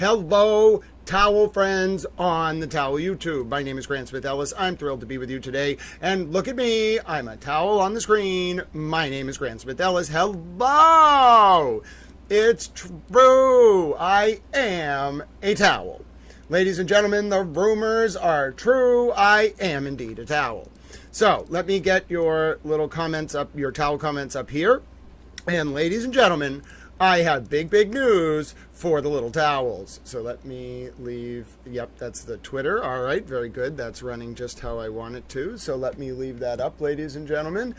Hello, towel friends on the Towel YouTube. My name is Grant Smith Ellis. I'm thrilled to be with you today. And look at me. I'm a towel on the screen. My name is Grant Smith Ellis. Hello. It's true. I am a towel. Ladies and gentlemen, the rumors are true. I am indeed a towel. So let me get your little comments up, your towel comments up here. And ladies and gentlemen, I have big news for the little towels. So let me leave. Yep, that's the Twitter. All right, very good. That's running just how I want it to. So let me leave that up, ladies and gentlemen.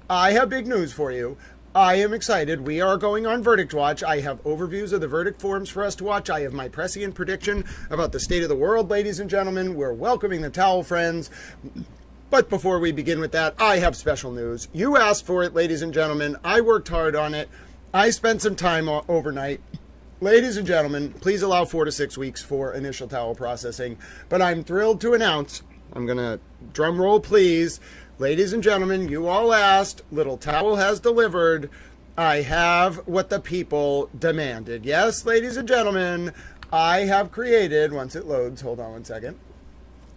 I have big news for you. I am excited. We are going on Verdict Watch. I have overviews of the verdict forms for us to watch. I have my prescient prediction about the state of the world, ladies and gentlemen. We're welcoming the towel friends. But before we begin with that, I have special news. You asked for it, ladies and gentlemen. I worked hard on it. I spent some time overnight. Ladies and gentlemen, please allow 4 to 6 weeks for initial towel processing. But I'm thrilled to announce, I'm going to drum roll please. Ladies and gentlemen, you all asked, Little Towel has delivered. I have what the people demanded. Yes, ladies and gentlemen, I have created, once it loads, hold on one second.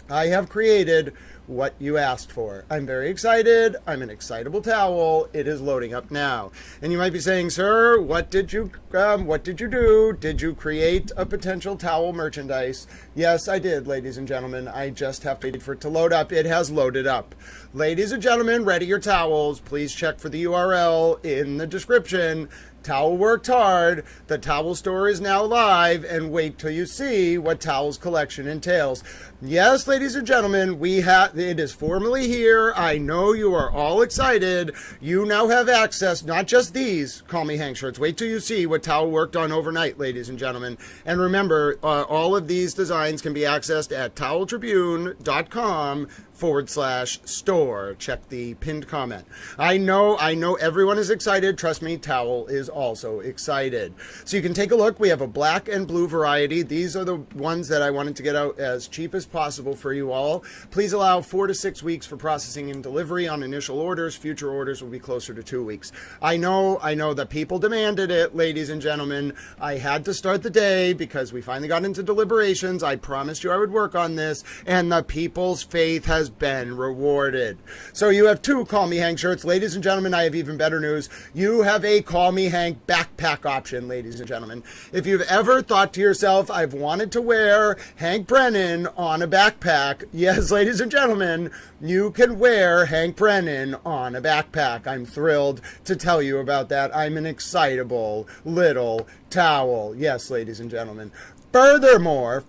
I have created what you asked for. I'm very excited. I'm an excitable towel. It is loading up now. And you might be saying, sir, what did you do? Did you create a potential towel merchandise? Yes, I did, ladies and gentlemen. I just have to wait for it to load up. It has loaded up. Ladies and gentlemen, ready your towels. Please check for the URL in the description. Towel worked hard. The towel store is now live, and wait till you see what Towel's collection entails. Yes, ladies and gentlemen, it is formally here. I know you are all excited. You now have access, not just these Call Me Hank shirts. Wait till you see what Towel worked on overnight, ladies and gentlemen. And remember, all of these designs can be accessed at toweltribune.com/store. Check the pinned comment. I know everyone is excited. Trust me, Towel is also excited. So you can take a look. We have a black and blue variety. These are the ones that I wanted to get out as cheap as possible for you all. Please allow 4 to 6 weeks for processing and delivery on initial orders. Future orders will be closer to 2 weeks. I know that people demanded it, ladies and gentlemen. I had to start the day because we finally got into deliberations. I promised you I would work on this, and the people's faith has been rewarded. So you have 2 Call Me Hank shirts. Ladies and gentlemen, I have even better news. You have a Call Me Hank backpack option, ladies and gentlemen. If you've ever thought to yourself, I've wanted to wear Hank Brennan on a backpack, yes, ladies and gentlemen, you can wear Hank Brennan on a backpack. I'm thrilled to tell you about that. I'm an excitable little towel. Yes, ladies and gentlemen. Furthermore,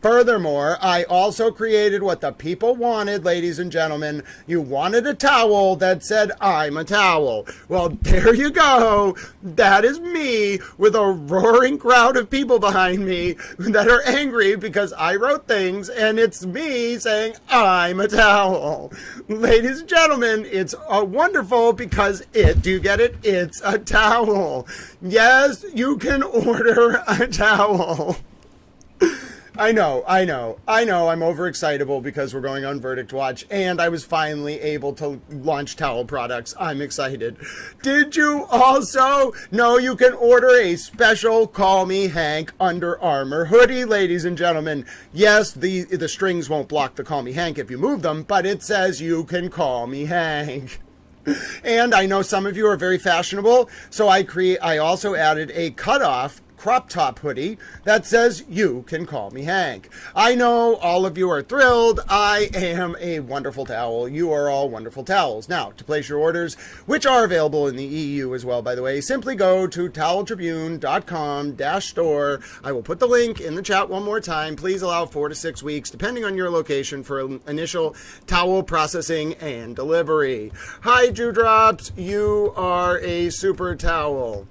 I also created what the people wanted, ladies and gentlemen. You wanted a towel that said, I'm a towel. Well, there you go. That is me with a roaring crowd of people behind me that are angry because I wrote things, and it's me saying, I'm a towel. Ladies and gentlemen, it's wonderful because do you get it? It's a towel. Yes, you can order a towel. I know, I'm overexcitable because we're going on Verdict Watch, and I was finally able to launch towel products. I'm excited. Did you also know you can order a special Call Me Hank Under Armour hoodie, ladies and gentlemen? Yes, the strings won't block the Call Me Hank if you move them, but it says you can call me Hank. And I know some of you are very fashionable, so I also added a cutoff crop top hoodie that says you can call me Hank. I know all of you are thrilled. I am a wonderful towel. You are all wonderful towels. Now, to place your orders, which are available in the EU as well, by the way, simply go to toweltribune.com/store. I will put the link in the chat one more time. Please allow 4 to 6 weeks, depending on your location, for initial towel processing and delivery. Hi, Dewdrops. You are a super towel.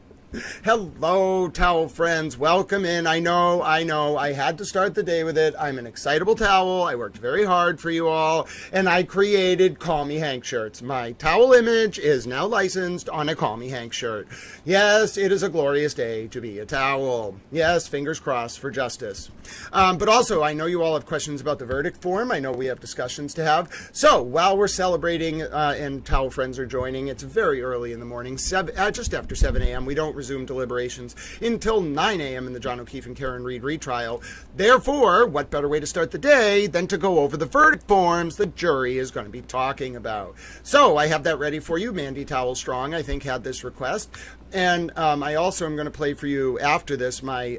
Hello, towel friends. Welcome in. I know. I had to start the day with it. I'm an excitable towel. I worked very hard for you all, and I created Call Me Hank shirts. My towel image is now licensed on a Call Me Hank shirt. Yes, it is a glorious day to be a towel. Yes, fingers crossed for justice. But also, I know you all have questions about the verdict form. I know we have discussions to have. So, while we're celebrating and towel friends are joining, it's very early in the morning, just after 7 a.m. We don't resume deliberations until 9 a.m. in the John O'Keefe and Karen Reed retrial. Therefore, what better way to start the day than to go over the verdict forms the jury is going to be talking about. So I have that ready for you. Mandy Towel Strong, I think, had this request. And I also am going to play for you after this my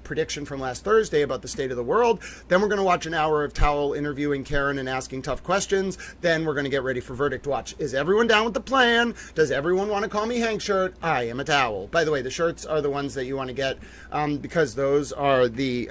prediction from last Thursday about the state of the world. Then we're going to watch an hour of Towel interviewing Karen and asking tough questions. Then we're going to get ready for Verdict Watch. Is everyone down with the plan? Does everyone want to call me Hank shirt? I am a towel. By the way, the shirts are the ones that you want to get because those are the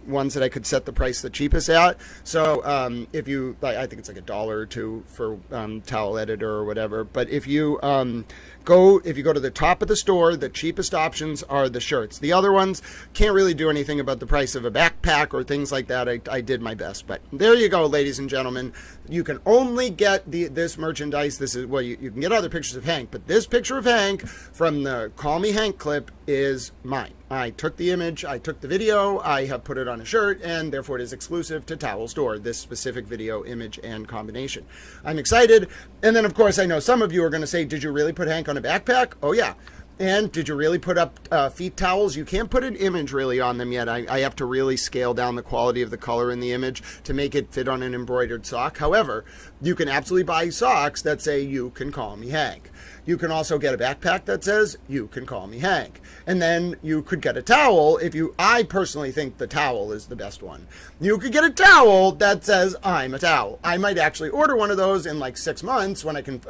ones that I could set the price the cheapest at. So if you, I think it's like $1 or $2 for Towel Editor or whatever. But if you go to the top of the store, the cheapest options are the shirts. The other ones can't really do anything about the price of a backpack or things like that. I did my best, but there you go, ladies and gentlemen. You can only get this merchandise. This is, well, you can get other pictures of Hank, but this picture of Hank from the Call Me Hank clip is mine. I took the image, I took the video, I have put it on a shirt, and therefore it is exclusive to Towel Store, this specific video, image, and combination. I'm excited. And then, of course, I know some of you are going to say, did you really put Hank on a backpack? Oh, yeah. And did you really put up feet towels? You can't put an image really on them yet. I have to really scale down the quality of the color in the image to make it fit on an embroidered sock. However, you can absolutely buy socks that say, you can call me Hank. You can also get a backpack that says, you can call me Hank. And then you could get a towel I personally think the towel is the best one. You could get a towel that says, I'm a towel. I might actually order one of those in like 6 months when I can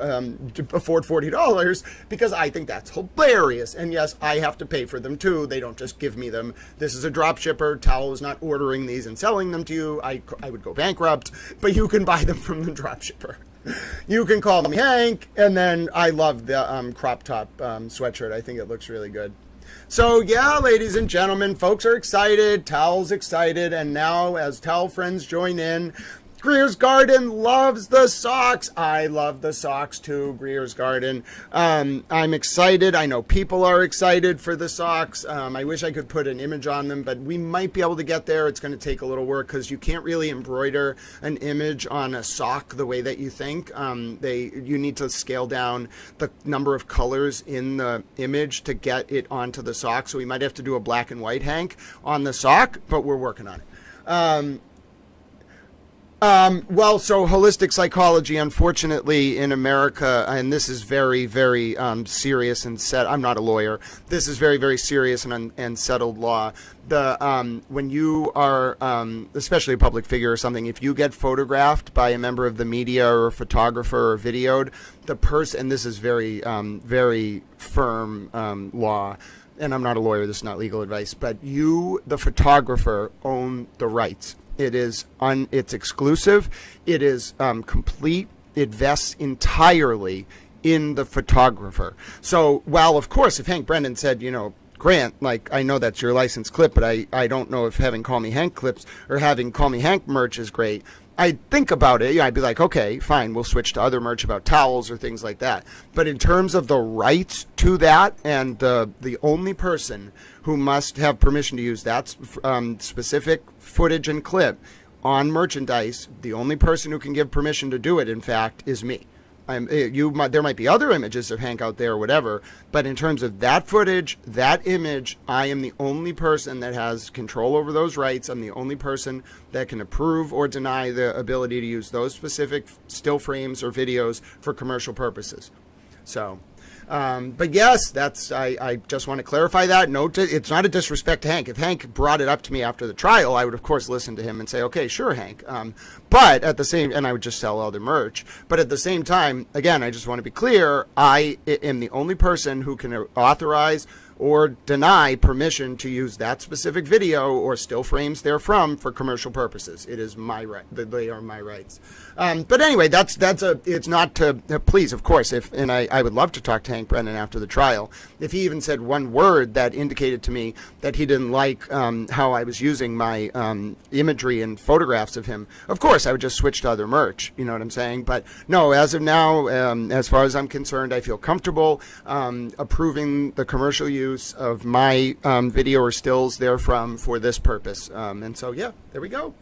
afford $40 because I think that's hilarious. And yes, I have to pay for them too. They don't just give me them. This is a drop shipper. Towel is not ordering these and selling them to you. I would go bankrupt, but you can buy them from the drop shipper. You can call me Hank, and then I love the crop top sweatshirt. I think it looks really good. So yeah, ladies and gentlemen, folks are excited, Towel's excited, and now as Towel friends join in, Greer's Garden loves the socks. I love the socks too, Greer's Garden. I'm excited. I know people are excited for the socks. I wish I could put an image on them, but we might be able to get there. It's going to take a little work because you can't really embroider an image on a sock the way that you think. You need to scale down the number of colors in the image to get it onto the sock. So we might have to do a black and white Hank on the sock, but we're working on it. Well, so holistic psychology, unfortunately, in America, and this is very, very serious and I'm not a lawyer. This is very, very serious and settled law. When you are, especially a public figure or something, if you get photographed by a member of the media or a photographer or videoed, the person, and this is very, very firm law, and I'm not a lawyer, this is not legal advice, but you, the photographer, own the rights. It's exclusive. It is complete. It vests entirely in the photographer. So while, of course, if Hank Brennan said, Grant, like, I know that's your licensed clip, but I don't know if having Call Me Hank clips or having Call Me Hank merch is great. I'd think about it. I'd be like, okay, fine, we'll switch to other merch about towels or things like that. But in terms of the rights to that, and the only person who must have permission to use that specific footage and clip on merchandise, the only person who can give permission to do it, in fact, is me. There might be other images of Hank out there or whatever, but in terms of that footage, that image, I am the only person that has control over those rights. I'm the only person that can approve or deny the ability to use those specific still frames or videos for commercial purposes. So, but yes, I just want to clarify that. It's not a disrespect to Hank. If Hank brought it up to me after the trial, I would of course listen to him and say, okay, sure, Hank. But at the same, and I would just sell other merch. But at the same time, again, I just want to be clear. I am the only person who can authorize or deny permission to use that specific video or still frames therefrom for commercial purposes. It is my right. They are my rights. But anyway, it's not to, please, of course, and I would love to talk to Hank Brennan after the trial. If he even said one word that indicated to me that he didn't like how I was using my imagery and photographs of him, of course, I would just switch to other merch. You know what I'm saying? But no, as of now, as far as I'm concerned, I feel comfortable approving the commercial use use of my video or stills therefrom for this purpose. And so, yeah, there we go.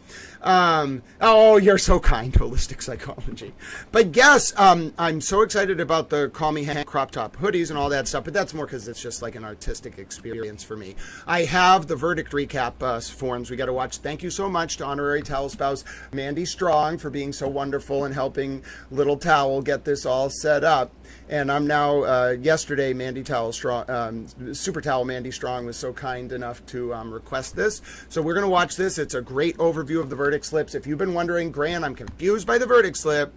Oh, you're so kind, Holistic Psychology. But yes, I'm so excited about the Call Me Hank crop top hoodies and all that stuff, but that's more because it's just like an artistic experience for me. I have the verdict recap forms we got to watch. Thank you so much to Honorary Towel Spouse Mandy Strong for being so wonderful and helping Little Towel get this all set up. And I'm now, yesterday, Mandy Towel Strong, Super Towel Mandy Strong was so kind enough to request this. So we're going to watch this. It's a great overview of the verdict slips. If you've been wondering, Grant, I'm confused by the verdict slip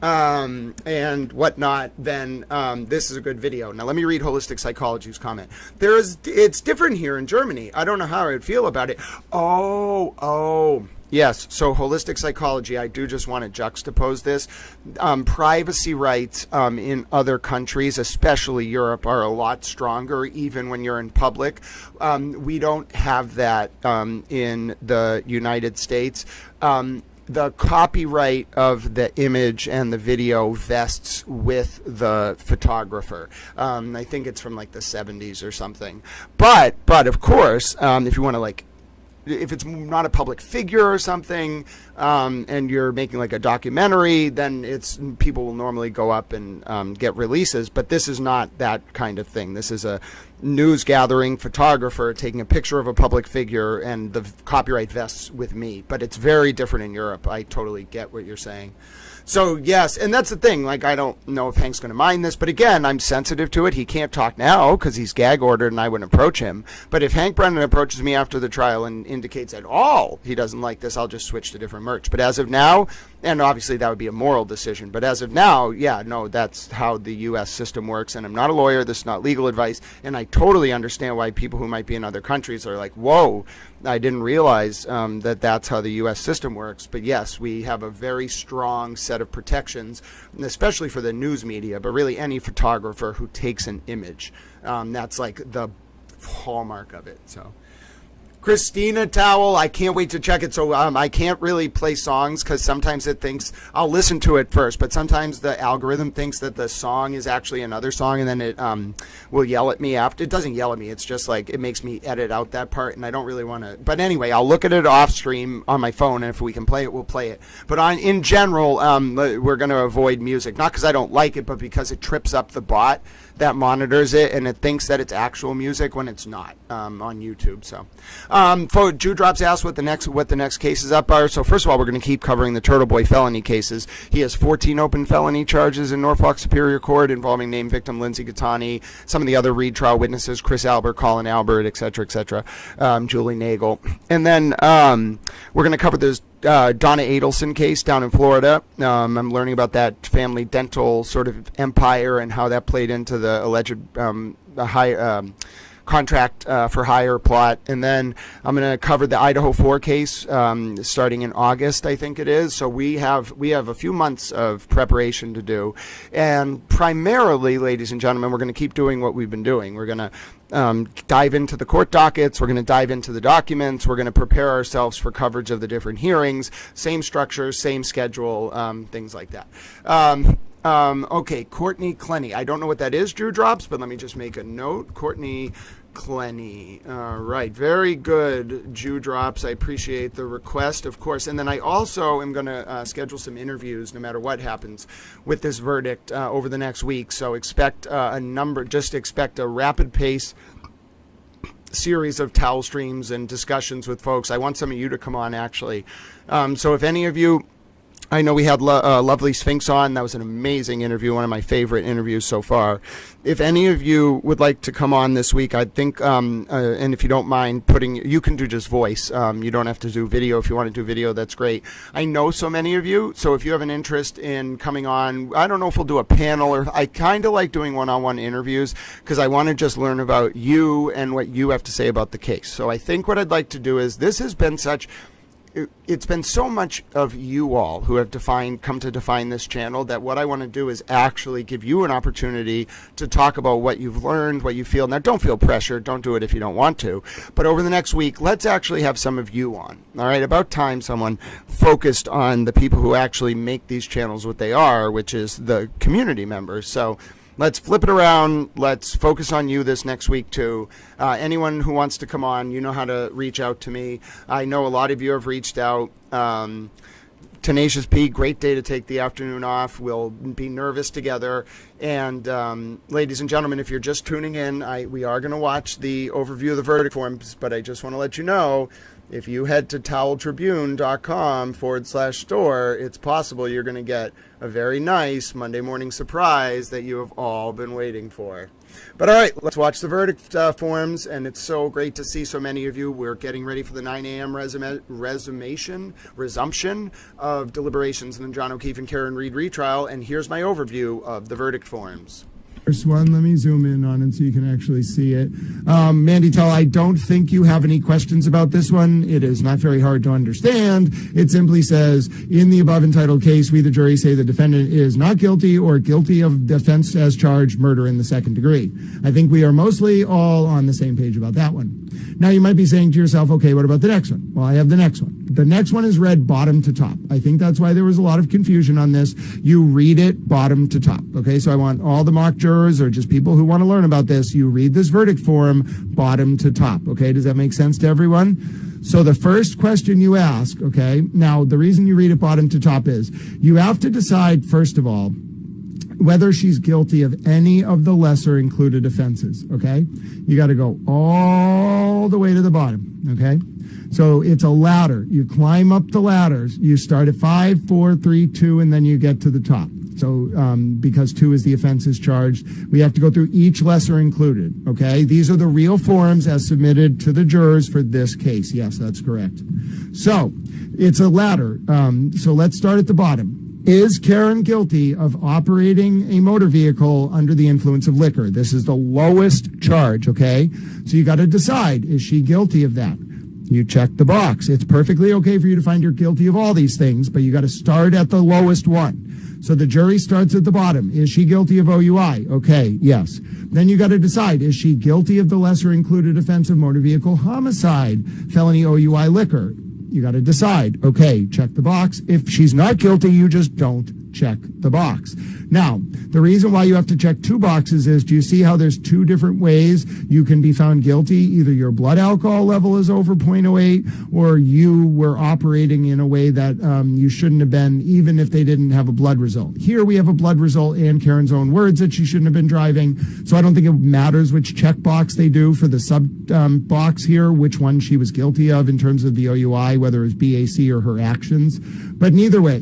and whatnot, then this is a good video. Now let me read Holistic Psychology's comment. It's different here in Germany. I don't know how I would feel about it. Oh. Yes, so Holistic Psychology, I do just want to juxtapose this. Privacy rights in other countries, especially Europe, are a lot stronger, even when you're in public. We don't have that in the United States. The copyright of the image and the video vests with the photographer. I think it's from like the 70s or something. But of course, if you want to if it's not a public figure or something, and you're making like a documentary, then people will normally go up and get releases. But this is not that kind of thing. This is a news gathering photographer taking a picture of a public figure, and the copyright vests with me. But it's very different in Europe. I totally get what you're saying. So, yes, and that's the thing. Like, I don't know if Hank's going to mind this, but again, I'm sensitive to it. He can't talk now because he's gag ordered and I wouldn't approach him. But if Hank Brennan approaches me after the trial and indicates at all he doesn't like this, I'll just switch to different merch. But as of now, and obviously that would be a moral decision, but as of now, yeah, no, that's how the U.S. system works. And I'm not a lawyer. This is not legal advice. And I totally understand why people who might be in other countries are like, whoa, I didn't realize that that's how the U.S. system works. But yes, we have a very strong set of protections, especially for the news media, but really any photographer who takes an image. That's like the hallmark of it. So, Christina Towel, I can't wait to check it. So I can't really play songs because sometimes it thinks, I'll listen to it first, but sometimes the algorithm thinks that the song is actually another song, and then it will yell at me after. It doesn't yell at me. It's just like it makes me edit out that part, and I don't really want to. But anyway, I'll look at it off stream on my phone, and if we can play it, we'll play it. But in general, we're going to avoid music, not because I don't like it, but because it trips up the bot that monitors it, and it thinks that it's actual music when it's not on YouTube. So, Jew Drops asked what the next cases up are. So first of all, we're going to keep covering the Turtle Boy felony cases. He has 14 open felony charges in Norfolk Superior Court involving named victim Lindsay Gatani, some of the other Reed trial witnesses, Chris Albert, Colin Albert, etc., Julie Nagel, and then we're going to cover this Donna Adelson case down in Florida. I'm learning about that family dental sort of empire and how that played into the alleged contract for hire plot. And then I'm going to cover the Idaho 4 case starting in August, I think it is. So we have a few months of preparation to do. And primarily, ladies and gentlemen, we're going to keep doing what we've been doing. We're going to dive into the court dockets. We're going to dive into the documents. We're going to prepare ourselves for coverage of the different hearings, same structure, same schedule, things like that. Okay, Courtney Clenny. I don't know what that is, Drew Drops, but let me just make a note. Courtney Clenny. All right, very good, Jew Drops. I appreciate the request, of course. And then I also am going to schedule some interviews, no matter what happens with this verdict over the next week. So expect expect a rapid pace series of towel streams and discussions with folks. I want some of you to come on, actually. So if any of you, I know we had Lovely Sphinx on. That was an amazing interview, one of my favorite interviews so far. If any of you would like to come on this week, I think, and if you don't mind you can do just voice. You don't have to do video. If you want to do video, that's great. I know so many of you, so if you have an interest in coming on, I don't know if we'll do a panel, or I kind of like doing one-on-one interviews because I want to just learn about you and what you have to say about the case. So I think what I'd like to do is, it's been so much of you all who have come to define this channel, that what I want to do is actually give you an opportunity to talk about what you've learned, what you feel. Now, don't feel pressured. Don't do it if you don't want to. But over the next week, let's actually have some of you on. All right, about time someone focused on the people who actually make these channels what they are, which is the community members. So let's flip it around. Let's focus on you this next week, too. Anyone who wants to come on, you know how to reach out to me. I know a lot of you have reached out. Tenacious P, great day to take the afternoon off. We'll be nervous together. And ladies and gentlemen, if you're just tuning in, we are going to watch the overview of the verdict forms, but I just want to let you know, if you head to toweltribune.com/store, it's possible you're going to get a very nice Monday morning surprise that you have all been waiting for. But all right, let's watch the verdict forms, and it's so great to see so many of you. We're getting ready for the 9 a.m. resumption of deliberations in the John O'Keefe and Karen Reed retrial, and here's my overview of the verdict forms. First one, let me zoom in on it so you can actually see it. Mandy Tell, I don't think you have any questions about this one. It is not very hard to understand. It simply says, in the above entitled case, we the jury say the defendant is not guilty or guilty of the offense as charged, murder in the second degree. I think we are mostly all on the same page about that one. Now you might be saying to yourself, okay, what about the next one? Well, I have the next one. The next one is read bottom to top. I think that's why there was a lot of confusion on this. You read it bottom to top. Okay, so I want all the mock jurors or just people who want to learn about this, you read this verdict form bottom to top. Okay, does that make sense to everyone? So the first question you ask, okay, now the reason you read it bottom to top is you have to decide, first of all, whether she's guilty of any of the lesser included offenses, okay? You got to go all the way to the bottom, okay? So it's a ladder. You climb up the ladders. You start at 5, 4, 3, 2, and then you get to the top. So because 2 is the offenses charged, we have to go through each lesser included, okay? These are the real forms as submitted to the jurors for this case. Yes, that's correct. So it's a ladder. So let's start at the bottom. Is Karen guilty of operating a motor vehicle under the influence of liquor? This is the lowest charge, okay? So you got to decide, is she guilty of that? You check the box. It's perfectly okay for you to find you're guilty of all these things, but you got to start at the lowest one. So the jury starts at the bottom. Is she guilty of OUI? Okay, yes. Then you got to decide, is she guilty of the lesser included offense of motor vehicle homicide, felony OUI liquor? You got to decide. Okay, check the box. If she's not guilty, you just don't check the box. Now, the reason why you have to check 2 boxes is, do you see how there's 2 different ways you can be found guilty? Either your blood alcohol level is over 0.08, or you were operating in a way that you shouldn't have been, even if they didn't have a blood result. Here we have a blood result and Karen's own words that she shouldn't have been driving, so I don't think it matters which checkbox they do for the sub box here, which one she was guilty of in terms of the OUI, whether it was BAC or her actions. But either way,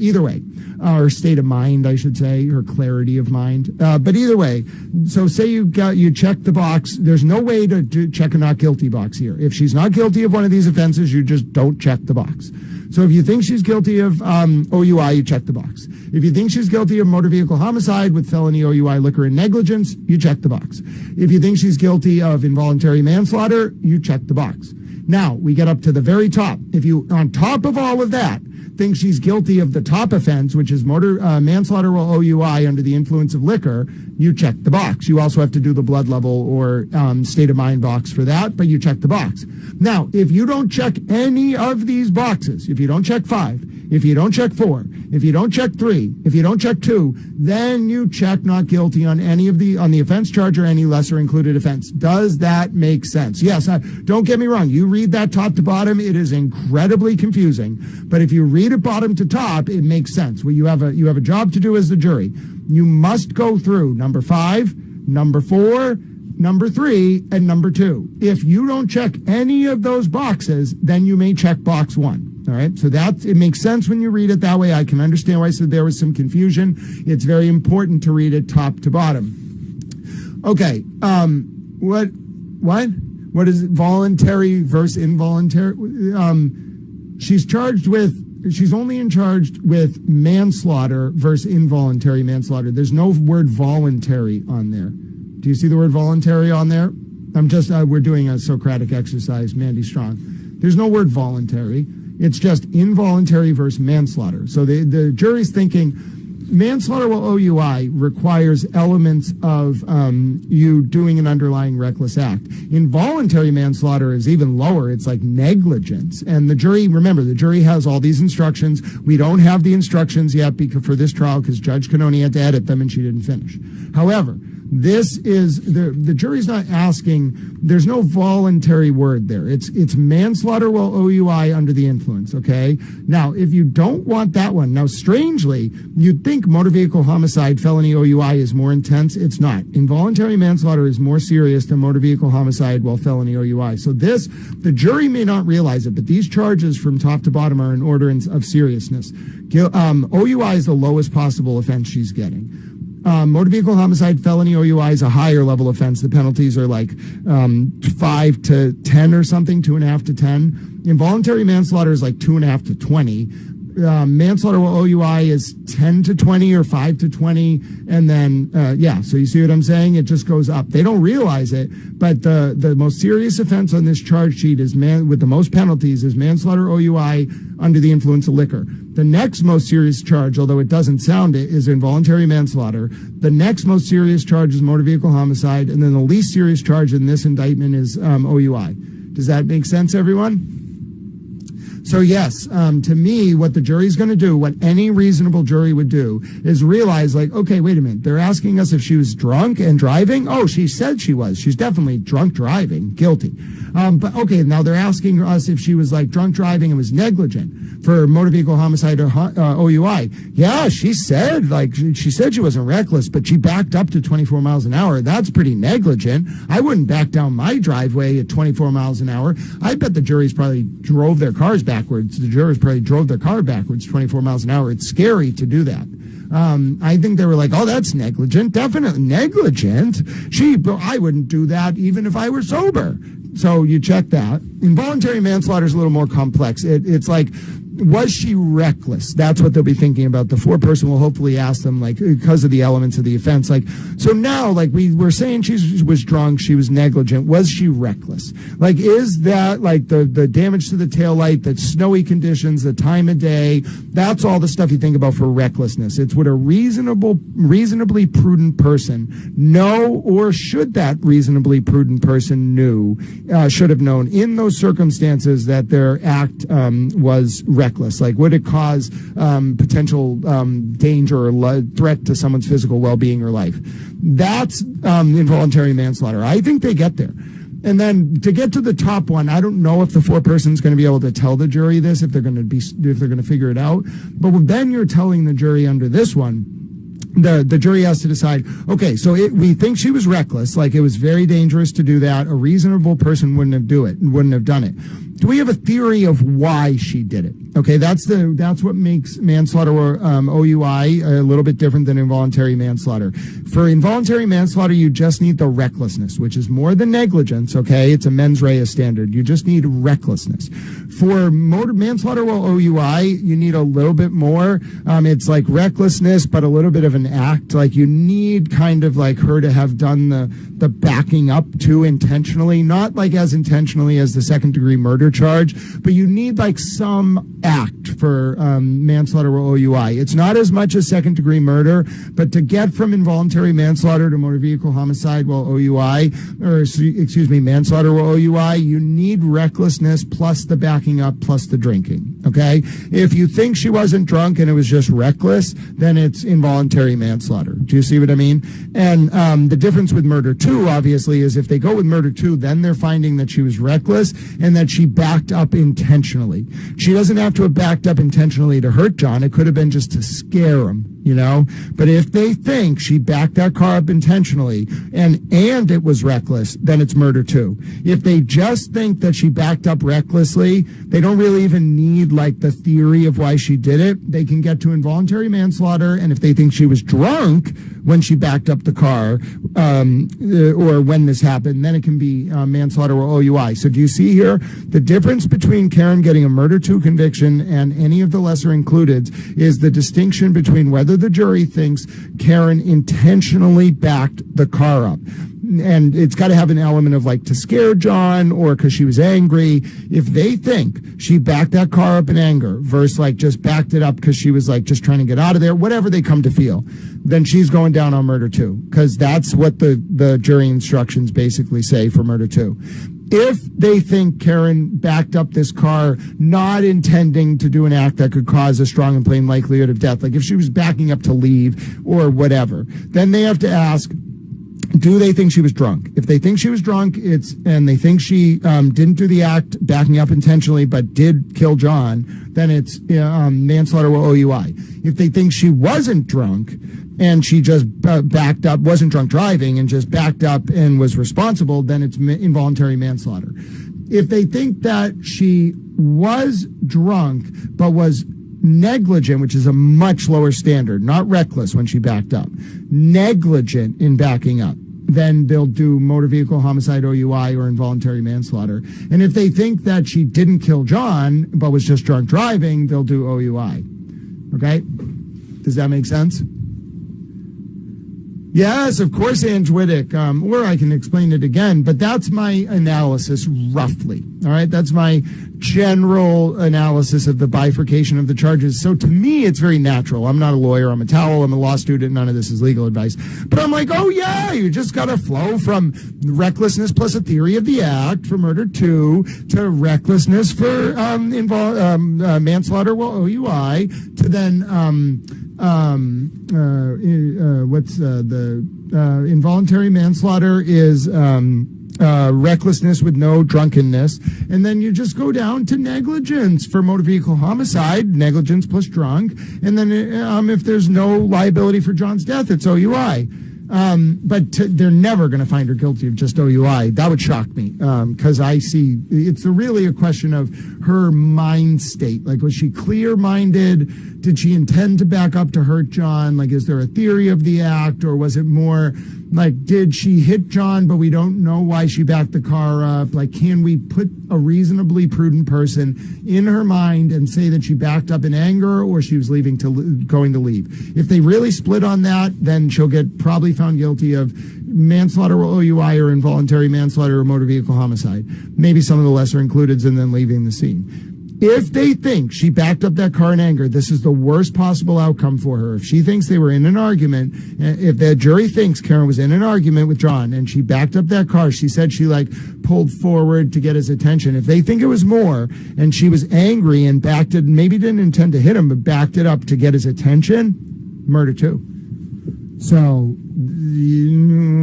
or state of mind, I should say, her clarity of mind. But either way, so say you check the box. There's no way to check a not guilty box here. If she's not guilty of one of these offenses, you just don't check the box. So if you think she's guilty of OUI, you check the box. If you think she's guilty of motor vehicle homicide with felony OUI liquor and negligence, you check the box. If you think she's guilty of involuntary manslaughter, you check the box. Now, we get up to the very top. If you, on top of all of that, think she's guilty of the top offense, which is motor manslaughter or OUI under the influence of liquor, you check the box. You also have to do the blood level or state of mind box for that, but you check the box. Now, if you don't check any of these boxes, if you don't check 5, if you don't check 4, if you don't check 3, if you don't check 2, then you check not guilty on any of on the offense charge or any lesser included offense. Does that make sense? Yes. Don't get me wrong. You read that top to bottom, it is incredibly confusing. But if you read it bottom to top, it makes sense. Well, you have a job to do as the jury. You must go through number 5, number 4, number 3, and number 2. If you don't check any of those boxes, then you may check box 1. All right, so it makes sense when you read it that way. I can understand why I said there was some confusion. It's very important to read it top to bottom. Okay, what is it? Voluntary versus involuntary? She's only charged with manslaughter versus involuntary manslaughter. There's no word voluntary on there. Do you see the word voluntary on there? We're doing a Socratic exercise, Mandy Strong. There's no word voluntary. It's just involuntary versus manslaughter. So the jury's thinking manslaughter while OUI requires elements of you doing an underlying reckless act. Involuntary manslaughter is even lower. It's like negligence. And the jury, remember, the jury has all these instructions. We don't have the instructions yet for this trial because Judge Canoni had to edit them and she didn't finish. However, This is the jury's not asking. There's no voluntary word there. It's manslaughter while OUI under the influence. Okay. Now, if you don't want that one, now strangely, you'd think motor vehicle homicide, felony OUI is more intense. It's not. Involuntary manslaughter is more serious than motor vehicle homicide while felony OUI. So the jury may not realize it, but these charges from top to bottom are in order of seriousness. OUI is the lowest possible offense she's getting. Motor vehicle homicide, felony OUI is a higher level offense. The penalties are like 5 to 10 or something, 2.5 to 10. Involuntary manslaughter is like 2.5 to 20. Manslaughter OUI is 10 to 20 or 5 to 20. And then, so you see what I'm saying? It just goes up. They don't realize it, but the most serious offense on this charge sheet is with the most penalties is manslaughter OUI under the influence of liquor. The next most serious charge, although it doesn't sound it, is involuntary manslaughter. The next most serious charge is motor vehicle homicide. And then the least serious charge in this indictment is OUI. Does that make sense, everyone? So yes, to me, what the jury's going to do, what any reasonable jury would do, is realize, like, okay, wait a minute. They're asking us if she was drunk and driving. Oh, she said she was. She's definitely drunk driving, guilty. But okay, now they're asking us if she was like drunk driving and was negligent for motor vehicle homicide or OUI. Yeah, she said she wasn't reckless, but she backed up to 24 miles an hour. That's pretty negligent. I wouldn't back down my driveway at 24 miles an hour. I bet the jury's probably drove their cars backwards. The jurors probably drove their car backwards 24 miles an hour. It's scary to do that. I think they were like, oh, that's negligent. Definitely negligent. I wouldn't do that even if I were sober. So you check that. Involuntary manslaughter is a little more complex. It's like, was she reckless? That's what they'll be thinking about. The foreperson will hopefully ask them, like, because of the elements of the offense. Like, so now, like, we were saying she was drunk, she was negligent. Was she reckless? Like, is that, like, the damage to the taillight, the snowy conditions, the time of day? That's all the stuff you think about for recklessness. It's what a reasonably prudent person know, or should that reasonably prudent person should have known in those circumstances that their act was reckless. Like, would it cause potential danger or threat to someone's physical well-being or life? That's involuntary manslaughter. I think they get there. And then to get to the top one, I don't know if the foreperson's going to be able to tell the jury this, if they're going to figure it out. But then you're telling the jury under this one, the jury has to decide, okay, so we think she was reckless, like it was very dangerous to do that. A reasonable person wouldn't have done it. Do we have a theory of why she did it? Okay, that's what makes manslaughter or OUI a little bit different than involuntary manslaughter. For involuntary manslaughter, you just need the recklessness, which is more than negligence, okay? It's a mens rea standard. You just need recklessness. For motor manslaughter or OUI, you need a little bit more. It's like recklessness, but a little bit of an act. Like, you need kind of like her to have done the backing up to intentionally, not like as intentionally as the second degree murder charge, but you need like some act for manslaughter or OUI. It's not as much as second degree murder, but to get from involuntary manslaughter to motor vehicle homicide while manslaughter or OUI, you need recklessness plus the backing up plus the drinking. Okay? If you think she wasn't drunk and it was just reckless, then it's involuntary manslaughter. Do you see what I mean? And the difference with murder 2, obviously, is if they go with murder 2, then they're finding that she was reckless and that she backed up intentionally. She doesn't have to have backed up intentionally to hurt John. It could have been just to scare him, you know? But if they think she backed that car up intentionally and it was reckless, then it's murder 2. If they just think that she backed up recklessly, they don't really even need like the theory of why she did it. They can get to involuntary manslaughter, and if they think she was drunk when she backed up the car, or when this happened, then it can be manslaughter or OUI. So do you see here the difference between Karen getting a murder 2 conviction and any of the lesser included is the distinction between whether the jury thinks Karen intentionally backed the car up. And it's got to have an element of like to scare John or because she was angry. If they think she backed that car up in anger versus like just backed it up because she was like just trying to get out of there, whatever they come to feel, then she's going down on murder 2, because that's what the jury instructions basically say for murder 2. If they think Karen backed up this car not intending to do an act that could cause a strong and plain likelihood of death, like if she was backing up to leave or whatever, then they have to ask, do they think she was drunk? If they think she was drunk, and they think she didn't do the act backing up intentionally but did kill John, then it's manslaughter or OUI. If they think she wasn't drunk and she just backed up, wasn't drunk driving and just backed up and was responsible, then it's involuntary manslaughter. If they think that she was drunk but was negligent, which is a much lower standard, not reckless when she backed up, negligent in backing up, then they'll do motor vehicle homicide, OUI, or involuntary manslaughter. And if they think that she didn't kill John but was just drunk driving, they'll do OUI. Okay? Does that make sense? Yes, of course, Ange Wittick, or I can explain it again, but that's my analysis roughly. All right, that's my general analysis of the bifurcation of the charges. So to me, it's very natural. I'm not a lawyer. I'm a towel. I'm a law student. None of this is legal advice. But I'm like, oh, yeah, you just got to flow from recklessness plus a theory of the act for murder 2 to recklessness for manslaughter, well, OUI, to then involuntary manslaughter is recklessness with no drunkenness, and then you just go down to negligence for motor vehicle homicide, negligence plus drunk, and then if there's no liability for John's death, it's OUI. But they're never going to find her guilty of just OUI. That would shock me, because I see it's really a question of her mind state. Like, was she clear-minded? Did she intend to back up to hurt John? Like, is there a theory of the act, or was it more like, did she hit John, but we don't know why she backed the car up? Like, can we put a reasonably prudent person in her mind and say that she backed up in anger, or she was going to leave? If they really split on that, then she'll get probably found guilty of manslaughter or OUI, or involuntary manslaughter or motor vehicle homicide. Maybe some of the lesser includeds, and then leaving the scene. If they think she backed up that car in anger, this is the worst possible outcome for her. If she thinks they were in an argument, if the jury thinks Karen was in an argument with John and she backed up that car, she said she pulled forward to get his attention. If they think it was more and she was angry and backed it, maybe didn't intend to hit him, but backed it up to get his attention, murder 2. So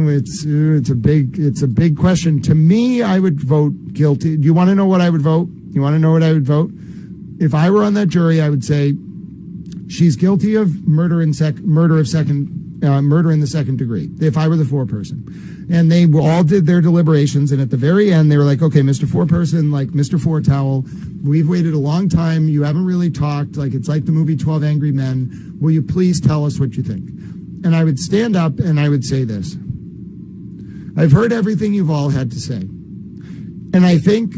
it's a big question. To me, I would vote guilty. Do you want to know what I would vote? You want to know what I would vote? If I were on that jury, I would say she's guilty of murder in the second degree. If I were the foreperson, and they all did their deliberations, and at the very end, they were like, "Okay, Mr. Foreperson, like Mr. Foretowel, we've waited a long time. You haven't really talked. Like, it's like the movie 12 Angry Men. Will you please tell us what you think?" And I would stand up and I would say this: I've heard everything you've all had to say, and I think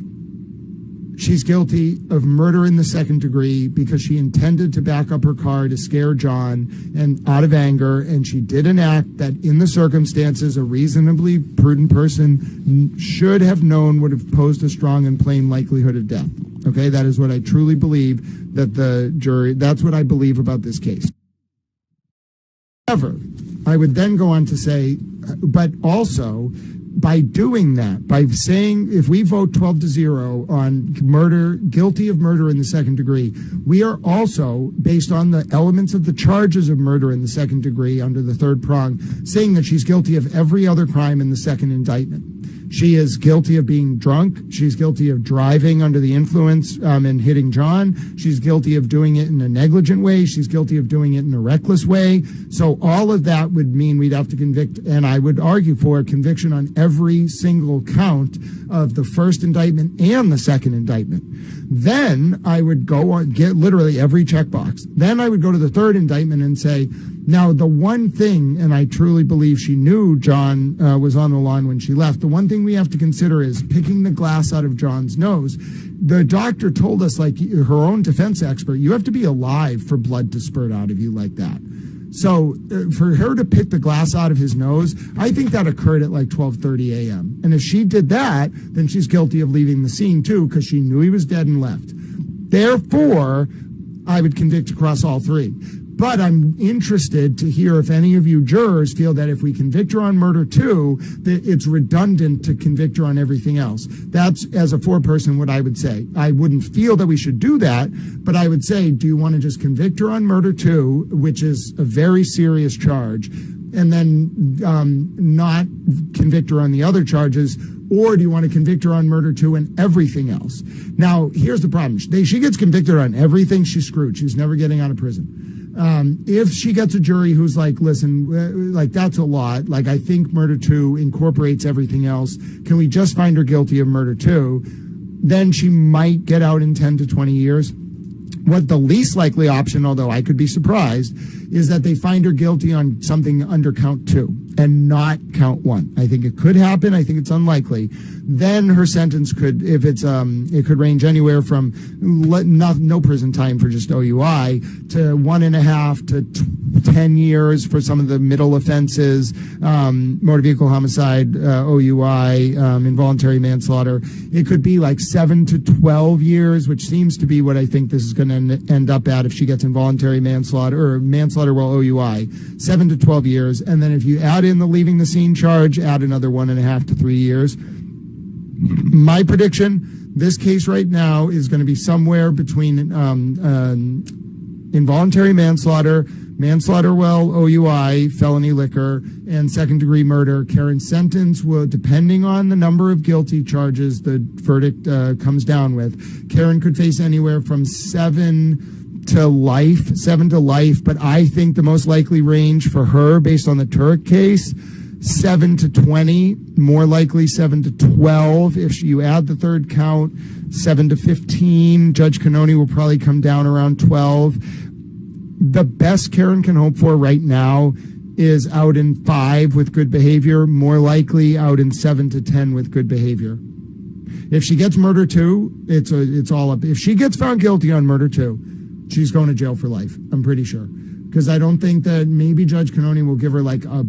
she's guilty of murder in the second degree because she intended to back up her car to scare John and out of anger, and she did an act that in the circumstances a reasonably prudent person should have known would have posed a strong and plain likelihood of death. Okay, that is what I truly believe that the jury, that's what I believe about this case. However, I would then go on to say, but also, by doing that, by saying if we vote 12-0 on murder, guilty of murder in the second degree, we are also, based on the elements of the charges of murder in the second degree under the third prong, saying that she's guilty of every other crime in the second indictment. She is guilty of being drunk. She's guilty of driving under the influence and hitting John. She's guilty of doing it in a negligent way. She's guilty of doing it in a reckless way. So all of that would mean we'd have to convict, and I would argue for a conviction on every single count of the first indictment and the second indictment. Then I would go on, get literally every checkbox. Then I would go to the third indictment and say, now the one thing, and I truly believe she knew John was on the lawn when she left, the one thing we have to consider is picking the glass out of John's nose. The doctor told us, like her own defense expert, you have to be alive for blood to spurt out of you like that. So for her to pick the glass out of his nose, I think that occurred at like 12:30 a.m. And if she did that, then she's guilty of leaving the scene too, because she knew he was dead and left. Therefore, I would convict across all three. But I'm interested to hear if any of you jurors feel that if we convict her on murder too, that it's redundant to convict her on everything else. That's, as a foreperson, what I would say. I wouldn't feel that we should do that, but I would say, do you want to just convict her on murder too, which is a very serious charge, and then not convict her on the other charges? Or do you want to convict her on murder too and everything else? Now, here's the problem. She gets convicted on everything, she's screwed. She's never getting out of prison. If she gets a jury who's like, listen, like that's a lot. Like I think murder two incorporates everything else. Can we just find her guilty of murder two? Then she might get out in 10 to 20 years. What the least likely option, although I could be surprised, is that they find her guilty on something under count 2 and not count 1. I think it could happen. I think it's unlikely. Then her sentence could, if it's, it could range anywhere from no prison time for just OUI to 1.5 to 10 years for some of the middle offenses, motor vehicle homicide, OUI, involuntary manslaughter. It could be like 7 to 12 years, which seems to be what I think this is going to end up at if she gets involuntary manslaughter or manslaughter while OUI, 7 to 12 years. And then if you add in the leaving the scene charge, add another 1.5 to 3 years. My prediction, this case right now is going to be somewhere between involuntary manslaughter, manslaughter while OUI, felony liquor, and second-degree murder. Karen's sentence will, depending on the number of guilty charges the verdict comes down with, Karen could face anywhere from 7 to life, but I think the most likely range for her, based on the Turk case, 7 to 20, more likely 7 to 12. If you add the third count, 7 to 15. Judge Canoni will probably come down around 12. The best Karen can hope for right now is out in 5 with good behavior, more likely out in 7 to 10 with good behavior. If she gets murder 2, it's all up. If she gets found guilty on murder 2, she's going to jail for life, I'm pretty sure. Because I don't think that maybe Judge Canoni will give her like a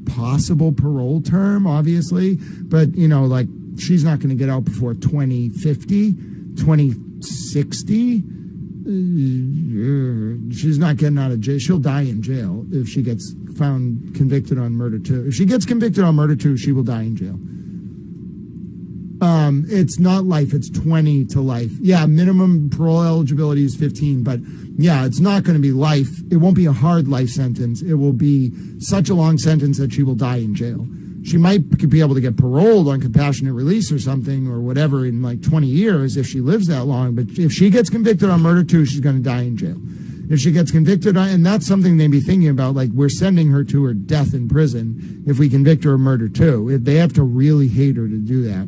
possible parole term, obviously. But, you know, like she's not going to get out before 2050, 2060. She's not getting out of jail. She'll die in jail if she gets found convicted on murder 2. If she gets convicted on murder 2, she will die in jail. It's not life, it's 20 to life. Yeah, minimum parole eligibility is 15, but yeah, it's not going to be life. It won't be a hard life sentence. It will be such a long sentence that she will die in jail. She might be able to get paroled on compassionate release or something or whatever in like 20 years if she lives that long, but if she gets convicted on murder 2, she's going to die in jail. If she gets convicted on, and that's something they'd be thinking about, like we're sending her to her death in prison if we convict her of murder 2. If they have to really hate her to do that.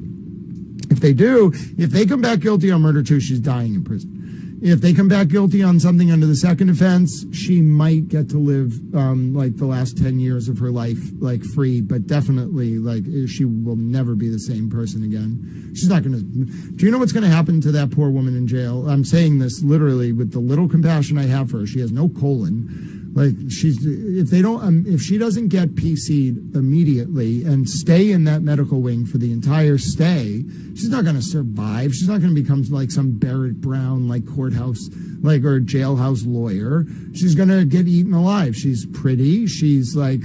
If they do, if they come back guilty on murder 2, she's dying in prison. If they come back guilty on something under the second offense, she might get to live like the last 10 years of her life like free, but definitely like she will never be the same person again. She's not going to. Do you know what's going to happen to that poor woman in jail? I'm saying this literally with the little compassion I have for her. She has no colon. Like if she doesn't get PC'd immediately and stay in that medical wing for the entire stay, she's not going to survive. She's not going to become like some Barrett Brown like courthouse like or jailhouse lawyer. She's going to get eaten alive. She's pretty. She's like,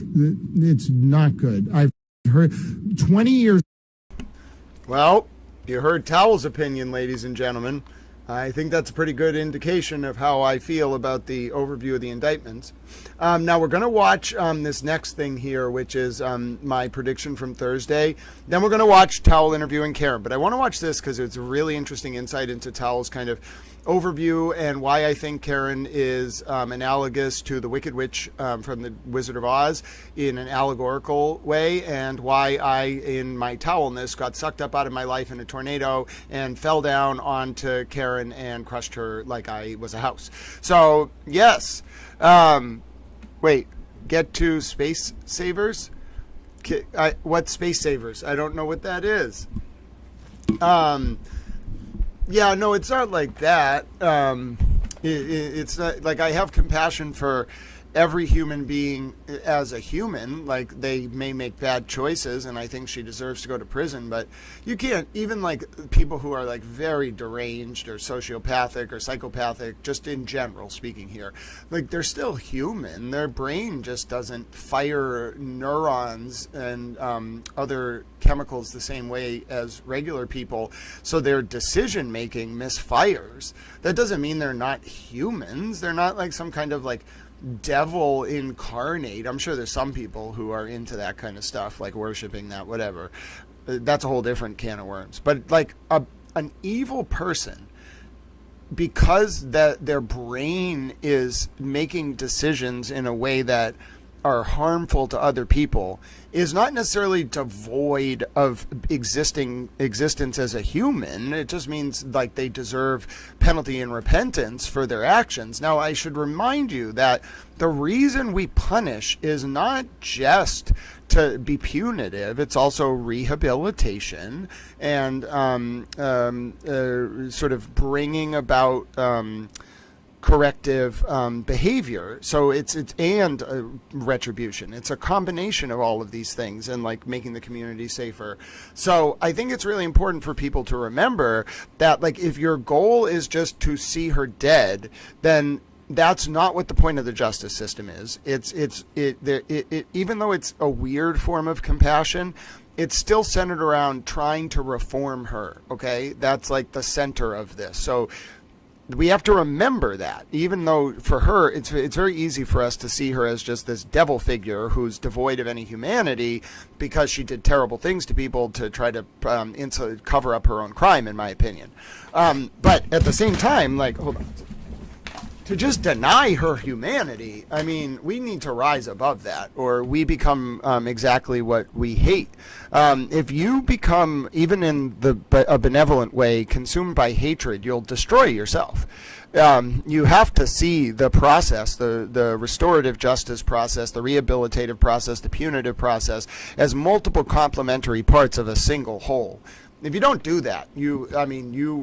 it's not good. I've heard 20 years. Well, you heard Towel's opinion, ladies and gentlemen. I think that's a pretty good indication of how I feel about the overview of the indictments. Now we're going to watch this next thing here, which is my prediction from Thursday. Then we're going to watch Towel interviewing Karen. But I want to watch this because it's a really interesting insight into Towel's kind of overview and why I think Karen is analogous to the Wicked Witch from the Wizard of Oz in an allegorical way, and why I, in my towelness, got sucked up out of my life in a tornado and fell down onto Karen and crushed her like I was a house. So, yes. Wait, get to Space Savers? What Space Savers? I don't know what that is. Yeah, no, it's not like that. It's not like I have compassion for every human being as a human. Like, they may make bad choices, and I think she deserves to go to prison, but you can't, even like people who are like very deranged or sociopathic or psychopathic, just in general speaking here, like they're still human. Their brain just doesn't fire neurons and other chemicals the same way as regular people, so their decision making misfires. That doesn't mean they're not humans. They're not like some kind of like devil incarnate. I'm sure there's some people who are into that kind of stuff, like worshiping that, whatever. That's a whole different can of worms. But like an evil person, because their brain is making decisions in a way that are harmful to other people, is not necessarily devoid of existence as a human. It just means like they deserve penalty and repentance for their actions. Now, I should remind you that the reason we punish is not just to be punitive. It's also rehabilitation and sort of bringing about corrective behavior. So it's retribution. It's a combination of all of these things, and like making the community safer. So I think it's really important for people to remember that, like, if your goal is just to see her dead, then that's not what the point of the justice system is. Even though it's a weird form of compassion, it's still centered around trying to reform her. Okay, that's like the center of this. So we have to remember that, even though for her, it's very easy for us to see her as just this devil figure who's devoid of any humanity because she did terrible things to people to try to cover up her own crime, in my opinion. But at the same time, like, hold on. To just deny her humanity, I mean, we need to rise above that, or we become exactly what we hate. If you become, even in a benevolent way, consumed by hatred, you'll destroy yourself. You have to see the process, the restorative justice process, the rehabilitative process, the punitive process, as multiple complementary parts of a single whole. If you don't do that, you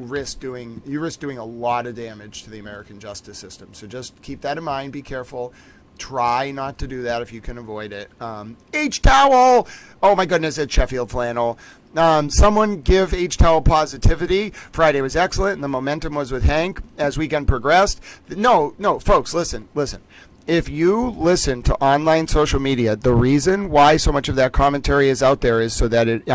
risk doing a lot of damage to the American justice system. So just keep that in mind. Be careful. Try not to do that if you can avoid it. H-Towel! Oh my goodness, it's Sheffield Flannel. Someone give H-Towel positivity. Friday was excellent and the momentum was with Hank as weekend progressed. No, folks, listen. If you listen to online social media, the reason why so much of that commentary is out there is so that it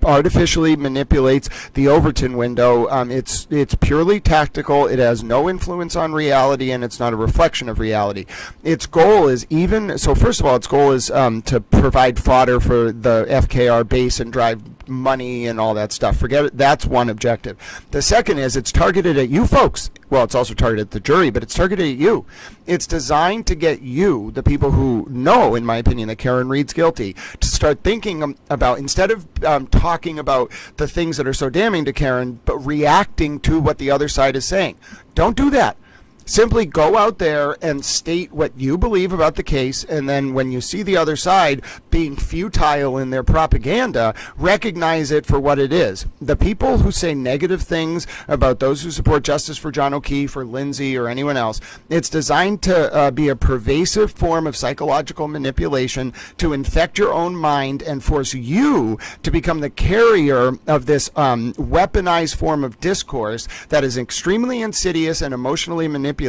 artificially manipulates the Overton window. It's purely tactical. It has no influence on reality, and it's not a reflection of reality. Its goal is first of all, its goal is to provide fodder for the FKR base and drive money and all that stuff. Forget it. That's one objective. The second is it's targeted at you folks. Well, it's also targeted at the jury, but it's targeted at you. It's designed to get you, the people who know, in my opinion, that Karen Reed's guilty, to start thinking about, instead of talking about the things that are so damning to Karen, but reacting to what the other side is saying. Don't do that. Simply go out there and state what you believe about the case, and then when you see the other side being futile in their propaganda, recognize it for what it is. The people who say negative things about those who support justice for John O'Keefe or Lindsay or anyone else, it's designed to be a pervasive form of psychological manipulation to infect your own mind and force you to become the carrier of this weaponized form of discourse that is extremely insidious and emotionally manipulative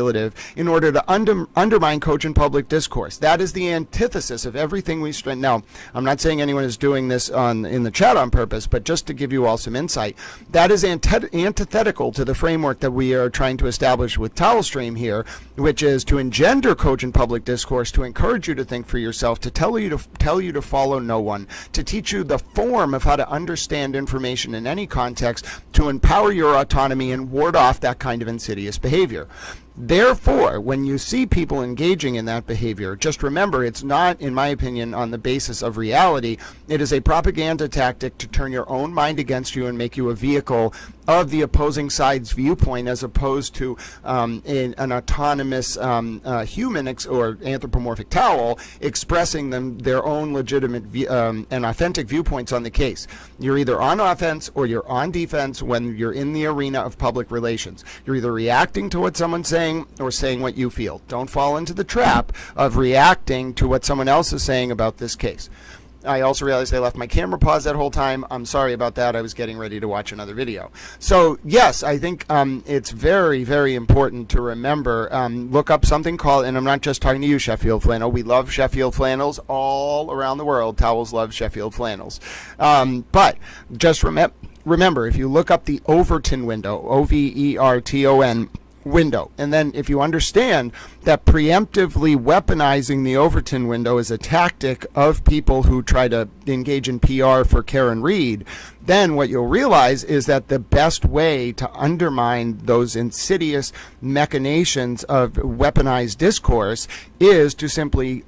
in order to undermine cogent public discourse. That is the antithesis of everything we strengthen. Now, I'm not saying anyone is doing this in the chat on purpose, but just to give you all some insight, that is antithetical to the framework that we are trying to establish with Towel Stream here, which is to engender cogent public discourse, to encourage you to think for yourself, to tell you to follow no one, to teach you the form of how to understand information in any context, to empower your autonomy and ward off that kind of insidious behavior. Therefore, when you see people engaging in that behavior, just remember it's not, in my opinion, on the basis of reality. It is a propaganda tactic to turn your own mind against you and make you a vehicle of the opposing side's viewpoint, as opposed to an autonomous human or anthropomorphic towel expressing their own legitimate and authentic viewpoints on the case. You're either on offense or you're on defense when you're in the arena of public relations. You're either reacting to what someone's saying or saying what you feel. Don't fall into the trap of reacting to what someone else is saying about this case. I also realized I left my camera paused that whole time. I'm sorry about that. I was getting ready to watch another video. So yes, I think it's very, very important to remember, look up something called, and I'm not just talking to you, Sheffield Flannel. We love Sheffield Flannels all around the world. Towels love Sheffield Flannels. But just remember, if you look up the Overton window, Overton, window. And then if you understand that preemptively weaponizing the Overton window is a tactic of people who try to engage in PR for Karen Reed, then what you'll realize is that the best way to undermine those insidious machinations of weaponized discourse is to simply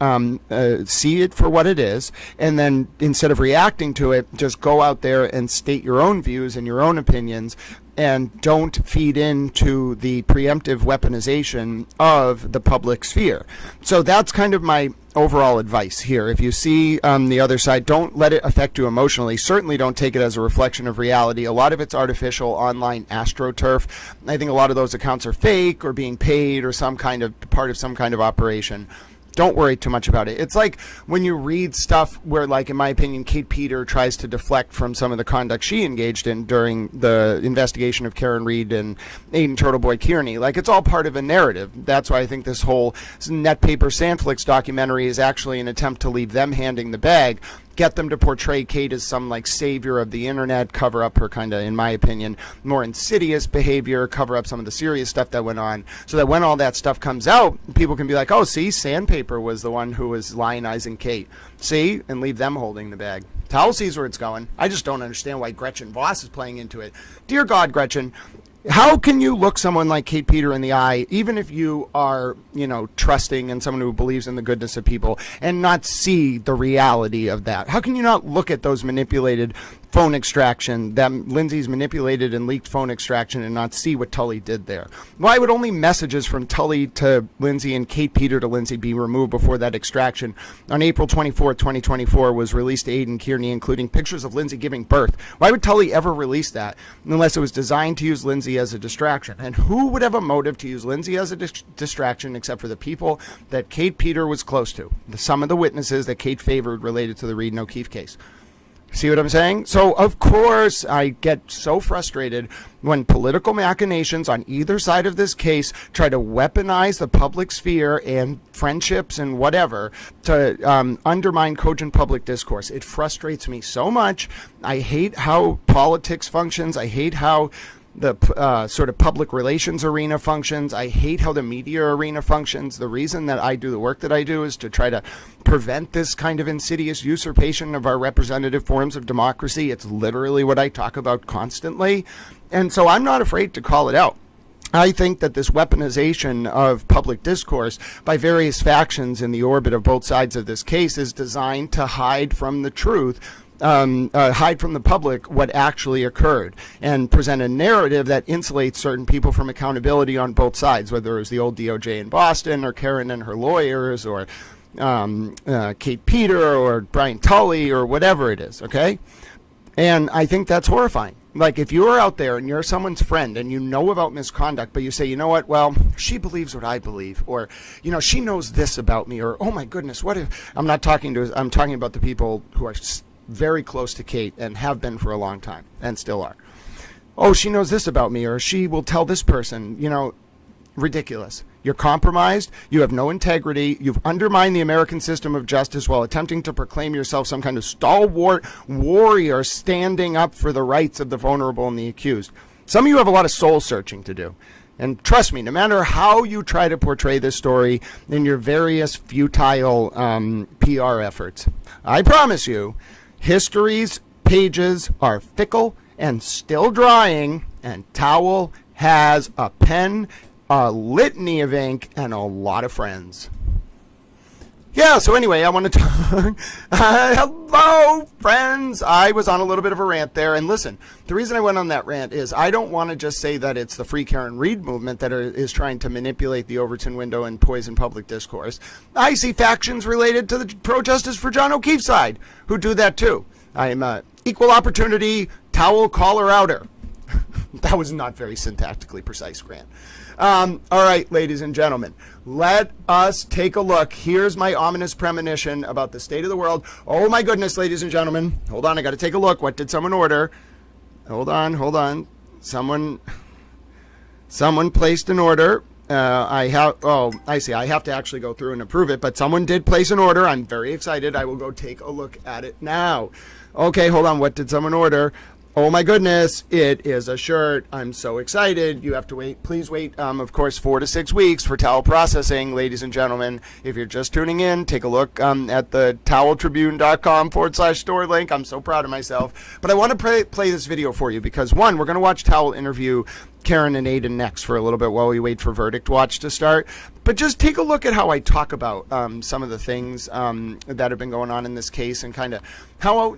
see it for what it is, and then instead of reacting to it, just go out there and state your own views and your own opinions, and don't feed into the preemptive weaponization of the public sphere. So that's kind of my overall advice here. If you see the other side, don't let it affect you emotionally. Certainly don't take it as a reflection of reality. A lot of it's artificial online astroturf. I think a lot of those accounts are fake or being paid or some kind of part of some kind of operation. Don't worry too much about it. It's like when you read stuff where, like, in my opinion, Kate Peter tries to deflect from some of the conduct she engaged in during the investigation of Karen Reed and Aiden Turtleboy Kearney. Like, it's all part of a narrative. That's why I think this whole NetPaper Sandflix documentary is actually an attempt to leave them handing the bag, get them to portray Kate as some, like, savior of the internet, cover up her kind of, in my opinion, more insidious behavior, cover up some of the serious stuff that went on, so that when all that stuff comes out, people can be like, oh, see, Sandpaper was the one who was lionizing Kate. See? And leave them holding the bag. Towel sees where it's going. I just don't understand why Gretchen Voss is playing into it. Dear God, Gretchen, how can you look someone like Kate Peter in the eye, even if you are, trusting and someone who believes in the goodness of people, and not see the reality of that? How can you not look at those manipulated phone extraction, that Lindsay's manipulated and leaked phone extraction, and not see what Tully did there? Why would only messages from Tully to Lindsay and Kate Peter to Lindsay be removed before that extraction on April 24th, 2024 was released to Aiden Kearney, including pictures of Lindsay giving birth? Why would Tully ever release that unless it was designed to use Lindsay as a distraction? And who would have a motive to use Lindsay as a distraction except for the people that Kate Peter was close to, some of the witnesses that Kate favored related to the Reed and O'Keefe case? See what I'm saying? So, of course, I get so frustrated when political machinations on either side of this case try to weaponize the public sphere and friendships and whatever to undermine cogent public discourse. It frustrates me so much. I hate how politics functions. I hate how the sort of public relations arena functions. I hate how the media arena functions. The reason that I do the work that I do is to try to prevent this kind of insidious usurpation of our representative forms of democracy. It's literally what I talk about constantly. And so I'm not afraid to call it out. I think that this weaponization of public discourse by various factions in the orbit of both sides of this case is designed to hide from the truth, hide from the public what actually occurred, and present a narrative that insulates certain people from accountability on both sides, whether it was the old DOJ in Boston or Karen and her lawyers or Kate Peter or Brian Tully or whatever it is, okay? And I think that's horrifying. Like, if you're out there and you're someone's friend and you know about misconduct, but you say, you know what, well, she believes what I believe, or, she knows this about me, or, oh my goodness, what if, I'm talking about the people who are very close to Kate and have been for a long time and still are. Oh, she knows this about me, or she will tell this person, ridiculous. You're compromised. You have no integrity. You've undermined the American system of justice while attempting to proclaim yourself some kind of stalwart warrior standing up for the rights of the vulnerable and the accused. Some of you have a lot of soul searching to do. And trust me, no matter how you try to portray this story in your various futile PR efforts, I promise you, history's pages are fickle and still drying, and Towel has a pen, a litany of ink, and a lot of friends. Yeah, so anyway, I want to talk. Hello, friends. I was on a little bit of a rant there. And listen, the reason I went on that rant is I don't want to just say that it's the Free Karen Reed movement that is trying to manipulate the Overton window and poison public discourse. I see factions related to the pro-justice for John O'Keefe side who do that too. I'm equal opportunity towel caller outer. That was not very syntactically precise, Grant. All right, ladies and gentlemen, let us take a look. Here's my ominous premonition about the state of the world. Oh my goodness, ladies and gentlemen. Hold on, I got to take a look. What did someone order? Hold on. Someone placed an order. I see. I have to actually go through and approve it, but someone did place an order. I'm very excited. I will go take a look at it now. Okay, hold on. What did someone order? Oh my goodness, it is a shirt. I'm so excited. You have to wait. Please wait, of course, 4 to 6 weeks for towel processing. Ladies and gentlemen, if you're just tuning in, take a look at the toweltribune.com/store link. I'm so proud of myself. But I want to play this video for you because, one, we're going to watch Towel interview Karen and Aiden next for a little bit while we wait for Verdict Watch to start. But just take a look at how I talk about some of the things that have been going on in this case and kind of how,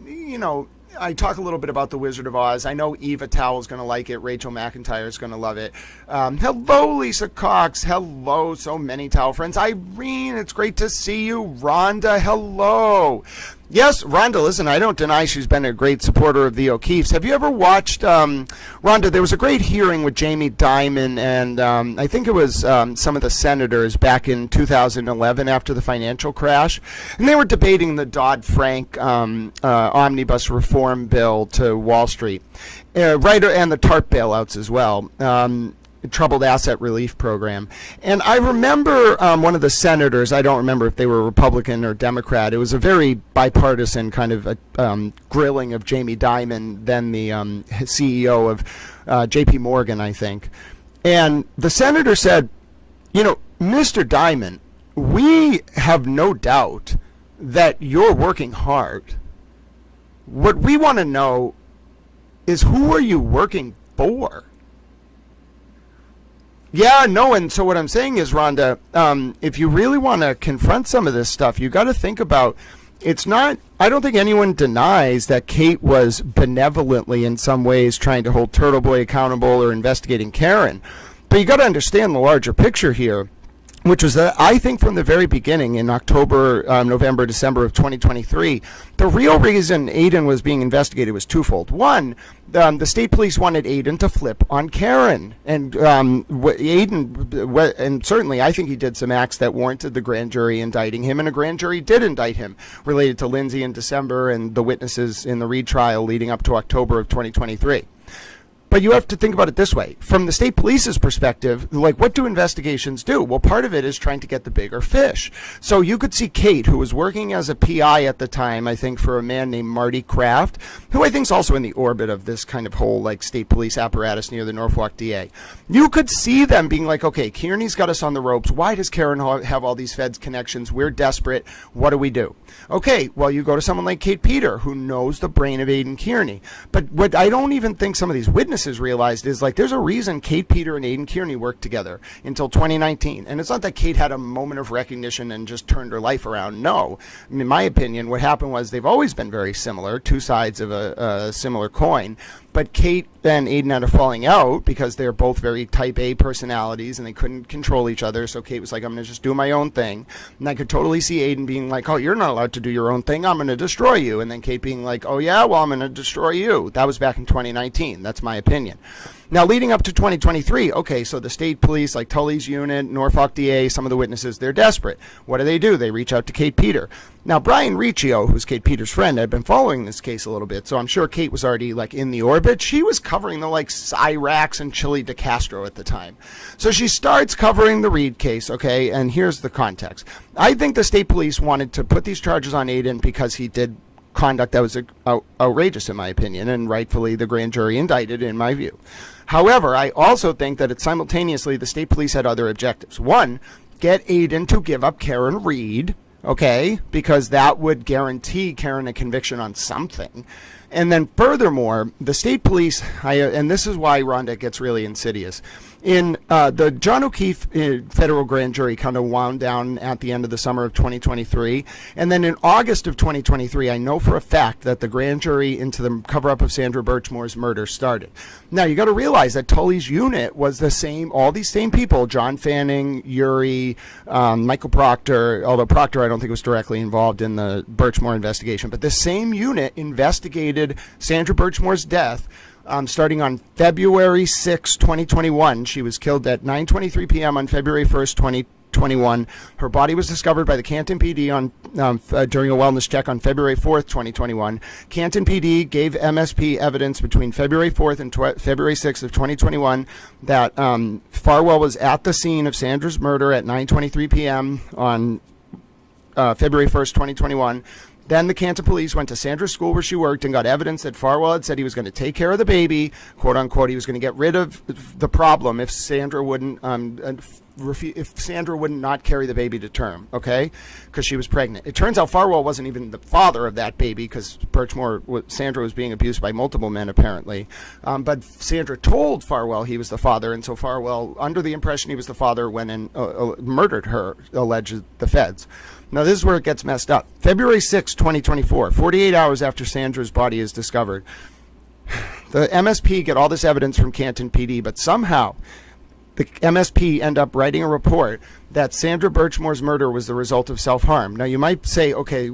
I talk a little bit about the Wizard of Oz. I know Eva Towell is going to like it. Rachel McIntyre is going to love it. Hello, Lisa Cox. Hello, so many Towel friends. Irene, it's great to see you. Rhonda, hello. Yes, Rhonda, listen, I don't deny she's been a great supporter of the O'Keeffes. Have you ever watched, Rhonda, there was a great hearing with Jamie Dimon and I think it was some of the senators back in 2011 after the financial crash. And they were debating the Dodd-Frank omnibus reform bill to Wall Street, right, and the TARP bailouts as well. Troubled Asset Relief Program. And I remember one of the senators, I don't remember if they were Republican or Democrat, it was a very bipartisan kind of grilling of Jamie Dimon, then the CEO of JP Morgan, I think. And the senator said, Mr. Dimon, we have no doubt that you're working hard. What we want to know is, who are you working for? Yeah, no, and so what I'm saying is, Rhonda, if you really want to confront some of this stuff, you got to think about, it's not, I don't think anyone denies that Kate was benevolently in some ways trying to hold Turtle Boy accountable or investigating Karen. But you got to understand the larger picture here, which was that I think from the very beginning in October, November, December of 2023, the real reason Aiden was being investigated was twofold. One, the state police wanted Aiden to flip on Karen. And Aiden, and certainly I think he did some acts that warranted the grand jury indicting him, and a grand jury did indict him related to Lindsay in December and the witnesses in the Reed trial leading up to October of 2023. But you have to think about it this way. From the state police's perspective, like, what do investigations do? Well, part of it is trying to get the bigger fish. So you could see Kate, who was working as a PI at the time, I think, for a man named Marty Kraft, who I think is also in the orbit of this kind of whole, like, state police apparatus near the Norfolk DA. You could see them being like, okay, Kearney's got us on the ropes. Why does Karen have all these feds connections? We're desperate. What do we do? Okay, well, you go to someone like Kate Peter, who knows the brain of Aiden Kearney. But what I don't even think some of these witnesses realized is, like, there's a reason Kate Peter and Aiden Kearney worked together until 2019. And it's not that Kate had a moment of recognition and just turned her life around. No. In my opinion, what happened was they've always been very similar, two sides of a similar coin. But Kate and Aiden had a falling out because they're both very type A personalities and they couldn't control each other. So Kate was like, I'm going to just do my own thing. And I could totally see Aiden being like, oh, you're not allowed to do your own thing. I'm going to destroy you. And then Kate being like, oh, yeah, well, I'm going to destroy you. That was back in 2019. That's my opinion. Now, leading up to 2023, okay, so the state police, like Tully's unit, Norfolk DA, some of the witnesses, they're desperate. What do? They reach out to Kate Peter. Now, Brian Riccio, who's Kate Peter's friend, had been following this case a little bit, so I'm sure Kate was already, like, in the orbit. She was covering the, like, Cyrax and Chili DeCastro at the time. So she starts covering the Reed case, okay, and here's the context. I think the state police wanted to put these charges on Aiden because he did conduct that was outrageous, in my opinion, and rightfully the grand jury indicted, in my view. However, I also think that simultaneously the state police had other objectives. One, get Aiden to give up Karen Reed, okay, because that would guarantee Karen a conviction on something. And then furthermore, the state police, and this is why, Rhonda, gets really insidious. In the John O'Keefe federal grand jury kind of wound down at the end of the summer of 2023. And then in August of 2023, I know for a fact that the grand jury into the cover-up of Sandra Birchmore's murder started. Now, you got to realize that Tully's unit was the same, all these same people, John Fanning, Uri, Michael Proctor, although Proctor I don't think was directly involved in the Birchmore investigation, but the same unit investigated Sandra Birchmore's death starting on February 6, 2021. She was killed at 9:23 p.m. on February 1st, 2021. Her body was discovered by the Canton PD during a wellness check on February 4th, 2021. Canton PD gave MSP evidence between February 4th and February 6th of 2021 that Farwell was at the scene of Sandra's murder at 9:23 p.m. on February 1st, 2021. Then the Canton police went to Sandra's school where she worked and got evidence that Farwell had said he was going to take care of the baby, quote unquote. He was going to get rid of the problem if Sandra wouldn't not carry the baby to term, okay, because she was pregnant. It turns out Farwell wasn't even the father of that baby because Sandra was being abused by multiple men apparently, but Sandra told Farwell he was the father, and so Farwell, under the impression he was the father, went and murdered her, alleged the feds. Now, this is where it gets messed up. February 6, 2024, 48 hours after Sandra's body is discovered, the MSP get all this evidence from Canton PD, but somehow the MSP end up writing a report that Sandra Birchmore's murder was the result of self-harm. Now, you might say, okay,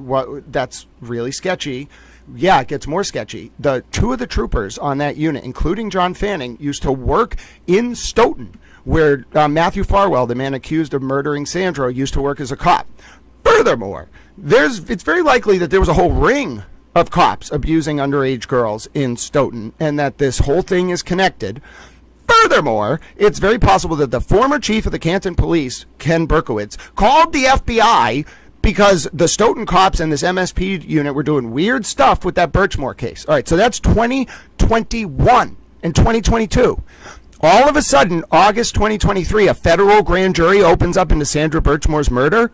that's really sketchy. Yeah, it gets more sketchy. Two of the troopers on that unit, including John Fanning, used to work in Stoughton, where Matthew Farwell, the man accused of murdering Sandra, used to work as a cop. Furthermore, it's very likely that there was a whole ring of cops abusing underage girls in Stoughton, and that this whole thing is connected. Furthermore, it's very possible that the former chief of the Canton police, Ken Berkowitz, called the FBI because the Stoughton cops and this MSP unit were doing weird stuff with that Birchmore case. All right, so that's 2021 and 2022. All of a sudden, August 2023, a federal grand jury opens up into Sandra Birchmore's murder.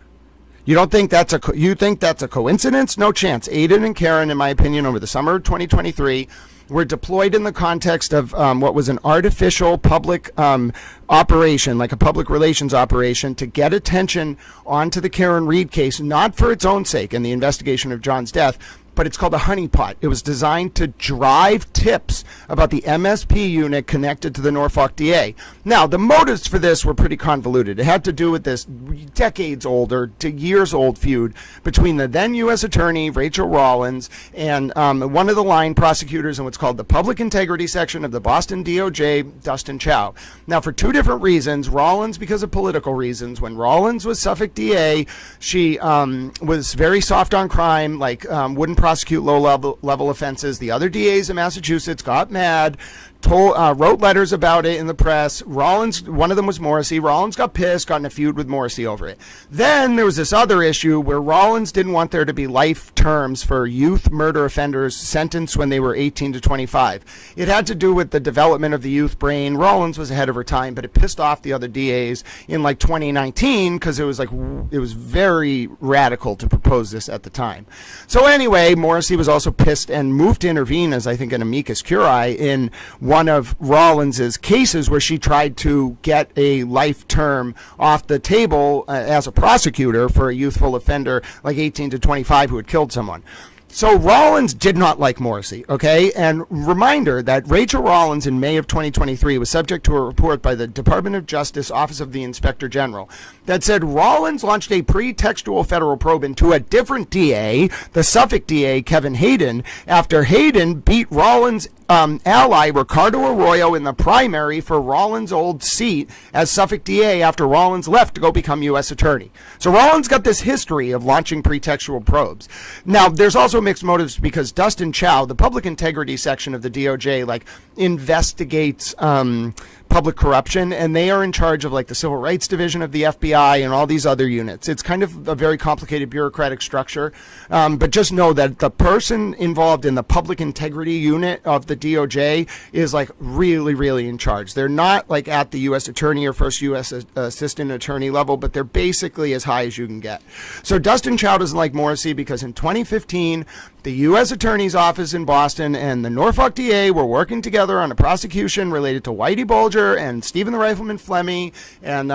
You don't think you think that's a coincidence? No chance. Aiden and Karen, in my opinion, over the summer of 2023, were deployed in the context of what was an artificial public operation, like a public relations operation, to get attention onto the Karen Reed case, not for its own sake in the investigation of John's death, but it's called a honeypot. It was designed to drive tips about the MSP unit connected to the Norfolk DA. Now, the motives for this were pretty convoluted. It had to do with this decades-old or years-old feud between the then U.S. Attorney, Rachel Rollins, and one of the line prosecutors in what's called the Public Integrity Section of the Boston DOJ, Dustin Chow. Now, for two different reasons, Rollins because of political reasons. When Rollins was Suffolk DA, she was very soft on crime, like wouldn't prosecute low-level offenses. The other DAs in Massachusetts got mad, wrote letters about it in the press. Rollins, one of them was Morrissey. Rollins got pissed, got in a feud with Morrissey over it. Then there was this other issue where Rollins didn't want there to be life terms for youth murder offenders sentenced when they were 18 to 25. It had to do with the development of the youth brain. Rollins was ahead of her time, but it pissed off the other DAs in like 2019 because it was very radical to propose this at the time. So anyway, Morrissey was also pissed and moved to intervene as, I think, an amicus curiae in one of Rollins's cases where she tried to get a life term off the table as a prosecutor for a youthful offender like 18 to 25 who had killed someone. So Rollins did not like Morrissey, okay? And reminder that Rachel Rollins in May of 2023 was subject to a report by the Department of Justice Office of the Inspector General that said Rollins launched a pretextual federal probe into a different DA, the Suffolk DA, Kevin Hayden, after Hayden beat Rollins' ally Ricardo Arroyo in the primary for Rollins' old seat as Suffolk DA after Rollins left to go become U.S. Attorney. So Rollins got this history of launching pretextual probes. Now, there's also mixed motives because Dustin Chow, the public integrity section of the DOJ, investigates public corruption, and they are in charge of the Civil Rights Division of the FBI and all these other units. It's kind of a very complicated bureaucratic structure, but just know that the person involved in the public integrity unit of the DOJ is really, really in charge. They're not at the U.S. Attorney or first U.S. Assistant Attorney level, but they're basically as high as you can get. So Dustin Chow doesn't like Morrissey because in 2015, the U.S. Attorney's Office in Boston and the Norfolk DA were working together on a prosecution related to Whitey Bulger and Stephen the Rifleman Flemmi and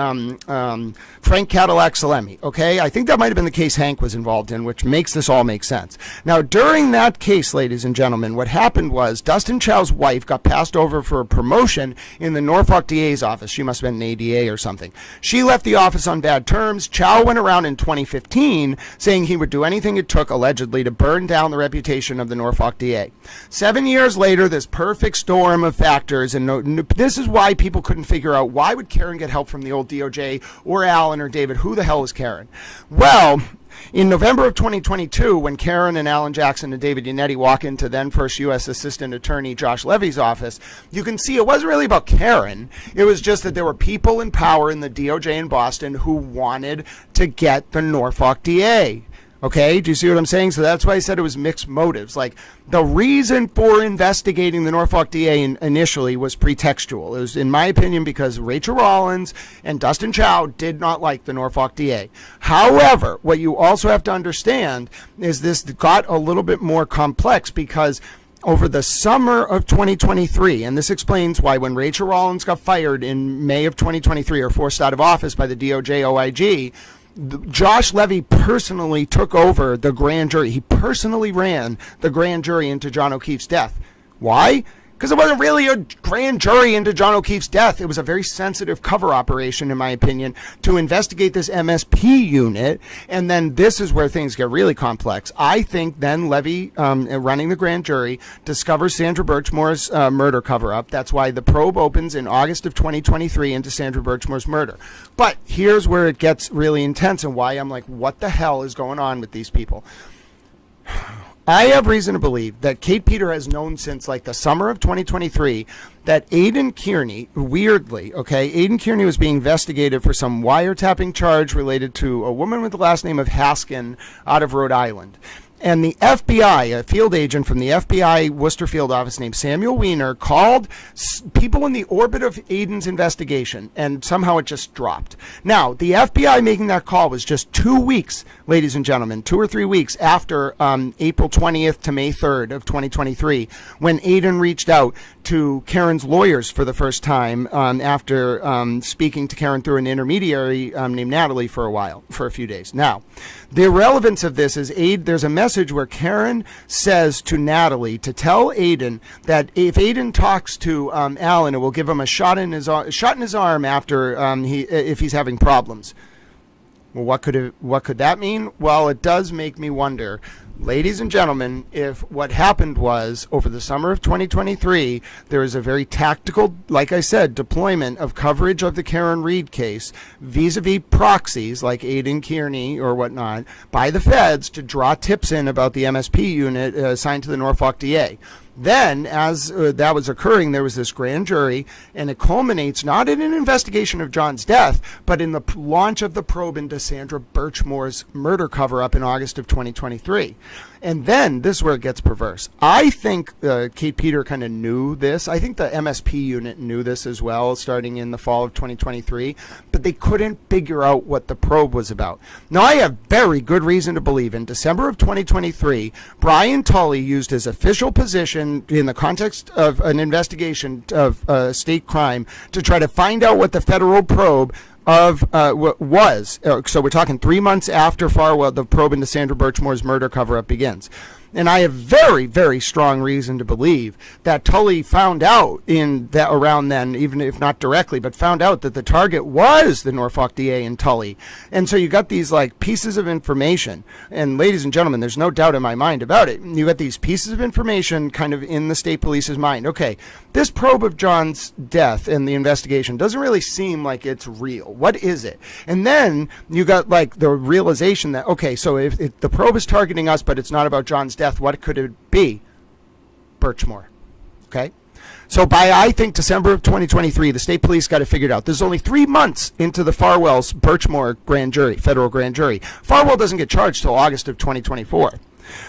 Frank Cadillac Salemi. Okay, I think that might have been the case Hank was involved in, which makes this all make sense. Now, during that case, ladies and gentlemen, what happened was Dustin Chow's wife got passed over for a promotion in the Norfolk DA's office. She must have been an ADA or something. She left the office on bad terms. Chow went around in 2015 saying he would do anything it took, allegedly, to burn down the reputation of the Norfolk DA. 7 years later, this perfect storm of factors, and this is why people couldn't figure out why would Karen get help from the old DOJ or Alan or David. Who the hell was Karen? Well, in November of 2022, when Karen and Alan Jackson and David Yannetti walk into then first U.S. Assistant Attorney Josh Levy's office, you can see it wasn't really about Karen. It was just that there were people in power in the DOJ in Boston who wanted to get the Norfolk DA. Okay, do you see what I'm saying? So that's why I said it was mixed motives. Like, the reason for investigating the Norfolk DA initially was pretextual. It was, in my opinion, because Rachel Rollins and Dustin Chow did not like the Norfolk DA. However, what you also have to understand is this got a little bit more complex because over the summer of 2023, and this explains why when Rachel Rollins got fired in May of 2023 or forced out of office by the DOJ OIG, Josh Levy personally took over the grand jury. He personally ran the grand jury into John O'Keefe's death. Why? Because it wasn't really a grand jury into John O'Keefe's death. It was a very sensitive cover operation, in my opinion, to investigate this MSP unit. And then this is where things get really complex. I think then Levy, running the grand jury, discovers Sandra Birchmore's murder cover-up. That's why the probe opens in August of 2023 into Sandra Birchmore's murder. But here's where it gets really intense and why I'm like, what the hell is going on with these people? I have reason to believe that Kate Peter has known since like the summer of 2023 that Aidan Kearney, weirdly, Aidan Kearney was being investigated for some wiretapping charge related to a woman with the last name of Haskin out of Rhode Island. And the FBI, a field agent from the FBI Worcester field office named Samuel Weiner, called people in the orbit of Aidan's investigation, and somehow it just dropped. Now, the FBI making that call was just 2 weeks, ladies and gentlemen, 2 or 3 weeks after April 20th to May 3rd of 2023, when Aidan reached out to Karen's lawyers for the first time after speaking to Karen through an intermediary named Natalie for a few days. Now, the relevance of this is there's a message where Karen says to Natalie to tell Aidan that if Aidan talks to Alan, it will give him a shot in his arm after if he's having problems. Well, what could that mean? Well, it does make me wonder, ladies and gentlemen, if what happened was over the summer of 2023, there was a very tactical, like I said, deployment of coverage of the Karen Reed case vis-a-vis proxies like Aidan Kearney or whatnot by the feds to draw tips in about the MSP unit assigned to the Norfolk DA. Then, as that was occurring, there was this grand jury, and it culminates not in an investigation of John's death, but in the launch of the probe into Sandra Birchmore's murder cover-up in August of 2023. And then, this is where it gets perverse. I think Kate Peter kind of knew this. I think the MSP unit knew this as well, starting in the fall of 2023, but they couldn't figure out what the probe was about. Now, I have very good reason to believe in December of 2023, Brian Tully used his official position in the context of an investigation of state crime to try to find out what the federal probe of what was. So we're talking 3 months after Farwell, the probe into Sandra Birchmore's murder cover-up begins. And I have very, very strong reason to believe that Tully found out in that around then, even if not directly, but found out that the target was the Norfolk DA and Tully. And so you got these like pieces of information. And ladies and gentlemen, there's no doubt in my mind about it. You got these pieces of information kind of in the state police's mind. Okay, this probe of John's death and the investigation doesn't really seem like it's real. What is it? And then you got like the realization that, okay, so if the probe is targeting us, but it's not about John's death, what could it be? Birchmore. Okay? So by, I think, December of 2023, the state police got it figured out. This is only 3 months into the Farwell's Birchmore grand jury, federal grand jury. Farwell doesn't get charged till August of 2024.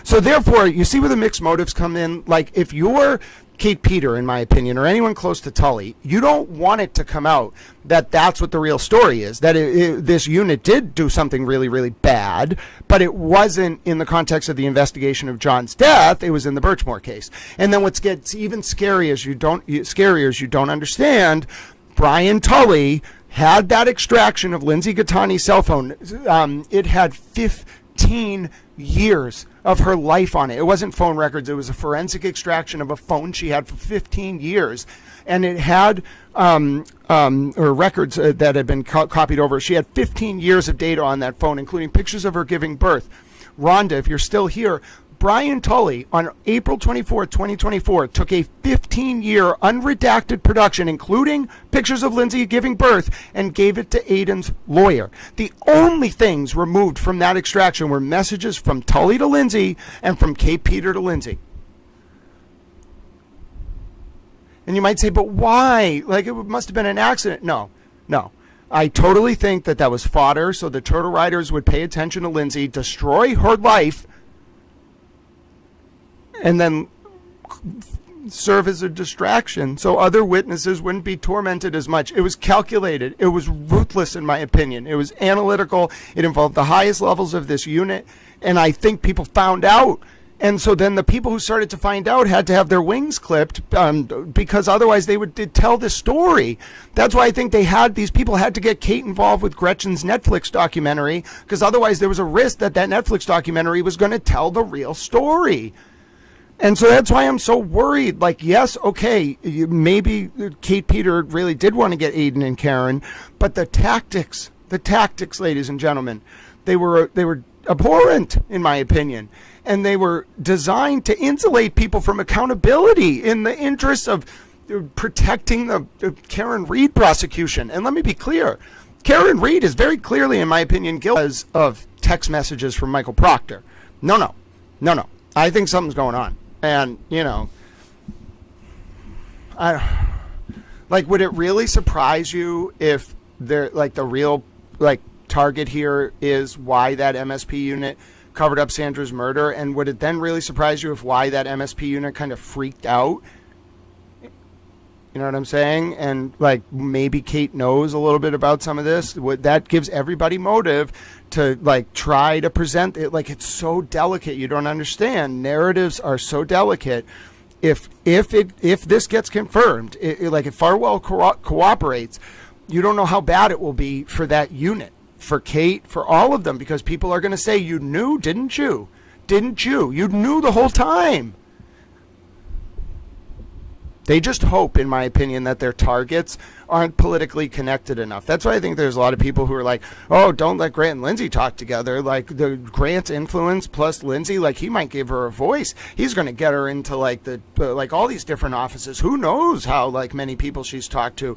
So therefore, you see where the mixed motives come in? Like, if you're Kate Peter, in my opinion, or anyone close to Tully, you don't want it to come out that that's what the real story is, that this unit did do something really, really bad, but it wasn't in the context of the investigation of John's death. It was in the Birchmore case. And then what gets even scarier is you don't understand, Brian Tully had that extraction of Lindsay Gatani's cell phone. It had 15 years of her life on it. It wasn't phone records. It was a forensic extraction of a phone she had for 15 years. And it had or records that had been copied over. She had 15 years of data on that phone, including pictures of her giving birth. Rhonda, if you're still here, Brian Tully, on April 24, 2024, took a 15-year unredacted production, including pictures of Lindsay giving birth, and gave it to Aidan's lawyer. The only things removed from that extraction were messages from Tully to Lindsay and from Kate Peter to Lindsay. And you might say, but why? Like, it must have been an accident. No. I totally think that that was fodder so the Turtle Riders would pay attention to Lindsay, destroy her life, and then serve as a distraction so other witnesses wouldn't be tormented as much. It was calculated. It was ruthless, in my opinion. It was analytical. It involved the highest levels of this unit, and I think people found out. And so then the people who started to find out had to have their wings clipped because otherwise they would tell the story. That's why I think these people had to get Kate involved with Gretchen's Netflix documentary, because otherwise there was a risk that Netflix documentary was going to tell the real story. And so that's why I'm so worried. Like, yes, okay, maybe Kate Peter really did want to get Aiden and Karen, but the tactics, ladies and gentlemen, they were abhorrent, in my opinion. And they were designed to insulate people from accountability in the interest of protecting the Karen Reed prosecution. And let me be clear, Karen Reed is very clearly, in my opinion, guilty of text messages from Michael Proctor. No. I think something's going on. And, would it really surprise you if the real, target here is why that MSP unit covered up Sandra's murder? And would it then really surprise you if why that MSP unit kind of freaked out? You know what I'm saying? And maybe Kate knows a little bit about some of this. That gives everybody motive to try to present it like it's so delicate. You don't understand. Narratives are so delicate. If this gets confirmed, if Farwell cooperates, you don't know how bad it will be for that unit, for Kate, for all of them, because people are going to say, you knew, didn't you? Didn't you? You knew the whole time. They just hope, in my opinion, that their targets aren't politically connected enough. That's why I think there's a lot of people who are like, oh, don't let Grant and Lindsay talk together. The Grant's influence plus Lindsay, he might give her a voice. He's going to get her into all these different offices. Who knows how many people she's talked to,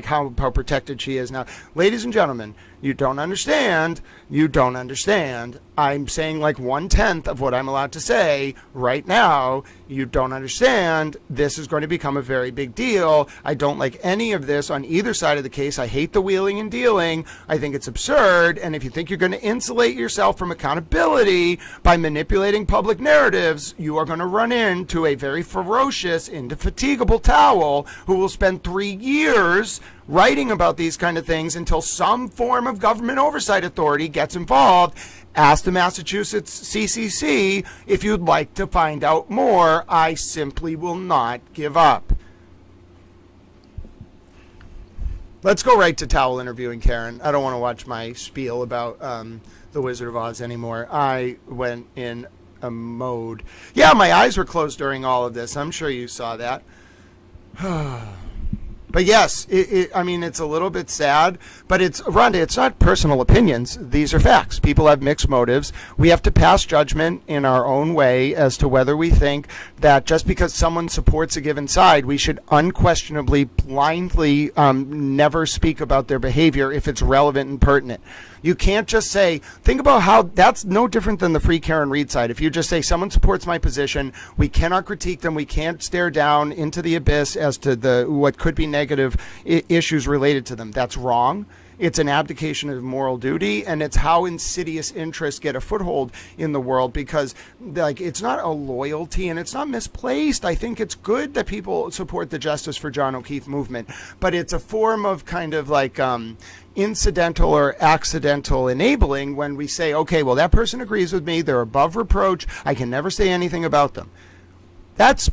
how protected she is now. Ladies and gentlemen, you don't understand. You don't understand. I'm saying 1/10 of what I'm allowed to say right now. You don't understand. This is going to become a very big deal. I don't like any of this on either side of the case. I hate the wheeling and dealing. I think it's absurd. And if you think you're going to insulate yourself from accountability by manipulating public narratives, you are going to run into a very ferocious, indefatigable towel who will spend 3 years writing about these kind of things until some form of government oversight authority gets involved. Ask the Massachusetts CCC if you'd like to find out more. I simply will not give up. Let's go right to Towel interviewing Karen. I don't want to watch my spiel about the Wizard of Oz anymore. I went in a mode. Yeah, my eyes were closed during all of this. I'm sure you saw that. But yes, it's a little bit sad, but Rhonda, it's not personal opinions. These are facts. People have mixed motives. We have to pass judgment in our own way as to whether we think that just because someone supports a given side, we should unquestionably, blindly never speak about their behavior if it's relevant and pertinent. You can't just say, think about how that's no different than the Free Karen Reed side. If you just say someone supports my position, we cannot critique them. We can't stare down into the abyss as to what could be negative issues related to them. That's wrong. It's an abdication of moral duty, and it's how insidious interests get a foothold in the world because, it's not a loyalty and it's not misplaced. I think it's good that people support the Justice for John O'Keefe movement, but it's a form of kind of incidental or accidental enabling when we say, okay, well, that person agrees with me. They're above reproach. I can never say anything about them. That's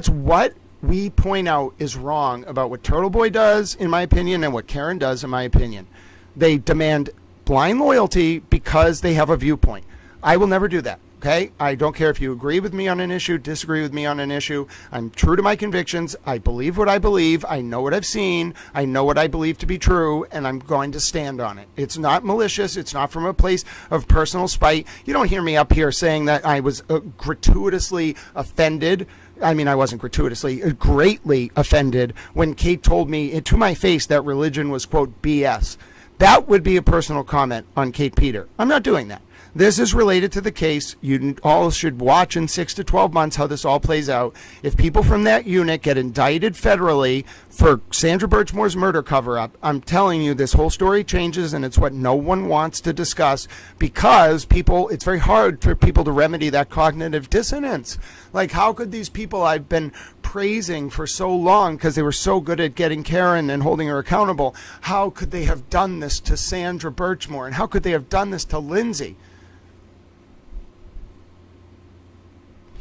what we point out is wrong about what Turtle Boy does, in my opinion, and what Karen does, in my opinion. They demand blind loyalty because they have a viewpoint. I will never do that, okay? I don't care if you agree with me on an issue, disagree with me on an issue. I'm true to my convictions. I believe what I believe. I know what I've seen. I know what I believe to be true, and I'm going to stand on it. It's not malicious. It's not from a place of personal spite. You don't hear me up here saying that I was gratuitously offended. I wasn't gratuitously, greatly offended when Kate told me to my face that religion was, quote, BS. That would be a personal comment on Kate Peter. I'm not doing that. This is related to the case. You all should watch in 6 to 12 months how this all plays out. If people from that unit get indicted federally for Sandra Birchmore's murder cover-up, I'm telling you, this whole story changes, and it's what no one wants to discuss, because it's very hard for people to remedy that cognitive dissonance. Like, how could these people I've been praising for so long because they were so good at getting Karen and holding her accountable, how could they have done this to Sandra Birchmore? And how could they have done this to Lindsay?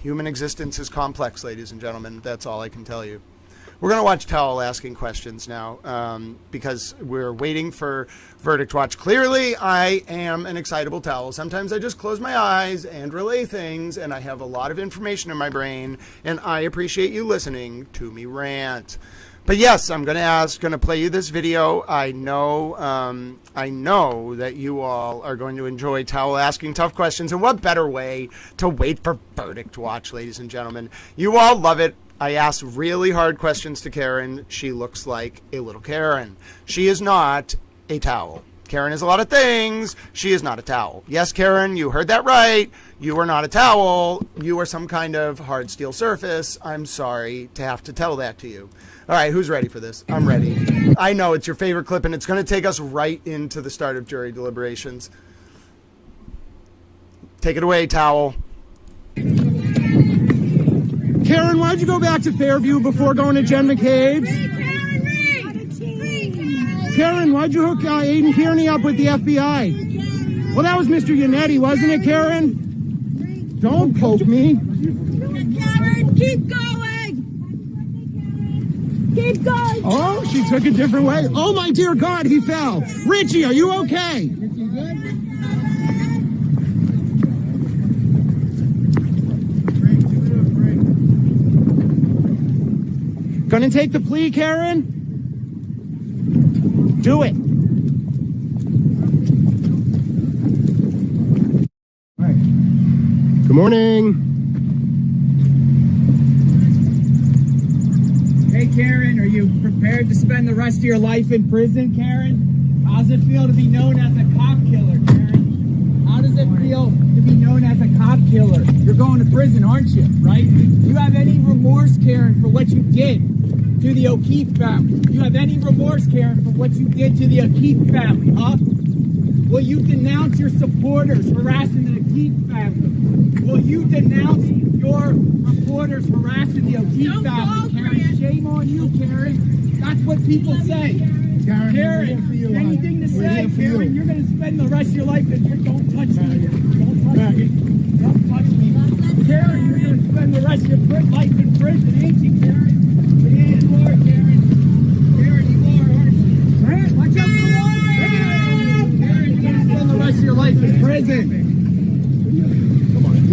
Human existence is complex, ladies and gentlemen. That's all I can tell you. We're going to watch Towel asking questions now because we're waiting for Verdict Watch. Clearly, I am an excitable Towel. Sometimes I just close my eyes and relay things, and I have a lot of information in my brain, and I appreciate you listening to me rant. But yes, I'm going to play you this video. I know that you all are going to enjoy Towel asking tough questions, and what better way to wait for Verdict Watch, ladies and gentlemen. You all love it. I asked really hard questions to Karen. She looks like a little Karen. She is not a towel. Karen is a lot of things. She is not a towel. Yes, Karen, you heard that right. You are not a towel. You are some kind of hard steel surface. I'm sorry to have to tell that to you. All right, who's ready for this? I'm ready. I know it's your favorite clip, and it's going to take us right into the start of jury deliberations. Take it away, towel. Karen, why'd you go back to Fairview before going to Jen McCabe's? Karen, why'd you hook Aiden Kearney up with the FBI? Well, that was Mr. Yannetti, wasn't it, Karen? Don't poke me. Karen, keep going. Keep going. Oh, she took a different way. Oh, my dear God, he fell. Richie, are you okay? Gonna take the plea, Karen? Do it. All right. Good morning. Hey, Karen, are you prepared to spend the rest of your life in prison, Karen? How does it feel to be known as a cop killer, Karen? How does it feel to be known as a cop killer? You're going to prison, aren't you, right? Do you have any remorse, Karen, for what you did to the O'Keefe family? Do you have any remorse, Karen, for what you did to the O'Keefe family, huh? Will you denounce your supporters harassing the O'Keefe family? Will you denounce your reporters harassing the O'Keefe family, Karen? Shame on you, Karen. That's what people say. Karen, anything to say, Karen? You're going to spend the rest of your life in prison. Don't touch me. Don't touch me. Don't touch me. Karen, you're going to spend the rest of your life in prison, ain't you, Karen? Yeah, you are, Karen. Karen, you are, aren't you? Karen, watch out for the water! Karen, you're going to spend the rest of your life in prison.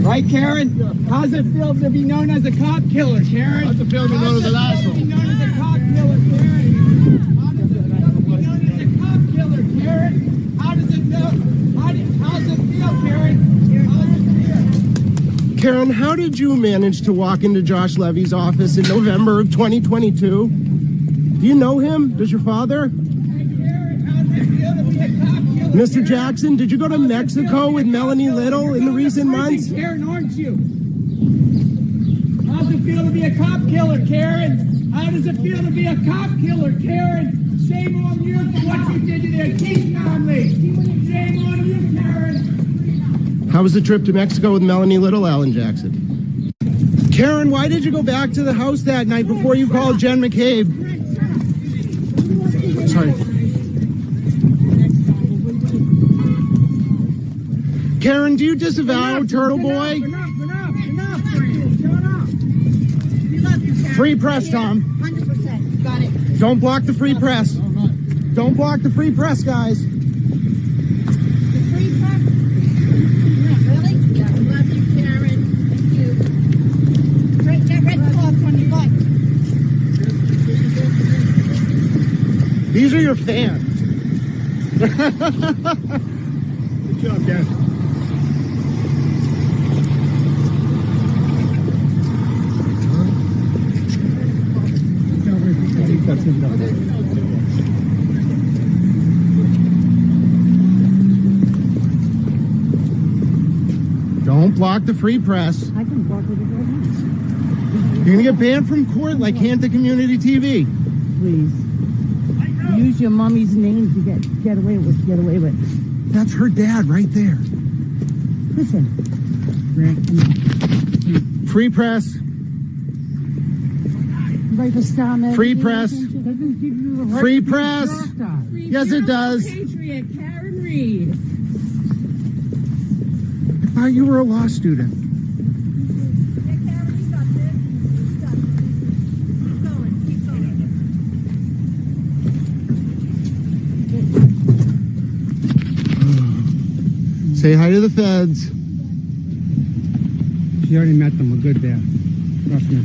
Right, Karen? How's it feel to be known as a cop killer, Karen? How's it feel to be known as an asshole? Be known as a cop killer, Karen? How does it feel to be known as a cop killer, Karen? How does it feel? How's it feel, Karen? How's it feel? Karen, how did you manage to walk into Josh Levy's office in November of 2022? Do you know him? Does your father? Mr. Jackson, did you go to Mexico with Melanie Little in the recent months? Karen, aren't you? How's it feel to be a cop killer, Karen? How does it feel to be a cop killer, Karen? Shame on you for what you did to the O'Keefe family. Shame on you, Karen. How was the trip to Mexico with Melanie Little, Alan Jackson? Karen, why did you go back to the house that night before you called Jen McCabe? Sorry. Karen, do you disavow Turtle Boy? Enough, Brandon. Shut up. We love you, Karen. Free press, Tom. 100%. Got it. Don't block the free press. Don't block the free press, guys. The free press? Yeah, really? Yeah, we love you, Karen. Thank you. Get red cloth when you like. These are your fans. Good job, guys. Don't block the free press. I can walk with it. You're gonna get banned from court like Canton Community TV. Please. Use your mommy's name to get away with. That's her dad right there. Listen. Free press. Right for Star Magazine. Free press. Doesn't give you the right Free to be press. broadcast. Yes, it does. Patriot, Karen Reed. I thought you were a law student. Say hi to the feds. She already met them. We're good there. Trust me.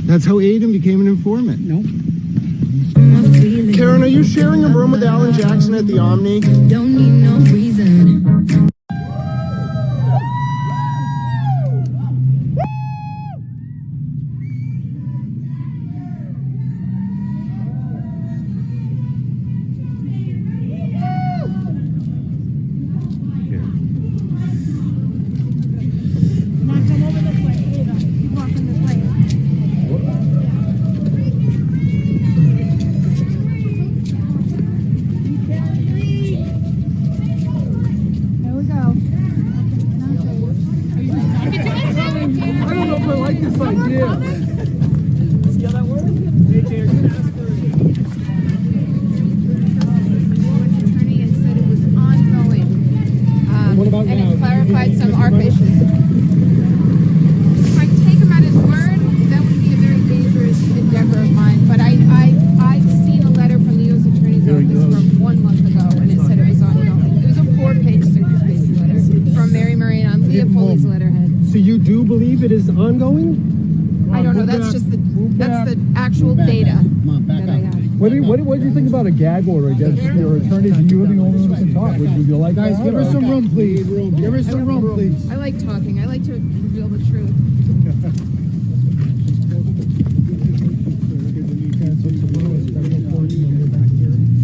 That's how Aiden became an informant. Nope. Karen, are you sharing a room with Alan Jackson at the Omni? Don't need no reason. Not come over this way either. Keep walking this way. There we go. I don't know if I like this idea. See how that works? AJ, are you gonna ask her? Attorney and said it was ongoing. What about and now? it clarified some ARP issues. If I take him at his word, that would be a very dangerous endeavor of mine. But I've seen a letter from the U.S. Attorney's Office from 1 month ago, and it said it was ongoing. It was a 4-page service-based letter from Mary Marie on Leah Foley's letterhead. So you do believe it is ongoing? I don't know. That's just the actual data that I have. What do you think about a gag order against your attorneys and you are the only one who can talk? Would you like Guys, that? give her some room, please. Give her some room, please. I like talking. I like to reveal the truth.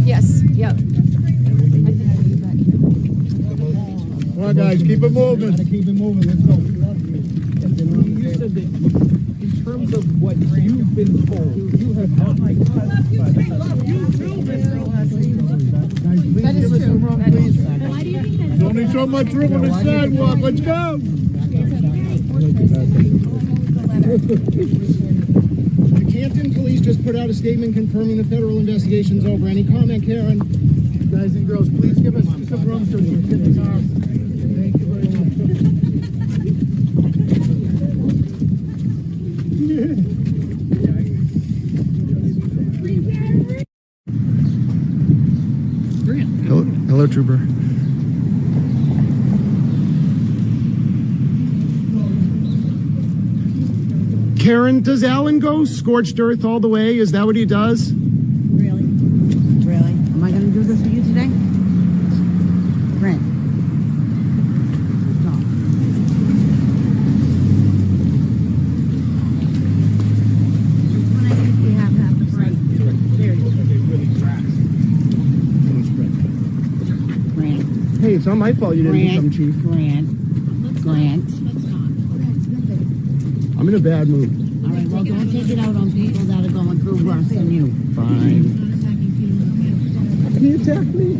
Yes. Yep. I think I'll be back here. Come on, guys, keep it moving. Keep it moving. Let's go. You said that in terms of what you've been told, you have not. That is true. That is true. There's only so much room on the sidewalk. Let's go. The Canton police just put out a statement confirming the federal investigation's over. Any comment, Karen? Guys and girls, please give us some room so we can get this off. Thank you very much. Hello, Trooper. Karen, does Alan go scorched earth all the way? Is that what he does? Really? Really? Am I going to do this for you today? Brent. Stop. When I think we have half the break. Grant. Hey, it's not my fault you didn't do something, Chief. Grant. I'm in a bad mood. All right, well, don't take it out on people that are going through worse than you. Fine. Can you attack me?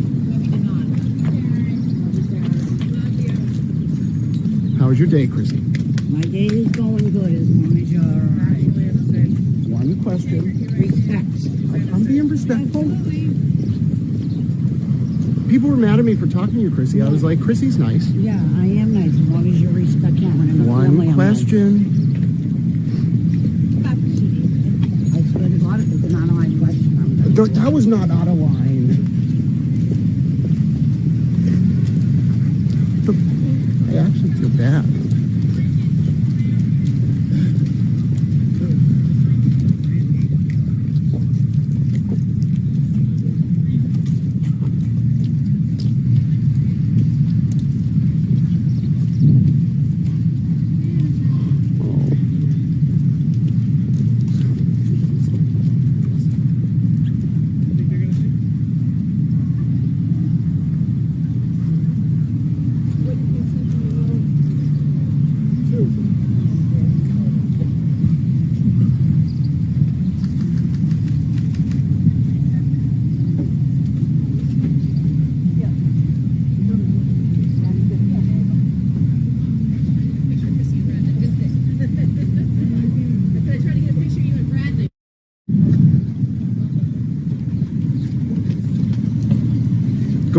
How was your day, Chrissy? My day is going good as long as you're One question. respect. I'm being respectful. People were mad at me for talking to you, Chrissy. I was like, Chrissy's nice. Yeah, I am nice as long as you respect Cameron and the family. One question. I swear to God, if it's an out-of-line question, I'm gonna... That was not out of line. I actually feel bad.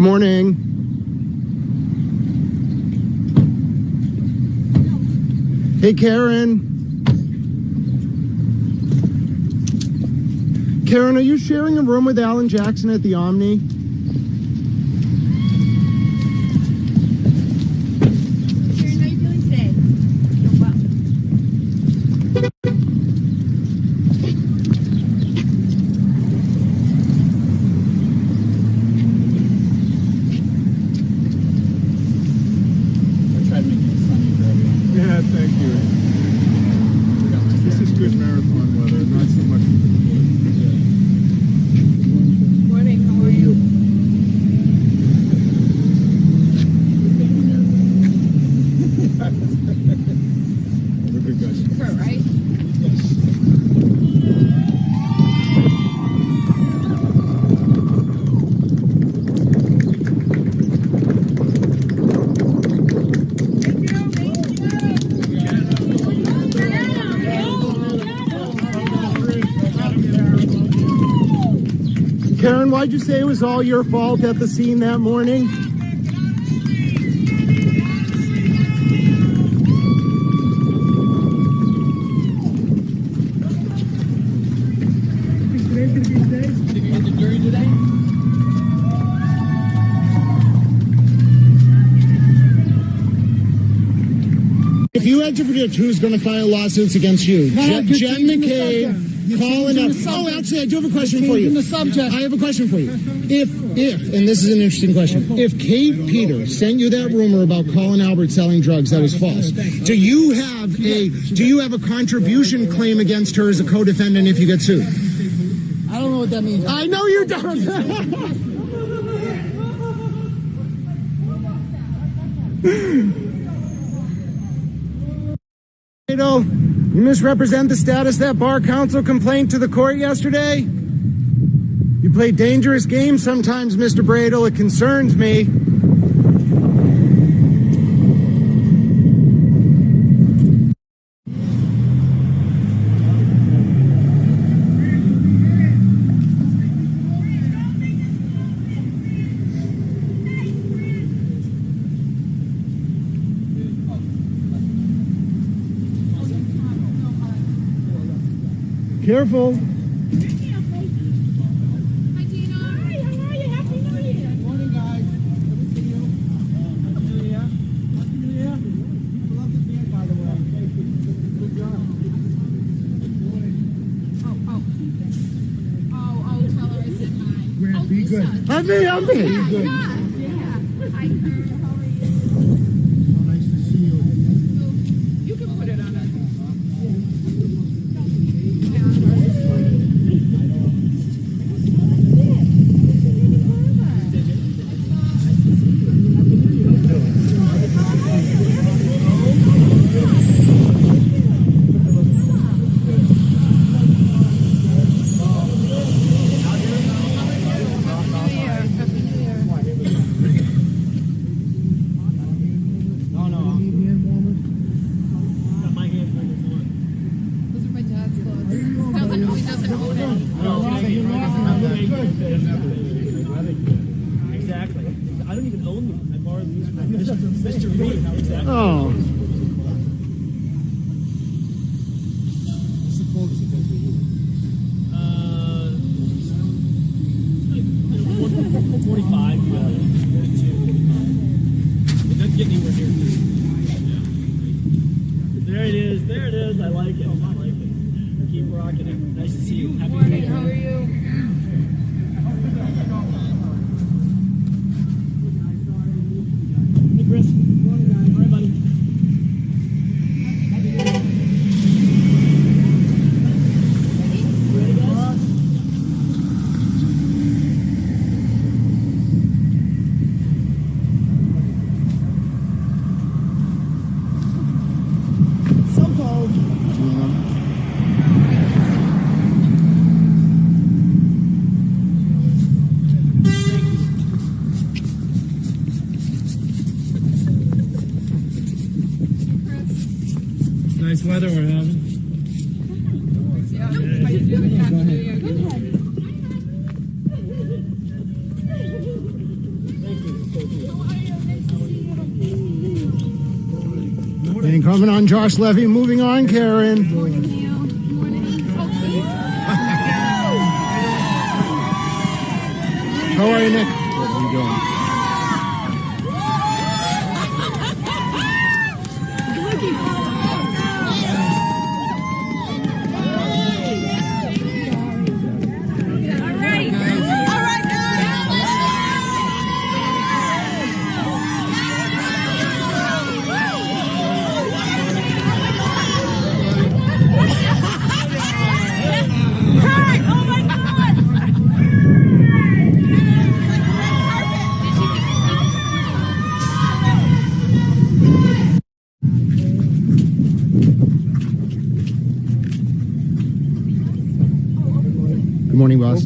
morning. Hey, Karen. Karen, are you sharing a room with Alan Jackson at the Omni? Karen, how are you doing today? Doing well. Yeah, thank you. This is good marathon weather, not so much. Morning, how are you? We're good guys. Sure, right? Karen, why'd you say it was all your fault at the scene that morning? If you had to predict who's going to file lawsuits against you, Jen McCabe, Colin up. Oh, actually, I do have a question for you. I have a question for you. If, and this is an interesting question, if Kate Peters sent you that rumor about Colin Albert selling drugs that was false, do you have a contribution claim against her as a co-defendant if you get sued? I don't know what that means. I know you don't. You misrepresent the status that bar counsel complained to the court yesterday. You play dangerous games sometimes, Mr. Bradle. It concerns me. Careful. Hi, Dina. Hi, how are you? Happy New Year. Morning, guys. Good to see you. Happy New Year. Happy New Year. I love the band, by the way. Good job. Oh, tell her I said hi. Grant, be good. I'm me. Yeah. Hi, how are you? So nice to see you. You can put it on us. Exactly. I don't even own them. I borrowed these from Mr. Reed. Exactly. Oh. What's the quote? 45. 42. It doesn't get anywhere near. There it is. There it is. I like it. I like it. Keep rocking it. Nice to see you. Happy New Morning, Year. how are you? Hey, Chris. All right, buddy. Ready, guys? So cold. Nice weather we're having. Yeah. How you doing? Happy New Year. Good. Thank you. Coming on Josh Levy, moving on Karen. How are you, Nick? What are you doing? Good morning, boss.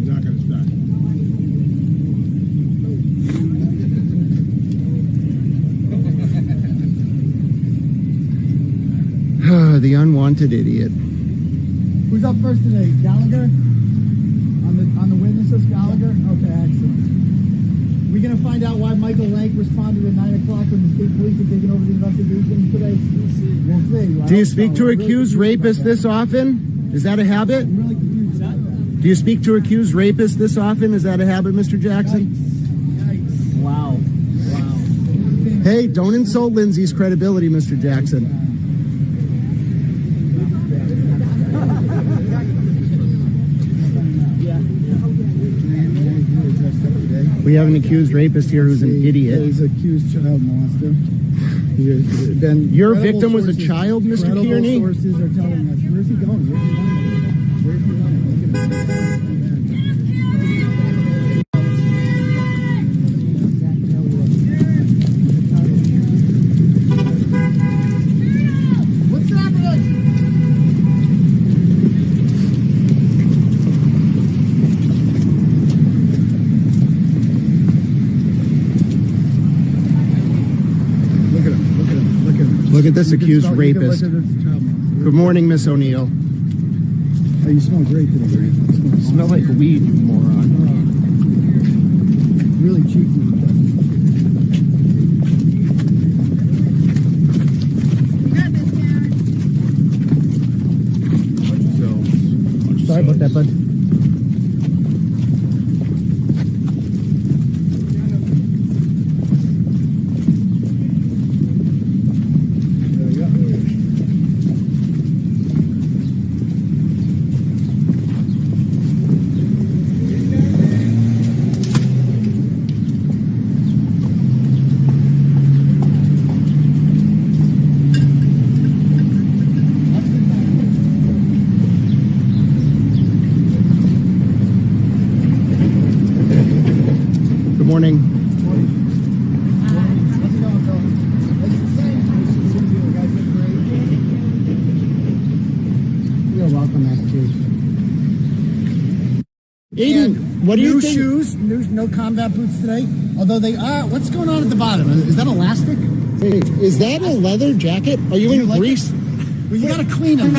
Not gonna start. The unwanted idiot. Who's up first today? Gallagher? On the witnesses, Gallagher? Okay, excellent. We gonna find out why Michael Lank responded at 9 o'clock when the state police had taken over the investigation today? We'll see. Do you speak to accused rapists this often? Is that a habit? I'm really confused. Do you speak to accused rapists this often? Is that a habit, Mr. Jackson? Yikes. Wow. Hey, don't insult Lindsay's credibility, Mr. Jackson. We have an accused rapist here who's an idiot. He's an accused child molester. Your victim was a child, Mr. Kearney? Sources are telling us. Where's he going? Where's he going? Look at him. What's happening? Look at this accused rapist. Good morning, Miss O'Neill. Oh, you smell great today. You smell like weed, you moron. Really cheeky. Sorry about that, bud. Morning. You're welcome, Massachusetts. Aiden, what do you think? Shoes, no combat boots today. Although they are. What's going on at the bottom? Is that elastic? Hey, is that a leather jacket? Are you in like Greece? Well, you gotta clean them.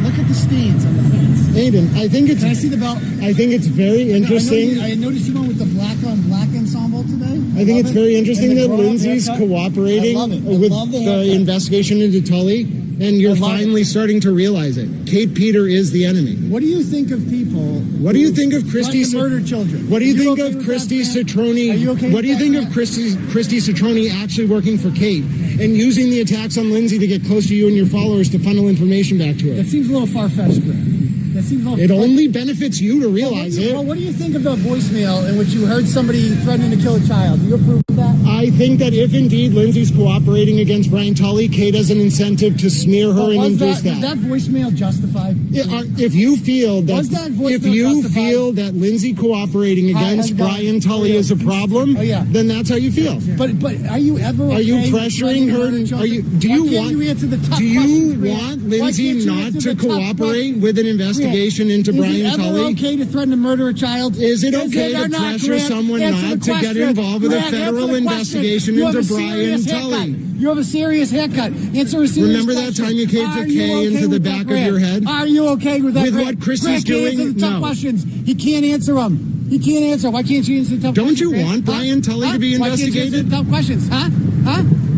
Look at the stains on the pants. Aiden, I think it's. Can I see the belt? I think it's very interesting. I noticed you went with the black on black ensemble today. I think it's very interesting that Lindsay's cooperating with the investigation into Tully, and you're finally starting to realize it. Kate Peter is the enemy. What do you think of people? What do you think of Christy? Murder children. What do you think of Christy Citroni? Are you okay? What do you think of Christy Citroni actually working for Kate and using the attacks on Lindsay to get close to you and your followers to funnel information back to her? That seems a little far-fetched, Greg. That seems a little. It only benefits you to realize it. Well, what do you think of the voicemail in which you heard somebody threatening to kill a child? Do you approve of that? I think that if indeed Lindsay's cooperating against Brian Tully, Kate has an incentive to smear her and induce that. Was that voicemail justified? If you feel that, that Lindsay cooperating against Brian Tully is a problem, then that's how you feel. But are you ever? Are you pressuring her? Do you want Lindsay not to cooperate with an investigation into Brian Tully? Is it ever okay to threaten to murder a child? Is it okay to pressure someone not to get involved with a federal investigation into Brian Tully? You have a serious haircut. Answer a serious Remember that time you caved a K into the back of your head? Are you okay with that? With what Chris is doing? Answer the tough questions. He can't answer them. He can't answer. Why can't you answer tough Don't questions? you Grant? want Brian Tully to be Why can't you investigated? answer tough questions? Huh?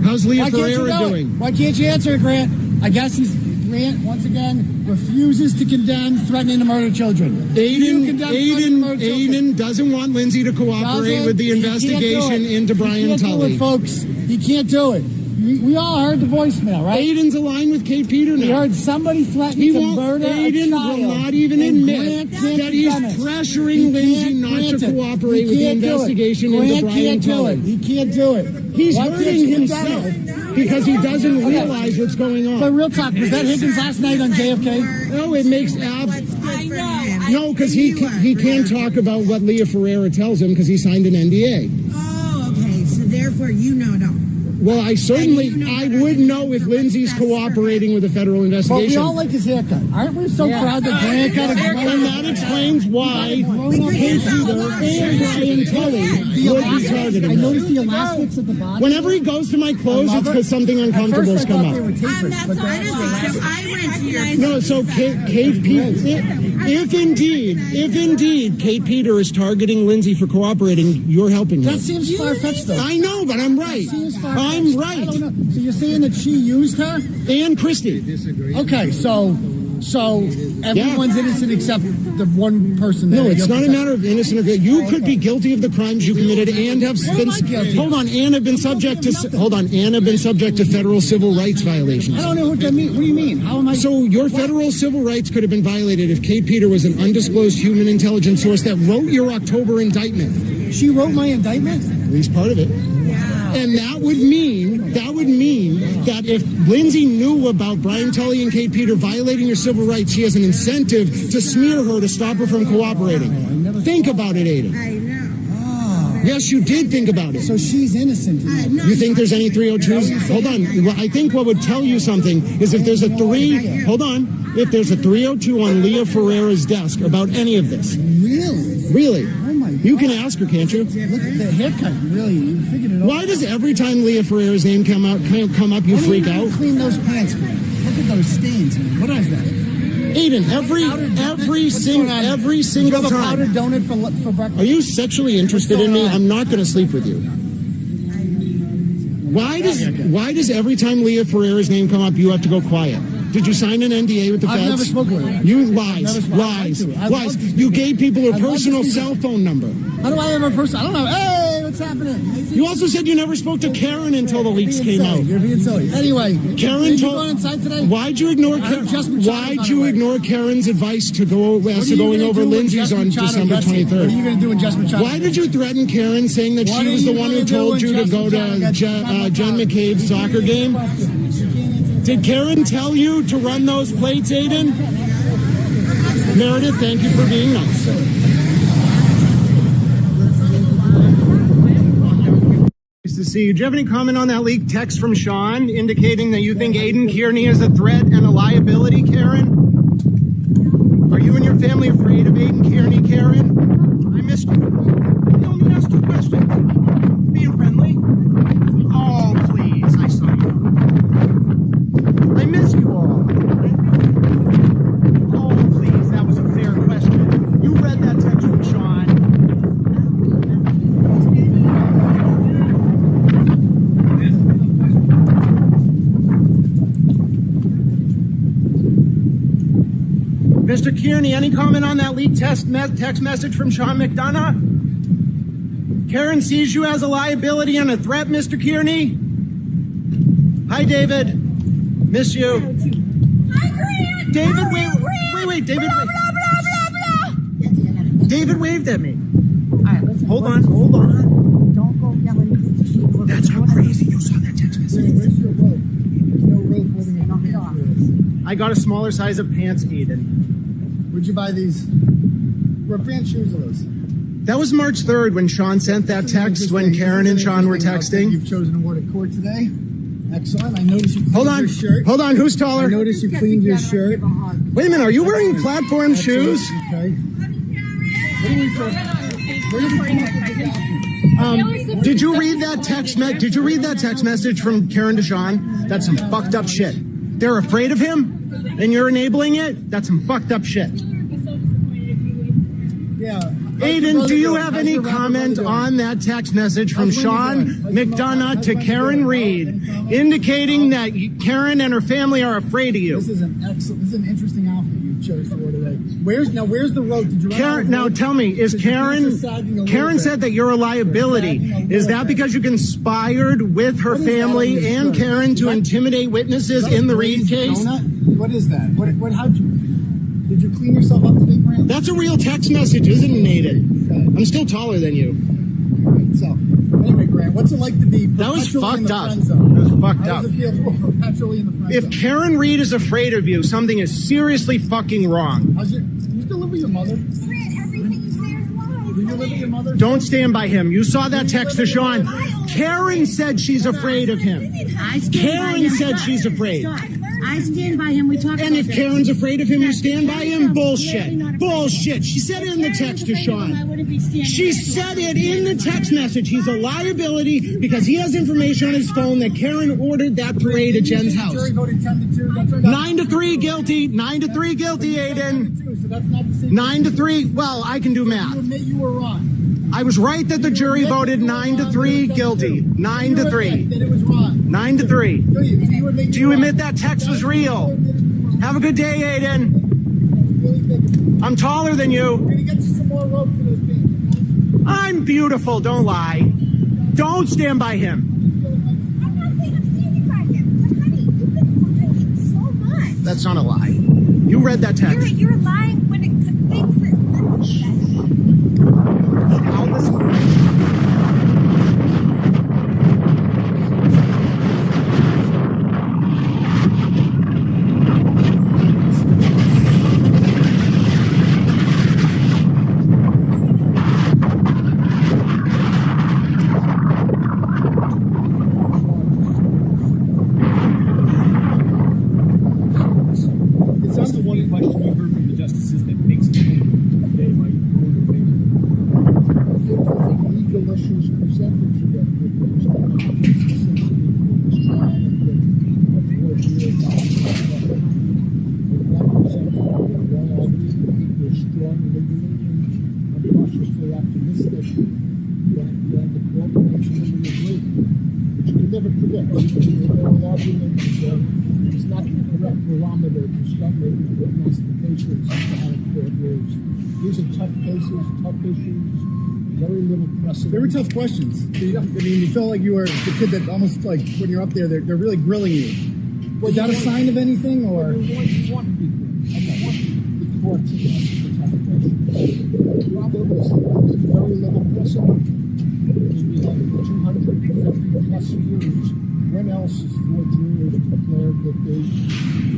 How's Leah Why can't you Ferreira do it? doing? Why can't you answer it, Grant? I guess Grant, once again, refuses to condemn threatening to murder children. Do you condemn threatening to murder children? Aiden doesn't want Lindsay to cooperate with the He can't do investigation it. into Brian He can't do Tully. it, folks. He can't do it. We all heard the voicemail, right? Aiden's aligned with Kate Peter We now. heard somebody threaten He to won't. murder a Aiden child. will not even and admit Grant can't that he's condemn it. pressuring He Lindsay can't not grant to it. cooperate He with the can't do it. investigation into Grant Brian can't do Tully. it. He can't do it. He's Why can't hurting you condemn himself it? because he doesn't realize what's going But on. real talk, was that Higgins last night on JFK? No, it makes no, because he can't talk about what Leah Ferreira tells him because he signed an NDA. Oh, okay. So therefore, you know. Well, I would know if Lindsay's cooperating with a federal But we investigation. all like his haircut. Aren't we so proud that Grant got a And that explains why Kate Peter and Brian Tully would be targeting I her. noticed the elastics at the bottom. Whenever he goes to my clothes, it's because something At uncomfortable has first I come thought they up. were tapers, That's but what I they're didn't think. So I went to your. No, so Kate Peter, if indeed Kate Peter is targeting Lindsay for cooperating, you're helping her. That seems far-fetched, though. I know, but I'm right. That seems far-fetched. I'm I don't right. know. So you're saying that she used her? And Christy. Okay, so everyone's innocent except the one person. No, it's not a matter of innocent or guilty. You could be guilty of the crimes you committed and have been subject to federal civil rights violations. I don't know what that means. What do you mean? How am I? So your federal civil rights could have been violated if Kate Peter was an undisclosed human intelligence source that wrote your October indictment. She wrote my indictment? At least part of it. And that would mean that if Lindsay knew about Brian Tully and Kate Peter violating your civil rights, she has an incentive to smear her to stop her from cooperating. Think about it, Aiden. I know. Yes, you did think about it. So she's innocent. You think there's any 302s? Hold on. Well, I think what would tell you something is if there's a 302 on Leah Ferreira's desk about any of this. Really? Oh my God. You can ask her, can't you? Look at the haircut. Really, you figured it out. Why does every time Leah Ferreira's name come up, you freak out? Clean those pants, man. Look at those stains, man. What is that? Aiden, every single You have a powdered time. donut for breakfast? Are you sexually interested in me? I'm not going to sleep with you. Why does every time Leah Ferreira's name come up, you have to go quiet? Did you sign an NDA with the feds? I've never spoken with her. You lies. You gave people her personal cell phone number. How do I have a person? I don't know. Hey, what's happening? You also said you never spoke to Karen until the leaks came out. You're being silly. Anyway, Karen did you told. go inside today? Why'd you ignore? Karen's advice to go as to going over Lindsay's on December 23rd? What are you going to do in Just Machado? Why did you threaten Karen, saying that she was the one who told you to go to Jen McCabe's soccer game? Did Karen tell you to run those plates, Aiden? Meredith, thank you for being nice. Nice to see you. Do you have any comment on that leaked text from Sean indicating that you think Aiden Kearney is a threat and a liability, Karen? Are you and your family afraid of Aiden Kearney, Karen? I missed you. I only asked you questions. Being friendly. Oh, please. I saw you. I miss you all. Oh, please. That was a fair question. You read that text from Sean. Mr. Kearney, any comment on that leaked text message from Sean McDonough? Karen sees you as a liability and a threat, Mr. Kearney? Hi, David. Miss you. Hi, Grant. David, wait. David, wait. David waved at me. All right, listen. Hold on. Don't go yelling because the sheep. That's how crazy you saw that text message. Where's your rope? There's no rope holding it. Knock it off. I got a smaller size of pants, Aiden. Where'd you buy these? What brand shoes are those? That was March 3rd when Sean sent that text when Karen and Sean were texting. You've chosen to award a court today. Excellent. I noticed you cleaned your shirt. Hold on. Who's I taller? noticed you cleaned your shirt. Wait a minute. Are you wearing platform shoes? Okay. What are we for? Where did we come up with this? Did you read that text? Did you read that text message from Karen to Sean? That's some fucked up shit. They're afraid of him, and you're enabling it. That's some fucked up shit. Yeah. Aiden, do you have any comment on that text message from Sean McDonough to Karen Reed, indicating that Karen and her family are afraid of you? This is an interesting outfit you chose for today. Where's the road? Did you Karen, now tell me, is Karen said that you're a liability. Is that because you conspired with her family and Karen to intimidate witnesses in the Reed case? What is that? Did you clean yourself up today, Grant? That's a real text message, isn't it, Aiden? I'm still taller than you. So, anyway, Grant, what's it like to be That was perpetually in fucked the up. friend zone? That was fucked How up. does it feel to be perpetually in the friend zone? If Karen Reed is afraid of you, something is seriously fucking wrong. Do you still live with your mother? Grant, everything you say is lies. Do you live with your mother? Don't stand by him. You saw that text to Sean. Karen said she's afraid of him. I stand by Karen him. said she's afraid. I stand by him. We talked And about if this. Karen's afraid of him, you stand by him? Clearly Bullshit. not afraid. Bullshit. She said it in the If Karen was text to afraid of him, I Sean. wouldn't be standing She there. said it in the text message. He's a liability because he has information on his phone that Karen ordered that parade at Jen's house. Jury voted 10-2. That turned out 9-3 guilty. 9-3 guilty, Aiden. 10-2, so that's not the same. 9-3. Well, I can do You math. admit you were wrong. I was right that the jury voted 9-3 guilty. 9-3. That it was wrong. 9-3. Do you admit that text was real? Have a good day, Aiden. I'm taller than We're you. gonna get you some more rope for those beans. I'm beautiful, don't lie. Don't stand by him. I'm not saying I'm standing by him. But honey, you've been lying so much. That's not a lie. You read that text. You're lying when it things that Lindsay said. I'll listen. That's the one question you heard from the justices that makes it they might rule in favor. Legal issues presented to them with those strong regulations. I'm cautiously optimistic that the court will actually agree. But you can never predict. The oral argument is not the correct barometer to start making prognostications as to how the court rules. These are tough cases, tough issues, very little precedent. They were tough questions. I mean, you felt like you were the kid that almost like when you're up there, they're really grilling you. Was that a sign of anything, or? You want to be grilled. I want the court to ask the tough questions. The problem is there's very little precedent. We have 250 plus years. When else is four jurors declared that they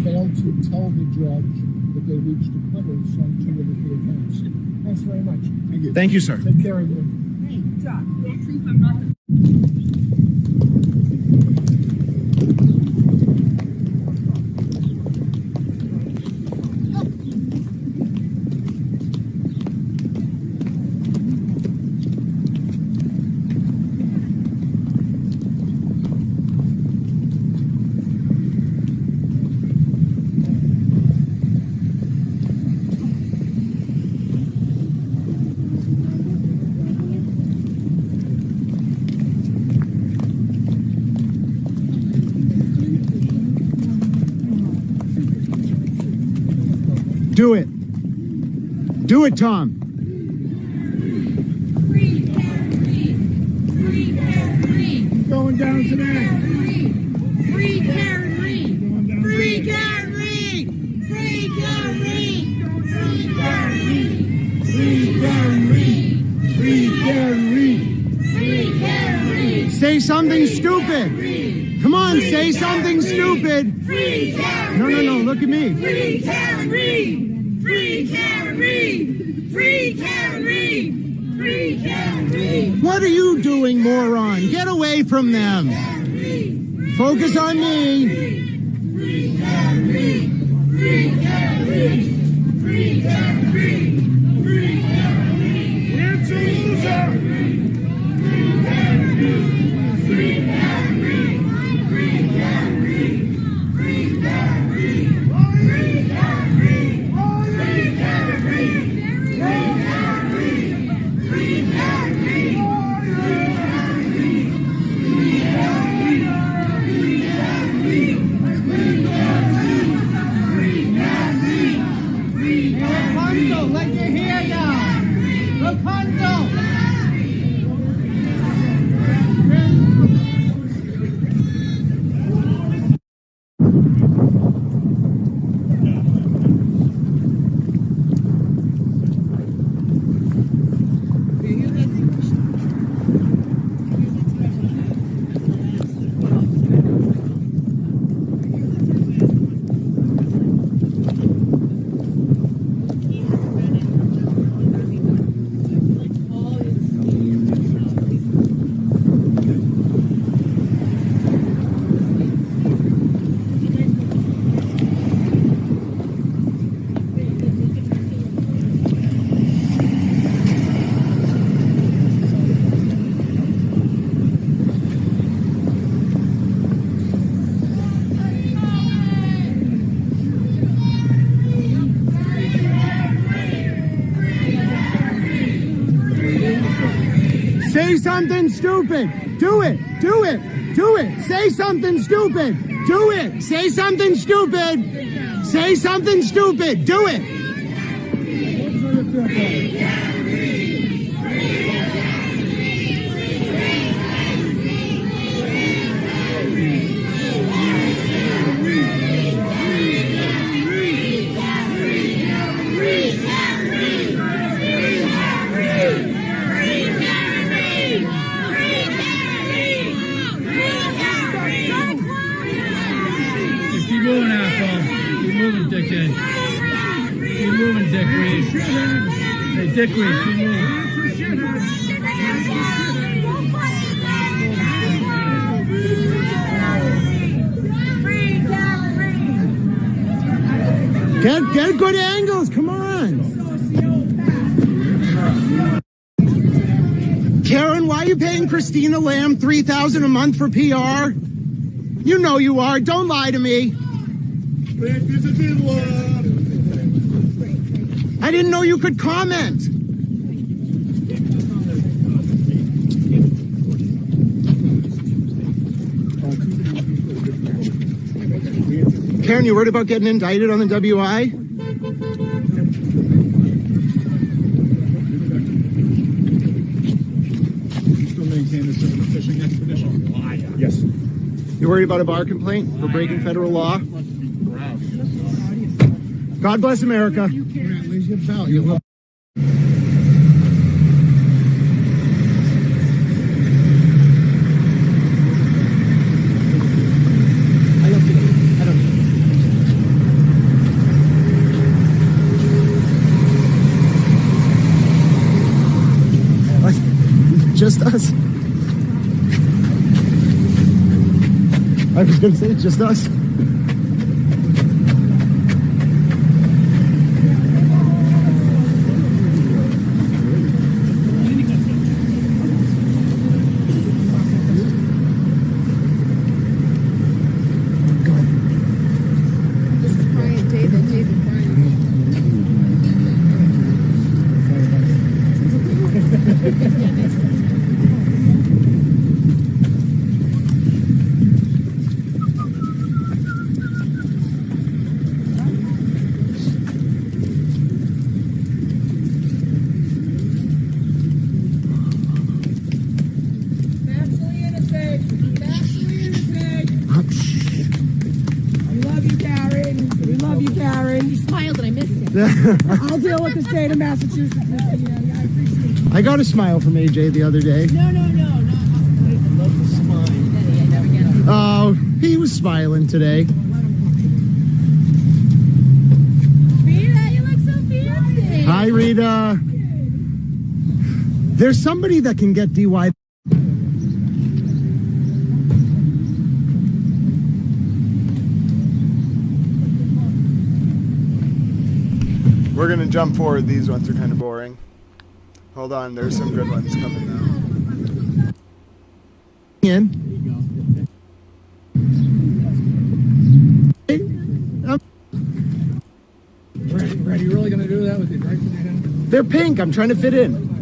failed to tell the judge that they reached acquittals on two of the three counts? Thanks very much. Thank you. Thank you, sir. Take care of you. Hey, Doc, actually, if I'm not the Do it. Do it, Tom. Going down today. Free Karen Reed! Free Karen Reed! Free Karen Reed! Free Karen Reed! Free Karen Reed. Free Karen Reed. Free Karen Reed! Say something stupid. Come on, say something stupid. Free Karen No, look at me. Free Karen Reed! Free Karen Reed! Free Karen Reed! Free Karen Reed! What are you doing, moron? Get away from them. Focus on me. Free Karen Reed! Free Karen Reed! Free Karen Reed! Free Karen Reed! It's a loser. Free Karen Reed! Free Karen Reed! Free Karen Reed! Free Karen Reed! Free Karen Reed! Free Karen Reed! Free Karen Reed! Say something stupid. Do it. Do it. Do it. Say something stupid. Do it. Say something stupid. Say something stupid. Do it. Keep moving, asshole. Keep moving, dickhead. Keep moving, dickweed. Hey, dickweed, keep moving. Get good angles. Come on. Karen, why are you paying Christina Lamb $3,000 a month for PR? You know you are. Don't lie to me. I didn't know you could comment. Karen, you worried about getting indicted on the WI? Still maintain the civil fishing expedition? Yes. You worried about a bar complaint for breaking federal law? God bless America. Just us. I was going to say, just us. This is Brian, David Brian. I'll deal with the state of Massachusetts. I appreciate it. I got a smile from AJ the other day. No. I love the smile. Oh, he was smiling today. Rita, you look so fancy. Hi, Rita. There's somebody that can get DY. We're going to jump forward. These ones are kind of boring. Hold on. There's some good ones coming now. In. Brad, you really going to do that with your drinks in your hand? They're pink. I'm trying to fit in.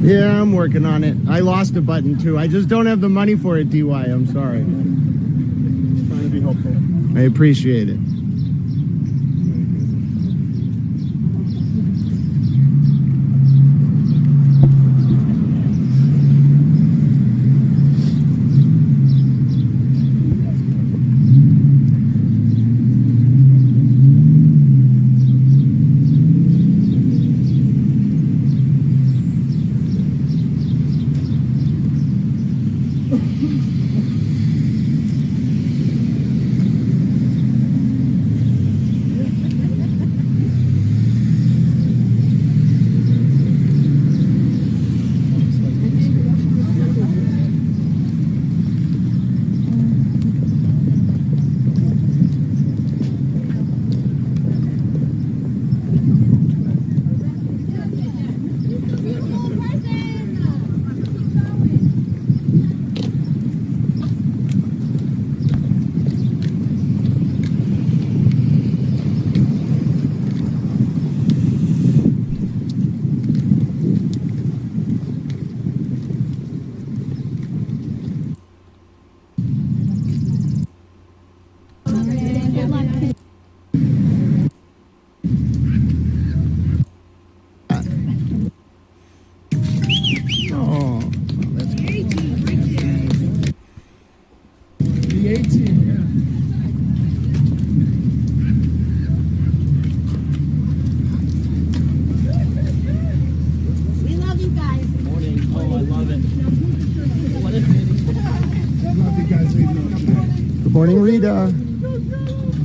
Yeah, I'm working on it. I lost a button too. I just don't have the money for it, DY. I'm sorry. Trying to be helpful. I appreciate it. right.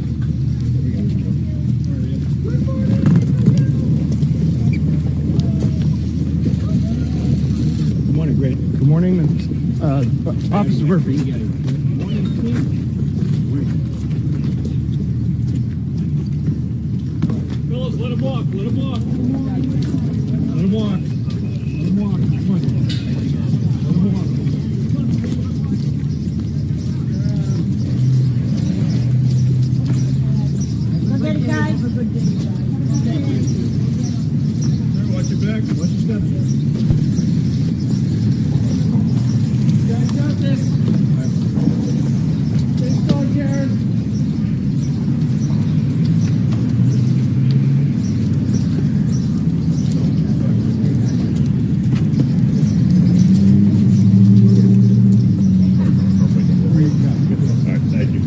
Good morning, Grant. Good morning, Officer Murphy. Fellas, let him walk. Let him walk. Let him walk. Let him walk. Come on. Let him walk. Look at it, guys. Watch your back. Watch your steps. You got this. Stay strong, Karen. Thank you.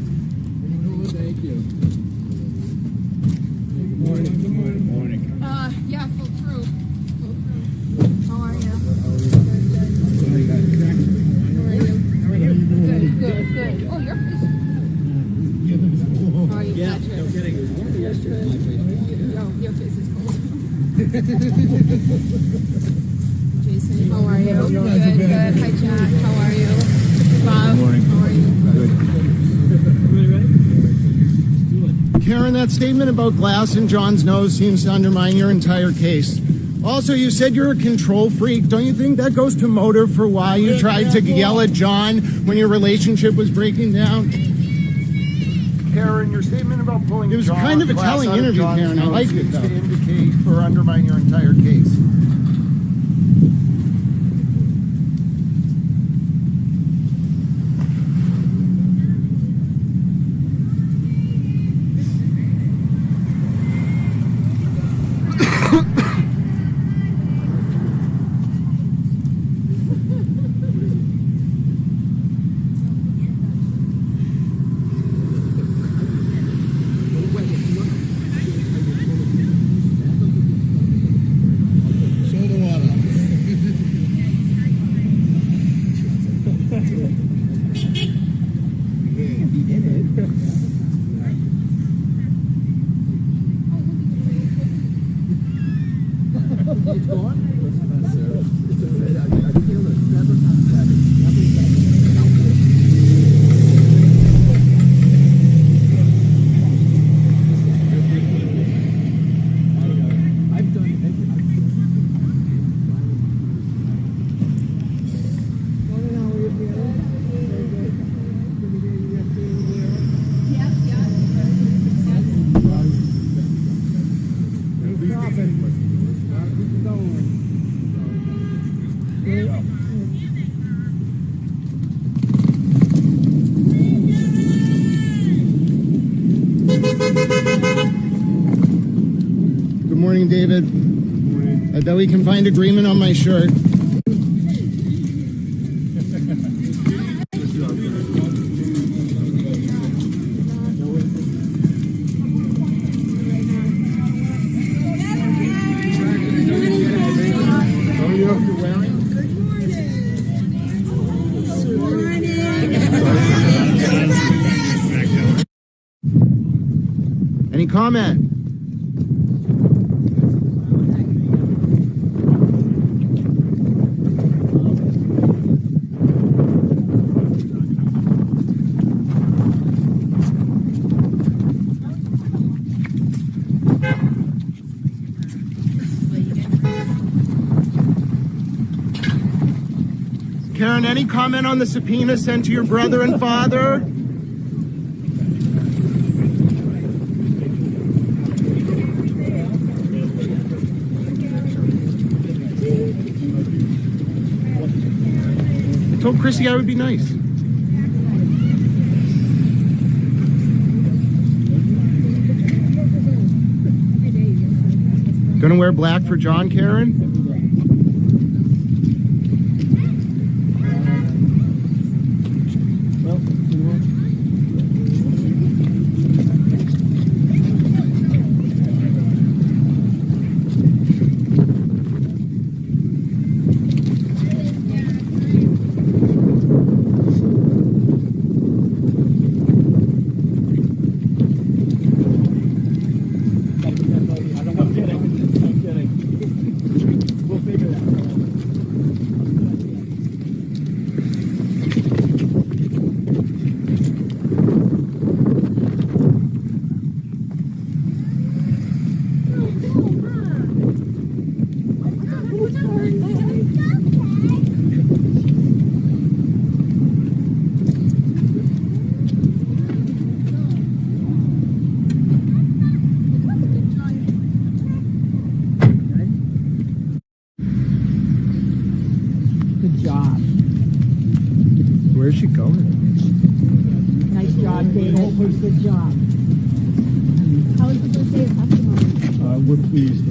Thank you. Good morning. Good morning. Morning. Yeah, full through. How are you? Good, good. Oh, your face. Oh, you Yeah, got no yours. kidding. It was yesterday. Oh, your face is cold. Jason, how are you? Good, good. Hi, Jack. How are you? Bob, how are you? Karen, that statement about glass in John's nose seems to undermine your entire case. Also, you said you're a control freak. Don't you think that goes to motive for why you tried to yell at John when your relationship was breaking down? Karen, your statement about pulling It was kind of a glass telling out of interview, John's Karen. I nose liked it, seems though. to indicate or undermine your entire case. Soda water. Good morning, David. I bet we can find agreement on my shirt. Any comment? Karen, any comment on the subpoena sent to your brother and father? I told Chrissy I would be nice. Gonna wear black for John, Karen? Well, Where's she going? Nice job, David. Good job. How was the first day of testimony? We're pleased.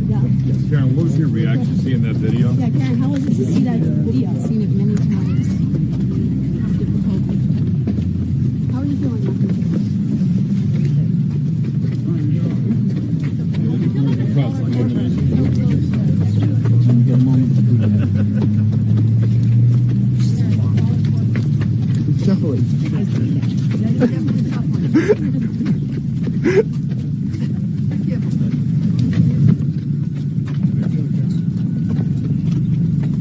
Yeah. Karen, what was your reaction seeing that video? Yeah, Karen, how was it to see that video? I've seen it many times. How are you feeling, Martin? Get a moment to do that. Shuffle it.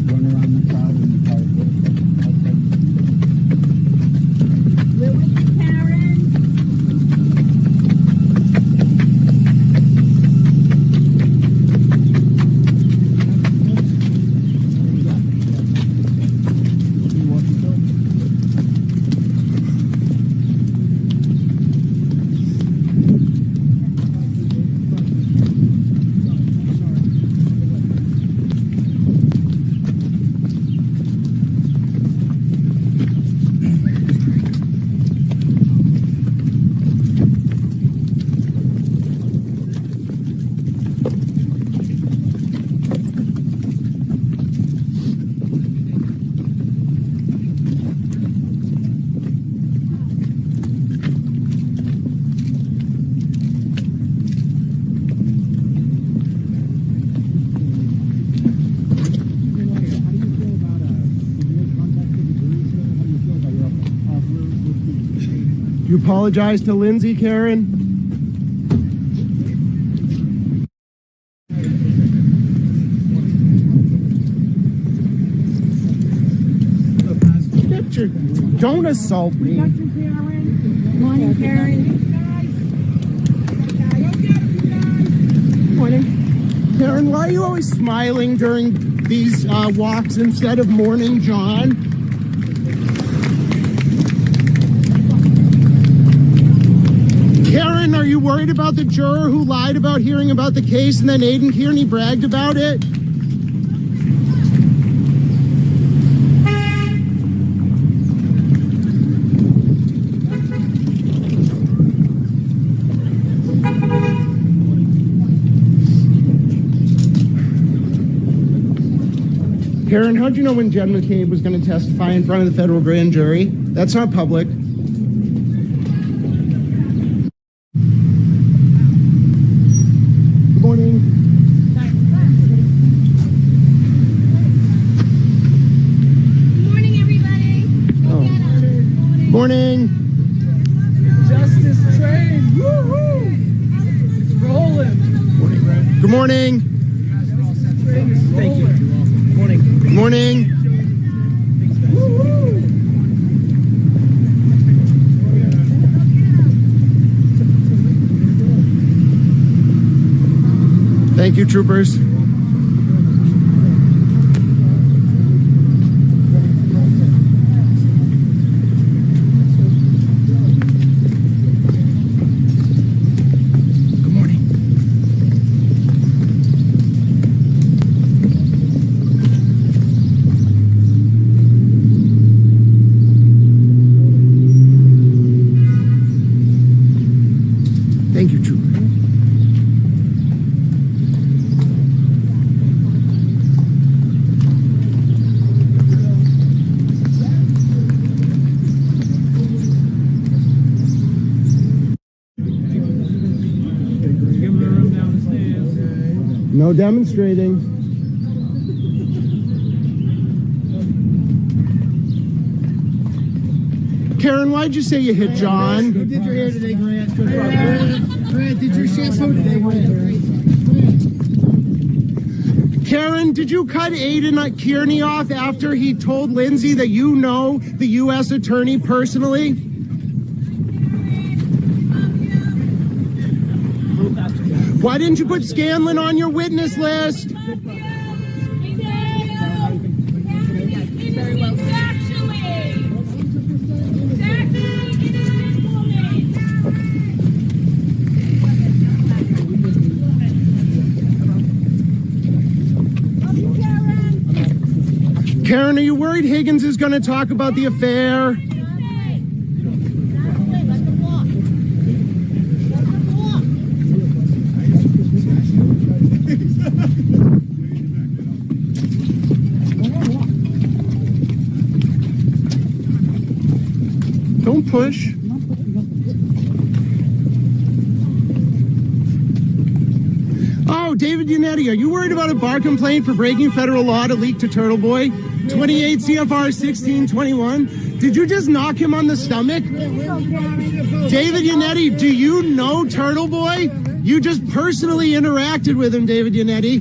Run around the crowd in the car. We're with you, Karen. You apologize to Lindsay, Karen? Don't assault me. Morning, Karen. Morning. Karen, why are you always smiling during these walks instead of morning, John? Karen, are you worried about the juror who lied about hearing about the case and then Aiden Kearney bragged about it? Karen, how'd you know when Jen McCabe was going to testify in front of the federal grand jury? That's not public. Good morning. Good morning, everybody. Go get 'em. Morning. Justice train. Woo-hoo. It's rolling. Good morning. Thank you. Good morning. Thank you, troopers. Good morning. Thank you, trooper. No demonstrating. Karen, why'd you say you hit John? Who did your hair today, Grant? Grant, did your shampoo today, Grant? Karen, did you cut Aiden Kearney off after he told Lindsay that you know the U.S. attorney personally? Why didn't you put Scanlon on your witness list? Karen, are you worried Higgins is going to talk about the affair? Don't push. Oh, David Yannetti, are you worried about a bar complaint for breaking federal law to leak to Turtle Boy? 28 CFR 1621. Did you just knock him on the stomach? David Yannetti, do you know Turtle Boy? You just personally interacted with him, David Yannetti.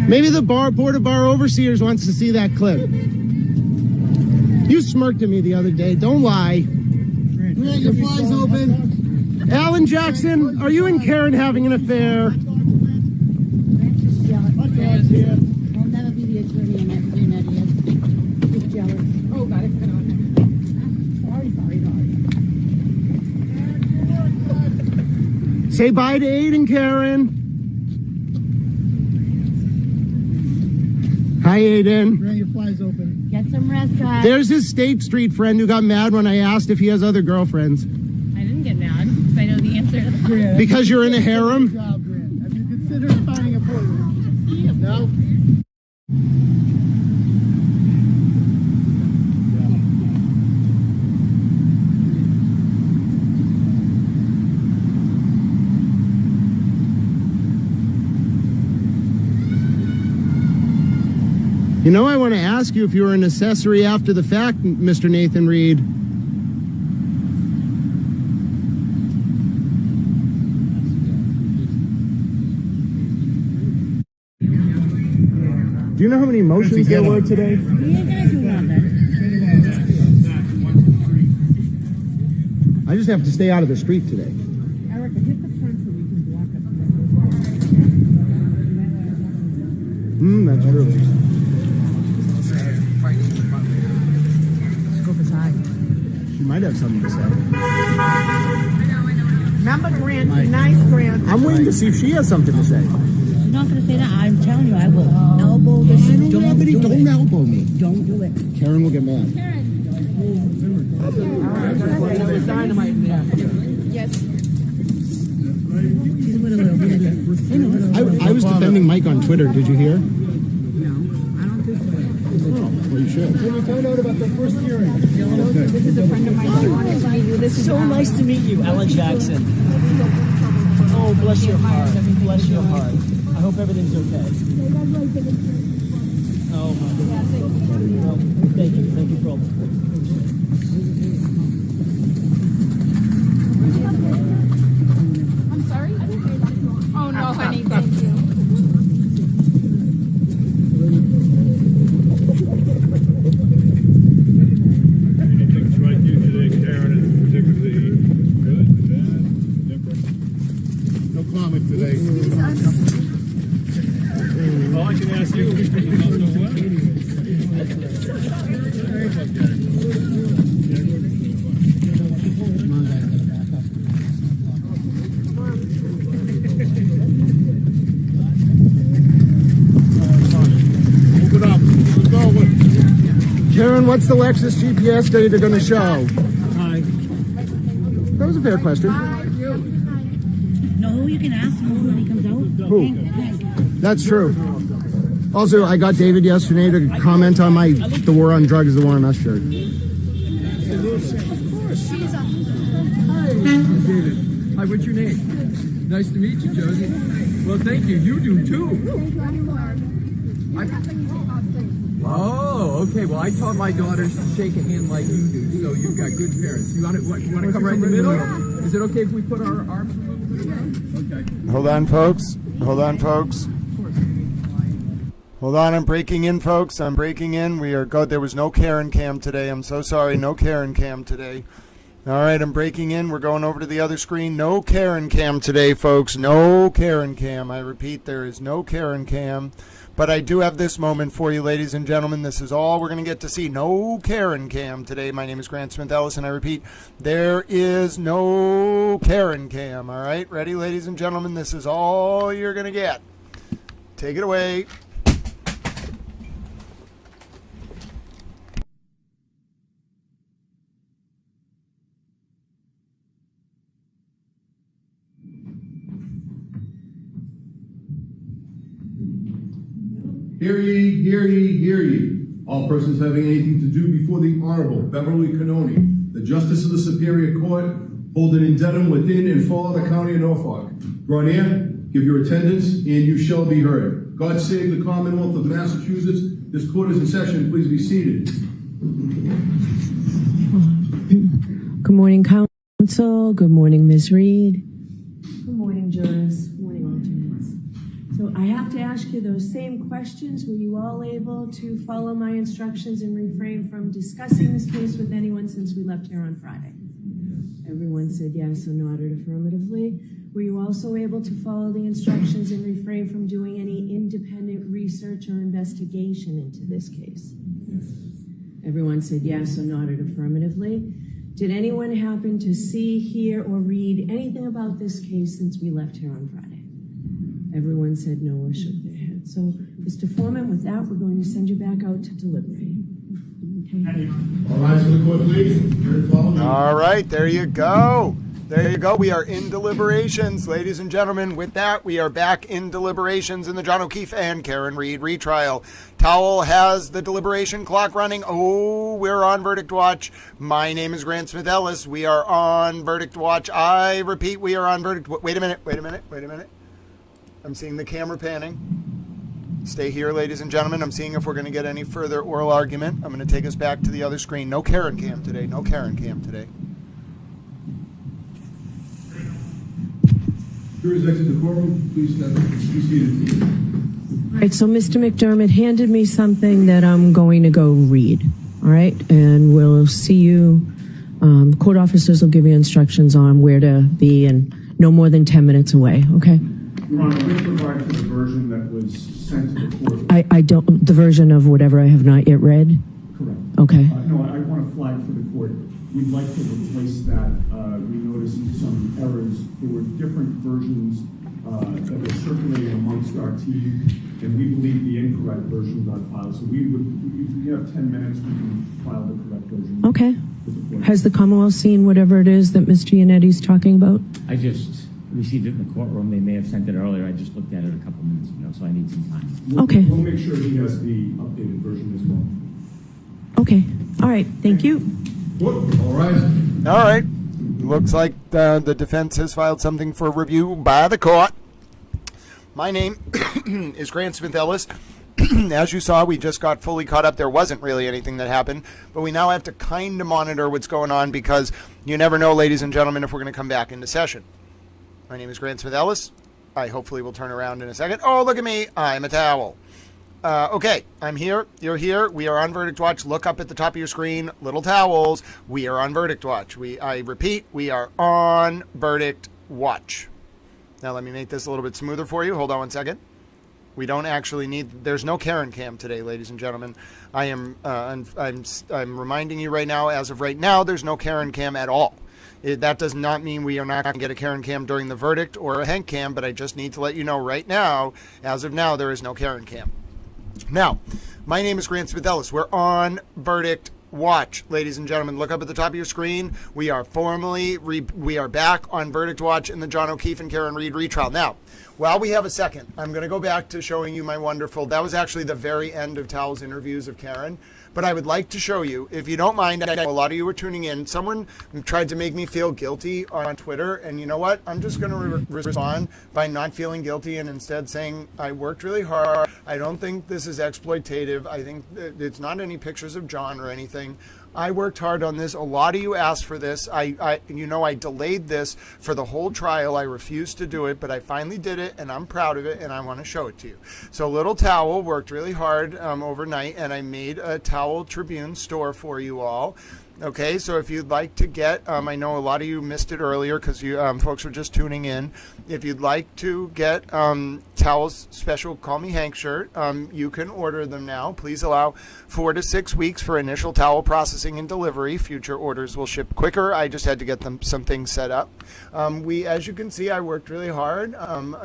Maybe the Board of Bar Overseers wants to see that clip. You smirked at me the other day. Don't lie. Grant, your fly's open. Alan Jackson, are you and Karen having an affair? I'll never be the attorney in that is. Just jealous. Oh, got it. Put it on there. Sorry. Say bye to Aiden, Karen. Hi, Aiden. Grant, your fly's open. Get some rest, guys. There's his State Street friend who got mad when I asked if he has other girlfriends. I didn't get mad because I know the answer to the Grant, Because you're in a harem? good job, Grant. Have you considered finding a boyfriend? No? You know, I want to ask you if you were an accessory after the fact, Mr. Nathan Reed. Do you know how many motions there were today? You guys do nothing. I just have to stay out of the street today. Erica, hit the front so we can block That's true. Scope is high. She might have something to say. Remember, Grant, be nice, Grant. I'm waiting to see if she has something to say. She's not going to say that. I'm telling you, I will elbow this. Don't elbow me. Don't do it. Karen will get mad. Yes. I was defending Mike on Twitter. Did you hear? No, I don't think so. Oh, well, you should. When we found out about the first hearing. This is a friend of mine. I wanted to meet you. This is So nice to meet you, Alan Jackson. Oh, bless your heart. Bless your heart. I hope everything's okay. Oh, my goodness. Well, thank you. Thank you for all the support. I'm sorry? Oh, no, honey. Thank you. Anything strike you today, Karen, is particularly good, bad, different? No comment today. Well, I can ask you. You don't know what? Open up. Let's go with Karen, what's the Lexus GPS data going to show? Hi. That was a fair question. No, you can ask him when he comes out. Who? That's true. Also, I got David yesterday to comment on my "The War on Drugs is the War on Us" shirt. David. Hi, what's your name? Nice to meet you, Josie. Well, thank you. You do too. Oh, okay. Well, I taught my daughters to shake a hand like you do, so you've got good parents. You want to come right in the middle? Is it okay if we put our arms? Okay. Hold on, folks. Hold on, folks. Hold on, I'm breaking in, folks. I'm breaking in. We are good. There was no Karen cam today. I'm so sorry. No Karen cam today. All right, I'm breaking in. We're going over to the other screen. No Karen cam today, folks. No Karen cam. I repeat, there is no Karen cam. But I do have this moment for you, ladies and gentlemen. This is all we're going to get to see. No Karen cam today. My name is Grant Smith Ellis, and I repeat, there is no Karen cam. All right, ready, ladies and gentlemen? This is all you're going to get. Take it away. Hear ye, hear ye, hear ye. All persons having anything to do before the Honorable Beverly Canoni, the Justice of the Superior Court, holding in Dedham within and for the County of Norfolk. Draw near, give your attendance, and you shall be heard. God save the Commonwealth of Massachusetts. This court is in session. Please be seated. Good morning, counsel. Good morning, Ms. Reed. Good morning, jurors. Good morning, alternates. So I have to ask you those same questions. Were you all able to follow my instructions and refrain from discussing this case with anyone since we left here on Friday? Everyone said yes or nodded affirmatively. Were you also able to follow the instructions and refrain from doing any independent research or investigation into this case? Everyone said yes or nodded affirmatively. Did anyone happen to see, hear, or read anything about this case since we left here on Friday? Everyone said no or shook their head. So, Mr. Foreman, with that, we're going to send you back out to deliberate. Okay. All rise for the court, please. All right, there you go. There you go. We are in deliberations, ladies and gentlemen. With that, we are back in deliberations in the John O'Keefe and Karen Reed retrial. Towel has the deliberation clock running. Oh, we're on verdict watch. My name is Grant Smith Ellis. We are on verdict watch. I repeat, we are on verdict. Wait a minute. I'm seeing the camera panning. Stay here, ladies and gentlemen. I'm seeing if we're going to get any further oral argument. I'm going to take us back to the other screen. No Karen cam today. Jurors exit the courtroom. Please be seated. All right, so Mr. McDermott handed me something that I'm going to go read. All right, and we'll see you. Court officers will give you instructions on where to be and no more than 10 minutes away, okay? Your Honor, with regard to the version that was sent to the court. I don't, the version of whatever I have not yet read? Correct. Okay. No, I want to flag for the court. We'd like to replace that. We noticed some errors. There were different versions that were circulating amongst our team, and we believe the incorrect version got filed. So if we have 10 minutes, we can file the correct version. Okay. Has the Commonwealth seen whatever it is that Mr. Iannetti's talking about? I just received it in the courtroom. They may have sent it earlier. I just looked at it a couple minutes ago, so I need some time. Okay. We'll make sure he has the updated version as well. Okay. All right. Thank you. All right. All right. Looks like the defense has filed something for review by the court. My name is Grant Smith Ellis. As you saw, we just got fully caught up. There wasn't really anything that happened, but we now have to kind of monitor what's going on because you never know, ladies and gentlemen, if we're going to come back into session. My name is Grant Smith Ellis. I hopefully will turn around in a second. Oh, look at me. I'm a towel. Okay, I'm here. You're here. We are on verdict watch. Look up at the top of your screen. Little towels. We are on verdict watch. I repeat, we are on verdict watch. Now let me make this a little bit smoother for you. Hold on one second. We don't actually need. There's no Karen cam today, ladies and gentlemen. I'm reminding you right now. As of right now, there's no Karen cam at all. That does not mean we are not going to get a Karen cam during the verdict or a Hank cam, but I just need to let you know right now. As of now, there is no Karen cam. Now, my name is Grant Smith Ellis. We're on verdict watch, ladies and gentlemen. Look up at the top of your screen. We are we are back on verdict watch in the John O'Keefe and Karen Reed retrial. Now, while we have a second, I'm going to go back to showing you my wonderful. That was actually the very end of Towel's interviews of Karen. But I would like to show you, if you don't mind, I know a lot of you were tuning in. Someone tried to make me feel guilty on Twitter, and you know what? I'm just going to respond by not feeling guilty and instead saying I worked really hard. I don't think this is exploitative. I think it's not any pictures of John or anything. I worked hard on this. A lot of you asked for this. I delayed this for the whole trial. I refused to do it, but I finally did it, and I'm proud of it, and I want to show it to you. So Little Towel worked really hard overnight, and I made a Towel Tribune store for you all. Okay, so if you'd like to get, I know a lot of you missed it earlier because you folks were just tuning in. If you'd like to get Towel's special Call Me Hank shirt, you can order them now. Please allow 4 to 6 weeks for initial towel processing and delivery. Future orders will ship quicker. I just had to get them some things set up. As you can see, I worked really hard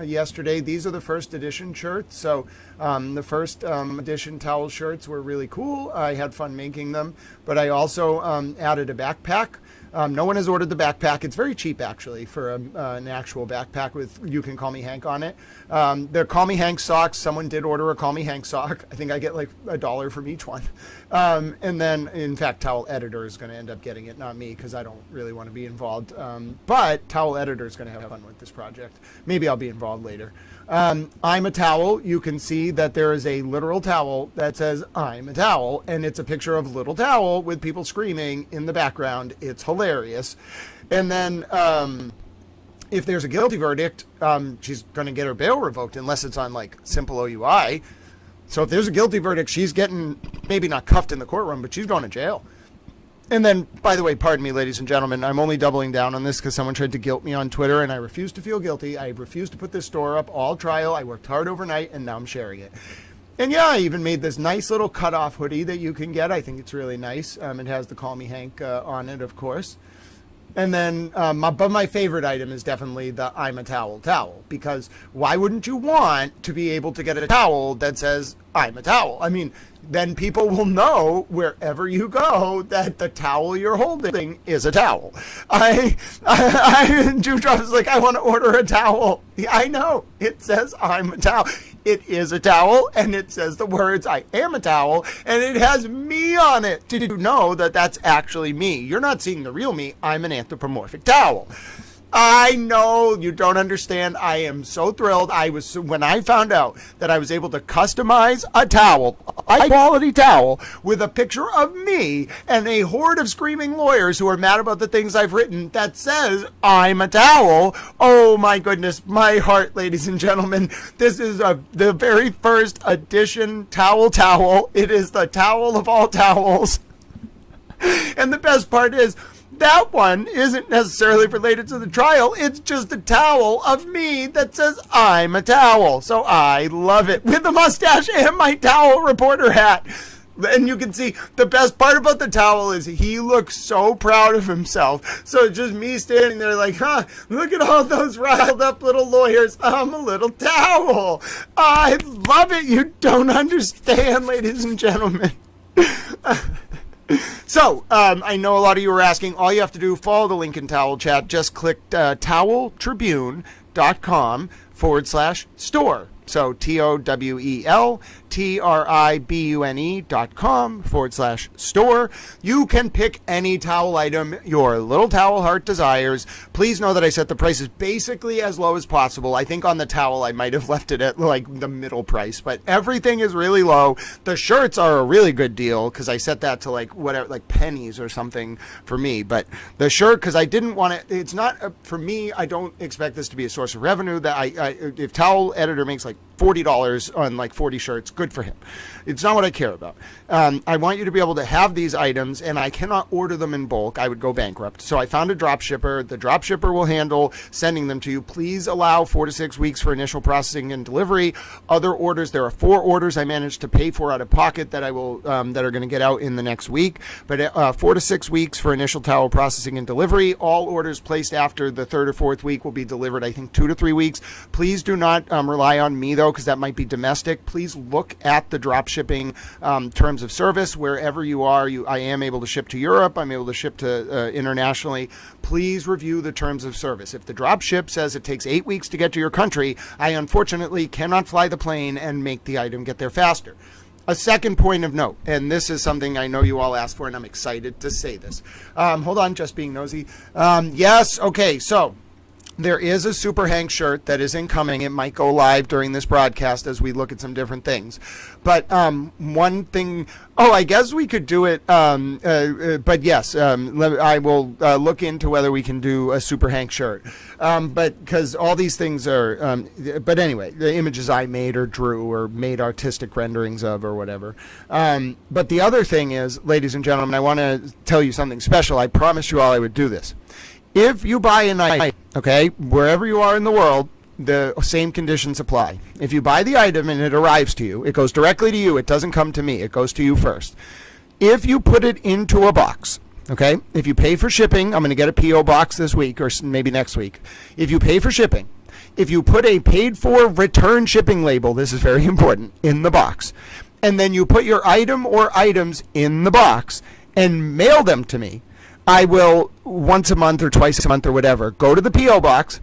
yesterday. These are the first edition shirts. So the first edition towel shirts were really cool. I had fun making them, but I also added a backpack. No one has ordered the backpack. It's very cheap, actually, for an actual backpack with "You Can Call Me Hank" on it. They're Call Me Hank socks. Someone did order a Call Me Hank sock. I think I get like $1 from each one. And then, in fact, Towel Editor is going to end up getting it, not me, because I don't really want to be involved. But Towel Editor is going to have fun with this project. Maybe I'll be involved later. I'm a towel. You can see that there is a literal towel that says "I'm a towel," and it's a picture of Little Towel with people screaming in the background. It's hilarious. And then if there's a guilty verdict, she's going to get her bail revoked unless it's on like simple OUI. So if there's a guilty verdict, she's getting maybe not cuffed in the courtroom, but she's going to jail. And then, by the way, pardon me, ladies and gentlemen, I'm only doubling down on this because someone tried to guilt me on Twitter, and I refuse to feel guilty. I refuse to put this store up all trial. I worked hard overnight, and now I'm sharing it. And yeah, I even made this nice little cutoff hoodie that you can get. I think it's really nice. It has the Call Me Hank on it, of course. And then, but my favorite item is definitely the "I'm a towel" towel, because why wouldn't you want to be able to get a towel that says "I'm a towel"? I mean, then people will know wherever you go that the towel you're holding is a towel. Dewdrop is like, I want to order a towel. I know. It says "I'm a towel." It is a towel, and it says the words "I am a towel," and it has me on it. Did you know that that's actually me? You're not seeing the real me. I'm an anthropomorphic towel. I know you don't understand. I am so thrilled. When I found out that I was able to customize a towel, a high quality towel, with a picture of me and a horde of screaming lawyers who are mad about the things I've written that says "I'm a towel." Oh my goodness, my heart, ladies and gentlemen. This is the very first edition towel. It is the towel of all towels. And the best part is, that one isn't necessarily related to the trial. It's just a towel of me that says "I'm a towel." So I love it, with a mustache and my towel reporter hat. And you can see the best part about the towel is he looks so proud of himself. So it's just me standing there like, look at all those riled up little lawyers. I'm a little towel. I love it. You don't understand, ladies and gentlemen. So, I know a lot of you were asking. All you have to do, follow the link in Towel Chat. Just click toweltribune.com/store. So TOWELTRIBUNE.com/store. You can pick any towel item your little towel heart desires. Please know that I set the prices basically as low as possible. I think on the towel I might have left it at like the middle price, but everything is really low. The shirts are a really good deal because I set that to like whatever, like pennies or something for me. But the shirt, because I didn't want it, it's not for me. I don't expect this to be a source of revenue. That if Towel Editor makes like $40 on like 40 shirts, good for him. It's not what I care about. I want you to be able to have these items, and I cannot order them in bulk. I would go bankrupt. So I found a drop shipper. The drop shipper will handle sending them to you. Please allow 4 to 6 weeks for initial processing and delivery. Other orders, there are 4 orders I managed to pay for out of pocket that I will that are going to get out in the next week. But 4 to 6 weeks for initial towel processing and delivery. All orders placed after the 3rd or 4th week will be delivered, I think, 2 to 3 weeks. Please do not rely on me, though, because that might be domestic. Please look at the drop shipping terms of service wherever you are. I am able to ship to Europe. I'm able to ship to internationally. Please review the terms of service. If the drop ship says it takes 8 weeks to get to your country, I unfortunately cannot fly the plane and make the item get there faster. A second point of note, and this is something I know you all asked for, and I'm excited to say this. Hold on, just being nosy. Yes, okay, so there is a Super Hank shirt that is incoming. It might go live during this broadcast as we look at some different things. But one thing, I guess we could do it, but yes, I will look into whether we can do a Super Hank shirt. But because all these things are, but anyway, the images I made or drew or made artistic renderings of or whatever. But the other thing is, ladies and gentlemen, I want to tell you something special. I promised you all I would do this. If you buy an item, okay, wherever you are in the world, the same conditions apply. If you buy the item and it arrives to you, it goes directly to you. It doesn't come to me. It goes to you first. If you put it into a box, okay, if you pay for shipping, I'm going to get a P.O. box this week or maybe next week. If you pay for shipping, if you put a paid for return shipping label, this is very important, in the box, and then you put your item or items in the box and mail them to me, I will once a month or twice a month or whatever go to the P.O. box,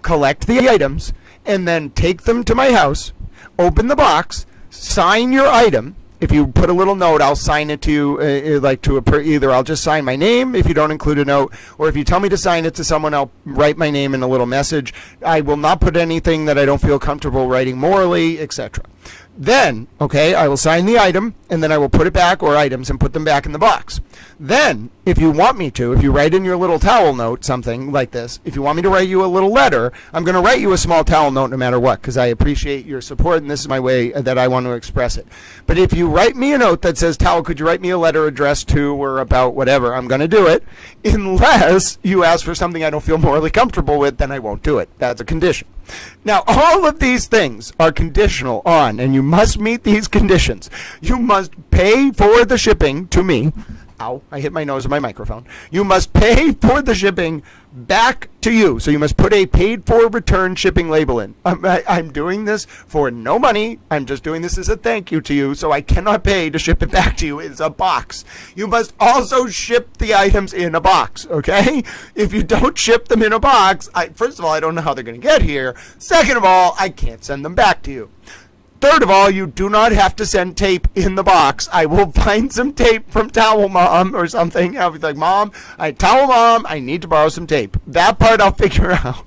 collect the items, and then take them to my house, open the box, sign your item. If you put a little note, I'll sign it to you, either I'll just sign my name if you don't include a note, or if you tell me to sign it to someone, I'll write my name in a little message. I will not put anything that I don't feel comfortable writing morally, etc. Then, okay, I will sign the item, and then I will put it back, or items, and put them back in the box. Then, if you want me to, if you write in your little towel note something like this, if you want me to write you a little letter, I'm going to write you a small towel note no matter what, because I appreciate your support, and this is my way that I want to express it. But if you write me a note that says, Towel, could you write me a letter addressed to or about whatever, I'm going to do it. Unless you ask for something I don't feel morally comfortable with, then I won't do it. That's a condition. Now, all of these things are conditional on, and you must meet these conditions. You must pay for the shipping to me. Ow, I hit my nose on my microphone. You must pay for the shipping back to you. So you must put a paid for return shipping label in. I'm doing this for no money. I'm just doing this as a thank you to you. So I cannot pay to ship it back to you. It's a box. You must also ship the items in a box, okay? If you don't ship them in a box, first of all, I don't know how they're going to get here. Second of all, I can't send them back to you. Third of all, you do not have to send tape in the box. I will find some tape from Towel Mom or something. I'll be like, Mom, Towel Mom, I need to borrow some tape. That part I'll figure out.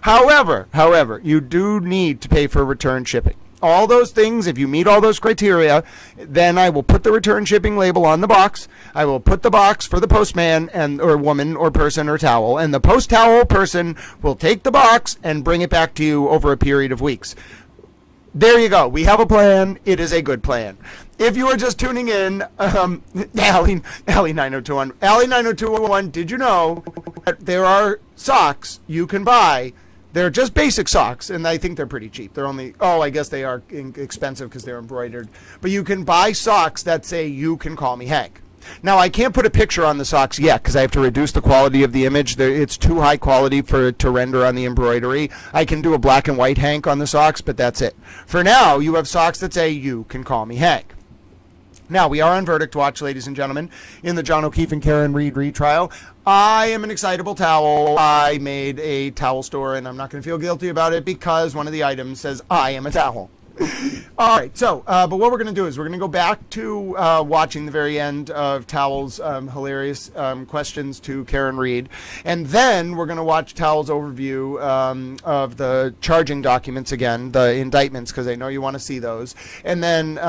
However, you do need to pay for return shipping. All those things, if you meet all those criteria, then I will put the return shipping label on the box. I will put the box for the postman or woman or person or towel, and the post towel person will take the box and bring it back to you over a period of weeks. There you go. We have a plan. It is a good plan. If you are just tuning in, Allie 9021. Allie 9021, did you know that there are socks you can buy? They're just basic socks, and I think they're pretty cheap. They're only, I guess they are expensive because they're embroidered. But you can buy socks that say, you can call me Hank. Now, I can't put a picture on the socks yet because I have to reduce the quality of the image. It's too high quality to render on the embroidery. I can do a black and white Hank on the socks, but that's it. For now, you have socks that say, you can call me Hank. Now, we are on verdict watch, ladies and gentlemen, in the John O'Keefe and Karen Reed retrial. I am an excitable towel. I made a towel store, and I'm not going to feel guilty about it because one of the items says I am a towel. All right, so, but what we're going to do is we're going to go back to watching the very end of Towel's hilarious questions to Karen Reed, and then we're going to watch Towel's overview of the charging documents again, the indictments, because I know you want to see those, and then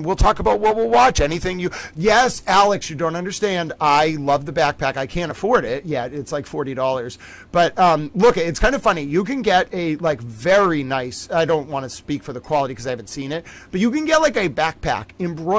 we'll talk about what we'll watch. Anything you... Yes, Alex, you don't understand. I love the backpack. I can't afford it yet. It's like $40. But look, it's kind of funny. You can get a very nice... I don't want to speak for the quality because I haven't seen it, but you can get like a backpack,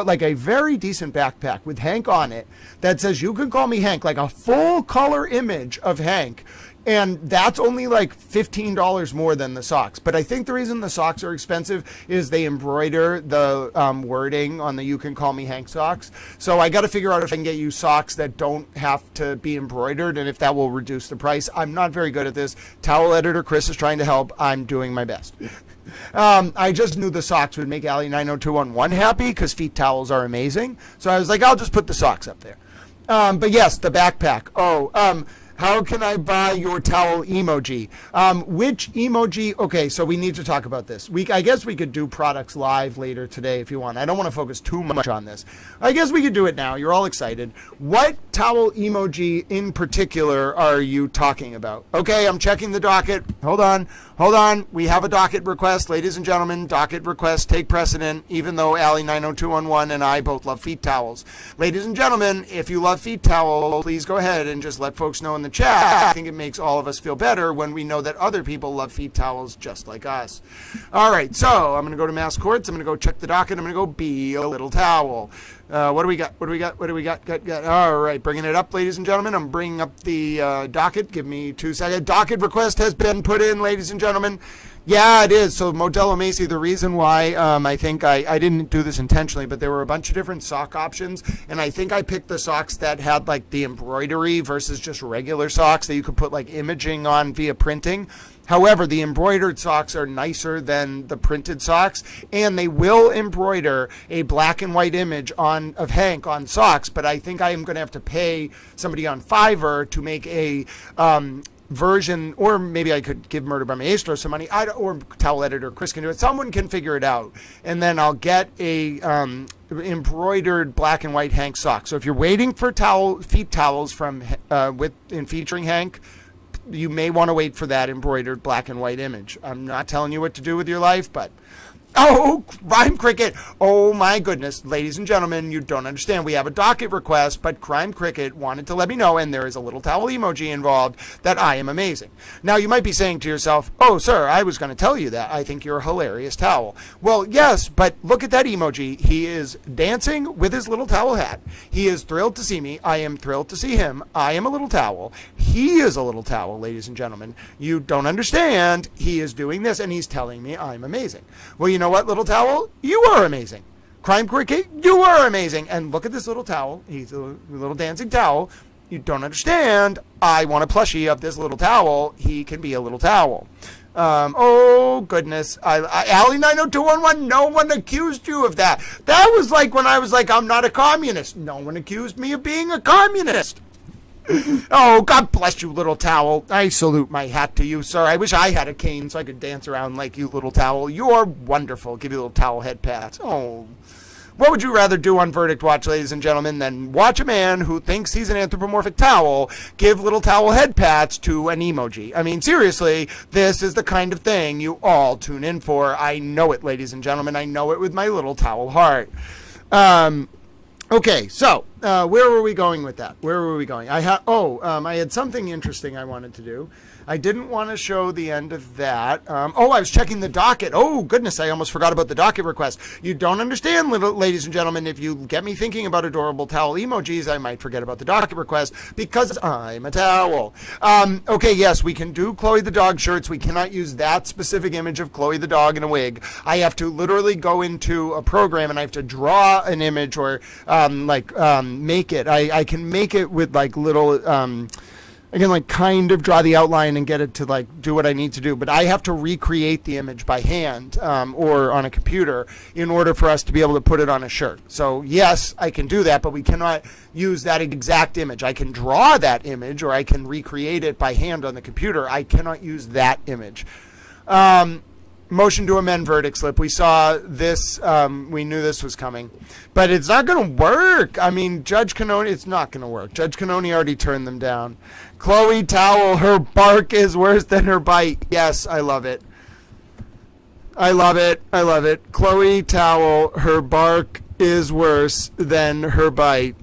like a very decent backpack with Hank on it that says, you can call me Hank, like a full color image of Hank. And that's only like $15 more than the socks. But I think the reason the socks are expensive is they embroider the wording on the You Can Call Me Hank socks. So I got to figure out if I can get you socks that don't have to be embroidered and if that will reduce the price. I'm not very good at this. Towel editor Chris is trying to help. I'm doing my best. I just knew the socks would make Allie 9021 happy because feet towels are amazing. So I was like, I'll just put the socks up there. But yes, the backpack. How can I buy your towel emoji? Which emoji? Okay, so we need to talk about this. I guess we could do products live later today if you want. I don't want to focus too much on this. I guess we could do it now. You're all excited. What towel emoji in particular are you talking about? Okay, I'm checking the docket. Hold on. We have a docket request. Ladies and gentlemen, docket requests take precedent, even though Allie 90211 and I both love feet towels. Ladies and gentlemen, if you love feet towels, please go ahead and just let folks know in the chat. I think it makes all of us feel better when we know that other people love feet towels just like us. All right, so I'm going to go to mass courts. I'm going to go check the docket. I'm going to go be a little towel. What do we got? All right, bringing it up, ladies and gentlemen. I'm bringing up the docket. Give me 2 seconds. Docket request has been put in, ladies and gentlemen. Yeah, it is. So Modelo Macy, the reason why I think I didn't do this intentionally, but there were a bunch of different sock options, and I think I picked the socks that had like the embroidery versus just regular socks that you could put like imaging on via printing. However, the embroidered socks are nicer than the printed socks, and they will embroider a black and white image of Hank on socks, but I think I am going to have to pay somebody on Fiverr to make a version, or maybe I could give Murder by Maestro some money, or Towel Editor Chris can do it. Someone can figure it out, and then I'll get a embroidered black and white Hank sock. So if you're waiting for feet towels from featuring Hank, you may want to wait for that embroidered black and white image. I'm not telling you what to do with your life, but oh, Crime Cricket. Oh my goodness, ladies and gentlemen, you don't understand. We have a docket request, but Crime Cricket wanted to let me know, and there is a little towel emoji involved, that I am amazing. Now you might be saying to yourself, oh sir, I was going to tell you that. I think you're a hilarious towel. Well, yes, but look at that emoji. He is dancing with his little towel hat. He is thrilled to see me. I am thrilled to see him. I am a little towel. He is a little towel, ladies and gentlemen. You don't understand. He is doing this, and he's telling me I'm amazing. Well, you know what, little towel? You are amazing. Crime Cricket, you are amazing. And look at this little towel. He's a little dancing towel. You don't understand. I want a plushie of this little towel. He can be a little towel. Oh, goodness. Allie 90211, no one accused you of that. That was like when I was like, I'm not a communist. No one accused me of being a communist. Oh, God bless you, little towel. I salute my hat to you, sir. I wish I had a cane so I could dance around like you, little towel. You're wonderful. Give you a little towel head pats. Oh. What would you rather do on Verdict Watch, ladies and gentlemen, than watch a man who thinks he's an anthropomorphic towel give little towel head pats to an emoji? I mean, seriously, this is the kind of thing you all tune in for. I know it, ladies and gentlemen. I know it with my little towel heart. Okay, so where were we going with that? Where were we going? I had something interesting I wanted to do. I didn't want to show the end of that. I was checking the docket. Oh, goodness, I almost forgot about the docket request. You don't understand, ladies and gentlemen. If you get me thinking about adorable towel emojis, I might forget about the docket request because I'm a towel. Okay, yes, we can do Chloe the dog shirts. We cannot use that specific image of Chloe the dog in a wig. I have to literally go into a program and I have to draw an image or make it. I can make it with like little... I can like kind of draw the outline and get it to like do what I need to do, but I have to recreate the image by hand or on a computer in order for us to be able to put it on a shirt. So yes, I can do that, but we cannot use that exact image. I can draw that image or I can recreate it by hand on the computer. I cannot use that image. Motion to amend verdict slip. We saw this. We knew this was coming, but it's not going to work. I mean, Judge Canoni, it's not going to work. Judge Canoni already turned them down. Chloe Towel, her bark is worse than her bite. Yes, I love it. I love it. I love it. Chloe Towel, her bark is worse than her bite.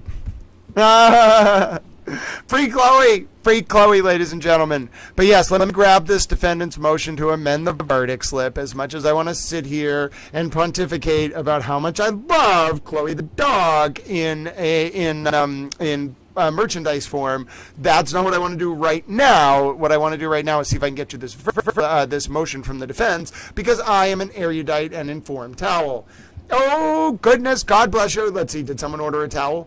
Free Chloe! Free Chloe, ladies and gentlemen. But yes, let me grab this defendant's motion to amend the verdict slip. As much as I want to sit here and pontificate about how much I love Chloe the dog in merchandise form, that's not what I want to do right now. What I want to do right now is see if I can get you this motion from the defense, because I am an erudite and informed towel. Oh, goodness, God bless you. Let's see, did someone order a towel?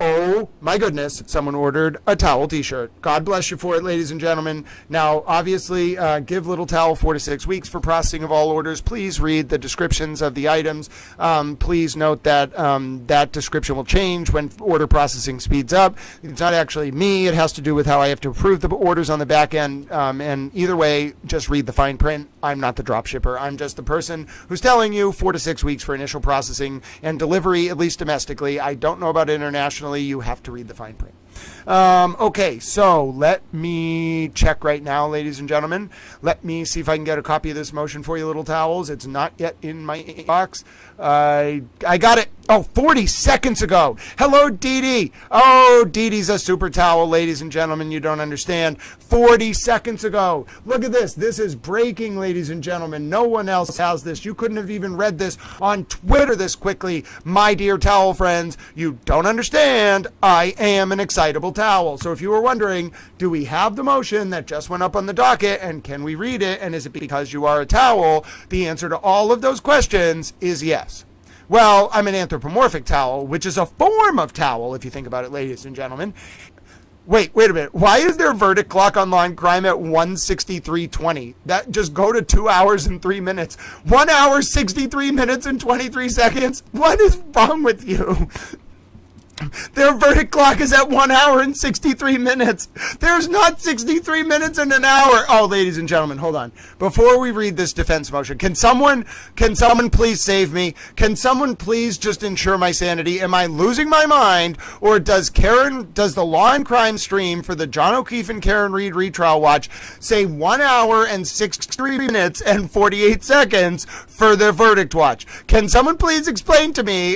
Oh, my goodness, someone ordered a towel t-shirt. God bless you for it, ladies and gentlemen. Now, obviously, give Little Towel 4 to 6 weeks for processing of all orders. Please read the descriptions of the items. Please note that that description will change when order processing speeds up. It's not actually me. It has to do with how I have to approve the orders on the back end. And either way, just read the fine print. I'm not the drop shipper. I'm just the person who's telling you 4 to 6 weeks for initial processing and delivery, at least domestically. I don't know about international. You have to read the fine print. Okay, so let me check right now, ladies and gentlemen. Let me see if I can get a copy of this motion for you, Little Towels. It's not yet in my inbox. I got it. Oh, 40 seconds ago. Hello, Dee Dee. Oh, Dee Dee's a super towel, ladies and gentlemen. You don't understand. 40 seconds ago. Look at this. This is breaking, ladies and gentlemen. No one else has this. You couldn't have even read this on Twitter this quickly. My dear towel friends, you don't understand. I am an excitable towel. So if you were wondering, do we have the motion that just went up on the docket, and can we read it, and is it because you are a towel? The answer to all of those questions is yes. Well, I'm an anthropomorphic towel, which is a form of towel, if you think about it, ladies and gentlemen. Wait a minute. Why is their verdict clock on law and crime at 1:63:20? That just go to 2 hours and 3 minutes. 1 hour, 63 minutes and 23 seconds. What is wrong with you? Their verdict clock is at 1 hour and 63 minutes. There's not 63 minutes in an hour. Oh, ladies and gentlemen, hold on. Before we read this defense motion, can someone please save me? Can someone please just ensure my sanity? Am I losing my mind? Or does the Law and Crime stream for the John O'Keefe and Karen Reed retrial watch say 1 hour and 63 minutes and 48 seconds for the verdict watch? Can someone please explain to me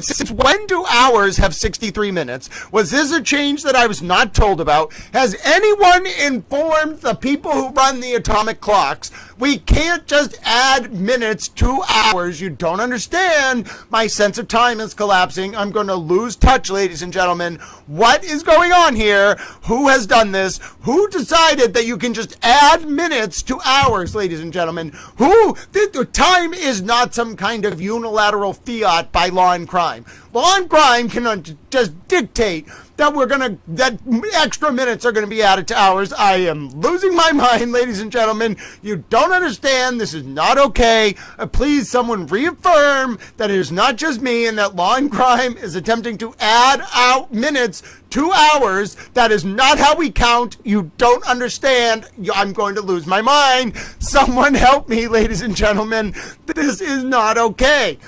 since when do hours have 63 minutes? Was this a change that I was not told about? Has anyone informed the people who run the atomic clocks? We can't just add minutes to hours. You don't understand. My sense of time is collapsing. I'm going to lose touch, ladies and gentlemen. What is going on here? Who has done this? Who decided that you can just add minutes to hours, ladies and gentlemen? Who? The time is not some kind of unilateral fiat by Law and Crime. Law and Crime can just dictate that extra minutes are going to be added to hours. I am losing my mind, ladies and gentlemen. You don't understand. This is not okay. Please, someone reaffirm that it is not just me and that Law and Crime is attempting to add out minutes to hours. That is not how we count. You don't understand. I'm going to lose my mind. Someone help me, ladies and gentlemen. This is not okay.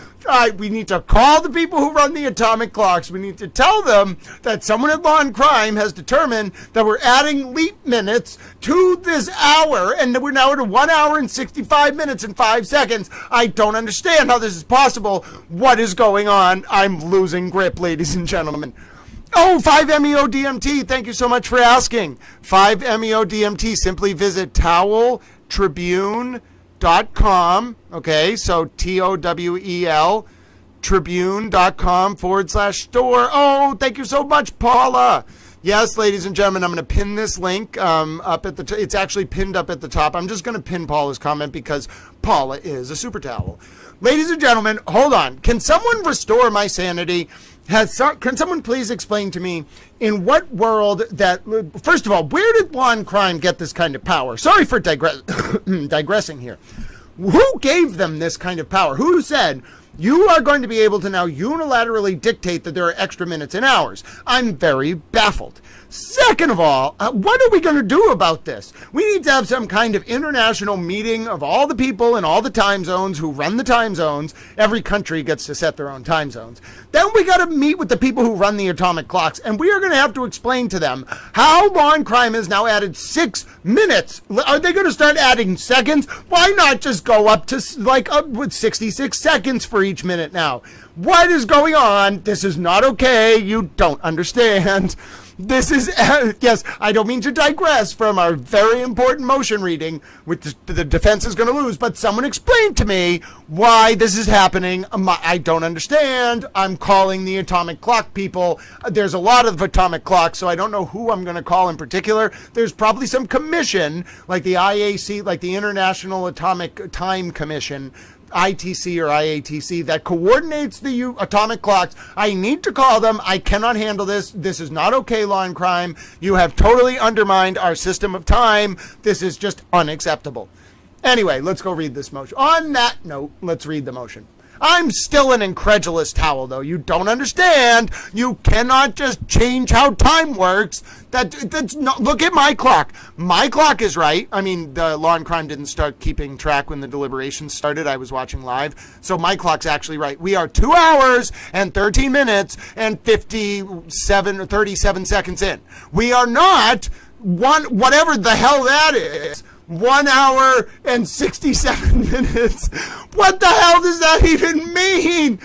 We need to call the people who run the atomic clocks. We need to tell them that someone at Law and Crime has determined that we're adding leap minutes to this hour, and we're now at 1 hour and 65 minutes and 5 seconds. I don't understand how this is possible. What is going on? I'm losing grip, ladies and gentlemen. Oh, 5MEO-DMT. Thank you so much for asking. 5MEO-DMT. Simply visit toweltribune.com. Okay, so TOWEL tribune.com/store. Oh, thank you so much, Paula. Yes, ladies and gentlemen, I'm going to pin this link up at the it's actually pinned up at the top. I'm just going to pin Paula's comment because Paula is a super towel. Ladies and gentlemen, hold on. Can someone restore my sanity? Can someone please explain to me in what world that, first of all, where did Law and Crime get this kind of power? Sorry for digressing here. Who gave them this kind of power? Who said, you are going to be able to now unilaterally dictate that there are extra minutes and hours? I'm very baffled. Second of all, what are we going to do about this? We need to have some kind of international meeting of all the people in all the time zones who run the time zones. Every country gets to set their own time zones. Then we got to meet with the people who run the atomic clocks, and we are going to have to explain to them how Law and Crime has now added 6 minutes. Are they going to start adding seconds? Why not just go up to up with 66 seconds for each minute now? What is going on? This is not okay. You don't understand. This is, yes, I don't mean to digress from our very important motion reading, which the defense is going to lose, but someone explain to me why this is happening. I don't understand. I'm calling the atomic clock people. There's a lot of atomic clocks, so I don't know who I'm going to call in particular. There's probably some commission, like the IAC, like the International Atomic Time Commission, ITC or IATC, that coordinates the atomic clocks. I need to call them. I cannot handle this. This is not okay, Law and Crime. You have totally undermined our system of time. This is just unacceptable. Anyway, let's go read this motion. On that note, let's read the motion. I'm still an incredulous towel, though. You don't understand. You cannot just change how time works. That's not, look at my clock. My clock is right. I mean, the Law and Crime didn't start keeping track when the deliberations started. I was watching live. So my clock's actually right. We are 2 hours and 13 minutes and 57 or 37 seconds in. We are not whatever the hell that is. 1 hour and 67 minutes. What the hell does that even mean?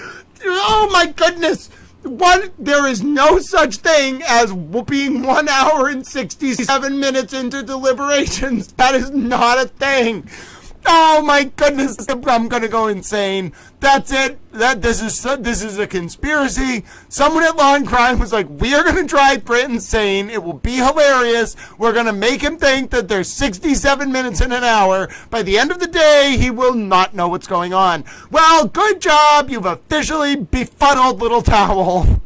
Oh my goodness. There is no such thing as being 1 hour and 67 minutes into deliberations. That is not a thing. Oh my goodness, I'm gonna go insane. That's it. This is a conspiracy. Someone at Law and Crime was like, we are gonna drive Brent insane. It will be hilarious. We're gonna make him think that there's 67 minutes in an hour. By the end of the day, he will not know what's going on. Well, good job. You've officially befuddled little towel.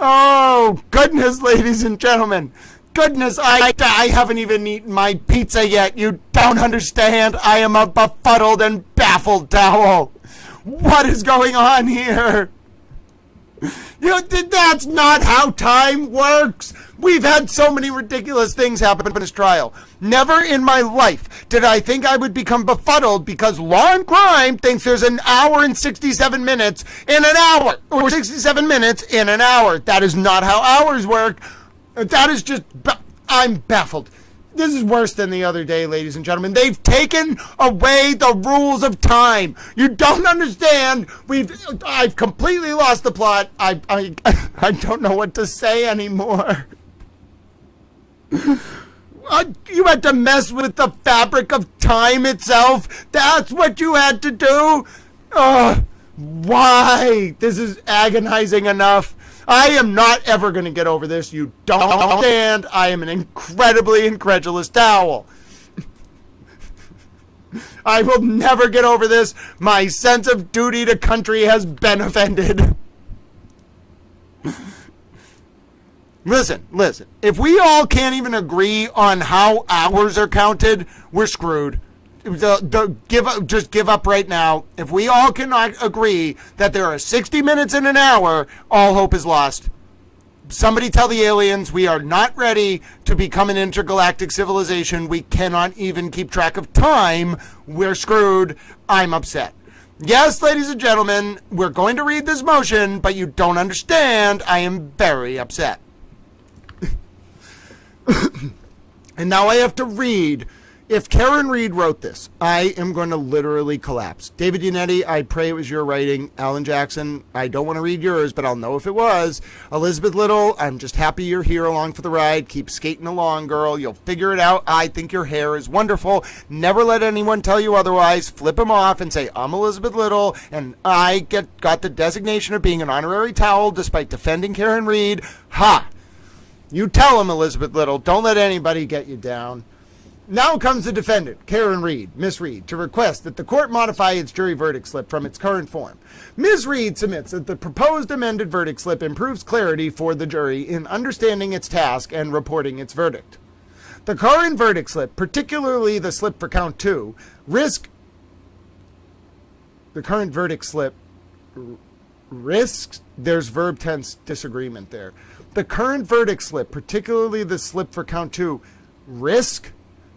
Oh, goodness, ladies and gentlemen. Goodness, I haven't even eaten my pizza yet. You don't understand. I am a befuddled and baffled towel. What is going on here? That's not how time works. We've had so many ridiculous things happen in this trial. Never in my life did I think I would become befuddled because Law and Crime thinks there's an hour and 67 minutes in an hour, or 67 minutes in an hour. That is not how hours work. That is just, I'm baffled. This is worse than the other day, ladies and gentlemen. They've taken away the rules of time. You don't understand. I've completely lost the plot. I don't know what to say anymore. You had to mess with the fabric of time itself. That's what you had to do. Why? This is agonizing enough. I am not ever going to get over this. You don't understand. I am an incredibly incredulous towel. I will never get over this. My sense of duty to country has been offended. Listen. If we all can't even agree on how hours are counted, we're screwed. Just give up right now. If we all cannot agree that there are 60 minutes in an hour, all hope is lost. Somebody tell the aliens we are not ready to become an intergalactic civilization. We cannot even keep track of time. We're screwed. I'm upset. Yes, ladies and gentlemen, we're going to read this motion, but you don't understand. I am very upset. And now I have to read. If Karen Reed wrote this, I am going to literally collapse. David Yannetti, I pray it was your writing. Alan Jackson, I don't want to read yours, but I'll know if it was. Elizabeth Little, I'm just happy you're here along for the ride. Keep skating along, girl. You'll figure it out. I think your hair is wonderful. Never let anyone tell you otherwise. Flip them off and say, I'm Elizabeth Little, and I got the designation of being an honorary towel despite defending Karen Reed. Ha! You tell them, Elizabeth Little. Don't let anybody get you down. Now comes the defendant, Karen Reed, Miss Reed, to request that the court modify its jury verdict slip from its current form. Ms. Reed submits that the proposed amended verdict slip improves clarity for the jury in understanding its task and reporting its verdict. The current verdict slip, particularly the slip for count 2, risks, there's verb tense disagreement there. The current verdict slip, particularly the slip for count 2,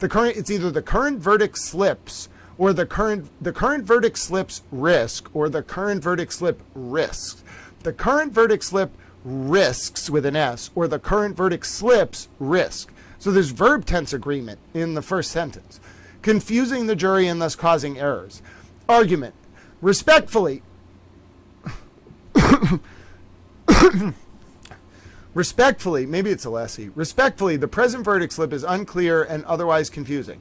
it's either the current verdict slips or the current verdict slips risk or the current verdict slip risks. The current verdict slip risks with an S or the current verdict slips risk. So there's verb tense agreement in the first sentence, confusing the jury and thus causing errors. Argument. Respectfully, maybe it's a lessee. Respectfully, the present verdict slip is unclear and otherwise confusing.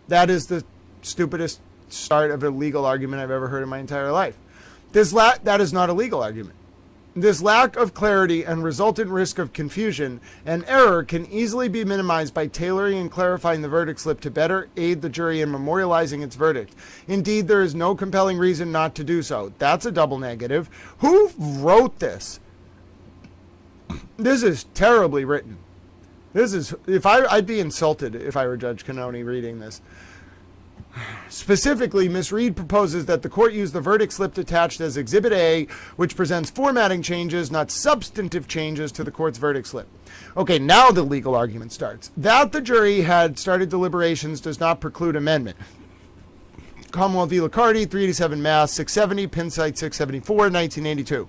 That is the stupidest start of a legal argument I've ever heard in my entire life. That is not a legal argument. This lack of clarity and resultant risk of confusion and error can easily be minimized by tailoring and clarifying the verdict slip to better aid the jury in memorializing its verdict. Indeed, there is no compelling reason not to do so. That's a double negative. Who wrote this? This is terribly written. I'd be insulted if I were Judge Canoni reading this. Specifically, Ms. Reed proposes that the court use the verdict slip attached as Exhibit A, which presents formatting changes, not substantive changes to the court's verdict slip. Okay, now the legal argument starts. That the jury had started deliberations does not preclude amendment. Commonwealth v. Licardi, 387 Mass, 670, Pin Site 674, 1982.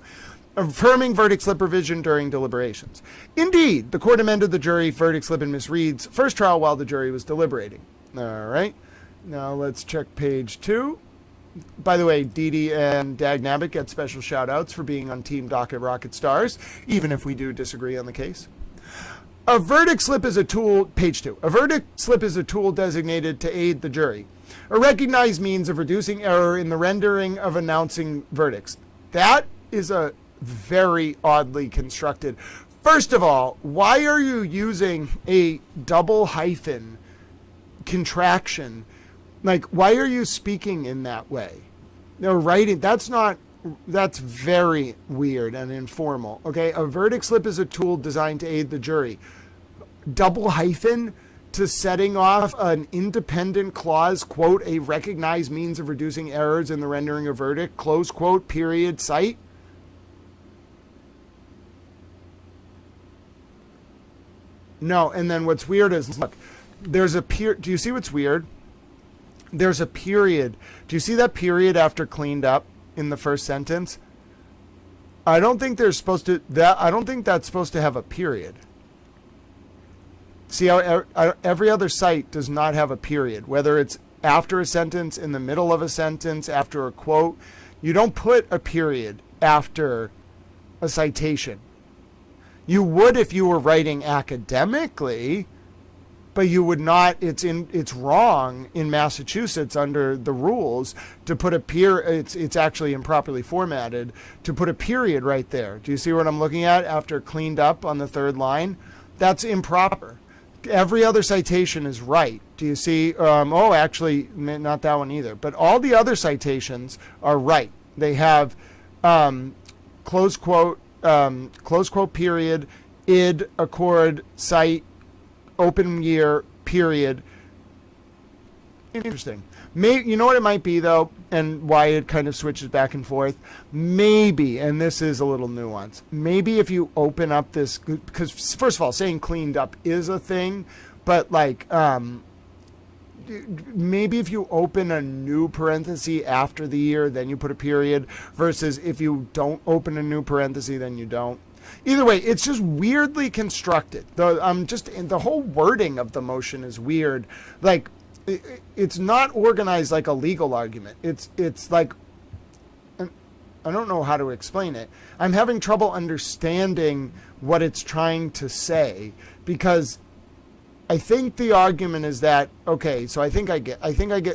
Affirming verdict slip revision during deliberations. Indeed, the court amended the jury verdict slip in Ms. Reed's first trial while the jury was deliberating. All right. Now let's check page 2. By the way, Dee Dee and Dag Nabbit get special shout-outs for being on Team Docket Rocket Stars, even if we do disagree on the case. A verdict slip is a tool, page 2. A verdict slip is a tool designated to aid the jury. A recognized means of reducing error in the rendering of announcing verdicts. That is a very oddly constructed. First of all, why are you using a double hyphen contraction? Like, why are you speaking in that way? No, writing, that's not That's very weird and informal. Okay, a verdict slip is a tool designed to aid the jury. Double hyphen to setting off an independent clause, quote, a recognized means of reducing errors in the rendering of verdict, close quote, period, cite. No, and then what's weird is, look, there's a do you see what's weird? There's a period. Do you see that period after cleaned up in the first sentence? I don't think they're supposed to, I don't think that's supposed to have a period. See how every other cite does not have a period, whether it's after a sentence, in the middle of a sentence, after a quote. You don't put a period after a citation. You would if you were writing academically, but you would not. It's wrong in Massachusetts under the rules to put a it's actually improperly formatted to put a period right there. Do you see what I'm looking at after cleaned up on the third line? That's improper. Every other citation is right. Do you see? Actually, not that one either. But all the other citations are right. They have close quote, period, id, accord, cite, open year, period. Interesting. You know what it might be, though, and why it kind of switches back and forth? Maybe, and this is a little nuance, maybe if you open up this, because first of all, saying cleaned up is a thing, but like, maybe if you open a new parenthesis after the year, then you put a period, versus if you don't open a new parenthesis, then you don't. Either way, it's just weirdly constructed. The whole wording of the motion is weird. Like, it's not organized like a legal argument. It's like, I don't know how to explain it. I'm having trouble understanding what it's trying to say, because I think the argument is that, okay, so I think I get,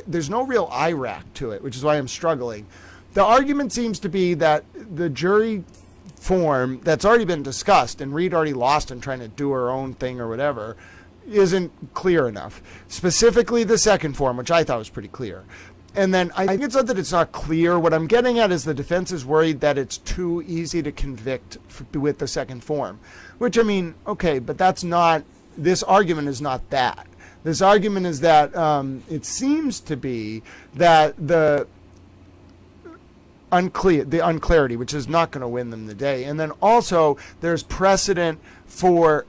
there's no real IRAC to it, which is why I'm struggling. The argument seems to be that the jury form that's already been discussed, and Reed already lost in trying to do her own thing or whatever, isn't clear enough. Specifically the second form, which I thought was pretty clear. And then I think it's not that it's not clear. What I'm getting at is the defense is worried that it's too easy to convict with the second form. Which, I mean, okay, but that's not, this argument is not that. This argument is that it seems to be that the unclarity, which is not going to win them the day. And then also there's precedent for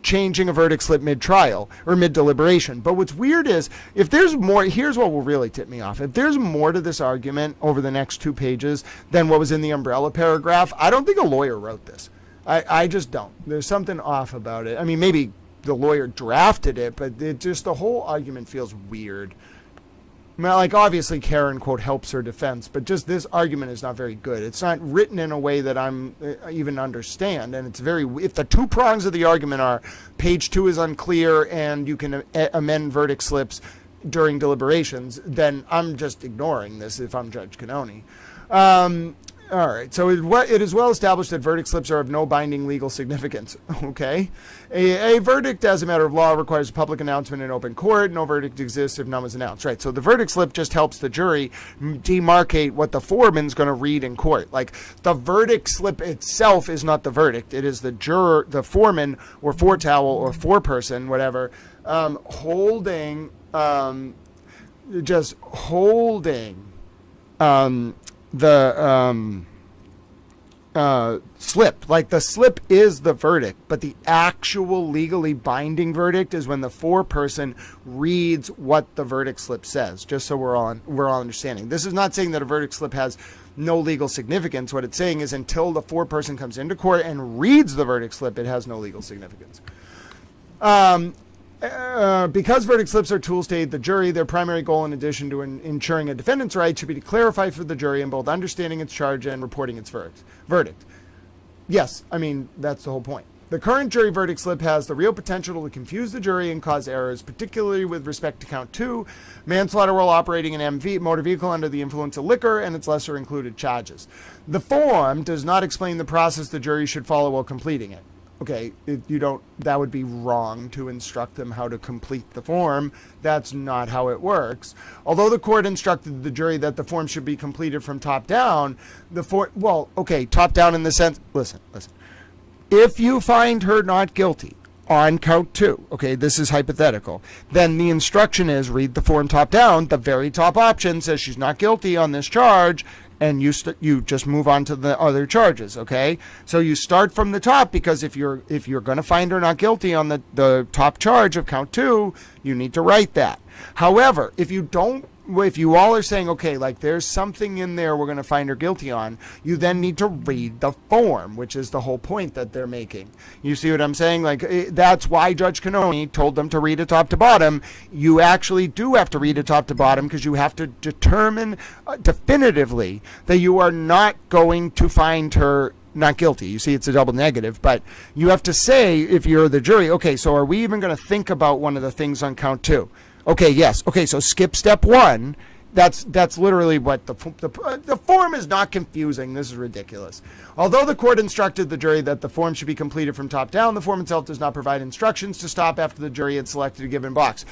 changing a verdict slip mid-trial or mid-deliberation. But what's weird is, if there's more, here's what will really tip me off. If there's more to this argument over the next 2 pages than what was in the umbrella paragraph, I don't think a lawyer wrote this. I just don't. There's something off about it. I mean, maybe the lawyer drafted it, but the whole argument feels weird. Well, like, obviously Karen, quote, helps her defense, but just this argument is not very good. It's not written in a way that I'm even understand, and it's very, if the 2 prongs of the argument are page 2 is unclear and you can amend verdict slips during deliberations, then I'm just ignoring this if I'm Judge Cannoni. All right, so it is well established that verdict slips are of no binding legal significance. Okay. A verdict as a matter of law requires a public announcement in open court. No verdict exists if none was announced. Right, so the verdict slip just helps the jury demarcate what the foreman's going to read in court. Like, the verdict slip itself is not the verdict. It is the juror, the foreman, or foretowel, or foreperson, whatever, holding the slip. Like, the slip is the verdict, but the actual legally binding verdict is when the foreperson reads what the verdict slip says, just so we're all understanding. This is not saying that a verdict slip has no legal significance. What it's saying is, until the foreperson comes into court and reads the verdict slip, it has no legal significance. Because verdict slips are tools to aid the jury, their primary goal, in addition to ensuring a defendant's right, should be to clarify for the jury in both understanding its charge and reporting its verdict. Yes, I mean, that's the whole point. The current jury verdict slip has the real potential to confuse the jury and cause errors, particularly with respect to count 2, manslaughter while operating an motor vehicle under the influence of liquor, and its lesser included charges. The form does not explain the process the jury should follow while completing it. Okay, that would be wrong to instruct them how to complete the form. That's not how it works. Although the court instructed the jury that the form should be completed from top down, top down in the sense, listen. If you find her not guilty on count 2, okay, this is hypothetical, then the instruction is read the form top down. The very top option says she's not guilty on this charge, and you just move on to the other charges, okay? So you start from the top, because if you're going to find her not guilty on the top charge of count 2, you need to write that. However, if you all are saying, okay, like there's something in there we're going to find her guilty on, you then need to read the form, which is the whole point that they're making. You see what I'm saying? Like, that's why Judge Canoni told them to read it top to bottom. You actually do have to read it top to bottom, because you have to determine definitively that you are not going to find her not guilty. You see, it's a double negative, but you have to say, if you're the jury, okay, so are we even going to think about one of the things on count 2? Okay, yes. Okay, so skip step 1. That's literally what the form is not confusing. This is ridiculous. Although the court instructed the jury that the form should be completed from top down, the form itself does not provide instructions to stop after the jury had selected a given box.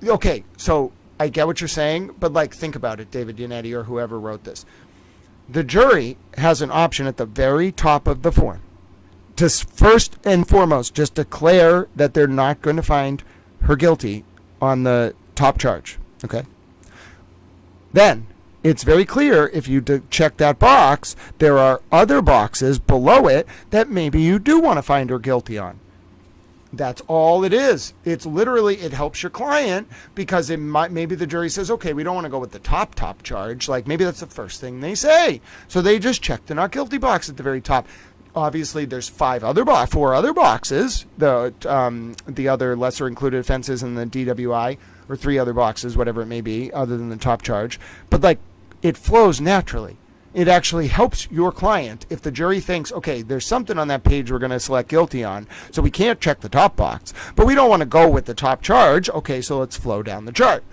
Okay, so I get what you're saying, but like, think about it, David Yannetti or whoever wrote this. The jury has an option at the very top of the form to first and foremost just declare that they're not going to find her guilty on the top charge, okay? Then, it's very clear, if you check that box, there are other boxes below it that maybe you do want to find her guilty on. That's all it is. It's literally, it helps your client, because maybe the jury says, okay, we don't want to go with the top charge. Like, maybe that's the first thing they say. So they just check the not guilty box at the very top. Obviously, there's 4 other boxes, the other lesser included offenses in the DWI, or 3 other boxes, whatever it may be, other than the top charge. But like, it flows naturally. It actually helps your client if the jury thinks, okay, there's something on that page we're going to select guilty on, so we can't check the top box, but we don't want to go with the top charge. Okay, so let's flow down the chart.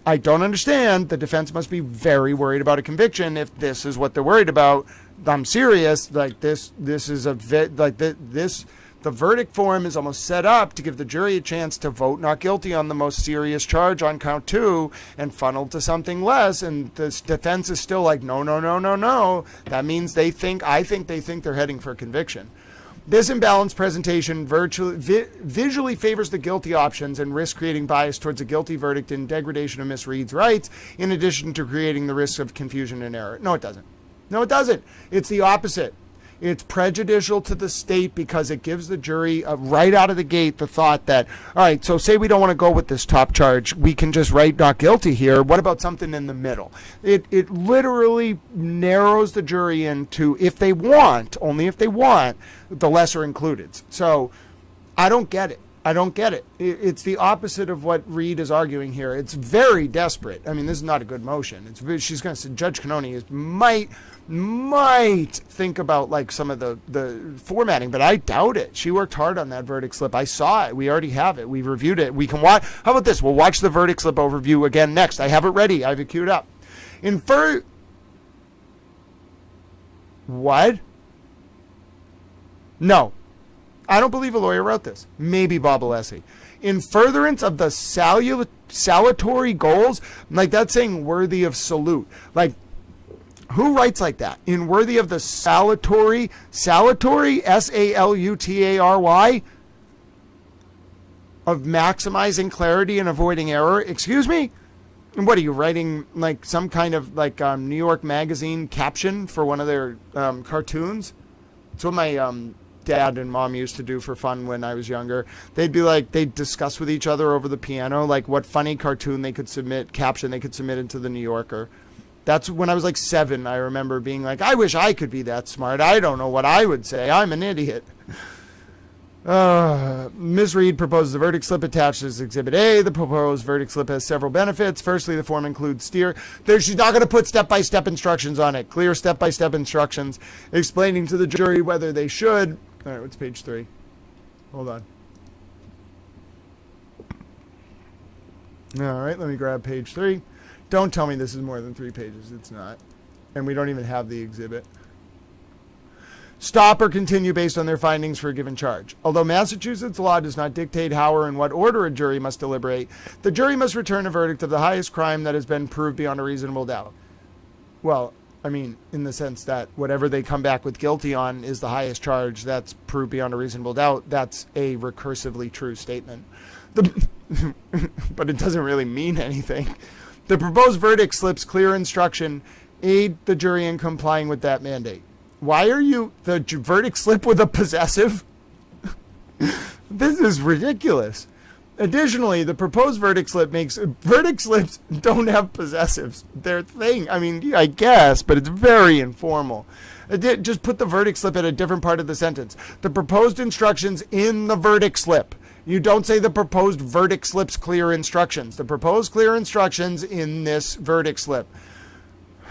I don't understand. The defense must be very worried about a conviction if this is what they're worried about. I'm serious. Like, this is the verdict form is almost set up to give the jury a chance to vote not guilty on the most serious charge on count 2 and funnel to something less. And the defense is still like, no. That means I think they think they're heading for a conviction. This imbalanced presentation visually favors the guilty options and risks creating bias towards a guilty verdict and degradation of Ms. Reed's rights, in addition to creating the risk of confusion and error. No, it doesn't. It's the opposite. It's prejudicial to the state, because it gives the jury right out of the gate the thought that, all right, so say we don't want to go with this top charge, we can just write not guilty here. What about something in the middle? It literally narrows the jury into, if they want, only if they want, the lesser included. So I don't get it. It's the opposite of what Reed is arguing here. It's very desperate. I mean, this is not a good motion. She's going to say Judge Canoni might think about like some of the formatting, but I doubt it. She worked hard on that verdict slip. I saw it. We already have it. We've reviewed it. We can watch. How about this? We'll watch the verdict slip overview again next. I have it ready. I have it queued up. What? No. I don't believe a lawyer wrote this. Maybe Bob Alessi. In furtherance of the salutary goals, like that's saying worthy of salute. Like, who writes like that? In worthy of the salutary, salutary, of maximizing clarity and avoiding error. Excuse me? And what are you writing, like some kind of like New York Magazine caption for one of their cartoons? It's what my dad and mom used to do for fun when I was younger. They'd be like, they'd discuss with each other over the piano, like what funny cartoon they could caption they could submit into the New Yorker. That's when I was like 7. I remember being like, I wish I could be that smart. I don't know what I would say. I'm an idiot. Ms. Reed proposes a verdict slip attached as Exhibit A. The proposed verdict slip has several benefits. Firstly, the form includes she's not going to put step-by-step instructions on it. Clear step-by-step instructions explaining to the jury whether they should. All right, what's page 3? Hold on. All right, let me grab page 3. Don't tell me this is more than 3 pages. It's not. And we don't even have the exhibit. stop or continue based on their findings for a given charge. Although Massachusetts law does not dictate how or in what order a jury must deliberate, the jury must return a verdict of the highest crime that has been proved beyond a reasonable doubt. Well, I mean, in the sense that whatever they come back with guilty on is the highest charge that's proved beyond a reasonable doubt. That's a recursively true statement. But it doesn't really mean anything. The proposed verdict slips clear instruction, aid the jury in complying with that mandate. Why are you the verdict slip with a possessive? This is ridiculous. Additionally, the proposed verdict slip makes verdict slips don't have possessives. Their thing, I mean, I guess, but it's very informal. Just put the verdict slip at a different part of the sentence. The proposed instructions in the verdict slip. You don't say the proposed verdict slip's clear instructions. The proposed clear instructions in this verdict slip.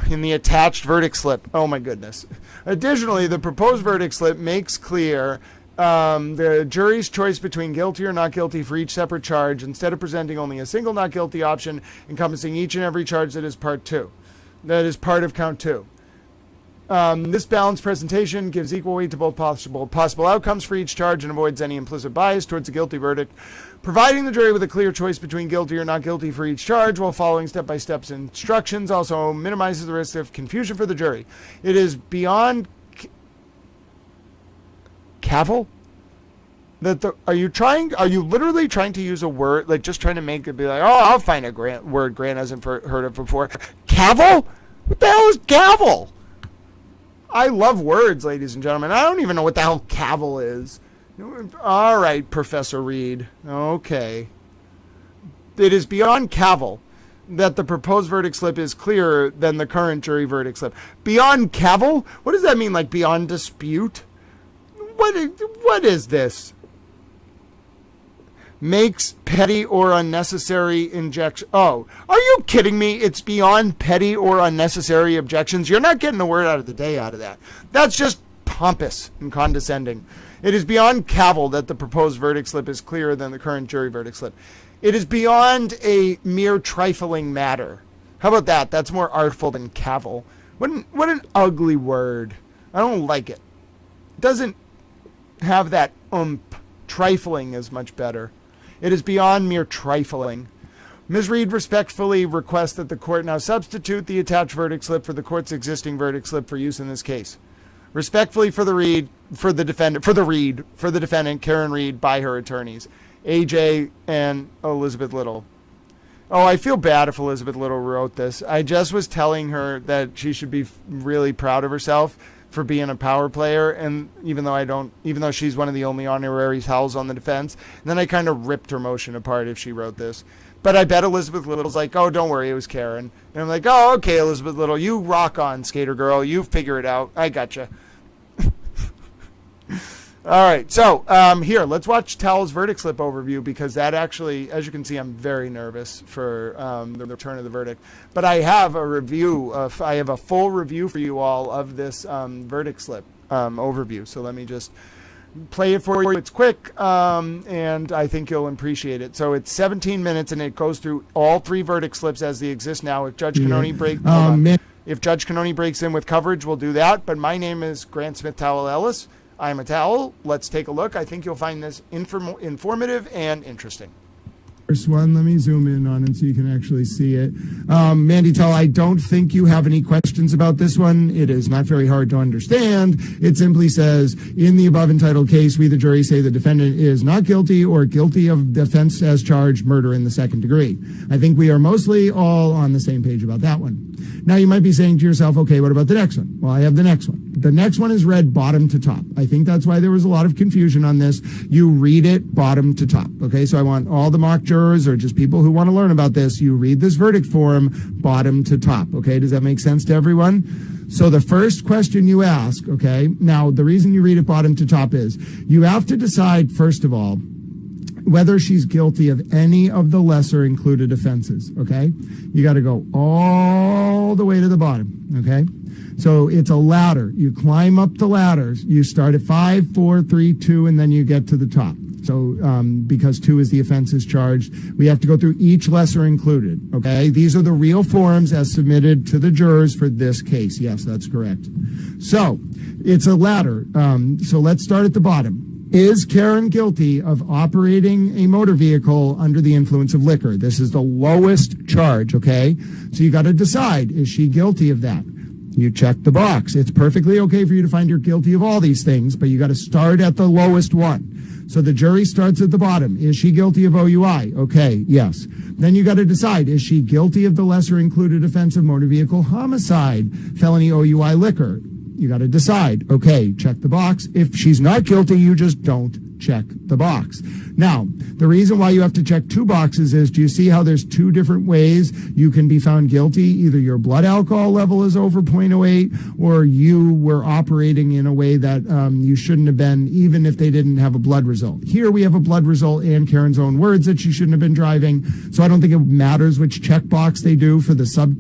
In the attached verdict slip. Oh my goodness. Additionally, the proposed verdict slip makes clear the jury's choice between guilty or not guilty for each separate charge, instead of presenting only a single not guilty option encompassing each and every charge that is part of count 2. This balanced presentation gives equal weight to both possible outcomes for each charge and avoids any implicit bias towards a guilty verdict, providing the jury with a clear choice between guilty or not guilty for each charge while following step-by-step instructions also minimizes the risk of confusion for the jury. It is beyond cavil that are you literally trying to use a word, like just trying to make it be like, oh, I'll find a word Grant hasn't heard of before. Cavil? What the hell is cavil? I love words, ladies and gentlemen. I don't even know what the hell cavil is. All right, Professor Reed. Okay. It is beyond cavil that the proposed verdict slip is clearer than the current jury verdict slip. Beyond cavil? What does that mean, like beyond dispute? What is this? Makes petty or unnecessary injection. Oh, are you kidding me? It's beyond petty or unnecessary objections. You're not getting a word out of the day out of that. That's just pompous and condescending. It is beyond cavil that the proposed verdict slip is clearer than the current jury verdict slip. It is beyond a mere trifling matter. How about that? That's more artful than cavil. What an ugly word. I don't like it. It doesn't have that trifling is much better. It is beyond mere trifling. Ms. Reed respectfully requests that the court now substitute the attached verdict slip for the court's existing verdict slip for use in this case. Respectfully for the defendant, Karen Reed, by her attorneys, AJ and Elizabeth Little. Oh, I feel bad if Elizabeth Little wrote this. I just was telling her that she should be really proud of herself for being a power player, and even though she's one of the only honorary Howells on the defense, and then I kind of ripped her motion apart if she wrote this. But I bet Elizabeth Little's like, oh, don't worry, it was Karen. And I'm like, oh, okay, Elizabeth Little, you rock on, skater girl, you figure it out, I gotcha. All right, so here, let's watch Towell's verdict slip overview, because that actually, as you can see, I'm very nervous for the return of the verdict. But I have a full review for you all of this verdict slip overview. So let me just play it for you. It's quick, and I think you'll appreciate it. So it's 17 minutes, and it goes through all 3 verdict slips as they exist now. If Judge Canoni breaks in with coverage, we'll do that. But my name is Grant Smith Towell Ellis. I'm a Towel. Let's take a look. I think you'll find this informative and interesting. First one, let me zoom in on it so you can actually see it. Mandy Tell, I don't think you have any questions about this one. It is not very hard to understand. It simply says, in the above entitled case, we the jury say the defendant is not guilty or guilty of the offense as charged, murder in the second degree. I think we are mostly all on the same page about that one. Now you might be saying to yourself, okay, what about the next one? Well, I have the next one. The next one is read bottom to top. I think that's why there was a lot of confusion on this. You read it bottom to top. Okay, so I want all the mock jurors or just people who want to learn about this, you read this verdict form bottom to top. Okay, does that make sense to everyone? So the first question you ask, okay, now the reason you read it bottom to top is you have to decide, first of all, whether she's guilty of any of the lesser included offenses, okay? You got to go all the way to the bottom, okay? So it's a ladder. You climb up the ladders. You start at 5, 4, 3, 2, and then you get to the top. So because 2 is the offenses charged, we have to go through each lesser included, okay? These are the real forms as submitted to the jurors for this case. Yes, that's correct. So it's a ladder. So let's start at the bottom. Is Karen guilty of operating a motor vehicle under the influence of liquor? This is the lowest charge, okay? So you got to decide, is she guilty of that? You check the box. It's perfectly okay for you to find you're guilty of all these things, but you got to start at the lowest one. So the jury starts at the bottom. Is she guilty of OUI? Okay, yes. Then you got to decide, is she guilty of the lesser included offense of motor vehicle homicide, felony OUI liquor? You got to decide. Okay, check the box. If she's not guilty, you just don't check the box. Now, the reason why you have to check 2 boxes is, do you see how there's 2 different ways you can be found guilty? Either your blood alcohol level is over 0.08, or you were operating in a way that you shouldn't have been, even if they didn't have a blood result. Here we have a blood result and Karen's own words that she shouldn't have been driving. So I don't think it matters which checkbox they do for the sub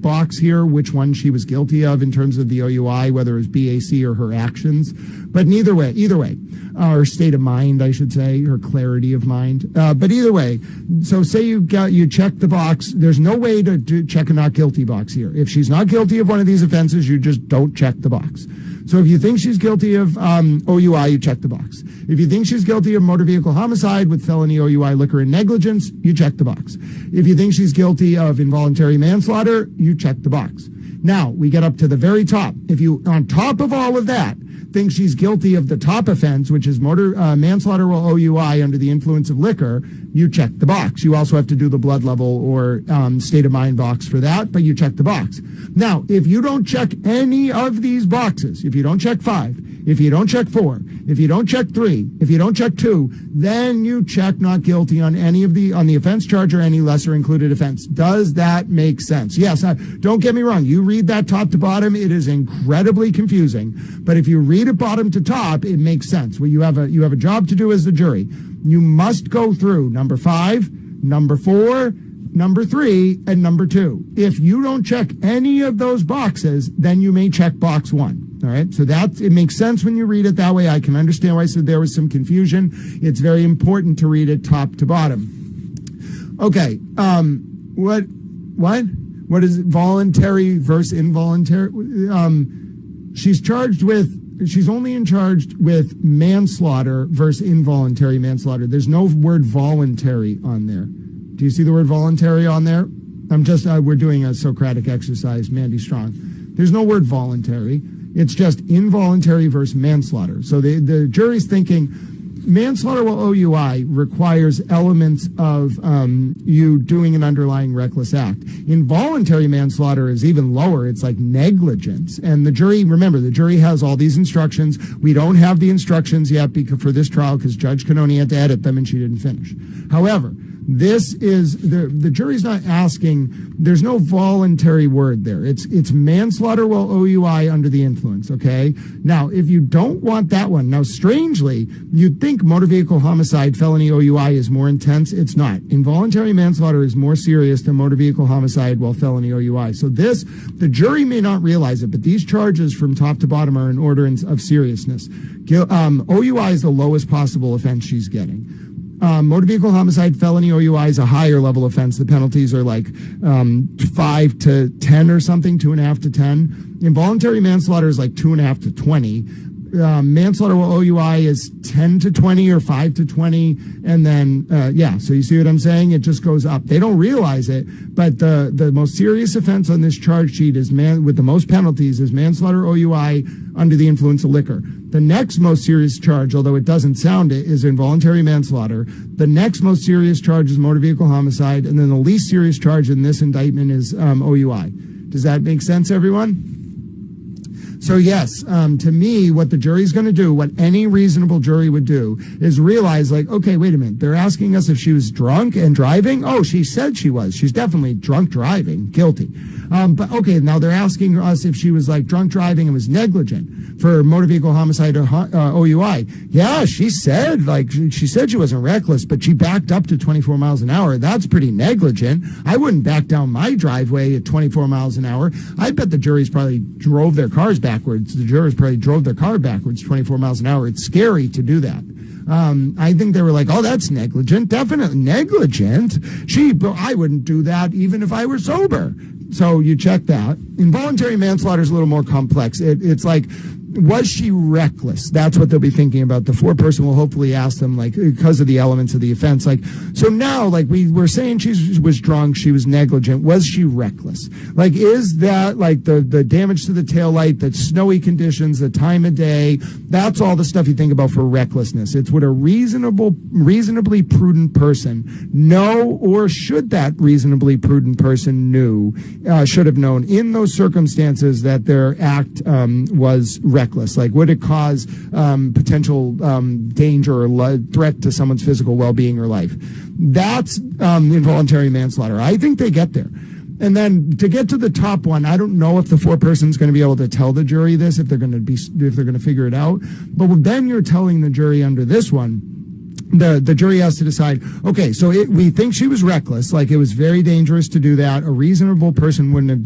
box here, which one she was guilty of in terms of the OUI, whether it was BAC or her actions. But either way, or state of mind, I should say, or clarity of mind. But either way, so say you check the box. There's no way to check a not guilty box here. If she's not guilty of one of these offenses, you just don't check the box. So if you think she's guilty of OUI, you check the box. If you think she's guilty of motor vehicle homicide with felony OUI liquor and negligence, you check the box. If you think she's guilty of involuntary manslaughter, you check the box. Now, we get up to the very top. If you, on top of all of that, think she's guilty of the top offense, which is motor manslaughter or OUI under the influence of liquor, you check the box. You also have to do the blood level or state of mind box for that, but you check the box. Now, if you don't check any of these boxes, if you don't check 5, if you don't check 4, if you don't check 3, if you don't check 2, then you check not guilty on any of on the offense charge or any lesser included offense. Does that make sense? Yes. Don't get me wrong. You read that top to bottom, it is incredibly confusing. But if you read it bottom to top, it makes sense. Well, you have a job to do as the jury. You must go through number 5, number 4, number 3, and number 2. If you don't check any of those boxes, then you may check box 1. All right, so it makes sense when you read it that way. I can understand why I said there was some confusion. It's very important to read it top to bottom. Okay, what is it? Voluntary versus involuntary? She's only charged with manslaughter versus involuntary manslaughter. There's no word voluntary on there. Do you see the word voluntary on there? We're doing a Socratic exercise, Mandy Strong. There's no word voluntary. It's just involuntary versus manslaughter. So the jury's thinking manslaughter while OUI requires elements of you doing an underlying reckless act. Involuntary manslaughter is even lower. It's like negligence. And the jury, remember, the jury has all these instructions. We don't have the instructions yet for this trial because Judge Canoni had to edit them and she didn't finish. However, this is the jury's not asking. There's no voluntary word there. It's manslaughter while OUI under the influence. Okay. Now, if you don't want that one, now strangely, you'd think motor vehicle homicide felony OUI is more intense. It's not. Involuntary manslaughter is more serious than motor vehicle homicide while felony OUI. So the jury may not realize it, but these charges from top to bottom are in order of seriousness. OUI is the lowest possible offense she's getting. Motor vehicle homicide, felony OUI is a higher level offense. The penalties are like 5 to 10 or something, 2.5 to 10. Involuntary manslaughter is like 2.5 to 20. Manslaughter OUI is 10 to 20 or 5 to 20. And then, so you see what I'm saying? It just goes up. They don't realize it, but the most serious offense on this charge sheet is with the most penalties is manslaughter OUI under the influence of liquor. The next most serious charge, although it doesn't sound it, is involuntary manslaughter. The next most serious charge is motor vehicle homicide. And then the least serious charge in this indictment is OUI. Does that make sense, everyone? So yes, to me, what the jury's going to do, what any reasonable jury would do, is realize, like, okay, wait a minute. They're asking us if she was drunk and driving. Oh, she said she was. She's definitely drunk driving, guilty. But okay, now they're asking us if she was like drunk driving and was negligent for motor vehicle homicide or OUI. Yeah, she said she wasn't reckless, but she backed up to 24 miles an hour. That's pretty negligent. I wouldn't back down my driveway at 24 miles an hour. I bet the jury's probably drove their cars backwards. The jurors probably drove their car backwards 24 miles an hour. It's scary to do that. I think they were like, oh, that's negligent. Definitely negligent. I wouldn't do that even if I were sober. So you check that. Involuntary manslaughter is a little more complex. It's like, was she reckless? That's what they'll be thinking about. The foreperson will hopefully ask them, like, because of the elements of the offense. Like, so now, like, we were saying she was drunk, she was negligent. Was she reckless? Like, is that, like, the damage to the taillight, the snowy conditions, the time of day? That's all the stuff you think about for recklessness. It's what a reasonably prudent person know, or should that reasonably prudent person should have known in those circumstances that their act was reckless. Like, would it cause potential danger or threat to someone's physical well-being or life? That's involuntary manslaughter. I think they get there. And then to get to the top one, I don't know if the foreperson's going to be able to tell the jury this, if they're going to figure it out. But then you're telling the jury under this one, the jury has to decide, okay, so we think she was reckless, like it was very dangerous to do that. A reasonable person wouldn't have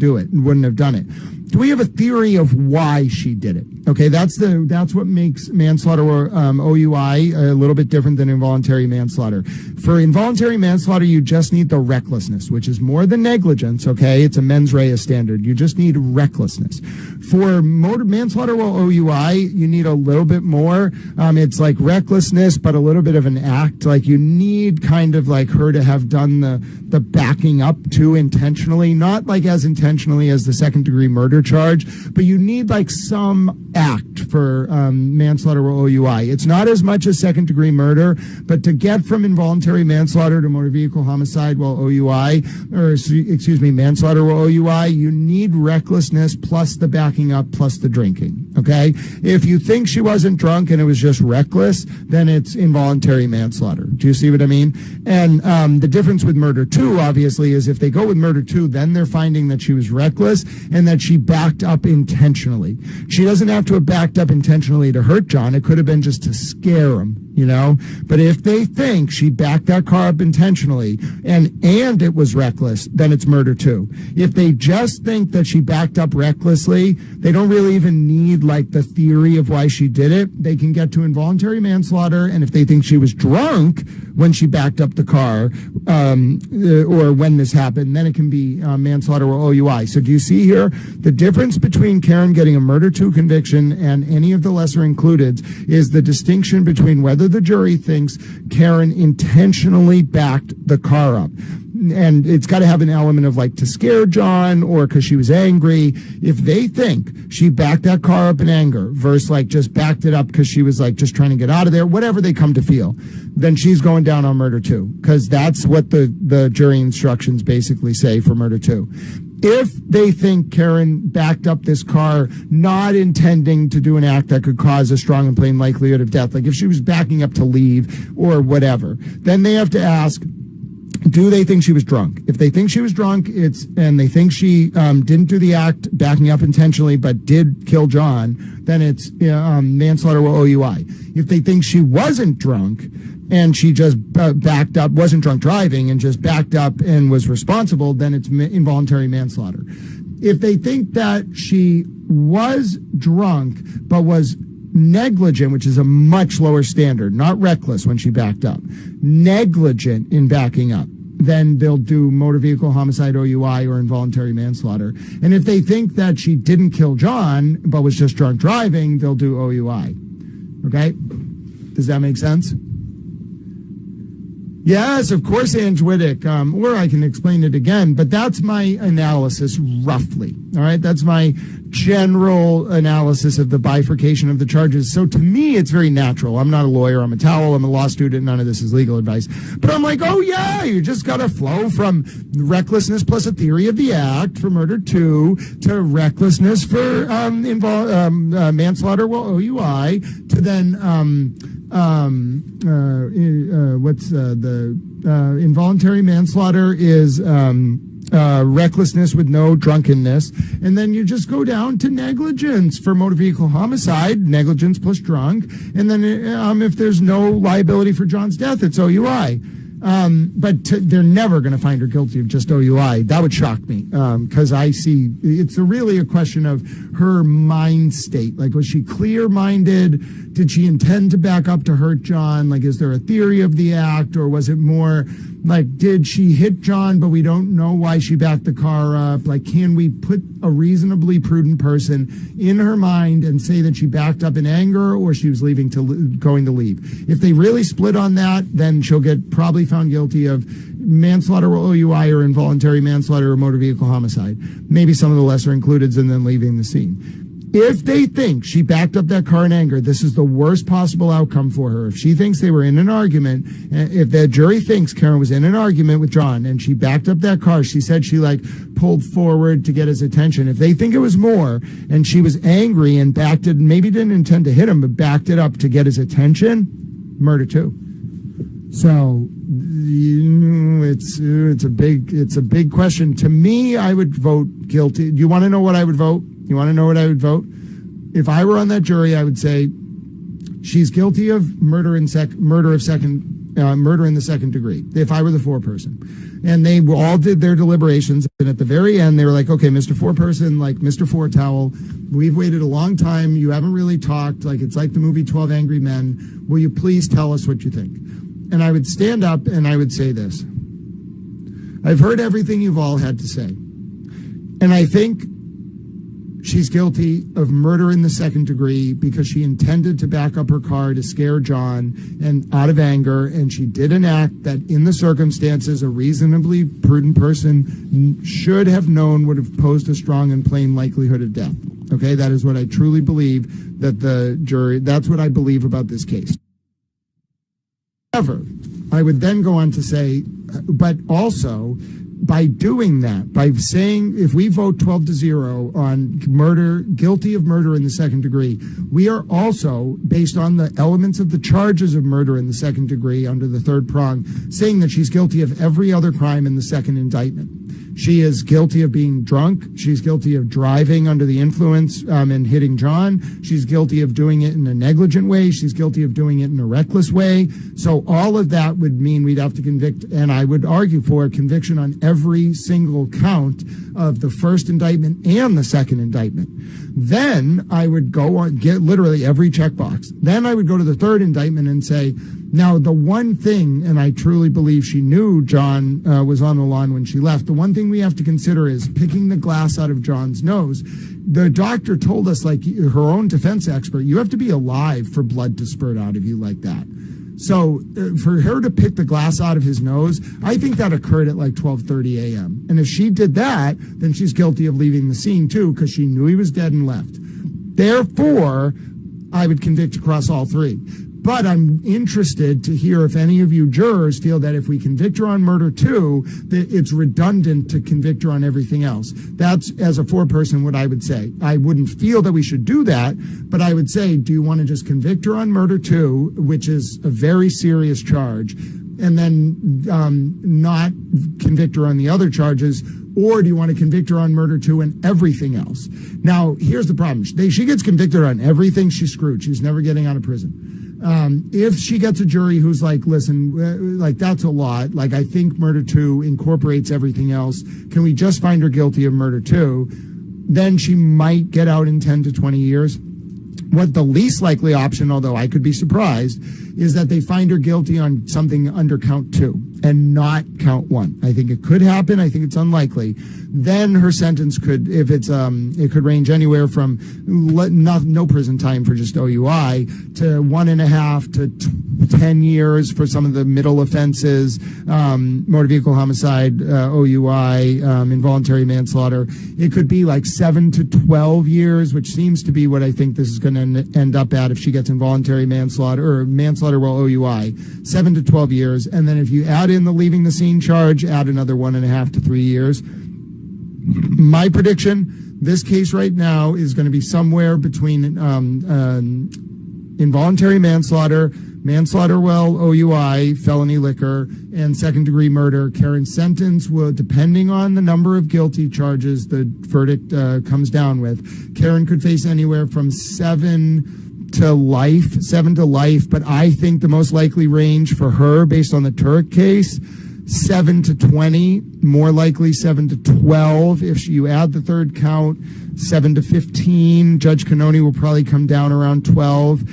done it. Do we have a theory of why she did it? Okay, that's what makes manslaughter or OUI a little bit different than involuntary manslaughter. For involuntary manslaughter, you just need the recklessness, which is more than negligence, okay? It's a mens rea standard. You just need recklessness. For motor manslaughter or OUI, you need a little bit more. It's like recklessness, but a little bit of an act. Like, you need kind of like her to have done the backing up to intentionally, not like as intentionally as the second degree murder charge, but you need like some act for manslaughter or OUI. It's not as much as second degree murder, but to get from involuntary manslaughter to motor vehicle homicide, manslaughter or OUI, you need recklessness plus the backing up plus the drinking. Okay, if you think she wasn't drunk and it was just reckless, then it's involuntary manslaughter. Do you see what I mean? And the difference with murder 2, obviously, is if they go with murder 2, then they're finding that she was reckless and that she backed up intentionally. She doesn't have to have backed up intentionally to hurt John. It could have been just to scare him, you know? But if they think she backed that car up intentionally and it was reckless, then it's murder 2. If they just think that she backed up recklessly, they don't really even need like the theory of why she did it. They can get to involuntary manslaughter, and if they think she was drunk when she backed up the car, or when this happened, then it can be manslaughter or OUI. So do you see here the difference between Karen getting a murder 2 conviction and any of the lesser included is the distinction between whether the jury thinks Karen intentionally backed the car up. And it's got to have an element of like to scare John or because she was angry. If they think she backed that car up in anger versus like just backed it up because she was like just trying to get out of there, whatever they come to feel, then she's going down on murder 2, because that's what the jury instructions basically say for murder 2. If they think Karen backed up this car not intending to do an act that could cause a strong and plain likelihood of death, like if she was backing up to leave or whatever, then they have to ask, do they think she was drunk? If they think she was drunk, and they think she didn't do the act backing up intentionally but did kill John, then it's manslaughter or OUI. If they think she wasn't drunk and she just backed up, wasn't drunk driving and just backed up and was responsible, then it's involuntary manslaughter. If they think that she was drunk but was negligent, which is a much lower standard, not reckless when she backed up, negligent in backing up, then they'll do motor vehicle homicide, OUI, or involuntary manslaughter. And if they think that she didn't kill John but was just drunk driving, they'll do OUI. Okay? Does that make sense? Yes, of course, Ange Wittick, or I can explain it again, but that's my analysis roughly, all right? That's my general analysis of the bifurcation of the charges. So to me, it's very natural. I'm not a lawyer. I'm a towel. I'm a law student. None of this is legal advice. But I'm like, oh, yeah, you just got to flow from recklessness plus a theory of the act for murder 2 to recklessness for manslaughter or OUI to then involuntary manslaughter is recklessness with no drunkenness, and then you just go down to negligence for motor vehicle homicide, negligence plus drunk, and then if there's no liability for John's death, it's OUI. They're never going to find her guilty of just OUI. That would shock me, because I see it's really a question of her mind state. Like, was she clear-minded? Did she intend to back up to hurt John? Like, is there a theory of the act, or was it more like, did she hit John, but we don't know why she backed the car up? Like, can we put a reasonably prudent person in her mind and say that she backed up in anger, or she was going to leave? If they really split on that, then she'll get probably found guilty of manslaughter or OUI, or involuntary manslaughter or motor vehicle homicide. Maybe some of the lesser includeds, and then leaving the scene. If they think she backed up that car in anger, this is the worst possible outcome for her. If she thinks they were in an argument, if the jury thinks Karen was in an argument with John and she backed up that car, she said she pulled forward to get his attention. If they think it was more and she was angry and backed it, maybe didn't intend to hit him, but backed it up to get his attention, murder too. So it's a big question. To me, I would vote guilty. Do you want to know what I would vote? You want to know what I would vote? If I were on that jury, I would say she's guilty of murder in the second degree. If I were the foreperson, and they all did their deliberations, and at the very end, they were like, "Okay, Mr. Foreperson, like Mr. Foretowel, we've waited a long time. You haven't really talked. Like, it's like the movie 12 Angry Men. Will you please tell us what you think?" And I would stand up and I would say this: I've heard everything you've all had to say, and I think she's guilty of murder in the second degree because she intended to back up her car to scare John and out of anger, and she did an act that in the circumstances a reasonably prudent person should have known would have posed a strong and plain likelihood of death. Okay, that is what I truly believe that the jury, that's what I believe about this case. However, I would then go on to say, but also, by doing that, by saying if we vote 12-0 on murder, guilty of murder in the second degree, we are also, based on the elements of the charges of murder in the second degree under the third prong, saying that she's guilty of every other crime in the second indictment. She is guilty of being drunk. She's guilty of driving under the influence and hitting John. She's guilty of doing it in a negligent way. She's guilty of doing it in a reckless way. So all of that would mean we'd have to convict, and I would argue for a conviction on every single count of the first indictment and the second indictment. Then I would go on, get literally every checkbox. Then I would go to the third indictment and say, now the one thing, and I truly believe she knew John was on the lawn when she left, the one thing we have to consider is picking the glass out of John's nose. The doctor told us, like her own defense expert, you have to be alive for blood to spurt out of you like that. So for her to pick the glass out of his nose, I think that occurred at like 12:30 a.m. And if she did that, then she's guilty of leaving the scene too, because she knew he was dead and left. Therefore, I would convict across all three. But I'm interested to hear if any of you jurors feel that if we convict her on murder too, that it's redundant to convict her on everything else. That's, as a foreperson, what I would say. I wouldn't feel that we should do that, but I would say, do you want to just convict her on murder too, which is a very serious charge, and then not convict her on the other charges? Or do you want to convict her on murder too and everything else? Now, here's the problem. She gets convicted on everything, she's screwed. She's never getting out of prison. If she gets a jury who's like, listen, like that's a lot. Like, I think murder two incorporates everything else. Can we just find her guilty of murder two? Then she might get out in 10 to 20 years. What the least likely option, although I could be surprised, is that they find her guilty on something under count 2 and not count 1. I think it could happen. I think it's unlikely. Then her sentence could, if it's, it could range anywhere from no prison time for just OUI to 1.5 to 10 years for some of the middle offenses, motor vehicle homicide, OUI, involuntary manslaughter. It could be like 7 to 12 years, which seems to be what I think this is going to end up at if she gets involuntary manslaughter or manslaughter while OUI, 7 to 12 years. And then if you add in the leaving the scene charge, add another 1.5 to 3 years. My prediction, this case right now is going to be somewhere between involuntary manslaughter, manslaughter while OUI, felony liquor, and second-degree murder. Karen's sentence will, depending on the number of guilty charges the verdict comes down with, Karen could face anywhere from 7 to life, 7 to life, but I think the most likely range for her, based on the Turk case, 7 to 20, more likely 7 to 12. If you add the third count, 7 to 15. Judge Canoni will probably come down around 12.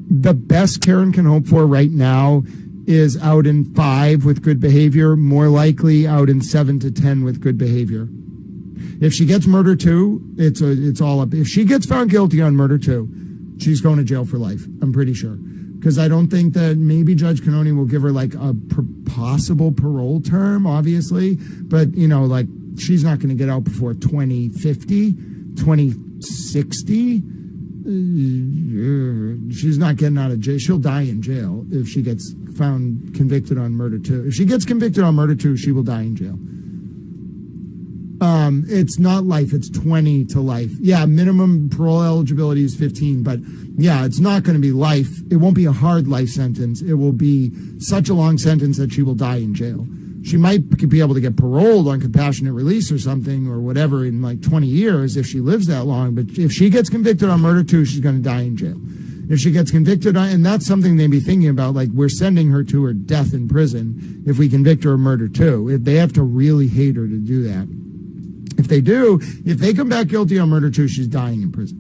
The best Karen can hope for right now is out in 5 with good behavior, more likely out in 7 to 10 with good behavior. If she gets murder 2, it's all up. If she gets found guilty on murder 2, she's going to jail for life. I'm pretty sure. Because I don't think that maybe Judge Canoni will give her like a possible parole term, obviously. But, you know, like she's not going to get out before 2050, 2060. She's not getting out of jail. She'll die in jail if she gets found convicted on murder 2. If she gets convicted on murder 2, she will die in jail. It's not life, it's 20 to life. Yeah, minimum parole eligibility is 15, but yeah, it's not going to be life. It won't be a hard life sentence. It will be such a long sentence that she will die in jail. She might be able to get paroled on compassionate release or something or whatever in like 20 years if she lives that long, but if she gets convicted on murder 2, she's going to die in jail. If she gets convicted on, and that's something they'd be thinking about, like we're sending her to her death in prison if we convict her of murder 2. They have to really hate her to do that. If they do, if they come back guilty on murder 2, she's dying in prison.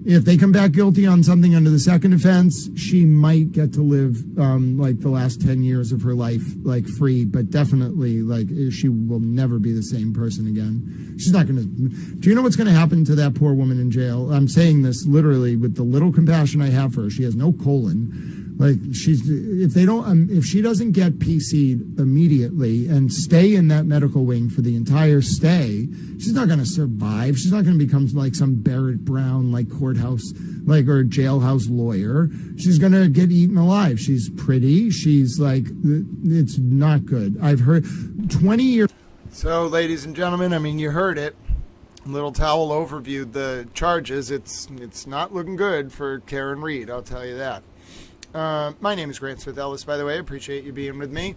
If they come back guilty on something under the second offense, she might get to live like the last 10 years of her life like free, but definitely like she will never be the same person again. She's not going to. Do you know what's going to happen to that poor woman in jail? I'm saying this literally with the little compassion I have for her. She has no colon. Like if she doesn't get PC'd immediately and stay in that medical wing for the entire stay, she's not going to survive. She's not going to become like some Barrett Brown like courthouse like or jailhouse lawyer. She's going to get eaten alive. She's pretty. She's like, it's not good. I've heard 20 years. So, ladies and gentlemen, I mean, you heard it. Little Towel overviewed the charges. It's not looking good for Karen Reed, I'll tell you that. My name is Grant Smith Ellis, by the way. Appreciate you being with me.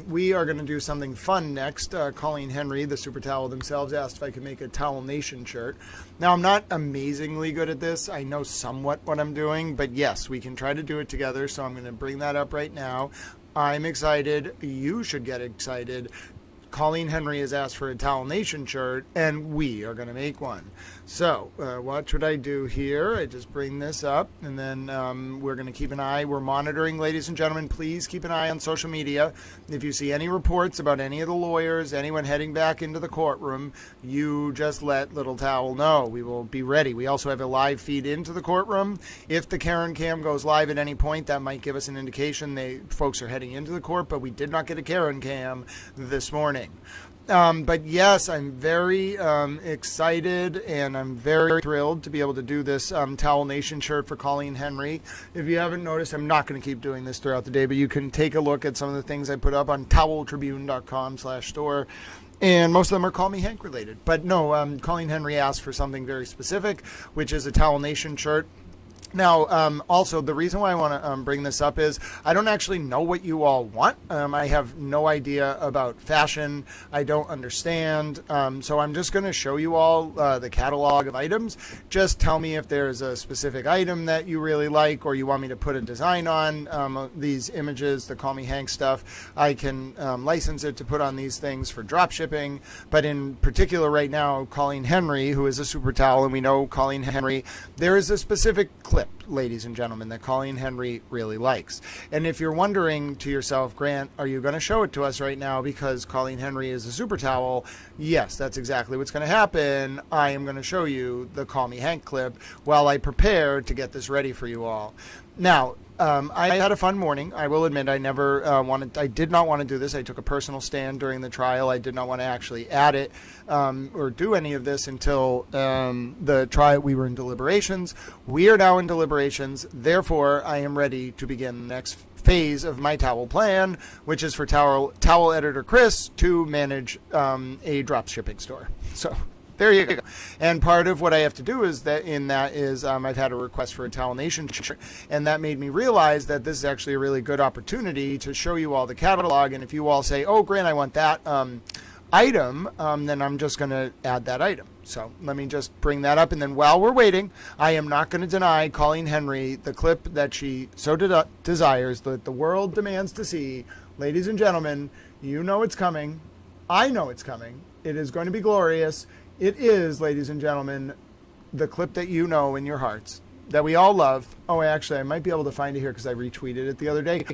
We are going to do something fun next. Colleen Henry, the Super Towel themselves, asked if I could make a Towel Nation shirt. Now, I'm not amazingly good at this. I know somewhat what I'm doing, but yes, we can try to do it together, so I'm going to bring that up right now. I'm excited. You should get excited. Colleen Henry has asked for a Towel Nation shirt, and we are going to make one. So, watch what I do here. I just bring this up, and then we're going to keep an eye. We're monitoring, ladies and gentlemen. Please keep an eye on social media. If you see any reports about any of the lawyers, anyone heading back into the courtroom, you just let Little Towel know. We will be ready. We also have a live feed into the courtroom. If the Karen Cam goes live at any point, that might give us an indication folks are heading into the court, but we did not get a Karen Cam this morning. But yes, I'm very excited and I'm very thrilled to be able to do this Towel Nation shirt for Colleen Henry. If you haven't noticed, I'm not going to keep doing this throughout the day, but you can take a look at some of the things I put up on toweltribune.com/store. And most of them are Call Me Hank related. But no, Colleen Henry asked for something very specific, which is a Towel Nation shirt. Now, also, the reason why I want to bring this up is I don't actually know what you all want. I have no idea about fashion. I don't understand. So I'm just going to show you all the catalog of items. Just tell me if there's a specific item that you really like or you want me to put a design on these images, the Call Me Hank stuff. I can license it to put on these things for drop shipping. But in particular right now, Colleen Henry, who is a Super Towel, and we know Colleen Henry, there is a specific clip, ladies and gentlemen, that Colleen Henry really likes. And if you're wondering to yourself, Grant, are you going to show it to us right now because Colleen Henry is a Super Towel? Yes, that's exactly what's going to happen. I am going to show you the Call Me Hank clip while I prepare to get this ready for you all. Now, I had a fun morning. I will admit I did not want to do this. I took a personal stand during the trial. I did not want to actually add it or do any of this until the trial. We were in deliberations. We are now in deliberations. Therefore, I am ready to begin the next phase of my towel plan, which is for towel editor Chris to manage a drop shipping store. So there you go. And part of what I have to do is I've had a request for a Towel Nation shirt, and that made me realize that this is actually a really good opportunity to show you all the catalog. And if you all say, oh, Grant, I want that, item, then I'm just going to add that item. So let me just bring that up. And then while we're waiting, I am not going to deny Colleen Henry the clip that she so desires, that the world demands to see. Ladies and gentlemen, you know it's coming. I know it's coming. It is going to be glorious. It is, ladies and gentlemen, the clip that you know in your hearts, that we all love. Oh, actually, I might be able to find it here because I retweeted it the other day.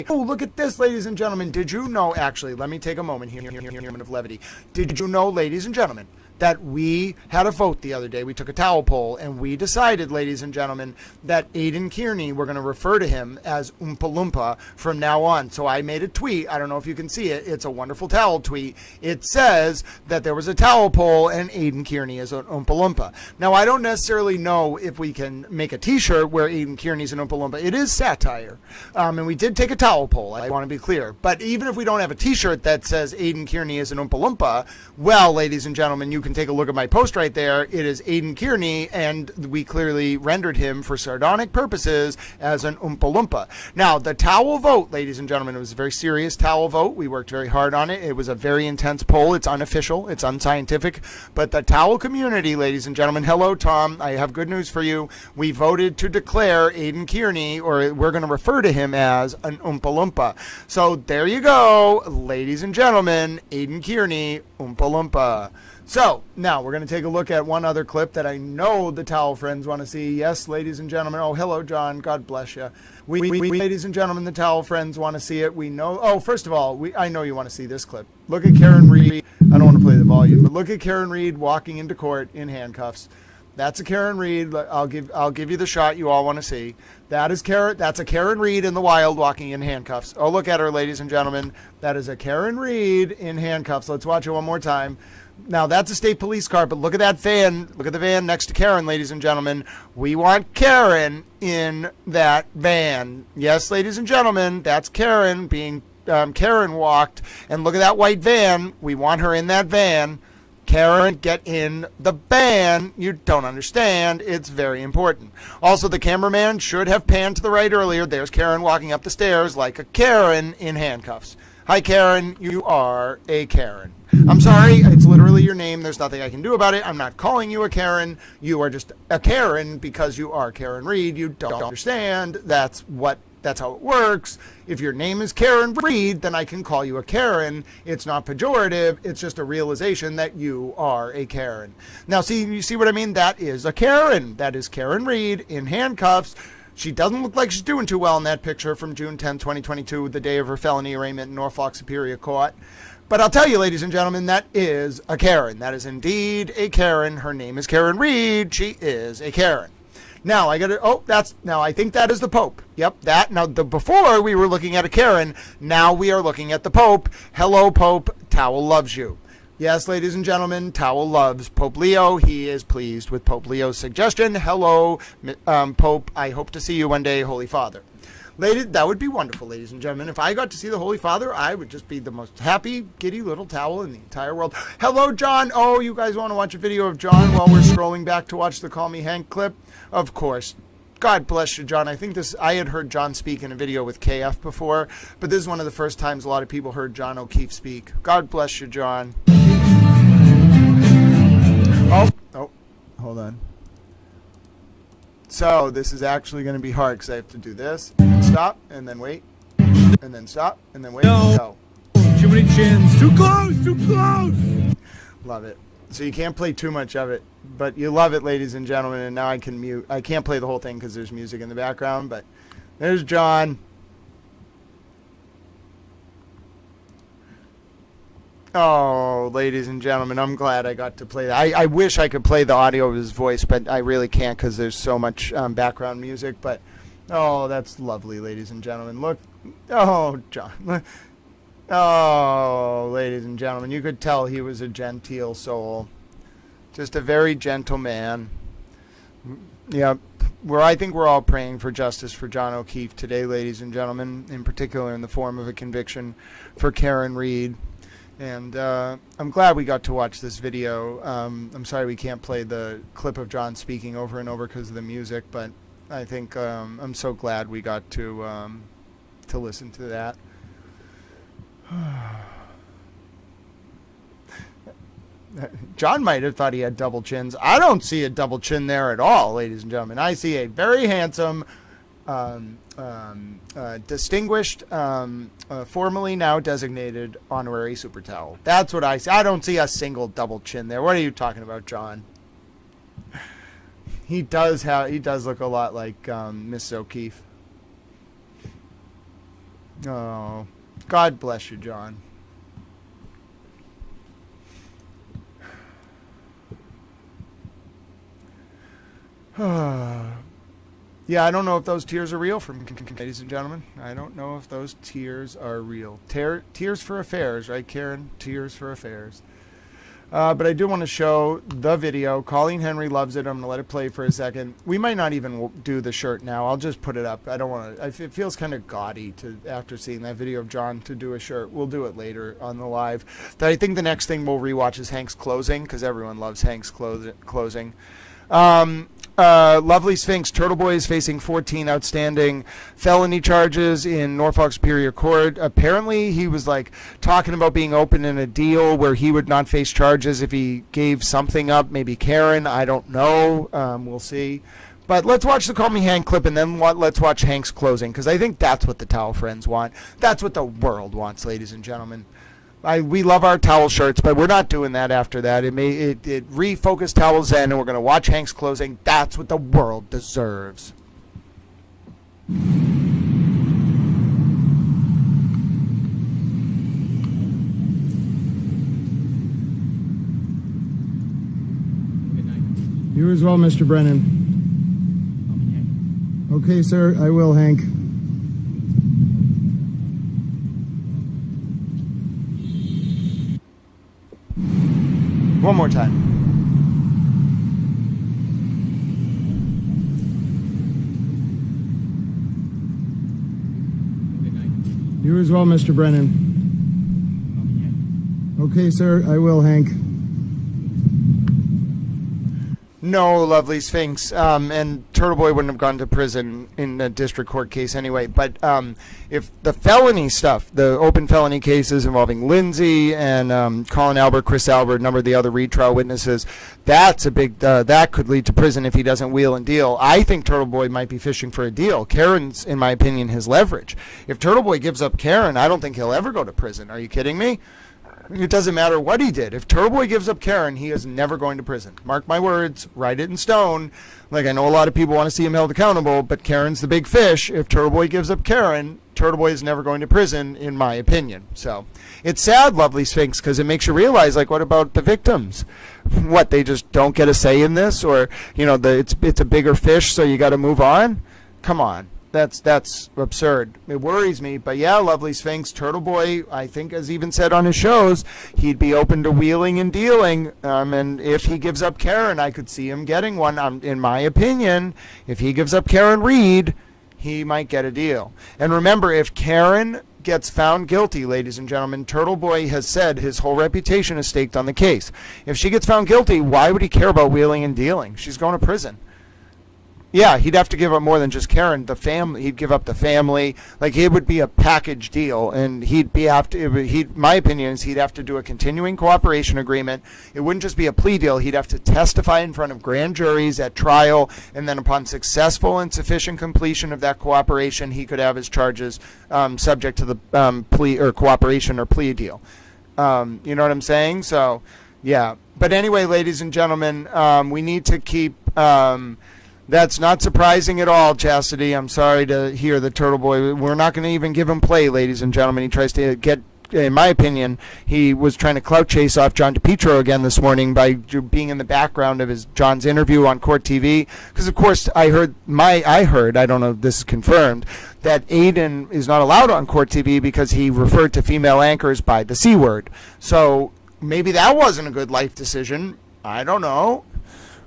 Oh, look at this, ladies and gentlemen. Did you know, actually, let me take a moment here, moment of levity. Did you know, ladies and gentlemen, that we had a vote the other day? We took a towel poll, and we decided, ladies and gentlemen, that Aiden Kearney, we're going to refer to him as Oompa Loompa from now on. So I made a tweet. I don't know if you can see it. It's a wonderful towel tweet. It says that there was a towel poll, and Aiden Kearney is an Oompa Loompa. Now, I don't necessarily know if we can make a t-shirt where Aiden Kearney's an Oompa Loompa. It is satire. And we did take a towel poll. I want to be clear. But even if we don't have a t-shirt that says Aiden Kearney is an Oompa Loompa, well, ladies and gentlemen, you can take a look at my post right there. It is Aiden Kearney, and we clearly rendered him for sardonic purposes as an Oompa Loompa. Now, the towel vote, ladies and gentlemen, it was a very serious towel vote. We worked very hard on it. It was a very intense poll. It's unofficial. It's unscientific. But the towel community, ladies and gentlemen, hello, Tom. I have good news for you. We voted to declare Aiden Kearney, or we're going to refer to him as an Oompa Loompa. So there you go, ladies and gentlemen, Aiden Kearney, Oompa Loompa. So, now we're going to take a look at one other clip that I know the towel friends want to see. Yes, ladies and gentlemen. Oh, hello, John. God bless you. We ladies and gentlemen, the towel friends want to see it. We know. Oh, first of all, I know you want to see this clip. Look at Karen Reed. I don't want to play the volume, but look at Karen Reed walking into court in handcuffs. That's a Karen Reed. I'll give you the shot you all want to see. That's a Karen Reed in the wild walking in handcuffs. Oh, look at her, ladies and gentlemen. That is a Karen Reed in handcuffs. Let's watch it one more time. Now, that's a state police car, but look at that van. Look at the van next to Karen, ladies and gentlemen. We want Karen in that van. Yes, ladies and gentlemen, that's Karen being Karen walked. And look at that white van. We want her in that van. Karen, get in the van. You don't understand. It's very important. Also, the cameraman should have panned to the right earlier. There's Karen walking up the stairs like a Karen in handcuffs. Hi, Karen. You are a Karen. I'm sorry. It's literally your name. There's nothing I can do about it. I'm not calling you a Karen. You are just a Karen because you are Karen Reed. You don't understand. That's how it works. If your name is Karen Reed, then I can call you a Karen. It's not pejorative. It's just a realization that you are a Karen. Now, you see what I mean? That is a Karen. That is Karen Reed in handcuffs. She doesn't look like she's doing too well in that picture from June 10, 2022, the day of her felony arraignment in Norfolk Superior Court. But I'll tell you, ladies and gentlemen, that is a Karen. That is indeed a Karen. Her name is Karen Reed. She is a Karen. Now, I think that is the Pope. Yep, before we were looking at a Karen, now we are looking at the Pope. Hello, Pope. Towel loves you. Yes, ladies and gentlemen, Towel loves Pope Leo. He is pleased with Pope Leo's suggestion. Hello, Pope. I hope to see you one day, Holy Father. That would be wonderful, ladies and gentlemen. If I got to see the Holy Father, I would just be the most happy, giddy little towel in the entire world. Hello, John. Oh, you guys want to watch a video of John while we're scrolling back to watch the Call Me Hank clip? Of course. God bless you, John. I had heard John speak in a video with KF before, but this is one of the first times a lot of people heard John O'Keefe speak. God bless you, John. Oh, hold on. So this is actually going to be hard because I have to do this, stop, and then wait, and then stop, and then wait, go. Too many chins. Too close, too close. Love it. So you can't play too much of it, but you love it, ladies and gentlemen, and now I can mute. I can't play the whole thing because there's music in the background, but there's John. Oh, ladies and gentlemen, I'm glad I got to play that. I wish I could play the audio of his voice, but I really can't because there's so much background music. But, oh, that's lovely, ladies and gentlemen. Look. Oh, John. Oh, ladies and gentlemen, you could tell he was a genteel soul. Just a very gentle man. Yeah, I think we're all praying for justice for John O'Keefe today, ladies and gentlemen, in particular in the form of a conviction for Karen Reed. And I'm glad we got to watch this video. I'm sorry we can't play the clip of John speaking over and over because of the music, but I think I'm so glad we got to listen to that. John might have thought he had double chins. I don't see a double chin there at all, ladies and gentlemen. I see a very handsome, distinguished, formerly now designated honorary super towel. That's what I see. I don't see a single double chin there. What are you talking about, John? He does look a lot like Miss O'Keefe. Oh, God bless you, John. Yeah, I don't know if those tears are real, ladies and gentlemen. I don't know if those tears are real. Tears for affairs, right, Karen? Tears for affairs. But I do want to show the video. Colleen Henry loves it. I'm going to let it play for a second. We might not even do the shirt now. I'll just put it up. I don't want to. It feels kind of gaudy after seeing that video of John to do a shirt. We'll do it later on the live. I think the next thing we'll rewatch is Hank's closing, because everyone loves Hank's closing. Lovely Sphinx. Turtle Boy is facing 14 outstanding felony charges in Norfolk Superior Court. Apparently, he was talking about being open in a deal where he would not face charges if he gave something up. Maybe Karen. I don't know. We'll see. But let's watch the Call Me Hank clip, and then let's watch Hank's closing, because I think that's what the towel friends want. That's what the world wants, ladies and gentlemen. We love our towel shirts, but we're not doing that after that. It refocused Towels in, and we're going to watch Hank's closing. That's what the world deserves. You as well, Mr. Brennan. Okay, sir, I will, Hank. One more time. You as well, Mr. Brennan. Okay, sir, I will, Hank. No, Lovely Sphinx. And Turtle Boy wouldn't have gone to prison in a district court case anyway. But if the felony stuff, the open felony cases involving Lindsay and Colin Albert, Chris Albert, a number of the other retrial witnesses, that's a big, that could lead to prison if he doesn't wheel and deal. I think Turtle Boy might be fishing for a deal. Karen's, in my opinion, his leverage. If Turtle Boy gives up Karen, I don't think he'll ever go to prison. Are you kidding me? It doesn't matter what he did. If Turtle Boy gives up Karen, he is never going to prison. Mark my words, write it in stone. I know a lot of people want to see him held accountable, but Karen's the big fish. If Turtle Boy gives up Karen, Turtle Boy is never going to prison, in my opinion. So it's sad, Lovely Sphinx, because it makes you realize, what about the victims? What, they just don't get a say in this? Or, it's a bigger fish, so you got to move on? Come on. That's absurd. It worries me. But yeah, Lovely Sphinx, Turtle Boy, I think, has even said on his shows, he'd be open to wheeling and dealing. And if he gives up Karen, I could see him getting one. In my opinion, if he gives up Karen Reed, he might get a deal. And remember, if Karen gets found guilty, ladies and gentlemen, Turtle Boy has said his whole reputation is staked on the case. If she gets found guilty, why would he care about wheeling and dealing? She's going to prison. Yeah, he'd have to give up more than just Karen. The family, he'd give up the family. It would be a package deal, and my opinion is he'd have to do a continuing cooperation agreement. It wouldn't just be a plea deal. He'd have to testify in front of grand juries at trial, and then upon successful and sufficient completion of that cooperation, he could have his charges subject to the plea or cooperation or plea deal. You know what I'm saying? So, yeah. But anyway, ladies and gentlemen, we need to keep. That's not surprising at all, Chastity. I'm sorry to hear the Turtle Boy. We're not going to even give him play, ladies and gentlemen. He tries to get, in my opinion, he was trying to clout chase off John DePietro again this morning by being in the background of John's interview on Court TV. Because, of course, I heard, I don't know if this is confirmed, that Aiden is not allowed on Court TV because he referred to female anchors by the C word. So maybe that wasn't a good life decision. I don't know.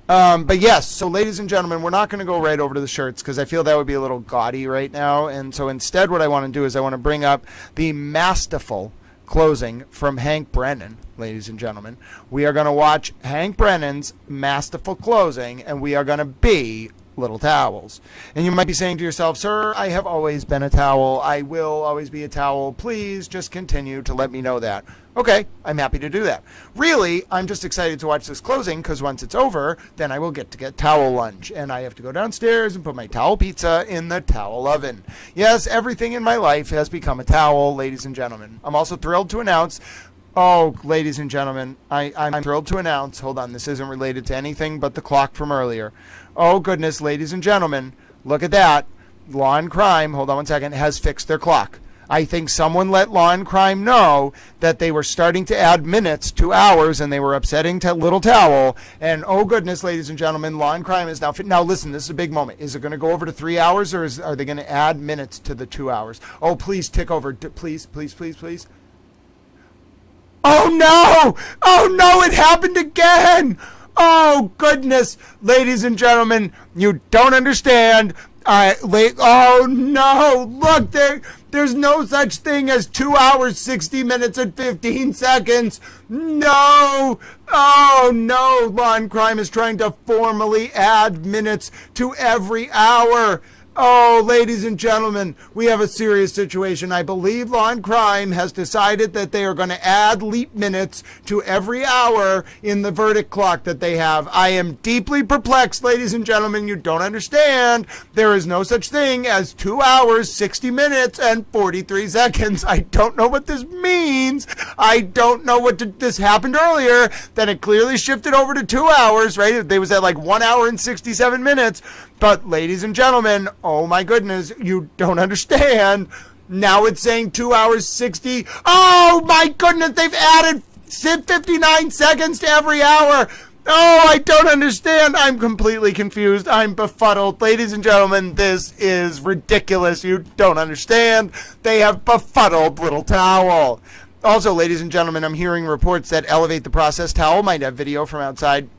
But yes, so ladies and gentlemen, we're not going to go right over to the shirts because I feel that would be a little gaudy right now. And so instead what I want to do is I want to bring up the masterful closing from Hank Brennan, ladies and gentlemen. We are going to watch Hank Brennan's masterful closing, and we are going to be little towels. And you might be saying to yourself, sir, I have always been a towel. I will always be a towel. Please just continue to let me know that. Okay, I'm happy to do that. Really, I'm just excited to watch this closing because once it's over, then I will get to get towel lunch. And I have to go downstairs and put my towel pizza in the towel oven. Yes, everything in my life has become a towel, ladies and gentlemen. I'm also thrilled to announce, ladies and gentlemen, I'm thrilled to announce, hold on, this isn't related to anything but the clock from earlier. Oh, goodness, ladies and gentlemen, look at that. Law and Crime, hold on one second, has fixed their clock. I think someone let Law and Crime know that they were starting to add minutes to hours and they were upsetting to Little Towel. And oh, goodness, ladies and gentlemen, Law and Crime is now fit. Now, listen, this is a big moment. Is it going to go over to 3 hours or are they going to add minutes to the 2 hours? Oh, please tick over. Please, please, please, please. Oh, no! Oh, no, it happened again! Oh, goodness, ladies and gentlemen, you don't understand. Oh, no, look, there's no such thing as 2 hours, 60 minutes, and 15 seconds. No. Oh, no, Law and Crime is trying to formally add minutes to every hour. Oh, ladies and gentlemen, we have a serious situation. I believe Law and Crime has decided that they are going to add leap minutes to every hour in the verdict clock that they have. I am deeply perplexed, ladies and gentlemen. You don't understand. There is no such thing as 2 hours, 60 minutes, and 43 seconds. I don't know what this means. I don't know this happened earlier. Then it clearly shifted over to 2 hours, right? They was at like 1 hour and 67 minutes. But, ladies and gentlemen, oh my goodness, you don't understand. Now it's saying 2 hours, 60. Oh my goodness, they've added 59 seconds to every hour. Oh, I don't understand. I'm completely confused. I'm befuddled. Ladies and gentlemen, this is ridiculous. You don't understand. They have befuddled Little Towel. Also, ladies and gentlemen, I'm hearing reports that Elevate the Process Towel might have video from outside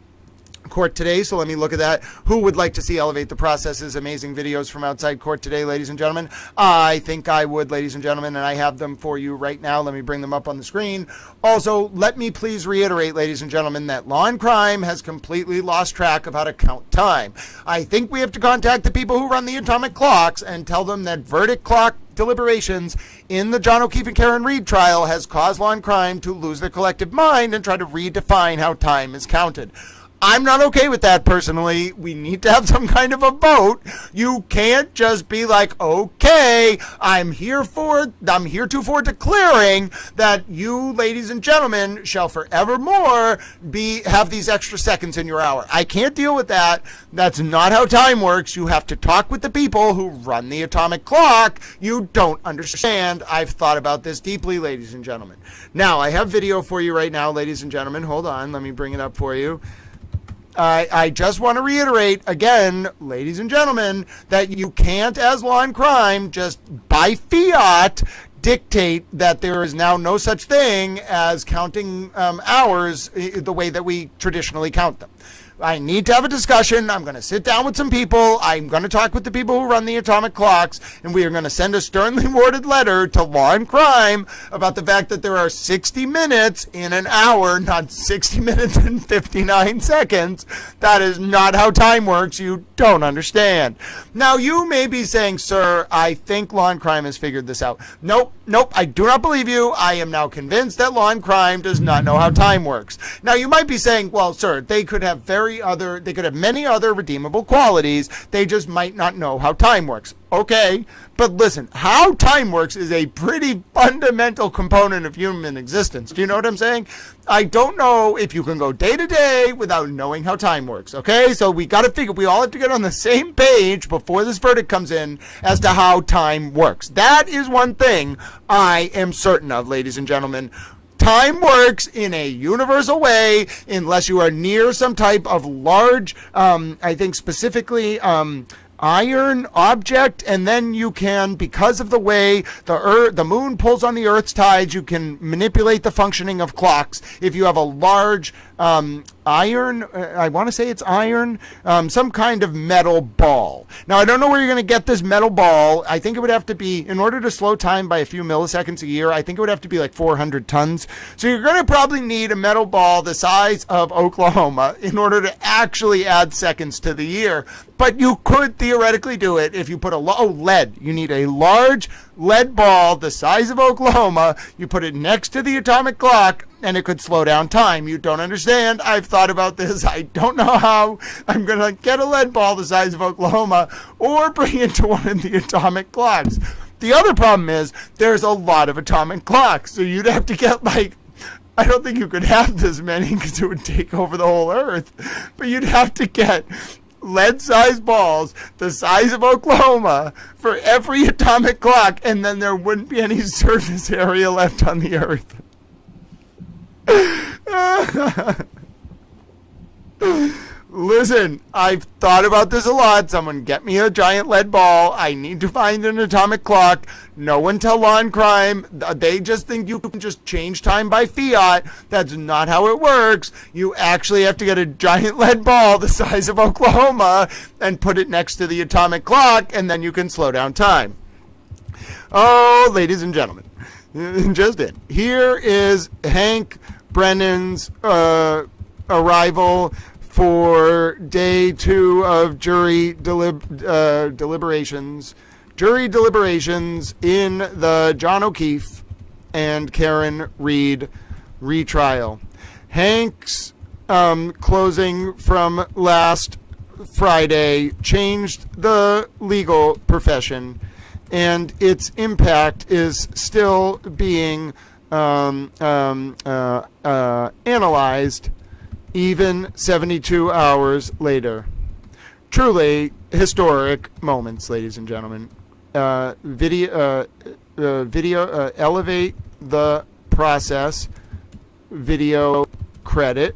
court today, so let me look at that. Who would like to see Elevate the Process's amazing videos from outside court today, ladies and gentlemen? I think I would, ladies and gentlemen, and I have them for you right now. Let me bring them up on the screen. Also, let me please reiterate, ladies and gentlemen, that Law and Crime has completely lost track of how to count time. I think we have to contact the people who run the atomic clocks and tell them that verdict clock deliberations in the John O'Keefe and Karen Reed trial has caused Law and Crime to lose their collective mind and try to redefine how time is counted. I'm not okay with that personally. We need to have some kind of a vote. You can't just be like, okay, I'm heretofore declaring that you, ladies and gentlemen, shall forevermore have these extra seconds in your hour. I can't deal with that. That's not how time works. You have to talk with the people who run the atomic clock. You don't understand. I've thought about this deeply, ladies and gentlemen. Now, I have video for you right now, ladies and gentlemen. Hold on. Let me bring it up for you. I just want to reiterate again, ladies and gentlemen, that you can't, as Law and Crime, just by fiat dictate that there is now no such thing as counting hours the way that we traditionally count them. I need to have a discussion. I'm going to sit down with some people. I'm going to talk with the people who run the atomic clocks, and we are going to send a sternly worded letter to Law and Crime about the fact that there are 60 minutes in an hour, not 60 minutes and 59 seconds. That is not how time works. You don't understand. Now, you may be saying, sir, I think Law and Crime has figured this out. Nope, I do not believe you. I am now convinced that Law and Crime does not know how time works. Now, you might be saying, well, sir, they could have many other redeemable qualities. They just might not know how time works. Okay, but listen, how time works is a pretty fundamental component of human existence. Do you know what I'm saying? I don't know if you can go day to day without knowing how time works. Okay, so we all have to get on the same page before this verdict comes in as to how time works. That is one thing I am certain of, ladies and gentlemen. Time works in a universal way unless you are near some type of large, I think specifically iron object, and then you can, because of the way the moon pulls on the Earth's tides, you can manipulate the functioning of clocks. If you have a large iron, I want to say it's iron, some kind of metal ball. Now, I don't know where you're going to get this metal ball. I think it would have to be, in order to slow time by a few milliseconds a year, I think it would have to be like 400 tons. So you're going to probably need a metal ball the size of Oklahoma in order to actually add seconds to the year. But you could theoretically do it if you put lead. You need a large lead ball the size of Oklahoma. You put it next to the atomic clock, and it could slow down time. You don't understand. I've thought about this. I don't know how I'm going to get a lead ball the size of Oklahoma or bring it to one of the atomic clocks. The other problem is there's a lot of atomic clocks, so you'd have to get I don't think you could have this many because it would take over the whole Earth, but you'd have to get lead-sized balls the size of Oklahoma for every atomic clock, and then there wouldn't be any surface area left on the Earth. Listen, I've thought about this a lot. Someone get me a giant lead ball. I need to find an atomic clock. No one tell law and crime. They just think you can just change time by fiat. That's not how it works. You actually have to get a giant lead ball the size of Oklahoma and put it next to the atomic clock, and then you can slow down time. Oh, ladies and gentlemen, just in. Here is Hank Brennan's arrival for day 2 of jury deliberations. Jury deliberations in the John O'Keefe and Karen Reed retrial. Hank's closing from last Friday changed the legal profession, and its impact is still being analyzed even 72 hours later. Truly historic moments, ladies and gentlemen. Elevate the process. Video credit.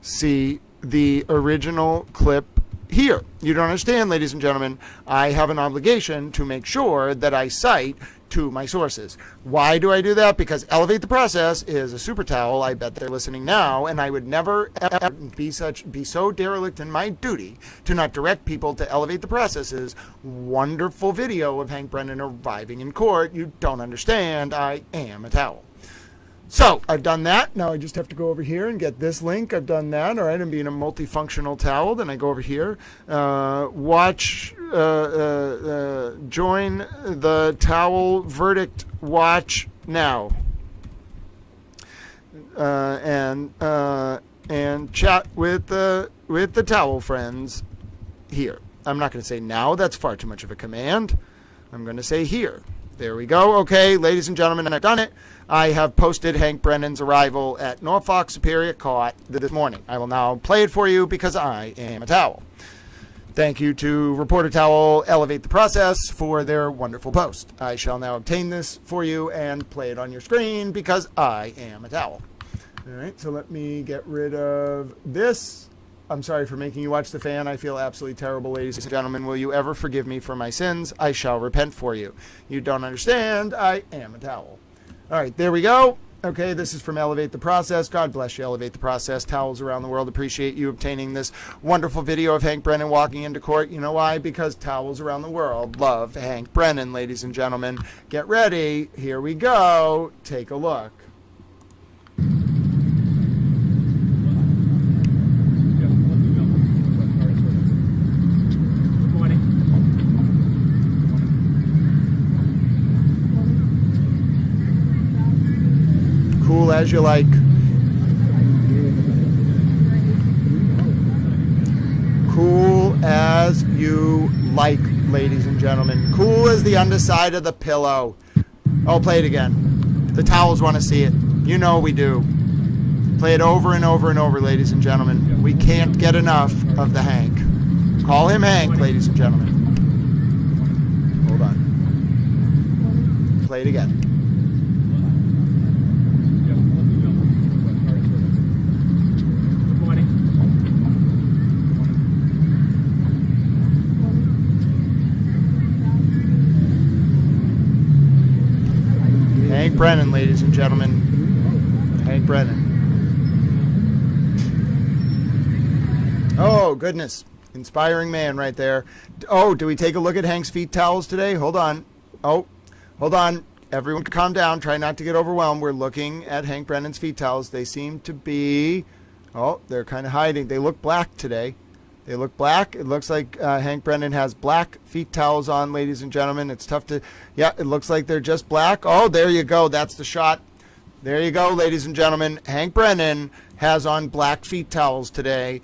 See the original clip here. You don't understand, ladies and gentlemen. I have an obligation to make sure that I cite to my sources. Why do I do that? Because Elevate the Process is a super towel. I bet they're listening now, and I would never ever be so derelict in my duty to not direct people to Elevate the Process's wonderful video of Hank Brennan arriving in court. You don't understand. I am a towel. So I've done that. Now I just have to go over here and get this link. I've done that. All right, I'm being a multifunctional towel. Then I go over here, join the towel verdict watch now, and chat with the towel friends here. I'm not going to say now. That's far too much of a command. I'm going to say here. There we go. Okay, ladies and gentlemen, and I've done it. I have posted Hank Brennan's arrival at Norfolk Superior Court this morning. I will now play it for you because I am a towel. Thank you to Reporter Towel Elevate the Process for their wonderful post. I shall now obtain this for you and play it on your screen because I am a towel. All right, so let me get rid of this. I'm sorry for making you watch The Fan. I feel absolutely terrible, ladies and gentlemen. Will you ever forgive me for my sins? I shall repent for you. You don't understand. I am a towel. All right, there we go. Okay, this is from Elevate the Process. God bless you, Elevate the Process. Towels around the world appreciate you obtaining this wonderful video of Hank Brennan walking into court. You know why? Because towels around the world love Hank Brennan, ladies and gentlemen. Get ready. Here we go. Take a look. Cool as you like. Cool as you like, ladies and gentlemen. Cool as the underside of the pillow. I'll play it again. The towels want to see it. You know we do. Play it over and over and over, ladies and gentlemen. We can't get enough of the Hank. Call him Hank, ladies and gentlemen. Hold on. Play it again. Hank Brennan, ladies and gentlemen. Hank Brennan. Oh, goodness. Inspiring man right there. Oh, do we take a look at Hank's feet towels today? Hold on. Oh, hold on. Everyone calm down. Try not to get overwhelmed. We're looking at Hank Brennan's feet towels. They seem to be... Oh, they're kind of hiding. They look black today. They look black. It looks like Hank Brennan has black feet towels on, ladies and gentlemen. It's tough to... Yeah, it looks like they're just black. Oh, there you go. That's the shot. There you go, ladies and gentlemen. Hank Brennan has on black feet towels today.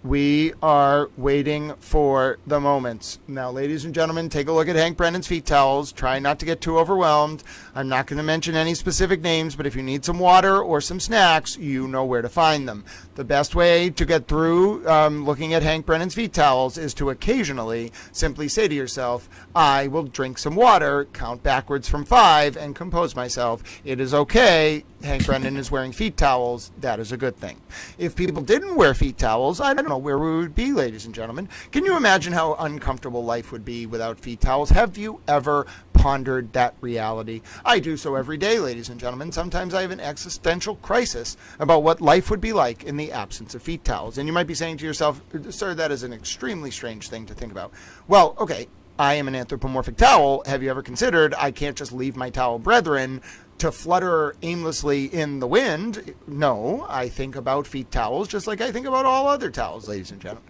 We are waiting for the moments. Now, ladies and gentlemen, take a look at Hank Brennan's feet towels. Try not to get too overwhelmed. I'm not going to mention any specific names, but if you need some water or some snacks, you know where to find them. The best way to get through looking at Hank Brennan's feet towels is to occasionally simply say to yourself, I will drink some water, count backwards from 5, and compose myself. It is okay. Hank Brennan is wearing feet towels. That is a good thing. If people didn't wear feet towels, I don't know where we would be, ladies and gentlemen. Can you imagine how uncomfortable life would be without feet towels? Have you ever pondered that reality? I do so every day, ladies and gentlemen. Sometimes I have an existential crisis about what life would be like in the absence of feet towels. And you might be saying to yourself, sir, that is an extremely strange thing to think about. Well, okay, I am an anthropomorphic towel. Have you ever considered I can't just leave my towel brethren to flutter aimlessly in the wind? No, I think about feet towels just like I think about all other towels, ladies and gentlemen.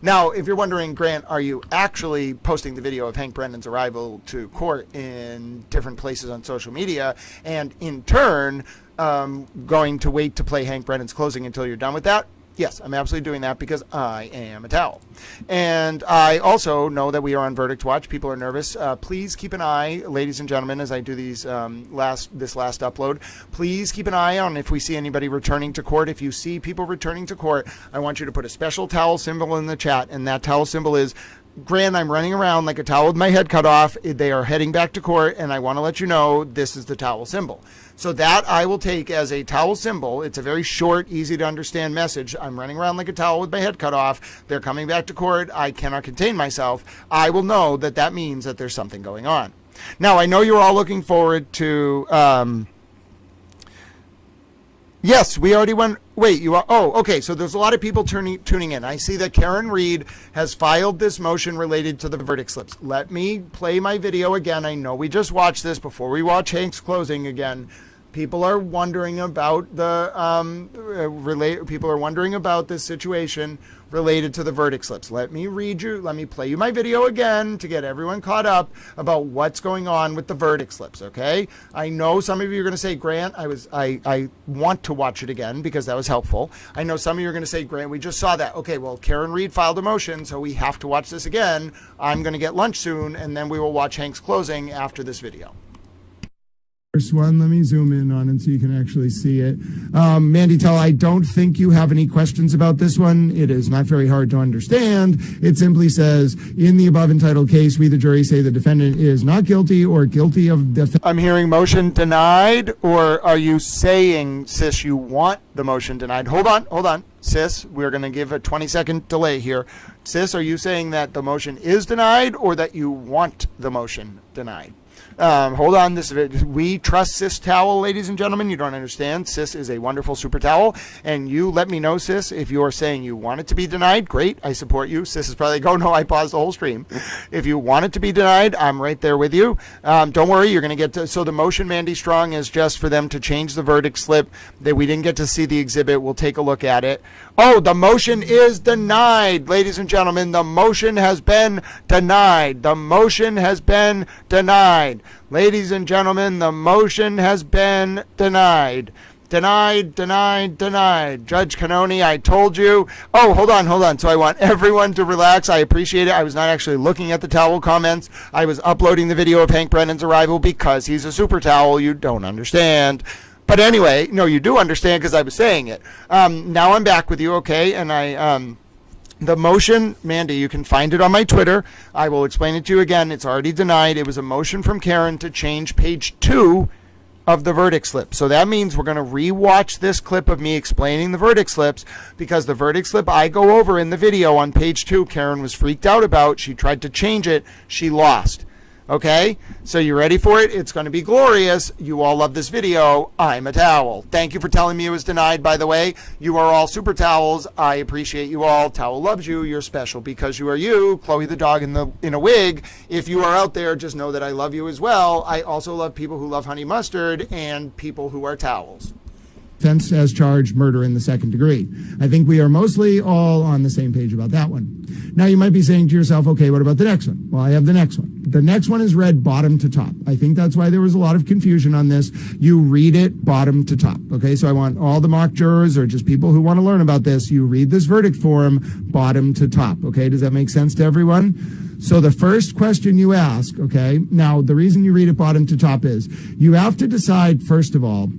Now, if you're wondering, Grant, are you actually posting the video of Hank Brennan's arrival to court in different places on social media, and in turn going to wait to play Hank Brennan's closing until you're done with that? Yes, I'm absolutely doing that because I am a towel. And I also know that we are on verdict watch. People are nervous. Please keep an eye, ladies and gentlemen, as I do these this last upload. Please keep an eye on if we see anybody returning to court. If you see people returning to court, I want you to put a special towel symbol in the chat, and that towel symbol is, Grant, I'm running around like a towel with my head cut off. They are heading back to court, and I want to let you know this is the towel symbol. So that I will take as a towel symbol. It's a very short, easy to understand message. I'm running around like a towel with my head cut off. They're coming back to court. I cannot contain myself. I will know that that means that there's something going on. Now, I know you're all looking forward to... Yes, we already went. Wait, you are. Oh, okay. So there's a lot of people tuning in. I see that Karen Reed has filed this motion related to the verdict slips. Let me play my video again. I know we just watched this before we watch Hank's closing again. People are wondering about the people are wondering about this situation related to the verdict slips. Let me play you my video again to get everyone caught up about what's going on with the verdict slips, okay? I know some of you are going to say, Grant, I want to watch it again because that was helpful. I know some of you are going to say, Grant, we just saw that. Okay, well, Karen Reed filed a motion, so we have to watch this again. I'm going to get lunch soon, and then we will watch Hank's closing after this video. First one, let me zoom in on it so you can actually see it. Mandy Tell, I don't think you have any questions about this one. It is not very hard to understand. It simply says, in the above entitled case, we the jury say the defendant is not guilty or guilty of... I'm hearing motion denied, or are you saying, sis, you want the motion denied? Hold on. Sis, we're going to give a 20-second delay here. Sis, are you saying that the motion is denied or that you want the motion denied? Hold on. We trust Sis Towel, ladies and gentlemen. You don't understand. Sis is a wonderful super towel. And you let me know, Sis, if you're saying you want it to be denied. Great. I support you. Sis is probably like, oh, no, I paused the whole stream. If you want it to be denied, I'm right there with you. Don't worry. You're going to get to... So the motion, Mandy Strong, is just for them to change the verdict slip. That we didn't get to see the exhibit. We'll take a look at it. Oh, the motion is denied, ladies and gentlemen. The motion has been denied. The motion has been denied. Ladies and gentlemen, the motion has been denied. Denied. Judge Cannoni, I told you. Oh, hold on. So I want everyone to relax. I appreciate it. I was not actually looking at the towel comments. I was uploading the video of Hank Brennan's arrival because he's a super towel. You don't understand. But anyway, no, you do understand because I was saying it. Now I'm back with you, okay? And the motion, Mandy, you can find it on my Twitter. I will explain it to you again. It's already denied. It was a motion from Karen to change page 2 of the verdict slip. So that means we're going to rewatch this clip of me explaining the verdict slips because the verdict slip I go over in the video on page 2, Karen was freaked out about. She tried to change it. She lost. Okay, so you ready for it? It's going to be glorious. You all love this video. I'm a towel. Thank you for telling me it was denied, by the way. You are all super towels. I appreciate you all. Towel loves you. You're special because you are you. Chloe the dog in a wig. If you are out there, just know that I love you as well. I also love people who love honey mustard and people who are towels. Offense as charged, murder in the second degree. I think we are mostly all on the same page about that one. Now you might be saying to yourself, okay, what about the next one? Well, I have the next one. The next one is read bottom to top. I think that's why there was a lot of confusion on this. You read it bottom to top. Okay, so I want all the mock jurors or just people who want to learn about this, you read this verdict form bottom to top. Okay, does that make sense to everyone? So the first question you ask, okay, now the reason you read it bottom to top is you have to decide, first of all,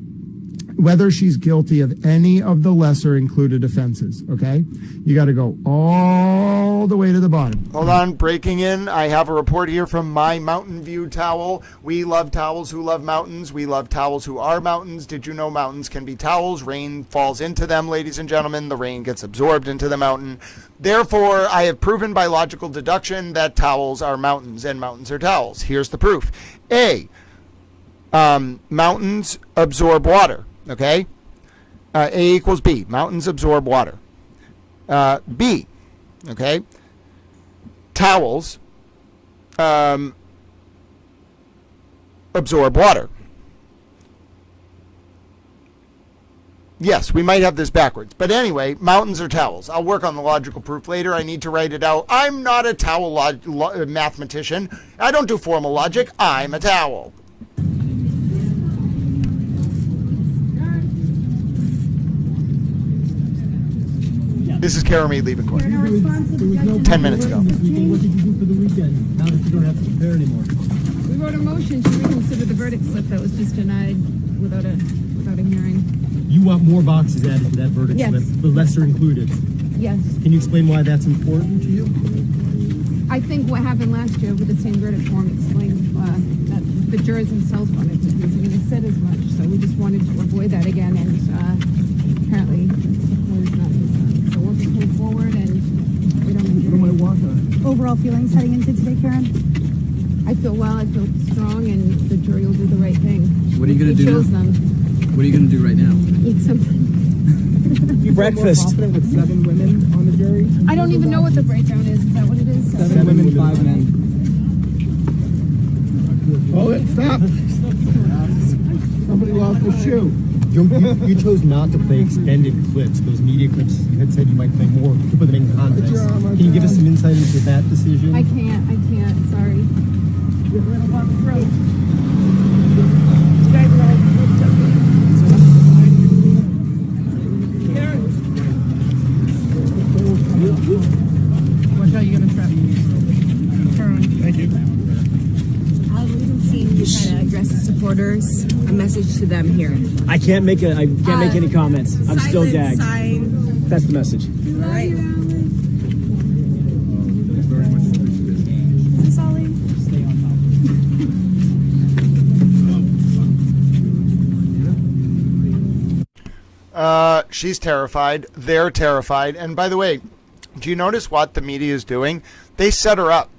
whether she's guilty of any of the lesser included offenses, okay? You got to go all the way to the bottom. Hold on, breaking in. I have a report here from my Mountain View towel. We love towels who love mountains. We love towels who are mountains. Did you know mountains can be towels? Rain falls into them, ladies and gentlemen. The rain gets absorbed into the mountain. Therefore, I have proven by logical deduction that towels are mountains and mountains are towels. Here's the proof. A, mountains absorb water. Okay? A equals B. Mountains absorb water. B. Okay? Towels absorb water. Yes, we might have this backwards. But anyway, mountains are towels. I'll work on the logical proof later. I need to write it out. I'm not a towel mathematician. I don't do formal logic. I'm a towel. This is Kara Mead leaving court. 10 minutes ago. What did you do for the weekend now that you don't have to prepare anymore? We wrote a motion to reconsider the verdict slip that was just denied without a hearing. You want more boxes added to that verdict Yes. slip, the lesser included. Yes. Can you explain why that's important to you? I think what happened last year with the same verdict form explained that the jurors themselves wanted to use it, and it said as much. So we just wanted to avoid that again, and apparently was not done. So we'll just move forward, and we don't enjoy it. Overall feelings heading into today, Karen? I feel well. I feel strong, and the jury will do the right thing. What are you going to do chose now? them. What are you going to do right now? Eat something. Breakfast. Confident with 7 women on the jury? I don't even know what the breakdown is. Is that what it is? 7 women, 5 men. Oh, stop! Somebody lost their shoe. You chose not to play extended clips. Those media clips, you had said you might play more to put them in context. Can you give us some insight into that decision? I can't. Sorry. You're going to walk through. Watch out, you're going to trap me. Thank you. We haven't seen you try to address the supporters. A message to them here. I can't make any comments. I'm still gagged. Sign. That's the message. All right. She's terrified. They're terrified. And by the way, do you notice what the media is doing? They set her up.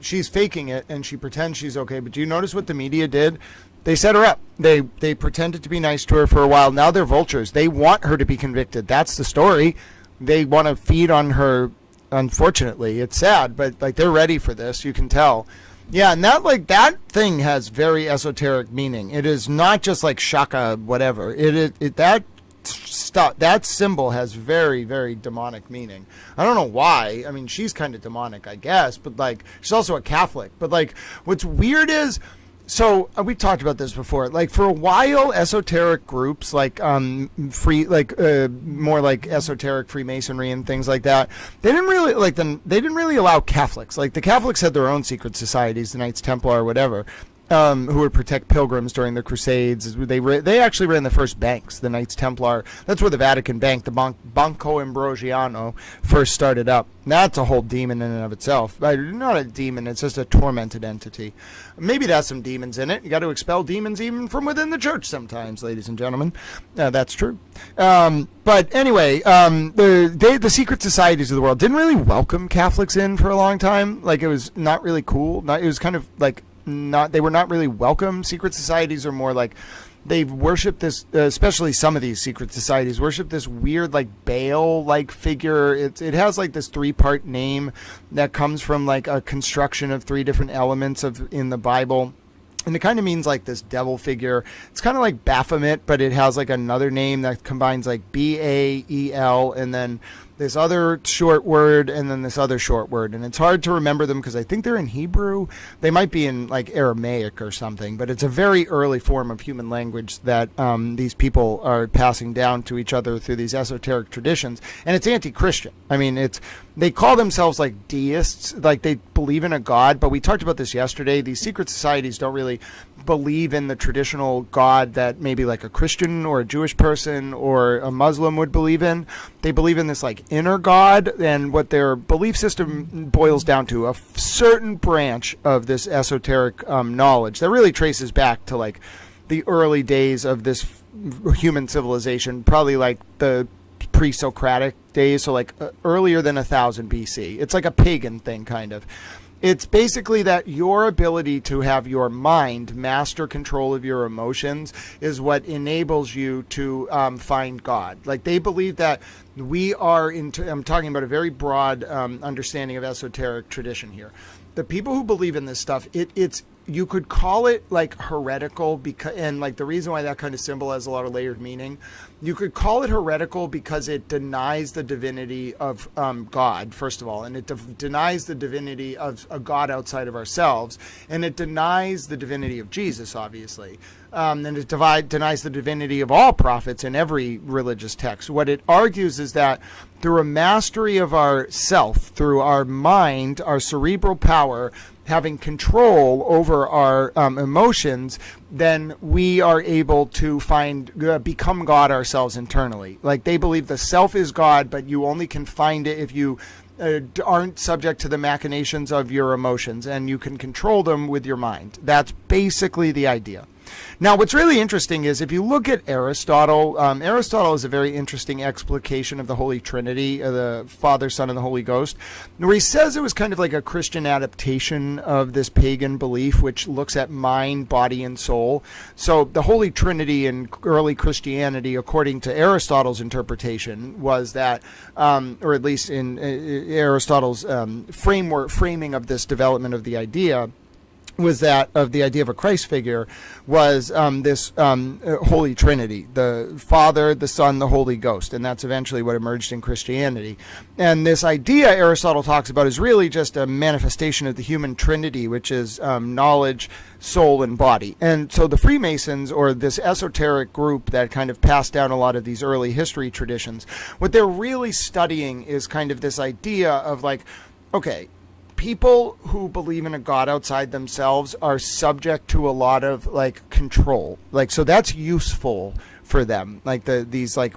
She's faking it, and she pretends she's okay. But do you notice what the media did? They set her up. They pretended to be nice to her for a while. Now they're vultures. They want her to be convicted. That's the story. They want to feed on her. Unfortunately, it's sad, but like they're ready for this. You can tell. Yeah, and that thing has very esoteric meaning. It is not just like shaka whatever. That symbol has very, very demonic meaning. I don't know why. I mean, she's kind of demonic, I guess, but like she's also a Catholic. But like what's weird is, so we've talked about this before. Like for a while, esoteric groups like more like esoteric Freemasonry and things like that, they didn't really allow Catholics. Like the Catholics had their own secret societies, the Knights Templar or whatever. Who would protect pilgrims during the Crusades. They actually ran the first banks, the Knights Templar. That's where the Vatican Bank, the Banco Ambrosiano, first started up. That's a whole demon in and of itself. Not a demon, it's just a tormented entity. Maybe that's some demons in it. You got to expel demons even from within the church sometimes, ladies and gentlemen. That's true. But anyway, the secret societies of the world didn't really welcome Catholics in for a long time. Like, it was not really cool. It was kind of like they were not really welcome. Secret societies are more like, they worship this, especially some of these secret societies worship this weird like Baal like figure. It has like this 3-part name that comes from like a construction of 3 different elements in the Bible. And it kind of means like this devil figure. It's kind of like Baphomet, but it has like another name that combines like B-A-E-L and then this other short word and then this other short word. And it's hard to remember them because I think they're in Hebrew. They might be in like Aramaic or something, but it's a very early form of human language that these people are passing down to each other through these esoteric traditions. And it's anti-Christian. I mean, they call themselves like deists, like they believe in a god, but we talked about this yesterday. These secret societies don't really believe in the traditional God that maybe like a Christian or a Jewish person or a Muslim would believe in. They believe in this like inner God, and what their belief system boils down to, a certain branch of this esoteric knowledge that really traces back to like the early days of this human civilization, probably like the pre-Socratic days, so like earlier than 1000 BC. It's like a pagan thing kind of. It's basically that your ability to have your mind master control of your emotions is what enables you to find God. Like they believe that we are I'm talking about a very broad understanding of esoteric tradition here. The people who believe in this stuff, it's you could call it like heretical, because, and like the reason why that kind of symbol has a lot of layered meaning, you could call it heretical because it denies the divinity of God, first of all, and it denies the divinity of a God outside of ourselves, and it denies the divinity of Jesus, obviously. And it denies the divinity of all prophets in every religious text. What it argues is that through a mastery of our self, through our mind, our cerebral power, having control over our emotions, then we are able to become God ourselves internally. Like they believe the self is God, but you only can find it if you aren't subject to the machinations of your emotions, and you can control them with your mind. That's basically the idea. Now, what's really interesting is if you look at Aristotle, Aristotle is a very interesting explication of the Holy Trinity, the Father, Son, and the Holy Ghost, where he says it was kind of like a Christian adaptation of this pagan belief, which looks at mind, body, and soul. So the Holy Trinity in early Christianity, according to Aristotle's interpretation, was that, or at least in Aristotle's framing of this development of the idea, was that of the idea of a Christ figure was this Holy Trinity, the Father, the Son, the Holy Ghost, and that's eventually what emerged in Christianity. And this idea Aristotle talks about is really just a manifestation of the human Trinity, which is knowledge, soul, and body. And so the Freemasons, or this esoteric group that kind of passed down a lot of these early history traditions, what they're really studying is kind of this idea of like, okay, people who believe in a God outside themselves are subject to a lot of like control. Like, so that's useful for them, like these like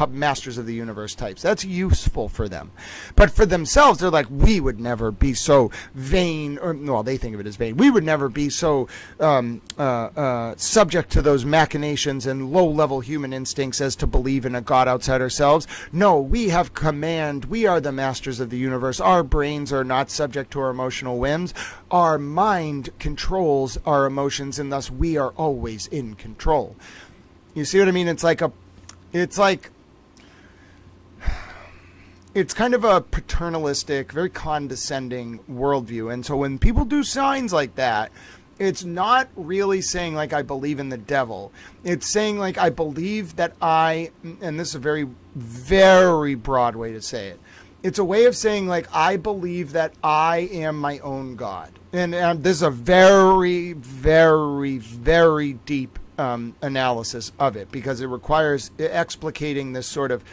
masters of the universe types. That's useful for them. But for themselves, they're like, we would never be so vain, or well, they think of it as vain. We would never be so subject to those machinations and low-level human instincts as to believe in a God outside ourselves. No, we have command. We are the masters of the universe. Our brains are not subject to our emotional whims. Our mind controls our emotions, and thus we are always in control. You see what I mean? It's kind of a paternalistic, very condescending worldview. And so when people do signs like that, it's not really saying like, I believe in the devil. It's saying like, I believe that and this is a very, very broad way to say it. It's a way of saying like, I believe that I am my own God. And this is a very, very, very deep analysis of it, because it requires explicating this sort of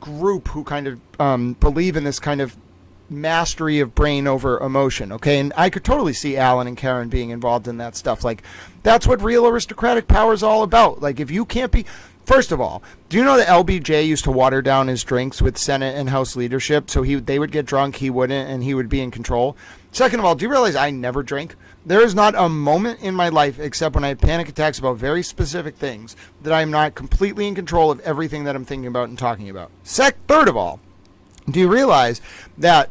group who kind of believe in this kind of mastery of brain over emotion. Okay, and I could totally see Alan and Karen being involved in that stuff. Like, that's what real aristocratic power is all about. Like, if you can't be, first of all, do you know that LBJ used to water down his drinks with Senate and House leadership? So they would get drunk, he wouldn't, and he would be in control. Second of all, do you realize I never drink? There is not a moment in my life, except when I have panic attacks about very specific things, that I'm not completely in control of everything that I'm thinking about and talking about. Third of all, Do you realize that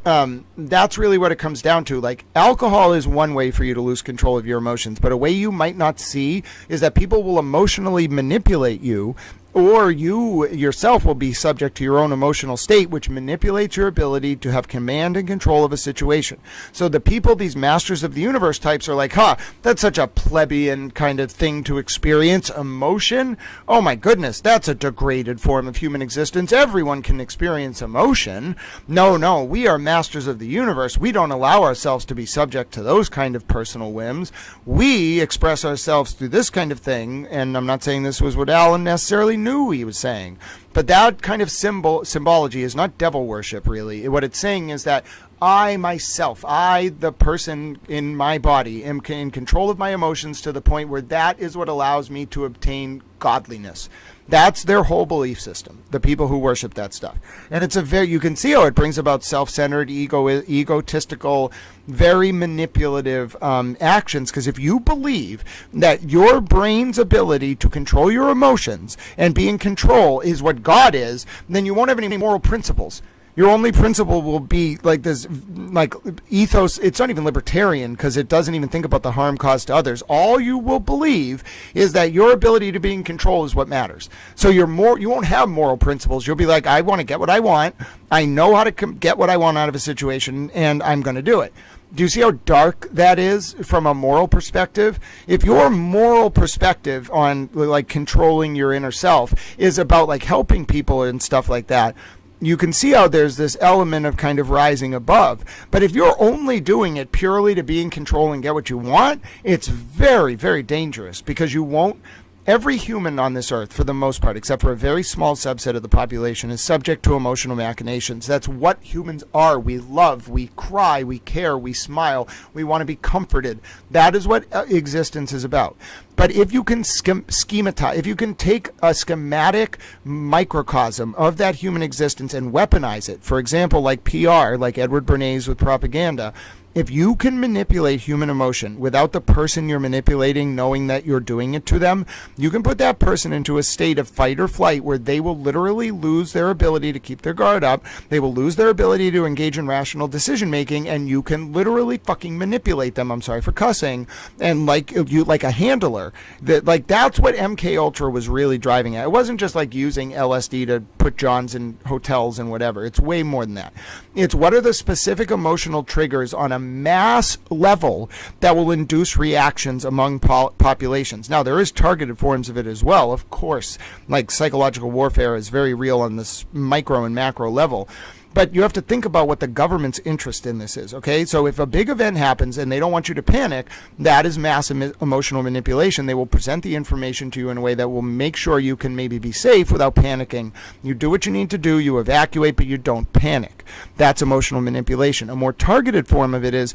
that's really what it comes down to? Like, alcohol is one way for you to lose control of your emotions, but a way you might not see is that people will emotionally manipulate you, or you yourself will be subject to your own emotional state, which manipulates your ability to have command and control of a situation. So the people, these masters of the universe types, are like, that's such a plebeian kind of thing to experience. Emotion? Oh my goodness, that's a degraded form of human existence. Everyone can experience emotion. No, we are masters of the universe. We don't allow ourselves to be subject to those kind of personal whims. We express ourselves through this kind of thing, and I'm not saying this was what Alan necessarily knew he was saying, but that kind of symbology is not devil worship, really. What it's saying is that I myself, the person in my body, am in control of my emotions to the point where that is what allows me to obtain godliness. That's their whole belief system, the people who worship that stuff. And it's you can see how it brings about self-centered, egotistical, very manipulative actions. Because if you believe that your brain's ability to control your emotions and be in control is what God is, then you won't have any moral principles. Your only principle will be like this, like ethos. It's not even libertarian because it doesn't even think about the harm caused to others. All you will believe is that your ability to be in control is what matters. So you won't have moral principles. You'll be like, I want to get what I want. I know how to get what I want out of a situation, and I'm going to do it. Do you see how dark that is from a moral perspective? If your moral perspective on like controlling your inner self is about like helping people and stuff like that, you can see how there's this element of kind of rising above. But if you're only doing it purely to be in control and get what you want, it's very, very dangerous, because you won't. Every human on this earth, for the most part, except for a very small subset of the population, is subject to emotional machinations. That's what humans are. We love, we cry, we care, we smile, we want to be comforted. That is what existence is about. But if you can schematize, if you can take a schematic microcosm of that human existence and weaponize it, for example, like PR, like Edward Bernays with propaganda, if you can manipulate human emotion without the person you're manipulating knowing that you're doing it to them, you can put that person into a state of fight or flight where they will literally lose their ability to keep their guard up. They will lose their ability to engage in rational decision making, and you can literally fucking manipulate them. I'm sorry for cussing. And like a handler. That's what MK Ultra was really driving at. It wasn't just like using LSD to put Johns in hotels and whatever. It's way more than that. It's what are the specific emotional triggers on a mass level that will induce reactions among populations. Now, there is targeted forms of it as well, of course. Like psychological warfare is very real on this micro and macro level. But you have to think about what the government's interest in this is, okay? So if a big event happens and they don't want you to panic, that is mass emotional manipulation. They will present the information to you in a way that will make sure you can maybe be safe without panicking. You do what you need to do, you evacuate, but you don't panic. That's emotional manipulation. A more targeted form of it is,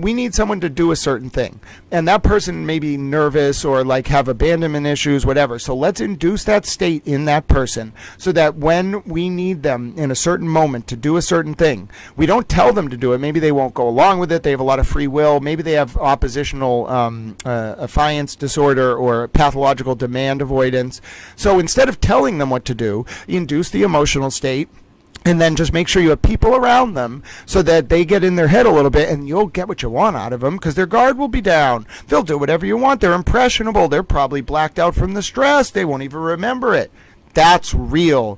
we need someone to do a certain thing. And that person may be nervous or like have abandonment issues, whatever. So let's induce that state in that person so that when we need them in a certain moment to do a certain thing, we don't tell them to do it. Maybe they won't go along with it. They have a lot of free will. Maybe they have oppositional affiance disorder or pathological demand avoidance. So instead of telling them what to do, induce the emotional state. And then just make sure you have people around them so that they get in their head a little bit, and you'll get what you want out of them because their guard will be down. They'll do whatever you want. They're impressionable. They're probably blacked out from the stress. They won't even remember it. That's real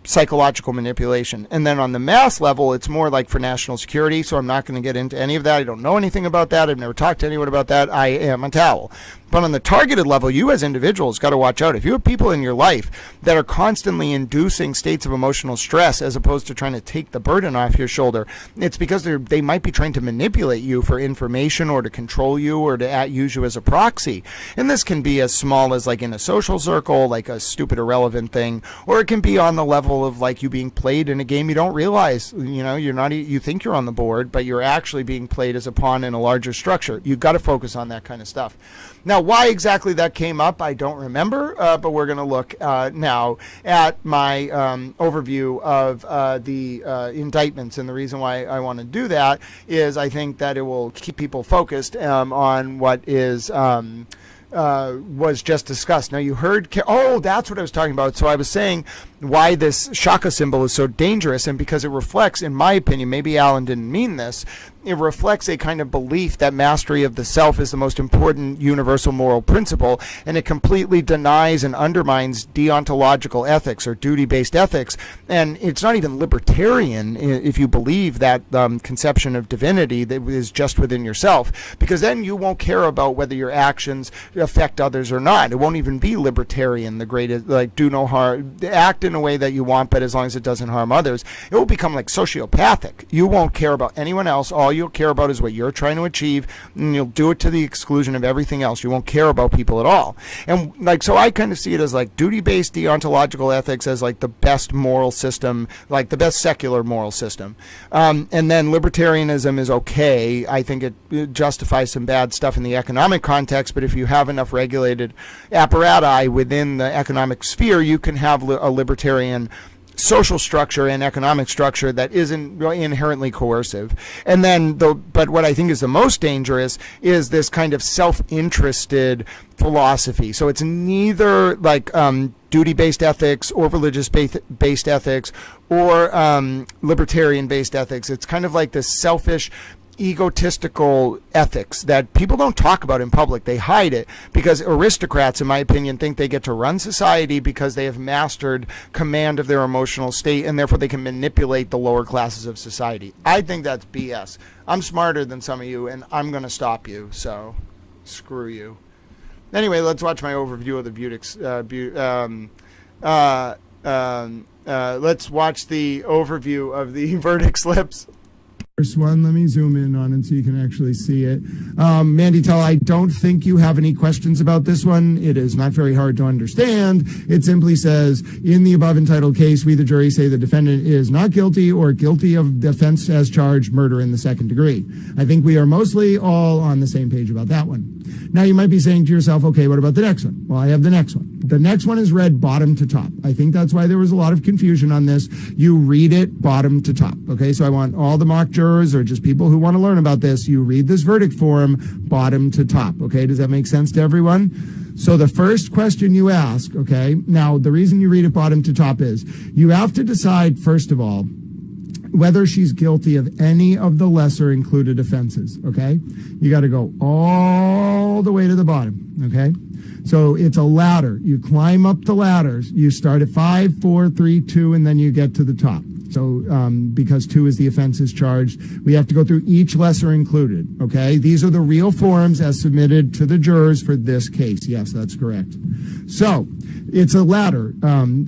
psychological manipulation. And then on the mass level, it's more like for national security, so I'm not going to get into any of that. I don't know anything about that. I've never talked to anyone about that. I am a towel. But on the targeted level, you as individuals got to watch out. If you have people in your life that are constantly inducing states of emotional stress as opposed to trying to take the burden off your shoulder, it's because they might be trying to manipulate you for information or to control you or to use you as a proxy. And this can be as small as like in a social circle, like a stupid irrelevant thing, or it can be on the level of like you being played in a game you don't realize. You think you're on the board, but you're actually being played as a pawn in a larger structure. You've got to focus on that kind of stuff. Now, why exactly that came up, I don't remember, but we're going to look now at my overview of the indictments. And the reason why I want to do that is I think that it will keep people focused on what is was just discussed. Now, you heard, that's what I was talking about. So I was saying why this shaka symbol is so dangerous, and because it reflects, in my opinion, maybe Alan didn't mean this, it reflects a kind of belief that mastery of the self is the most important universal moral principle, and it completely denies and undermines deontological ethics or duty-based ethics. And it's not even libertarian if you believe that conception of divinity that is just within yourself, because then you won't care about whether your actions affect others or not. It won't even be libertarian, the greatest, like, do no harm, act in a way that you want, but as long as it doesn't harm others. It will become like sociopathic. You won't care about anyone else. All you'll care about is what you're trying to achieve, and you'll do it to the exclusion of everything else. You won't care about people at all. And like, so I kind of see it as like duty-based deontological ethics as like the best moral system, like the best secular moral system. And then libertarianism is okay. I think it justifies some bad stuff in the economic context, but if you have enough regulated apparatus within the economic sphere, you can have a libertarian social structure and economic structure that isn't inherently coercive. And then, but what I think is the most dangerous is this kind of self-interested philosophy. So it's neither like duty-based ethics or religious-based ethics or libertarian-based ethics. It's kind of like this selfish, egotistical ethics that people don't talk about in public. They hide it because aristocrats, in my opinion, think they get to run society because they have mastered command of their emotional state, and therefore they can manipulate the lower classes of society. I think that's BS. I'm smarter than some of you, and I'm going to stop you, so screw you. Anyway, let's watch my overview of the let's watch the overview of the verdict slips. First one, let me zoom in on it so you can actually see it. Mandy Tell, I don't think you have any questions about this one. It is not very hard to understand. It simply says, in the above entitled case, we the jury say the defendant is not guilty or guilty of the offense as charged, murder in the second degree. I think we are mostly all on the same page about that one. Now you might be saying to yourself, okay, what about the next one? Well, I have the next one. The next one is read bottom to top. I think that's why there was a lot of confusion on this. You read it bottom to top. Okay, so I want all the mock jurors or just people who want to learn about this, you read this verdict form bottom to top. Okay, does that make sense to everyone? So the first question you ask, okay, now the reason you read it bottom to top is you have to decide, first of all, whether she's guilty of any of the lesser included offenses, okay? You got to go all the way to the bottom, okay? So it's a ladder. You climb up the ladders. You start at 5, 4, 3, 2, and then you get to the top. So because 2 is the offenses charged, we have to go through each lesser included, okay? These are the real forms as submitted to the jurors for this case. Yes, that's correct. So it's a ladder.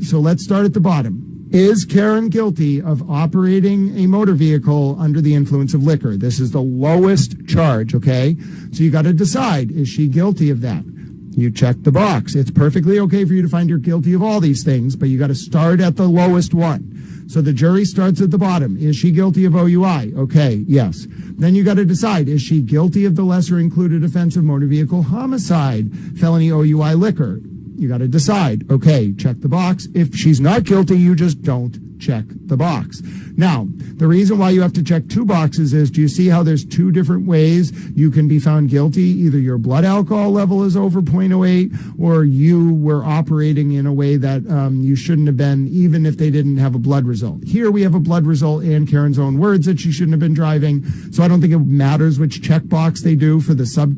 So let's start at the bottom. Is Karen guilty of operating a motor vehicle under the influence of liquor? This is the lowest charge, okay? So you got to decide, is she guilty of that? You check the box. It's perfectly okay for you to find you're guilty of all these things, but you got to start at the lowest one. So the jury starts at the bottom. Is she guilty of OUI? Okay, yes. Then you got to decide, is she guilty of the lesser included offense of motor vehicle homicide, felony OUI liquor? You got to decide. Okay, check the box. If she's not guilty, you just don't check the box. Now, the reason why you have to check 2 boxes is, do you see how there's 2 different ways you can be found guilty? Either your blood alcohol level is over 0.08, or you were operating in a way that you shouldn't have been, even if they didn't have a blood result. Here we have a blood result and Karen's own words that she shouldn't have been driving. So I don't think it matters which check box they do for the sub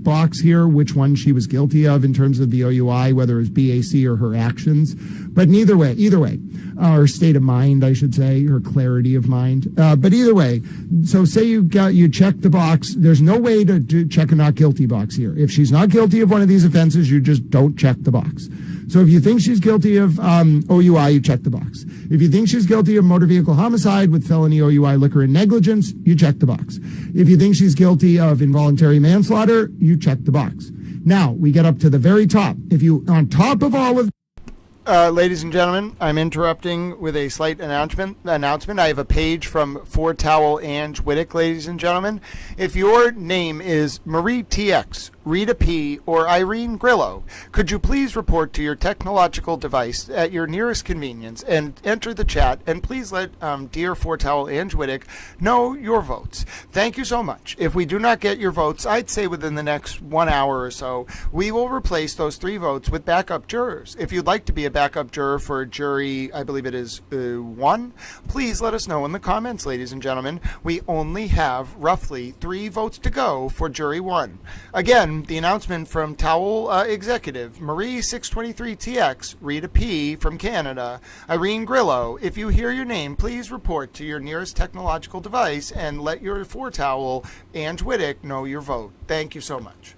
box here, which one she was guilty of in terms of the OUI, whether it's BAC or her actions. But either way, or state of mind, I should say, or clarity of mind. But either way, so say you check the box. There's no way to check a not guilty box here. If she's not guilty of one of these offenses, you just don't check the box. So if you think she's guilty of OUI, you check the box. If you think she's guilty of motor vehicle homicide with felony OUI liquor and negligence, you check the box. If you think she's guilty of involuntary manslaughter, you check the box. Now, we get up to the very top. If you, on top of all of ladies and gentlemen, I'm interrupting with a slight announcement. I have a page from Ford Towel Ange Whittick, ladies and gentlemen. If your name is Marie TX, Rita P., or Irene Grillo, could you please report to your technological device at your nearest convenience and enter the chat, and please let dear Ford Towel Ange Whittick know your votes. Thank you so much. If we do not get your votes, I'd say within the next 1 hour or so, we will replace those 3 votes with backup jurors. If you'd like to be a backup juror for jury, I believe it is 1, please let us know in the comments, ladies and gentlemen. We only have roughly 3 votes to go for jury 1. Again, the announcement from Towel Executive, Marie 623TX, Rita P. from Canada, Irene Grillo. If you hear your name, please report to your nearest technological device and let your 4-Towel, Ange Whittick, know your vote. Thank you so much.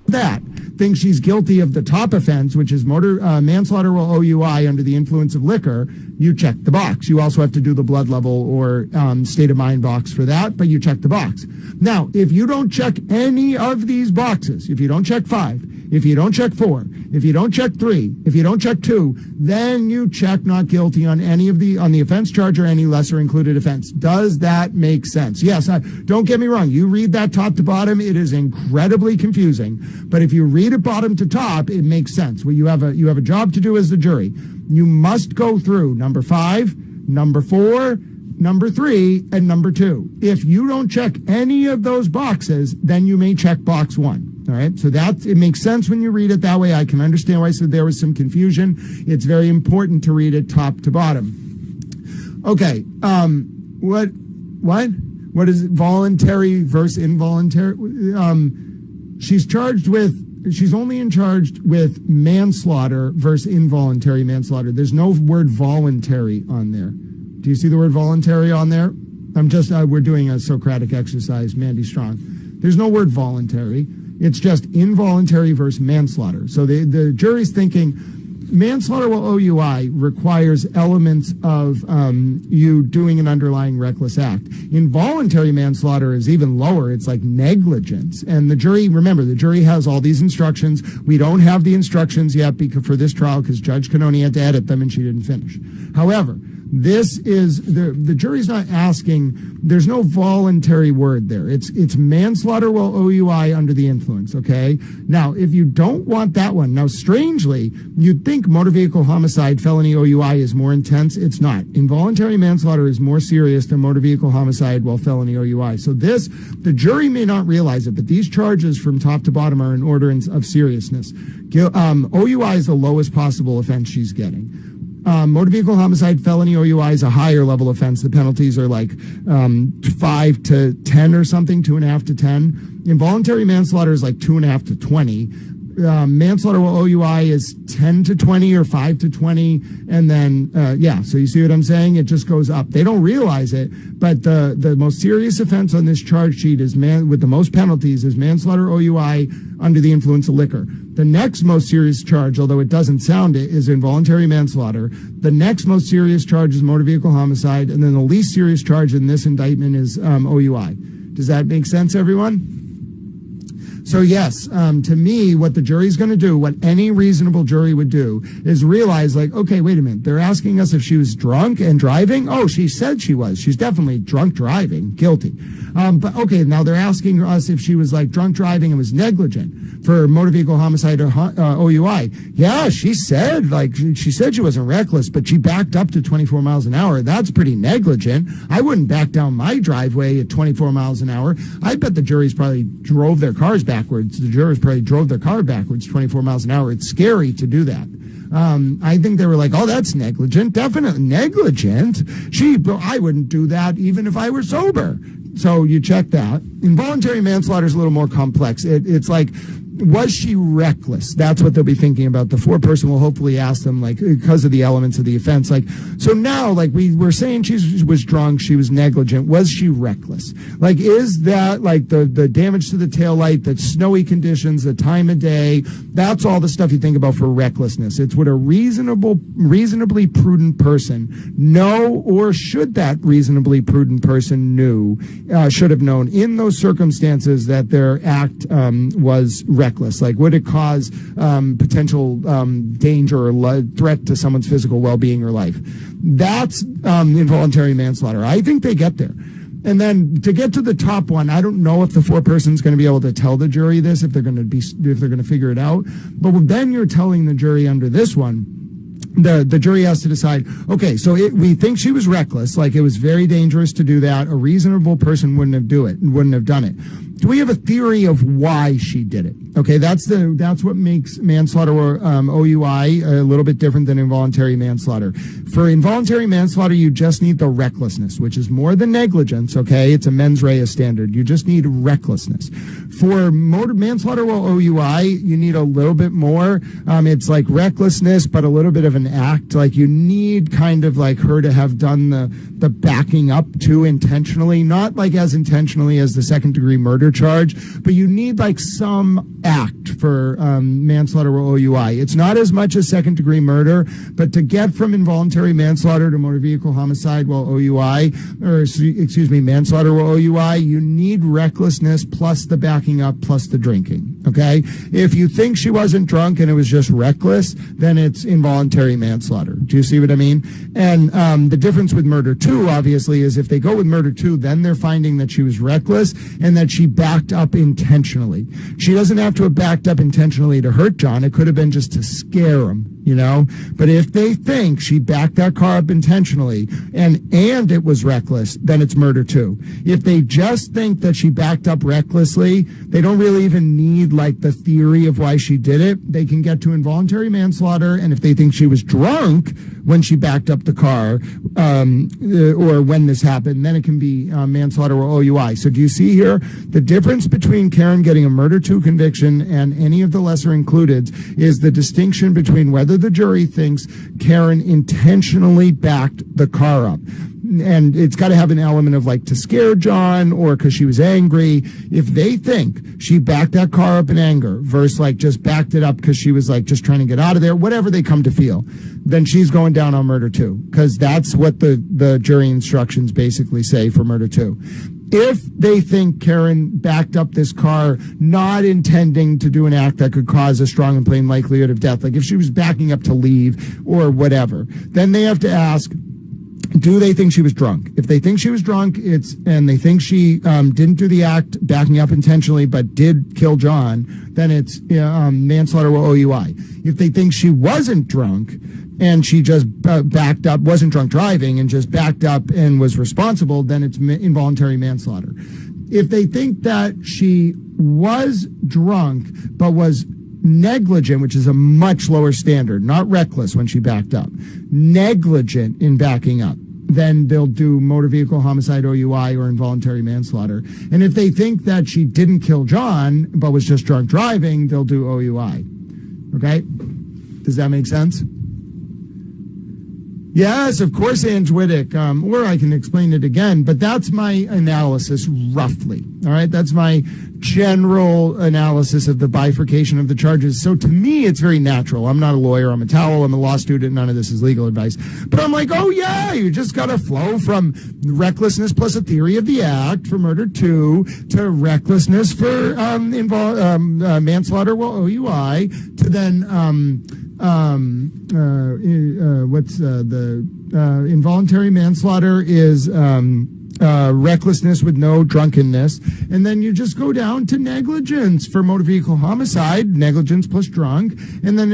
That thinks she's guilty of the top offense, which is manslaughter while OUI under the influence of liquor, you check the box. You also have to do the blood level or state of mind box for that, but you check the box. Now, if you don't check any of these boxes, if you don't check 5, if you don't check 4, if you don't check 3, if you don't check 2, then you check not guilty on any of on the offense charge or any lesser included offense. Does that make sense? Yes. Don't get me wrong. You read that top to bottom, it is incredibly confusing. But if you read it bottom to top, it makes sense. Well, you have a job to do as the jury. You must go through number 5, number 4, number 3, and number 2. If you don't check any of those boxes, then you may check box 1. All right, so it makes sense when you read it that way. I can understand why I said there was some confusion. It's very important to read it top to bottom. Okay, what is it? Voluntary versus involuntary? She's only charged with manslaughter versus involuntary manslaughter. There's no word voluntary on there. Do you see the word voluntary on there? We're doing a Socratic exercise, Mandy Strong. There's no word voluntary. It's just involuntary versus manslaughter. So the jury's thinking manslaughter while OUI requires elements of you doing an underlying reckless act. Involuntary manslaughter is even lower. It's like negligence. And the jury, remember, the jury has all these instructions. We don't have the instructions yet for this trial because Judge Canoni had to edit them and she didn't finish. However, this is the jury's not asking. There's no voluntary word there. It's manslaughter while OUI under the influence. Okay. Now, if you don't want that one, now strangely, you'd think motor vehicle homicide, felony OUI is more intense. It's not. Involuntary manslaughter is more serious than motor vehicle homicide while felony OUI. So the jury may not realize it, but these charges from top to bottom are in order of seriousness. OUI is the lowest possible offense she's getting. Motor vehicle homicide, felony OUI is a higher level offense. The penalties are like 5 to 10 or something, 2.5 to 10. Involuntary manslaughter is like 2.5 to 20. Manslaughter while OUI is 10 to 20 or 5 to 20. And then, so you see what I'm saying? It just goes up. They don't realize it, but the most serious offense on this charge sheet is with the most penalties is manslaughter OUI under the influence of liquor. The next most serious charge, although it doesn't sound it, is involuntary manslaughter. The next most serious charge is motor vehicle homicide. And then the least serious charge in this indictment is OUI. Does that make sense, everyone? So yes, to me, what the jury's going to do, what any reasonable jury would do, is realize, like, okay, wait a minute. They're asking us if she was drunk and driving. Oh, she said she was. She's definitely drunk driving, guilty. But okay, now they're asking us if she was like drunk driving and was negligent for motor vehicle homicide or OUI. Yeah, she said she wasn't reckless, but she backed up to 24 miles an hour. That's pretty negligent. I wouldn't back down my driveway at 24 miles an hour. I bet the jury's probably drove their cars backwards. The jurors probably drove their car backwards 24 miles an hour. It's scary to do that. I think they were like, oh, that's negligent. Definitely negligent. I wouldn't do that even if I were sober. So you check that. Involuntary manslaughter is a little more complex. It's like, was she reckless? That's what they'll be thinking about. The foreperson will hopefully ask them, like, because of the elements of the offense. Like, so now, like, we were saying she was drunk, she was negligent. Was she reckless? Like, is that, like, the damage to the taillight, the snowy conditions, the time of day? That's all the stuff you think about for recklessness. It's what a reasonably prudent person know, or should that reasonably prudent person should have known in those circumstances that their act was reckless. Like, would it cause potential danger or threat to someone's physical well-being or life? That's involuntary manslaughter. I think they get there. And then to get to the top one, I don't know if the foreperson's going to be able to tell the jury this, if they're going to figure it out. But then you're telling the jury under this one, the jury has to decide, okay, so we think she was reckless, like it was very dangerous to do that. A reasonable person wouldn't have done it. Do we have a theory of why she did it? Okay, that's what makes manslaughter or OUI a little bit different than involuntary manslaughter. For involuntary manslaughter, you just need the recklessness, which is more than negligence. Okay, it's a mens rea standard. You just need recklessness. For motor manslaughter or OUI, you need a little bit more. It's like recklessness, but a little bit of an act. Like you need kind of like her to have done the backing up to intentionally, not like as intentionally as the second-degree murder charge, but you need like some act for manslaughter or OUI. It's not as much as second-degree murder, but to get from involuntary manslaughter to motor vehicle homicide, OUI, or excuse me, manslaughter or OUI, you need recklessness plus the backing up plus the drinking. Okay, if you think she wasn't drunk and it was just reckless, then it's involuntary manslaughter. Do you see what I mean? And the difference with murder 2, obviously, is if they go with murder 2, then they're finding that she was reckless and that she backed up intentionally. She doesn't have to have backed up intentionally to hurt John. It could have been just to scare him, But if they think she backed that car up intentionally and it was reckless, then it's murder 2. If they just think that she backed up recklessly, they don't really even need like the theory of why she did it. They can get to involuntary manslaughter, and if they think she was drunk when she backed up the car, or when this happened, then it can be manslaughter or OUI. So do you see here the difference between Karen getting a murder 2 conviction and any of the lesser included is the distinction between whether the jury thinks Karen intentionally backed the car up. And it's got to have an element of like to scare John or because she was angry. If they think she backed that car up in anger versus like just backed it up because she was like just trying to get out of there, whatever they come to feel, then she's going down on murder 2, because that's what the jury instructions basically say for murder 2. If they think Karen backed up this car not intending to do an act that could cause a strong and plain likelihood of death, like if she was backing up to leave or whatever, then they have to ask, do they think she was drunk? If they think she was drunk, and they think she didn't do the act backing up intentionally but did kill John, then it's manslaughter or OUI. If they think she wasn't drunk and she just backed up, wasn't drunk driving and just backed up and was responsible, then it's involuntary manslaughter. If they think that she was drunk but was negligent, which is a much lower standard, not reckless when she backed up, negligent in backing up, then they'll do motor vehicle homicide, OUI, or involuntary manslaughter. And if they think that she didn't kill John but was just drunk driving, they'll do OUI. Okay? Does that make sense? Yes, of course, Ange Wittick, or I can explain it again, but that's my analysis roughly. All right, that's my general analysis of the bifurcation of the charges. So to me, it's very natural. I'm not a lawyer. I'm a towel. I'm a law student. None of this is legal advice. But I'm like, oh, yeah, you just got to flow from recklessness plus a theory of the act for murder 2 to recklessness for manslaughter, OUI, to then involuntary manslaughter is recklessness with no drunkenness, and then you just go down to negligence for motor vehicle homicide, negligence plus drunk, and then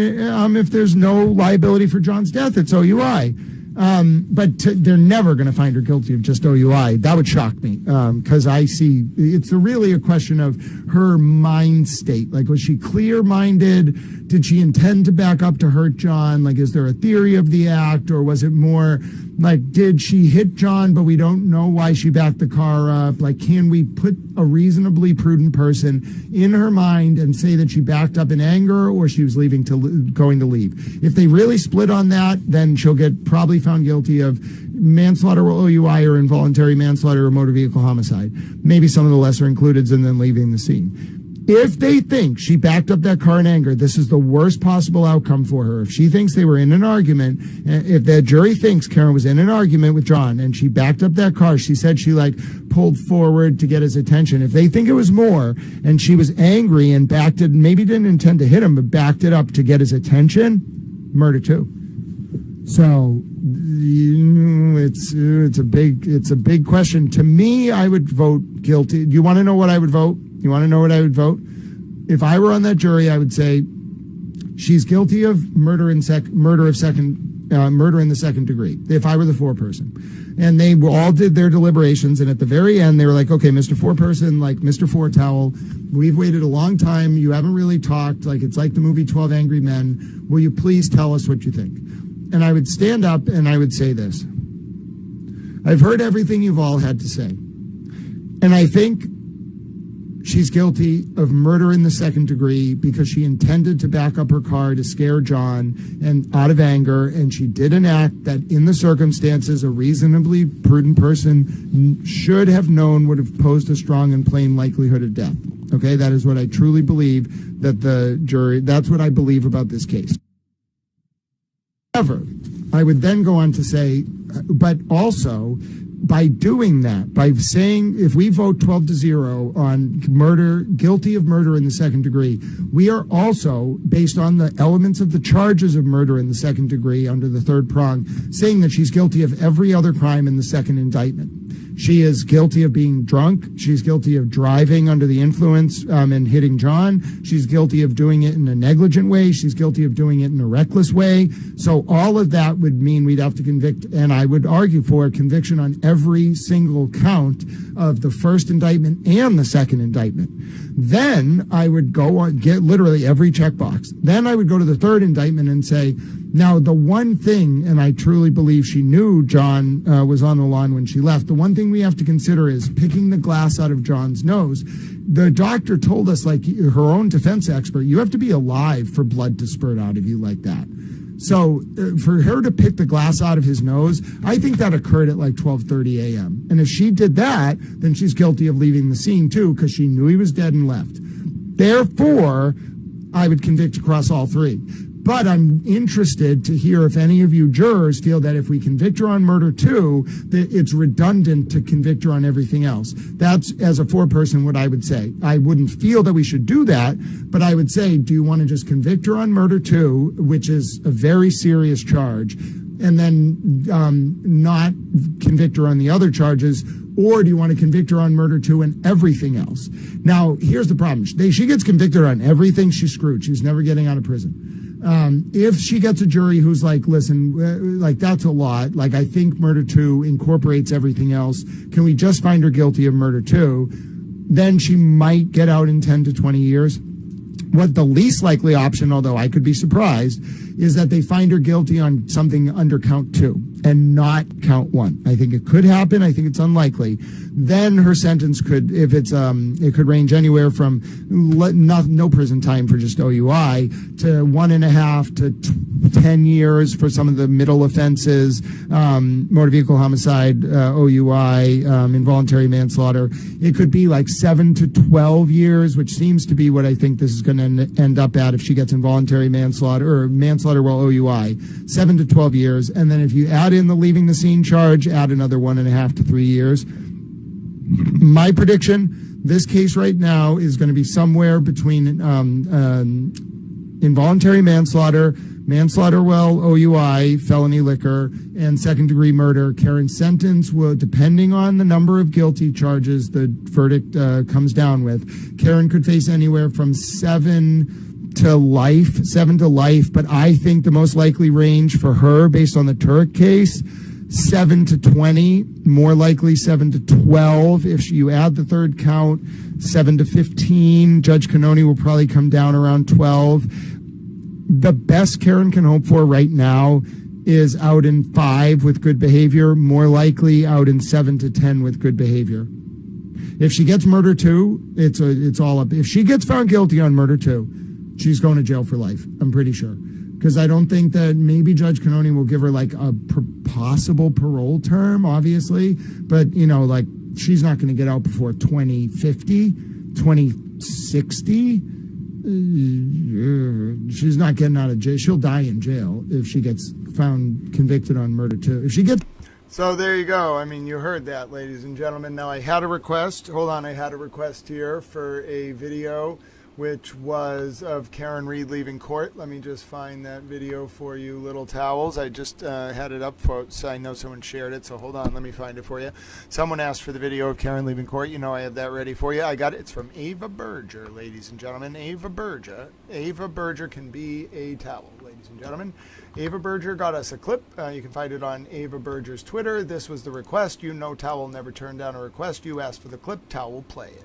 if there's no liability for John's death, it's OUI. But they're never going to find her guilty of just OUI. That would shock me, because I see it's really a question of her mind state. Like, was she clear-minded? Did she intend to back up to hurt John? Like, is there a theory of the act, or was it more like, did she hit John, but we don't know why she backed the car up? Like, can we put a reasonably prudent person in her mind and say that she backed up in anger or she was going to leave? If they really split on that, then she'll get probably found guilty of manslaughter or OUI or involuntary manslaughter or motor vehicle homicide. Maybe some of the lesser included, and then leaving the scene. If they think she backed up that car in anger, this is the worst possible outcome for her. If she thinks they were in an argument, if the jury thinks Karen was in an argument with John and she backed up that car, she said she pulled forward to get his attention. If they think it was more and she was angry and backed it, maybe didn't intend to hit him, but backed it up to get his attention, murder 2. So it's a big question. To me, I would vote guilty. Do you want to know what I would vote? You want to know what I would vote? If I were on that jury, I would say she's guilty of murder of second murder in the second degree, if I were the foreperson. And they all did their deliberations, and at the very end, they were like, okay, Mr. Foreperson, like Mr. Foretowel, we've waited a long time. You haven't really talked. Like, it's like the movie 12 Angry Men. Will you please tell us what you think? And I would stand up and I would say this. I've heard everything you've all had to say. And I think she's guilty of murder in the second degree because she intended to back up her car to scare John and out of anger, and she did an act that in the circumstances a reasonably prudent person should have known would have posed a strong and plain likelihood of death. Okay, that is what I truly believe that the jury, that's what I believe about this case. However, I would then go on to say, but also, by doing that, by saying if we vote 12-0 on murder, guilty of murder in the second degree, we are also, based on the elements of the charges of murder in the second degree under the third prong, saying that she's guilty of every other crime in the second indictment. She is guilty of being drunk. She's guilty of driving under the influence and hitting John. She's guilty of doing it in a negligent way. She's guilty of doing it in a reckless way. So all of that would mean we'd have to convict, and I would argue for a conviction on every single count of the first indictment and the second indictment. Then I would go on, get literally every checkbox. Then I would go to the third indictment and say, now the one thing, and I truly believe she knew John was on the lawn when she left, the one thing we have to consider is picking the glass out of John's nose. The doctor told us, like her own defense expert, you have to be alive for blood to spurt out of you like that. So for her to pick the glass out of his nose, I think that occurred at like 12:30 a.m. And if she did that, then she's guilty of leaving the scene too, because she knew he was dead and left. Therefore, I would convict across all three. But I'm interested to hear if any of you jurors feel that if we convict her on murder too, that it's redundant to convict her on everything else. That's, as a foreperson, what I would say. I wouldn't feel that we should do that, but I would say, do you want to just convict her on murder too, which is a very serious charge, and then not convict her on the other charges? Or do you want to convict her on murder too and everything else? Now, here's the problem. She gets convicted on everything, she's screwed. She's never getting out of prison. If she gets a jury who's like, listen, like that's a lot. Like, I think murder two incorporates everything else. Can we just find her guilty of murder two? Then she might get out in 10 to 20 years. What the least likely option, although I could be surprised, is that they find her guilty on something under count two and not count one. I think it could happen. I think it's unlikely. Then her sentence could, if it's, it could range anywhere from no prison time for just OUI to 1.5 to 10 years for some of the middle offenses, motor vehicle homicide, OUI, involuntary manslaughter. It could be like 7 to 12 years, which seems to be what I think this is going to end up at if she gets involuntary manslaughter or manslaughter while OUI, 7 to 12 years. And then if you add in the leaving the scene charge, add another 1.5 to 3 years. My prediction, this case right now is going to be somewhere between involuntary manslaughter, manslaughter while OUI, felony liquor, and second-degree murder. Karen's sentence will, depending on the number of guilty charges the verdict comes down with, Karen could face anywhere from 7 to life, but I think the most likely range for her, based on the Turek case, 7 to 20, more likely 7 to 12. If you add the third count, 7 to 15. Judge Canoni will probably come down around 12. The best Karen can hope for right now is out in 5 with good behavior, more likely out in 7 to 10 with good behavior. If she gets murder too, it's all up. If she gets found guilty on murder too, she's going to jail for life, I'm pretty sure. Because I don't think that maybe Judge Canoni will give her like a possible parole term, obviously. But, you know, like she's not going to get out before 2050, 2060. She's not getting out of jail. She'll die in jail if she gets found convicted on murder too. If she gets... So there you go. I mean, you heard that, ladies and gentlemen. Now, I had a request. Hold on. I had a request here for a video, which was of Karen Reed leaving court. Let me just find that video for you, little towels. I just had it up for, so I know someone shared it, so hold on, let me find it for you. Someone asked for the video of Karen leaving court. You know I have that ready for you. I got it. It's from Ava Berger, ladies and gentlemen. Ava Berger. Ava Berger can be a towel, ladies ladies and gentlemen. Ava Berger got us a clip. You can find it on Ava Berger's Twitter. This was the request. You know Tal will never turn down a request. You asked for the clip. Tal will play it.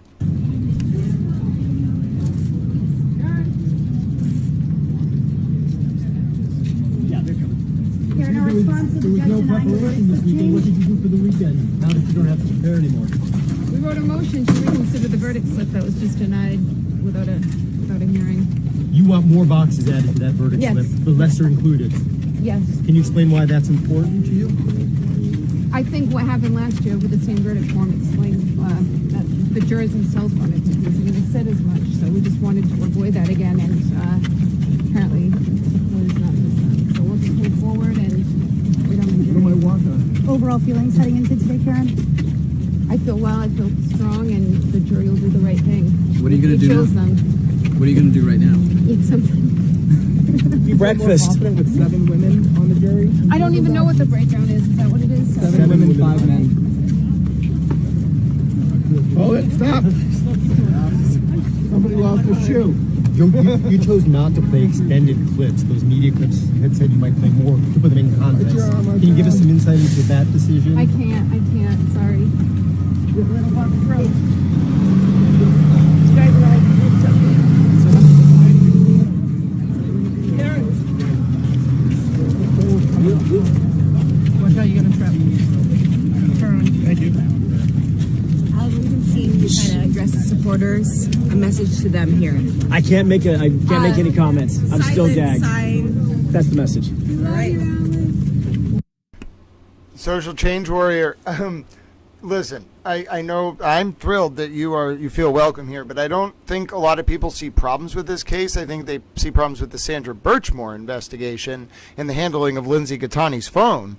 Karen, our response to the judge denying the verdict was changed. What did you do for the weekend now that you don't have to prepare anymore? We wrote a motion to reconsider the verdict slip that was just denied without a hearing. You want more boxes added to that verdict Yes. slip, the lesser included. Yes. Can you explain why that's important to you? I think what happened last year with the same verdict form explained that the jurors themselves wanted to use it, and they said as much. So we just wanted to avoid that again, and apparently was not this time. So we'll just move forward and wait on the jury. Overall feelings heading into today, Karen? I feel well. I feel strong, and the jury will do the right thing. What are you going to do chose now? them. What are you going to do right now? Eat something. Breakfast. Confident with 7 women on the jury? I don't even know what the breakdown is. Is that what it is? 7 women, 5 men. Oh, stop! Somebody lost a shoe. You chose not to play extended clips. Those media clips had said you might play more to put them in context. Can you give us some insight into that decision? I can't. Sorry. You're a little on the throat. Watch out, you're going to trap me. Thank you. We can see you kind of address the supporters. A message to them here. I can't make any comments. I'm still gagged. Sign. That's the message. All right. Social change warrior. Listen, I know I'm thrilled that you feel welcome here, but I don't think a lot of people see problems with this case. I think they see problems with the Sandra Birchmore investigation and the handling of Lindsay Gatani's phone.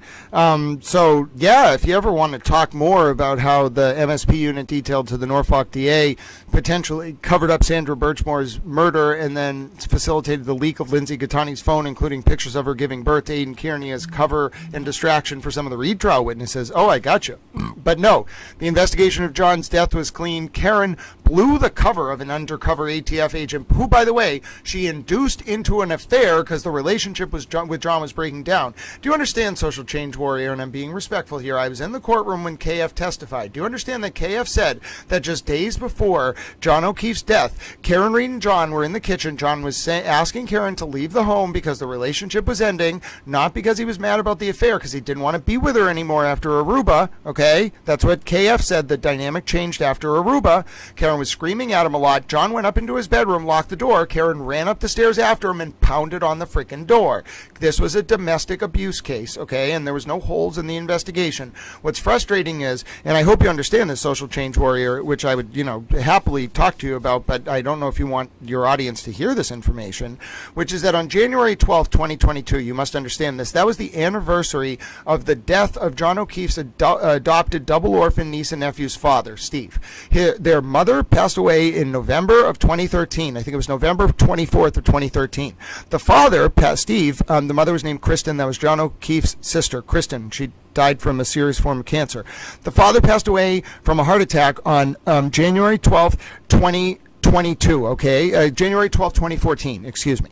So, yeah, if you ever want to talk more about how the MSP unit detailed to the Norfolk DA potentially covered up Sandra Birchmore's murder and then facilitated the leak of Lindsay Gatani's phone, including pictures of her giving birth to Aiden Kearney as cover and distraction for some of the Reed trial witnesses. Oh, I got you. But no, the investigation of John's death was clean. Karen blew the cover of an undercover ATF agent who, by the way, she induced into an affair because the relationship with John was breaking down. Do you understand, social change warrior, and I'm being respectful here, I was in the courtroom when KF testified. Do you understand that KF said that just days before John O'Keefe's death, Karen Reed and John were in the kitchen. John was asking Karen to leave the home because the relationship was ending, not because he was mad about the affair, because he didn't want to be with her anymore after Aruba, okay? That's what KF said. The dynamic changed after Aruba. Karen was screaming at him a lot. John went up into his bedroom, locked the door. Karen ran up the stairs after him and pounded on the freaking door. This was a domestic abuse case, okay? And there was no holes in the investigation. What's frustrating is, and I hope you understand this, social change warrior, which I would, happily talk to you about, but I don't know if you want your audience to hear this information, which is that on January 12th, 2022, you must understand this, that was the anniversary of the death of John O'Keefe's adopted double orphan niece and nephew's father, Steve. Their mother passed away in November of 2013. I think it was November 24th of 2013. The father, Steve, the mother was named Kristen. That was John O'Keefe's sister, Kristen. She died from a serious form of cancer. The father passed away from a heart attack on January 12th, 2022, okay? January 12th, 2014, excuse me.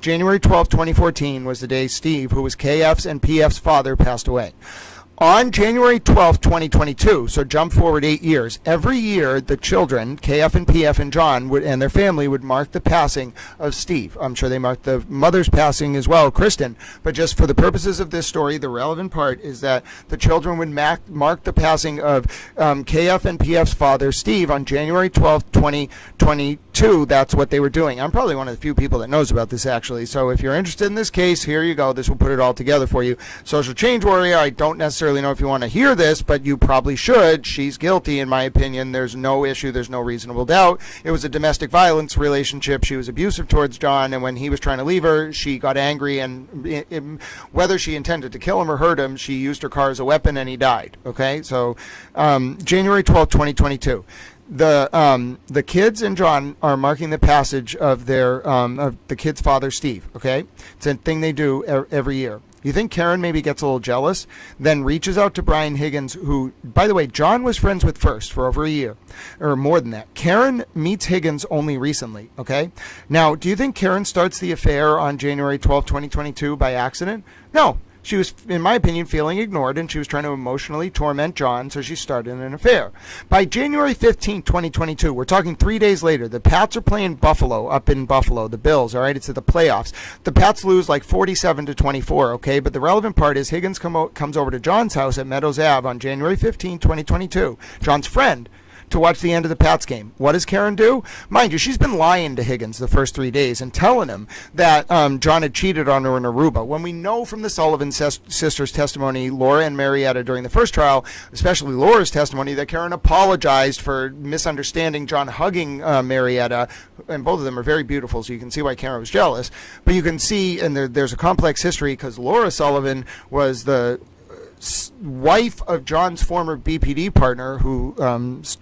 January 12th, 2014 was the day Steve, who was KF's and PF's father, passed away. On January 12th, 2022, so jump forward 8 years, every year the children, KF and PF and John, and their family would mark the passing of Steve. I'm sure they marked the mother's passing as well, Kristen. But just for the purposes of this story, the relevant part is that the children would mark the passing of KF and PF's father, Steve, on January 12th, 2022. That's what they were doing. I'm probably one of the few people that knows about this, actually. So if you're interested in this case, here you go. This will put it all together for you. Social change warrior, I don't necessarily know if you want to hear this, but you probably should. She's guilty, in my opinion. There's no issue. There's no reasonable doubt. It was a domestic violence relationship. She was abusive towards John, and when he was trying to leave her, she got angry, and whether she intended to kill him or hurt him, she used her car as a weapon, and he died. Okay, so January 12th, 2022. The kids and John are marking the passage of their of the kid's father, Steve. Okay, it's a thing they do every year. You think Karen maybe gets a little jealous, then reaches out to Brian Higgins, who, by the way, John was friends with first for over a year, or more than that. Karen meets Higgins only recently, okay? Now, do you think Karen starts the affair on January 12, 2022 by accident? No. She was, in my opinion, feeling ignored, and she was trying to emotionally torment John, so she started an affair. By January 15, 2022, we're talking 3 days later, the Pats are playing Buffalo, up in Buffalo, the Bills, all right? It's at the playoffs. The Pats lose like 47-24, okay? But the relevant part is Higgins comes over to John's house at Meadows Ave on January 15, 2022. John's friend, to watch the end of the Pats game. What does Karen do? Mind you, she's been lying to Higgins the first 3 days and telling him that John had cheated on her in Aruba. When we know from the Sullivan sisters' testimony, Laura and Marietta, during the first trial, especially Laura's testimony, that Karen apologized for misunderstanding John hugging Marietta, and both of them are very beautiful, so you can see why Karen was jealous. But you can see, and there's a complex history, because Laura Sullivan was the wife of John's former BPD partner, who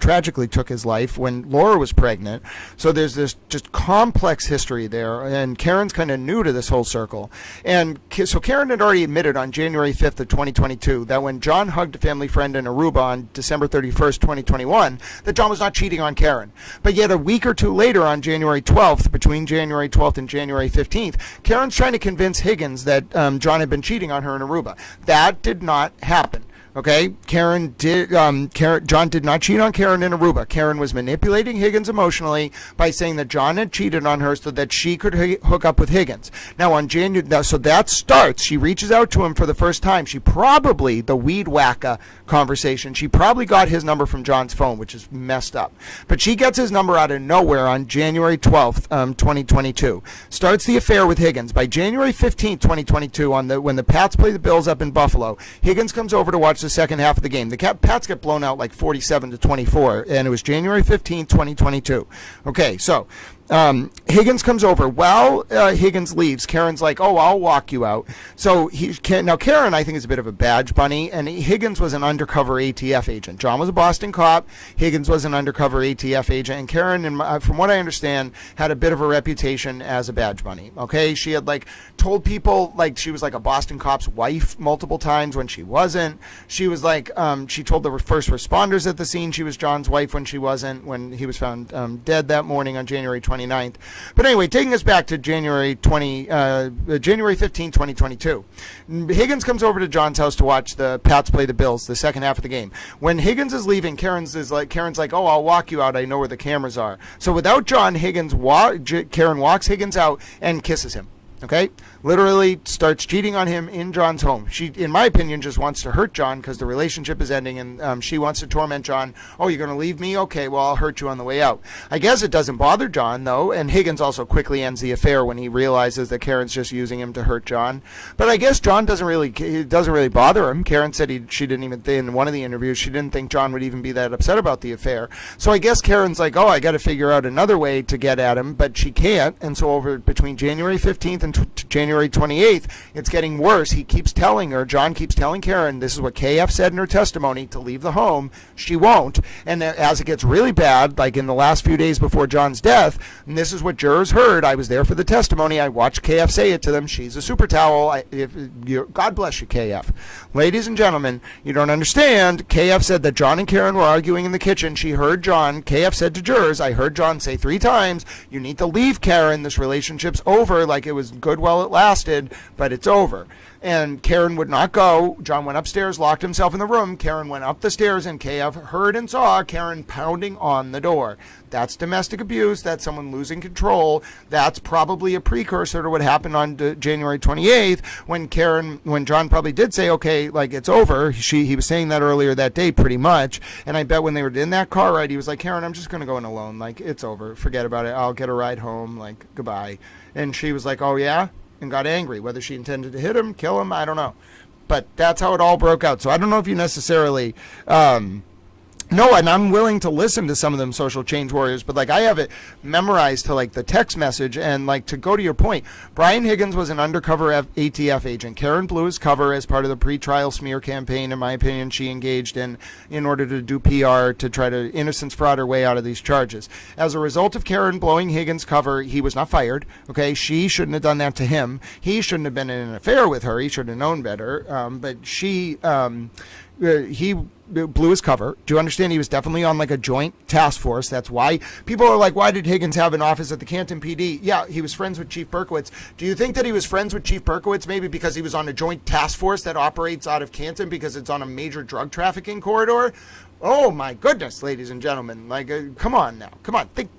tragically took his life when Laura was pregnant. So there's this just complex history there, and Karen's kind of new to this whole circle. And so Karen had already admitted on January 5th of 2022 that when John hugged a family friend in Aruba on December 31st, 2021, that John was not cheating on Karen. But yet a week or two later, on January 12th, between January 12th and January 15th, Karen's trying to convince Higgins that John had been cheating on her in Aruba. That did not happen. Okay, John did not cheat on Karen in Aruba. Karen was manipulating Higgins emotionally by saying that John had cheated on her so that she could hook up with Higgins. Now on so that starts. She reaches out to him for the first time. She probably, the weed whacker conversation, she probably got his number from John's phone, which is messed up. But she gets his number out of nowhere on January 12th, 2022. Starts the affair with Higgins. By January 15th, 2022, when the Pats play the Bills up in Buffalo, Higgins comes over to watch the second half of the game. The Pats get blown out like 47-24, and it was January 15, 2022. Okay, so Higgins comes over. While Higgins leaves, Karen's like, "Oh, I'll walk you out." So now Karen, I think, is a bit of a badge bunny, and Higgins was an undercover ATF agent. John was a Boston cop. Higgins was an undercover ATF agent, and Karen, from what I understand, had a bit of a reputation as a badge bunny. Okay, she had told people she was like a Boston cop's wife multiple times when she wasn't. She was she told the first responders at the scene she was John's wife when she wasn't, when he was found dead that morning on January 29th. But anyway, taking us back to January 15, 2022. Higgins comes over to John's house to watch the Pats play the Bills, the second half of the game. When Higgins is leaving, Karen's like, "Oh, I'll walk you out. I know where the cameras are." So without John, Karen walks Higgins out and kisses him. Okay? Literally starts cheating on him in John's home. She, in my opinion, just wants to hurt John because the relationship is ending, and she wants to torment John. "Oh, you're going to leave me? Okay, well, I'll hurt you on the way out." I guess it doesn't bother John, though, and Higgins also quickly ends the affair when he realizes that Karen's just using him to hurt John. But I guess John doesn't really bother him. Karen said she didn't even, in one of the interviews, she didn't think John would even be that upset about the affair. So I guess Karen's like, "Oh, I got to figure out another way to get at him," but she can't, and so between January 15th and January 28th, it's getting worse. John keeps telling Karen, this is what KF said in her testimony, to leave the home. She won't. And as it gets really bad, like in the last few days before John's death, and this is what jurors heard, I was there for the testimony, I watched KF say it to them, she's a super towel. God bless you, KF. Ladies and gentlemen, you don't understand. KF said that John and Karen were arguing in the kitchen. She heard John. KF said to jurors, I heard John say 3 times, "You need to leave, Karen. This relationship's over." Like, it was good while it lasted, but it's over. And Karen would not go. John went upstairs, locked himself in the room. Karen went up the stairs, and KF heard and saw Karen pounding on the door. That's domestic abuse. That's someone losing control. That's probably a precursor to what happened on January 28th when John probably did say, okay, like, it's over. He was saying that earlier that day pretty much. And I bet when they were in that car ride, he was like, "Karen, I'm just going to go in alone. Like, it's over. Forget about it. I'll get a ride home. Like, goodbye." And she was like, "Oh, yeah?" And got angry. Whether she intended to hit him, kill him, I don't know. But that's how it all broke out. So I don't know if you necessarily No, and I'm willing to listen to some of them social change warriors, but like I have it memorized to like the text message. And like to go to your point, Brian Higgins was an undercover ATF agent. Karen blew his cover as part of the pre-trial smear campaign, in my opinion, she engaged in order to do PR to try to innocence fraud her way out of these charges. As a result of Karen blowing Higgins' cover, he was not fired. Okay, she shouldn't have done that to him. He shouldn't have been in an affair with her. He should have known better. But he blew his cover. Do you understand? He was definitely on like a joint task force. That's why people are like, why did Higgins have an office at the Canton PD? Yeah, he was friends with Chief Berkowitz. Do you think that he was friends with Chief Berkowitz maybe because he was on a joint task force that operates out of Canton because it's on a major drug trafficking corridor? Oh my goodness, ladies and gentlemen. Like, come on now. Come on. Think.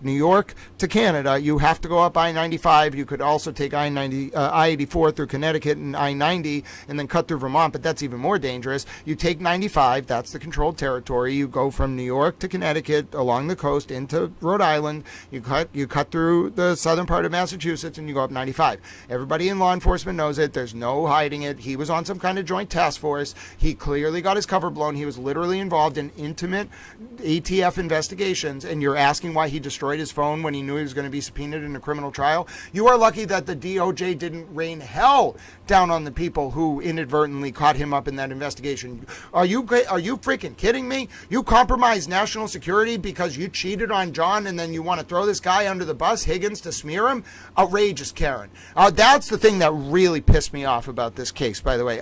New York to Canada, you have to go up I-95. You could also take I-84 through Connecticut and I-90 and then cut through Vermont, but that's even more dangerous. You take 95, that's the controlled territory. You go from New York to Connecticut along the coast into Rhode Island. You cut through the southern part of Massachusetts and you go up 95. Everybody in law enforcement knows it. There's no hiding it. He was on some kind of joint task force. He clearly got his cover blown. He was literally involved in intimate ATF investigations, and you're asking why he destroyed his phone when he knew he was going to be subpoenaed in a criminal trial. You are lucky that the DOJ didn't rain hell down on the people who inadvertently caught him up in that investigation. Are you freaking kidding me? You compromised national security because you cheated on John and then you want to throw this guy under the bus, Higgins, to smear him? Outrageous, Karen. That's the thing that really pissed me off about this case, by the way.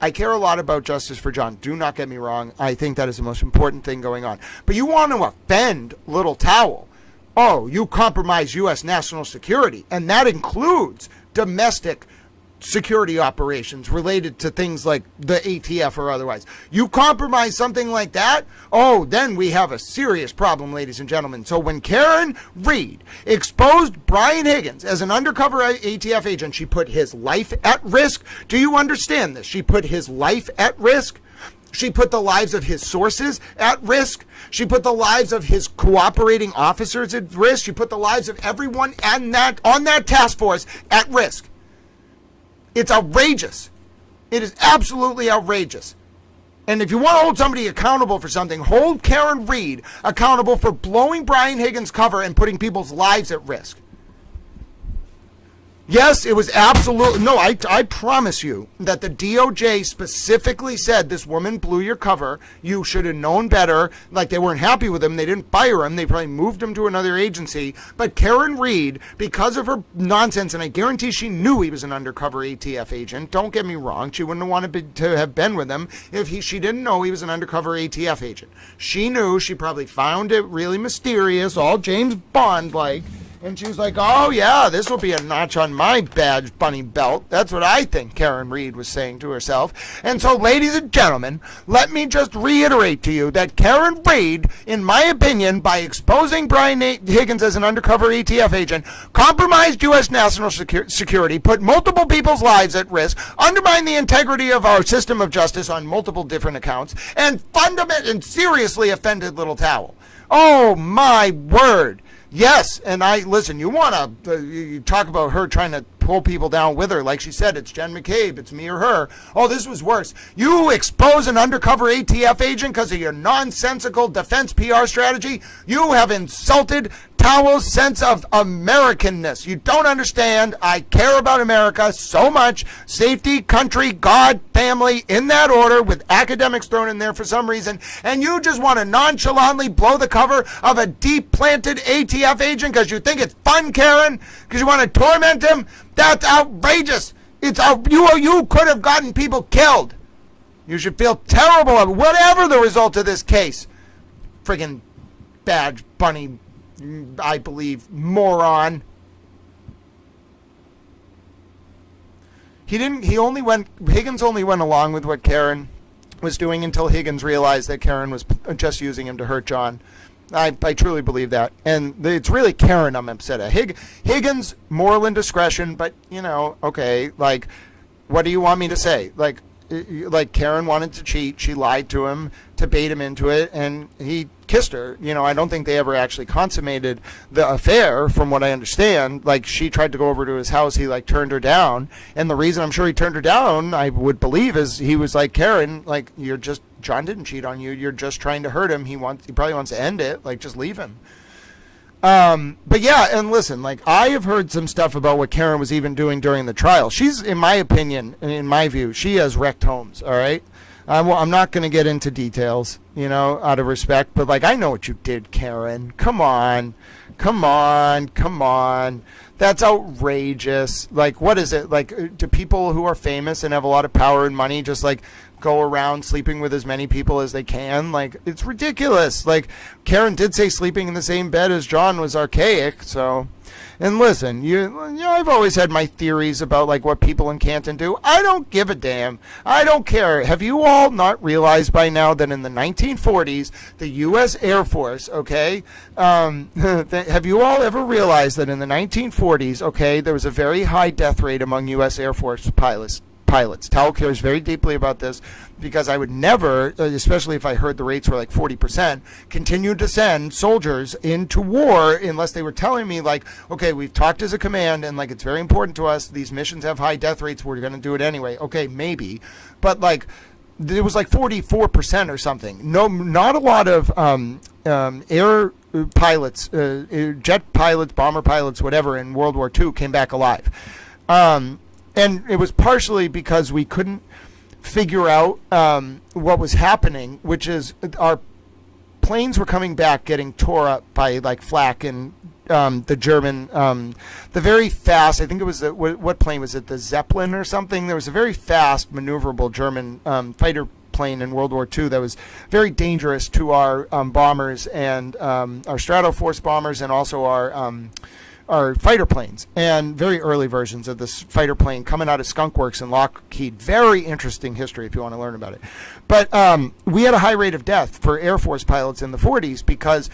I care a lot about justice for John. Do not get me wrong. I think that is the most important thing going on. But you want to offend Little Towel. Oh, you compromise U.S. national security. And that includes domestic security operations related to things like the ATF or otherwise. You compromise something like that, oh, then we have a serious problem, ladies and gentlemen. So when Karen Reed exposed Brian Higgins as an undercover ATF agent, she put his life at risk. Do you understand this? She put his life at risk. She put the lives of his sources at risk. She put the lives of his cooperating officers at risk. She put the lives of everyone on that task force at risk. It's outrageous. It is absolutely outrageous. And if you want to hold somebody accountable for something, hold Karen Reed accountable for blowing Brian Higgins' cover and putting people's lives at risk. Yes, it was absolutely... No, I promise you that the DOJ specifically said this woman blew your cover. You should have known better. Like, they weren't happy with him. They didn't fire him. They probably moved him to another agency. But Karen Reed, because of her nonsense, and I guarantee she knew he was an undercover ATF agent. Don't get me wrong. She wouldn't have wanted to have been with him if she didn't know he was an undercover ATF agent. She knew. She probably found it really mysterious, all James Bond-like. And she was like, oh, yeah, this will be a notch on my badge bunny belt. That's what I think Karen Reed was saying to herself. And so, ladies and gentlemen, let me just reiterate to you that Karen Reed, in my opinion, by exposing Brian Higgins as an undercover ATF agent, compromised U.S. national security, put multiple people's lives at risk, undermined the integrity of our system of justice on multiple different accounts, and seriously offended Little Towel. Oh, my word. Yes, and listen, you want to you talk about her trying to pull people down with her. Like she said, it's Jen McCabe, it's me or her. Oh, this was worse. You expose an undercover ATF agent because of your nonsensical defense PR strategy. You have insulted Towel's sense of Americanness. You don't understand. I care about America so much. Safety, country, God, family, in that order, with academics thrown in there for some reason. And you just want to nonchalantly blow the cover of a deep-planted ATF agent because you think it's fun, Karen? Because you want to torment him? That's outrageous. You could have gotten people killed. You should feel terrible of whatever the result of this case. Friggin' badge bunny, I believe, moron. Higgins only went along with what Karen was doing until Higgins realized that Karen was just using him to hurt John. I truly believe that. And it's really Karen I'm upset at. Higgins, moral indiscretion, but, okay, like, what do you want me to say? Like Karen wanted to cheat. She lied to him to bait him into it, and he kissed her. You know, I don't think they ever actually consummated the affair, from what I understand. Like, she tried to go over to his house. He, like, turned her down. And the reason I'm sure he turned her down, I would believe, is he was like, Karen, like, John didn't cheat on you. You're just trying to hurt him. He probably wants to end it. Like, just leave him. But yeah, and listen, like, I have heard some stuff about what Karen was even doing during the trial. She's, in my opinion, in my view, she has wrecked homes, all right? I'm not going to get into details, you know, out of respect, but, like, I know what you did, Karen. Come on. That's outrageous. Like, what is it? Like, do people who are famous and have a lot of power and money just, like, go around sleeping with as many people as they can? Like, it's ridiculous. Like, Karen did say sleeping in the same bed as John was archaic, so... And listen, you know, I've always had my theories about, like, what people in Canton do. I don't give a damn. I don't care. Have you all not realized by now that in the 1940s, the U.S. Air Force, okay, have you all ever realized that in the 1940s, okay, there was a very high death rate among U.S. Air Force pilots? Tao cares very deeply about this, because I would never, especially if I heard the rates were like 40%, continue to send soldiers into war unless they were telling me, like, okay, we've talked as a command and, like, it's very important to us. These missions have high death rates. We're going to do it anyway. Okay, maybe. But, like, it was like 44% or something. No, not a lot of air pilots, jet pilots, bomber pilots, whatever, in World War II came back alive. And it was partially because we couldn't figure out what was happening, which is our planes were coming back getting tore up by, like, flak and the German, the very fast, I think it was, what plane was it, the Zeppelin or something? There was a very fast, maneuverable German fighter plane in World War II that was very dangerous to our bombers and our Stratoforce bombers, and also our fighter planes, and very early versions of this fighter plane coming out of Skunk Works and Lockheed. Very interesting history if you want to learn about it. But we had a high rate of death for Air Force pilots in the 40s because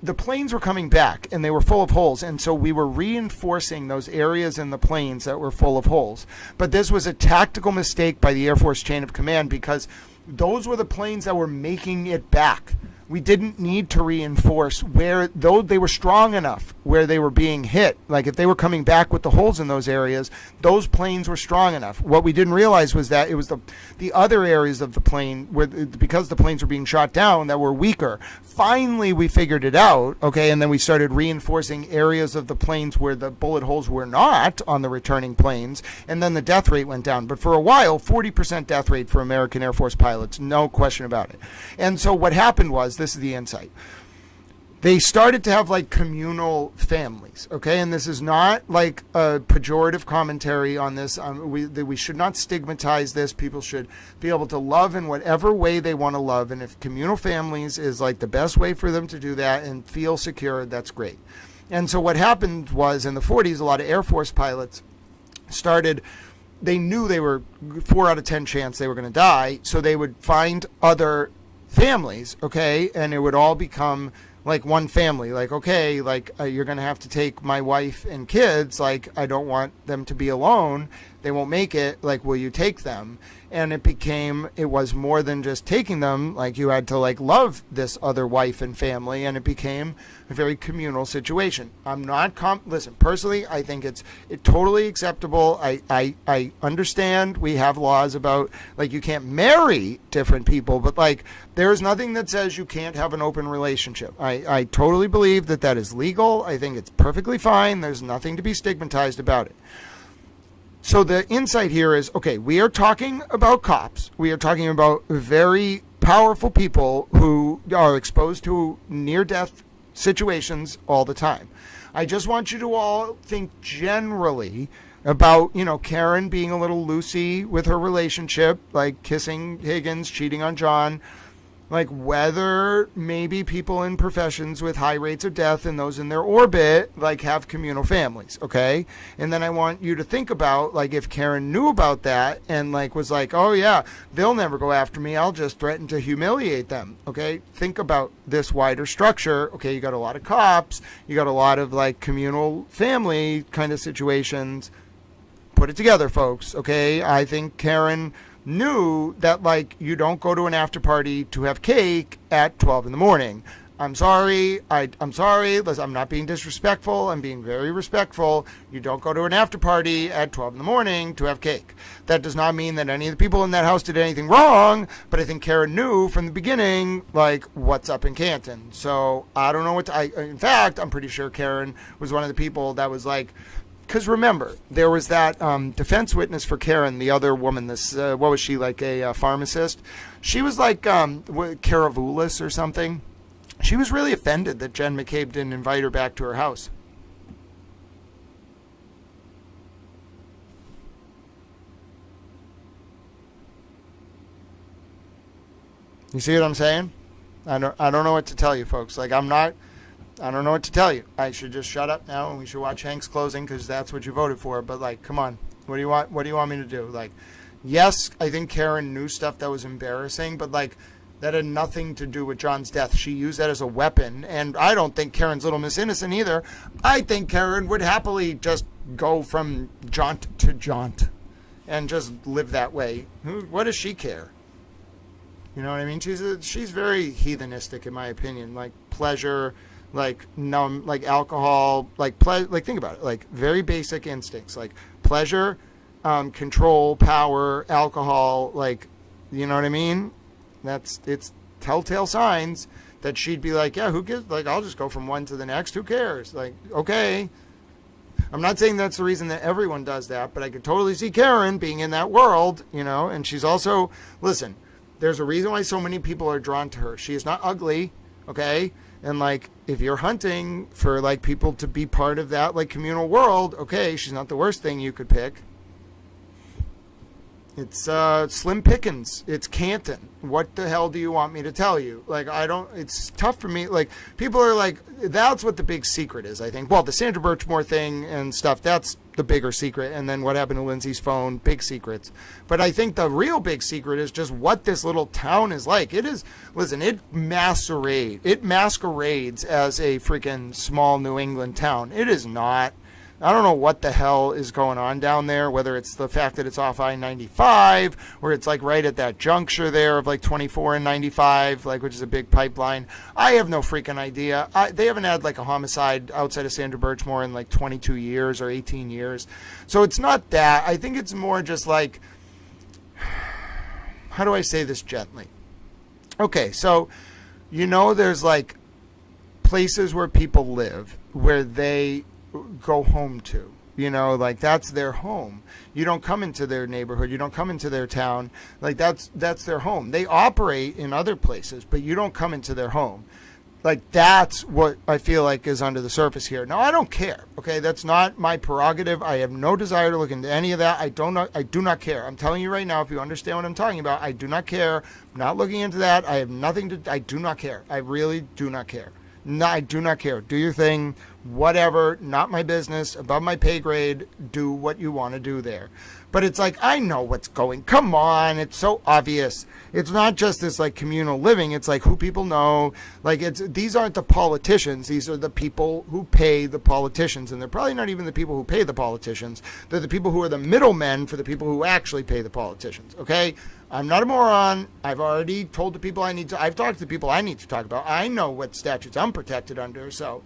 the planes were coming back and they were full of holes, and so we were reinforcing those areas in the planes that were full of holes. But this was a tactical mistake by the Air Force chain of command, because those were the planes that were making it back. We didn't need to reinforce though they were strong enough where they were being hit. Like, if they were coming back with the holes in those areas, those planes were strong enough. What we didn't realize was that it was the other areas of the plane, because the planes were being shot down, that were weaker. Finally, we figured it out, okay, and then we started reinforcing areas of the planes where the bullet holes were not on the returning planes, and then the death rate went down. But for a while, 40% death rate for American Air Force pilots, no question about it. And so what happened was, this is the insight. They started to have, like, communal families, okay? And this is not, like, a pejorative commentary on this. We should not stigmatize this. People should be able to love in whatever way they want to love. And if communal families is, like, the best way for them to do that and feel secure, that's great. And so what happened was, in the 40s, a lot of Air Force pilots they knew they were 4 out of 10 chance they were going to die, so they would find other families, okay, and it would all become like one family. Like, okay, like, you're gonna have to take my wife and kids, like, I don't want them to be alone, they won't make it, like, will you take them? And it was more than just taking them. Like, you had to, like, love this other wife and family, and it became a very communal situation. I'm not listen, personally, I think it's totally acceptable. I understand we have laws about, like, you can't marry different people, but, like, there's nothing that says you can't have an open relationship. I totally believe that is legal. I think it's perfectly fine. There's nothing to be stigmatized about it. So the insight here is, okay, we are talking about cops. We are talking about very powerful people who are exposed to near-death situations all the time. I just want you to all think generally about, you know, Karen being a little loosey with her relationship, like kissing Higgins, cheating on John, like whether maybe people in professions with high rates of death and those in their orbit, like, have communal families, okay? And then I want you to think about, like, if Karen knew about that and, like, was like, oh yeah, they'll never go after me, I'll just threaten to humiliate them, okay? Think about this wider structure. Okay, you got a lot of cops, you got a lot of, like, communal family kind of situations. Put it together, folks, okay? I think Karen knew that, like, you don't go to an after party to have cake at 12 in the morning. I'm sorry. I'm sorry. Listen, I'm not being disrespectful. I'm being very respectful. You don't go to an after party at 12 in the morning to have cake. That does not mean that any of the people in that house did anything wrong, but I think Karen knew from the beginning, like, what's up in Canton. So I don't know in fact, I'm pretty sure Karen was one of the people that was like, because remember, there was that defense witness for Karen, the other woman, this, what was she, like a pharmacist? She was like Caravulis or something. She was really offended that Jen McCabe didn't invite her back to her house. You see what I'm saying? I don't know what to tell you, folks. Like, I don't know what to tell you. I should just shut up now and we should watch Hank's closing because that's what you voted for. But, like, come on. What do you want me to do? Like, yes, I think Karen knew stuff that was embarrassing, but, like, that had nothing to do with John's death. She used that as a weapon, and I don't think Karen's Little Miss Innocent either. I think Karen would happily just go from jaunt to jaunt and just live that way. What does she care? You know what I mean? She's very heathenistic, in my opinion. Like, pleasure, like like alcohol, like think about it. Like, very basic instincts, like pleasure, control, power, alcohol. Like, you know what I mean? It's telltale signs that she'd be like, yeah, who gives, like, I'll just go from one to the next. Who cares? Like, okay. I'm not saying that's the reason that everyone does that, but I could totally see Karen being in that world, you know, and she's also, listen, there's a reason why so many people are drawn to her. She is not ugly, okay? And, like, if you're hunting for, like, people to be part of that, like, communal world, okay, she's not the worst thing you could pick. It's slim pickings. It's Canton. What the hell do you want me to tell you? Like, it's tough for me. Like, people are like, that's what the big secret is, I think. Well, the Sandra Birchmore thing and stuff, that's the bigger secret. And then what happened to Lindsay's phone, big secrets. But I think the real big secret is just what this little town is like. It is, listen, it masquerades as a freaking small New England town. It is not. I don't know what the hell is going on down there, whether it's the fact that it's off I-95, or it's like right at that juncture there of like 24 and 95, like, which is a big pipeline. I have no freaking idea. They haven't had like a homicide outside of Sandra Birchmore in like 22 years or 18 years. So it's not that. I think it's more just like, how do I say this gently? Okay, so, you know, there's like places where people live where they go home to, you know, like that's their home. You don't come into their neighborhood, you don't come into their town, like that's their home. They operate in other places, but you don't come into their home. Like, that's what I feel like is under the surface here. Now, I don't care, okay? That's not my prerogative. I have no desire to look into any of that. I do not care. I'm telling you right now, if you understand what I'm talking about, I do not care. I'm not looking into that. I do not care. I really do not care. No, I do not care. Do your thing, whatever, not my business, above my pay grade, do what you want to do there. But it's like, I know what's going, come on, it's so obvious. It's not just this like communal living, it's like who people know. Like, these aren't the politicians, these are the people who pay the politicians. And they're probably not even the people who pay the politicians. They're the people who are the middlemen for the people who actually pay the politicians, okay? I'm not a moron. I've already told the people I've talked to the people I need to talk about. I know what statutes I'm protected under, so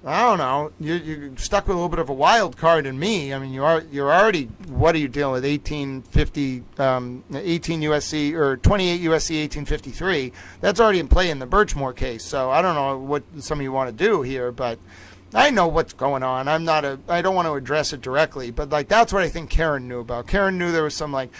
I don't know. You're stuck with a little bit of a wild card in me. I mean, you're already, what are you dealing with, 18 USC, or 28 USC 1853. That's already in play in the Birchmore case, so I don't know what some of you want to do here, but I know what's going on. I don't want to address it directly, but like that's what I think Karen knew about. Karen knew there was some like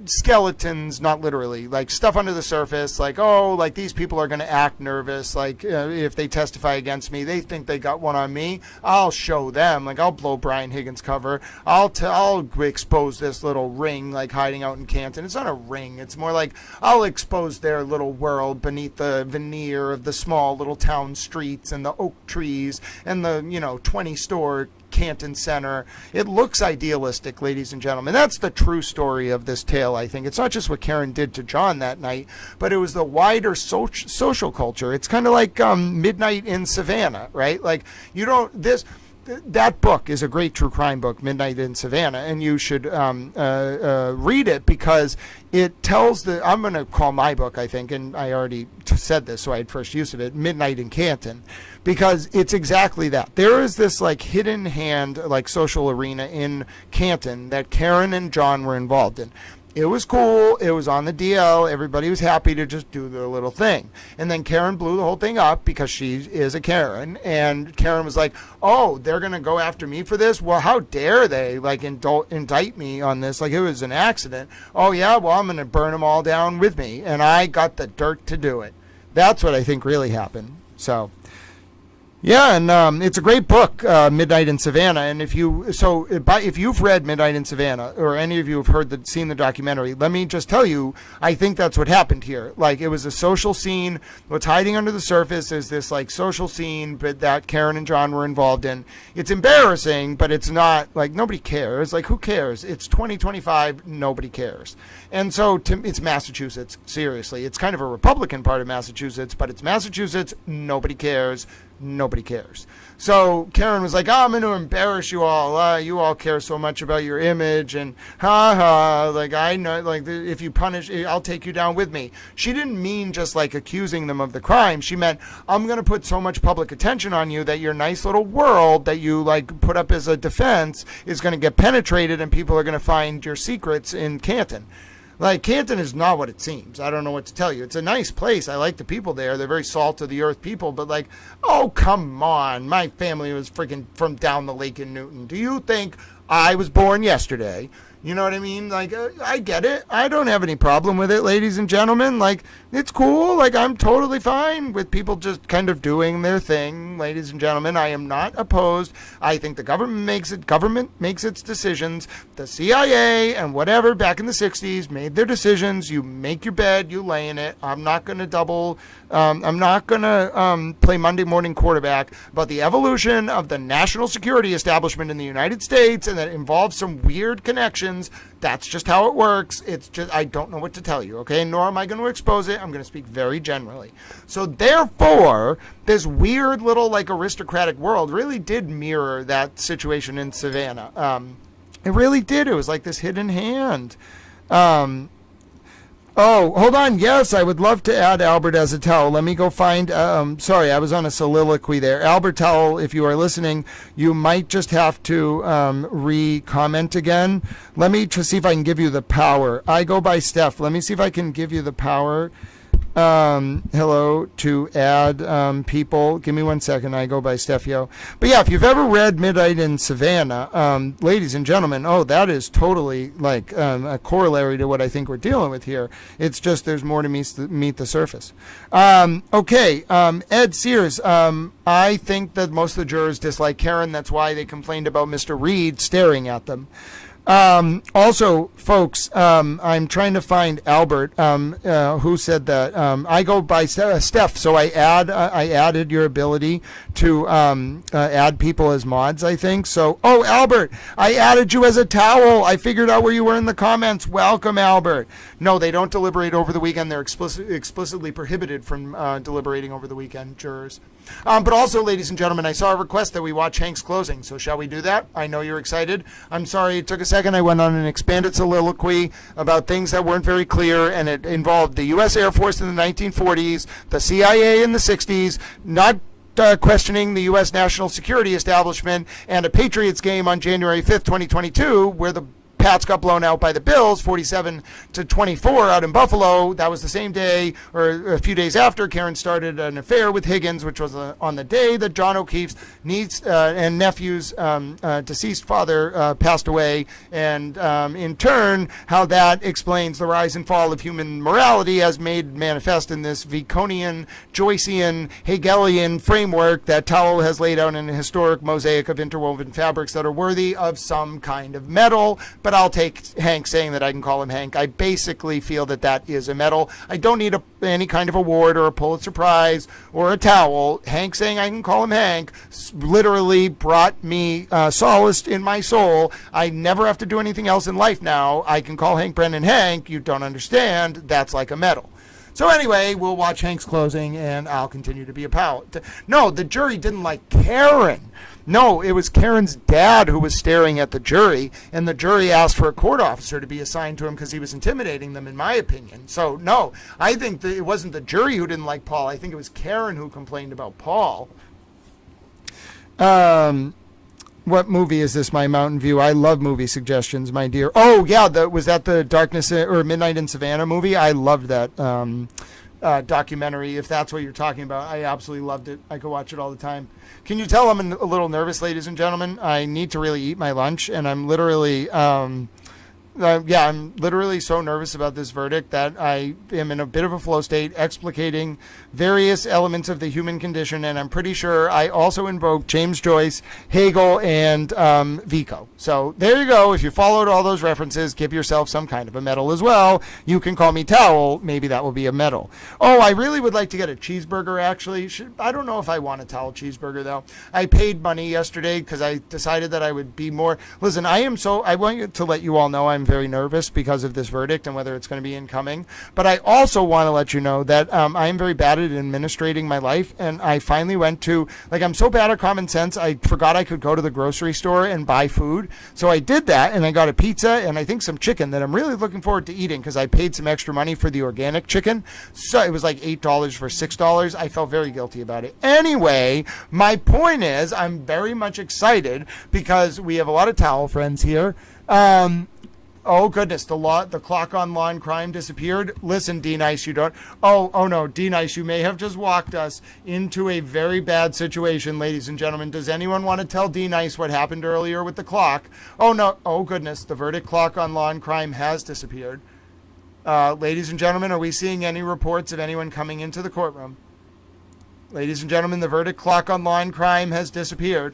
skeletons, not literally, like stuff under the surface, like, oh, like these people are going to act nervous, like if they testify against me, they think they got one on me, I'll show them, like I'll blow Brian Higgins cover, I'll expose this little ring like hiding out in Canton. It's not a ring, it's more like I'll expose their little world beneath the veneer of the small little town streets and the oak trees and the 20-store Canton Center. It looks idealistic, ladies and gentlemen. That's the true story of this tale, I think. It's not just what Karen did to John that night, but it was the wider social culture. It's kind of like Midnight in Savannah, right? Like, that book is a great true crime book, Midnight in Savannah, and you should read it because it tells I'm going to call my book, I think, and I already said this, so I had first use of it, Midnight in Canton, because it's exactly that. There is this like hidden hand, like social arena in Canton that Karen and John were involved in. It was cool. It was on the DL. Everybody was happy to just do their little thing. And then Karen blew the whole thing up because she is a Karen. And Karen was like, oh, they're going to go after me for this? Well, how dare they like indict me on this? Like it was an accident. Oh, yeah, well, I'm going to burn them all down with me. And I got the dirt to do it. That's what I think really happened. So... yeah, and it's a great book, Midnight in Savannah. And if you've read Midnight in Savannah, or any of you have seen the documentary, let me just tell you, I think that's what happened here. Like it was a social scene. What's hiding under the surface is this like social scene, but that Karen and John were involved in. It's embarrassing, but it's not like nobody cares. Like who cares? It's 2025. Nobody cares. And so it's Massachusetts. Seriously, it's kind of a Republican part of Massachusetts, but it's Massachusetts. Nobody cares. Nobody cares. So Karen was like, oh, I'm going to embarrass you all. You all care so much about your image and like I know, like if you punish, I'll take you down with me. She didn't mean just like accusing them of the crime. She meant, I'm going to put so much public attention on you that your nice little world that you like put up as a defense is going to get penetrated and people are going to find your secrets in Canton. Like, Canton is not what it seems. I don't know what to tell you. It's a nice place. I like the people there. They're very salt-of-the-earth people. But, like, oh, come on. My family was freaking from down the lake in Newton. Do you think I was born yesterday? You know what I mean? Like, I get it. I don't have any problem with it, ladies and gentlemen. Like, it's cool. Like, I'm totally fine with people just kind of doing their thing, ladies and gentlemen. I am not opposed. I think the government makes its decisions. The CIA and whatever back in the 60s made their decisions. You make your bed, you lay in it. I'm not going to I'm not going to play Monday morning quarterback about the evolution of the national security establishment in the United States, and that involves some weird connections. That's just how it works. It's just, I don't know what to tell you, okay? Nor am I going to expose it. I'm going to speak very generally. So therefore, this weird little like aristocratic world really did mirror that situation in Savannah. It really did. It was like this hidden hand. Oh, hold on. Yes, I would love to add Albert as a towel. Let me go find, sorry, I was on a soliloquy there. Albert Towel, if you are listening, you might just have to re-comment again. Let me see if I can give you the power. I go by Steph. Let me see if I can give you the power. Hello, to add people. Give me 1 second. I go by Stefio. But yeah, if you've ever read Midnight in Savannah, ladies and gentlemen, that is totally like a corollary to what I think we're dealing with here. It's just there's more to meet the surface. Okay, Ed Sears, I think that most of the jurors dislike Karen. That's why they complained about Mr. Reed staring at them. Also, folks, I'm trying to find Albert, who said that, I go by Steph, so I added your ability to, add people as mods, I think. So, oh, Albert, I added you as a towel. I figured out where you were in the comments. Welcome, Albert. No, they don't deliberate over the weekend. They're explicitly prohibited from, deliberating over the weekend, jurors. But also, ladies and gentlemen, I saw a request that we watch Hank's closing. So shall we do that? I know you're excited. I'm sorry it took a second. I went on an expanded soliloquy about things that weren't very clear, and it involved the U.S. Air Force in the 1940s, the CIA in the 60s, not questioning the U.S. national security establishment, and a Patriots game on January 5th, 2022, where the Pats got blown out by the Bills 47-24 out in Buffalo. That was the same day, or a few days after, Karen started an affair with Higgins, which was on the day that John O'Keefe's niece and nephew's deceased father passed away, and in turn, how that explains the rise and fall of human morality as made manifest in this Baconian, Joycean, Hegelian framework that Towell has laid out in a historic mosaic of interwoven fabrics that are worthy of some kind of medal. But I'll take Hank saying that I can call him Hank. I basically feel that that is a medal. I don't need any kind of award or a Pulitzer Prize or a towel. Hank saying I can call him Hank literally brought me solace in my soul. I never have to do anything else in life now. I can call Hank Brennan Hank. You don't understand. That's like a medal. So anyway, we'll watch Hank's closing, and I'll continue to be a pal. No, the jury didn't like Karen. No, it was Karen's dad who was staring at the jury, and the jury asked for a court officer to be assigned to him because he was intimidating them, in my opinion. So, no, I think that it wasn't the jury who didn't like Paul. I think it was Karen who complained about Paul. What movie is this, My Mountain View? I love movie suggestions, my dear. Oh, yeah, was that the Darkness or Midnight in Savannah movie? I loved that documentary, if that's what you're talking about. I absolutely loved it. I could watch it all the time. Can you tell I'm a little nervous, ladies and gentlemen? I need to really eat my lunch, and I'm literally... I'm literally so nervous about this verdict that I am in a bit of a flow state, explicating various elements of the human condition, and I'm pretty sure I also invoked James Joyce, Hegel, and Vico. So there you go. If you followed all those references, give yourself some kind of a medal as well. You can call me Towel. Maybe that will be a medal. Oh, I really would like to get a cheeseburger, actually. I don't know if I want a Towel cheeseburger, though. I paid money yesterday because I decided that I would be more... Listen, I want to let you all know I'm very nervous because of this verdict and whether it's going to be incoming. But I also want to let you know that I am very bad at administrating my life, and I finally went to, I'm so bad at common sense, I forgot I could go to the grocery store and buy food. So I did that, and I got a pizza and I think some chicken that I'm really looking forward to eating because I paid some extra money for the organic chicken. So it was like $8 for $6. I felt very guilty about it. Anyway, my point is I'm very much excited because we have a lot of Towel friends here. Oh goodness, the clock on law and crime disappeared. Listen, D-Nice, you don't... Oh no, D-Nice, you may have just walked us into a very bad situation, ladies and gentlemen. Does anyone want to tell D-Nice what happened earlier with the clock? Oh no, oh goodness, the verdict clock on law and crime has disappeared. Ladies and gentlemen, are we seeing any reports of anyone coming into the courtroom? Ladies and gentlemen, the verdict clock on law and crime has disappeared.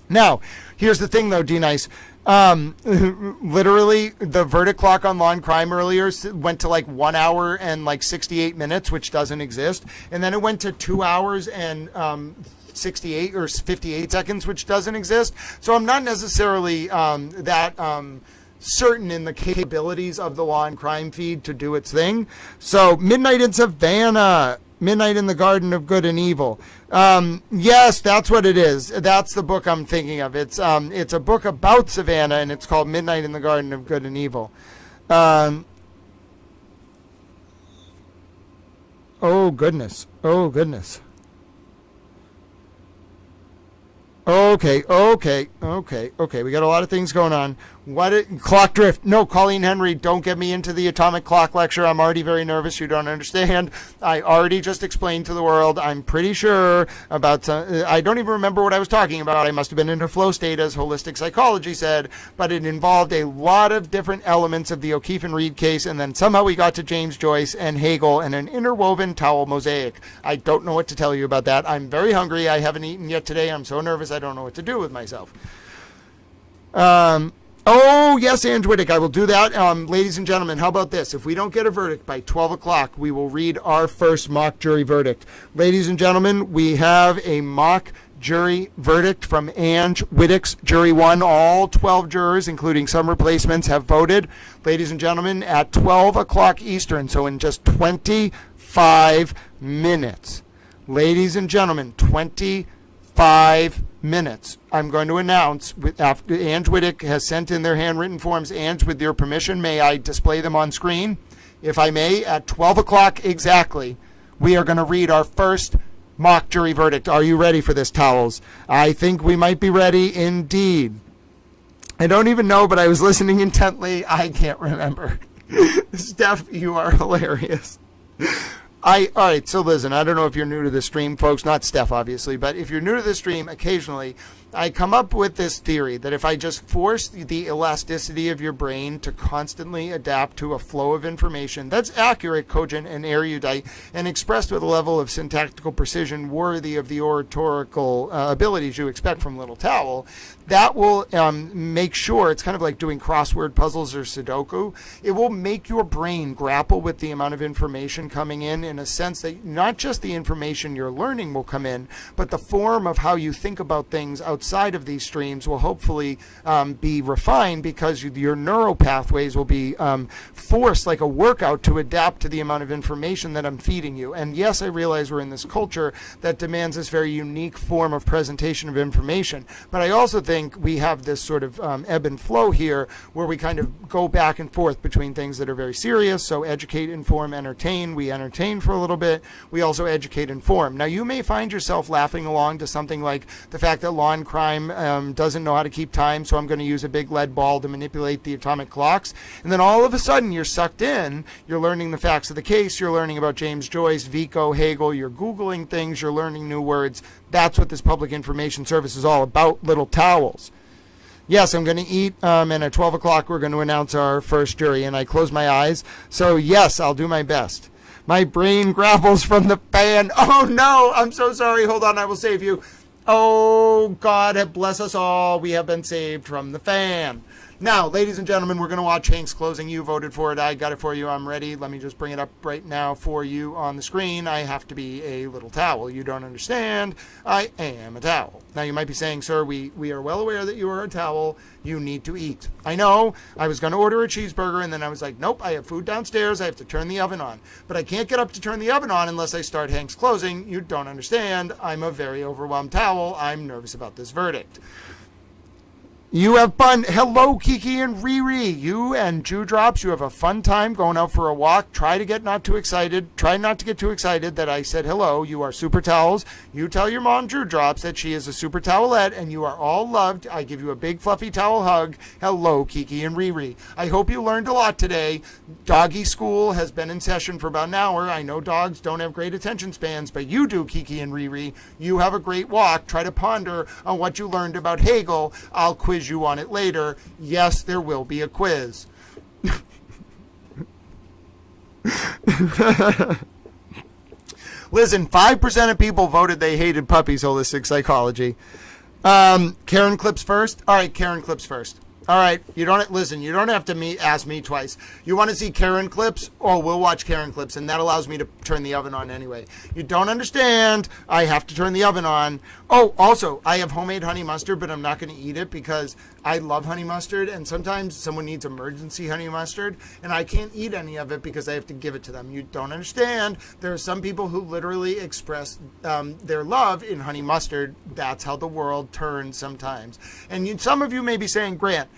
Now, here's the thing though, D-Nice. Literally the verdict clock on law and crime earlier went to 1 hour and 68 minutes, which doesn't exist. And then it went to 2 hours and 68 or 58 seconds, which doesn't exist. So I'm not necessarily certain in the capabilities of the law and crime feed to do its thing. So Midnight in Savannah, Midnight in the Garden of Good and Evil. Yes, that's what it is. That's the book I'm thinking of. It's a book about Savannah, and it's called Midnight in the Garden of Good and Evil. Oh goodness. Oh goodness. Okay. We got a lot of things going on. Clock drift. No, Colleen Henry, don't get me into the atomic clock lecture. I'm already very nervous. You don't understand. I already just explained to the world. I'm pretty sure about... I don't even remember what I was talking about. I must have been in a flow state, as holistic psychology said, but it involved a lot of different elements of the O'Keefe and Reed case, and then somehow we got to James Joyce and Hegel and an interwoven Towel mosaic. I don't know what to tell you about that. I'm very hungry. I haven't eaten yet today. I'm so nervous I don't know what to do with myself. Oh, yes, Ange Whittick, I will do that. Ladies and gentlemen, how about this? If we don't get a verdict by 12 o'clock, we will read our first mock jury verdict. Ladies and gentlemen, we have a mock jury verdict from Ange Whittick's Jury 1. All 12 jurors, including some replacements, have voted. Ladies and gentlemen, at 12 o'clock Eastern, so in just 25 minutes. Ladies and gentlemen, 25 minutes. I'm going to announce, after Ange Whittick has sent in their handwritten forms. Ange, with your permission, may I display them on screen? If I may, at 12 o'clock exactly, we are going to read our first mock jury verdict. Are you ready for this, Towels? I think we might be ready indeed. I don't even know, but I was listening intently. I can't remember. Steph, you are hilarious. All right, so listen, I don't know if you're new to the stream, folks, not Steph, obviously, but if you're new to the stream, occasionally I come up with this theory that if I just force the elasticity of your brain to constantly adapt to a flow of information that's accurate, cogent, and erudite, and expressed with a level of syntactical precision worthy of the oratorical abilities you expect from Little Towel, that will make sure, it's kind of like doing crossword puzzles or Sudoku, it will make your brain grapple with the amount of information coming in in a sense that not just the information you're learning will come in, but the form of how you think about things outside of these streams will hopefully be refined, because your neural pathways will be forced like a workout to adapt to the amount of information that I'm feeding you. And yes, I realize we're in this culture that demands this very unique form of presentation of information, but I also think we have this sort of ebb and flow here where we kind of go back and forth between things that are very serious, so educate, inform, entertain. We entertain for a little bit. We also educate, inform. Now, you may find yourself laughing along to something like the fact that law and crime doesn't know how to keep time, so I'm going to use a big lead ball to manipulate the atomic clocks. And then all of a sudden, you're sucked in. You're learning the facts of the case. You're learning about James Joyce, Vico, Hegel. You're Googling things. You're learning new words. That's what this public information service is all about, little towels. Yes, I'm going to eat, and at 12 o'clock we're going to announce our first jury, and I close my eyes. So yes, I'll do my best. My brain grapples from the fan. Oh no, I'm so sorry. Hold on, I will save you. Oh, God bless us all. We have been saved from the fan. Now, ladies and gentlemen, we're going to watch Hank's closing. You voted for it. I got it for you. I'm ready. Let me just bring it up right now for you on the screen. I have to be a little towel. You don't understand. I am a towel. Now, you might be saying, sir, we are well aware that you are a towel. You need to eat. I know. I was going to order a cheeseburger, and then I was like, nope, I have food downstairs. I have to turn the oven on. But I can't get up to turn the oven on unless I start Hank's closing. You don't understand. I'm a very overwhelmed towel. I'm nervous about this verdict. You have fun. Hello, Kiki and Riri. You and Dewdrops, you have a fun time going out for a walk. Try to get not too excited. Try not to get too excited that I said hello. You are super towels. You tell your mom, Dewdrops, that she is a super towelette, and you are all loved. I give you a big fluffy towel hug. Hello, Kiki and Riri. I hope you learned a lot today. Doggy school has been in session for about an hour. I know dogs don't have great attention spans, but you do, Kiki and Riri. You have a great walk. Try to ponder on what you learned about Hegel. I'll quiz you on it later. Yes, there will be a quiz. Listen, 5% of people voted they hated puppies, holistic psychology. Karen clips first? All right, Karen clips first. All right, you don't have to ask me twice. You want to see Karen clips? Oh, we'll watch Karen clips, and that allows me to turn the oven on anyway. You don't understand. I have to turn the oven on. Oh, also, I have homemade honey mustard, but I'm not going to eat it because I love honey mustard, and sometimes someone needs emergency honey mustard, and I can't eat any of it because I have to give it to them. You don't understand. There are some people who literally express their love in honey mustard. That's how the world turns sometimes. And some of you may be saying, Grant,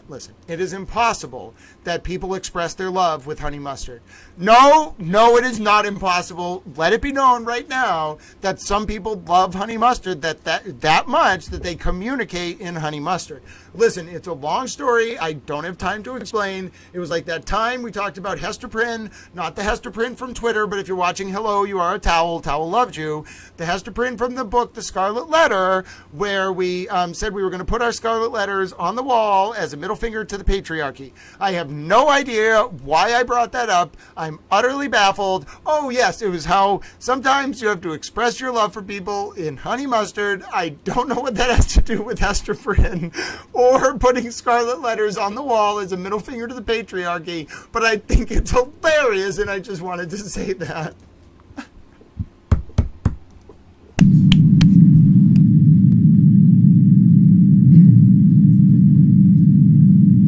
listen, it is impossible that people express their love with honey mustard. No, it is not impossible. Let it be known right now that some people love honey mustard that much that they communicate in honey mustard. Listen, it's a long story. I don't have time to explain. It was like that time we talked about Hester Prynne, not the Hester Prynne from Twitter, but if you're watching, hello, you are a towel. Towel loved you. The Hester Prynne from the book, The Scarlet Letter, where we said we were going to put our scarlet letters on the wall as a middle finger to the patriarchy. I have no idea why I brought that up. I'm utterly baffled. Oh, yes, it was how sometimes you have to express your love for people in honey mustard. I don't know what that has to do with Hester Prynne or putting scarlet letters on the wall as a middle finger to the patriarchy, but I think it's hilarious, and I just wanted to say that.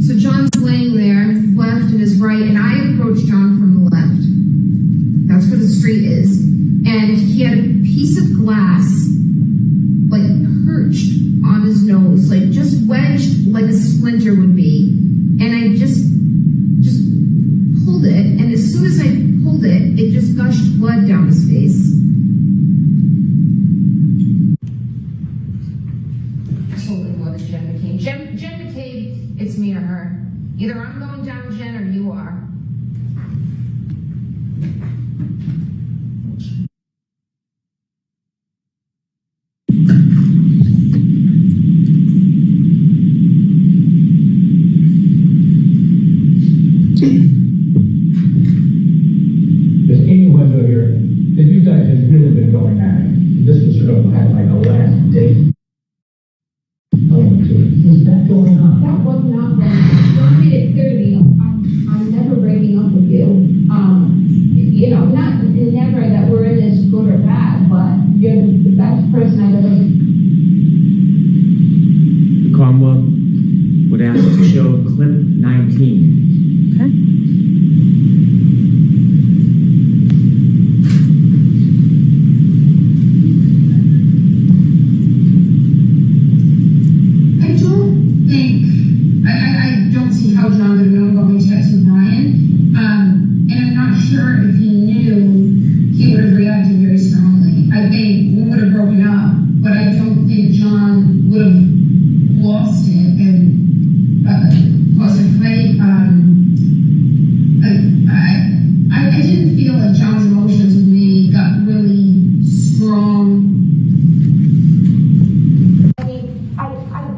So John's laying there, his left and his right, and I approached John from the left. That's where the street is. And he had a piece of glass, like, perched on his nose, like, just wedged like a splinter would be. And I just pulled it, and as soon as I pulled it, it just gushed blood down his face. Totally more than Jen McCain. Jen McCain, it's me or her. Either I'm going down, Jen, or you are. Does anyone know here that you guys have really been going at it? This was sort of like a last date. Was that going on? That was not going on. John made it clear to me, I'm never ready Cromwell would ask to show clip 19. Okay. I don't think, I don't see how John would have known about my text with Brian, and I'm not sure if he knew he would have reacted very strongly. I think we would have broken up, but I don't think John would have lost it and caused a fight. I didn't feel like John's emotions with me got really strong. I mean, I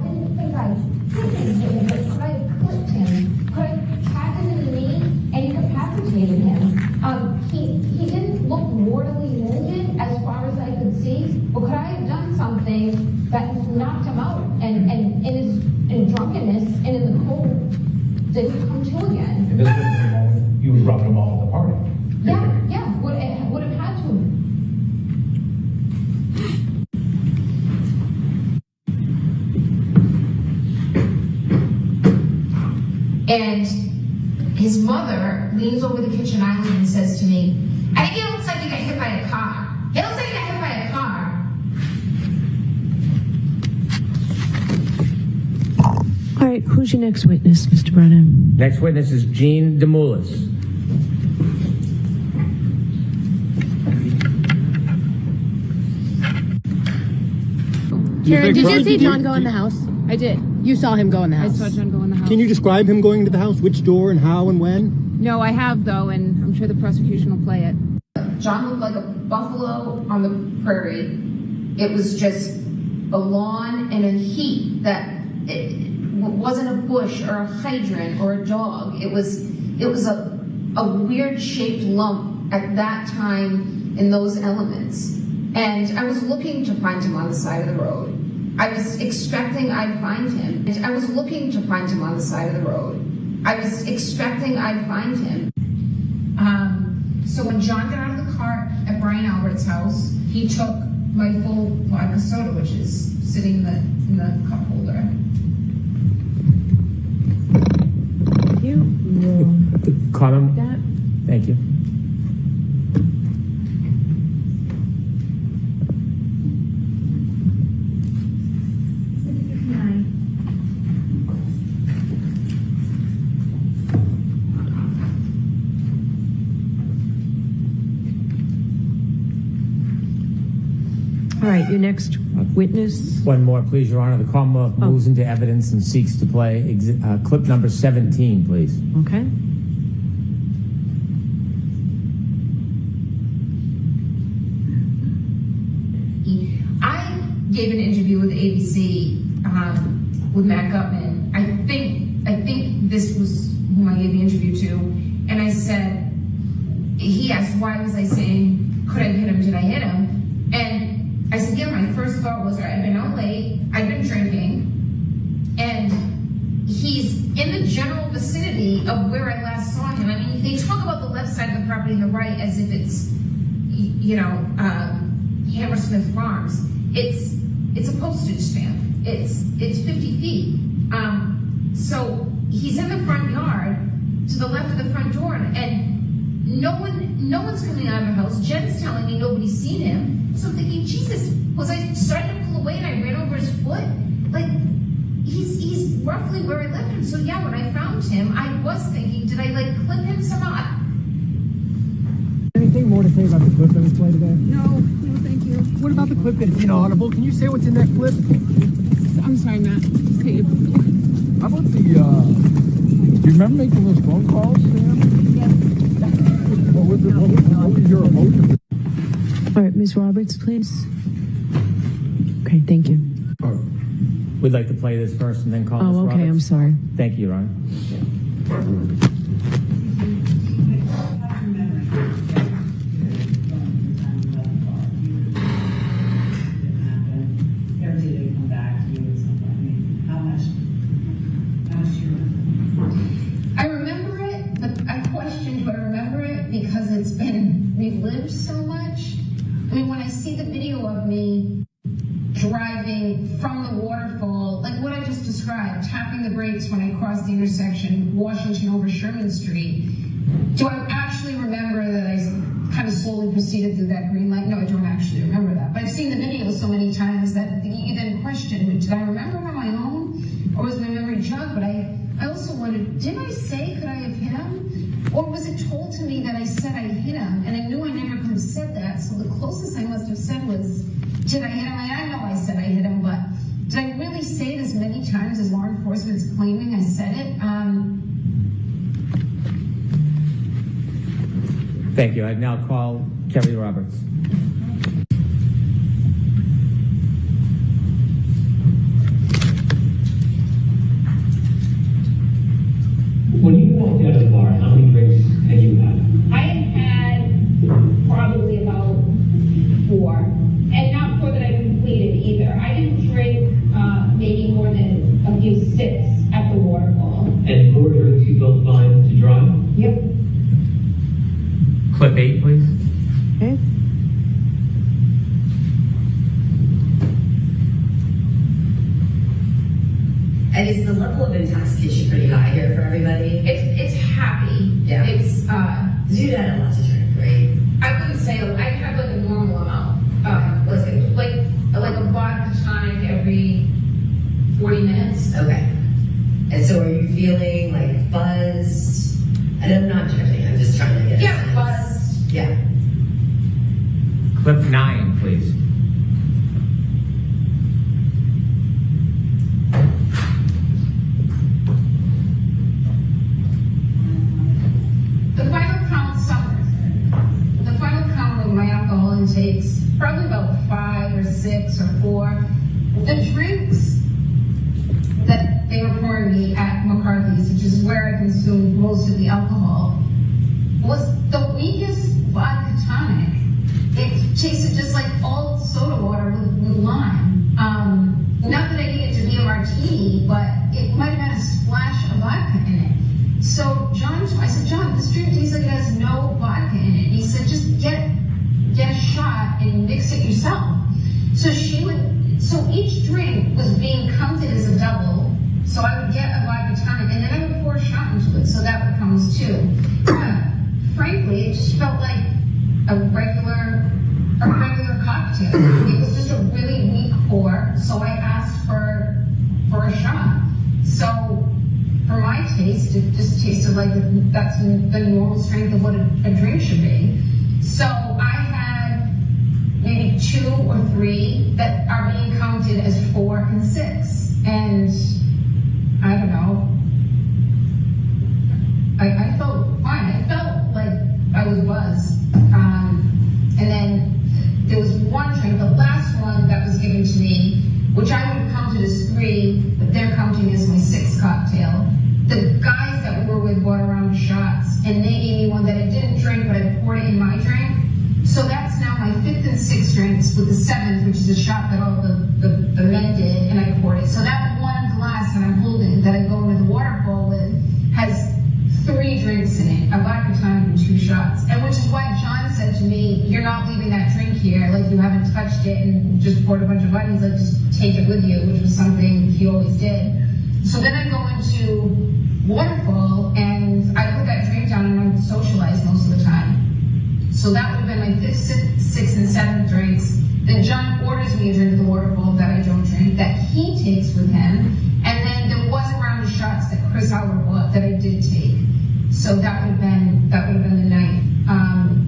didn't think I hit him, but could I have clipped him? Could I have tapped him in the knee and incapacitated him? He didn't look mortally wounded as far as I could see, but could I have done something that knocked him out and in drunkenness and in the cold didn't come to again? And this was the moment you were dropping him off at the party. Yeah, would have had to. And his mother leans over the kitchen island and says to me, I think it looks like you got hit by a car. It looks like you got hit by a car. All right, who's your next witness, Mr. Brennan? Next witness is Jean DeMoulis. Karen, did you see John go in the house? I did. You saw him go in the house. I saw John go in the house. Can you describe him going into the house? Which door and how and when? No, I have though, and I'm sure the prosecution will play it. John looked like a buffalo on the prairie. It was just a lawn and a heat that it wasn't a bush or a hydrant or a dog. It was a weird shaped lump at that time in those elements. And I was looking to find him on the side of the road. I was expecting I'd find him. I was looking to find him on the side of the road. I was expecting I'd find him. So when John got out of the car at Brian Albert's house, he took my full vodka soda, which is sitting in the cup holder. The comment? Thank you. All right, your next witness. One more, please, Your Honor. The Commonwealth moves into evidence and seeks to play clip number 17, please. Okay. I gave an interview with ABC with Matt Gutman. I think this was whom I gave the interview to, and I said, he asked why was I saying, could I hit him, did I hit him? And I said, yeah, my first thought was I'd been out late, I'd been drinking, and he's in the general vicinity of where I last saw him. I mean, they talk about the left side of the property and the right as if it's, you know, Hammersmith Farms. It's a postage stamp. It's 50 feet. So he's in the front yard to the left of the front door, and no one's coming out of the house. Jen's telling me nobody's seen him. So I'm thinking, Jesus, was I starting to pull away and I ran over his foot? Like, he's roughly where I left him. So yeah, when I found him, I was thinking, did I like clip him somehow? Anything more to say about the clip that was played today? No, thank you. What about the clip that's inaudible? Can you say what's in that clip? I'm sorry, Matt. Just take it. How about the, do you remember making those phone calls, Sam? Yes. What was your emotion? All right, Ms. Roberts, please. Okay, thank you. We'd like to play this first and then call Ms. Oh, okay, Roberts. I'm sorry. Thank you, Your Honor. I remember it, but I questioned, do I remember it because it's been relived so much? I mean, when I see the video of me driving from the waterfall, like what I just described, tapping the brakes when I crossed the intersection, Washington over Sherman Street, do I actually remember that I kind of slowly proceeded through that green light? No, I don't actually remember that. But I've seen the video so many times that you then question, did I remember it on my own? Or was my memory jogged? But I also wondered, did I say, could I have hit him? Or was it told to me that I said I hit him? And I knew I never could have said that, so the closest I must have said was, did I hit him? I know I said I hit him, but did I really say it as many times as law enforcement's claiming I said it? Thank you. I now call Kelly Roberts. When you walked out of the bar, how many drinks had you had? I had probably about 4, and not 4 that I completed either. I didn't drink maybe more than a few sips at the waterfall. And 4 drinks you felt fine to drive? Yep. Clip 8, please. Okay. And is the level of intoxication pretty high here for everybody? It's happy. Yeah. It's you had a lot to drink, right? I wouldn't say I had like a normal amount. Let's say like a vodka tonic every 40 minutes. Okay. And so are you feeling like buzzed? And I'm not judging, I'm just trying to get a sense. Buzzed. Yeah. Clip 9, please. The final count of my alcohol intakes, probably about 5 or 6 or 4. The drinks that they were pouring me at McCarthy's, which is where I consumed most of the alcohol, was the weakest vodka tonic. It tasted just like all soda water with lime. Not that I need it to be a martini, but it might have had a splash of vodka in it. So I said, John, this drink tastes like it has no vodka in it. He said, just get a shot and mix it yourself. So each drink was being counted as a double. So I would get a vodka tonic and then I would pour a shot into it. So that would count as 2. Frankly, it just felt like a regular cocktail. It was just a really weak pour. So I asked for a shot. So for my taste, it just tasted like that's the normal strength of what a drink should be. So I had maybe 2 or 3 that are being counted as 4 and 6. And I don't know. I felt fine. I felt like I was buzzed. And then there was one drink, the last one that was given to me, which I would have counted as 3, but they're counting as my 6th cocktail. The guys that we were with brought around the shots, and they gave me one that I didn't drink, but I poured it in my drink. So that's now my 5th and 6th drinks, with the 7th, which is a shot that all the men did, and I poured it. So that one glass that I'm holding, that I go into the waterfall with, has 3 drinks in it, a vodka tonic and 2 shots. And which is why John said to me, you're not leaving that drink here, like you haven't touched it and just poured a bunch of vodka. He's like, just take it with you, which was something he always did. So then I go into waterfall and I put that drink down and I would socialize most of the time. So that would have been my 5th, 6th, and 7th drinks. Then John orders me a drink at the waterfall that I don't drink, that he takes with him. And then there was a round of shots that Chris Howard bought that I did take. So that would have been the night.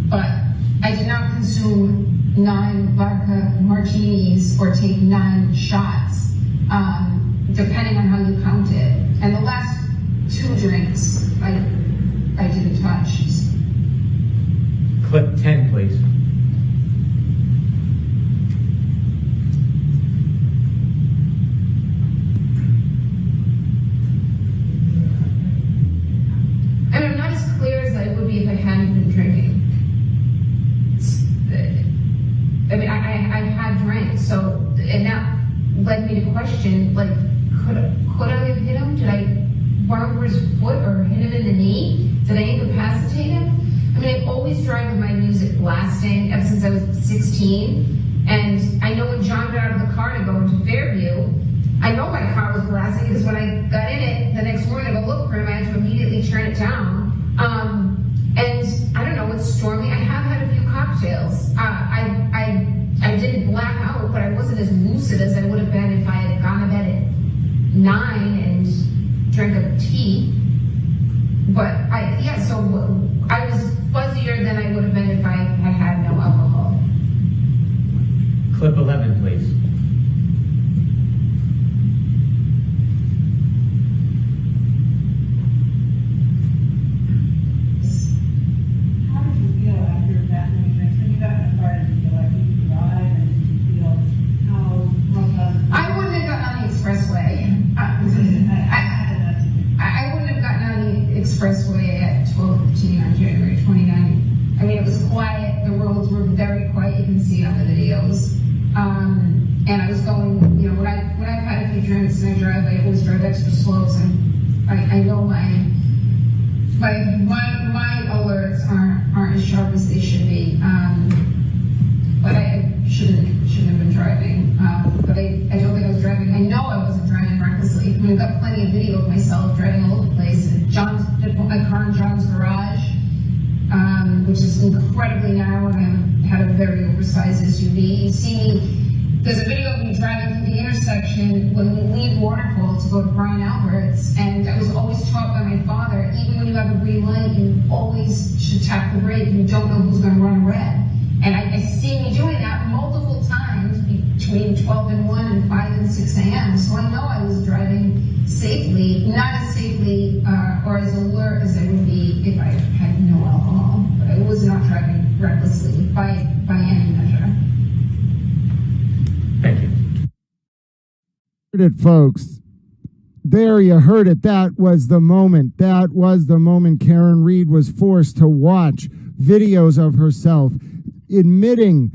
But I did not consume 9 vodka martinis or take 9 shots, depending on how you count it. And the last 2 drinks I didn't touch. Clip 10, please. I mean, I'm not as clear as I would be if I hadn't been drinking. I mean, I had drank, so, and that led me to question, like, could I have hit him? Did I run over his foot or hit him in the knee? Did I incapacitate him? I mean, I always drive with my music blasting ever since I was 16, And I know when John got out of the car to go into Fairview, I know my car was blasting because when I got in it the next morning to go look for him, I had to immediately turn it down. And I don't know, it's stormy. I have had a few cocktails. I didn't black out, but I wasn't as lucid as I would have been if I had gone to bed at 9 and drank a tea. But so I was fuzzier than I would have been if I had had no alcohol. Clip 11, please. How did you feel after that many drinks? When you got in the car, did you feel like you could drive? And did you feel how rough up? I wouldn't have gotten on the expressway. I wouldn't have gotten on the expressway at 12:15 on January 29th. I mean, it was quiet. The roads were very quiet. You can see on the videos. And I was going, when I've had a few drinks and I drive, I always drive extra slow. So I know my alerts aren't as sharp as they should be. But I shouldn't have been driving. But I don't think I was driving. I know I wasn't driving recklessly. I mean, I've got plenty of video of myself driving all over the place. I put my car in John's garage, which is incredibly narrow, and I had a very oversized SUV. You see me. There's a video of me driving through the intersection when we leave Waterfall to go to Brian Albert's, and I was always taught by my father, even when you have a green light, you always should tap the brake. You don't know who's going to run red. And I see me doing that multiple times between 12 and 1 and 5 and 6 a.m. So I know I was driving safely, not as safely or as alert as I would be if I had no alcohol. But I was not driving recklessly by any measure. Thank you. Heard it, folks. There you heard it. That was the moment. That was the moment Karen Reed was forced to watch videos of herself admitting,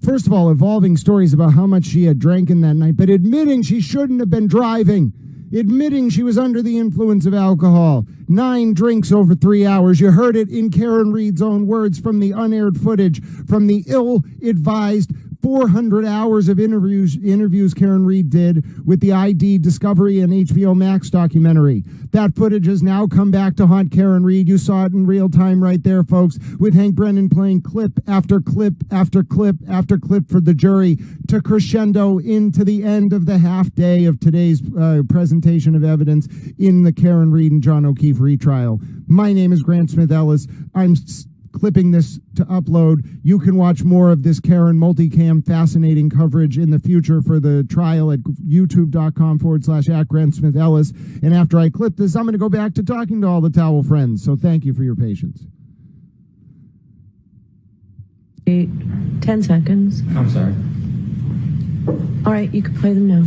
first of all, evolving stories about how much she had drank in that night, but admitting she shouldn't have been driving, admitting she was under the influence of alcohol. 9 drinks over 3 hours. You heard it in Karen Reed's own words from the unaired footage, from the ill-advised 400 hours of interviews Karen Reed did with the ID Discovery and HBO Max documentary. That footage has now come back to haunt Karen Reed. You saw it in real time right there, folks, with Hank Brennan playing clip after clip after clip after clip for the jury to crescendo into the end of the half day of today's presentation of evidence in the Karen Reed and John O'Keefe retrial. My name is Grant Smith Ellis. I'm clipping this to upload. You can watch more of this Karen multicam fascinating coverage in the future for the trial at youtube.com/@GrantSmithEllis. And after I clip this, I'm going to go back to talking to all the towel friends. So thank you for your patience. 10 seconds. I'm sorry. All right, you can play them now.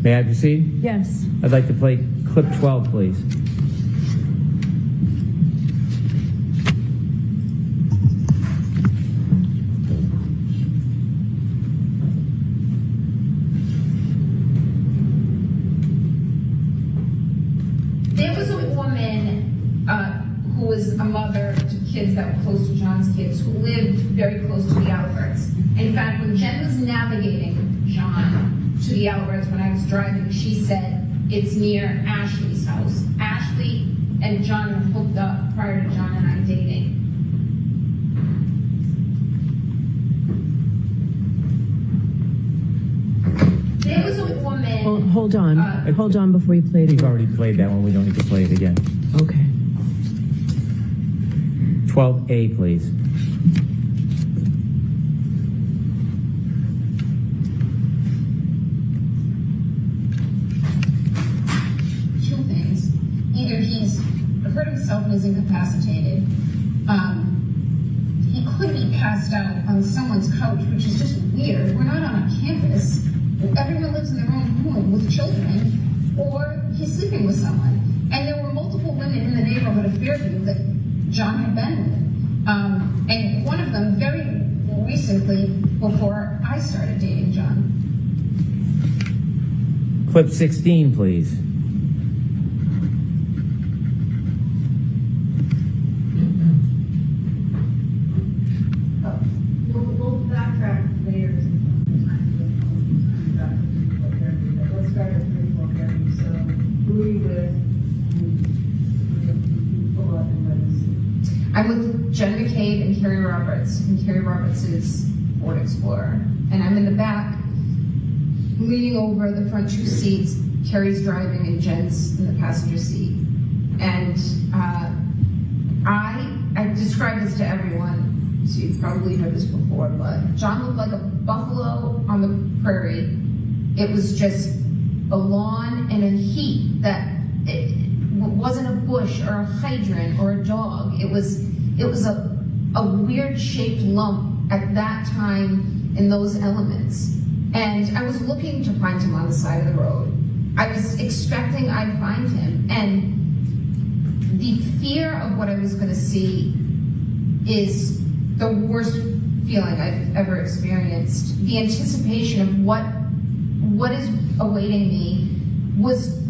May I proceed? Yes. I'd like to play clip 12, please. There was a woman who was a mother to kids that were close to John's kids, who lived very close to the Alberts. In fact, when Jen was navigating John to the Alberts when I was driving, she said, it's near Ashley's house. Ashley and John were hooked up prior to John and I dating. There was a woman... Well, hold on. Hold on before you play it. We've already played that one. We don't need to play it again. Okay. 12A, please. Two things. Either he's hurt himself and is incapacitated. He could be passed out on someone's couch, which is just weird. We're not on a campus. Everyone lives in their own room with children, or he's sleeping with someone. And there were multiple women in the neighborhood of Fairview that John had been with. And one of them very recently, before I started dating John. Clip 16, please. I'm with Jen McCabe and Carrie Roberts, and Carrie Roberts is Ford Explorer. And I'm in the back, leaning over the front two seats. Carrie's driving and Jen's in the passenger seat. And I described this to everyone, so you've probably heard this before, but John looked like a buffalo on the prairie. It was just a lawn and a heat that it wasn't a bush or a hydrant or a dog. It was a weird shaped lump at that time in those elements. And I was looking to find him on the side of the road. I was expecting I'd find him, and the fear of what I was going to see is the worst feeling I've ever experienced. The anticipation of what is awaiting me was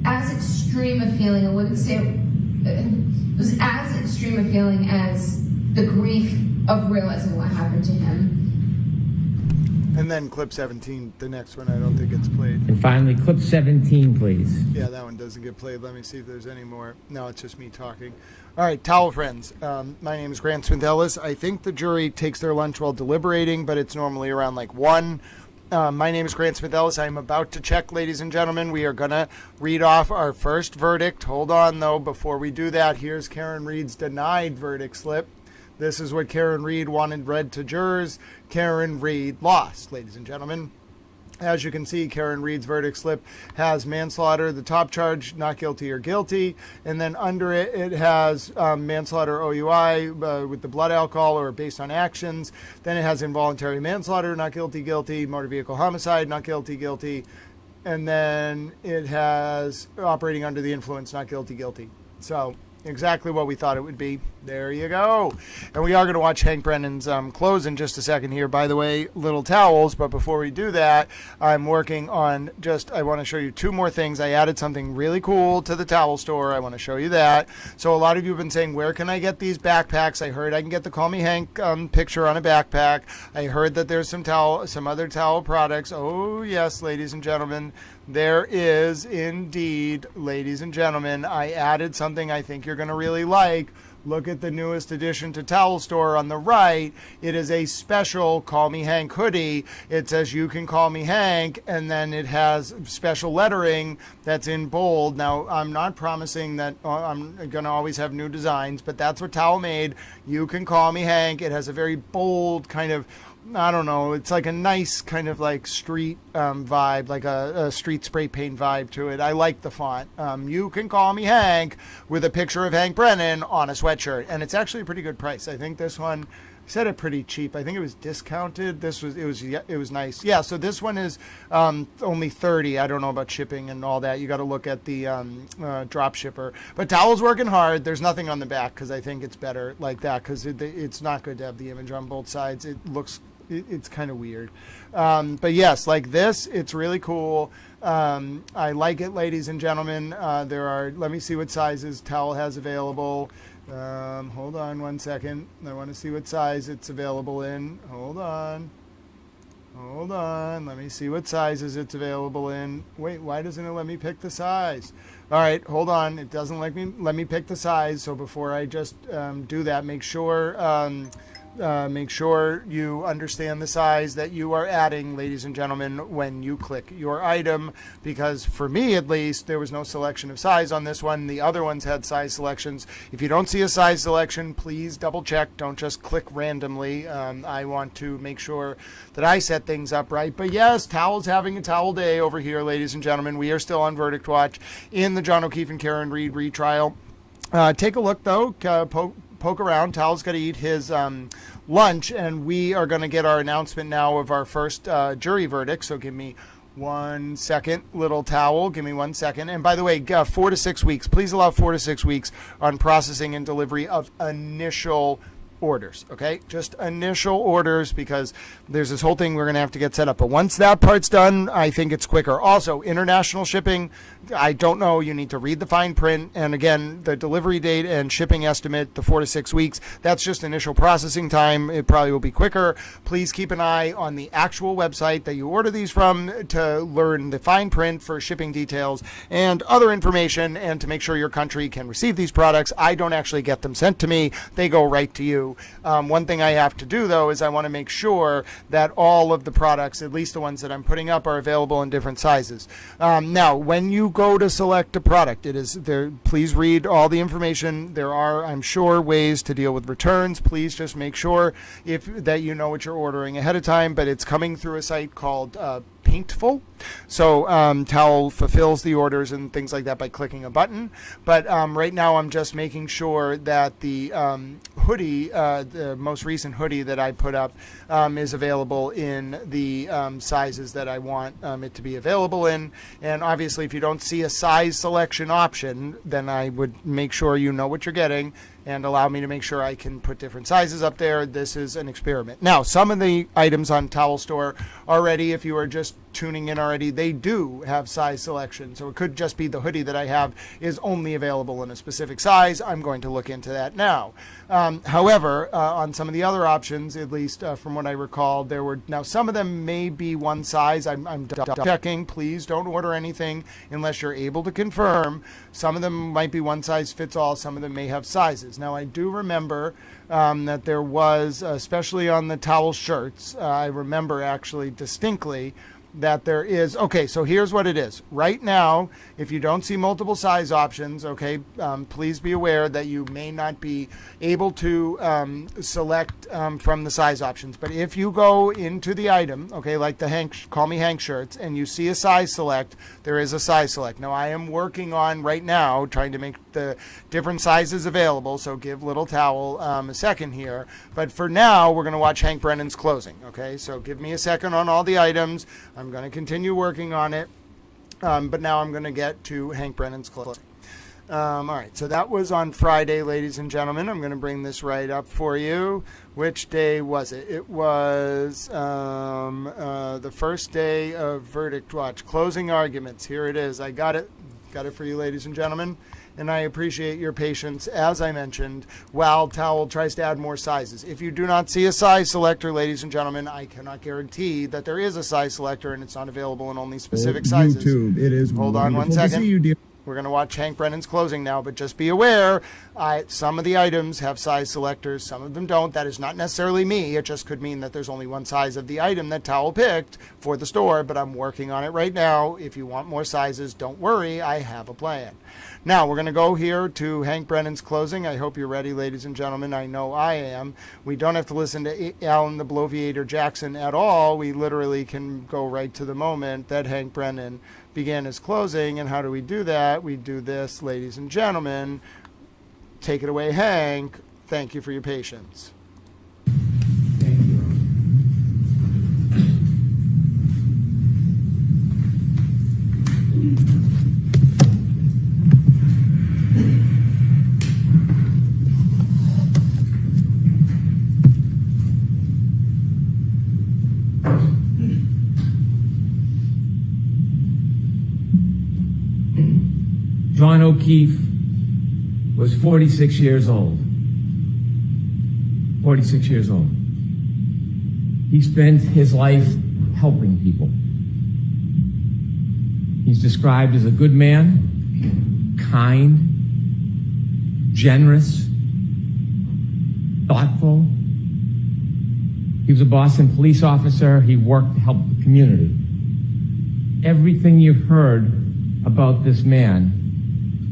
as extreme a feeling. I wouldn't say it was as extreme a feeling as the grief of realizing what happened to him. And then clip 17, the next one, I don't think it's played. And finally, clip 17, please. Yeah, that one doesn't get played. Let me see if there's any more. No, it's just me talking. All right, towel friends. My name is Grant Smith-Ellis. I think the jury takes their lunch while deliberating, but it's normally around like 1. My name is Grant Smith-Ellis. I'm about to check, ladies and gentlemen. We are going to read off our first verdict. Hold on, though. Before we do that, here's Karen Reed's denied verdict slip. This is what Karen Reed wanted read to jurors. Karen Reed lost, ladies and gentlemen. As you can see, Karen Reed's verdict slip has manslaughter, the top charge, not guilty or guilty. And then under it, it has manslaughter OUI with the blood alcohol or based on actions. Then it has involuntary manslaughter, not guilty, guilty. Motor vehicle homicide, not guilty, guilty. And then it has operating under the influence, not guilty, guilty. So exactly what we thought it would be. There you go. And we are going to watch Hank Brennan's close in just a second here. By the way, little towels. But before we do that, I'm working on I want to show you 2 more things. I added something really cool to the towel store. I want to show you that. So a lot of you have been saying, where can I get these backpacks? I heard I can get the Call Me Hank picture on a backpack. I heard that there's some other towel products. Oh, yes, ladies and gentlemen. There is indeed, ladies and gentlemen. I added something I think you're going to really like. Look at the newest addition to Towel Store on the right. It is a special Call Me Hank hoodie. It says you can call me Hank, and then it has special lettering that's in bold. Now, I'm not promising that I'm going to always have new designs, but that's what Towel made. You can call me Hank. It has a very bold kind of, I don't know, it's like a nice kind of like street vibe, like a street spray paint vibe to it. I like the font. You can call me Hank with a picture of Hank Brennan on a sweatshirt. And it's actually a pretty good price. I think this one set it pretty cheap. I think it was discounted. It was nice. Yeah, so this one is only $30. I don't know about shipping and all that. You got to look at the drop shipper. But Towel's working hard. There's nothing on the back because I think it's better like that because it's not good to have the image on both sides. It's kind of weird. But yes, like this, it's really cool. I like it, ladies and gentlemen. Let me see what sizes Towel has available. Hold on 1 second. I want to see what size it's available in. Hold on. Let me see what sizes it's available in. Wait, why doesn't it let me pick the size? All right, hold on. It doesn't let me pick the size. So before I just do that, make sure you understand the size that you are adding, ladies and gentlemen, when you click your item, because for me at least there was no selection of size on this one. The other ones had size selections. If you don't see a size selection, please double check. Don't just click randomly. I want to make sure that I set things up right. But yes, Towel's having a towel day over here, ladies and gentlemen. We are still on Verdict Watch in the John O'Keefe and Karen Reed retrial. Take a look though. Poke around. Towel's got to eat his lunch, and we are going to get our announcement now of our first jury verdict. So give me 1 second, little Towel. Give me 1 second. And by the way, 4 to 6 weeks. Please allow 4 to 6 weeks on processing and delivery of initial orders, okay? Just initial orders, because there's this whole thing we're going to have to get set up. But once that part's done, I think it's quicker. Also, international shipping, I don't know. You need to read the fine print. And again, the delivery date and shipping estimate, the 4 to 6 weeks, that's just initial processing time. It probably will be quicker. Please keep an eye on the actual website that you order these from to learn the fine print for shipping details and other information, and to make sure your country can receive these products. I don't actually get them sent to me. They go right to you. One thing I have to do, though, is I want to make sure that all of the products, at least the ones that I'm putting up, are available in different sizes. Now, when you go to select a product, it is there. Please read all the information. There are, I'm sure, ways to deal with returns. Please just make sure that you know what you're ordering ahead of time. But it's coming through a site called Paintful. So Towel fulfills the orders and things like that by clicking a button. But right now I'm just making sure that the hoodie, the most recent hoodie that I put up, is available in the sizes that I want it to be available in. And obviously, if you don't see a size selection option, then I would make sure you know what you're getting and allow me to make sure I can put different sizes up there. This is an experiment. Now, some of the items on Towel Store already, if you are just tuning in already, they do have size selection. So it could just be the hoodie that I have is only available in a specific size. I'm going to look into that now. However, on some of the other options, at least from what I recall, there were, now some of them may be one size. I'm checking. Please don't order anything unless you're able to confirm. Some of them might be one size fits all. Some of them may have sizes. Now, I do remember that there was, especially on the towel shirts, I remember actually distinctly that there is, okay, so here's what it is. Right now, if you don't see multiple size options, okay, please be aware that you may not be able to select from the size options. But if you go into the item, okay, like the Call Me Hank shirts, and you see a size select, there is a size select. Now, I am working on right now trying to make the different sizes available, so give Little Towel a second here. But for now, we're going to watch Hank Brennan's closing, okay? So give me a second on all the items. I'm going to continue working on it, but now I'm going to get to Hank Brennan's closing. All right, so that was on Friday, ladies and gentlemen. I'm going to bring this right up for you. Which day was it? It was the first day of Verdict Watch. Closing arguments. Here it is. I got it. Got it for you, ladies and gentlemen. And I appreciate your patience, as I mentioned, while Towel tries to add more sizes. If you do not see a size selector, ladies and gentlemen, I cannot guarantee that there is a size selector and it's not available in only specific sizes. YouTube, it is Hold on one second. We're going to watch Hank Brennan's closing now, but just be aware, some of the items have size selectors, some of them don't. That is not necessarily me. It just could mean that there's only one size of the item that Towel picked for the store, but I'm working on it right now. If you want more sizes, don't worry, I have a plan. Now, we're going to go here to Hank Brennan's closing. I hope you're ready, ladies and gentlemen. I know I am. We don't have to listen to Alan the Bloviator Jackson at all. We literally can go right to the moment that Hank Brennan began his closing. And how do we do that? We do this, ladies and gentlemen. Take it away, Hank. Thank you for your patience. John O'Keefe was 46 years old. 46 years old. He spent his life helping people. He's described as a good man, kind, generous, thoughtful. He was a Boston police officer. He worked to help the community. Everything you've heard about this man,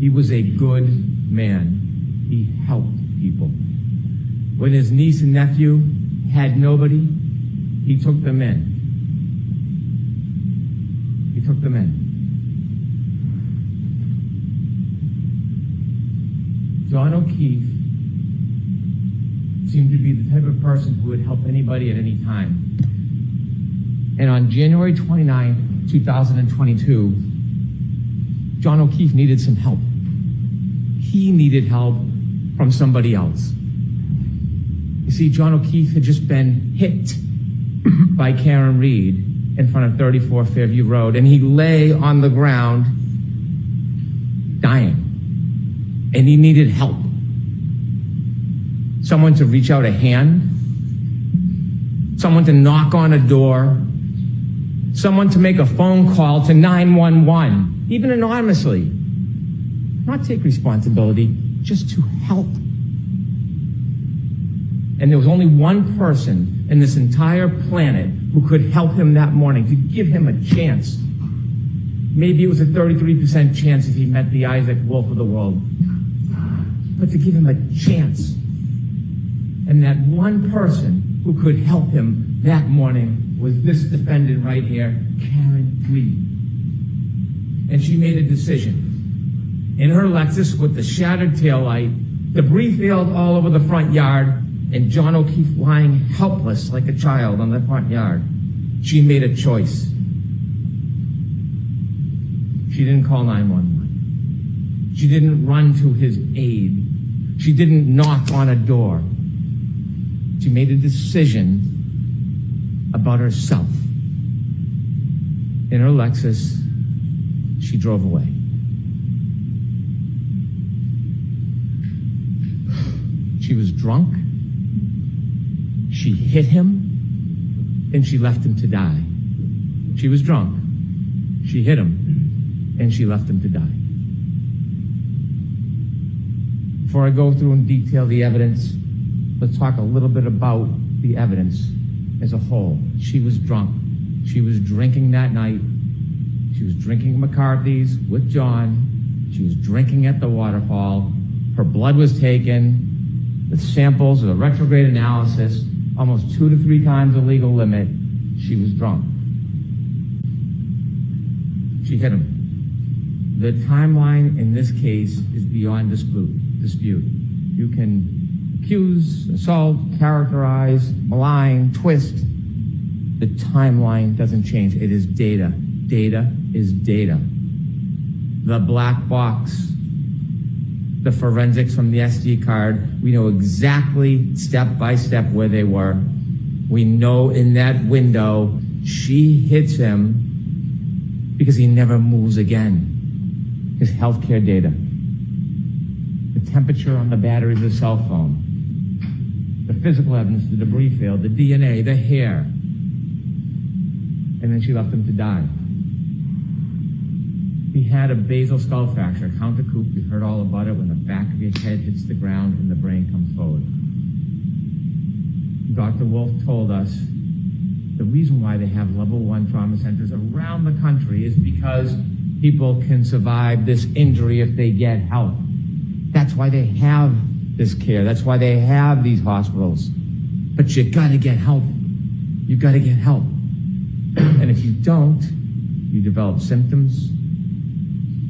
he was a good man. He helped people. When his niece and nephew had nobody, he took them in. He took them in. John O'Keefe seemed to be the type of person who would help anybody at any time. And on January 29, 2022, John O'Keefe needed some help. He needed help from somebody else. You You see, John O'Keefe had just been hit by Karen Reed in front of 34 Fairview Road, and he lay on the ground dying, and he needed help. Someone to reach out a hand, someone to knock on a door, someone to make a phone call to 911, even anonymously. Not take responsibility, just to help. And there was only one person in this entire planet who could help him that morning, to give him a chance. Maybe it was a 33% chance if he met the Isaac Wolf of the world. But to give him a chance. And that one person who could help him that morning was this defendant right here, Karen Reed. And she made a decision. In her Lexus with the shattered taillight, debris field all over the front yard, and John O'Keefe lying helpless like a child on the front yard. She made a choice. She didn't call 911. She didn't run to his aid. She didn't knock on a door. She made a decision about herself. In her Lexus, she drove away. She was drunk. She hit him, and she left him to die. She was drunk. She hit him, and she left him to die. Before I go through and detail the evidence, let's talk a little bit about the evidence as a whole. She was drunk. She was drinking that night. She was drinking McCarthy's with John. She was drinking at the waterfall. Her blood was taken with samples of a retrograde analysis, almost 2 to 3 times the legal limit. She was drunk. She hit him. The timeline in this case is beyond dispute. You can accuse, assault, characterize, malign, twist. The timeline doesn't change. It is data. Data is data. The black box, the forensics from the SD card, we know exactly step by step where they were. We know in that window she hits him because he never moves again. His healthcare data, the temperature on the battery of the cell phone, the physical evidence, the debris field, the DNA, the hair. And then she left him to die. He had a basal skull fracture, counter coup. You heard all about it when the back of your head hits the ground and the brain comes forward. Dr. Wolf told us the reason why they have level 1 trauma centers around the country is because people can survive this injury if they get help. That's why they have this care. That's why they have these hospitals. But you gotta get help. You gotta get help. And if you don't, you develop symptoms,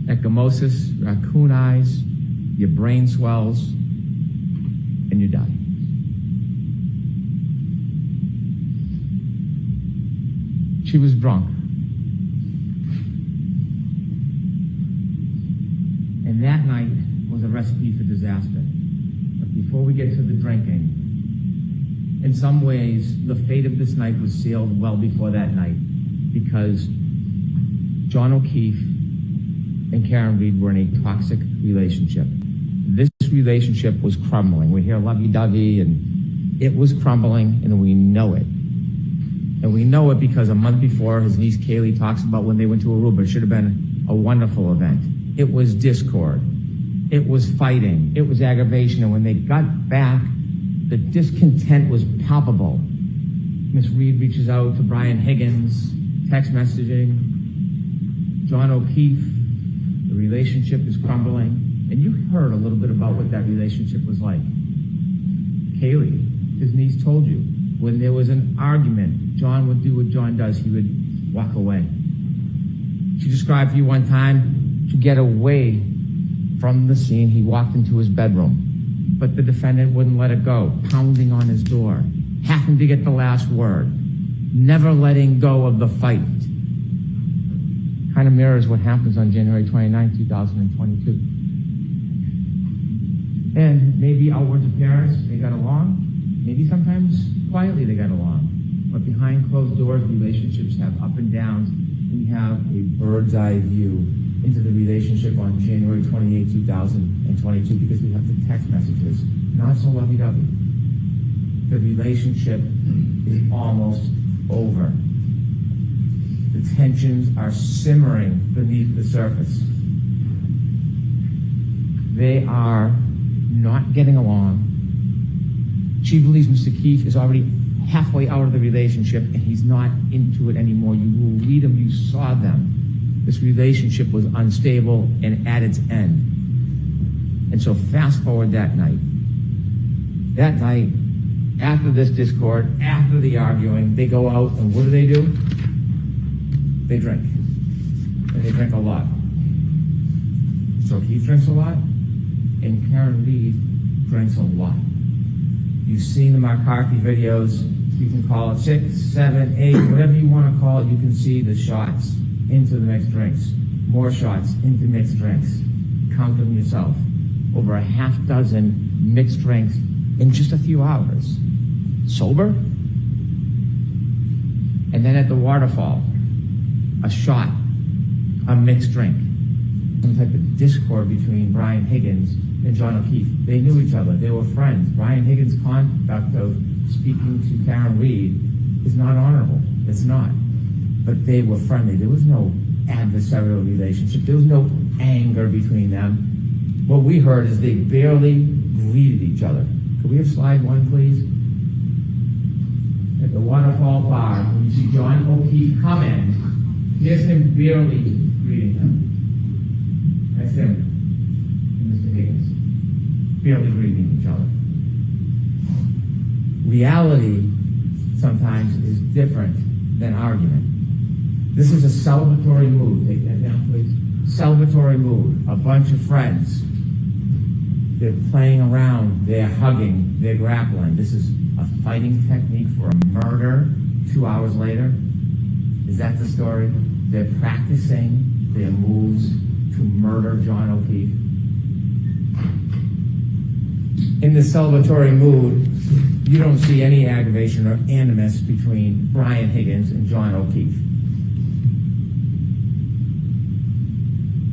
ecchymosis, raccoon eyes, your brain swells, and you die. She was drunk. And that night was a recipe for disaster. But before we get to the drinking, in some ways, the fate of this night was sealed well before that night, because John O'Keefe and Karen Reed were in a toxic relationship. This relationship was crumbling. We hear lovey-dovey, and it was crumbling, and we know it. And we know it because a month before, his niece Kaylee talks about when they went to Aruba. It should have been a wonderful event. It was discord. It was fighting. It was aggravation. And when they got back, the discontent was palpable. Miss Reed reaches out to Brian Higgins, text messaging. John O'Keefe, the relationship is crumbling. And you heard a little bit about what that relationship was like. Kaylee, his niece, told you, when there was an argument, John would do what John does. He would walk away. She described for you one time, to get away from the scene, he walked into his bedroom. But the defendant wouldn't let it go, pounding on his door, having to get the last word, never letting go of the fight. Kind of mirrors what happens on January 29, 2022. And maybe outward appearance, they got along. maybe sometimes quietly they got along, but behind closed doors, relationships have up and downs. We have a bird's eye view into the relationship on January 28, 2022, because we have the text messages, not so lovey-dovey. The relationship is almost over. The tensions are simmering beneath the surface. They are not getting along. She believes Mr. Keefe is already halfway out of the relationship and he's not into it anymore. You will read them, you saw them. This relationship was unstable and at its end. And so fast forward that night. That night, after this discord, after the arguing, they go out and what do? They drink. And they drink a lot. So Keefe drinks a lot, and Karen Reed drinks a lot. You've seen the McCarthy videos. You can call it 6, 7, 8, whatever you want to call it. You can see the shots into the mixed drinks. More shots into mixed drinks. Count them yourself. Over a half dozen mixed drinks in just a few hours. Sober? And then at the waterfall, a shot, a mixed drink. Some type of discord between Brian Higgins and John O'Keefe. They knew each other. They were friends. Brian Higgins' conduct of speaking to Karen Reed is not honorable. It's not. But they were friendly. There was no adversarial relationship. There was no anger between them. What we heard is they barely greeted each other. Could we have slide 1, please? At the Waterfall Bar, when you see John O'Keefe come in, here's him barely greeting him. That's him and Mr. Higgins. Barely greeting each other. Reality sometimes is different than argument. This is a celebratory mood. Take that down, please. Celebratory mood. A bunch of friends. They're playing around. They're hugging. They're grappling. This is a fighting technique for a murder 2 hours later. Is that the story? They're practicing their moves to murder John O'Keefe. In this celebratory mood, you don't see any aggravation or animus between Brian Higgins and John O'Keefe.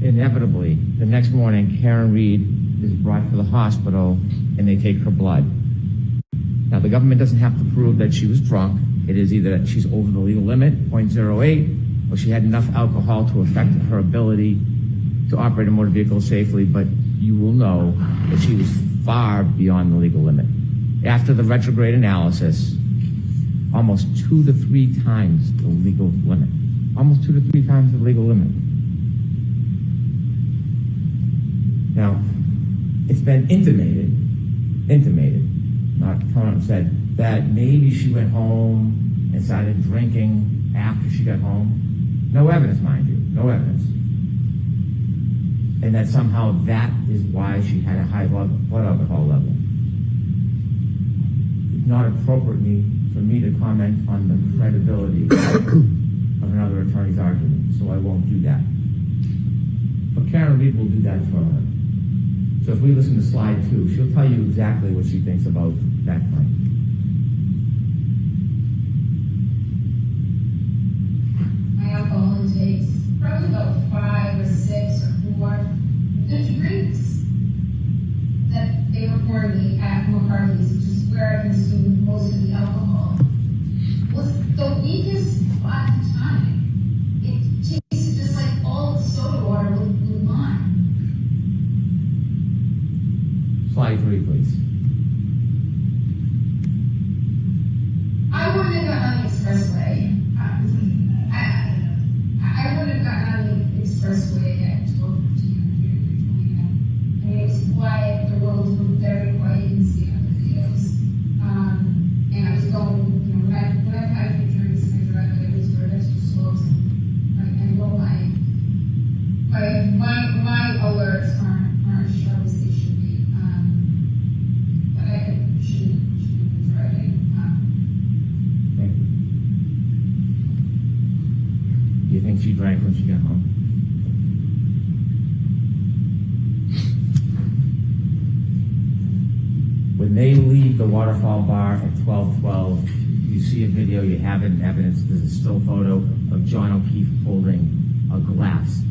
Inevitably, the next morning, Karen Reed is brought to the hospital and they take her blood. Now, the government doesn't have to prove that she was drunk. It is either that she's over the legal limit, 0.08, or she had enough alcohol to affect her ability to operate a motor vehicle safely, but you will know that she was far beyond the legal limit. After the retrograde analysis, almost 2 to 3 times the legal limit. Almost 2 to 3 times the legal limit. Now, it's been intimated, not Conan said, that maybe she went home and started drinking after she got home. No evidence, mind you, no evidence. And that somehow that is why she had a high blood alcohol level. It's not appropriate for me to comment on the credibility of another attorney's argument, so I won't do that. But Karen Reed will do that for her. So if we listen to slide 2, she'll tell you exactly what she thinks about that claim. My alcohol intakes, probably about 5 or 6 or 4. The drinks that they were pouring me at McCarthy's, which is where I consumed most of the alcohol, was the weakest at the time. It tasted just like all the soda water with lime. Slide 3, please. I wouldn't have gotten on the expressway. I wouldn't have gotten on the expressway at 12:15 I mean, it was quiet. The roads were very quiet. You can see it on the videos. And I was going, when I've had a few drinks and I drive, I always drive extra slow. I know my alerts aren't as sharp as they should be. But I shouldn't be driving. Thank you. You think she drank when she got home? When they leave the Waterfall Bar at 12:12, you see a video, you have it in evidence, there's a still photo of John O'Keefe holding a glass.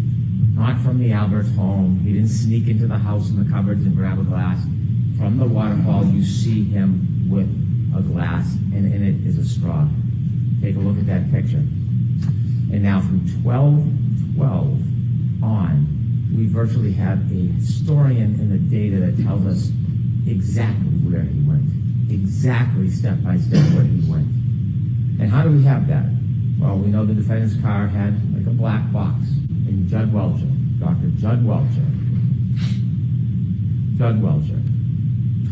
Not from the Albert's home. He didn't sneak into the house in the cupboards and grab a glass. From the waterfall, you see him with a glass, and in it is a straw. Take a look at that picture. And now from 12:12 on, we virtually have a historian in the data that tells us exactly where he went, exactly step by step where he went. And how do we have that? Well, we know the defendant's car had like a black box, and Judd Welcher, Dr. Judd Welcher,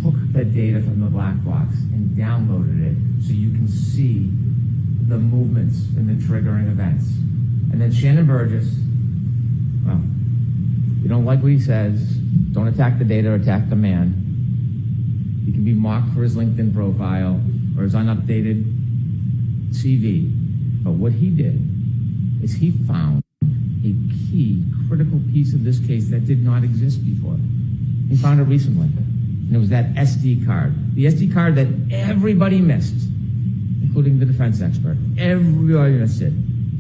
took the data from the black box and downloaded it so you can see the movements and the triggering events. And then Shannon Burgess, well, you don't like what he says, don't attack the data, attack the man. He can be mocked for his LinkedIn profile or his unupdated CV. But what he did is he found a key, critical piece of this case that did not exist before. He found it recently. And it was that SD card. The SD card that everybody missed, including the defense expert. Everybody missed it.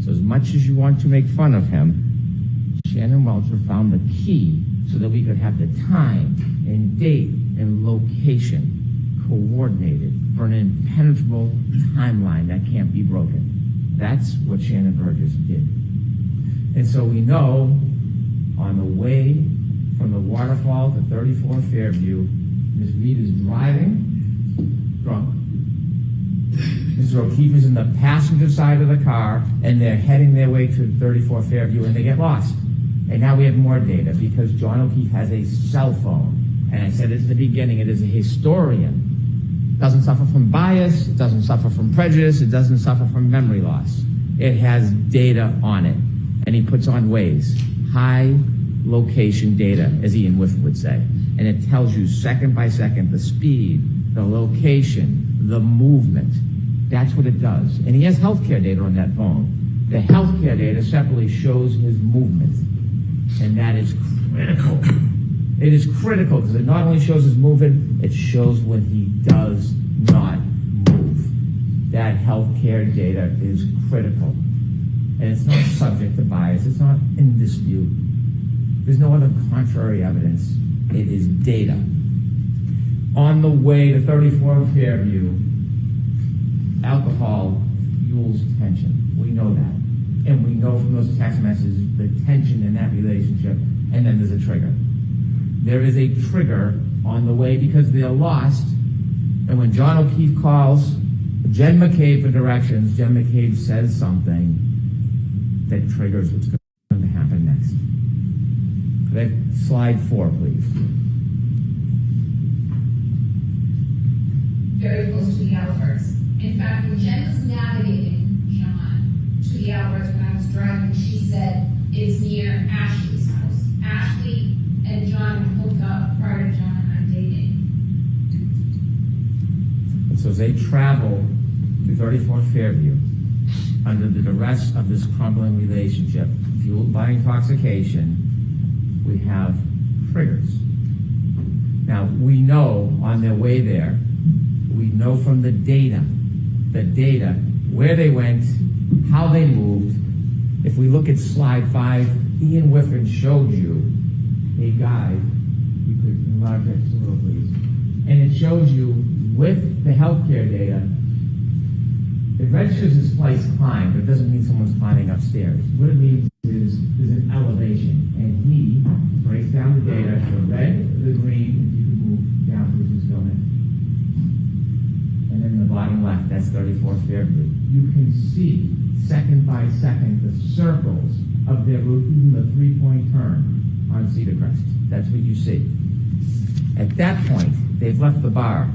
So as much as you want to make fun of him, Shannon Welcher found the key so that we could have the time and date and location coordinated for an impenetrable timeline that can't be broken. That's what Shannon Burgess did. And so we know on the way from the waterfall to 34 Fairview, Ms. Reed is driving drunk. Mr. O'Keefe is in the passenger side of the car, and they're heading their way to 34 Fairview, and they get lost. And now we have more data because John O'Keefe has a cell phone. And I said it at the beginning, it is a historian. It doesn't suffer from bias, it doesn't suffer from prejudice, it doesn't suffer from memory loss. It has data on it. And he puts on Waze, high location data, as Ian Whiff would say. And it tells you second by second the speed, the location, the movement. That's what it does. And he has healthcare data on that phone. The healthcare data separately shows his movement. And that is critical. It is critical because it not only shows his movement, it shows when he does not move. That healthcare data is critical. And it's not subject to bias. It's not in dispute. There's no other contrary evidence. It is data. On the way to 34 Fairview, alcohol fuels tension. We know that. And we know from those text messages the tension in that relationship. And then there's a trigger. There is a trigger on the way because they're lost. And when John O'Keefe calls Jen McCabe for directions, Jen McCabe says something that triggers what's going to happen next. Could I slide 4, please? Very close to the Alberts. In fact, when Jen was navigating John to the Alberts when I was driving, she said it's near Ashley's house. Ashley and John hooked up prior to John and I dating. And so as they travel to 34 Fairview, under the duress of this crumbling relationship, fueled by intoxication, we have triggers. Now, we know on their way there, we know from the data, where they went, how they moved. If we look at slide 5, Ian Whiffen showed you a guide. You could enlarge that just a little, please. And it shows you with the healthcare data, it registers as flights climb, but it doesn't mean someone's climbing upstairs. What it means is there's an elevation, and he breaks down the data, the red, the green, if you could move down, please, Ms. Gilman. And then the bottom left, that's 34 Fairview. You can see, second by second, the circles of their route, even the 3-point turn on Cedar Crest. That's what you see. At that point, they've left the bar.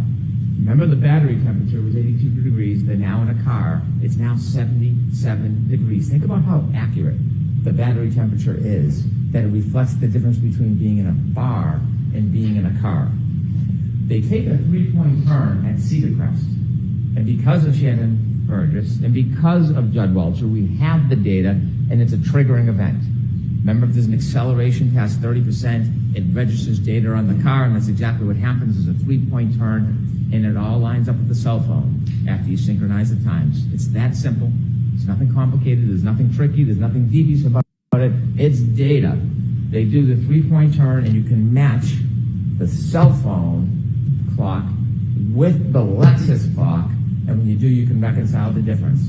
Remember, the battery temperature was 82 degrees. They're now in a car. It's now 77 degrees. Think about how accurate the battery temperature is, that it reflects the difference between being in a bar and being in a car. They take a 3-point turn at Cedar Crest. And because of Shannon Burgess and because of Judd Welcher, we have the data, and it's a triggering event. Remember, if there's an acceleration past 30%, it registers data on the car, and that's exactly what happens. There's a 3-point turn, and it all lines up with the cell phone after you synchronize the times. It's that simple. It's nothing complicated. There's nothing tricky. There's nothing devious about it. It's data. They do the 3-point turn, and you can match the cell phone clock with the Lexus clock, and when you do, you can reconcile the difference.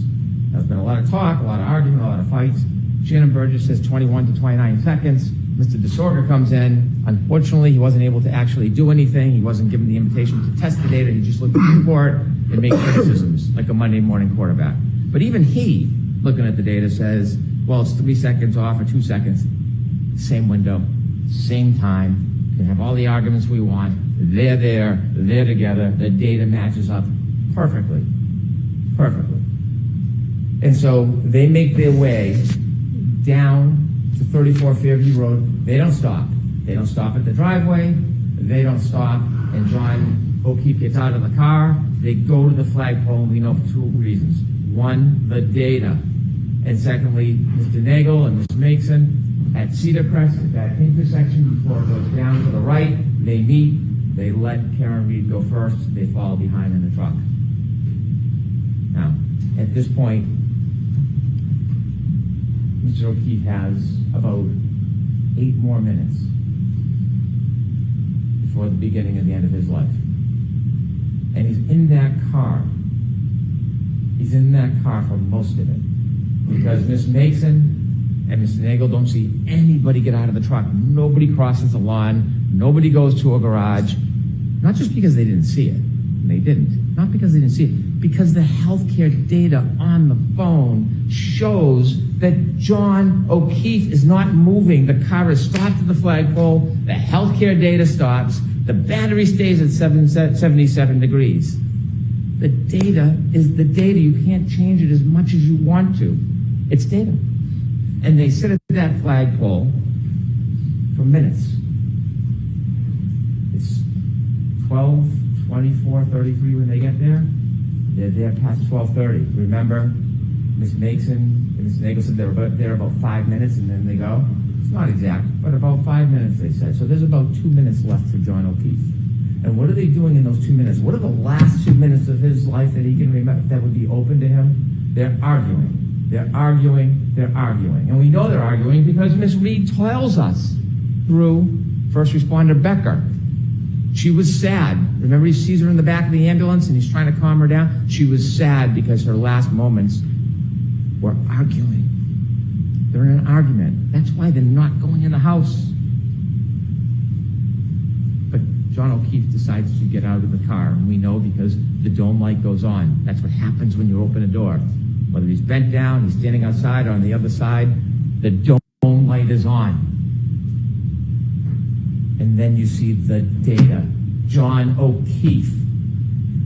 There's been a lot of talk, a lot of argument, a lot of fights. Shannon Burgess says 21 to 29 seconds. Mr. DeSorga comes in. Unfortunately, he wasn't able to actually do anything. He wasn't given the invitation to test the data. He just looked at the report and made criticisms like a Monday morning quarterback. But even he, looking at the data, says, well, it's 3 seconds off or 2 seconds. Same window, same time. We can have all the arguments we want. They're there, they're together. The data matches up perfectly. Perfectly. And so they make their way down to 34 Fairview Road. They don't stop. They don't stop at the driveway. They don't stop. And John O'Keefe gets out of the car. They go to the flagpole, and we know for 2 reasons. One, the data. And secondly, Mr. Nagel and Ms. Mason at Cedar Crest, at that intersection before it goes down to the right, they meet. They let Karen Reed go first. They fall behind in the truck. Now, at this point, Mr. O'Keefe has about 8 more minutes before the beginning and the end of his life. And he's in that car. He's in that car for most of it. Because Miss Mason and Mr. Nagel don't see anybody get out of the truck. Nobody crosses the lawn. Nobody goes to a garage. Not just because they didn't see it. They didn't. Not because they didn't see it. Because the healthcare data on the phone shows that John O'Keefe is not moving. The car is stopped at the flagpole. The healthcare data stops. The battery stays at 77 degrees. The data is the data. You can't change it as much as you want to. It's data. And they sit at that flagpole for minutes. It's 12, 24, 33 when they get there. They're there past 12:30. Remember, Ms. Mason and Ms. Nagel said they were there about 5 minutes and then they go. It's not exact, but about 5 minutes, they said. So there's about 2 minutes left for John O'Keefe. And what are they doing in those 2 minutes? What are the last 2 minutes of his life that he can remember that would be open to him? They're arguing. They're arguing. They're arguing. And we know they're arguing because Ms. Reed tells us through first responder Becker. She was sad. Remember, he sees her in the back of the ambulance and he's trying to calm her down? She was sad because her last moments were arguing. They're in an argument. That's why they're not going in the house. But John O'Keefe decides to get out of the car, and we know because the dome light goes on. That's what happens when you open a door. Whether he's bent down, he's standing outside, or on the other side, the dome light is on. And then you see the data. John O'Keefe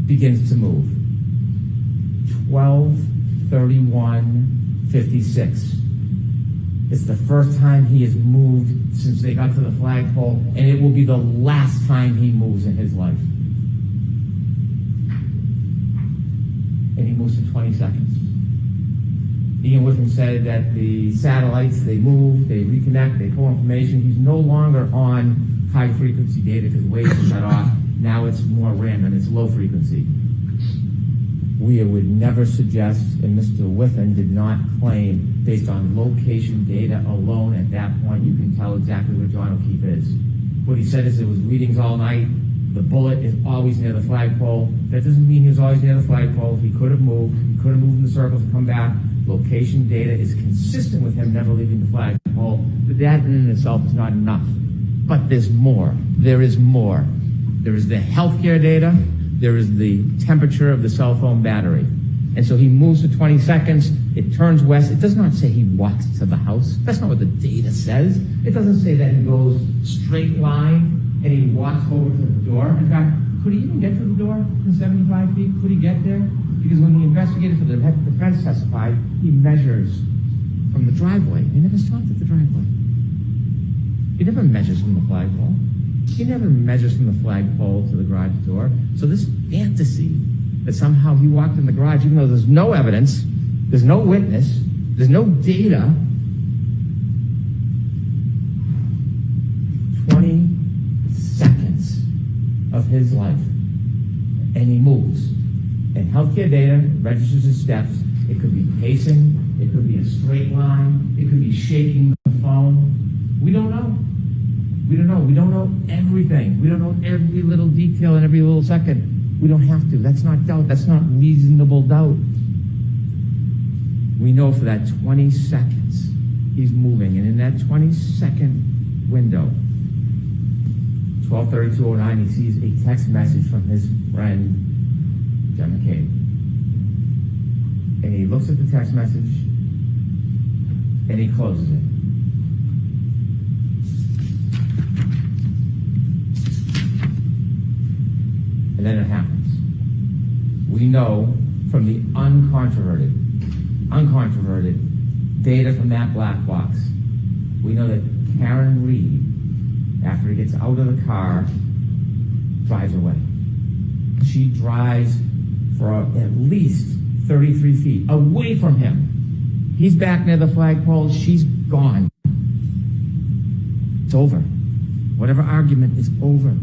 begins to move. 12:31:56. It's the first time he has moved since they got to the flagpole, and it will be the last time he moves in his life. And he moves for 20 seconds. Ian Whiffen said that the satellites, they move, they reconnect, they pull information. He's no longer on high-frequency data because waves are shut off. Now it's more random. It's low frequency. We would never suggest, and Mr. Whiffen did not claim, based on location data alone at that point, you can tell exactly where John O'Keefe is. What he said is it was readings all night. The bullet is always near the flagpole. That doesn't mean he was always near the flagpole. He could have moved. He could have moved in the circles and come back. Location data is consistent with him never leaving the flagpole. But that in itself is not enough. But there's more. There is more. There is the healthcare data. There is the temperature of the cell phone battery. And so he moves for 20 seconds. It turns west. It does not say he walks to the house. That's not what the data says. It doesn't say that he goes straight line and he walks over to the door. In fact, could he even get to the door in 75 feet? Could he get there? Because when the investigator for the defense testified, he measures from the driveway. He never stopped at the driveway. He never measures from the flagpole. He never measures from the flagpole to the garage door. So this fantasy that somehow he walked in the garage, even though there's no evidence, there's no witness, there's no data, his life. And he moves. And healthcare data registers his steps. It could be pacing. It could be a straight line. It could be shaking the phone. We don't know. We don't know. We don't know everything. We don't know every little detail in every little second. We don't have to. That's not doubt. That's not reasonable doubt. We know for that 20 seconds he's moving. And in that 20-second window, 12:32:09, he sees a text message from his friend, John McCabe. And he looks at the text message and he closes it. And then it happens. We know from the uncontroverted data from that black box, we know that Karen Reed, after he gets out of the car, drives away. She drives for at least 33 feet away from him. He's back near the flagpole. She's gone. It's over. Whatever argument is over.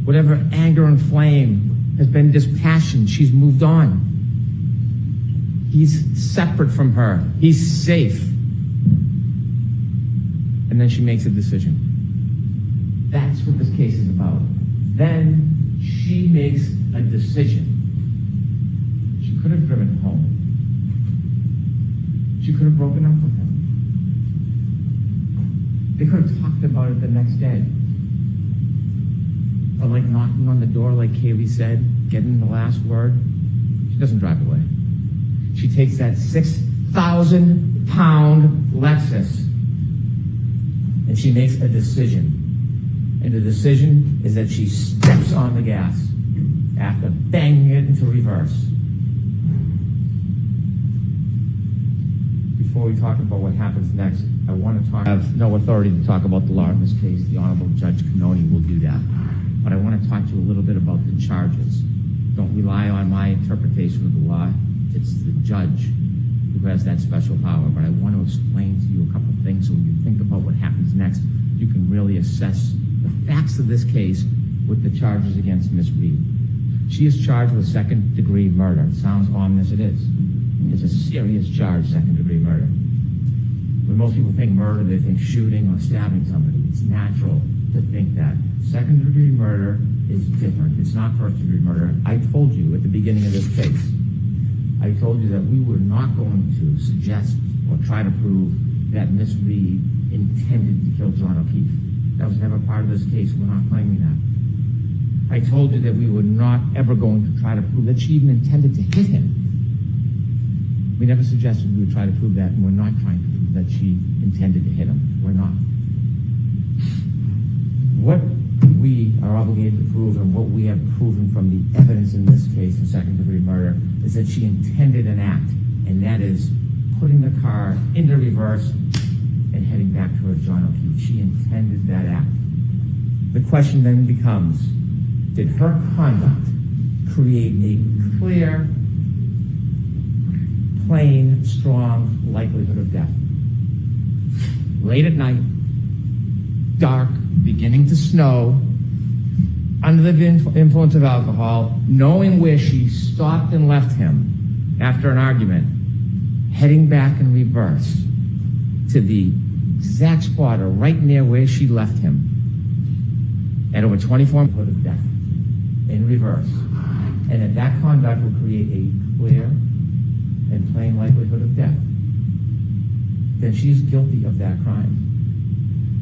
Whatever anger and flame has been dispassioned, she's moved on. He's separate from her. He's safe. And then she makes a decision. That's what this case is about. Then she makes a decision. She could have driven home. She could have broken up with him. They could have talked about it the next day. Or like knocking on the door, like Kaylee said, getting the last word. She doesn't drive away. She takes that 6,000-pound Lexus and she makes a decision. And the decision is that she steps on the gas after banging it into reverse. Before we talk about what happens next, I want to talk. I have no authority to talk about the law in this case. The Honorable Judge Canton will do that. But I want to talk to you a little bit about the charges. Don't rely on my interpretation of the law. It's the judge who has that special power. But I want to explain to you a couple of things so when you think about what happens next, you can really assess the facts of this case with the charges against Miss Reed. She is charged with second-degree murder. It sounds ominous, it is. It's a serious charge, second-degree murder. When most people think murder, they think shooting or stabbing somebody. It's natural to think that. Second-degree murder is different. It's not first-degree murder. I told you at the beginning of this case, I told you that we were not going to suggest or try to prove that Miss Reed intended to kill John O'Keefe. That was never part of this case. We're not claiming that. I told you that we were not ever going to try to prove that she even intended to hit him. We never suggested we would try to prove that, and we're not trying to prove that she intended to hit him. We're not. What we are obligated to prove and what we have proven from the evidence in this case of second-degree murder is that she intended an act, and that is putting the car into reverse and heading back towards John O'Keefe. She intended that act. The question then becomes, did her conduct create a clear, plain, strong likelihood of death? Late at night, dark, beginning to snow, under the influence of alcohol, knowing where she stopped and left him after an argument, heading back in reverse to the exact spot or right near where she left him at over 24 likelihood of death in reverse. And that that conduct would create a clear and plain likelihood of death. Then she's guilty of that crime.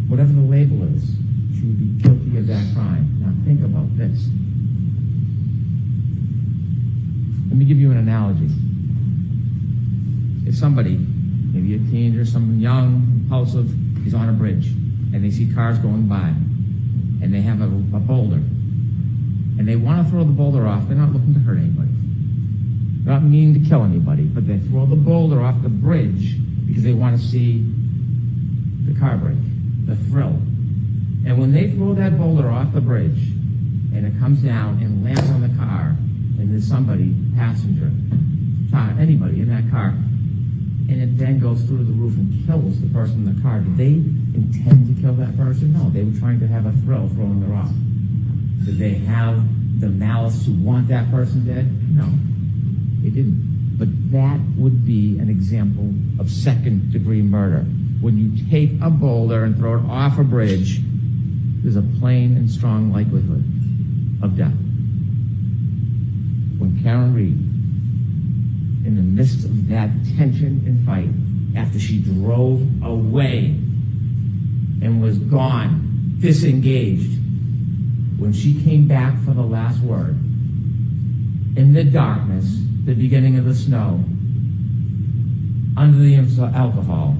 Whatever the label is, she would be guilty of that crime. Now think about this. Let me give you an analogy. If somebody, maybe a teenager, someone young, impulsive, is on a bridge and they see cars going by and they have a boulder and they want to throw the boulder off, they're not looking to hurt anybody. They're not meaning to kill anybody, but they throw the boulder off the bridge because they want to see the car break, the thrill. And when they throw that boulder off the bridge and it comes down and lands on the car and there's somebody, passenger, child, anybody in that car, and it then goes through the roof and kills the person in the car, did they intend to kill that person? No, they were trying to have a thrill throwing it off. Did they have the malice to want that person dead? No, they didn't. But that would be an example of second-degree murder. When you take a boulder and throw it off a bridge, there's a plain and strong likelihood of death. When Karen Reed, in the midst of that tension and fight, after she drove away and was gone, disengaged, when she came back for the last word, in the darkness, the beginning of the snow, under the influence of alcohol,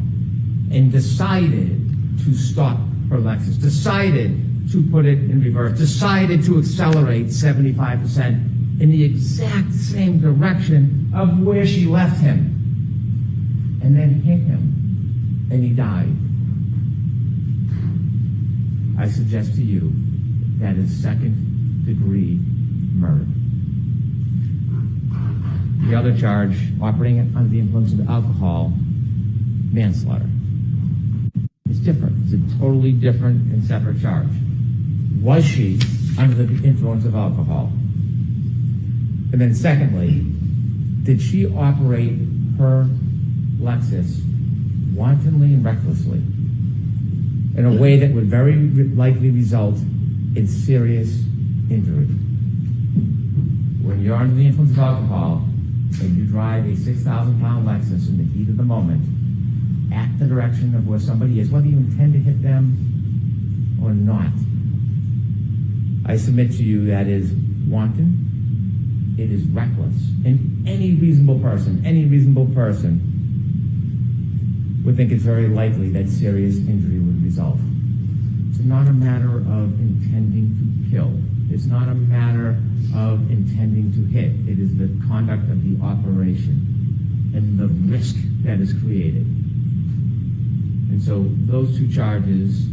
and decided to stop her Lexus, decided to put it in reverse, decided to accelerate 75% in the exact same direction of where she left him, and then hit him, and he died. I suggest to you that is second-degree murder. The other charge, operating under the influence of alcohol, manslaughter. It's different. It's a totally different and separate charge. Was she under the influence of alcohol? And then secondly, did she operate her Lexus wantonly and recklessly in a way that would very likely result in serious injury? When you're under the influence of alcohol and you drive a 6,000-pound Lexus in the heat of the moment, at the direction of where somebody is, whether you intend to hit them or not, I submit to you that is wanton, it is reckless, and any reasonable person would think it's very likely that serious injury would result. It's not a matter of intending to kill. It's not a matter of intending to hit. It is the conduct of the operation and the risk that is created. And so those two charges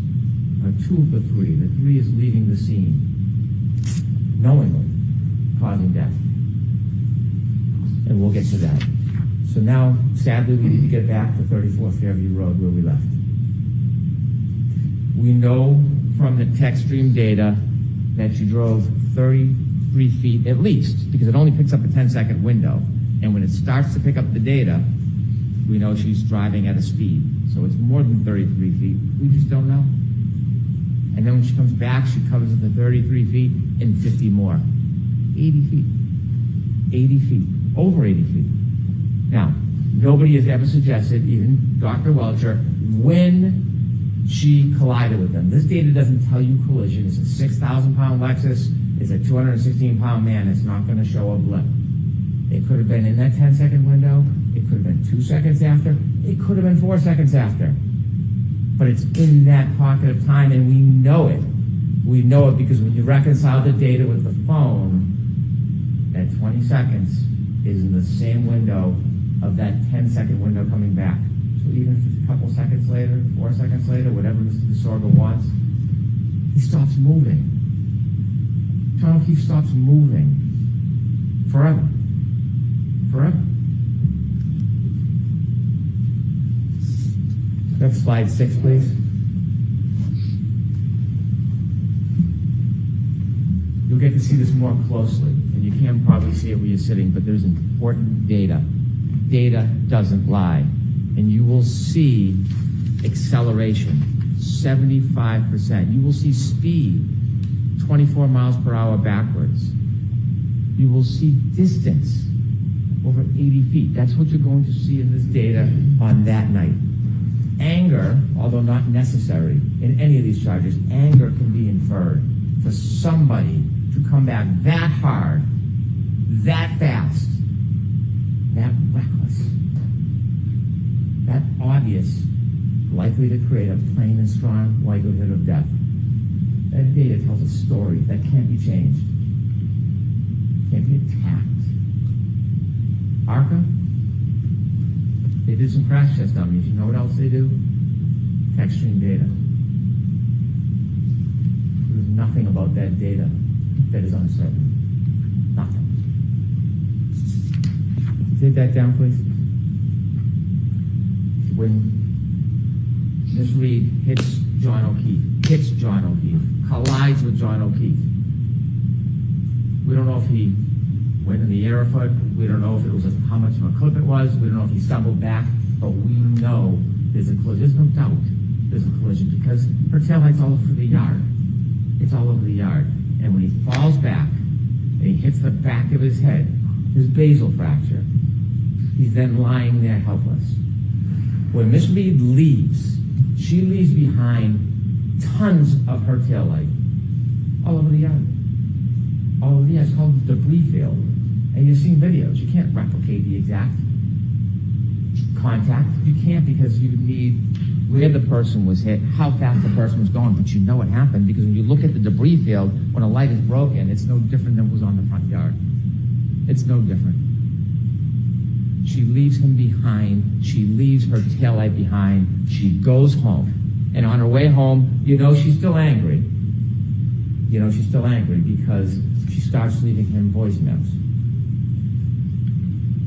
are two of the three. The three is leaving the scene, knowingly causing death. And we'll get to that. So now, sadly, we need to get back to 34 Fairview Road where we left. We know from the text stream data that she drove 33 feet at least, because it only picks up a 10-second window. And when it starts to pick up the data, we know she's driving at a speed. So it's more than 33 feet. We just don't know. And then when she comes back, she covers the 33 feet and 50 more. 80 feet. 80 feet. Over 80 feet. Now, nobody has ever suggested, even Dr. Welcher, when she collided with them. This data doesn't tell you collision. It's a 6,000-pound Lexus. It's a 216-pound man. It's not going to show a blip. It could have been in that 10-second window. It could have been 2 seconds after. It could have been 4 seconds after. But it's in that pocket of time, and we know it. We know it because when you reconcile the data with the phone, that 20 seconds is in the same window of that 10-second window coming back. So even if it's a couple seconds later, 4 seconds later, whatever Mr. DeSorgo wants, he stops moving. John O'Keefe stops moving. Forever. Forever. Next slide 6, please. You'll get to see this more closely, and you can probably see it where you're sitting, but there's important data. Data doesn't lie. And you will see acceleration, 75%. You will see speed, 24 miles per hour backwards. You will see distance, over 80 feet. That's what you're going to see in this data on that night. Anger, although not necessary in any of these charges, anger can be inferred for somebody to come back that hard, that fast, that reckless, that obvious, likely to create a plain and strong likelihood of death. That data tells a story that can't be changed, can't be attacked. ARCA, they did some crash test dummies. You know what else they do? Text stream data. There's nothing about that data that is uncertain. Nothing. Take that down, please. When Ms. Reed hits John O'Keefe, collides with John O'Keefe, We don't know if he went in the air a foot. We don't know if it was how much of a clip it was. We don't know if he stumbled back. But we know there's a collision. There's no doubt there's a collision because her taillight's all over the yard. It's all over the yard. And when he falls back and he hits the back of his head, his basal fracture, he's then lying there helpless. When Miss Reed leaves, she leaves behind tons of her taillight all over the yard. All over the yard. It's called debris field. And you've seen videos. You can't replicate the exact contact. You can't because you need where the person was hit, how fast the person was going, but you know what happened because when you look at the debris field, when a light is broken, it's no different than what was on the front yard. It's no different. She leaves him behind. She leaves her taillight behind. She goes home. And on her way home, you know she's still angry. You know she's still angry because she starts leaving him voicemails.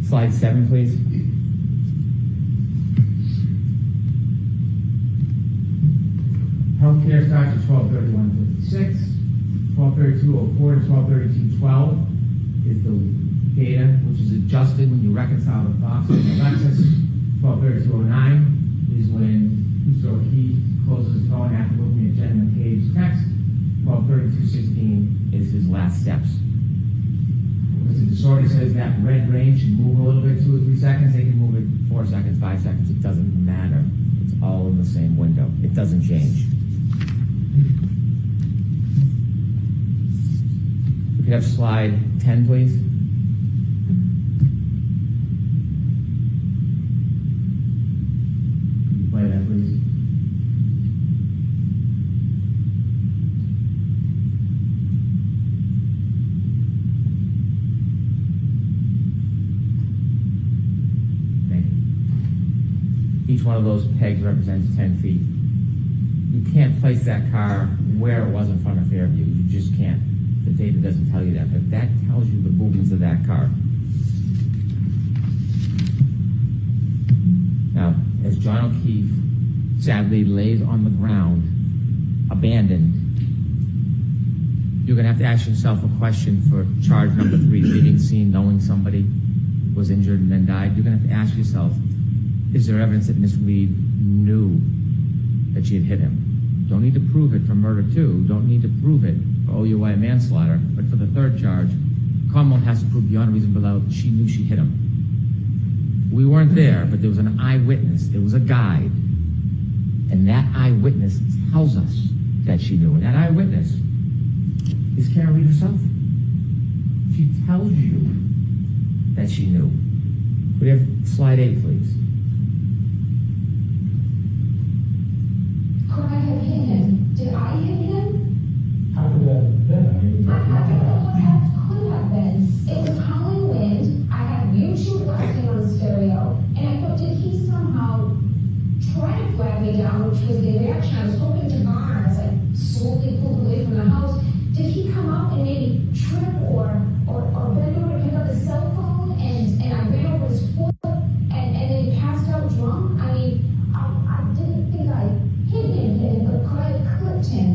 Slide 7, please. Healthcare starts at 12:31:56, 12:32:04 to 12:32:12 is the data which is adjusted when you reconcile the box and the Lexus. 12:32:09 is when Mr. O'Keefe closes his phone after looking at Jen McCabe's text. 12:32:16 is his last steps. Because the disorder says that red range should move a little bit, 2 or 3 seconds. They can move it 4 seconds, 5 seconds. It doesn't matter. It's all in the same window. It doesn't change. We could have slide 10, please. Play that, please. Thank you. Each one of those pegs represents 10 feet. You can't place that car where it was in front of Fairview. You just can't. The data doesn't tell you that, but that tells you the movements of that car. Now, as John O'Keefe sadly lays on the ground, abandoned, you're going to have to ask yourself a question for charge number 3, leaving scene, knowing somebody was injured and then died. You're going to have to ask yourself, is there evidence that Miss Reed knew that she had hit him? Don't need to prove it for murder 2. Don't need to prove it for OUI manslaughter. But for the 3rd charge, Commonwealth has to prove beyond reasonable doubt she knew she hit him. We weren't there, but there was an eyewitness. There was a guide. And that eyewitness tells us that she knew. And that eyewitness is Karen Reed herself. She tells you that she knew. Could we have slide 8, please? Could I have hit him? Did I hit him? How did that then? I mean, I don't know what that could have been. It was howling wind. I had YouTube blasting on stereo. And I thought, did he somehow try to flag me down, which was the reaction I was hoping to garner as I slowly pulled away from the house? Did he come up and maybe trip or bend over to pick up his cell phone and I ran over his foot and then he passed out drunk? I mean, I didn't think I hit him, but could I have clipped him?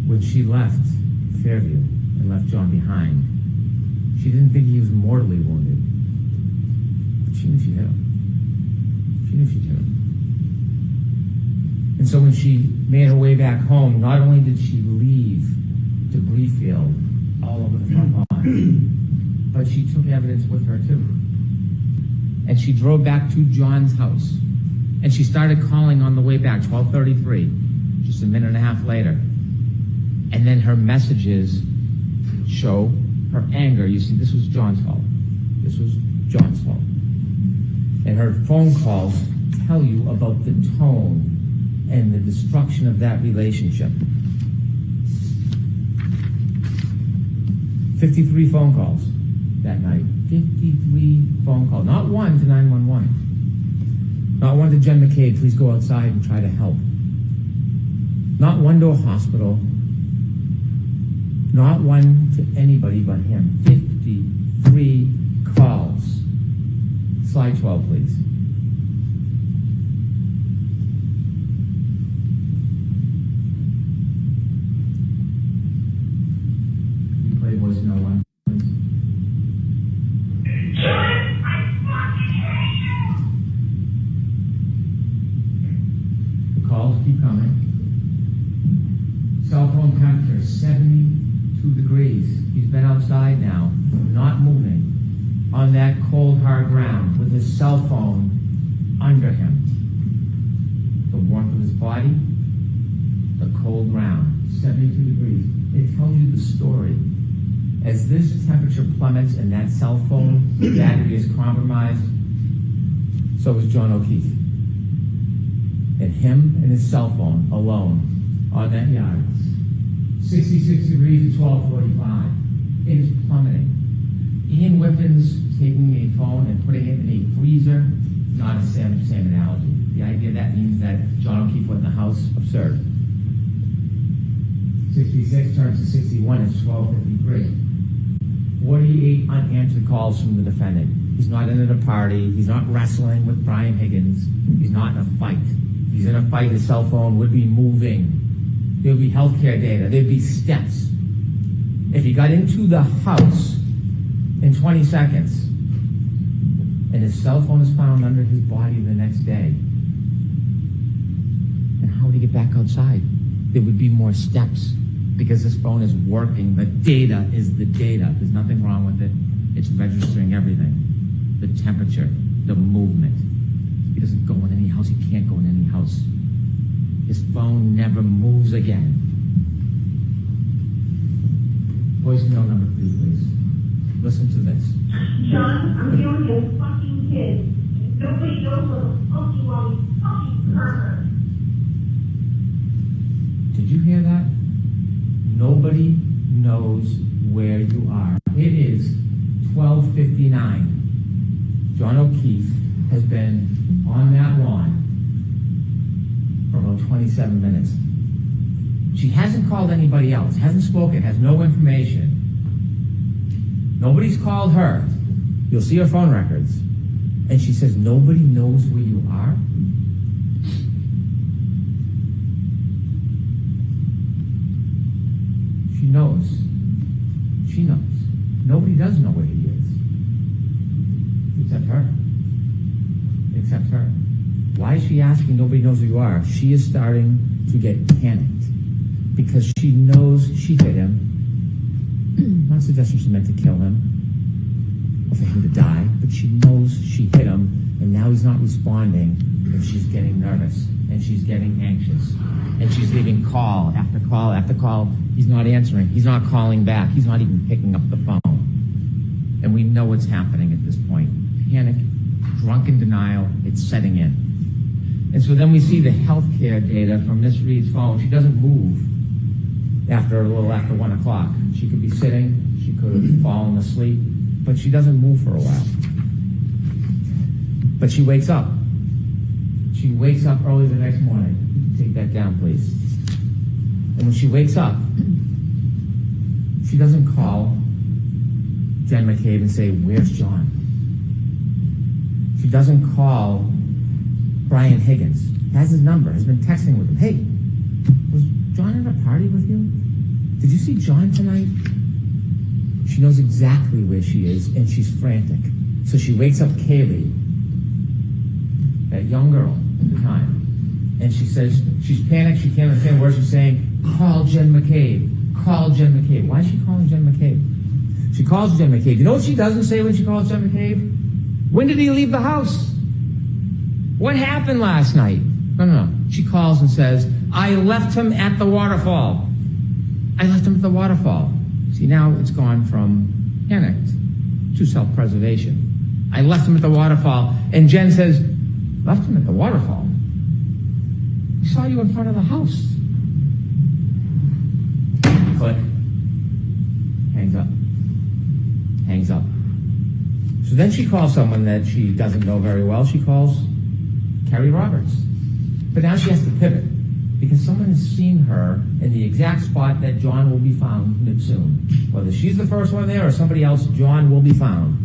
When she left Fairview and left John behind, she didn't think he was mortally wounded. But she knew she hit him. She knew she hit him. And so when she made her way back home, not only did she leave debris field all over the front lawn, but she took evidence with her too. And she drove back to John's house. And she started calling on the way back, 12:33, just a minute and a half later. And then her messages show her anger. You see, this was John's fault. This was John's fault. And her phone calls tell you about the tone and the destruction of that relationship. 53 phone calls that night. 53 phone calls. Not one to 911. Not one to Jen McCabe, please go outside and try to help. Not one to a hospital. Not one to anybody but him. 53 calls. Slide 12, please. Cell phone temperature 72 degrees. He's been outside now, not moving, on that cold, hard ground with his cell phone under him. The warmth of his body, the cold ground, 72 degrees. It tells you the story. As this temperature plummets and that cell phone battery is compromised, so was John O'Keefe. And him and his cell phone alone on that yard. 66 degrees at 12:45. It is plummeting. Ian Whiffen's taking a phone and putting it in a freezer, not a same analogy. The idea that means that John O'Keefe went in the house, absurd. 66 turns to 61, it's 12:53. 48 unanswered calls from the defendant. He's not in a party, he's not wrestling with Brian Higgins, he's not in a fight. If he's in a fight, his cell phone would be moving. There'd be healthcare data, there'd be steps. If he got into the house in 20 seconds, and his cell phone is found under his body the next day, and how would he get back outside? There would be more steps, because his phone is working. The data is the data. There's nothing wrong with it. It's registering everything. The temperature, the movement. He doesn't go in any house. He can't go in any house. His phone never moves again. Voicemail number 3, please. Listen to this. John, I'm dealing with a fucking kid. Nobody knows what the fuck you want. You fucking pervert. Did you hear that? Nobody knows where you are. It is 12:59. John O'Keefe has been on that lawn for about 27 minutes. She hasn't called anybody else, hasn't spoken, has no information. Nobody's called her. You'll see her phone records. And she says, nobody knows where you are? She knows. She knows. Nobody does know where he is. Except her. Except her. Why is she asking nobody knows who you are? She is starting to get panicked because she knows she hit him. Not suggesting she meant to kill him or for him to die, but she knows she hit him and now he's not responding and she's getting nervous and she's getting anxious and she's leaving call after call after call. He's not answering. He's not calling back. He's not even picking up the phone. And we know what's happening at this point. Panic, drunken denial, it's setting in. And so then we see the healthcare data from Miss Reed's phone. She doesn't move after a little after 1 o'clock. She could be sitting, she could have fallen asleep, but she doesn't move for a while. But she wakes up. She wakes up early the next morning. Take that down, please. And when she wakes up, she doesn't call Jen McCabe and say, where's John? She doesn't call Brian Higgins. Has his number, has been texting with him. Hey, was John at a party with you? Did you see John tonight? She knows exactly where she is, and she's frantic. So she wakes up Kaylee, that young girl at the time, and she says, she's panicked, she can't understand what she's saying. Call Jen McCabe. Call Jen McCabe. Why is she calling Jen McCabe? She calls Jen McCabe. You know what she doesn't say when she calls Jen McCabe? When did he leave the house? What happened last night? No. She calls and says, I left him at the waterfall. I left him at the waterfall. See, now it's gone from panicked to self-preservation. I left him at the waterfall. And Jen says, left him at the waterfall? We saw you in front of the house. Click. Hangs up. Hangs up. So then she calls someone that she doesn't know very well. She calls Carrie Roberts. But now she has to pivot because someone has seen her in the exact spot that John will be found soon. Whether she's the first one there or somebody else, John will be found.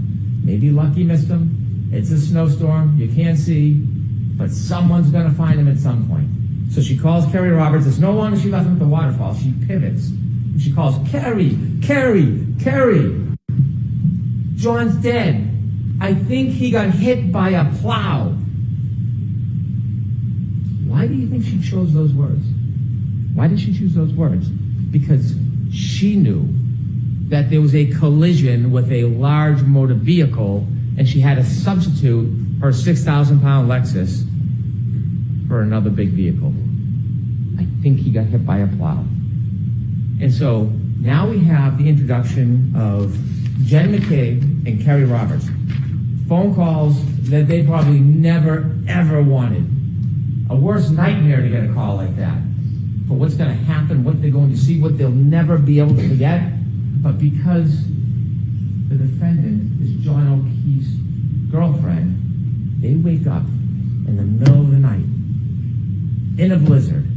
Maybe Lucky missed him. It's a snowstorm. You can't see. But someone's going to find him at some point. So she calls Carrie Roberts. It's no longer she left him at the waterfall. She pivots. And she calls, Carrie. John's dead. I think he got hit by a plow. Why do you think she chose those words? Why did she choose those words? Because she knew that there was a collision with a large motor vehicle, and she had to substitute her 6,000-pound Lexus for another big vehicle. I think he got hit by a plow. And so now we have the introduction of Jen McCabe and Kerry Roberts. Phone calls that they probably never, ever wanted. A worse nightmare to get a call like that. For what's going to happen, what they're going to see, what they'll never be able to forget. But because the defendant is John O'Keefe's girlfriend, they wake up in the middle of the night in a blizzard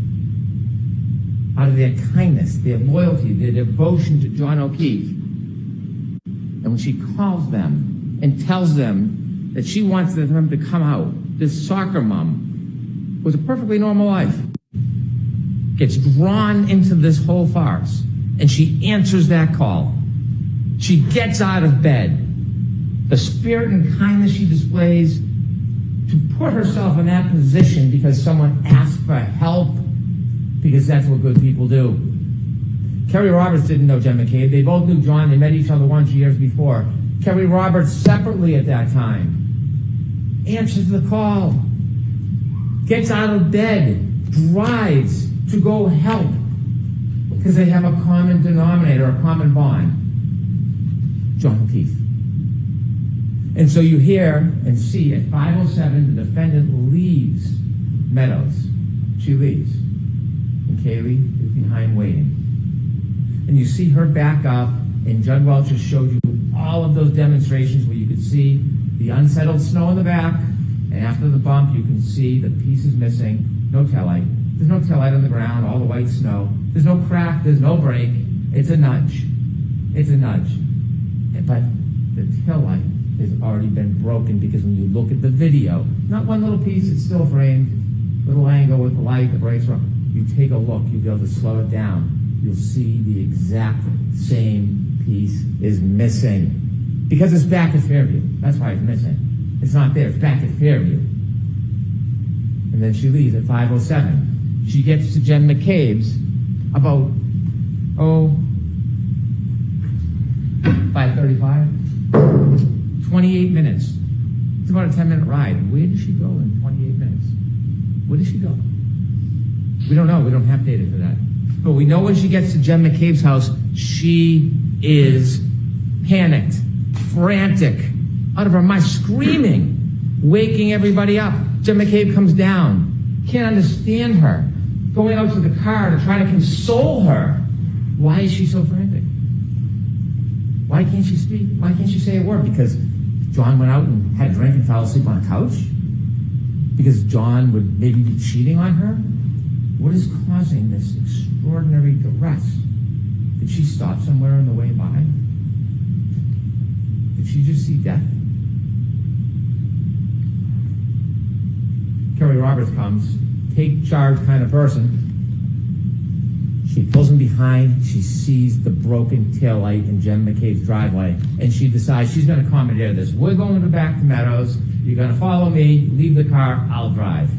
out of their kindness, their loyalty, their devotion to John O'Keefe. And when she calls them and tells them that she wants them to come out, this soccer mom with a perfectly normal life gets drawn into this whole farce, and she answers that call. She gets out of bed. The spirit and kindness she displays to put herself in that position because someone asked for help, because that's what good people do. Kerry Roberts didn't know Jen McCabe. They both knew John. They met each other once years before. Kerry Roberts, separately at that time, answers the call, gets out of bed, drives to go help, because they have a common denominator, a common bond, John O'Keefe. And so you hear and see at 5:07, the defendant leaves Meadows. She leaves. And Kaylee is behind waiting. And you see her back up, and Judd Welcher showed you all of those demonstrations where you could see the unsettled snow in the back, and after the bump, you can see the piece is missing, no taillight. There's no taillight on the ground, all the white snow. There's no crack, there's no break. It's a nudge. It's a nudge. But the taillight has already been broken, because when you look at the video, not one little piece, it's still framed, little angle with the light, the brakes are on. You take a look, you'll be able to slow it down. You'll see the exact same piece is missing. Because it's back at Fairview. That's why it's missing. It's not there, it's back at Fairview. And then she leaves at 5:07. She gets to Jen McCabe's about, 5:35? 28 minutes. It's about a 10-minute ride. Where did she go in 28 minutes? Where did she go? We don't know. We don't have data for that. But we know when she gets to Jen McCabe's house, she is panicked, frantic, out of her mind, screaming, waking everybody up. Jen McCabe comes down, can't understand her, going out to the car to try to console her. Why is she so frantic? Why can't she speak? Why can't she say a word? Because John went out and had a drink and fell asleep on a couch? Because John would maybe be cheating on her? What is causing this extraordinary duress? Did she stop somewhere on the way by? Did she just see death? Kerry Roberts comes, take charge kind of person. She pulls him behind. She sees the broken taillight in Jen McCabe's driveway, and she decides she's going to commandeer this. We're going back to Meadows. You're going to follow me, leave the car, I'll drive.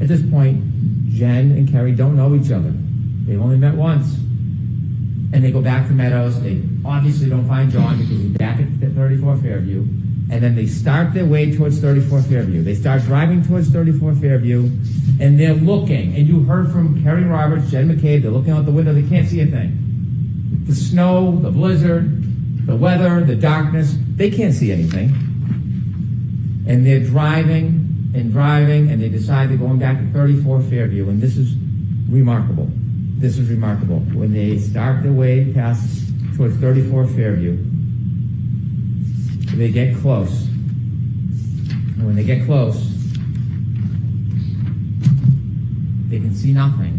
At this point, Jen and Kerry don't know each other. They've only met once. And they go back to Meadows. They obviously don't find John because he's back at 34 Fairview. And then they start their way towards 34 Fairview. They start driving towards 34 Fairview, and they're looking. And you heard from Kerry Roberts, Jen McCabe, they're looking out the window. They can't see a thing. The snow, the blizzard, the weather, the darkness, they can't see anything. And they're driving, and they decide they're going back to 34 Fairview. And this is remarkable. This is remarkable. When they start their way past towards 34 Fairview, they get close. And when they get close, they can see nothing.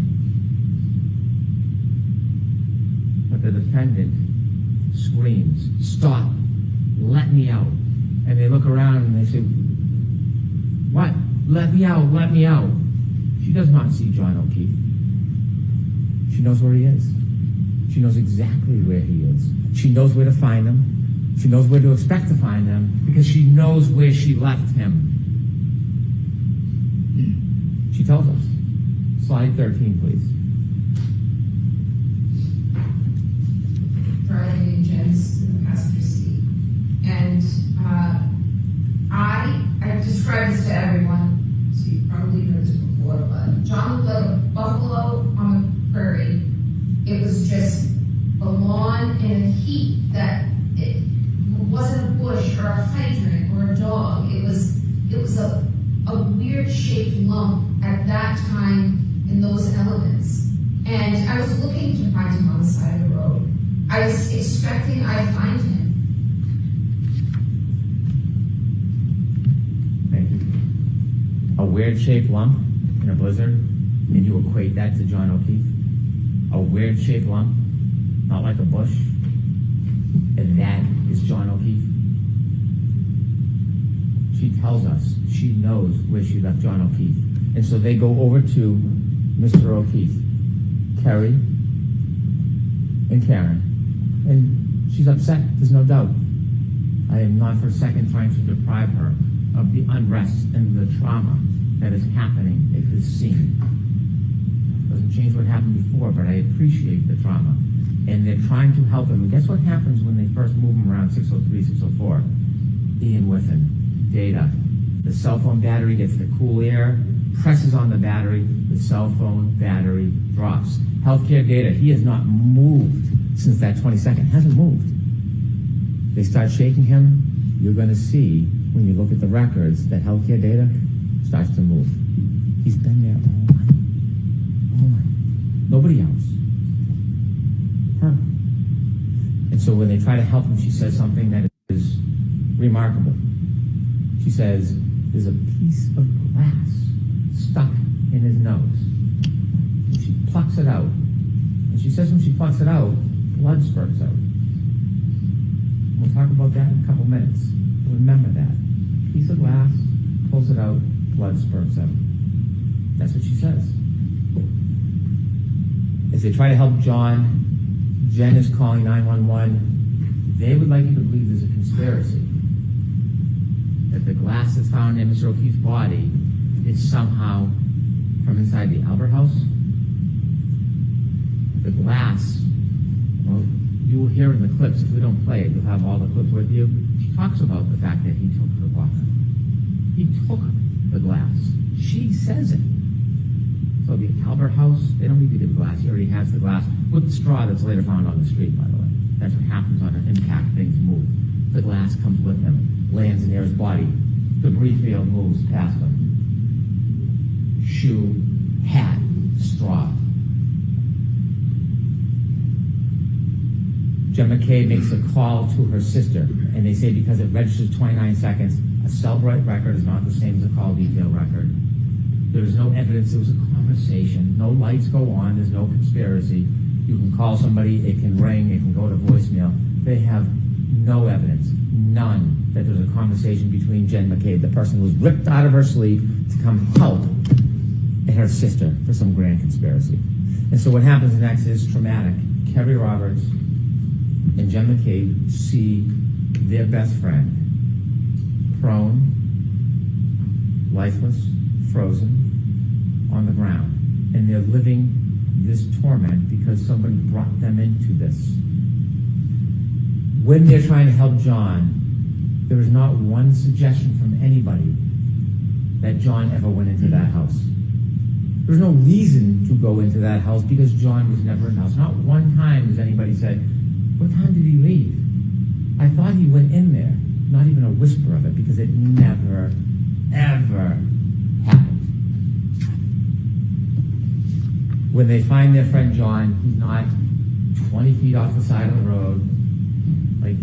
But the defendant screams, "Stop, let me out." And they look around and they say, "What? Let me out, let me out." She does not see John O'Keefe. She knows where he is. She knows exactly where he is. She knows where to find him. She knows where to expect to find him because she knows where she left him. She tells us. Slide 13, please. I described this to everyone, so you've probably heard this before, but John looked like a buffalo on the prairie. It was just a lawn in a heap that it wasn't a bush or a hydrant or a dog. It was a weird shaped lump at that time in those elements. And I was looking to find him on the side of the road. I was expecting I'd find him. Thank you. A weird shaped lump in a blizzard, and you equate that to John O'Keefe? A weird shaped lump, not like a bush, and that is John O'Keefe? She tells us she knows where she left John O'Keefe. And so they go over to Mr. O'Keefe, Kerry, and Karen. And she's upset, there's no doubt. I am not for a second trying to deprive her of the unrest and the trauma that is happening at this scene. Doesn't change what happened before, but I appreciate the trauma. And they're trying to help him. And guess what happens when they first move him around 603, 604? Ian Whiffen, data. The cell phone battery gets the cool air, presses on the battery, the cell phone battery drops. Healthcare data, he has not moved since that 22nd, hasn't moved. They start shaking him, you're gonna see, when you look at the records, that healthcare data starts to move. He's been there all night. Nobody else. Her. And so when they try to help him, she says something that is remarkable. She says, there's a piece of glass stuck in his nose. And she plucks it out. And she says when she plucks it out, blood spurts out. We'll talk about that in a couple minutes. Remember that. Piece of glass, pulls it out, blood spurts out. That's what she says. As they try to help John, Jen is calling 911. They would like you to believe there's a conspiracy. That the glass that's found in Mr. O'Keefe's body is somehow from inside the Albert House. The glass, well, you will hear in the clips, if we don't play it, you'll have all the clips with you. She talks about the fact that he took her walk. He took the glass. She says it. So the Albert House, they don't need to give glass. He already has the glass with the straw that's later found on the street, by the way. That's what happens on an impact. Things move. The glass comes with him, lands near his body. Debris field moves past him. Shoe, hat, straw. Jen McKay makes a call to her sister, and they say because it registers 29 seconds, a Cellbrite record is not the same as a call detail record. There is no evidence there was a conversation. No lights go on. There's no conspiracy. You can call somebody. It can ring. It can go to voicemail. They have no evidence, none, that there's a conversation between Jen McKay, the person who was ripped out of her sleep to come help, and her sister for some grand conspiracy. And so what happens next is traumatic. Kerry Roberts and Jen McKay see their best friend prone, lifeless, frozen, on the ground. And they're living this torment because somebody brought them into this. When they're trying to help John, there is not one suggestion from anybody that John ever went into that house. There's no reason to go into that house because John was never in the house. Not one time has anybody said, what time did he leave? I thought he went in there. Not even a whisper of it because it never, ever happened. When they find their friend John, he's not 20 feet off the side of the road like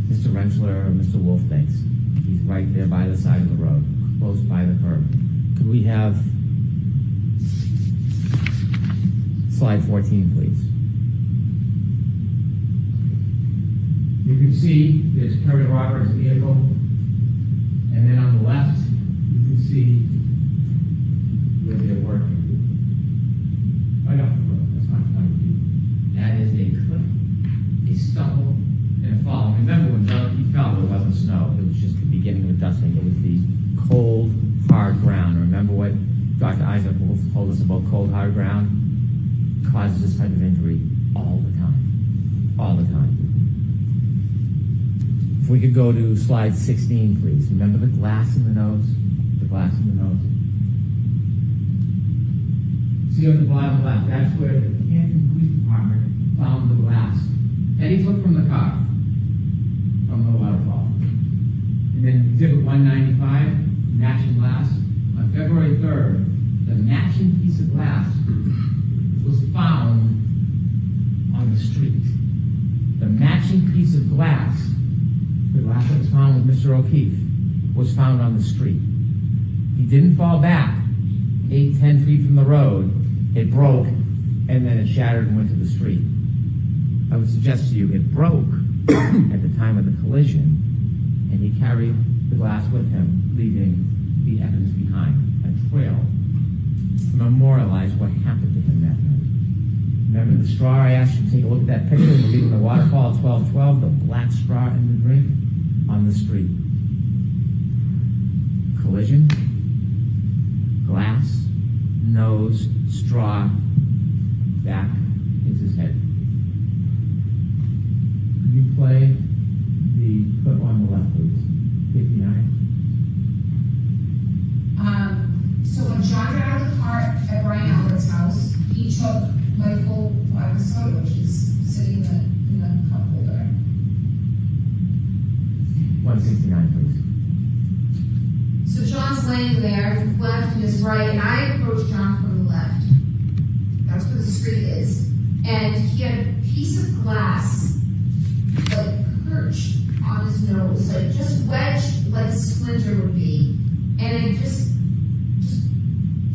Mr. Rentschler or Mr. Wolf thinks. He's right there by the side of the road, close by the curb. Could we have slide 14, please? You can see there's Kerry Roberts' vehicle, and then on the left, you can see where they're working. Right off the road, that's not funny to you. That is a clip, a stumble, and a fall. Remember when John O'Keefe fell, there wasn't snow. It was just the beginning of dusting. It was the cold, hard ground. Remember what Dr. Isaac Wolf told us about cold, hard ground? It causes this type of injury all the time. All the time. If we could go to slide 16, please. Remember the glass in the nose? The glass in the nose. See on the bottom left, that's where the Canton Police Department found the glass. Eddie took from the car, from the waterfall. And then exhibit 195, matching glass. On February 3rd, the matching piece of glass was found on the street. The matching piece of glass, the glass that was found with Mr. O'Keefe, was found on the street. He didn't fall back 8-10 feet from the road. It broke, and then it shattered and went to the street. I would suggest to you it broke at the time of the collision, and he carried the glass with him, leaving the evidence behind, a trail to memorialize what happened to him that night. Remember the straw? I asked you to take a look at that picture. We're leaving the waterfall at 12:12, the black straw in the drink on the street. Collision, glass, nose, straw, back hits his head. Can you play the clip on the left, please? 59. So when John got out of the car at Brian Albert's house, he took my full vodka soda, which is sitting in the cup holder. 169, please. So John's laying there, his left and his right, and I approached John from the left. That's where the street is. And he had a piece of glass, like perched on his nose, like just wedged like a splinter would be. And I just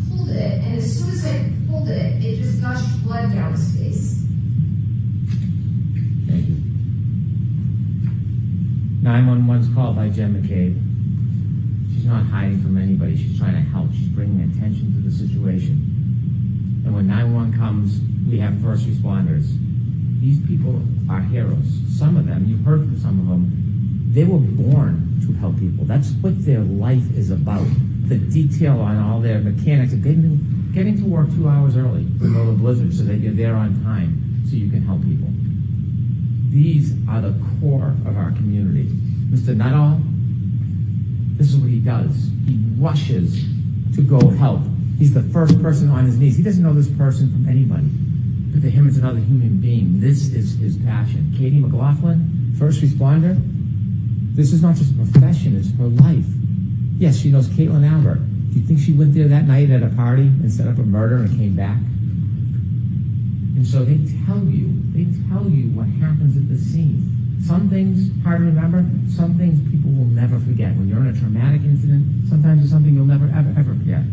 pulled it, and as soon as I pulled it, it just gushed blood down his face. Thank you. 911's called by Jen McCabe. She's not hiding from anybody. She's trying to help. She's bringing attention to the situation. And when 911 comes, we have first responders. These people are heroes. Some of them, you've heard from some of them, they were born to help people. That's what their life is about. The detail on all their mechanics of getting to work 2 hours early below the blizzard so that you're there on time so you can help people. These are the core of our community. Mr. Nuttall, this is what he does. He rushes to go help. He's the first person on his knees. He doesn't know this person from anybody. But to him, it's another human being. This is his passion. Katie McLaughlin, first responder. This is not just a profession, it's her life. Yes, she knows Caitlin Albert. Do you think she went there that night at a party and set up a murder and came back? And so they tell you what happens at the scene. Some things, hard to remember, some things people will never forget. When you're in a traumatic incident, sometimes it's something you'll never, ever forget.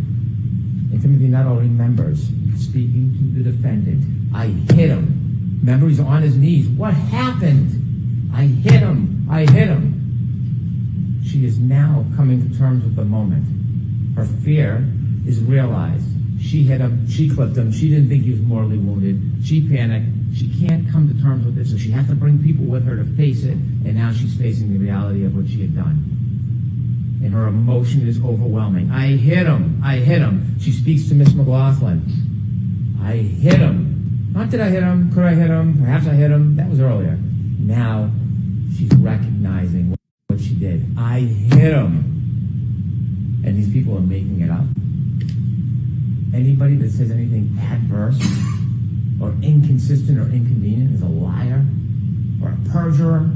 And Timothy Nuttall remembers speaking to the defendant. I hit him. Remember, he's on his knees. What happened? I hit him. She is now coming to terms with the moment. Her fear is realized. She hit him. She clipped him. She didn't think he was mortally wounded. She panicked. She can't come to terms with it, so she has to bring people with her to face it, and now she's facing the reality of what she had done. And her emotion is overwhelming. I hit him. She speaks to Miss McLaughlin. I hit him. Not did I hit him, could I hit him, perhaps I hit him, that was earlier. Now she's recognizing what she did. I hit him. And these people are making it up. Anybody that says anything adverse or inconsistent or inconvenient is a liar or a perjurer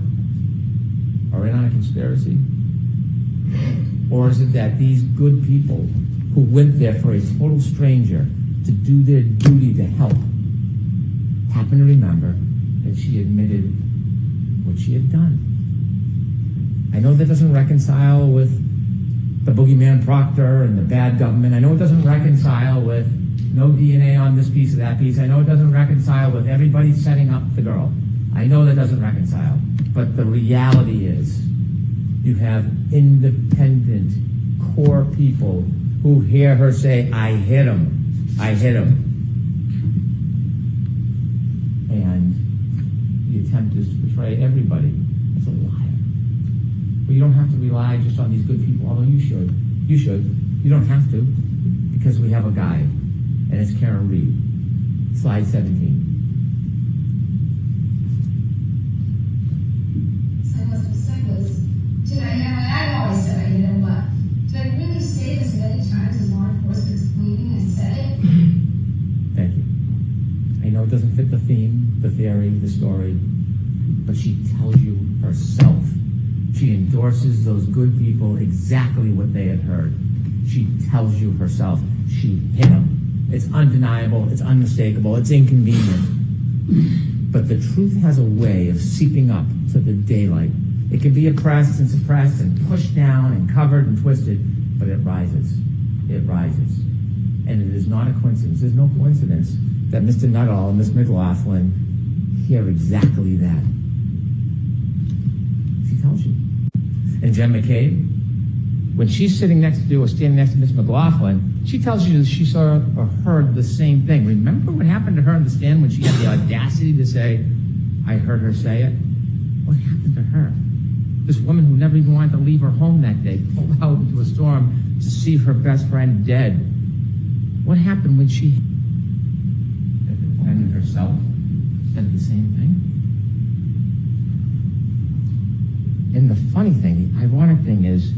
or in on a conspiracy. Or is it that these good people who went there for a total stranger to do their duty to help happen to remember that she admitted what she had done? I know that doesn't reconcile with the boogeyman Proctor and the bad government. I know it doesn't reconcile with no DNA on this piece or that piece. I know it doesn't reconcile with everybody setting up the girl. I know that doesn't reconcile. But the reality is you have independent core people who hear her say, I hit him. And the attempt is to portray everybody as a liar. But you don't have to rely just on these good people, although you should. You don't have to, because we have a guide, and it's Karen Reed. Slide 17. So what was said was, fit the theme, the theory, the story, but she tells you herself. She endorses those good people exactly what they had heard. She tells you herself. She hit them. It's undeniable, it's unmistakable, it's inconvenient. But the truth has a way of seeping up to the daylight. It can be oppressed and suppressed and pushed down and covered and twisted, but it rises. It rises. And it is not a coincidence. There's no coincidence that Mr. Nuttall and Ms. McLaughlin hear exactly that. She tells you. And Jen McCabe, when she's sitting next to or standing next to Ms. McLaughlin, she tells you that she saw or heard the same thing. Remember what happened to her in the stand when she had the audacity to say, I heard her say it? What happened to her? This woman who never even wanted to leave her home that day, pulled out into a storm to see her best friend dead. What happened when she defended herself? Said the same thing? And the funny thing, the ironic thing is,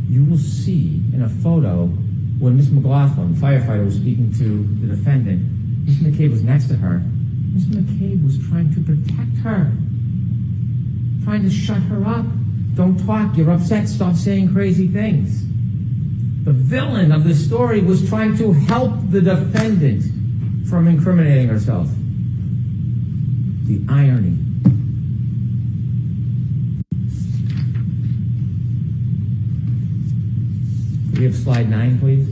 you will see in a photo when Ms. McLaughlin, the firefighter, was speaking to the defendant, Ms. McCabe was next to her. Ms. McCabe was trying to protect her, trying to shut her up. Don't talk, you're upset, stop saying crazy things. The villain of the story was trying to help the defendant from incriminating herself. The irony. Can we have slide 9, please?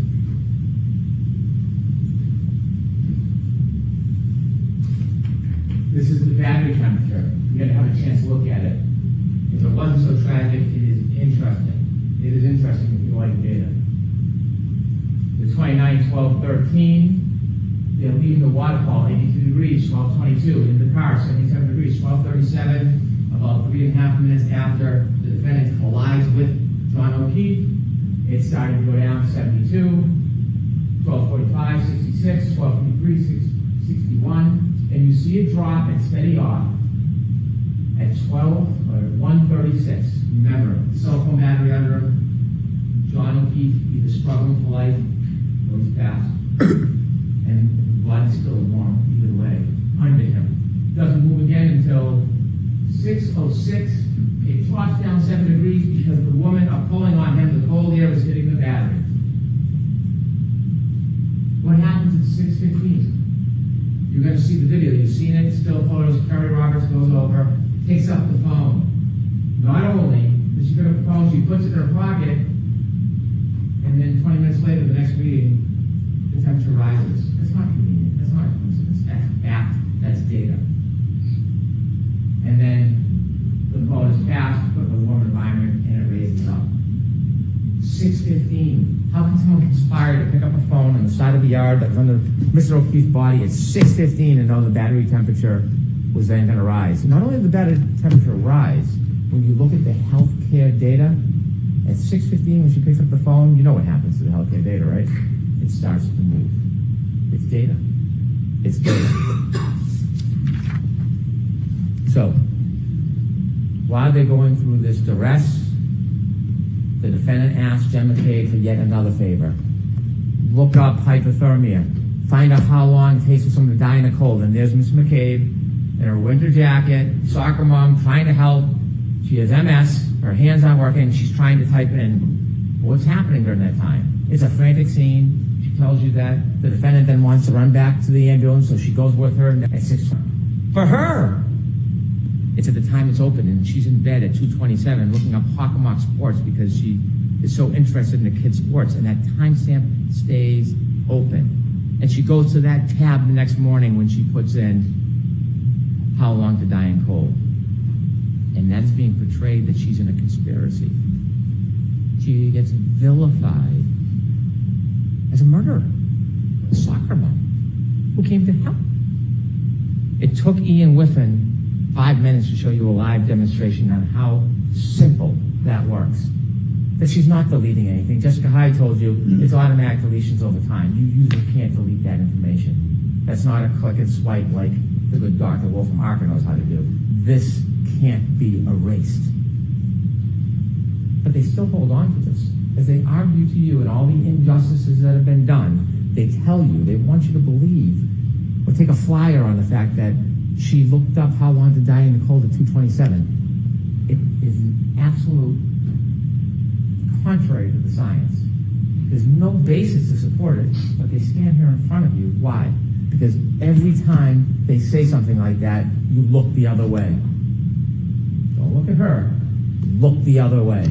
This is the battery temperature. You gotta have a chance to look at it. If it wasn't so tragic, it is interesting. It is interesting if you like data. The 29, 12, 13, they're leaving the waterfall, 82 degrees, 12:22. In the car, 77 degrees, 12:37. About 3.5 minutes after the defendant collides with John O'Keefe, it started to go down 72, 12:45, 66, 12:53, 61, and you see it drop and steady off at 1:36. Remember, cell phone battery under him, John O'Keefe either struggling for life or he's passed, and the blood is still warm either way under him. Doesn't move again until 6:06. It drops down 7 degrees because the women are pulling on him. The cold air is hitting the battery. What happens at 6:15? You're going to see the video. You've seen it. Still photos. Kerry Roberts goes over, takes up the phone. Not only does she pick up the phone, she puts it in her pocket, and then 20 minutes later, the next meeting, the temperature rises. That's not convenient. That's not a coincidence. That's fact. That's data. And then the vote is passed, put in a warm environment, and it raises up. 6:15. How can someone conspire to pick up a phone on the side of the yard that was under Mr. O'Keefe's body at 6:15 and know the battery temperature was then going to rise? Not only did the battery temperature rise, when you look at the healthcare data, at 6:15 when she picks up the phone, you know what happens to the healthcare data, right? It starts to move. It's data. It's data. So, while they're going through this duress, the defendant asked Jen McCabe for yet another favor. Look up hypothermia. Find out how long it takes for someone to die in the cold. And there's Miss McCabe in her winter jacket, soccer mom, trying to help. She has MS. Her hands aren't working. She's trying to type in what's happening during that time. It's a frantic scene. She tells you that the defendant then wants to run back to the ambulance, so she goes with her at 6. For her, it's at the time it's open, and she's in bed at 2:27 looking up Hockomock Sports because she is so interested in the kids' sports, and that timestamp stays open. And she goes to that tab the next morning when she puts in how long to die in cold. And that's being portrayed that she's in a conspiracy. She gets vilified as a murderer, a soccer mom who came to help. It took Ian Whiffen 5 minutes to show you a live demonstration on how simple that works. That she's not deleting anything. Jessica Hyde told you it's automatic deletions over time. You usually can't delete that information. That's not a click and swipe like the good Dr. Wolf from Arca knows how to do. This can't be erased. But they still hold on to this. As they argue to you and all the injustices that have been done, they tell you, they want you to believe Or take a flyer on the fact that she looked up how long to die in the cold at 227. It is an absolute contrary to the science. There's no basis to support it, but they stand here in front of you. Why? Because every time they say something like that, you look the other way. Don't look at her. Look the other way.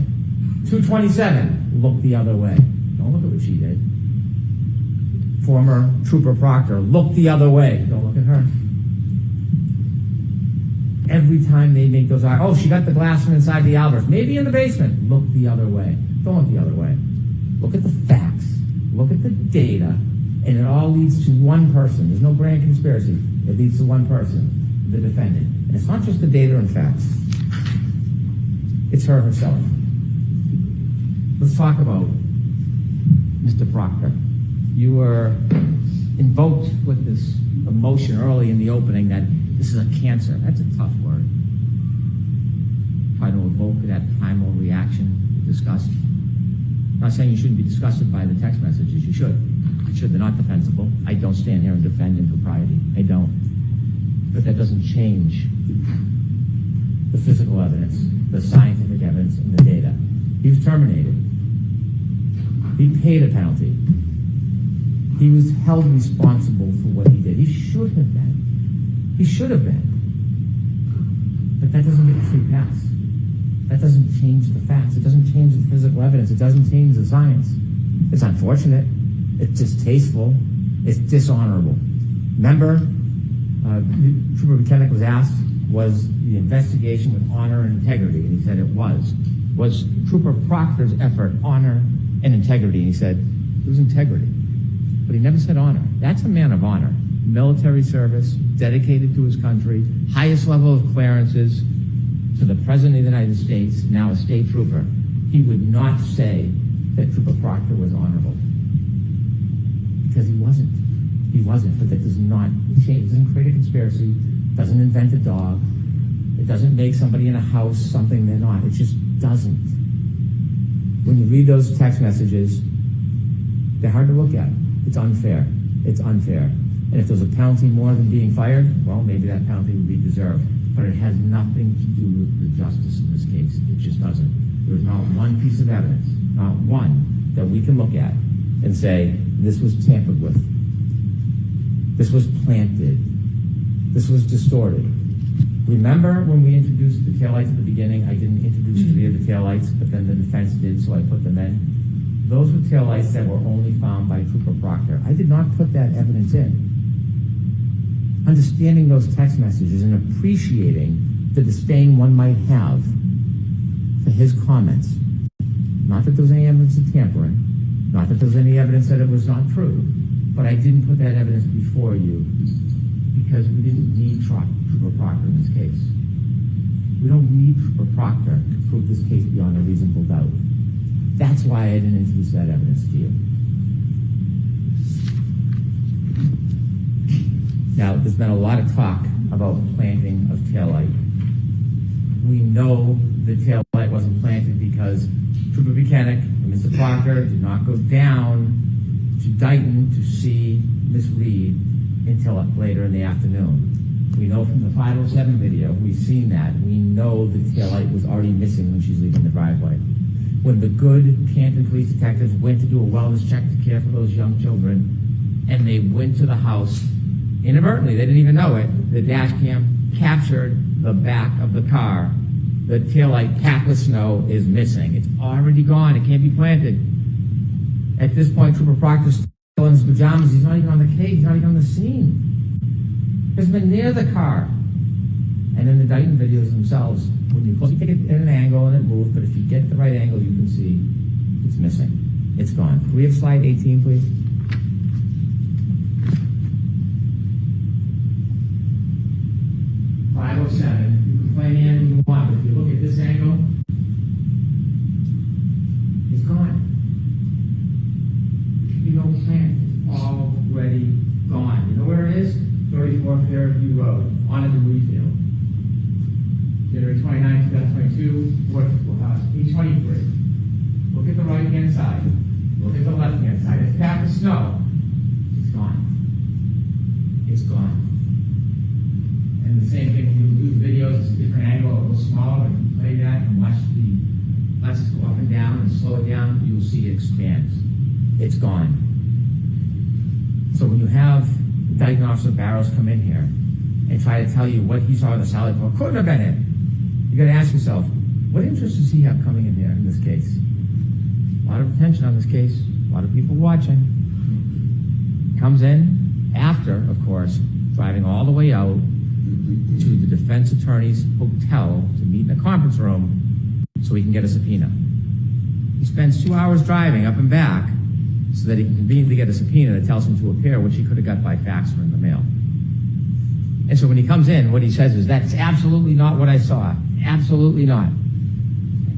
227, look the other way. Don't look at what she did. Former Trooper Proctor, look the other way. Don't look at her. Every time they make those, oh, she got the glass from inside the Albert, maybe in the basement. Look the other way. Don't look the other way. Look at the facts. Look at the data. And it all leads to one person. There's no grand conspiracy. It leads to one person, the defendant. And it's not just the data and facts. It's her herself. Let's talk about Mr. Proctor. You were invoked with this emotion early in the opening that this is a cancer. That's a tough word. Try to evoke that primal reaction, disgust. I'm not saying you shouldn't be disgusted by the text messages. You should. You should. They're not defensible. I don't stand here and defend impropriety. I don't. But that doesn't change the physical evidence, the scientific evidence, and the data. He was terminated. He paid a penalty. He was held responsible for what he did. He should have been. He should have been. But that doesn't get a free pass. That doesn't change the facts. It doesn't change the physical evidence. It doesn't change the science. It's unfortunate. It's distasteful. It's dishonorable. Remember, Trooper McKennick was asked, was the investigation with honor and integrity? And he said it was. Was Trooper Proctor's effort honor and integrity? And he said it was integrity. But he never said honor. That's a man of honor. Military service, dedicated to his country, highest level of clearances to the President of the United States, now a state trooper. He would not say that Trooper Proctor was honorable. Because he wasn't. He wasn't. But that does not change, doesn't create a conspiracy, doesn't invent a dog, it doesn't make somebody in a house something they're not. It just doesn't. When you read those text messages, they're hard to look at. It's unfair. It's unfair. And if there's a penalty more than being fired, well, maybe that penalty would be deserved. But it has nothing to do with the justice in this case. It just doesn't. There's not one piece of evidence, not one, that we can look at and say, this was tampered with. This was planted. This was distorted. Remember when we introduced the taillights at the beginning? I didn't introduce 3 of the taillights, but then the defense did, so I put them in. Those were taillights that were only found by Trooper Proctor. I did not put that evidence in. Understanding those text messages and appreciating the disdain one might have for his comments. Not that there was any evidence of tampering, not that there was any evidence that it was not true, but I didn't put that evidence before you because we didn't need Trooper Proctor in this case. We don't need Trooper Proctor to prove this case beyond a reasonable doubt. That's why I didn't introduce that evidence to you. Now, there's been a lot of talk about planting of taillight. We know the taillight wasn't planted because Trooper Buchanan and Mr. Proctor did not go down to Dighton to see Miss Reed until later in the afternoon. We know from the 507 video, we've seen that. We know the taillight was already missing when she's leaving the driveway. When the good Canton police detectives went to do a wellness check to care for those young children, and they went to the house, inadvertently, they didn't even know it, the dash cam captured the back of the car. The taillight packed with snow is missing. It's already gone. It can't be planted. At this point, Trooper Proctor's still in his pajamas. He's not even on the case. He's not even on the scene. He's been near the car. And then the Dighton videos themselves, when you take it at an angle and it moves, but if you get the right angle, you can see it's missing. It's gone. Can we have slide 18, please? You can play any angle you want, but if you look at this angle, it's gone. There should be no plant. It's already gone. You know where it is? 34 Fairview Road, on at the Wheatfield. January 29, 2022, 823. Look at the right-hand side. Look at the left-hand side. It's packed with snow. It's gone. It's gone. it's gone. So when you have Indictment Officer Barrows come in here and try to tell you what he saw in the salad bar, couldn't have been it. You got to ask yourself, what interest does he have coming in here in this case? A lot of attention on this case, a lot of people watching. Comes in after, of course, driving all the way out to the defense attorney's hotel to meet in a conference room so he can get a subpoena. He spends 2 hours driving up and back so that he can conveniently get a subpoena that tells him to appear, which he could have got by fax or in the mail. And so when he comes in, what he says is, that's absolutely not what I saw. Absolutely not.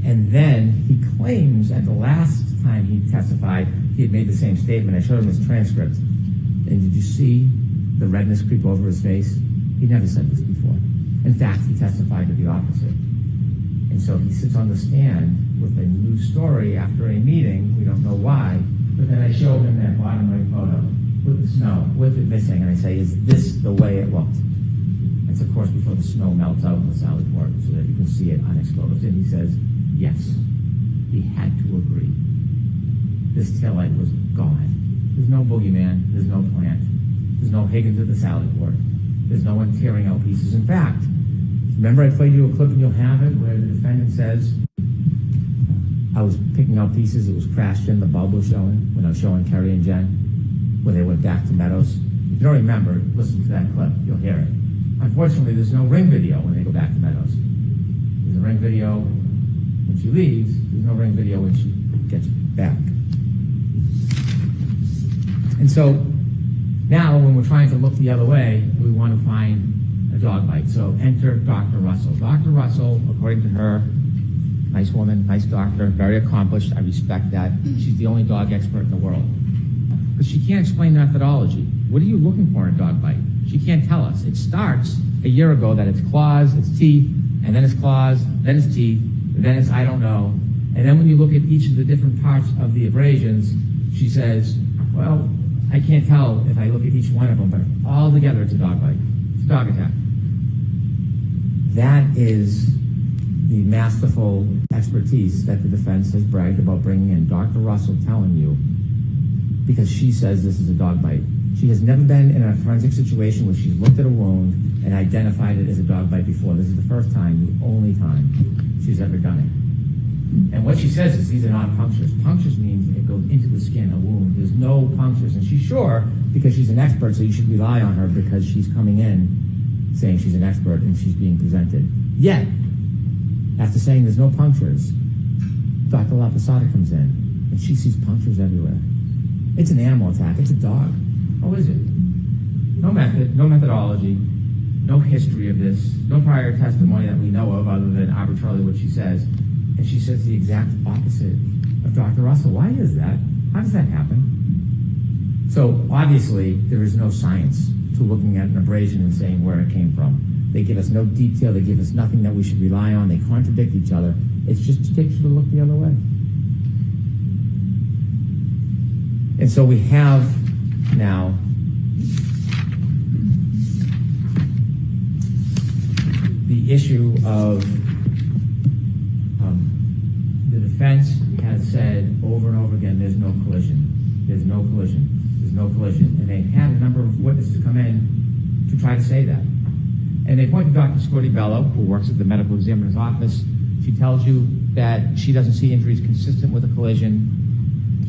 And then he claims at the last time he testified, he had made the same statement. I showed him his transcript. And did you see the redness creep over his face? He never said this before. In fact, he testified to the opposite. And so he sits on the stand with a new story after a meeting. We don't know why. But then I show him that bottom right photo with the snow, with it missing. And I say, is this the way it looked? It's, of course, before the snow melts out in the salad port so that you can see it unexposed. And he says, yes, he had to agree. This taillight was gone. There's no boogeyman. There's no plant. There's no Higgins at the salad port. There's no one tearing out pieces. In fact, remember I played you a clip and you'll have it where the defendant says, I was picking out pieces, it was crashed in, the bulb was showing, when I was showing Kerry and Jen, when they went back to Meadows. If you don't remember, listen to that clip, you'll hear it. Unfortunately, there's no ring video when they go back to Meadows. There's a ring video when she leaves, there's no ring video when she gets back. And so now when we're trying to look the other way, we want to find a dog bite. So enter Dr. Russell. Dr. Russell, according to her, nice woman, nice doctor, very accomplished. I respect that. She's the only dog expert in the world. But she can't explain methodology. What are you looking for in a dog bite? She can't tell us. It starts a year ago that it's claws, it's teeth, and then it's claws, then it's teeth, and then it's I don't know. And then when you look at each of the different parts of the abrasions, she says, well, I can't tell if I look at each one of them, but all together it's a dog bite. It's a dog attack. That is the masterful expertise that the defense has bragged about bringing in. Dr. Russell telling you, because she says this is a dog bite. She has never been in a forensic situation where she's looked at a wound and identified it as a dog bite before. This is the first time, the only time she's ever done it. And what she says is these are not punctures. Punctures means it goes into the skin, a wound. There's no punctures. And she's sure because she's an expert, so you should rely on her because she's coming in saying she's an expert and she's being presented. Yet, after saying there's no punctures, Dr. Laposada comes in and she sees punctures everywhere. It's an animal attack. It's a dog. Oh, is it? No method, no methodology, no history of this, no prior testimony that we know of other than arbitrarily what she says. And she says the exact opposite of Dr. Russell. Why is that? How does that happen? So obviously there is no science to looking at an abrasion and saying where it came from. They give us no detail. They give us nothing that we should rely on. They contradict each other. It's just to take you to look the other way. And so we have now the issue of the defense has said over and over again, there's no collision. There's no collision. There's no collision. And they had a number of witnesses come in to try to say that. And they point to Dr. Scorti Bello, who works at the medical examiner's office. She tells you that she doesn't see injuries consistent with a collision.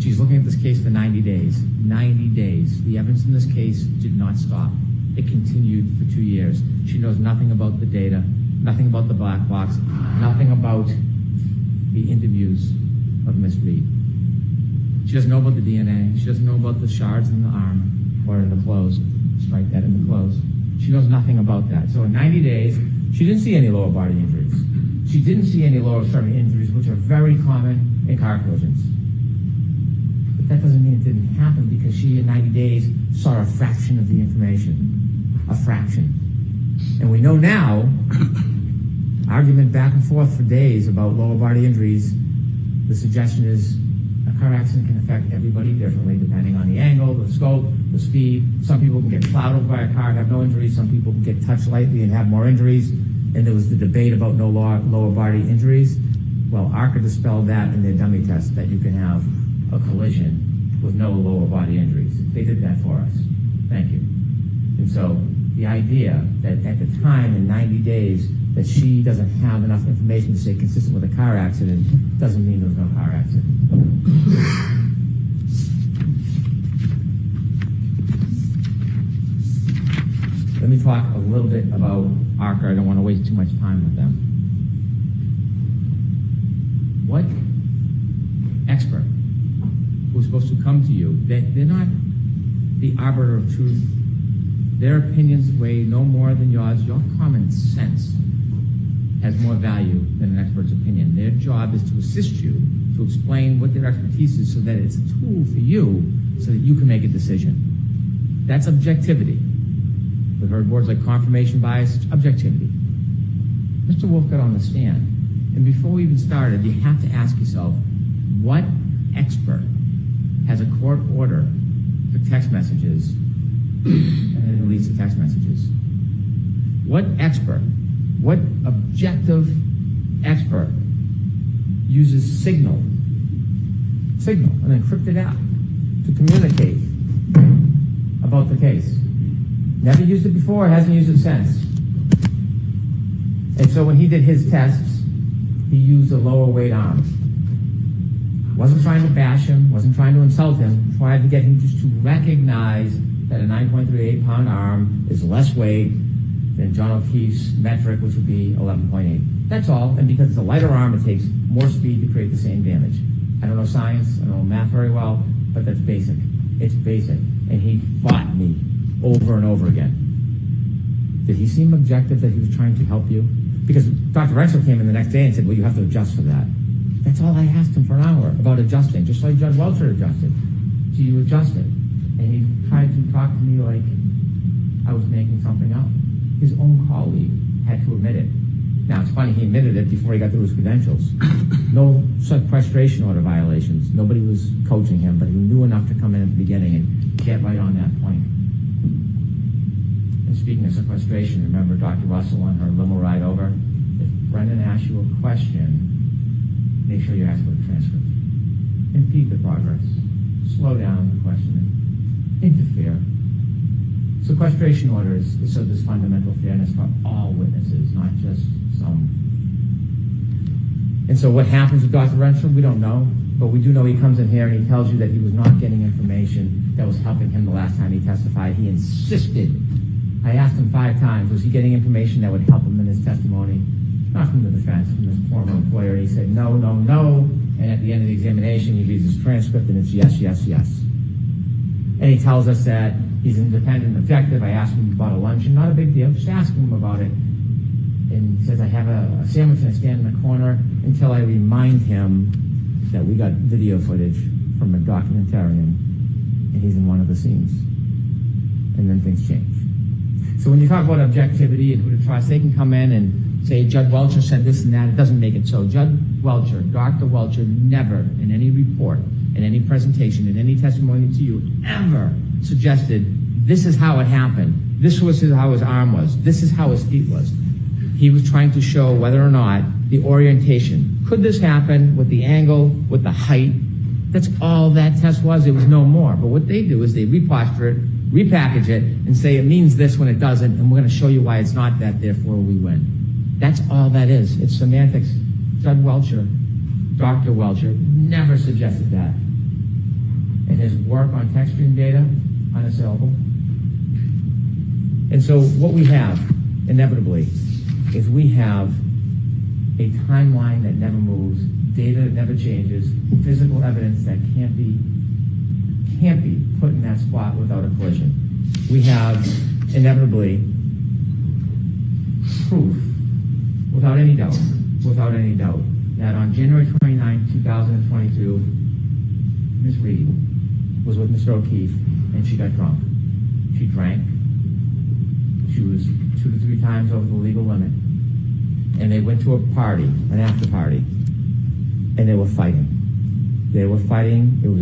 She's looking at this case for 90 days. 90 days. The evidence in this case did not stop. It continued for 2 years. She knows nothing about the data, nothing about the black box, nothing about the interviews of Miss Reed. She doesn't know about the DNA. She doesn't know about the shards in the arm or in the clothes. Strike that in the clothes. She knows nothing about that. So in 90 days, she didn't see any lower body injuries. She didn't see any lower extremity injuries, which are very common in car collisions. But that doesn't mean it didn't happen because she, in 90 days, saw a fraction of the information. A fraction. And we know now, argument back and forth for days about lower body injuries, the suggestion is a car accident can affect everybody differently depending on the angle, the scope, the speed. Some people can get plowed over by a car and have no injuries. Some people can get touched lightly and have more injuries. And there was the debate about no lower body injuries. Well, ARCA dispelled that in their dummy test, that you can have a collision with no lower body injuries. They did that for us. Thank you. And so the idea that at the time, in 90 days, that she doesn't have enough information to stay consistent with a car accident doesn't mean there was no car accident. Let me talk a little bit about ARCA. I don't want to waste too much time with them. What expert who's supposed to come to you, they're not the arbiter of truth. Their opinions weigh no more than yours. Your common sense has more value than an expert's opinion. Their job is to assist you, to explain what their expertise is so that it's a tool for you so that you can make a decision. That's objectivity. We've heard words like confirmation bias, it's objectivity. Mr. Wolf got on the stand, and before we even started, you have to ask yourself, what expert has a court order for text messages and then deletes the text messages? What expert, what objective expert uses Signal, an encrypted app, to communicate about the case? Never used it before, hasn't used it since. And so when he did his tests, he used a lower weight arm. Wasn't trying to bash him, wasn't trying to insult him, tried to get him just to recognize that a 9.38 pound arm is less weight than John O'Keefe's metric, which would be 11.8. That's all, and because it's a lighter arm, it takes more speed to create the same damage. I don't know science, I don't know math very well, but that's basic. It's basic. And he fought me over and over again. Did he seem objective that he was trying to help you? Because Dr. Renshaw came in the next day and said, well, you have to adjust for that. That's all I asked him for an hour about adjusting, just like Judge Welcher adjusted. So you adjusted. And he tried to talk to me like I was making something up. His own colleague had to admit it. Now, it's funny, he admitted it before he got through his credentials. No sequestration order violations. Nobody was coaching him, but he knew enough to come in at the beginning and get right on that point. And speaking of sequestration, remember Dr. Russell on her limo ride over? If Brendan asks you a question, make sure you ask for a transcript. Impede the progress. Slow down the questioning. Interfere. Sequestration orders is so there's fundamental fairness for all witnesses, not just some. And so what happens with Dr. Renshaw, we don't know, but we do know he comes in here and he tells you that he was not getting information that was helping him the last time he testified. He insisted. I asked him 5 times, was he getting information that would help him in his testimony? Not from the defense, from his former employer. He said, no, no, no. And at the end of the examination, he reads his transcript and it's yes, yes, yes. And he tells us that he's independent and objective. I asked him about a luncheon, not a big deal, just asking him about it. And he says, I have a sandwich and I stand in the corner until I remind him that we got video footage from a documentarian and he's in one of the scenes. And then things change. So when you talk about objectivity and who to trust, they can come in and say, Judge Welcher said this and that. It doesn't make it so. Judge Welcher, Dr. Welcher, never in any report, in any presentation, in any testimony to you, ever suggested this is how it happened. This was how his arm was. This is how his feet was. He was trying to show whether or not the orientation. Could this happen with the angle, with the height? That's all that test was. It was no more. But what they do is they reposture it, repackage it, and say it means this when it doesn't, and we're going to show you why it's not that, therefore we win. That's all that is. It's semantics. Judge Welcher, Dr. Welcher, never suggested that. And his work on text stream data, unassailable. And so what we have, inevitably, is we have a timeline that never moves, data that never changes, physical evidence that can't be put in that spot without a collision. We have, inevitably, proof, without any doubt, that on January 29, 2022, Ms. Reed was with Mr. O'Keefe, and she got drunk. She drank. She was 2 to 3 times over the legal limit. And they went to a party, an after party, and they were fighting. It was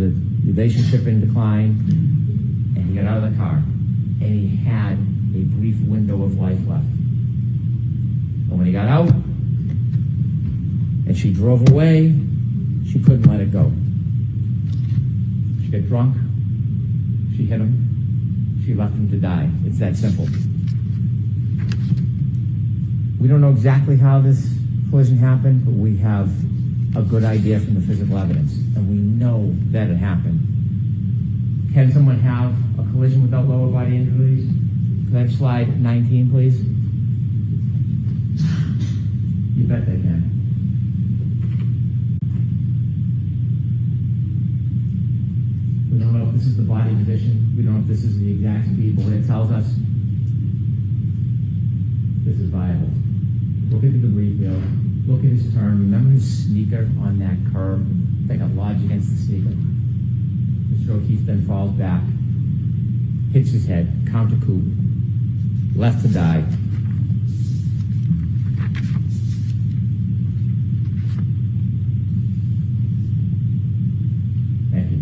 a relationship in decline, and he got out of the car, and he had a brief window of life left. And when he got out, and she drove away, she couldn't let it go. She She got drunk. She hit him. She left him to die. It's that simple. We don't know exactly how this collision happened, but we have a good idea from the physical evidence, and we know that it happened. Can someone have a collision without lower body injuries? Could I have slide 19, please? You bet they can. We don't know if this is the body position. We don't know if this is the exact speed, but what it tells us, this is viable. Look at the debris field. Look at his turn. Remember his sneaker on that curb that got lodged against the sneaker? Mr. O'Keefe then falls back, hits his head, counter coup, left to die. Thank you.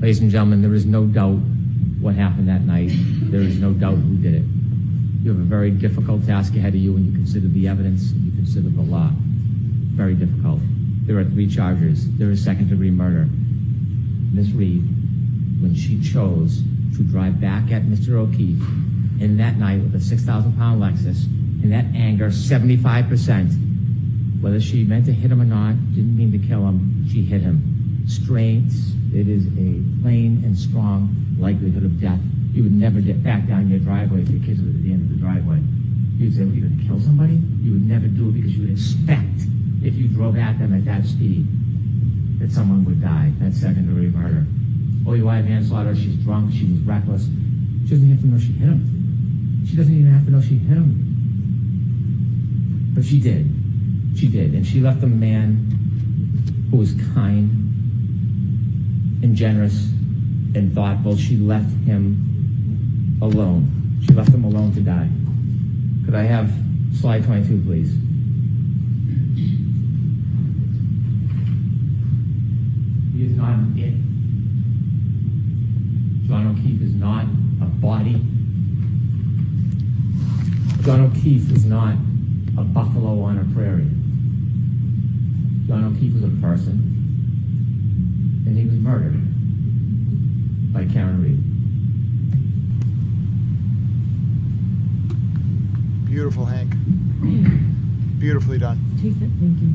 Ladies and gentlemen, there is no doubt what happened that night. There is no doubt who did it. You have a very difficult task ahead of you when you consider the evidence and you consider the law. Very difficult. There are 3 charges. There is second-degree murder. Ms. Reed, when she chose to drive back at Mr. O'Keefe in that night with a 6,000-pound Lexus, in that anger, 75%, whether she meant to hit him or not, didn't mean to kill him, she hit him. Straight, it is a plain and strong likelihood of death. You would never get back down your driveway if your kids were at the end of the driveway. You'd say, well, you're going to kill somebody? You would never do it because you would expect, if you drove at them at that speed, that someone would die. That's second-degree murder. OUI manslaughter, she's drunk, she was reckless. She doesn't even have to know she hit him. She doesn't even have to know she hit him. But she did. She did. And she left a man who was kind and generous and thoughtful. She left him alone. She left him alone to die. Could I have slide 22, please? He is not an it. John O'Keefe is not a body. John O'Keefe is not a buffalo on a prairie. John O'Keefe was a person, and he was murdered by Karen Reed. Beautiful, Hank. Beautifully done. Take that, thank you.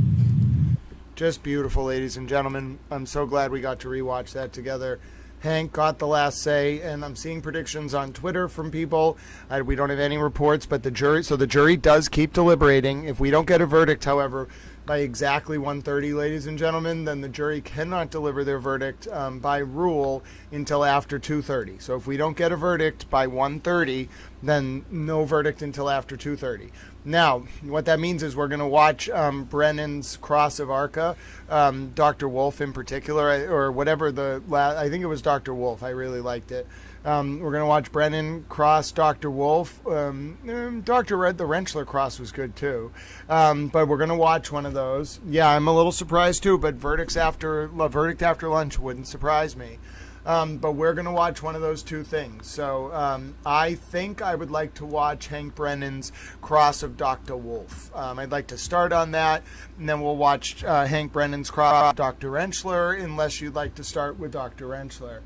Just beautiful, ladies and gentlemen. I'm so glad we got to rewatch that together. Hank got the last say, and I'm seeing predictions on Twitter from people. We don't have any reports, but the jury does keep deliberating. If we don't get a verdict, however, by exactly 1:30, ladies and gentlemen, then the jury cannot deliver their verdict by rule until after 2:30. So if we don't get a verdict by 1:30, then no verdict until after 2:30. Now, what that means is we're going to watch Brennan's Cross of Arca, Dr. Wolf in particular, or whatever I think it was Dr. Wolf. I really liked it. We're going to watch Brennan cross Dr. Wolf. Dr. Red, the Rentschler cross was good too. But we're going to watch one of those. Yeah, I'm a little surprised too, but verdict after lunch wouldn't surprise me. But we're going to watch one of those two things. So I think I would like to watch Hank Brennan's Cross of Dr. Wolf. I'd like to start on that, and then we'll watch Hank Brennan's Cross of Dr. Rentschler, unless you'd like to start with Dr. Rentschler.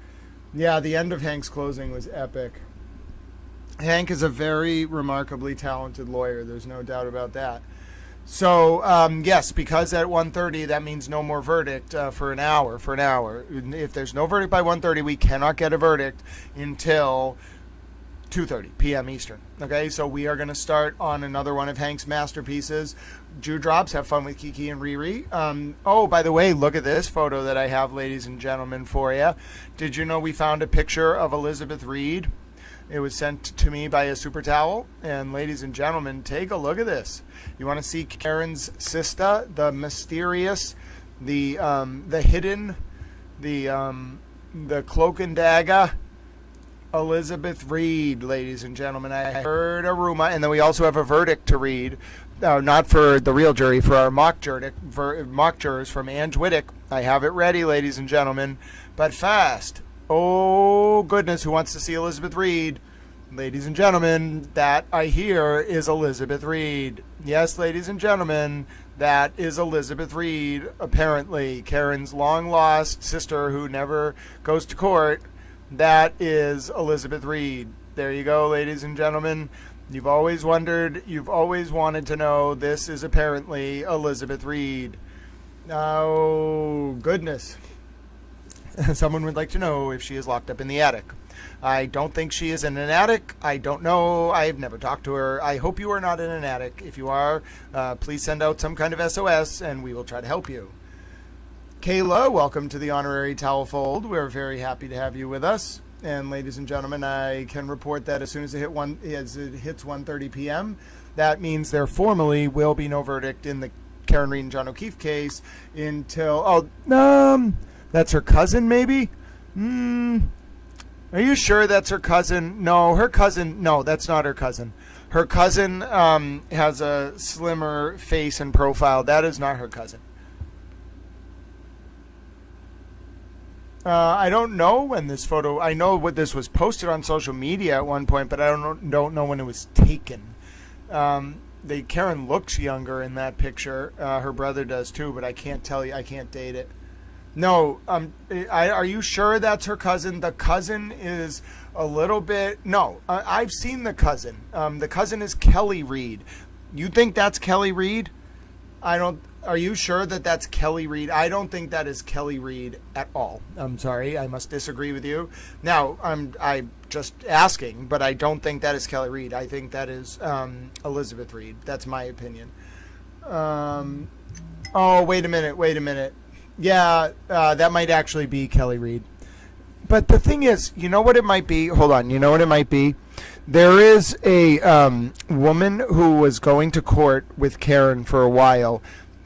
Yeah, the end of Hank's closing was epic. Hank is a very remarkably talented lawyer. There's no doubt about that. So, yes, because at 1:30, that means no more verdict for an hour. If there's no verdict by 1:30, we cannot get a verdict until 2:30 p.m. Eastern. Okay, so we are going to start on another one of Hank's masterpieces. Jew Drops, have fun with Kiki and Riri. Oh, by the way, look at this photo that I have, ladies and gentlemen, for you. Did you know we found a picture of Elizabeth Reed? It was sent to me by a super towel. And ladies and gentlemen, take a look at this. You want to see Karen's sister, the mysterious, the hidden, the cloak and dagger, Elizabeth Reed, ladies and gentlemen. I heard a rumor, and then we also have a verdict to read. Not for the real jury, for our mock jurors from Ange Wittick. I have it ready, ladies and gentlemen, but fast. Oh, goodness, who wants to see Elizabeth Reed? Ladies and gentlemen, that I hear is Elizabeth Reed. Yes, ladies and gentlemen, that is Elizabeth Reed, apparently. Karen's long-lost sister who never goes to court. That is Elizabeth Reed. There you go, ladies and gentlemen. You've always wondered, you've always wanted to know, this is apparently Elizabeth Reed. Oh, goodness. Someone would like to know if she is locked up in the attic. I don't think she is in an attic. I don't know. I've never talked to her. I hope you are not in an attic. If you are, please send out some kind of SOS and we will try to help you. Kayla, welcome to the Honorary Towel Fold. We're very happy to have you with us. And ladies and gentlemen, I can report that as soon as it hits 1:30 p.m., that means there formally will be no verdict in the Karen Reed and John O'Keefe case until, that's her cousin maybe? Are you sure that's her cousin? No, that's not her cousin. Her cousin has a slimmer face and profile. That is not her cousin. I don't know when this photo, I know what this was posted on social media at one point, but I don't know when it was taken. Karen looks younger in that picture. Her brother does too, but I can't tell you, I can't date it. No, are you sure that's her cousin? The cousin is a little bit, no, I've seen the cousin. The cousin is Kelly Reed. You think that's Kelly Reed? Are you sure that that's Kelly Reed? I don't think that is Kelly Reed at all. I'm sorry, I must disagree with you. Now, I'm just asking, but I don't think that is Kelly Reed. I think that is Elizabeth Reed. That's my opinion. Oh, wait a minute. Yeah, that might actually be Kelly Reed. But the thing is, you know what it might be? Hold on, you know what it might be? There is a woman who was going to court with Karen for a while,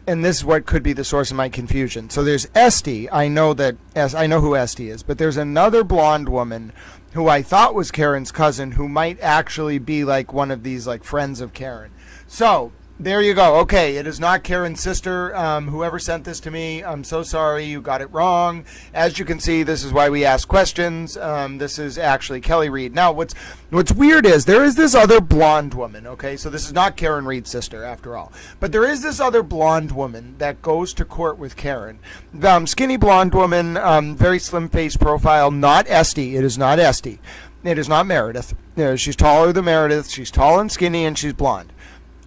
and this is what could be the source of my confusion. So there's Esty. I know who Esty is, but there's another blonde woman who I thought was Karen's cousin who might actually be like one of these like friends of Karen. So there you go. Okay, it is not Karen's sister. Whoever sent this to me, I'm so sorry. You got it wrong. As you can see, this is why we ask questions. This is actually Kelly Reed. Now, what's weird is there is this other blonde woman, okay? So this is not Karen Reed's sister, after all. But there is this other blonde woman that goes to court with Karen. Skinny blonde woman, very slim-faced profile, not Esty. It is not Esty. It is not Meredith. She's taller than Meredith. She's tall and skinny, and she's blonde.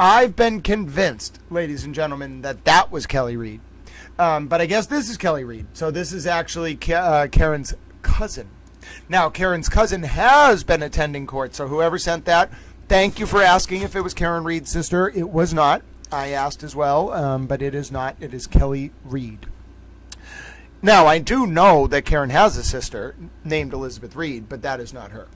I've been convinced, ladies and gentlemen, that was Kelly Reed. But I guess this is Kelly Reed. So this is actually Karen's cousin. Now, Karen's cousin has been attending court. So whoever sent that, thank you for asking if it was Karen Reed's sister. It was not. I asked as well, but it is not. It is Kelly Reed. Now, I do know that Karen has a sister named Elizabeth Reed, but that is not her.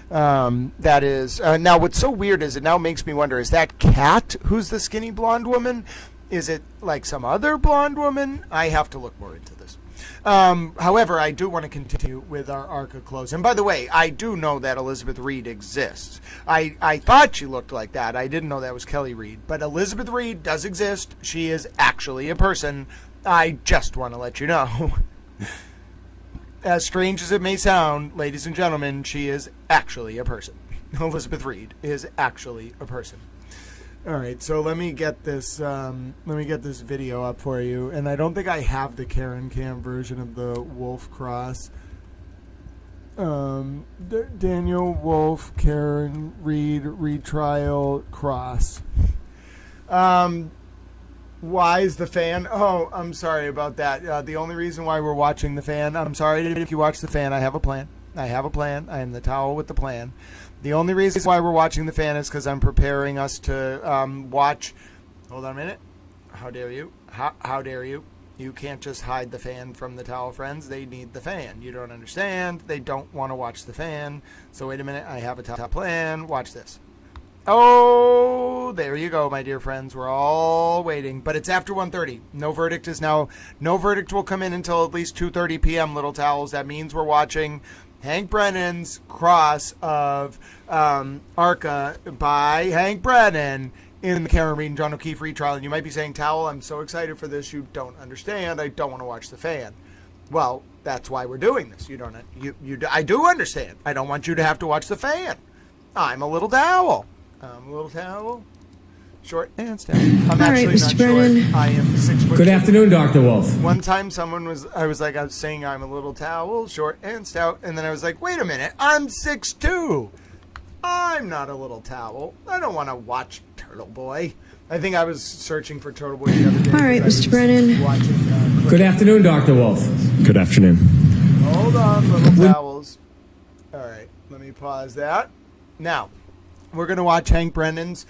That is now what's so weird is it now makes me wonder, is that Kat who's the skinny blonde woman? Is it like some other blonde woman? I have to look more into this. However, I do want to continue with our ARCA close. And by the way, I do know that Elizabeth Reed exists. I thought she looked like that. I didn't know that was Kelly Reed. But Elizabeth Reed does exist. She is actually a person. I just want to let you know. As strange as it may sound, ladies and gentlemen, she is actually a person. Elizabeth Reed is actually a person. All right, so let me get this video up for you. And I don't think I have the Karen Cam version of the Wolf Cross. Daniel Wolf, Karen Reed, retrial cross. Why is the fan? Oh, I'm sorry about that. The only reason why we're watching the fan, I'm sorry if you watch the fan, I have a plan. I am the towel with the plan. The only reason why we're watching the fan is because I'm preparing us to watch. Hold on a minute. How dare you? How dare you? You can't just hide the fan from the towel friends. They need the fan. You don't understand. They don't want to watch the fan. So wait a minute. I have a towel plan. Watch this. Oh, there you go, my dear friends. We're all waiting, but it's after 1:30. No verdict will come in until at least 2:30 p.m., little towels. That means we're watching Hank Brennan's cross of ARCA by Hank Brennan in the Karen Reed and John O'Keefe retrial. And you might be saying, Towel, I'm so excited for this. You don't understand. I don't want to watch the fan. Well, that's why we're doing this. I do understand. I don't want you to have to watch the fan. I'm a little towel. I'm a little towel. Short and stout. I'm All right, actually Mr. not Brennan. short. I am 6 foot. Good afternoon, Dr. Wolf. One time I was saying I'm a little towel, short and stout, and then I was like, wait a minute, I'm 6'2". I'm not a little towel. I don't want to watch Turtle Boy. I think I was searching for Turtle Boy the other day. All right, Mr. Brennan. Good afternoon, Dr. Wolf. Good afternoon. Hold on, little towels. All right, let me pause that. Now, we're going to watch Hank Brennan's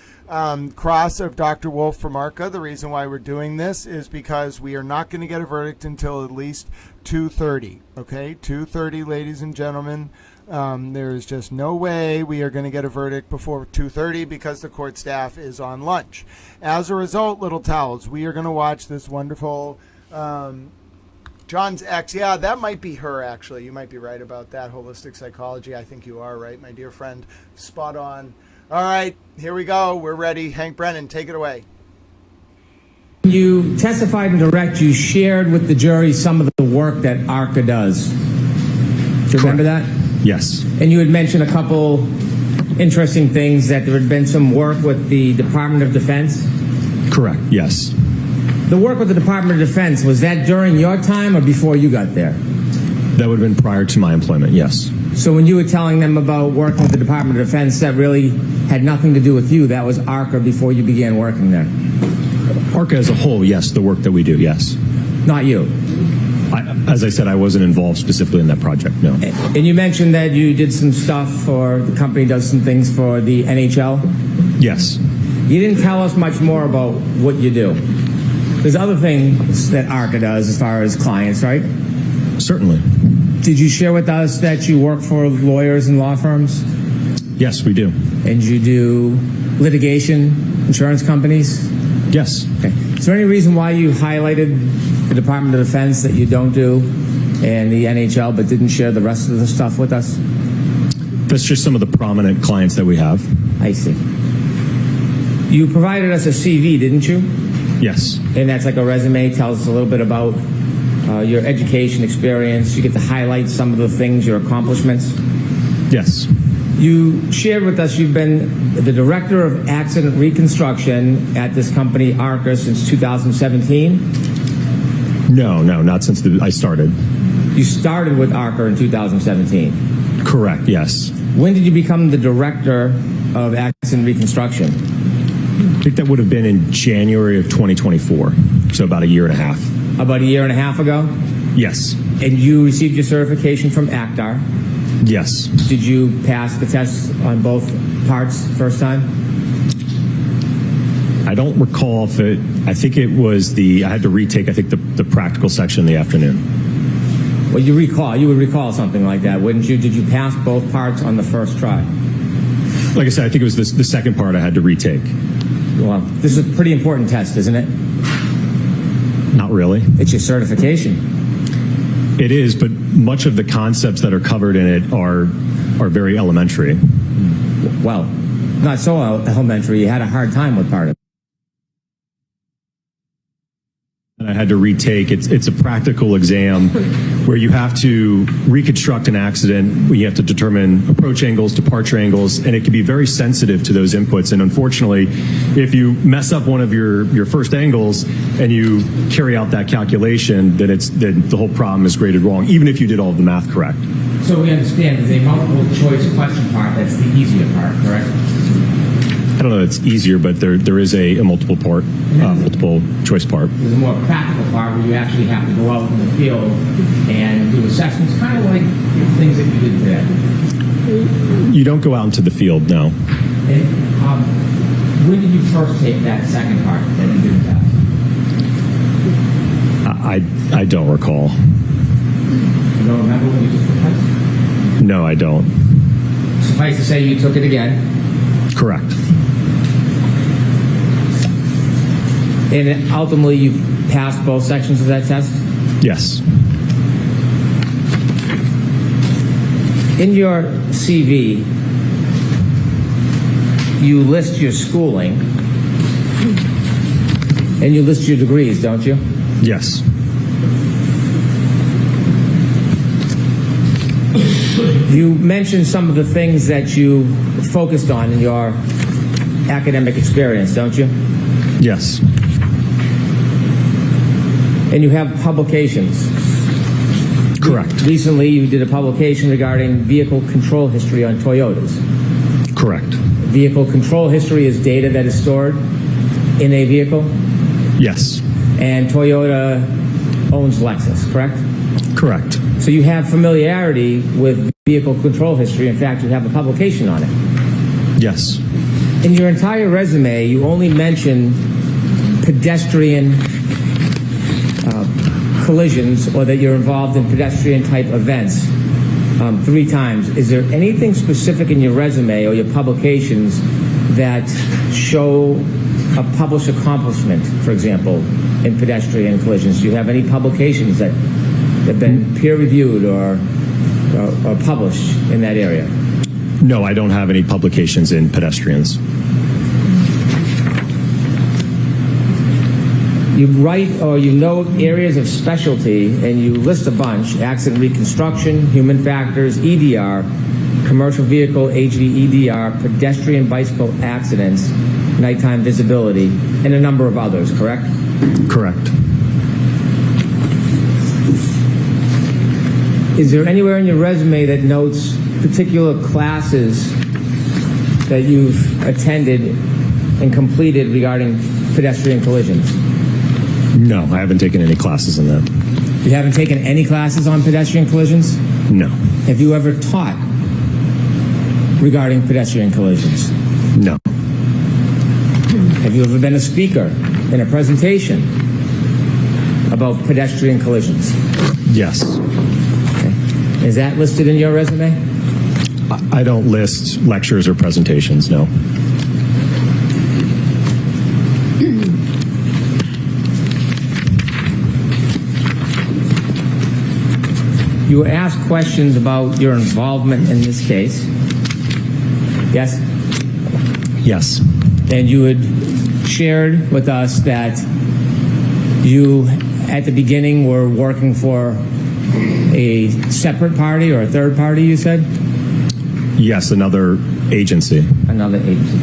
cross of Dr. Wolf from ARCA. The reason why we're doing this is because we are not going to get a verdict until at least 2:30. Okay, 2:30, ladies and gentlemen. There is just no way we are going to get a verdict before 2:30 because the court staff is on lunch. As a result, little towels, we are going to watch this wonderful John's ex. Yeah, that might be her, actually. You might be right about that. Holistic psychology. I think you are right, my dear friend. Spot on. All right, here we go. We're ready. Hank Brennan, take it away. You testified in direct. You shared with the jury some of the work that ARCA does. Do you remember that? Yes. And you had mentioned a couple interesting things, that there had been some work with the Department of Defense. Correct, yes. The work with the Department of Defense, was that during your time or before you got there? That would have been prior to my employment, yes. So when you were telling them about working with the Department of Defense, that really had nothing to do with you. That was ARCA before you began working there. ARCA as a whole, yes, the work that we do, yes. Not you. As I said, I wasn't involved specifically in that project, no. And you mentioned that you did some stuff for, the company does some things for the NHL? Yes. You didn't tell us much more about what you do. There's other things that ARCA does as far as clients, right? Certainly. Did you share with us that you work for lawyers and law firms? Yes, we do. And you do litigation, insurance companies? Yes. Okay. Is there any reason why you highlighted the Department of Defense that you don't do and the NHL but didn't share the rest of the stuff with us? That's just some of the prominent clients that we have. I see. You provided us a CV, didn't you? Yes. And that's like a resume, tells us a little bit about your education experience. You get to highlight some of the things, your accomplishments. Yes. You shared with us you've been the director of accident reconstruction at this company, ARCA, since 2017? No, not since I started. You started with ARCA in 2017? Correct, yes. When did you become the director of accident reconstruction? I think that would have been in January of 2024, so about a year and a half. About a year and a half ago? Yes. And you received your certification from ACTAR? Yes. Did you pass the test on both parts first time? I don't recall if it, I think it was I had to retake, I think, the practical section in the afternoon. Well, you would recall something like that, wouldn't you? Did you pass both parts on the first try? Like I said, I think it was the second part I had to retake. Well, this is a pretty important test, isn't it? Not really. It's your certification. It is, but much of the concepts that are covered in it are very elementary. Well, not so elementary. You had a hard time with part of it. And I had to retake. It's a practical exam where you have to reconstruct an accident, where you have to determine approach angles, departure angles, and it can be very sensitive to those inputs. And unfortunately, if you mess up one of your first angles and you carry out that calculation, then the whole problem is graded wrong, even if you did all of the math correct. So we understand there's a multiple choice question part that's the easier part, correct? I don't know if it's easier, but there is a multiple choice part. There's a more practical part where you actually have to go out in the field and do assessments, kind of like the things that you did today. You don't go out into the field, no. And, when did you first take that second part that you didn't pass? I don't recall. You don't remember when you took the test? No, I don't. Suffice to say, you took it again. Correct. And ultimately, you passed both sections of that test? Yes. In your CV, you list your schooling, and you list your degrees, don't you? Yes. You mentioned some of the things that you focused on in your academic experience, don't you? Yes. And you have publications. Correct. Recently, you did a publication regarding vehicle control history on Toyotas. Correct. Vehicle control history is data that is stored in a vehicle? Yes. And Toyota owns Lexus, correct? Correct. So you have familiarity with vehicle control history. In fact, you have a publication on it. Yes. In your entire resume, you only mention pedestrian collisions, or that you're involved in pedestrian-type events 3 times. Is there anything specific in your resume or your publications that show a published accomplishment, for example, in pedestrian collisions? Do you have any publications that have been peer-reviewed or published in that area? No, I don't have any publications in pedestrians. You write or you note areas of specialty, and you list a bunch: accident reconstruction, human factors, EDR, commercial vehicle, HVEDR, pedestrian bicycle accidents, nighttime visibility, and a number of others, correct? Correct. Is there anywhere in your resume that notes particular classes that you've attended and completed regarding pedestrian collisions? No, I haven't taken any classes in that. You haven't taken any classes on pedestrian collisions? No. Have you ever taught regarding pedestrian collisions? No. Have you ever been a speaker in a presentation about pedestrian collisions? Yes. Okay. Is that listed in your resume? I don't list lectures or presentations, no. You were asked questions about your involvement in this case. Yes? Yes. And you had shared with us that you, at the beginning, were working for a separate party or a third party, you said? Yes, another agency. Another agency.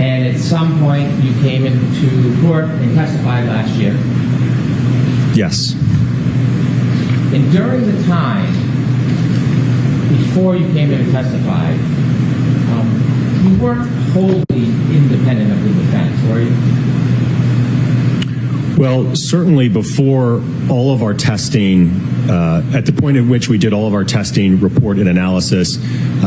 And at some point, you came into court and testified last year. Yes. And during the time before you came in and testified, you weren't wholly independent of the defense, were you? Well, certainly before all of our testing, at the point at which we did all of our testing, report, and analysis,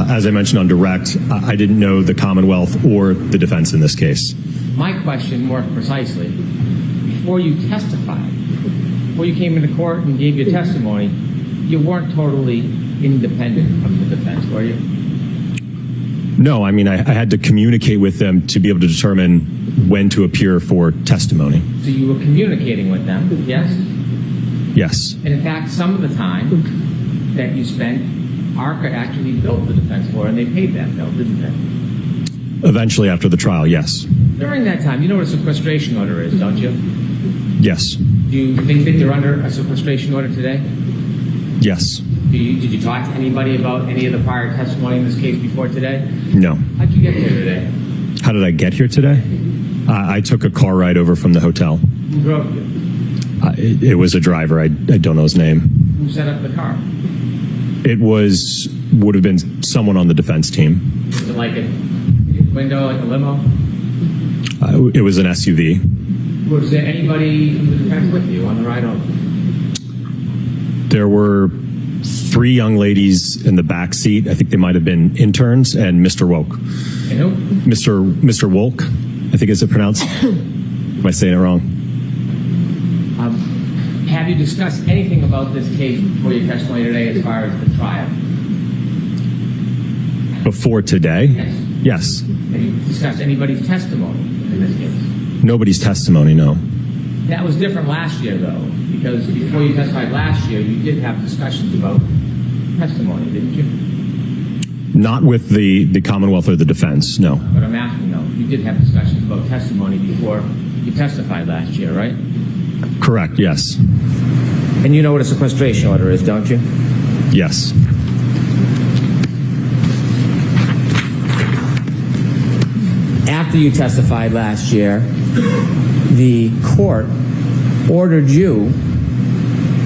as I mentioned on direct, I didn't know the Commonwealth or the defense in this case. My question, more precisely, before you testified, before you came into court and gave your testimony, you weren't totally independent from the defense, were you? No, I mean, I had to communicate with them to be able to determine when to appear for testimony. So you were communicating with them, yes? Yes. And in fact, some of the time that you spent, ARCA actually billed the defense for, and they paid that bill, didn't they? Eventually after the trial, yes. During that time, you know what a sequestration order is, don't you? Yes. Do you think that you're under a sequestration order today? Yes. Did you talk to anybody about any of the prior testimony in this case before today? No. How'd you get here today? How did I get here today? I took a car ride over from the hotel. Who drove you? It was a driver. I don't know his name. Who set up the car? It would have been someone on the defense team. Was it like a window, like a limo? It was an SUV. Was there anybody from the defense with you on the ride over? There were 3 young ladies in the back seat. I think they might have been interns, and Mr. Woke. And who? Mr. Wolk, I think is it pronounced? Am I saying it wrong? Have you discussed anything about this case before your testimony today as far as the trial? Before today? Yes. Yes. Have you discussed anybody's testimony in this case? Nobody's testimony, no. That was different last year, though, because before you testified last year, you did have discussions about testimony, didn't you? Not with the Commonwealth or the defense, no. But I'm asking, though, you did have discussions about testimony before you testified last year, right? Correct, yes. And you know what a sequestration order is, don't you? Yes. after you testified last year, the court ordered you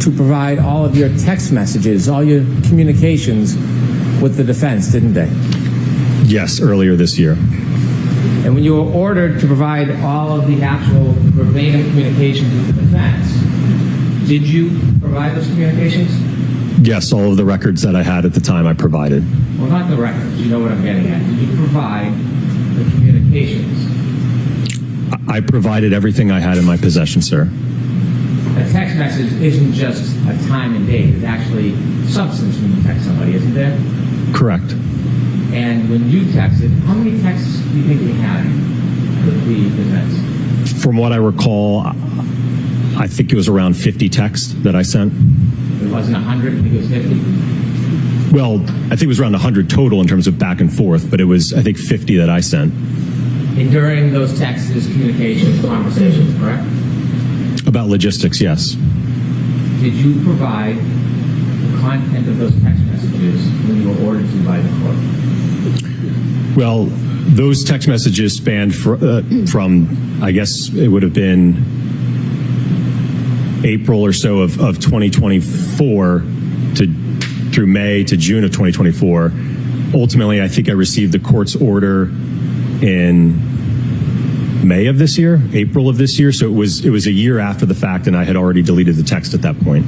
to provide all of your text messages, all your communications with the defense, didn't they? Yes, earlier this year. And when you were ordered to provide all of the actual verbatim communications with the defense, did you provide those communications? Yes, all of the records that I had at the time I provided. Well, not the records. You know what I'm getting at. Did you provide the communications? I provided everything I had in my possession, sir. A text message isn't just a time and date. It's actually substance when you text somebody, isn't there? Correct. And when you texted, how many texts do you think you had with the defense? From what I recall, I think it was around 50 texts that I sent. It wasn't 100, I think it was 50. Well, I think it was around 100 total in terms of back and forth, but it was, I think, 50 that I sent. And during those texts, communications, conversations, correct? About logistics, yes. Did you provide the content of those text messages when you were ordered to by the court? Well, those text messages spanned from, I guess it would have been April or so of 2024 through May to June of 2024. Ultimately, I think I received the court's order in May of this year, April of this year. So it was a year after the fact, and I had already deleted the text at that point.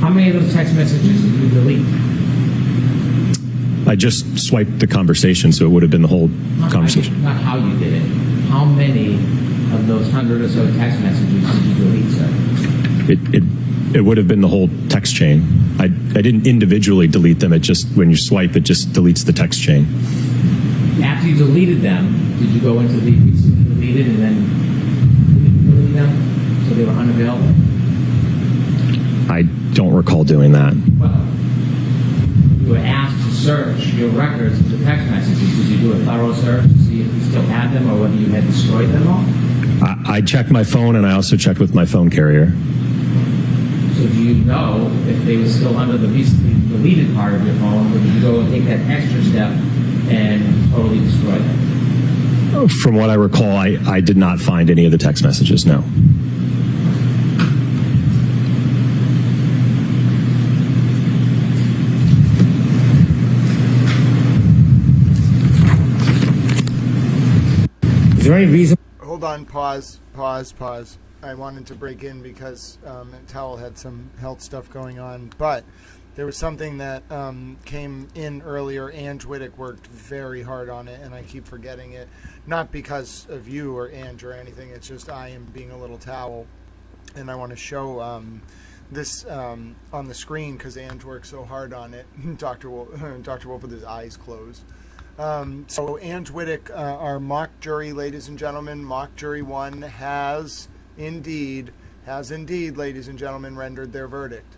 How many of those text messages did you delete? I just swiped the conversation, so it would have been the whole conversation. Not how you did it. How many of those 100 or so text messages did you delete, sir? It would have been the whole text chain. I didn't individually delete them. It just, when you swipe, it just deletes the text chain. After you deleted them, did you go into the recently deleted and then delete them so they were unavailable? I don't recall doing that. Well, you were asked to search your records for the text messages. Did you do a thorough search to see if you still had them or whether you had destroyed them all? I checked my phone, and I also checked with my phone carrier. So do you know if they were still under the recently deleted part of your phone, or did you go and take that extra step and totally destroy them? From what I recall, I did not find any of the text messages, no. Is there any reason? Hold on, pause. I wanted to break in because Towel had some health stuff going on, but there was something that came in earlier. Ange Wittick worked very hard on it, and I keep forgetting it. Not because of you or Ange or anything. It's just I am being a little towel, and I want to show this on the screen because Ange worked so hard on it. Dr. Wolf with his eyes closed. So Ange Wittick, our mock jury, ladies and gentlemen, mock jury 1 has indeed, ladies and gentlemen, rendered their verdict.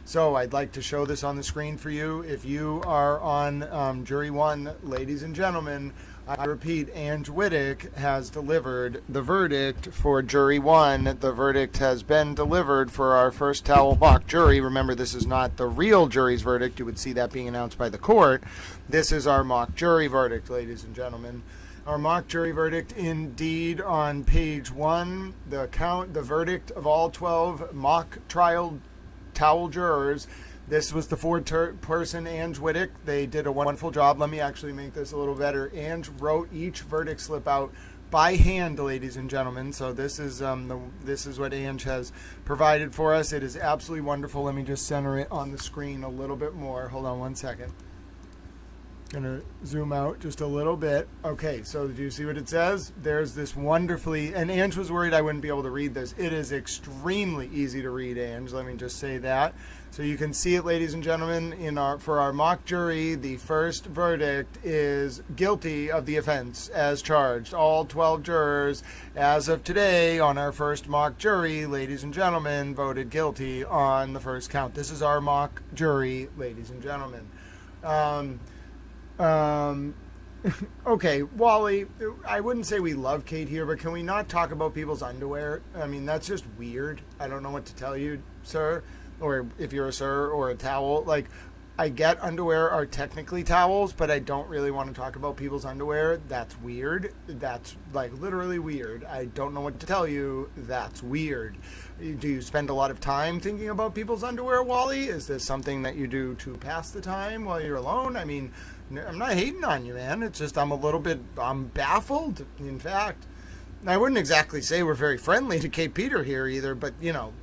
So I'd like to show this on the screen for you. If you are on jury 1, ladies and gentlemen, I repeat, Ange Wittick has delivered the verdict for jury 1. The verdict has been delivered for our first Towel mock jury. Remember, this is not the real jury's verdict. You would see that being announced by the court. This is our mock jury verdict, ladies and gentlemen. Our mock jury verdict, indeed, on page 1, the verdict of all 12 mock trial Towel jurors. This was the fourth person, Ange Wittick. They did a wonderful job. Let me actually make this a little better. Ange wrote each verdict slip out by hand, ladies and gentlemen. So this is what Ange has provided for us. It is absolutely wonderful. Let me just center it on the screen a little bit more. Hold on one second. Gonna zoom out just a little bit. Okay, so do you see what it says? There's this wonderfully, and Ange was worried I wouldn't be able to read this. It is extremely easy to read, Ange. Let me just say that. So you can see it, ladies and gentlemen, for our mock jury, the first verdict is guilty of the offense as charged. All 12 jurors, as of today, on our first mock jury, ladies and gentlemen, voted guilty on the first count. This is our mock jury, ladies and gentlemen. Okay, Wally, I wouldn't say we love Kate here, but can we not talk about people's underwear? I mean, that's just weird. I don't know what to tell you, sir, or if you're a sir or a towel. Like, I get underwear are technically towels, but I don't really want to talk about people's underwear. That's weird. That's like literally weird. I don't know what to tell you. That's weird. Do you spend a lot of time thinking about people's underwear, Wally? Is this something that you do to pass the time while you're alone? I mean, I'm not hating on you, man. It's just I'm baffled, in fact. I wouldn't exactly say we're very friendly to Kate Peter here either, but, you know,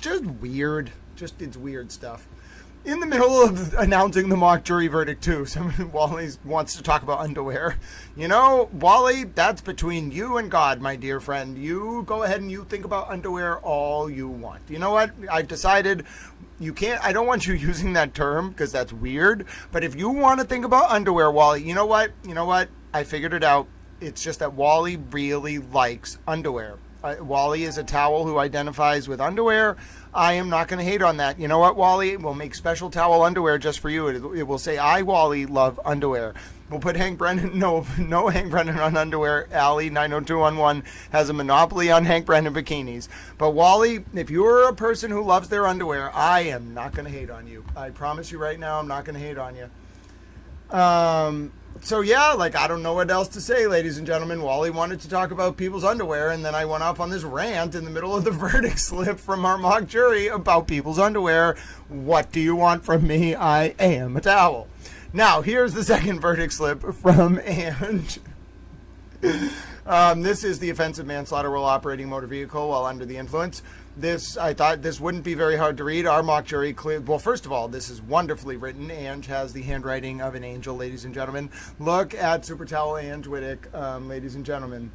just weird. Just, it's weird stuff. In the middle of announcing the mock jury verdict, too, Wally wants to talk about underwear. You know, Wally, that's between you and God, my dear friend. You go ahead and you think about underwear all you want. You know what? I've decided I don't want you using that term because that's weird. But if you want to think about underwear, Wally, you know what? I figured it out. It's just that Wally really likes underwear. Wally is a towel who identifies with underwear. I am not going to hate on that. You know what, Wally? We'll make special towel underwear just for you. It will say, I, Wally, love underwear. We'll put Hank Brennan, no Hank Brennan on underwear. Allie 90211 has a monopoly on Hank Brennan bikinis. But Wally, if you're a person who loves their underwear, I am not going to hate on you. I promise you right now, I'm not going to hate on you. So yeah, like, I don't know what else to say, ladies and gentlemen. Wally wanted to talk about people's underwear, and then I went off on this rant in the middle of the verdict slip from our mock jury about people's underwear. What do you want from me? I am a towel. Now, here's the second verdict slip from Ange. This is the offense of manslaughter while operating motor vehicle while under the influence. I thought this wouldn't be very hard to read. Our mock jury well, first of all, this is wonderfully written. Ange has the handwriting of an angel, ladies and gentlemen. Look at Super Towel Ange Wittick, ladies and gentlemen.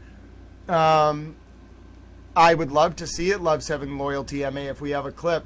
I would love to see it. Love 7 Loyalty MA. If we have a clip,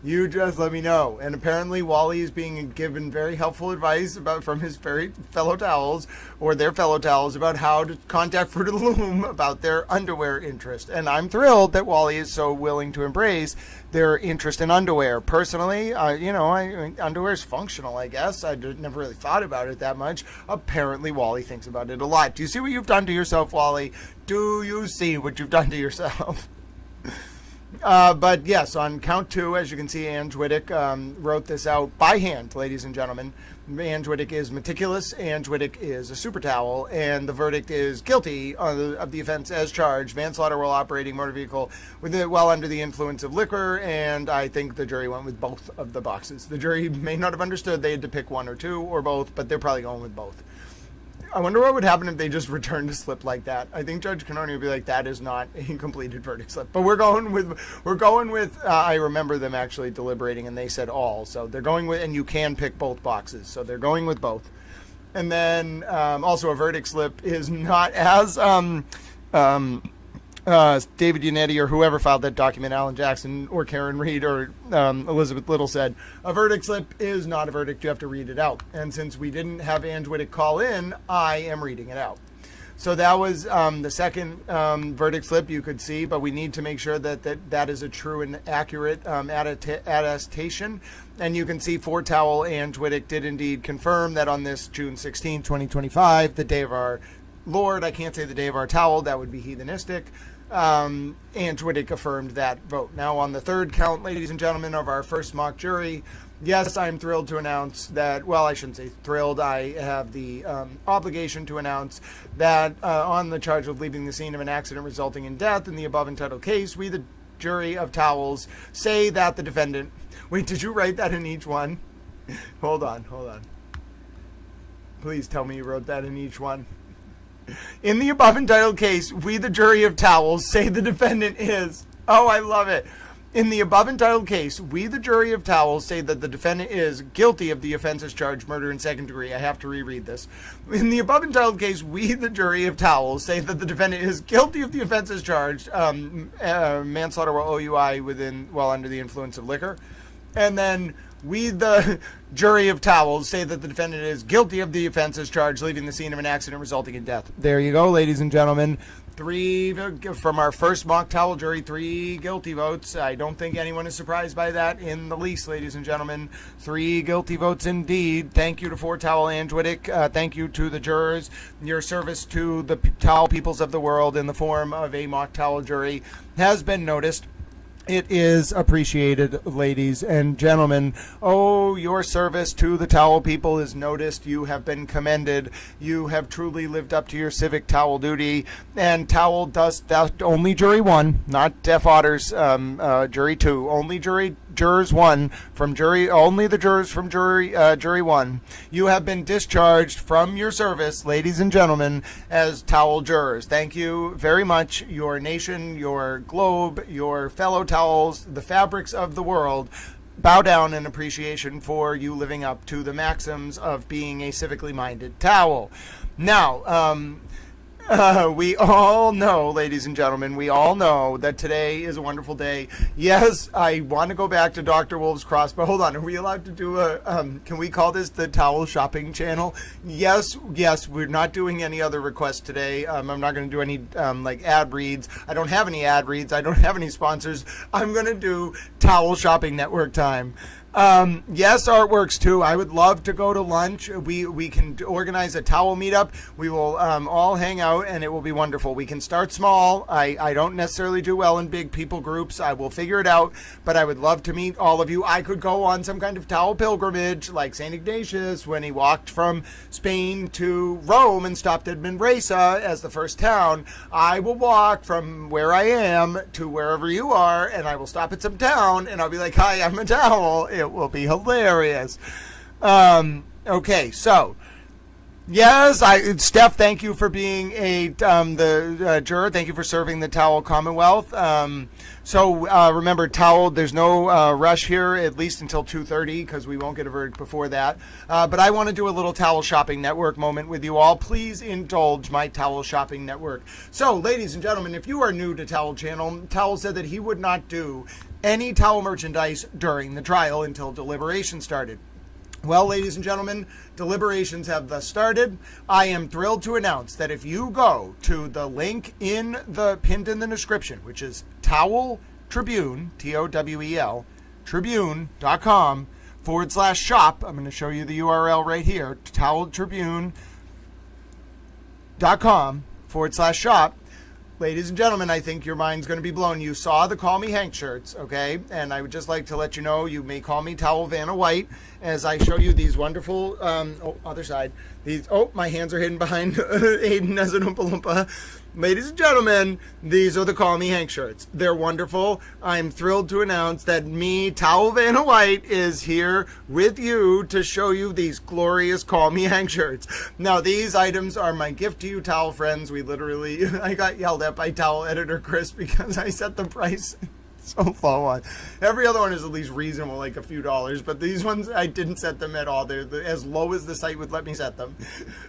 you just let me know. And apparently Wally is being given very helpful advice from his fellow towels, or their fellow towels, about how to contact Fruit of the Loom about their underwear interest. And I'm thrilled that Wally is so willing to embrace their interest in underwear. Personally, underwear is functional, I guess. I never really thought about it that much. Apparently Wally thinks about it a lot. Do you see what you've done to yourself, Wally? Do you see what you've done to yourself? But yes, on count 2, as you can see, Ange Wittick wrote this out by hand, ladies and gentlemen. Ange Wittick is meticulous. Ange Wittick is a super towel, and the verdict is guilty of the offense as charged, manslaughter while operating motor vehicle while under the influence of liquor. And I think the jury went with both of the boxes. The jury may not have understood they had to pick one or two or both, but they're probably going with both. I wonder what would happen if they just returned a slip like that. I think Judge Canoni would be like, that is not a completed verdict slip. But we're going with, I remember them actually deliberating, and they said all. So they're going with, and you can pick both boxes. So they're going with both. And then also a verdict slip is not as David Yannetti or whoever filed that document, Alan Jackson or Karen Reed or Elizabeth Little said, a verdict slip is not a verdict. You have to read it out. And since we didn't have Ange Wittick call in, I am reading it out. So that was the second verdict slip you could see, but we need to make sure that is a true and accurate attestation. And you can see 4-towel Ange Wittick did indeed confirm that on this June 16, 2025, the day of our Lord, I can't say the day of our towel, that would be heathenistic. Ange Wittick affirmed that vote. Now on the third count, ladies and gentlemen, of our first mock jury, yes, I'm thrilled to announce that, well, I shouldn't say thrilled, I have the obligation to announce that on the charge of leaving the scene of an accident resulting in death in the above entitled case, we, the jury of towels, say that the defendant... Wait, did you write that in each one? Hold on. Please tell me you wrote that in each one. In the above entitled case, we, the jury of towels, say the defendant is... Oh, I love it. In the above entitled case, we, the jury of towels, say that the defendant is guilty of the offenses charged murder in second degree. I have to reread this. In the above entitled case, we, the jury of towels, say that the defendant is guilty of the offenses charged, manslaughter while OUI while under the influence of liquor. And then we, the jury of towels, say that the defendant is guilty of the offenses charged, leaving the scene of an accident resulting in death. There you go, ladies and gentlemen. 3 from our first mock towel jury, 3 guilty votes. I don't think anyone is surprised by that in the least, ladies and gentlemen. 3 guilty votes indeed. Thank you to 4-towel Ange Wittick. Thank you to the jurors. Your service to the towel peoples of the world in the form of a mock towel jury has been noticed. It is appreciated, ladies and gentlemen. Oh, your service to the towel people is noticed. You have been commended. You have truly lived up to your civic towel duty. And towel does that. Only jury 1, not Deaf Otter's jury 2. Only jurors 1 from jury. Only the jurors from jury 1. You have been discharged from your service, ladies and gentlemen, as towel jurors. Thank you very much. Your nation, your globe, your fellow towels, the fabrics of the world bow down in appreciation for you living up to the maxims of being a civically minded towel. Now, we all know, ladies and gentlemen, we all know that today is a wonderful day. Yes, I want to go back to Dr. Wolf's cross, but hold on. Are we allowed to do can we call this the towel shopping channel? Yes, we're not doing any other requests today. I'm not going to do any like ad reads. I don't have any ad reads. I don't have any sponsors. I'm going to do towel shopping network time. Yes, artworks too. I would love to go to lunch. We can organize a towel meetup. We will all hang out and it will be wonderful. We can start small. I don't necessarily do well in big people groups. I will figure it out, but I would love to meet all of you. I could go on some kind of towel pilgrimage like St. Ignatius when he walked from Spain to Rome and stopped at Manresa as the first town. I will walk from where I am to wherever you are, and I will stop at some town and I'll be like, hi, I'm a towel. It will be hilarious. Okay, so yes, Steph, thank you for being the juror. Thank you for serving the Towel Commonwealth. So remember, towel. There's no rush here, at least until 2:30, because we won't get a verdict before that. But I want to do a little towel shopping network moment with you all. Please indulge my towel shopping network. So, ladies and gentlemen, if you are new to Towel Channel, Towel said that he would not do any towel merchandise during the trial until deliberations started. Well, ladies and gentlemen, deliberations have thus started. I am thrilled to announce that if you go to the link pinned in the description, which is Towel Tribune, Towel, Tribune.com/shop. I'm going to show you the URL right here, toweltribune.com/shop. Ladies and gentlemen, I think your mind's going to be blown. You saw the Call Me Hank shirts, okay? And I would just like to let you know, you may call me Towel Vanna White as I show you these wonderful, other side. My hands are hidden behind Aiden as an Oompa Loompa. Ladies and gentlemen, these are the Call Me Hank shirts. They're wonderful. I'm thrilled to announce that me, Towel Vanna White, is here with you to show you these glorious Call Me Hank shirts. Now, these items are my gift to you, towel friends. I got yelled at by towel editor Chris because I set the price so low on. Every other one is at least reasonable, like a few dollars, but these ones, I didn't set them at all. They're as low as the site would let me set them.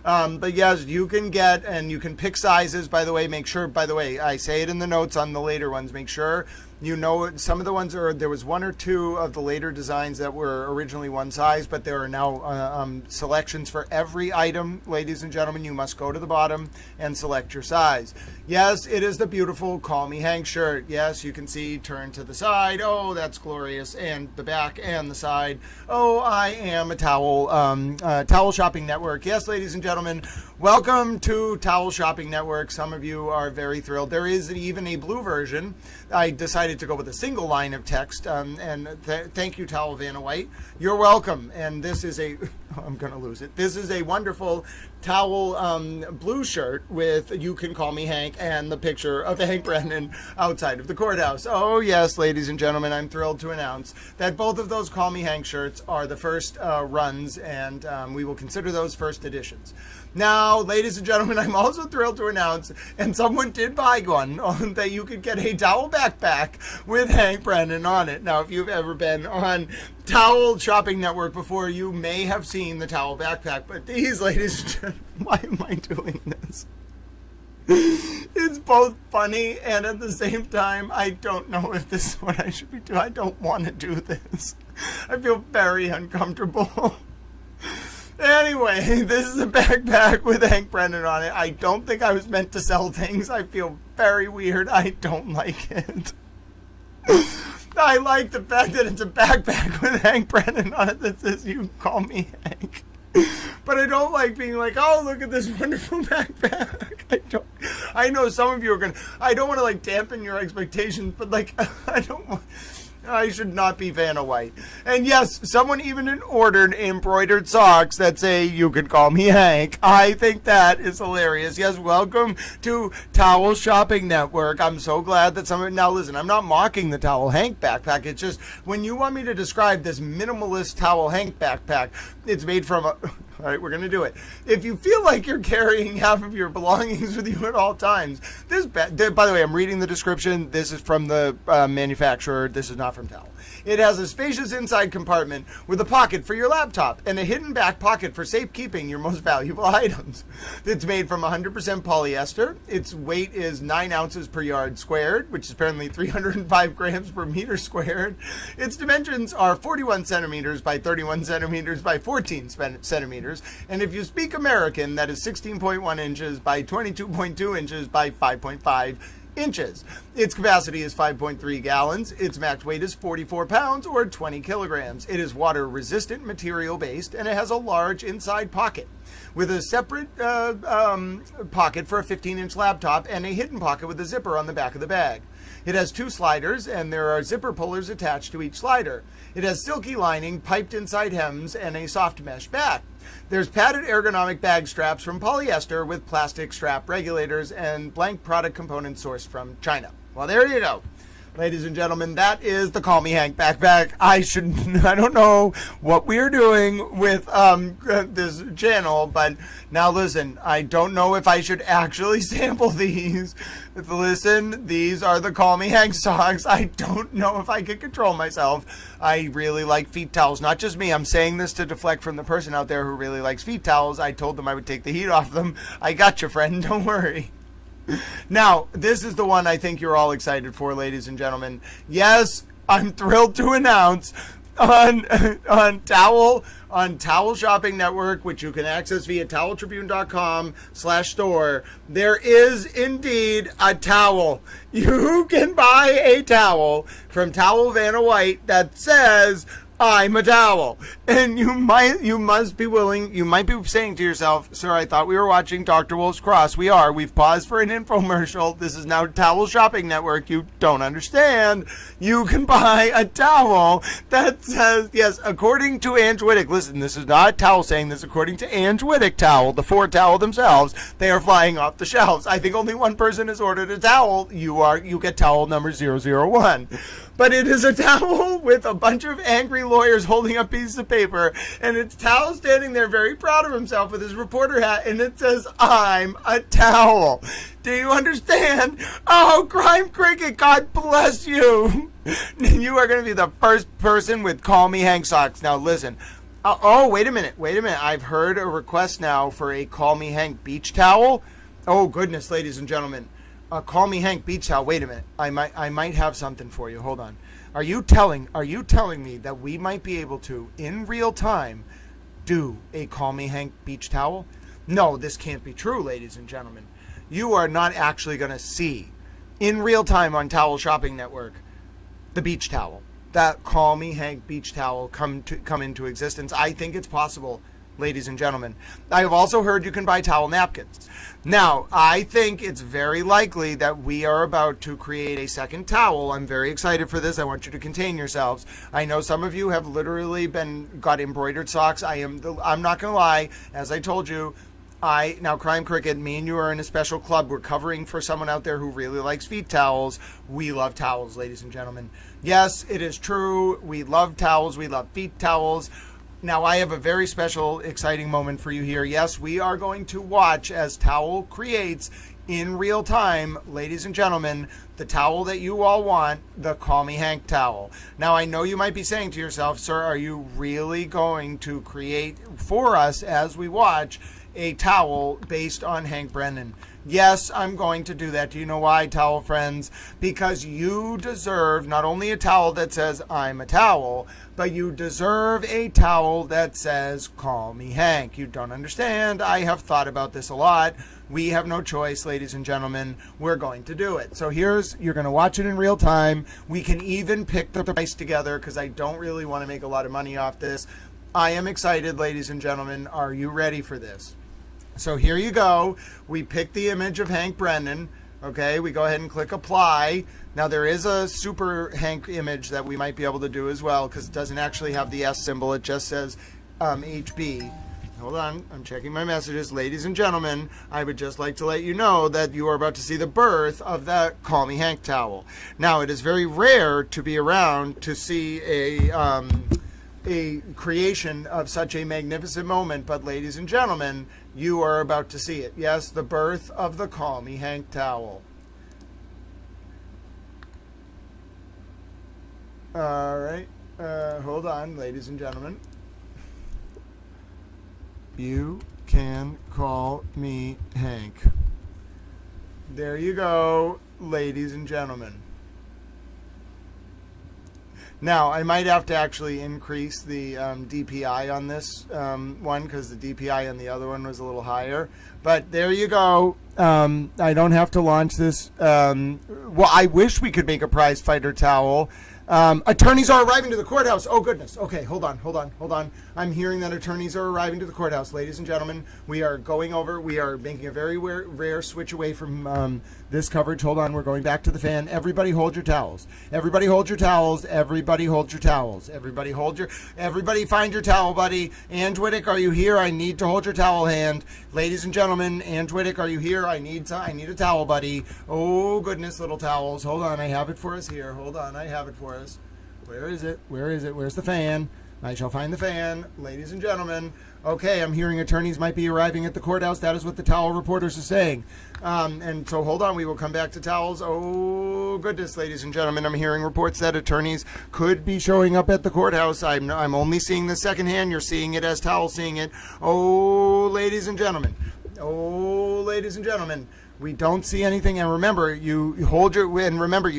But yes, you can get, and you can pick sizes, by the way. Make sure, by the way, I say it in the notes on the later ones, make sure you know some of the ones there was 1 or 2 of the later designs that were originally one size, but there are now selections for every item. Ladies and gentlemen, you must go to the bottom and select your size. Yes, it is the beautiful Call Me Hank shirt. Yes, you can see, turn to the side. Oh, that's glorious. And the back and the side. Oh, I am a towel shopping network. Yes, ladies and gentlemen, welcome to Towel Shopping Network. Some of you are very thrilled. There is even a blue version. I decided to go with a single line of text, thank you, Towel Vanna White. You're welcome. And this is I'm going to lose it. This is a wonderful towel blue shirt with You Can Call Me Hank and the picture of Hank Brennan outside of the courthouse. Oh, yes, ladies and gentlemen, I'm thrilled to announce that both of those Call Me Hank shirts are the first runs, and we will consider those first editions. Now, ladies and gentlemen, I'm also thrilled to announce, and someone did buy one, that you could get a towel backpack with Hank Brennan on it. Now, if you've ever been on Towel Shopping Network before, you may have seen the towel backpack, but these, ladies and gentlemen, why am I doing this? It's both funny and at the same time, I don't know if this is what I should be doing. I don't want to do this. I feel very uncomfortable. Anyway, this is a backpack with Hank Brennan on it. I don't think I was meant to sell things. I feel very weird. I don't like it. I like the fact that it's a backpack with Hank Brennan on it that says You Can Call Me Hank. But I don't like being like, oh, look at this wonderful backpack. I know some of you are I don't want to like dampen your expectations, but like, I should not be Vanna White. And yes, someone even ordered embroidered socks that say, you can call me Hank. I think that is hilarious. Yes, welcome to Towel Shopping Network. I'm so glad that now listen, I'm not mocking the Towel Hank backpack. It's just, when you want me to describe this minimalist Towel Hank backpack, it's made from all right, we're going to do it. If you feel like you're carrying half of your belongings with you at all times, by the way, I'm reading the description. This is from the manufacturer. This is not from Towel. It has a spacious inside compartment with a pocket for your laptop and a hidden back pocket for safekeeping your most valuable items. It's made from 100% polyester. Its weight is 9 ounces per yard squared, which is apparently 305 grams per meter squared. Its dimensions are 41 centimeters by 31 centimeters by 14 centimeters. And if you speak American, that is 16.1 inches by 22.2 inches by 5.5 inches. Its capacity is 5.3 gallons. Its max weight is 44 pounds or 20 kilograms. It is water resistant, material based, and it has a large inside pocket with a separate pocket for a 15-inch laptop and a hidden pocket with a zipper on the back of the bag. It has 2 sliders, and there are zipper pullers attached to each slider. It has silky lining, piped inside hems, and a soft mesh back. There's padded ergonomic bag straps from polyester with plastic strap regulators and blank product components sourced from China. Well, there you go. Ladies and gentlemen, that is the Call Me Hank backpack. I don't know what we're doing with this channel, but now listen, I don't know if I should actually sample these. Listen, these are the Call Me Hank socks. I don't know if I can control myself. I really like feet towels. Not just me. I'm saying this to deflect from the person out there who really likes feet towels. I told them I would take the heat off them. I got you, friend. Don't worry. Now, this is the one I think you're all excited for, ladies and gentlemen. Yes, I'm thrilled to announce on Towel Shopping Network, which you can access via toweltribune.com/store, there is indeed a towel. You can buy a towel from Towel Vanna White that says, I'm a towel. And you might be saying to yourself, sir, I thought we were watching Dr. Wolf's Cross. We are. We've paused for an infomercial. This is now Towel Shopping Network. You don't understand. You can buy a towel that says, yes, according to Ange Wittick. Listen, this is not Towel saying this. According to Ange Wittick Towel, the Ford Towel themselves, they are flying off the shelves. I think only one person has ordered a towel. You get towel number 001. But it is a towel with a bunch of angry lawyers holding up pieces of paper, and it's Towel standing there very proud of himself with his reporter hat, and it says, I'm a towel. Do you understand? Oh, Crime Cricket, God bless you. You are going to be the first person with Call Me Hank socks. Now listen. Oh, wait a minute. I've heard a request now for a Call Me Hank beach towel. Oh, goodness, ladies and gentlemen. Call Me Hank beach towel. Wait a minute. I might have something for you. Hold on. Are you telling me that we might be able to, in real time, do a Call Me Hank beach towel? No, this can't be true, ladies and gentlemen. You are not actually going to see, in real time on Towel Shopping Network, the beach towel. That Call Me Hank beach towel come into existence. I think it's possible, ladies and gentlemen. I have also heard you can buy towel napkins. Now, I think it's very likely that we are about to create a second towel. I'm very excited for this. I want you to contain yourselves. I know some of you have literally got embroidered socks. I'm not going to lie. As I told you, now Crime Cricket, me and you are in a special club. We're covering for someone out there who really likes feet towels. We love towels, ladies and gentlemen. Yes, it is true. We love towels. We love feet towels. Now, I have a very special, exciting moment for you here. Yes, we are going to watch as Towel creates in real time, ladies and gentlemen, the towel that you all want, the Call Me Hank towel. Now, I know you might be saying to yourself, sir, are you really going to create for us as we watch a towel based on Hank Brennan? Yes, I'm going to do that. Do you know why, towel friends? Because you deserve not only a towel that says, I'm a towel, but you deserve a towel that says, Call Me Hank. You don't understand. I have thought about this a lot. We have no choice, ladies and gentlemen. We're going to do it. So you're going to watch it in real time. We can even pick the price together because I don't really want to make a lot of money off this. I am excited, ladies and gentlemen. Are you ready for this? So here you go. We pick the image of Hank Brennan. Okay, we go ahead and click apply. Now there is a super Hank image that we might be able to do as well, because it doesn't actually have the S symbol. It just says HB. Hold on, I'm checking my messages. Ladies and gentlemen, I would just like to let you know that you are about to see the birth of that Call Me Hank towel. Now, it is very rare to be around to see a creation of such a magnificent moment, but ladies and gentlemen, you are about to see it. Yes, the birth of the Call Me Hank towel. All right, hold on, ladies and gentlemen. You can call me Hank. There you go, ladies and gentlemen. Now, I might have to actually increase the DPI on this one, because the DPI on the other one was a little higher. But there you go. I don't have to launch this. Well, I wish we could make a prize fighter towel. Attorneys are arriving to the courthouse. Oh, goodness. Okay, hold on. I'm hearing that attorneys are arriving to the courthouse. Ladies and gentlemen, we are making a very rare switch away from this coverage. Hold on, we're going back to the fan. Everybody hold your towels. Everybody hold your towels. Everybody hold your towels. Everybody find your towel, buddy. Ann Twittick, are you here? I need to hold your towel hand. Ladies and gentlemen, Ann Twittick, are you here? I need a towel, buddy. Oh, goodness, little towels. Hold on, I have it for us here. Hold on, I have it for us. Where is it? Where's the fan? I shall find the fan. Ladies and gentlemen. Okay, I'm hearing attorneys might be arriving at the courthouse. That is what the towel reporters are saying. And so hold on, we will come back to towels. Oh, goodness, ladies and gentlemen. I'm hearing reports that attorneys could be showing up at the courthouse. I'm only seeing this secondhand. You're seeing it as towel seeing it. Oh, ladies and gentlemen. We don't see anything, and remember, you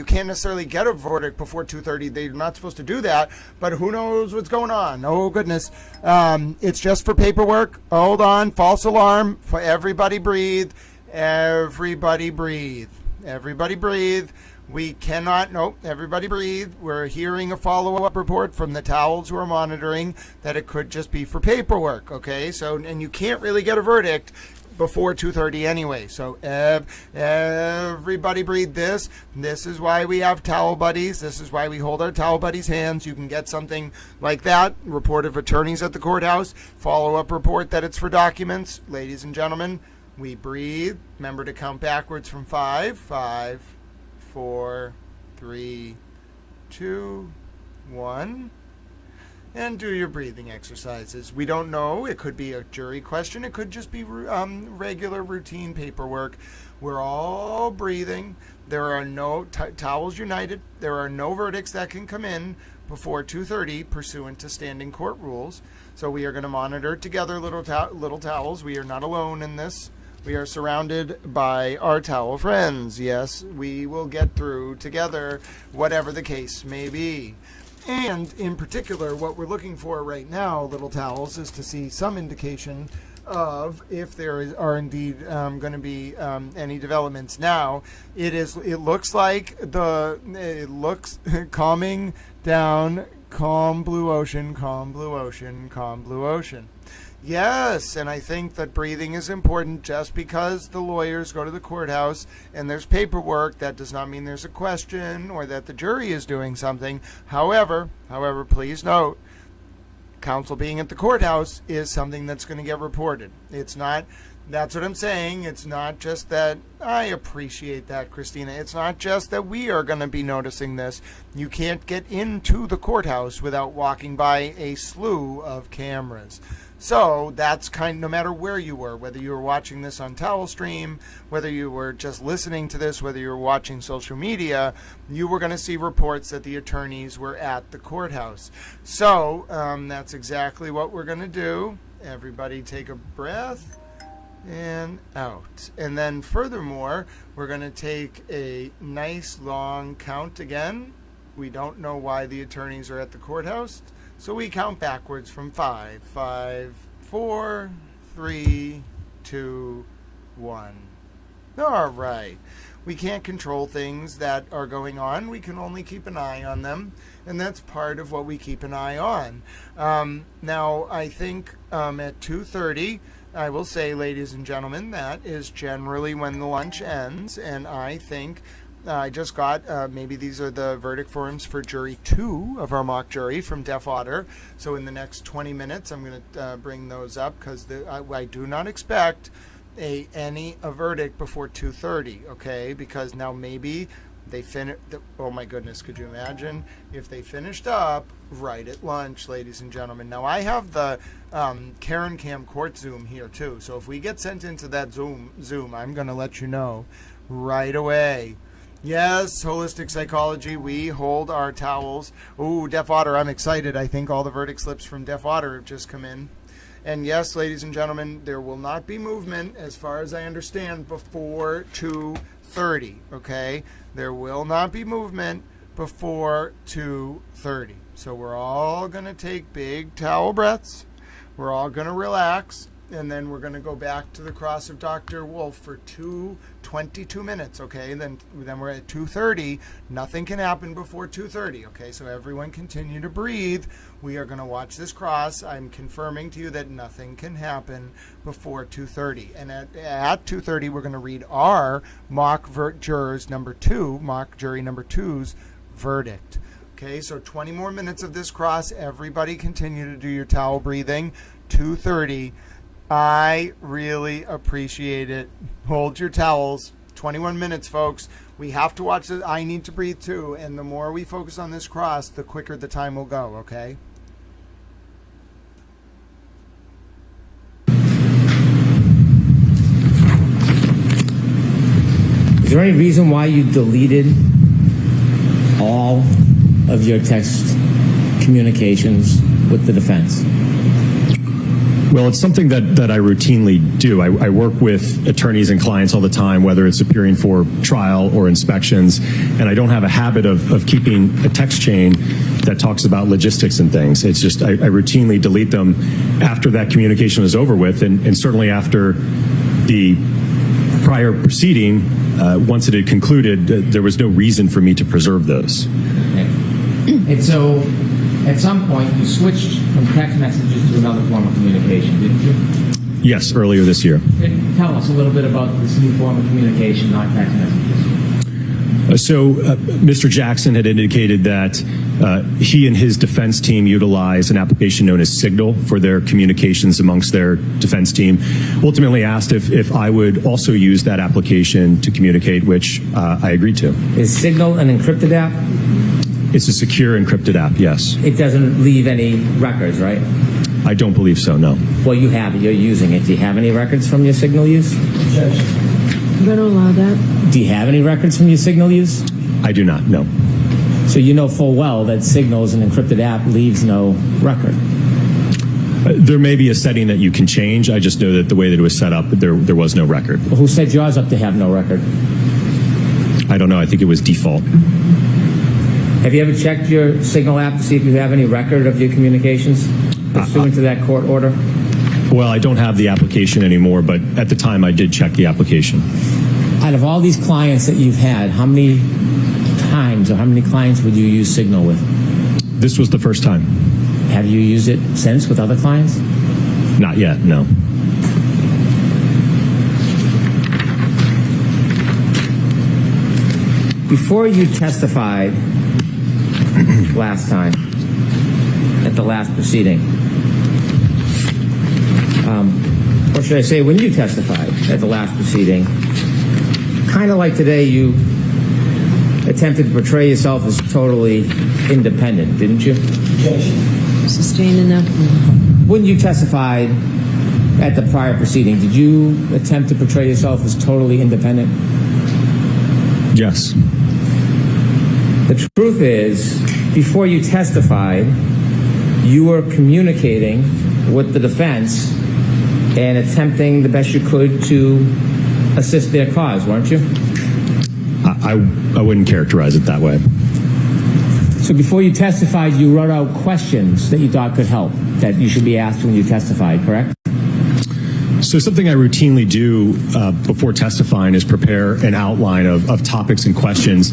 can't necessarily get a verdict before 2:30. They're not supposed to do that, but who knows what's going on? Oh, goodness. It's just for paperwork. Hold on. False alarm. For everybody breathe. Everybody breathe. Everybody breathe. We cannot, nope, everybody breathe. We're hearing a follow-up report from the towels who are monitoring that it could just be for paperwork, okay? So, and you can't really get a verdict before 2:30 anyway. So everybody breathe this. This is why we have towel buddies. This is why we hold our towel buddies' hands. You can get something like that. Report of attorneys at the courthouse. Follow-up report that it's for documents. Ladies and gentlemen, we breathe. Remember to count backwards from 5. 5, 4, 3, 2, 1. And do your breathing exercises. We don't know. It could be a jury question. It could just be regular routine paperwork. We're all breathing. There are no towels united. There are no verdicts that can come in before 2:30 pursuant to standing court rules. So we are going to monitor together, little towels. We are not alone in this. We are surrounded by our towel friends. Yes, we will get through together, whatever the case may be. And in particular, what we're looking for right now, little towels, is to see some indication of if there are indeed going to be any developments. Now, it looks calming down, calm blue ocean, calm blue ocean, calm blue ocean. Yes, and I think that breathing is important. Just because the lawyers go to the courthouse and there's paperwork, that does not mean there's a question or that the jury is doing something. However, please note, counsel being at the courthouse is something that's going to get reported. It's not, that's what I'm saying. It's not just that, I appreciate that, Christina. It's not just that we are going to be noticing this. You can't get into the courthouse without walking by a slew of cameras. So that's no matter where you were, whether you were watching this on Towel Stream, whether you were just listening to this, whether you were watching social media, you were going to see reports that the attorneys were at the courthouse. So that's exactly what we're going to do. Everybody take a breath and out. And then furthermore, we're going to take a nice long count again. We don't know why the attorneys are at the courthouse. So we count backwards from 5. 5, 4, 3, 2, 1. All right. We can't control things that are going on. We can only keep an eye on them, and that's part of what we keep an eye on. Now, I think at 2:30, I will say, ladies and gentlemen, that is generally when the lunch ends, and I think I just got, maybe these are the verdict forms for jury 2 of our mock jury from Deaf Otter. So in the next 20 minutes, I'm going to bring those up, because I do not expect a verdict before 2:30, okay? Because now maybe they oh my goodness, could you imagine if they finished up right at lunch, ladies and gentlemen? Now I have the Karen Cam Court Zoom here too, so if we get sent into that Zoom, I'm going to let you know right away. Yes, holistic psychology, we hold our towels. Ooh, Deaf Otter, I'm excited. I think all the verdict slips from Deaf Otter have just come in. And yes, ladies and gentlemen, there will not be movement, as far as I understand, before 2:30, okay? There will not be movement before 2:30. So we're all going to take big towel breaths. We're all going to relax. And then we're going to go back to the cross of Dr. Wolf for 22 minutes, okay? Then we're at 2:30. Nothing can happen before 2:30, okay? So everyone continue to breathe. We are going to watch this cross. I'm confirming to you that nothing can happen before 2:30. And at 2:30, we're going to read our mock jury number 2's verdict. Okay, so 20 more minutes of this cross. Everybody continue to do your towel breathing. 2:30. I really appreciate it. Hold your towels. 21 minutes, folks. We have to watch this. I need to breathe too. And the more we focus on this cross, the quicker the time will go, okay? Is there any reason why you deleted all of your text communications with the defense? Well, it's something that I routinely do. I work with attorneys and clients all the time, whether it's appearing for trial or inspections, and I don't have a habit of keeping a text chain that talks about logistics and things. It's just I routinely delete them after that communication is over with, and certainly after the prior proceeding, once it had concluded, there was no reason for me to preserve those. Okay. And so, at some point, you switched from text messages to another form of communication, didn't you? Yes, earlier this year. Tell us a little bit about this new form of communication, not text messages. Mr. Jackson had indicated that he and his defense team utilize an application known as Signal for their communications amongst their defense team. Ultimately asked if I would also use that application to communicate, which I agreed to. Is Signal an encrypted app? It's a secure encrypted app, yes. It doesn't leave any records, right? I don't believe so, no. Well, you have it. You're using it. Do you have any records from your Signal use? I'm going to allow that. Do you have any records from your Signal use? I do not, no. So you know full well that Signal is an encrypted app, leaves no record. There may be a setting that you can change. I just know that the way that it was set up, there was no record. Well, who set yours up to have no record? I don't know. I think it was default. Have you ever checked your Signal app to see if you have any record of your communications pursuant to that court order? Well, I don't have the application anymore, but at the time I did check the application. Out of all these clients that you've had, how many times or how many clients would you use Signal with? This was the first time. Have you used it since with other clients? Not yet, no. Before you testified last time, at the last proceeding, or should I say when you testified at the last proceeding, kind of like today, you attempted to portray yourself as totally independent, didn't you? Sustained enough. When you testified at the prior proceeding, did you attempt to portray yourself as totally independent? Yes. The truth is, before you testified, you were communicating with the defense and attempting the best you could to assist their cause, weren't you? I wouldn't characterize it that way. So before you testified, you wrote out questions that you thought could help, that you should be asked when you testified, correct? So something I routinely do before testifying is prepare an outline of topics and questions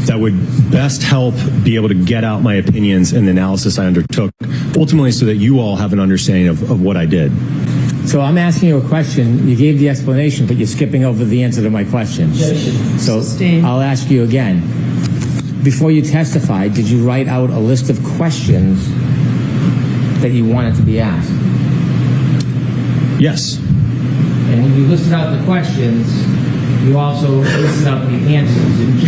that would best help be able to get out my opinions and the analysis I undertook, ultimately so that you all have an understanding of what I did. So I'm asking you a question. You gave the explanation, but you're skipping over the answer to my question. So I'll ask you again. Before you testified, did you write out a list of questions that you wanted to be asked? Yes. And when you listed out the questions, you also listed out the answers, didn't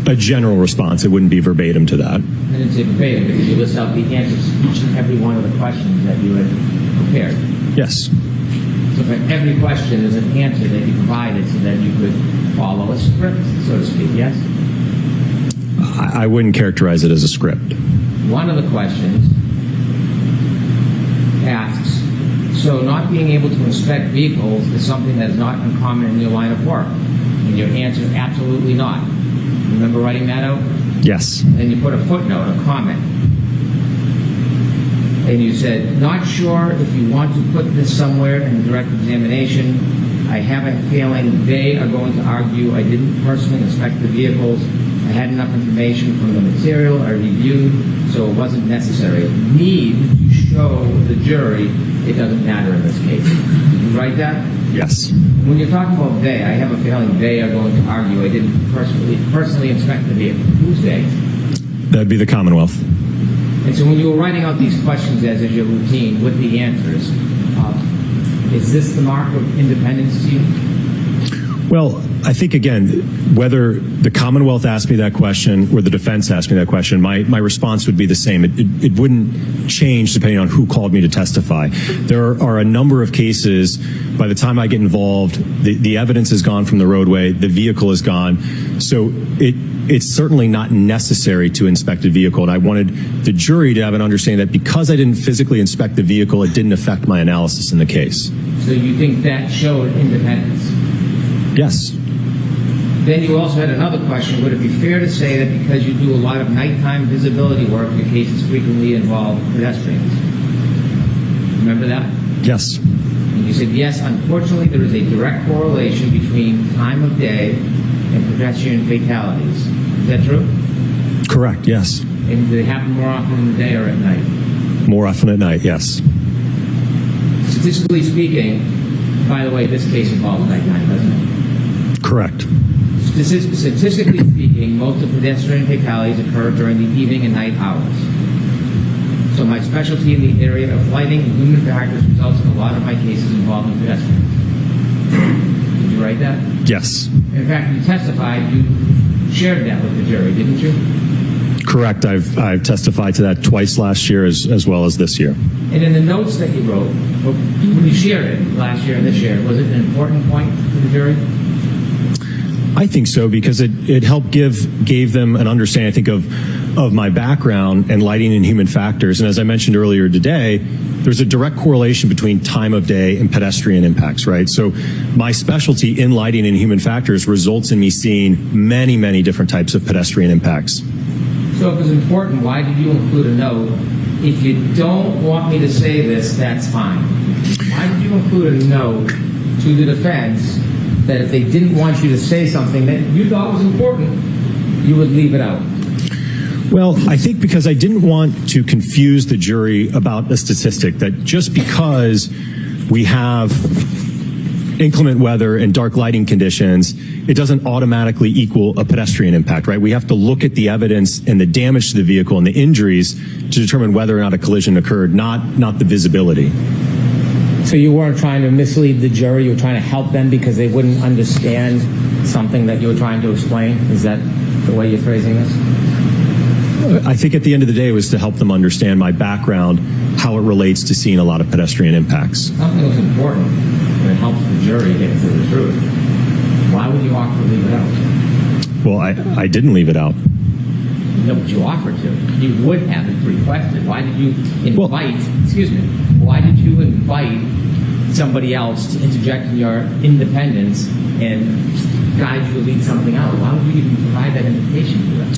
you? A general response. It wouldn't be verbatim to that. I didn't say verbatim because you listed out the answers to each and every one of the questions that you had prepared. Yes. So for every question, there's an answer that you provided so that you could follow a script, so to speak, yes? I wouldn't characterize it as a script. One of the questions asks, so not being able to inspect vehicles is something that is not uncommon in your line of work? And your answer, absolutely not. Remember writing that out? Yes. Then you put a footnote, a comment. And you said, not sure if you want to put this somewhere in the direct examination. I have a feeling they are going to argue I didn't personally inspect the vehicles. I had enough information from the material I reviewed, so it wasn't necessary. Need to show the jury it doesn't matter in this case. Did you write that? Yes. When you're talking about they, I have a feeling they are going to argue I didn't personally inspect the vehicle. Who's they? That'd be the Commonwealth. And so when you were writing out these questions as is your routine with the answers, is this the mark of independence to you? Well, I think, again, whether the Commonwealth asked me that question or the defense asked me that question, my response would be the same. It wouldn't change depending on who called me to testify. There are a number of cases, by the time I get involved, the evidence is gone from the roadway, the vehicle is gone. So it's certainly not necessary to inspect a vehicle. And I wanted the jury to have an understanding that because I didn't physically inspect the vehicle, it didn't affect my analysis in the case. So you think that showed independence? Yes. Then you also had another question. Would it be fair to say that because you do a lot of nighttime visibility work, your cases frequently involve pedestrians? Remember that? Yes. And you said, yes, unfortunately, there is a direct correlation between time of day and pedestrian fatalities. Is that true? Correct, yes. And do they happen more often in the day or at night? More often at night, yes. Statistically speaking, by the way, this case involves nighttime, doesn't it? Correct. Statistically speaking, most of pedestrian fatalities occur during the evening and night hours. So my specialty in the area of lighting and human factors results in a lot of my cases involving pedestrians. Did you write that? Yes. In fact, you testified, you shared that with the jury, didn't you? Correct. I've testified to that twice last year as well as this year. And in the notes that you wrote, when you shared it last year and this year, was it an important point to the jury? I think so, because it helped gave them an understanding, I think, of my background and lighting and human factors. And as I mentioned earlier today, there's a direct correlation between time of day and pedestrian impacts, right? So my specialty in lighting and human factors results in me seeing many, many different types of pedestrian impacts. So if it's important, why did you include a note? If you don't want me to say this, that's fine. Why did you include a note to the defense that if they didn't want you to say something that you thought was important, you would leave it out? Well, I think because I didn't want to confuse the jury about a statistic that just because we have inclement weather and dark lighting conditions, it doesn't automatically equal a pedestrian impact, right? We have to look at the evidence and the damage to the vehicle and the injuries to determine whether or not a collision occurred, not the visibility. So you weren't trying to mislead the jury, you were trying to help them because they wouldn't understand something that you were trying to explain? Is that the way you're phrasing this? I think at the end of the day, it was to help them understand my background, how it relates to seeing a lot of pedestrian impacts. Something was important when it helps the jury get to the truth. Why would you offer to leave it out? Well, I didn't leave it out. No, but you offered to. You would have if requested. Why did you invite, why did you invite somebody else to interject in your independence and guide you to leave something out? Why would you even provide that invitation to them?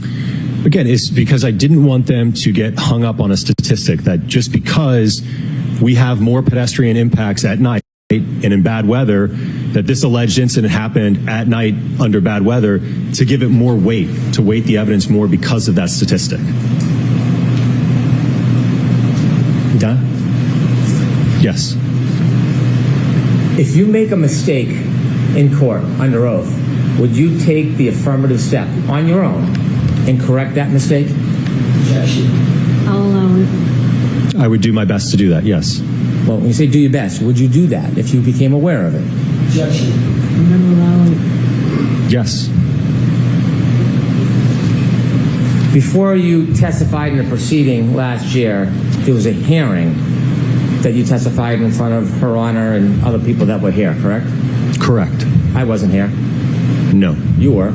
Again, it's because I didn't want them to get hung up on a statistic that just because we have more pedestrian impacts at night, and in bad weather, that this alleged incident happened at night under bad weather, to give it more weight, to weight the evidence more because of that statistic. You done? Yes. If you make a mistake in court under oath, would you take the affirmative step on your own and correct that mistake? I'll allow it. I would do my best to do that, yes. Well, when you say do your best, would you do that if you became aware of it? I'm going to allow it. Yes. Before you testified in a proceeding last year, there was a hearing that you testified in front of Her Honor and other people that were here, correct? Correct. I wasn't here. No. You were.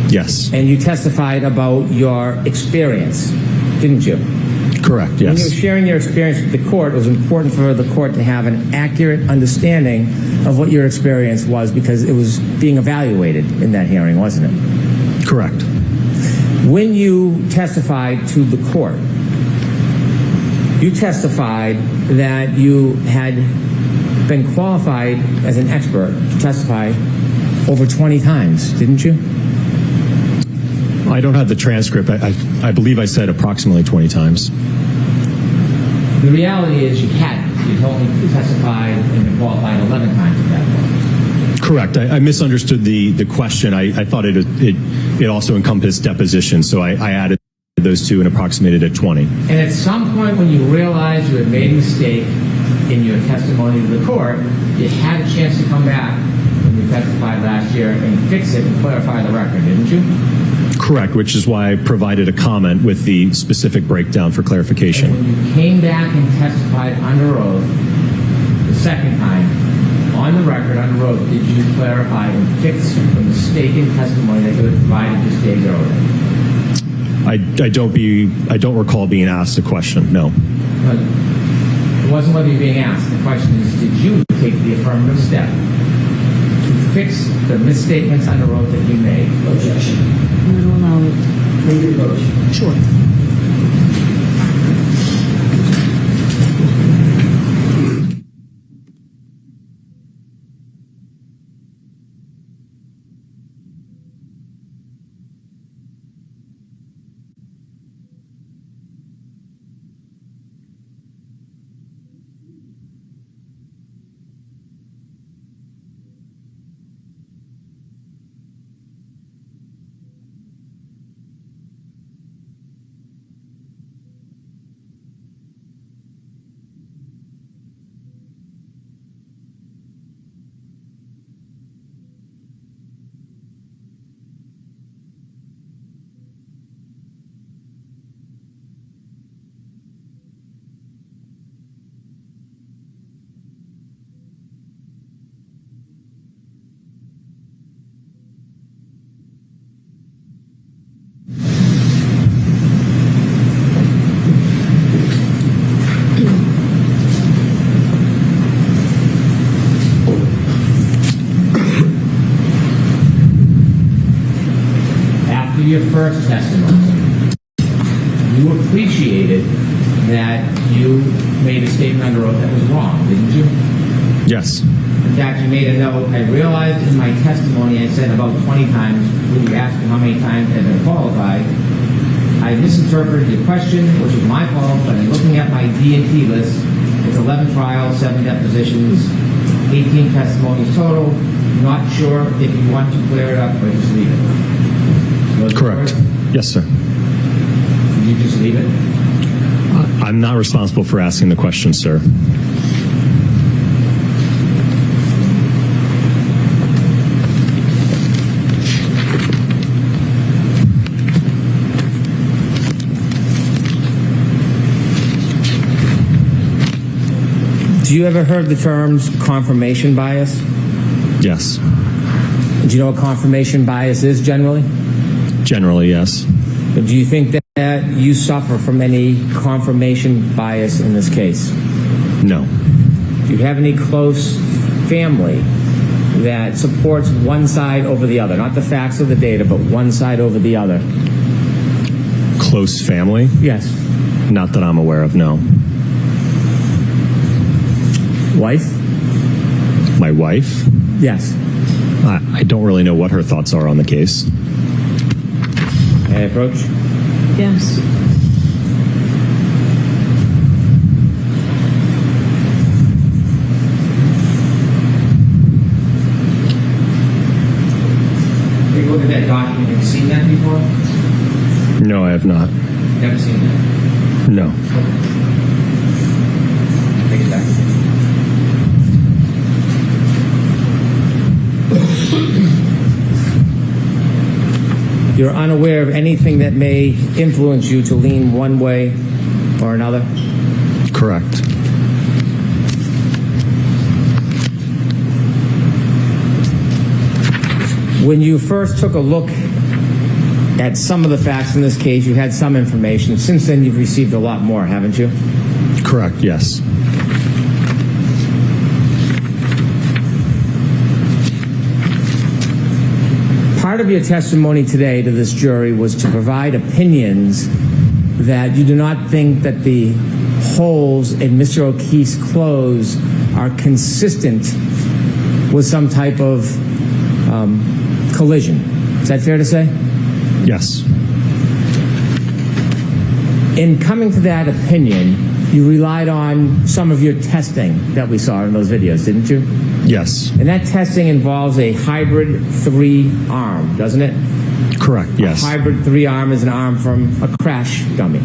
Yes. And you testified about your experience, didn't you? Correct, When you were yes. sharing your experience with the court, it was important for the court to have an accurate understanding of what your experience was, because it was being evaluated in that hearing, wasn't it? Correct. When you testified to the court, you testified that you had been qualified as an expert to testify over 20 times, didn't you? I don't have the transcript. I believe I said approximately 20 times. The reality is you hadn't. You only testified and been qualified 11 times at that point. Correct. I misunderstood the question. I thought it also encompassed deposition, so I added those two and approximated at 20. And at some point when you realized you had made a mistake in your testimony to the court, you had a chance to come back when you testified last year and fix it and clarify the record, didn't you? Correct, which is why I provided a comment with the specific breakdown for clarification. And when you came back and testified under oath the second time, on the record, under oath, did you clarify and fix the mistaken testimony that you had provided just days earlier? I don't recall being asked a question, no. But it wasn't whether you're being asked. The question is, did you take the affirmative step to fix the misstatements under oath that you made? Objection. I'm going to allow it. Take your vote. Sure. Your first testimony, you appreciated that you made a statement under oath that was wrong, didn't you? Yes. In fact, you made a note. I realized in my testimony I said about 20 times when you asked me how many times I had been qualified. I misinterpreted your question, which was my fault, but in looking at my D&T list, it's 11 trials, 7 depositions, 18 testimonies total. Not sure if you want to clear it up or just leave it. Correct. Yes, sir. Did you just leave it? I'm not responsible for asking the question, sir. Do you ever heard the terms confirmation bias? Yes. Do you know what confirmation bias is generally? Generally, yes. But do you think that you suffer from any confirmation bias in this case? No. Do you have any close family that supports one side over the other? Not the facts of the data, but one side over the other. Close family? Yes. Not that I'm aware of, no. Wife? My wife? Yes. I don't really know what her thoughts are on the case. May I approach? Yes. Take a look at that document. Have you seen that before? No, I have not. Never seen that? No. Take it back. You're unaware of anything that may influence you to lean one way or another? Correct. When you first took a look at some of the facts in this case, you had some information. Since then, you've received a lot more, haven't you? Correct, yes. Part of your testimony today to this jury was to provide opinions that you do not think that the holes in Mr. O'Keefe's clothes are consistent with some type of collision. Is that fair to say? Yes. In coming to that opinion, you relied on some of your testing that we saw in those videos, didn't you? Yes. And that testing involves a hybrid 3-arm, doesn't it? Correct, yes. A hybrid 3-arm is an arm from a crash dummy.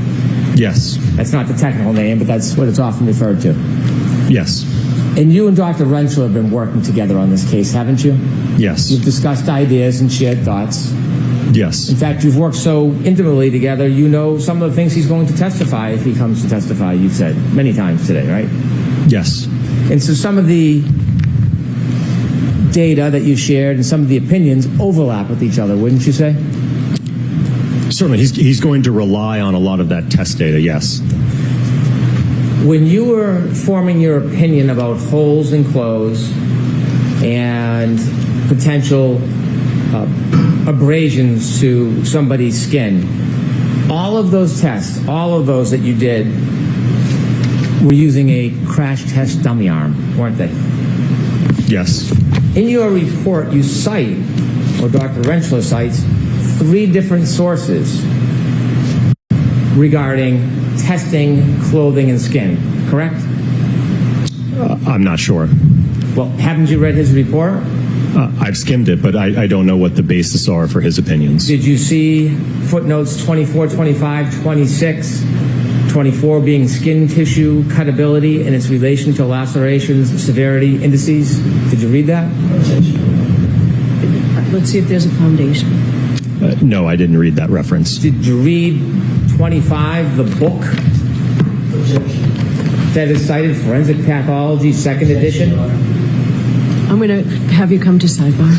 Yes. That's not the technical name, but that's what it's often referred to. Yes. And you and Dr. Renshaw have been working together on this case, haven't you? Yes. You've discussed ideas and shared thoughts. Yes. In fact, you've worked so intimately together, you know some of the things he's going to testify if he comes to testify, you've said many times today, right? Yes. And so some of the data that you shared and some of the opinions overlap with each other, wouldn't you say? Certainly. He's going to rely on a lot of that test data, yes. When you were forming your opinion about holes in clothes and potential abrasions to somebody's skin, all of those tests, all of those that you did, were using a crash test dummy arm, weren't they? Yes. In your report, you cite, or Dr. Renshaw cites, 3 different sources regarding testing clothing and skin, correct? I'm not sure. Well, haven't you read his report? I've skimmed it, but I don't know what the basis are for his opinions. Did you see footnotes 24, 25, 26, 24 being skin tissue cutability and its relation to lacerations, severity, indices? Did you read that? Let's see if there's a foundation. No, I didn't read that reference. Did you read 25, the book that is cited, Forensic Pathology, 2nd edition? I'm going to have you come to sidebar.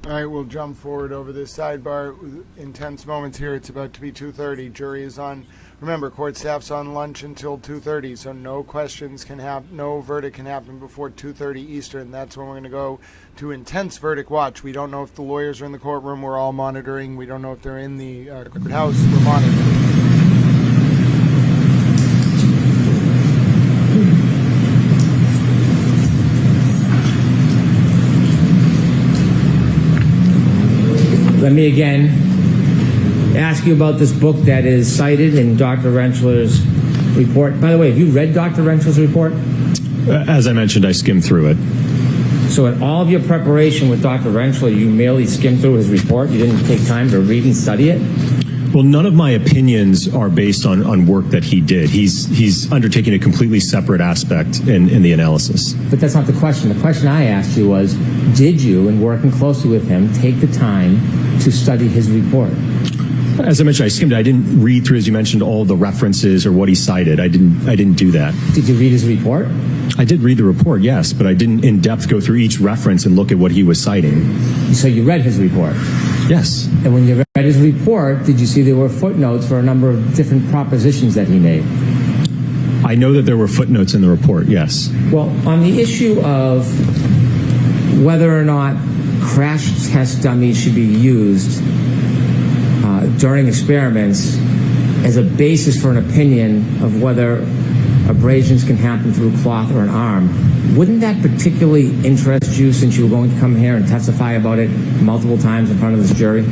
All right, we'll jump forward over this sidebar. Intense moments here. It's about to be 2:30. Jury is on. Remember, court staff's on lunch until 2:30, so no questions can happen, no verdict can happen before 2:30 Eastern. That's when we're going to go to intense verdict watch. We don't know if the lawyers are in the courtroom. We're all monitoring. We don't know if they're in the courthouse. We're monitoring. Let me again ask you about this book that is cited in Dr. Rensselaer's report. By the way, have you read Dr. Rensselaer's report? As I mentioned, I skimmed through it. So in all of your preparation with Dr. Rensselaer, you merely skimmed through his report? You didn't take time to read and study it? Well, none of my opinions are based on work that he did. He's undertaking a completely separate aspect in the analysis. But that's not the question. The question I asked you was, did you, in working closely with him, take the time to study his report? As I mentioned, I skimmed it. I didn't read through, as you mentioned, all the references or what he cited. I didn't do that. Did you read his report? I did read the report, yes, but I didn't in depth go through each reference and look at what he was citing. So you read his report? Yes. And when you read his report, did you see there were footnotes for a number of different propositions that he made? I know that there were footnotes in the report, yes. Well, on the issue of whether or not crash test dummies should be used during experiments as a basis for an opinion of whether abrasions can happen through cloth or an arm. Wouldn't that particularly interest you since you were going to come here and testify about it multiple times in front of this jury?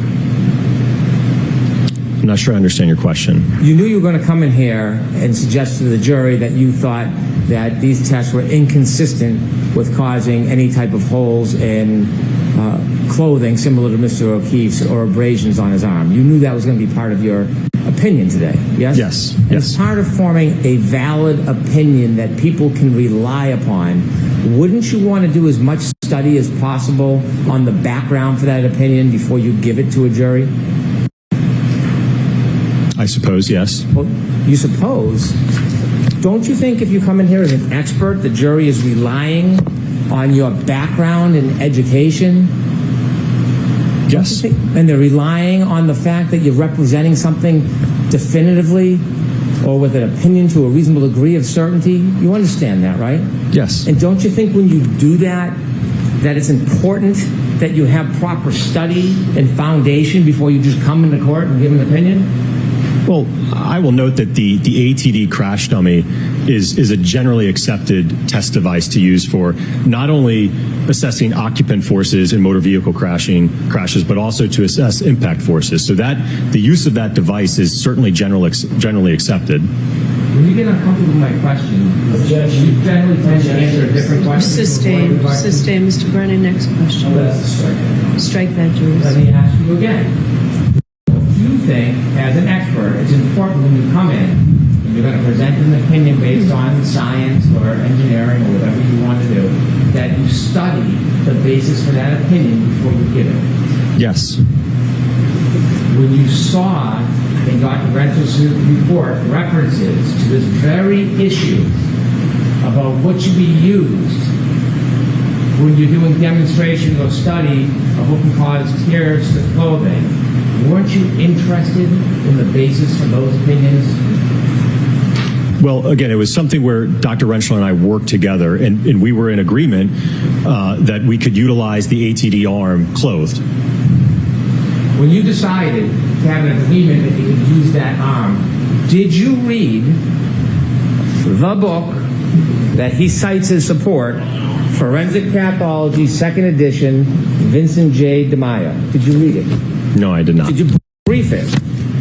I'm not sure I understand your question. You knew you were going to come in here and suggest to the jury that you thought that these tests were inconsistent with causing any type of holes in clothing similar to Mr. O'Keefe's or abrasions on his arm. You knew that was going to be part of your opinion today, yes? Yes. And as part of forming a valid opinion that people can rely upon, wouldn't you want to do as much study as possible on the background for that opinion before you give it to a jury? I suppose, yes. Well, you suppose. Don't you think if you come in here as an expert, the jury is relying on your background and education? Yes. And they're relying on the fact that you're representing something definitively or with an opinion to a reasonable degree of certainty? You understand that, right? Yes. And don't you think when you do that, that it's important that you have proper study and foundation before you just come into court and give an opinion? Well, I will note that the ATD crash dummy is a generally accepted test device to use for not only assessing occupant forces in motor vehicle crashes, but also to assess impact forces. So that the use of that device is certainly generally accepted. When you get uncomfortable with my question, you generally tend to answer a different question. Sustain, Mr. Brennan. Next question. Oh, that's a strike. Strike that, Jules. Let me ask you again. You think, as an expert, it's important when you come in and you're going to present an opinion based on science or engineering or whatever you want to do, that you study the basis for that opinion before you give it? Yes. When you saw in Dr. Rentzler's report references to this very issue about what should be used when you're doing demonstrations or study of what can cause tears to clothing, weren't you interested in the basis for those opinions? Well, again, it was something where Dr. Rentschler and I worked together, and we were in agreement that we could utilize the ATD arm clothed. When you decided to have an agreement that you could use that arm, did you read the book that he cites as support, Forensic Pathology, 2nd edition, Vincent J. DeMaio? Did you read it? No, I did not. Did you brief it?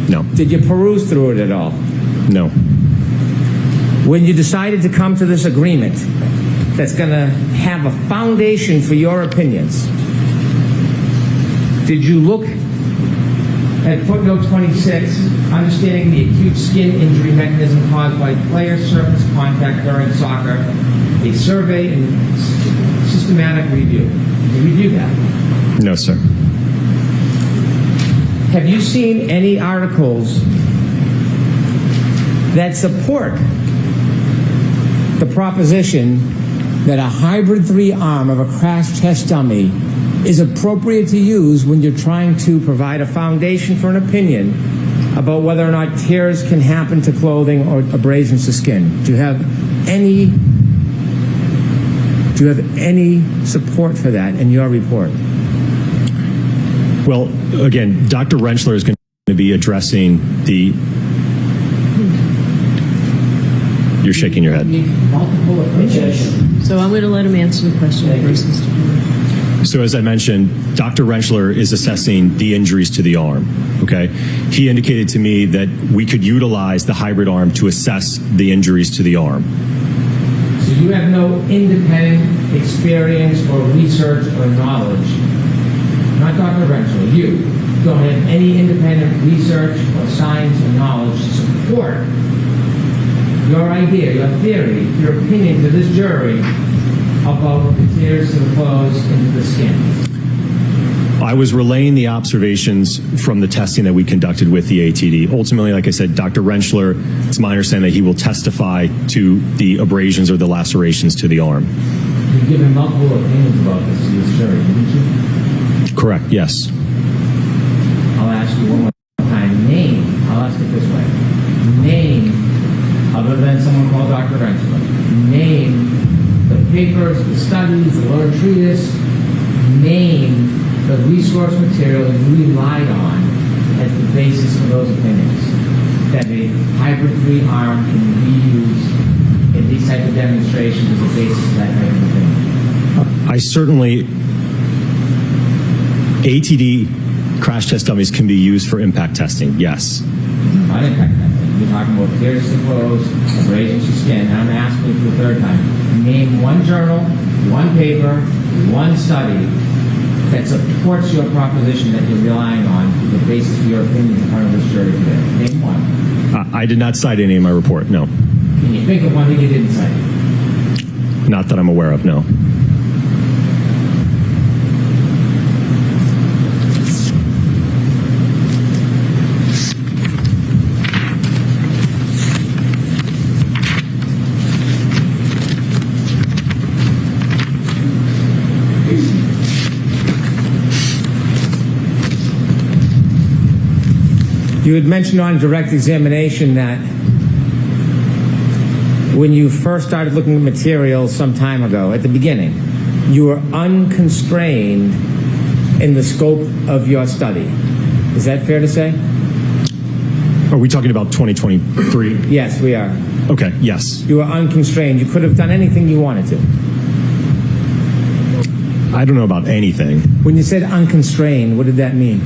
No. Did you peruse through it at all? No. When you decided to come to this agreement that's going to have a foundation for your opinions, did you look at footnote 26, understanding the acute skin injury mechanism caused by player surface contact during soccer, a survey and systematic review? Did you review that? No, sir. Have you seen any articles that support the proposition that a hybrid 3 arm of a crash test dummy is appropriate to use when you're trying to provide a foundation for an opinion about whether or not tears can happen to clothing or abrasions to skin? Do you have any support for that in your report? Well, again, Dr. Rentschler is going to be addressing the... You're shaking your head. So I'm going to let him answer the question first, Mr. Brennan. So as I mentioned, Dr. Rentschler is assessing the injuries to the arm, okay? He indicated to me that we could utilize the hybrid arm to assess the injuries to the arm. So you have no independent experience or research or knowledge, not Dr. Rentschler, you don't have any independent research or science or knowledge to support your idea, your theory, your opinion to this jury about the tears to the clothes into the skin. I was relaying the observations from the testing that we conducted with the ATD. Ultimately, like I said, Dr. Rentschler, it's my understanding that he will testify to the abrasions or the lacerations to the arm. You've given multiple opinions about this to this jury, didn't you? Correct, yes. I'll ask you one more time. Name, I'll ask it this way. Name, other than someone called Dr. Rentschler, name the papers, the studies, the learned treatise, name the resource material that you relied on as the basis for those opinions, that a hybrid 3 arm can be used type of demonstration as a basis for that type of opinion? I certainly, ATD crash test dummies can be used for impact testing, yes. Not impact testing. You're talking about piercing clothes, abrasions to skin. And I'm asking you for the third time. Name one journal, one paper, one study that supports your proposition that you're relying on for the basis of your opinion in front of this jury today. Name one. I did not cite any in my report, no. Can you think of one that you didn't cite? Not that I'm aware of, no. You had mentioned on direct examination that when you first started looking at materials some time ago, at the beginning, you were unconstrained in the scope of your study. Is that fair to say? Are we talking about 2023? Yes, we are. Okay, yes. You were unconstrained. You could have done anything you wanted to. I don't know about anything. When you said unconstrained, what did that mean?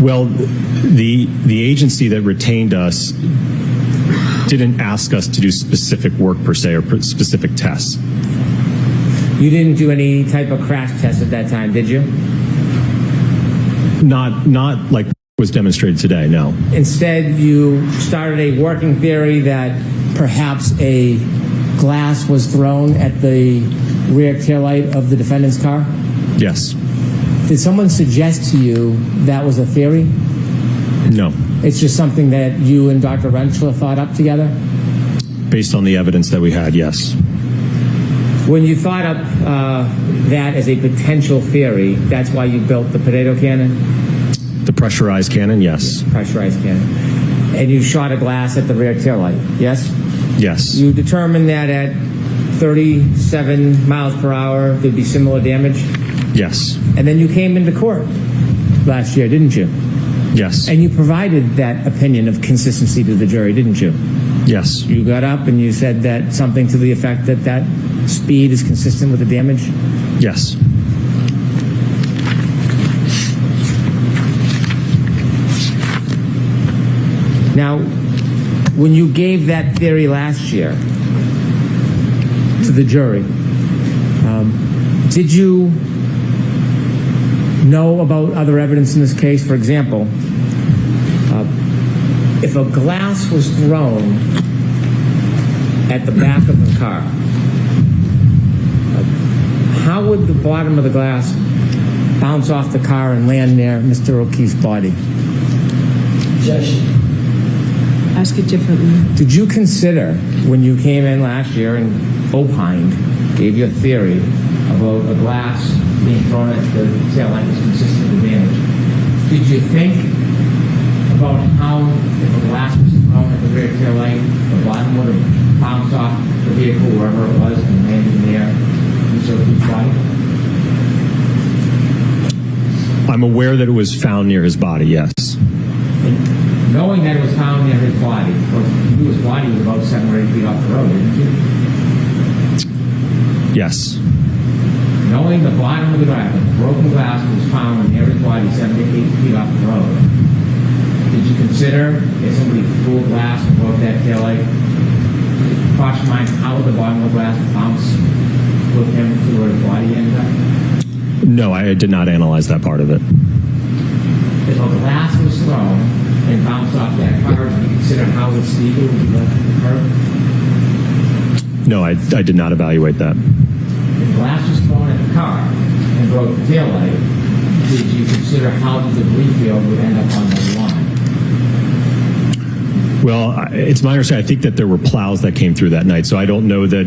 Well, the agency that retained us didn't ask us to do specific work per se or specific tests. You didn't do any type of crash test at that time, did you? Not like was demonstrated today, no. Instead, you started a working theory that perhaps a glass was thrown at the rear taillight of the defendant's car? Yes. Did someone suggest to you that was a theory? No. It's just something that you and Dr. Rentschler thought up together? Based on the evidence that we had, yes. When you thought up that as a potential theory, that's why you built the potato cannon? The pressurized cannon, yes. Pressurized cannon. And you shot a glass at the rear taillight, yes? Yes. You determined that at 37 miles per hour there'd be similar damage? Yes. And then you came into court last year, didn't you? Yes. And you provided that opinion of consistency to the jury, didn't you? Yes. You got up and you said that something to the effect that that speed is consistent with the damage? Yes. Now, when you gave that theory last year to the jury, did you know about other evidence in this case? For example, if a glass was thrown at the back of the car, how would the bottom of the glass bounce off the car and land near Mr. O'Keefe's body? Judge, ask it differently. Did you consider, when you came in last year and opined, gave your theory about a glass being thrown at the taillight was consistent with damage, did you think about how, if a glass was thrown at the rear taillight, the bottom would have bounced off the vehicle wherever it was and landed near Mr. O'Keefe's body? I'm aware that it was found near his body, yes. And knowing that it was found near his body, well, you knew his body was about 7 or 8 feet off the road, didn't you? Yes. Knowing the bottom of the glass, the broken glass was found near his body 7 to 8 feet off the road, did you consider if somebody threw a glass and broke that taillight, cross your mind how would the bottom of the glass bounce with him to where his body ended up? No, I did not analyze that part of it. If a glass was thrown and bounced off that car, did you consider how the speaker would be left at the curb? No, I did not evaluate that. If glass was thrown at the car and broke the taillight, did you consider how the debris field would end up on the lawn? Well, it's my understanding, I think that there were plows that came through that night, so I don't know that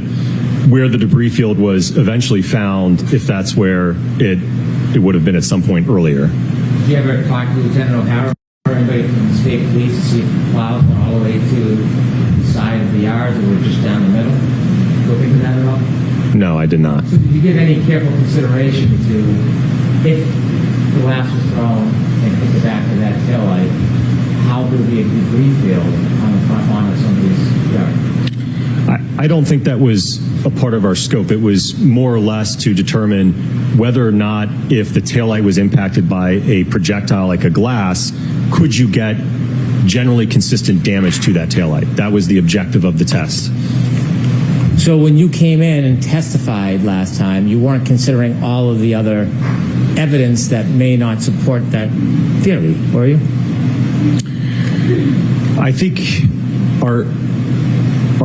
where the debris field was eventually found, if that's where it would have been at some point earlier. Did you ever talk to Lieutenant O'Hara or anybody from the state police to see if the plows went all the way to the side of the yards or were just down the middle? Look into that at all? No, I did not. So did you give any careful consideration to if the glass was thrown and hit the back of that taillight, how there would be a debris field on the front lawn of somebody's yard? I don't think that was a part of our scope. It was more or less to determine whether or not, if the taillight was impacted by a projectile like a glass, could you get generally consistent damage to that taillight. That was the objective of the test. So when you came in and testified last time, you weren't considering all of the other evidence that may not support that theory, were you? I think our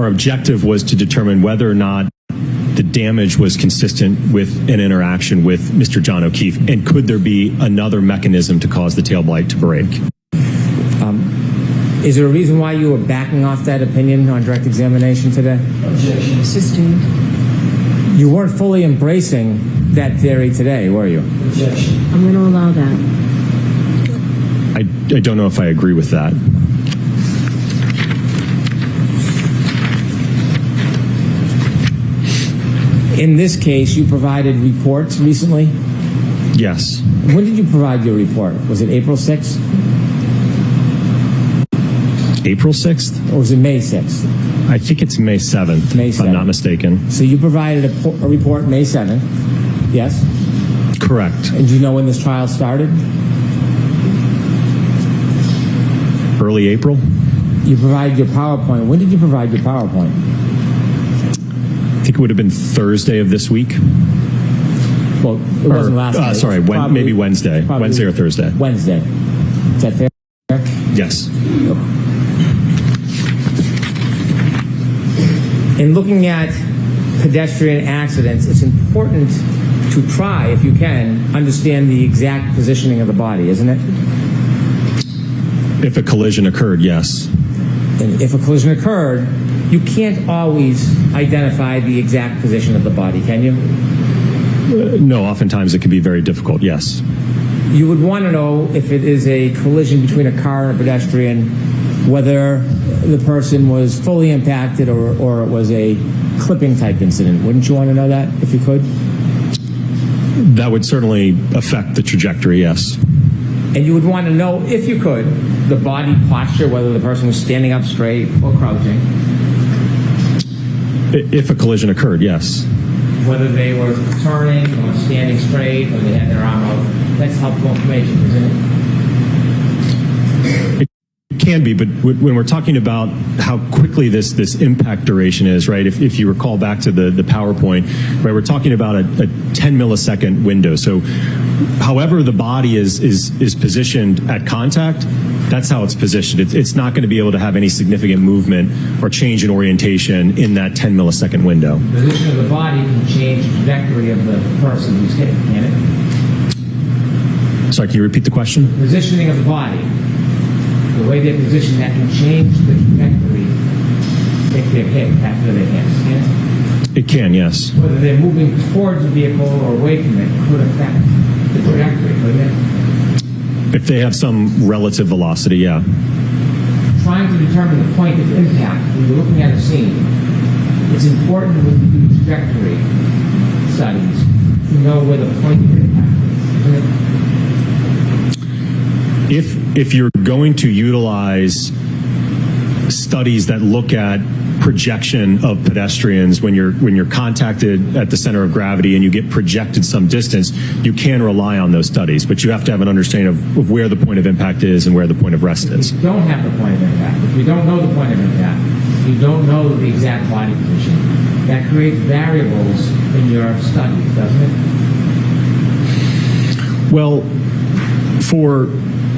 objective was to determine whether or not the damage was consistent with an interaction with Mr. John O'Keefe, and could there be another mechanism to cause the tail light to break. Is there a reason why you were backing off that opinion on direct examination today? Objection. Sustained. You weren't fully embracing that theory today, were you? Objection. I'm going to allow that. I don't know if I agree with that. In this case, you provided reports recently? Yes. When did you provide your report? Was it April 6th? April 6th? Or was it May 6th? I think it's May 7th, May 7th. if I'm not mistaken. So you provided a report May 7th, yes? Correct. And do you know when this trial started? Early April. You provided your PowerPoint. When did you provide your PowerPoint? I think it would have been Thursday of this week. Well, it wasn't last night. Sorry, maybe Wednesday. Wednesday or Thursday. Wednesday. Is that fair? Yes. In looking at pedestrian accidents, it's important to try, if you can, understand the exact positioning of the body, isn't it? If a collision occurred, yes. And if a collision occurred, you can't always identify the exact position of the body, can you? No, oftentimes it can be very difficult, yes. You would want to know, if it is a collision between a car and a pedestrian, whether the person was fully impacted or it was a clipping type incident. Wouldn't you want to know that, if you could? That would certainly affect the trajectory, yes. And you would want to know, if you could, the body posture, whether the person was standing up straight or crouching. If a collision occurred, yes. Whether they were turning or standing straight or they had their arm out. That's helpful information, isn't it? It can be, but when we're talking about how quickly this impact duration is, right? If you recall back to the PowerPoint, right, we're talking about a 10 millisecond window. So however the body is positioned at contact, that's how it's positioned. It's not going to be able to have any significant movement or change in orientation in that 10 millisecond window. The position of the body can change the trajectory of the person who's hit, can it? Sorry, can you repeat the question? Positioning of the body. The way they're positioned, that can change the trajectory if they're hit after they're hit, can it? It can, yes. Whether they're moving towards the vehicle or away from it could affect the trajectory, couldn't it? If they have some relative velocity, yeah. Trying to determine the point of impact when you're looking at a scene, it's important when you do trajectory studies to know where the point of impact is, isn't it? If you're going to utilize studies that look at projection of pedestrians when you're contacted at the center of gravity and you get projected some distance, you can rely on those studies, but you have to have an understanding of where the point of impact is and where the point of rest is. If you don't have the point of impact, if you don't know the point of impact, you don't know the exact body position, that creates variables in your studies, doesn't it? Well,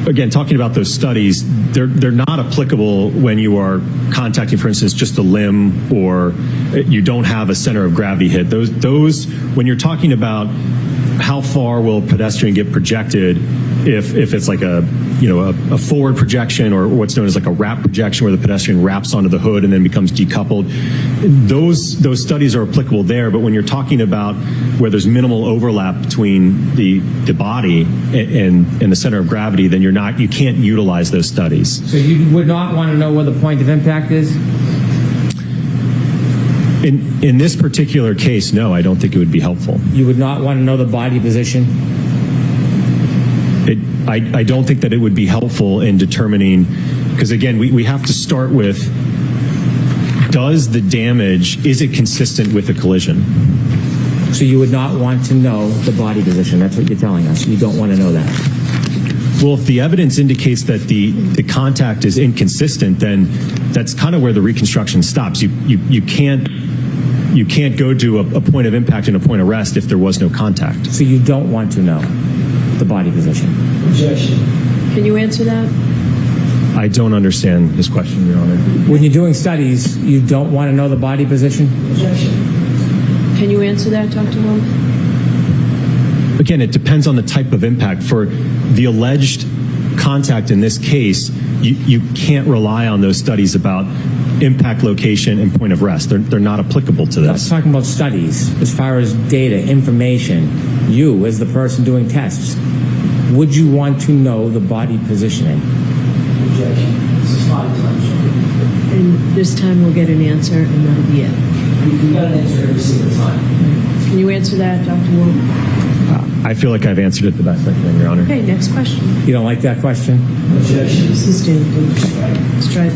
again, talking about those studies, they're not applicable when you are contacting, for instance, just a limb or you don't have a center of gravity hit. Those when you're talking about how far will a pedestrian get projected, if it's like a forward projection or what's known as like a wrap projection where the pedestrian wraps onto the hood and then becomes decoupled, those studies are applicable there. But when you're talking about where there's minimal overlap between the body and the center of gravity, then you can't utilize those studies. So you would not want to know where the point of impact is? In this particular case, no, I don't think it would be helpful. You would not want to know the body position? I don't think that it would be helpful in determining, because again, we have to start with does the damage, is it consistent with a collision? So you would not want to know the body position. That's what you're telling us. You don't want to know that. Well, if the evidence indicates that the contact is inconsistent, then that's kind of where the reconstruction stops. You can't go to a point of impact and a point of rest if there was no contact. So you don't want to know the body position. Objection. Can you answer that? I don't understand this question, Your Honor. When you're doing studies, you don't want to know the body position? Objection. Can you answer that, Dr. Wolf? Again, it depends on the type of impact. For the alleged contact in this case, you can't rely on those studies about impact location and point of rest. They're not applicable to this. I'm talking about studies. As far as data, information, you as the person doing tests, would you want to know the body positioning? Objection. This is my assumption. And this time we'll get an answer, and that'll be it. We got an answer every single time. Can you answer that, Dr. Wolf? I feel like I've answered it the best I can, Your Honor. Okay, next question. You don't like that question? Objection. Sustained. Strike.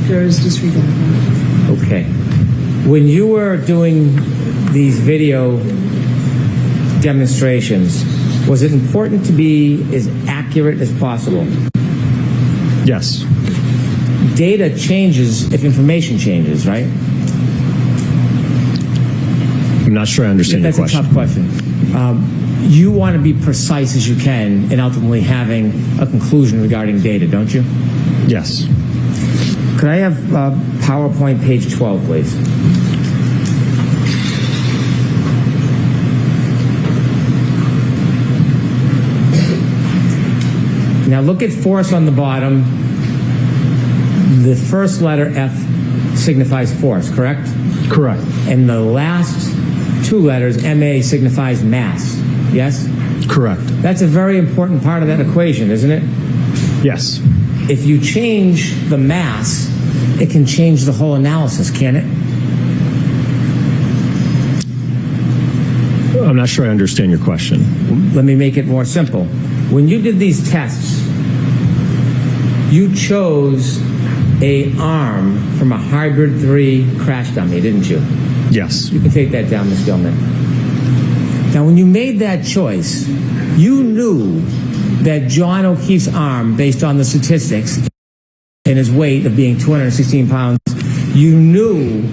Jurors disregard. Okay. When you were doing these video demonstrations, was it important to be as accurate as possible? Yes. Data changes if information changes, right? I'm not sure I understand your question. That's a tough question. You want to be precise as you can in ultimately having a conclusion regarding data, don't you? Yes. Could I have PowerPoint page 12, please? Now look at force on the bottom. The first letter F signifies force, correct? Correct. And the last two letters, MA, signifies mass, yes? Correct. That's a very important part of that equation, isn't it? Yes. If you change the mass, it can change the whole analysis, can't it? I'm not sure I understand your question. Let me make it more simple. When you did these tests, you chose an arm from a Hybrid 3 crash dummy, didn't you? Yes. You can take that down, Ms. Gilman. Now, when you made that choice, you knew that John O'Keefe's arm, based on the statistics and his weight of being 216 pounds, you knew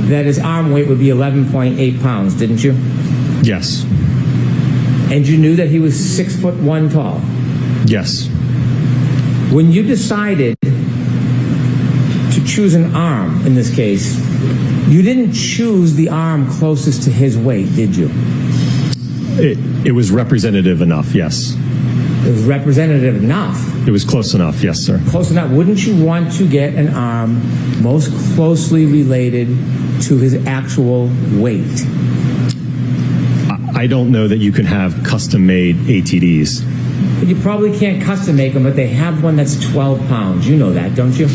that his arm weight would be 11.8 pounds, didn't you? Yes. And you knew that he was 6'1" tall. Yes. When you decided to choose an arm in this case, you didn't choose the arm closest to his weight, did you? It was representative enough, yes. It was representative enough. It was close enough, yes, sir. Close enough. Wouldn't you want to get an arm most closely related to his actual weight? I don't know that you can have custom-made ATDs. You probably can't custom make them, but they have one that's 12 pounds. You know that, don't you?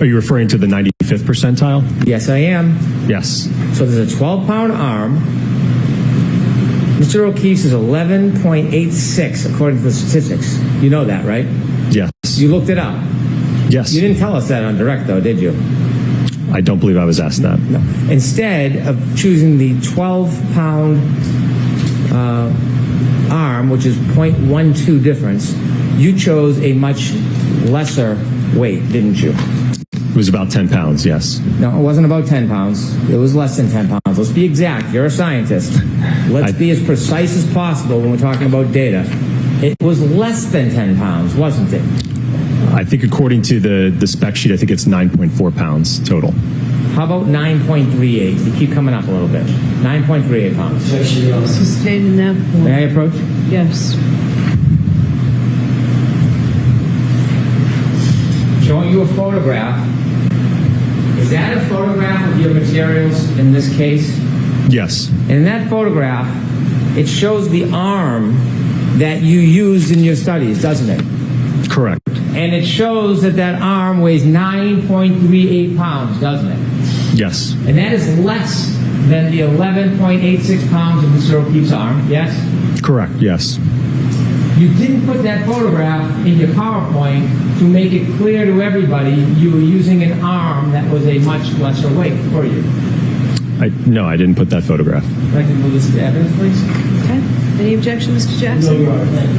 Are you referring to the 95th percentile? Yes, I am. Yes. So there's a 12-pound arm. Mr. O'Keefe's is 11.86 according to the statistics. You know that, right? Yes. You looked it up? Yes. You didn't tell us that on direct, though, did you? I don't believe I was asked that. No. Instead of choosing the 12-pound arm, which is 0.12 difference, you chose a much lesser weight, didn't you? It was about 10 pounds, yes. No, it wasn't about 10 pounds. It was less than 10 pounds. Let's be exact. You're a scientist. Let's be as precise as possible when we're talking about data. It was less than 10 pounds, wasn't it? I think according to the spec sheet, I think it's 9.4 pounds total. How about 9.38? You keep coming up a little bit. 9.38 pounds. Sustained in that point. May I approach? Yes. Showing you a photograph. Is that a photograph of your materials in this case? Yes. And in that photograph, it shows the arm that you used in your studies, doesn't it? Correct. And it shows that that arm weighs 9.38 pounds, doesn't it? Yes. And that is less than the 11.86 pounds of Mr. O'Keefe's arm, yes? Correct, yes. You didn't put that photograph in your PowerPoint to make it clear to everybody you were using an arm that was a much lesser weight, were you? No, I didn't put that photograph. I'd like to move this to evidence, please. Okay. Any objection, Mr. Jackson? No, Your Honor. Thank you.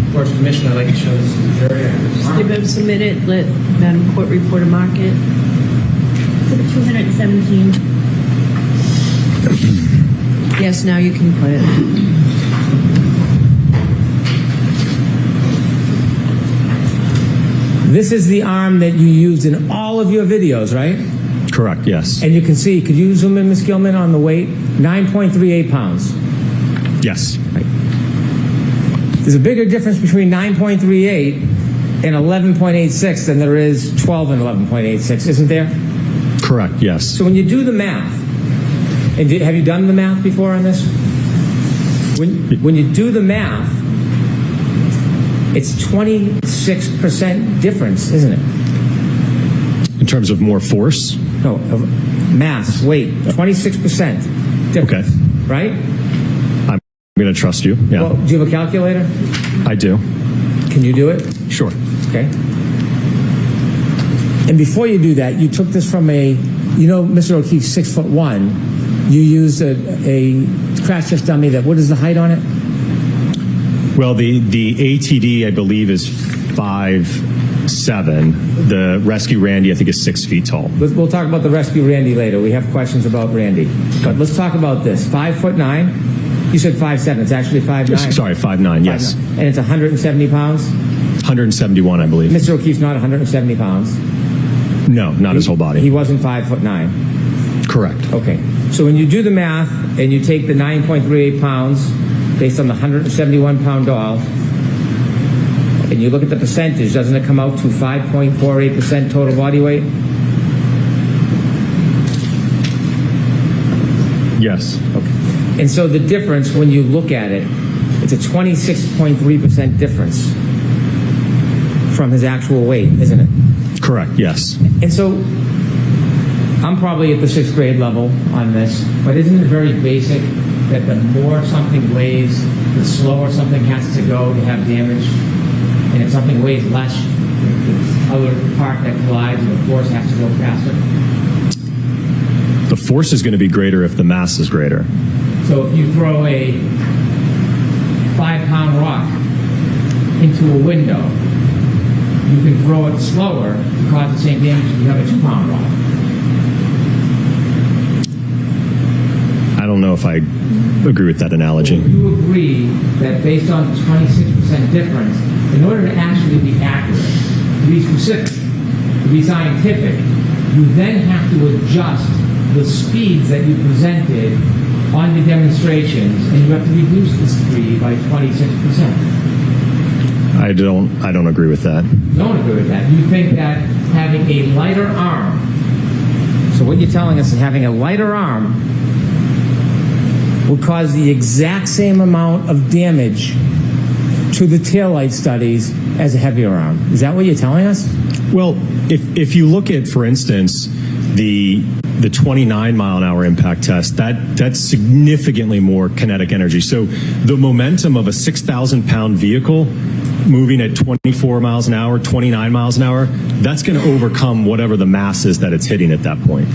Of course, permission, I'd like to show this to the jury. Just give him some minute, let Madam Court Reporter mark it. 217. Yes, now you can put it. This is the arm that you used in all of your videos, right? Correct, yes. And you can see, could you zoom in, Ms. Gilman, on the weight? 9.38 pounds. Yes. Right. There's a bigger difference between 9.38 and 11.86 than there is 12 and 11.86, isn't there? Correct, yes. So when you do the math, and have you done the math before on this? When you do the math, it's 26% difference, isn't it? In terms of more force? No, of mass, weight, 26% difference, okay. Right? I'm going to trust you, yeah. Well, do you have a calculator? I do. Can you do it? Sure. Okay. And before you do that, you took this from Mr. O'Keefe's 6'1". You used a crash test dummy what is the height on it? Well, the ATD, I believe, is 5'7". The Rescue Randy, I think, is 6 feet tall. We'll talk about the Rescue Randy later. We have questions about Randy. But let's talk about this. 5'9". You said 5'7". It's actually 5'9". Sorry, 5'9", yes. And it's 170 pounds? 171, I believe. Mr. O'Keefe's not 170 pounds. No, not his whole body. He wasn't 5'9". Correct. Okay. So when you do the math and you take the 9.38 pounds based on the 171-pound doll, and you look at the percentage, doesn't it come out to 5.48% total body weight? Yes. Okay. And so the difference, when you look at it, it's a 26.3% difference from his actual weight, isn't it? Correct, yes. And so I'm probably at the 6th grade level on this, but isn't it very basic that the more something weighs, the slower something has to go to have damage? And if something weighs less, the other part that collides, the force has to go faster? The force is going to be greater if the mass is greater. So if you throw a 5-pound rock into a window, you can throw it slower to cause the same damage if you have a 2-pound rock. I don't know if I agree with that analogy. You agree that based on the 26% difference, in order to actually be accurate, to be specific, to be scientific, you then have to adjust the speeds that you presented on the demonstrations, and you have to reduce the speed by 26%. I don't agree with that. You don't agree with that. You think that having a lighter arm, so what you're telling us is having a lighter arm will cause the exact same amount of damage to the taillight studies as a heavier arm. Is that what you're telling us? Well, if you look at, for instance, the 29-mile-an-hour impact test, that's significantly more kinetic energy. So the momentum of a 6,000-pound vehicle moving at 24 miles an hour, 29 miles an hour, that's going to overcome whatever the mass is that it's hitting at that point.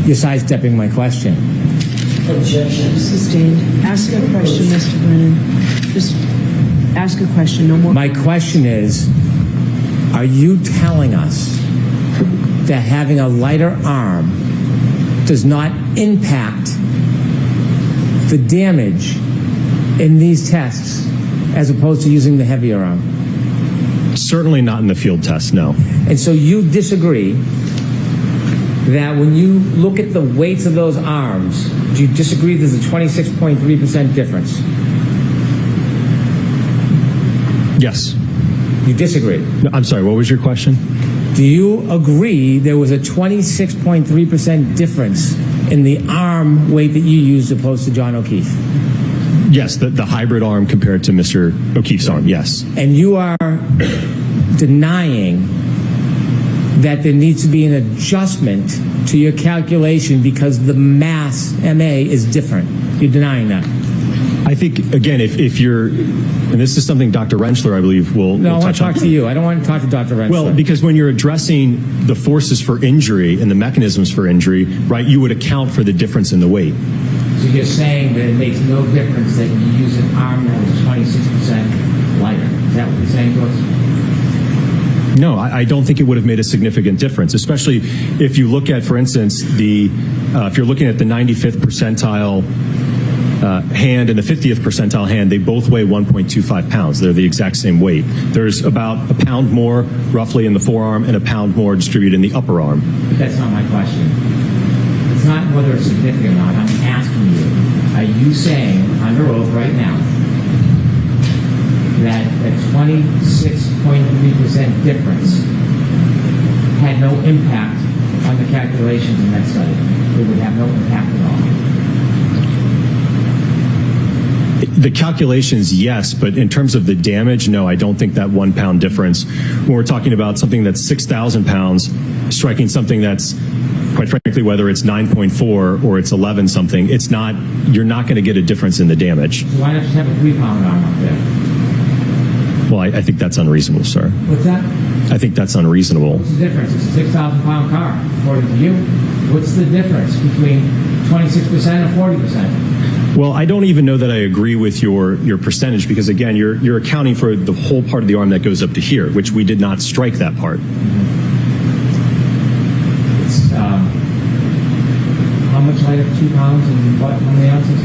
You're sidestepping my question. Objection. Sustained. Ask a question, Mr. Brennan. Just ask a question, no more. My question is, are you telling us that having a lighter arm does not impact the damage in these tests as opposed to using the heavier arm? Certainly not in the field test, no. And so you disagree that when you look at the weights of those arms, do you disagree there's a 26.3% difference? Yes. You disagree? No, I'm sorry, what was your question? Do you agree there was a 26.3% difference in the arm weight that you used opposed to John O'Keefe? Yes, the hybrid arm compared to Mr. O'Keefe's arm, yes. And you are denying that there needs to be an adjustment to your calculation because the mass, MA, is different. You're denying that. I think, again, if you're, and this is something Dr. Rentschler, I believe, will No, I want touch to talk on. to you. I don't want to talk to Dr. Rentschler. Well, because when you're addressing the forces for injury and the mechanisms for injury, right, you would account for the difference in the weight. So you're saying that it makes no difference that you use an arm that was 26% lighter. Is that what you're saying to us? No, I don't think it would have made a significant difference, especially if you look at, for instance, if you're looking at the 95th percentile hand and the 50th percentile hand, they both weigh 1.25 pounds. They're the exact same weight. There's about a pound more roughly in the forearm and a pound more distributed in the upper arm. But that's not my question. It's not whether it's significant or not. I'm asking you, are you saying under oath right now that a 26.3% difference had no impact on the calculations in that study? It would have no impact at all? The calculations, yes, but in terms of the damage, no, I don't think that 1 pound difference, when we're talking about something that's 6,000 pounds, striking something that's, quite frankly, whether it's 9.4 or it's 11 something, it's not, you're not going to get a difference in the damage. So why not just have a 3 pound arm up there? Well, I think that's unreasonable, sir. What's that? I think that's unreasonable. What's the difference? It's a 6,000 pound car, according to you. What's the difference between 26% and 40%? Well, I don't even know that I agree with your percentage because, again, you're accounting for the whole part of the arm that goes up to here, which we did not strike that part. It's how much lighter? 2 pounds and what? How many ounces?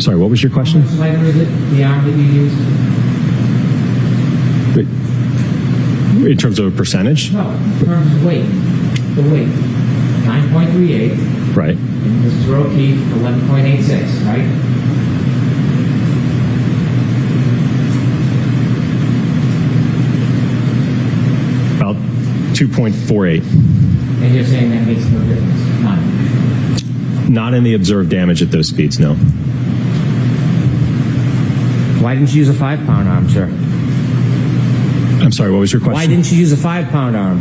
Sorry, what was your question? How much lighter is it? The arm that you used? In terms of a percentage? No, in terms of weight. The weight. 9.38. Right. And Mr. O'Keefe, 11.86, right? About 2.48. And you're saying that makes no difference? None. Not in the observed damage at those speeds, no. Why didn't you use a 5 pound arm, sir? I'm sorry, what was your question? Why didn't you use a 5 pound arm?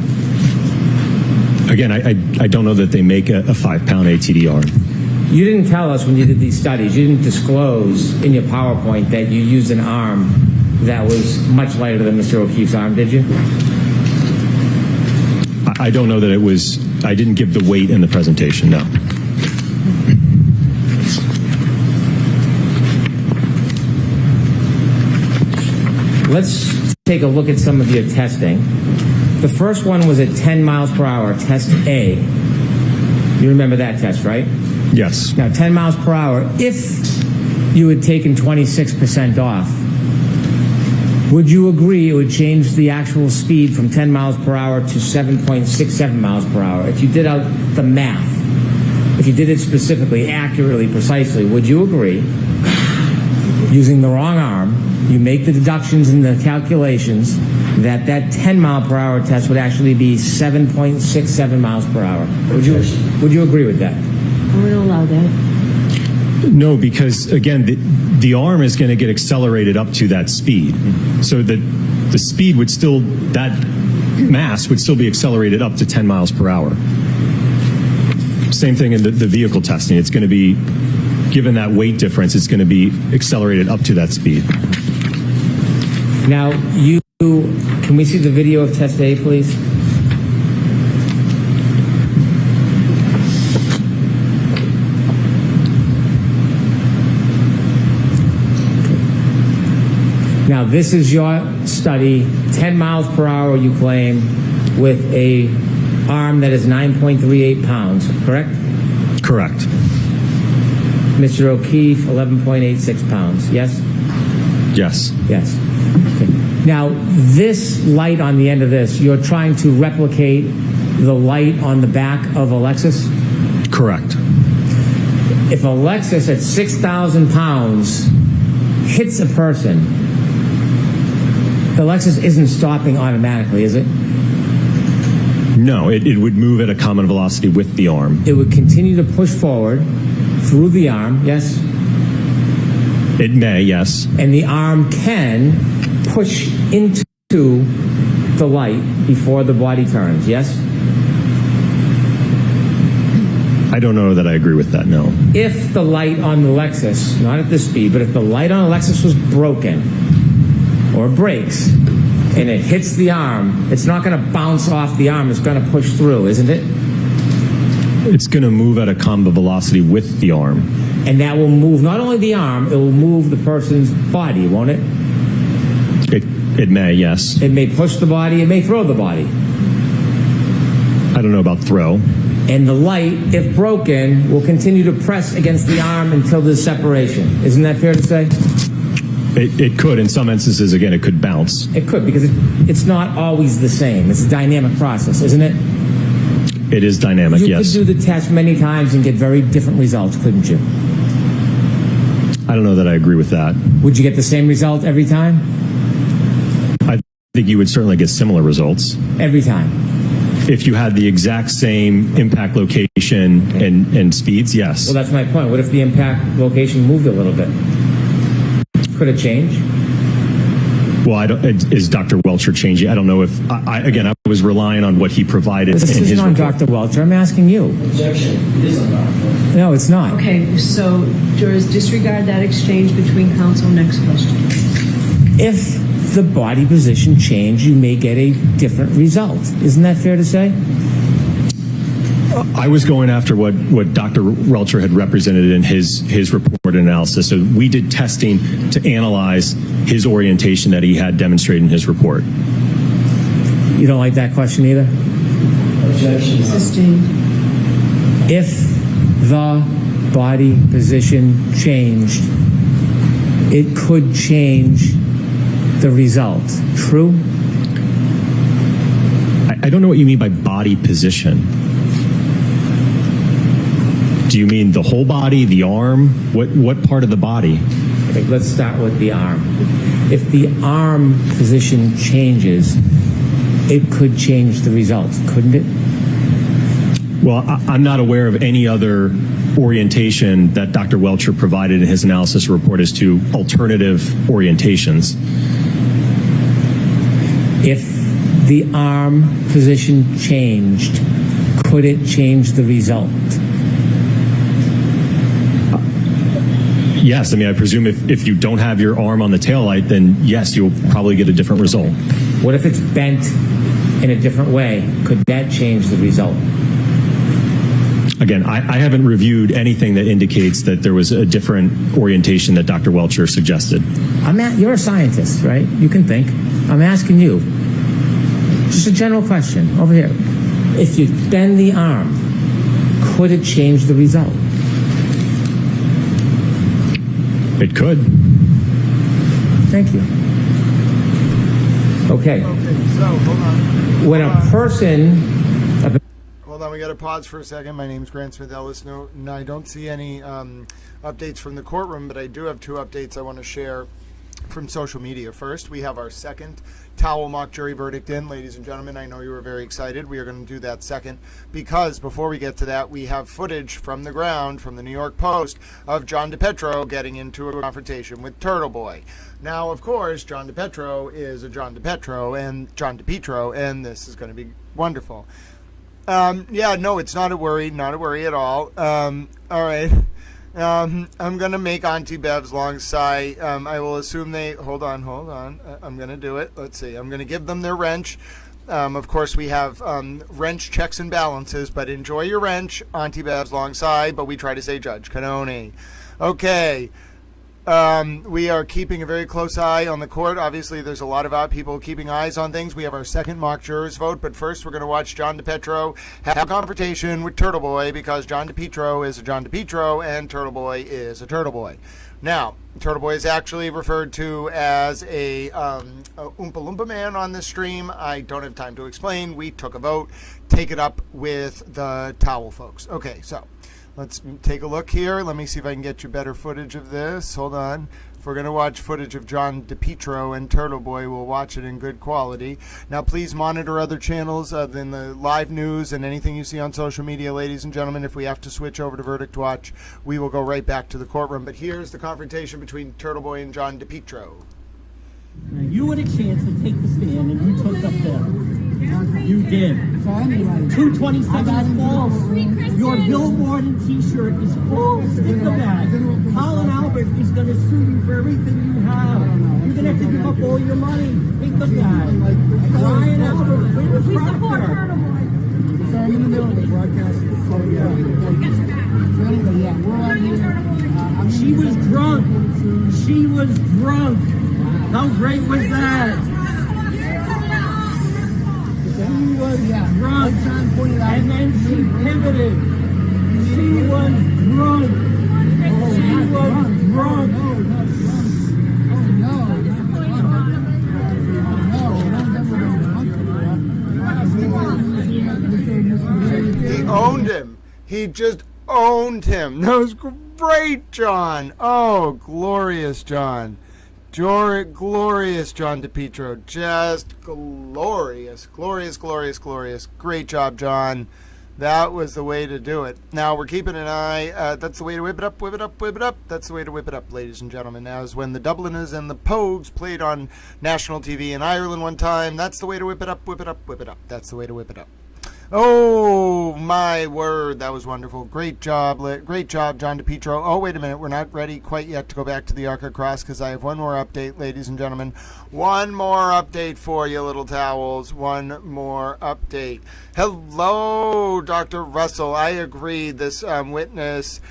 Again, I don't know that they make a 5 pound ATD arm. You didn't tell us when you did these studies, you didn't disclose in your PowerPoint that you used an arm that was much lighter than Mr. O'Keefe's arm, did you? I don't know that it was, I didn't give the weight in the presentation, no. Let's take a look at some of your testing. The first one was at 10 miles per hour, test A. You remember that test, right? Yes. Now, 10 miles per hour, if you had taken 26% off, would you agree it would change the actual speed from 10 miles per hour to 7.67 miles per hour? If you did out the math, if you did it specifically, accurately, precisely, would you agree, using the wrong arm, you make the deductions in the calculations, that 10 mile per hour test would actually be 7.67 miles per hour? Would you agree with that? I'm going to allow that. No, because again, the arm is going to get accelerated up to that speed. So the speed would still, that mass would still be accelerated up to 10 miles per hour. Same thing in the vehicle testing. It's going to be, given that weight difference, it's going to be accelerated up to that speed. Now, can we see the video of test A, please? Now, this is your study, 10 miles per hour, you claim, with a arm that is 9.38 pounds, correct? Correct. Mr. O'Keefe, 11.86 pounds, yes? Yes. Yes. Okay. Now, this light on the end of this, you're trying to replicate the light on the back of a Lexus? Correct. If a Lexus at 6,000 pounds hits a person, the Lexus isn't stopping automatically, is it? No, it would move at a common velocity with the arm. It would continue to push forward through the arm, yes? It may, yes. And the arm can push into the light before the body turns, yes? I don't know that I agree with that, no. If the light on the Lexus, not at this speed, but if the light on the Lexus was broken or breaks and it hits the arm, it's not going to bounce off the arm, it's going to push through, isn't it? It's going to move at a combo velocity with the arm. And that will move not only the arm, it will move the person's body, won't it? It may, yes. It may push the body, it may throw the body. I don't know about throw. And the light, if broken, will continue to press against the arm until there's separation. Isn't that fair to say? It could. In some instances, again, it could bounce. It could, because it's not always the same. It's a dynamic process, isn't it? It is dynamic, yes. You could do the test many times and get very different results, couldn't you? I don't know that I agree with that. Would you get the same result every time? I think you would certainly get similar results. Every time? If you had the exact same impact location and speeds, yes. Well, that's my point. What if the impact location moved a little bit? Could it change? Well, is Dr. Welcher changing? I don't know if, again, I was relying on what he provided in his report. This isn't on Dr. Welcher. I'm asking you. Objection. It is on Dr. Welcher. No, it's not. Okay, so jurors, disregard that exchange between counsel. Next question. If the body position change, you may get a different result. Isn't that fair to say? I was going after what Dr. Welcher had represented in his report analysis. So we did testing to analyze his orientation that he had demonstrated in his report. You don't like that question either? Objection. Sustained. If the body position changed, it could change the result. True? I don't know what you mean by body position. Do you mean the whole body, the arm? What part of the body? Okay, let's start with the arm. If the arm position changes, it could change the result, couldn't it? Well, I'm not aware of any other orientation that Dr. Welcher provided in his analysis report as to alternative orientations. If the arm position changed, could it change the result? Yes, I mean, I presume if you don't have your arm on the taillight, then yes, you'll probably get a different result. What if it's bent in a different way? Could that change the result? Again, I haven't reviewed anything that indicates that there was a different orientation that Dr. Welcher suggested. You're a scientist, right? You can think. I'm asking you. Just a general question over here. If you bend the arm, could it change the result? It could. Thank you. Okay. So, hold on. When a person... Hold on, we got to pause for a second. My name's Grant Smith Ellis. No, I don't see any updates from the courtroom, but I do have two updates I want to share from social media. First, we have our second towel mock jury verdict in. Ladies and gentlemen, I know you were very excited. We are going to do that second because before we get to that, we have footage from the ground from the New York Post of John DePetro getting into a confrontation with Turtle Boy. Now, of course, John DePetro is a John DePetro and John DePetro, and this is going to be wonderful. Yeah, no, it's not a worry at all. All right. I'm going to make Auntie Bev's long sigh. I will assume they... Hold on. I'm going to do it. Let's see. I'm going to give them their wrench. Of course, we have wrench checks and balances, but enjoy your wrench, Auntie Bev's long sigh, but we try to say Judge Canoni. Okay. We are keeping a very close eye on the court. Obviously, there's a lot of people keeping eyes on things. We have our second mock jurors vote, but first we're going to watch John DePetro have a confrontation with Turtle Boy because John DePetro is a John DePetro and Turtle Boy is a Turtle Boy. Now, Turtle Boy is actually referred to as a Oompa Loompa man on this stream. I don't have time to explain. We took a vote. Take it up with the towel folks. Okay, so... let's take a look here. Let me see if I can get you better footage of this. Hold on. If we're going to watch footage of John DePetro and Turtle Boy, we'll watch it in good quality. Now, please monitor other channels than the live news and anything you see on social media, ladies and gentlemen. If we have to switch over to Verdict Watch, we will go right back to the courtroom. But here's the confrontation between Turtle Boy and John DePetro. Now, you had a chance to take the stand, and you took up there. You did. So anyway, 227 is false. Your billboard and t-shirt is false. Think of that. Colin Albert is going to sue you for everything you have. You're going to have to give up all your money. Think of that. Ryan Albert, where's Proctor? So I'm in the middle of the broadcast. So yeah. So anyway, yeah, we're out here. She was drunk. She was drunk. How great was that? She was drunk. John pointed out. And then she pivoted. She was drunk. She was drunk. He owned him. He just owned him. That was great, John. Oh, glorious, John. Glorious, John DePietro. Just glorious. Glorious, glorious, glorious. Great job, John. That was the way to do it. Now, we're keeping an eye. That's the way to whip it up, whip it up, whip it up. That's the way to whip it up, ladies and gentlemen. Now is when the Dubliners and the Pogues played on national TV in Ireland one time. That's the way to whip it up, whip it up, whip it up. That's the way to whip it up. Oh, my word. That was wonderful. Great job. Great job, John DePietro. Oh, wait a minute. We're not ready quite yet to go back to the Arc of Cross because I have one more update, ladies and gentlemen. One more update for you, little towels. One more update. Hello, Dr. Russell. I agree. This witness...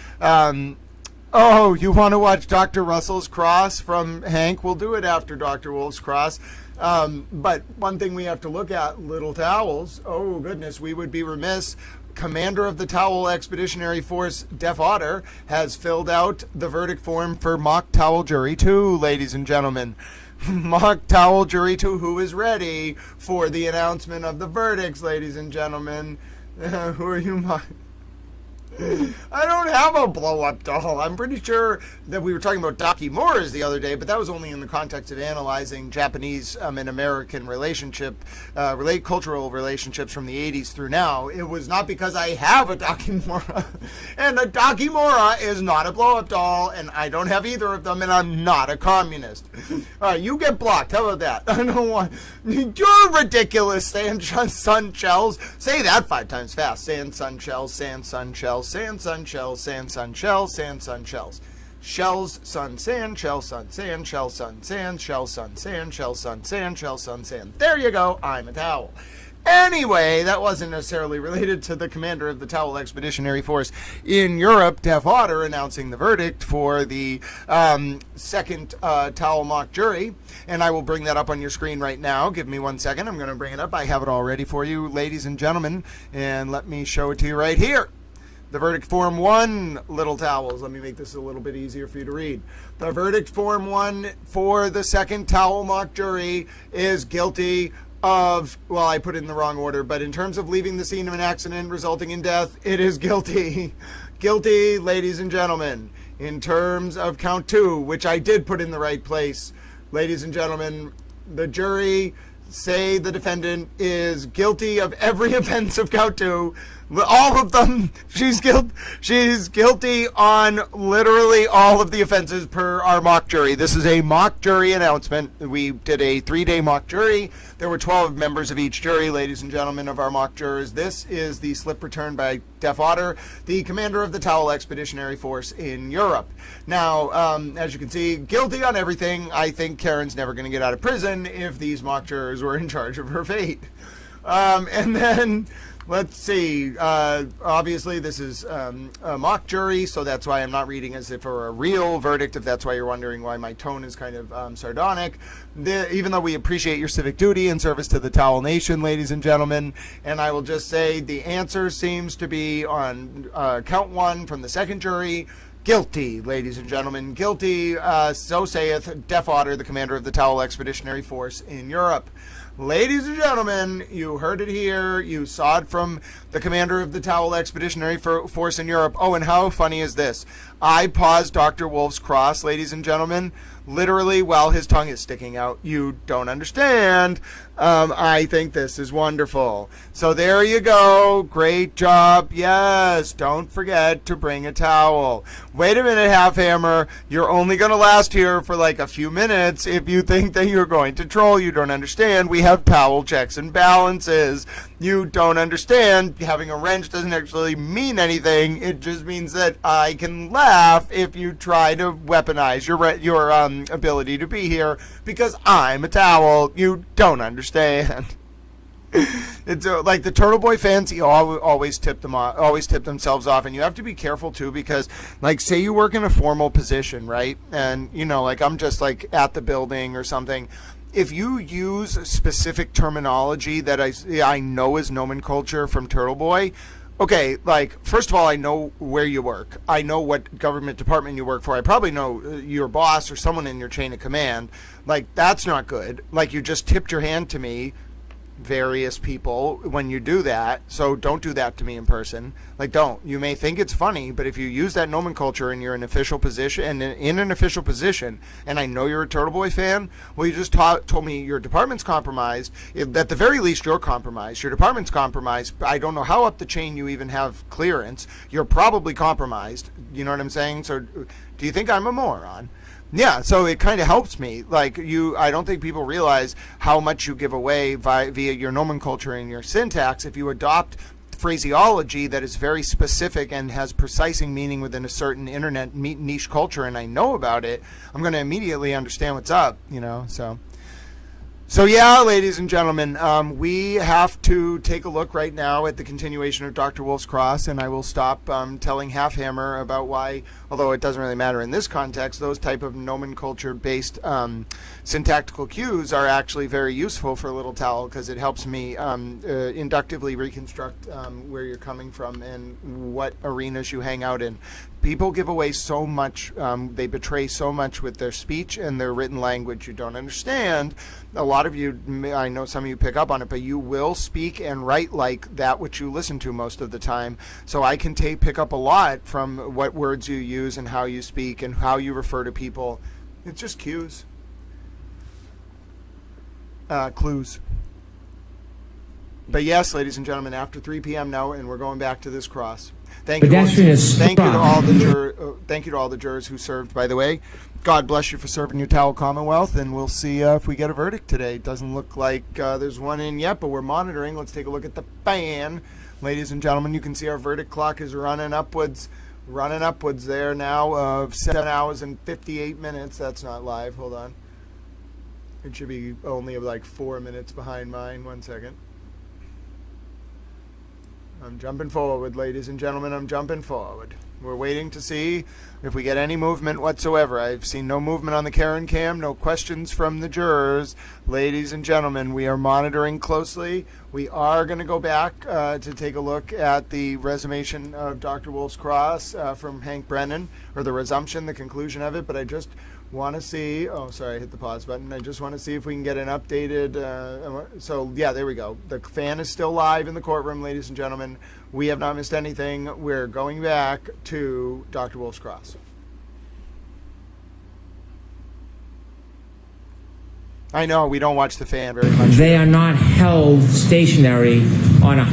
oh, you want to watch Dr. Russell's cross from Hank? We'll do it after Dr. Wolf's cross. But one thing we have to look at, little towels. Oh, goodness, we would be remiss. Commander of the Towel Expeditionary Force, Def Otter, has filled out the verdict form for Mock Towel Jury 2, ladies and gentlemen. Mock Towel Jury 2, who is ready for the announcement of the verdicts, ladies and gentlemen. Who are you, Mock? I don't have a blow-up doll. I'm pretty sure that we were talking about Dakimuras the other day, but that was only in the context of analyzing Japanese and American cultural relationships from the 80s through now. It was not because I have a Dakimura. And a Dakimura is not a blow-up doll, and I don't have either of them, and I'm not a communist. All right, you get blocked. How about that? I don't want... You're ridiculous, sand sun shells. Say that 5 times fast. Sand sun shells, sand sun shells. Sand, sun, shells, sand, sun, shells, sand, sun, shells. Shells, sun, sand, shell, sun, sand, shell, sun, sand, shell, sun, sand, shell, sun, sand, shell, sun, sand. There you go. I'm a towel. Anyway, that wasn't necessarily related to the commander of the Towel Expeditionary Force in Europe, Def Otter, announcing the verdict for the second towel mock jury. And I will bring that up on your screen right now. Give me 1 second. I'm going to bring it up. I have it all ready for you, ladies and gentlemen. And let me show it to you right here. The verdict form 1, little towels. Let me make this a little bit easier for you to read. The verdict form 1 for the second towel mock jury is guilty of, well, I put it in the wrong order, but in terms of leaving the scene of an accident resulting in death, it is guilty. Guilty, ladies and gentlemen. In terms of count 2, which I did put in the right place, ladies and gentlemen, the jury say the defendant is guilty of every offense of count 2. All of them. She's guilty on literally all of the offenses per our mock jury. This is a mock jury announcement. We did a 3-day mock jury. There were 12 members of each jury, ladies and gentlemen, of our mock jurors. This is the slip returned by Def Otter, the commander of the Towel Expeditionary Force in Europe. Now, as you can see, guilty on everything. I think Karen's never going to get out of prison if these mock jurors were in charge of her fate. And then... let's see. Obviously, this is a mock jury, so that's why I'm not reading as if it were a real verdict, if that's why you're wondering why my tone is kind of sardonic. Even though we appreciate your civic duty and service to the Towel Nation, ladies and gentlemen, and I will just say the answer seems to be on count 1 from the second jury. Guilty, ladies and gentlemen. Guilty, so saith Def Otter, the commander of the Towel Expeditionary Force in Europe. Ladies and gentlemen, you heard it here. You saw it from the commander of the Towel Expeditionary Force in Europe. Oh, and how funny is this? I paused Dr. Wolf's cross, ladies and gentlemen, literally while his tongue is sticking out. You don't understand. I think this is wonderful. So there you go. Great job. Yes, don't forget to bring a towel. Wait a minute, Half Hammer. You're only going to last here for like a few minutes if you think that you're going to troll. You don't understand. We have Powell checks and balances. You don't understand. Having a wrench doesn't actually mean anything. It just means that I can laugh if you try to weaponize your ability to be here because I'm a towel. You don't understand. It's like the Turtle Boy fans. He always tip themselves off, and you have to be careful too because, like, say you work in a formal position, right? And you know, like I'm just like at the building or something. If you use specific terminology that I know is nomenclature from Turtle Boy, okay, like first of all, I know where you work. I know what government department you work for. I probably know your boss or someone in your chain of command. Like that's not good. Like you just tipped your hand to me. Various people when you do that, so don't do that to me in person. Like don't. You may think it's funny, but if you use that nomenclature and you're in an official position and in an official position, and I know you're a Turtle Boy fan, well, you just told me your department's compromised. At the very least, you're compromised. Your department's compromised. I don't know how up the chain you even have clearance. You're probably compromised. You know what I'm saying? So, do you think I'm a moron? Yeah, so it kind of helps me. Like I don't think people realize how much you give away via your nomenclature and your syntax if you adopt phraseology that is very specific and has precise meaning within a certain internet niche culture, and I know about it. I'm going to immediately understand what's up, you know. So yeah, ladies and gentlemen, we have to take a look right now at the continuation of Dr. Wolf's Cross, and I will stop telling Halfhammer about why, although it doesn't really matter in this context, those type of nomenclature-based syntactical cues are actually very useful for Little Towel because it helps me inductively reconstruct where you're coming from and what arenas you hang out in. People give away so much, they betray so much with their speech and their written language you don't understand. A lot of you, I know some of you pick up on it, but you will speak and write like that which you listen to most of the time. So I can pick up a lot from what words you use and how you speak and how you refer to people. It's just cues. Clues. But yes, ladies and gentlemen, after 3 p.m. now, and we're going back to this cross. Thank you to all the jurors who served, by the way. God bless you for serving your Towel Commonwealth, and we'll see if we get a verdict today. Doesn't look like there's one in yet, but we're monitoring. Let's take a look at the fan. Ladies and gentlemen, you can see our verdict clock is running upwards there now of 7 hours and 58 minutes. That's not live. Hold on. It should be only like 4 minutes behind mine. 1 second. I'm jumping forward, ladies and gentlemen. I'm jumping forward. We're waiting to see if we get any movement whatsoever. I've seen no movement on the Karen cam, no questions from the jurors. Ladies and gentlemen, we are monitoring closely. We are going to go back to take a look at the resumation of Dr. Wolf's Cross from Hank Brennan, or the resumption, the conclusion of it, but I just want to see, oh, sorry, I hit the pause button. I just want to see if we can get an updated, so yeah, there we go. The fan is still live in the courtroom, ladies and gentlemen. We have not missed anything. We're going back to Dr. Wolf's Cross. I know, we don't watch the fan very much. They are not held stationary on a...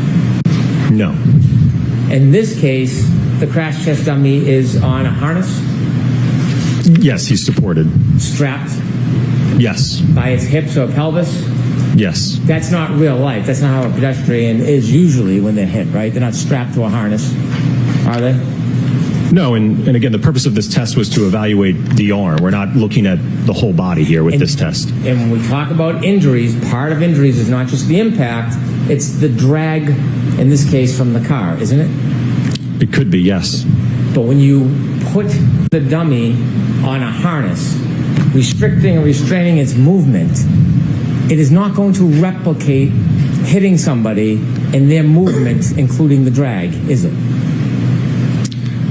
No. In this case, the crash test dummy is on a harness? Yes, he's supported. Strapped? Yes. By its hips or pelvis? Yes. That's not real life. That's not how a pedestrian is usually when they're hit, right? They're not strapped to a harness, are they? No, and again, the purpose of this test was to evaluate the arm. We're not looking at the whole body here with this test. And when we talk about injuries, part of injuries is not just the impact, it's the drag, in this case, from the car, isn't it? It could be, yes. But when you put the dummy on a harness, restricting or restraining its movement, it is not going to replicate hitting somebody in their movement, including the drag, is it?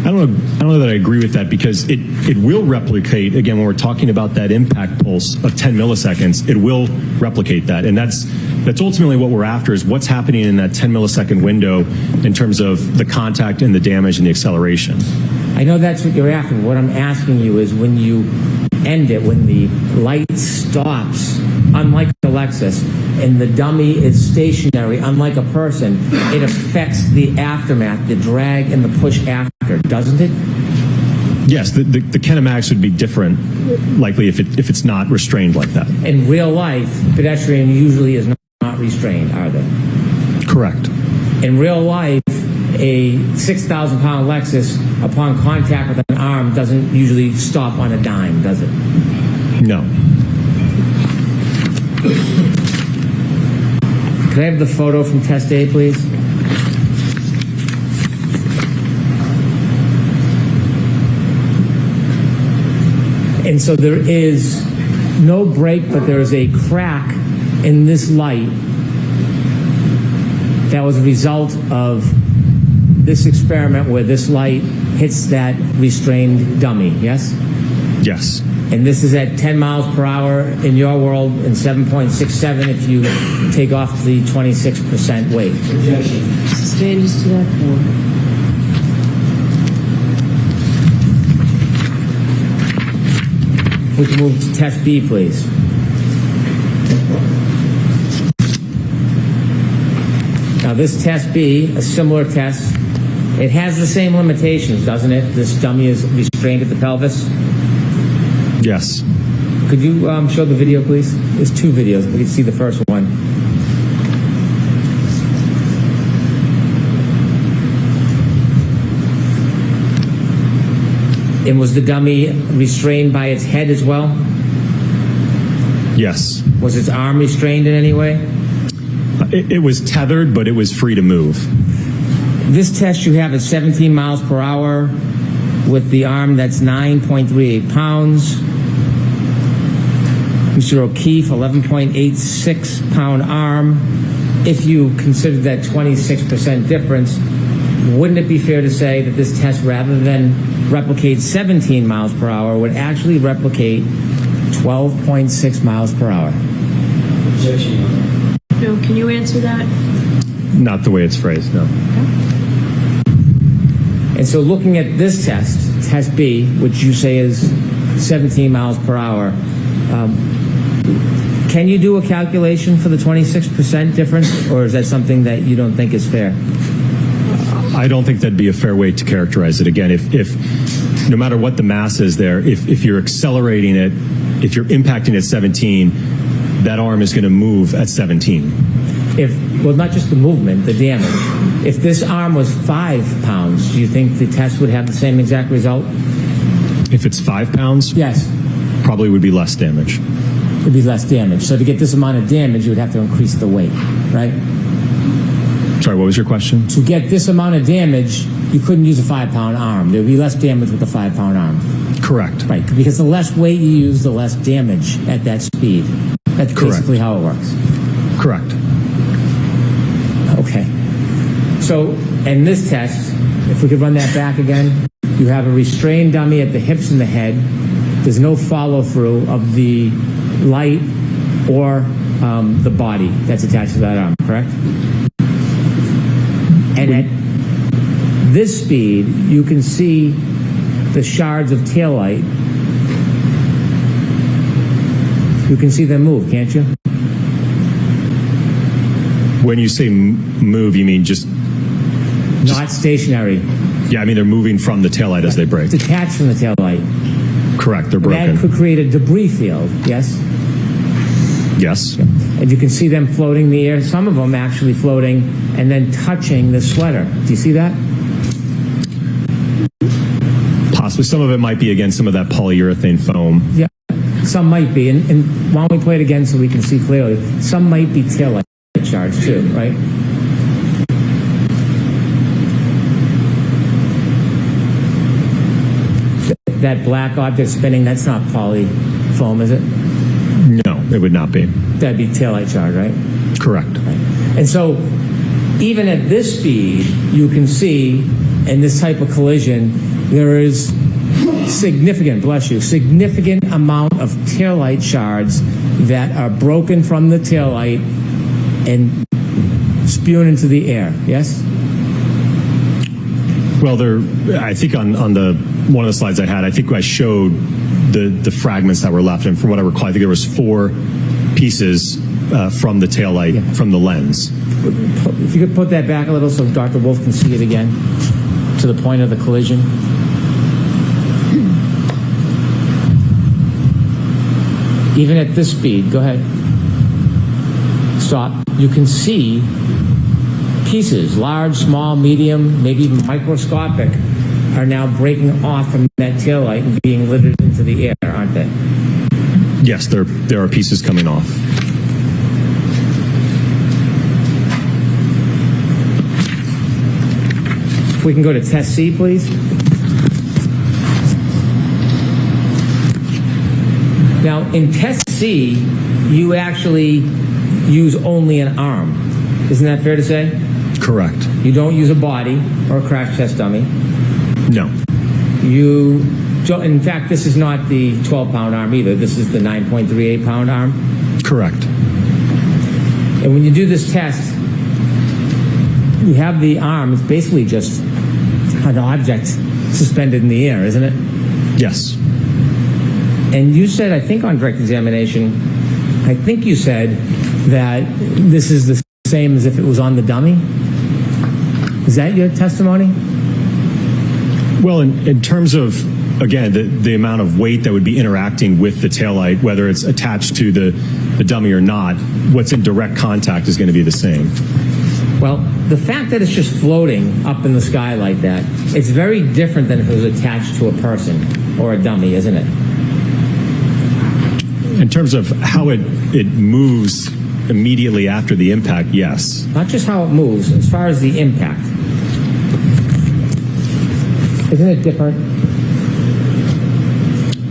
I don't know that I agree with that, because it will replicate, again, when we're talking about that impact pulse of 10 milliseconds, it will replicate that. And that's ultimately what we're after, is what's happening in that 10 millisecond window in terms of the contact and the damage and the acceleration. I know that's what you're after. What I'm asking you is, when you end it, when the light stops, unlike the Lexus, and the dummy is stationary, unlike a person, it affects the aftermath, the drag and the push after, doesn't it? Yes, the kinematics would be different, likely if it's not restrained like that. In real life, pedestrian usually is not restrained, are they? Correct. In real life, a 6,000-pound Lexus, upon contact with an arm, doesn't usually stop on a dime, does it? No. Could I have the photo from test A, please? And so there is no break, but there is a crack in this light that was a result of this experiment where this light hits that restrained dummy, yes? Yes. And this is at 10 miles per hour in your world and 7.67 if you take off the 26% weight. Objection. Stand used to that for. We can move to test B, please. Now this test B, a similar test, it has the same limitations, doesn't it? This dummy is restrained at the pelvis. Yes. Could you show the video, please? There's two videos. We can see the first one. And was the dummy restrained by its head as well? Yes. Was its arm restrained in any way? It was tethered, but it was free to move. This test you have at 17 miles per hour with the arm that's 9.38 pounds. Mr. O'Keefe, 11.86 pound arm. If you consider that 26% difference, wouldn't it be fair to say that this test, rather than replicate 17 miles per hour, would actually replicate 12.6 miles per hour? Objection. No, can you answer that? Not the way it's phrased, no. And so looking at this test, test B, which you say is 17 miles per hour, can you do a calculation for the 26% difference, or is that something that you don't think is fair? I don't think that'd be a fair way to characterize it. Again, if no matter what the mass is there, if you're accelerating it, if you're impacting at 17, that arm is going to move at 17. Well, not just the movement, the damage. If this arm was 5 pounds, do you think the test would have the same exact result? If it's 5 pounds? Yes. Probably would be less damage. It would be less damage. So to get this amount of damage, you would have to increase the weight, right? Sorry, what was your question? To get this amount of damage, you couldn't use a 5 pound arm. There would be less damage with a 5 pound arm. Correct. Right, because the less weight you use, the less damage at that speed. That's basically how it works. Correct. Okay. So, in this test, if we could run that back again, you have a restrained dummy at the hips and the head. There's no follow-through of the light or the body that's attached to that arm, correct? And at this speed, you can see the shards of taillight. You can see them move, can't you? When you say move, you mean just not stationary. Yeah, I mean they're moving from the taillight as they brake. Detached from the taillight. Correct, they're broken. That could create a debris field, yes? Yes. And you can see them floating in the air, some of them actually floating and then touching the sweater. Do you see that? Possibly. Some of it might be, again, some of that polyurethane foam. Yeah, some might be. And why don't we play it again so we can see clearly? Some might be taillight shards too, right? That black object spinning, that's not poly foam, is it? No, it would not be. That'd be taillight shard, right? Correct. Right. And so even at this speed, you can see in this type of collision, there is significant amount of taillight shards that are broken from the taillight and spewing into the air, yes? Well, I think on the one of the slides I had, I think I showed the fragments that were left, and from what I recall, I think there was 4 pieces from the taillight, from the lens. If you could put that back a little so Dr. Wolf can see it again, to the point of the collision. Even at this speed, go ahead. Stop. You can see pieces, large, small, medium, maybe even microscopic, are now breaking off from that taillight and being littered into the air, aren't they? Yes, there are pieces coming off. If we can go to test C, please. Now, in test C, you actually use only an arm. Isn't that fair to say? Correct. You don't use a body or a crash test dummy. No. You don't, in fact, this is not the 12-pound arm either. This is the 9.38-pound arm. Correct. And when you do this test, you have the arm. It's basically just an object suspended in the air, isn't it? Yes. And you said, I think on direct examination, I think you said that this is the same as if it was on the dummy. Is that your testimony? Well, in terms of, again, the amount of weight that would be interacting with the taillight, whether it's attached to the dummy or not, what's in direct contact is going to be the same. Well, the fact that it's just floating up in the sky like that, it's very different than if it was attached to a person or a dummy, isn't it? In terms of how it moves immediately after the impact, yes. Not just how it moves, as far as the impact. Isn't it different?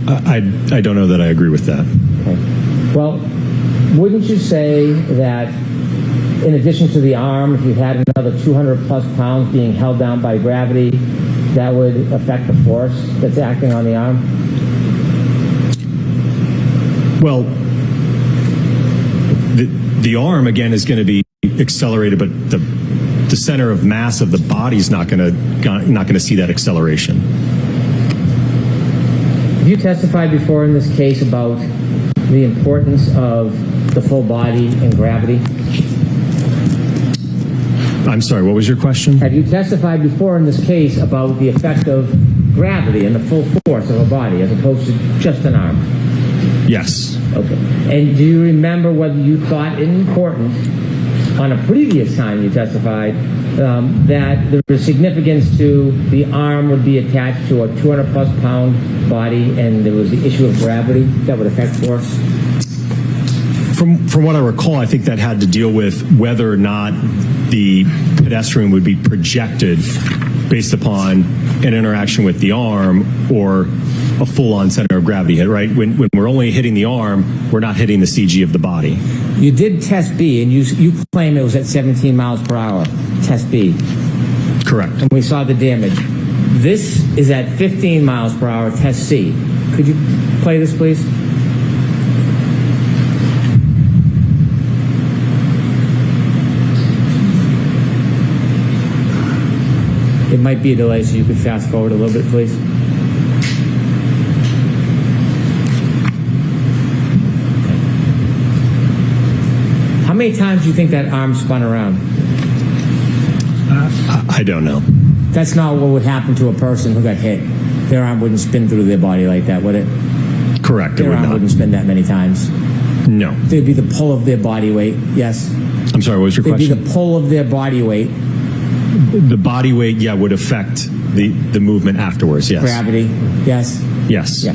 I don't know that I agree with that. Okay. Well, wouldn't you say that in addition to the arm, if you had another 200-plus pounds being held down by gravity, that would affect the force that's acting on the arm? Well, the arm, again, is going to be accelerated, but the center of mass of the body is not going to see that acceleration. Have you testified before in this case about the importance of the full body and gravity? I'm sorry, what was your question? Have you testified before in this case about the effect of gravity and the full force of a body as opposed to just an arm? Yes. Okay. And do you remember whether you thought it important on a previous time you testified that there was significance to the arm would be attached to a 200-plus pound body and there was the issue of gravity that would affect force? From what I recall, I think that had to deal with whether or not the pedestrian would be projected based upon an interaction with the arm or a full-on center of gravity hit, right? When we're only hitting the arm, we're not hitting the CG of the body. You did test B, and you claim it was at 17 miles per hour, test B. Correct. And we saw the damage. This is at 15 miles per hour, test C. Could you play this, please? It might be a delay, so you could fast forward a little bit, please. How many times do you think that arm spun around? I don't know. That's not what would happen to a person who got hit. Their arm wouldn't spin through their body like that, would it? Correct. Their arm wouldn't spin that many times. No. There'd be the pull of their body weight, yes? I'm sorry, what was your question? There'd be the pull of their body weight. The body weight, yeah, would affect the movement afterwards, yes. Gravity, yes? Yes. Yeah.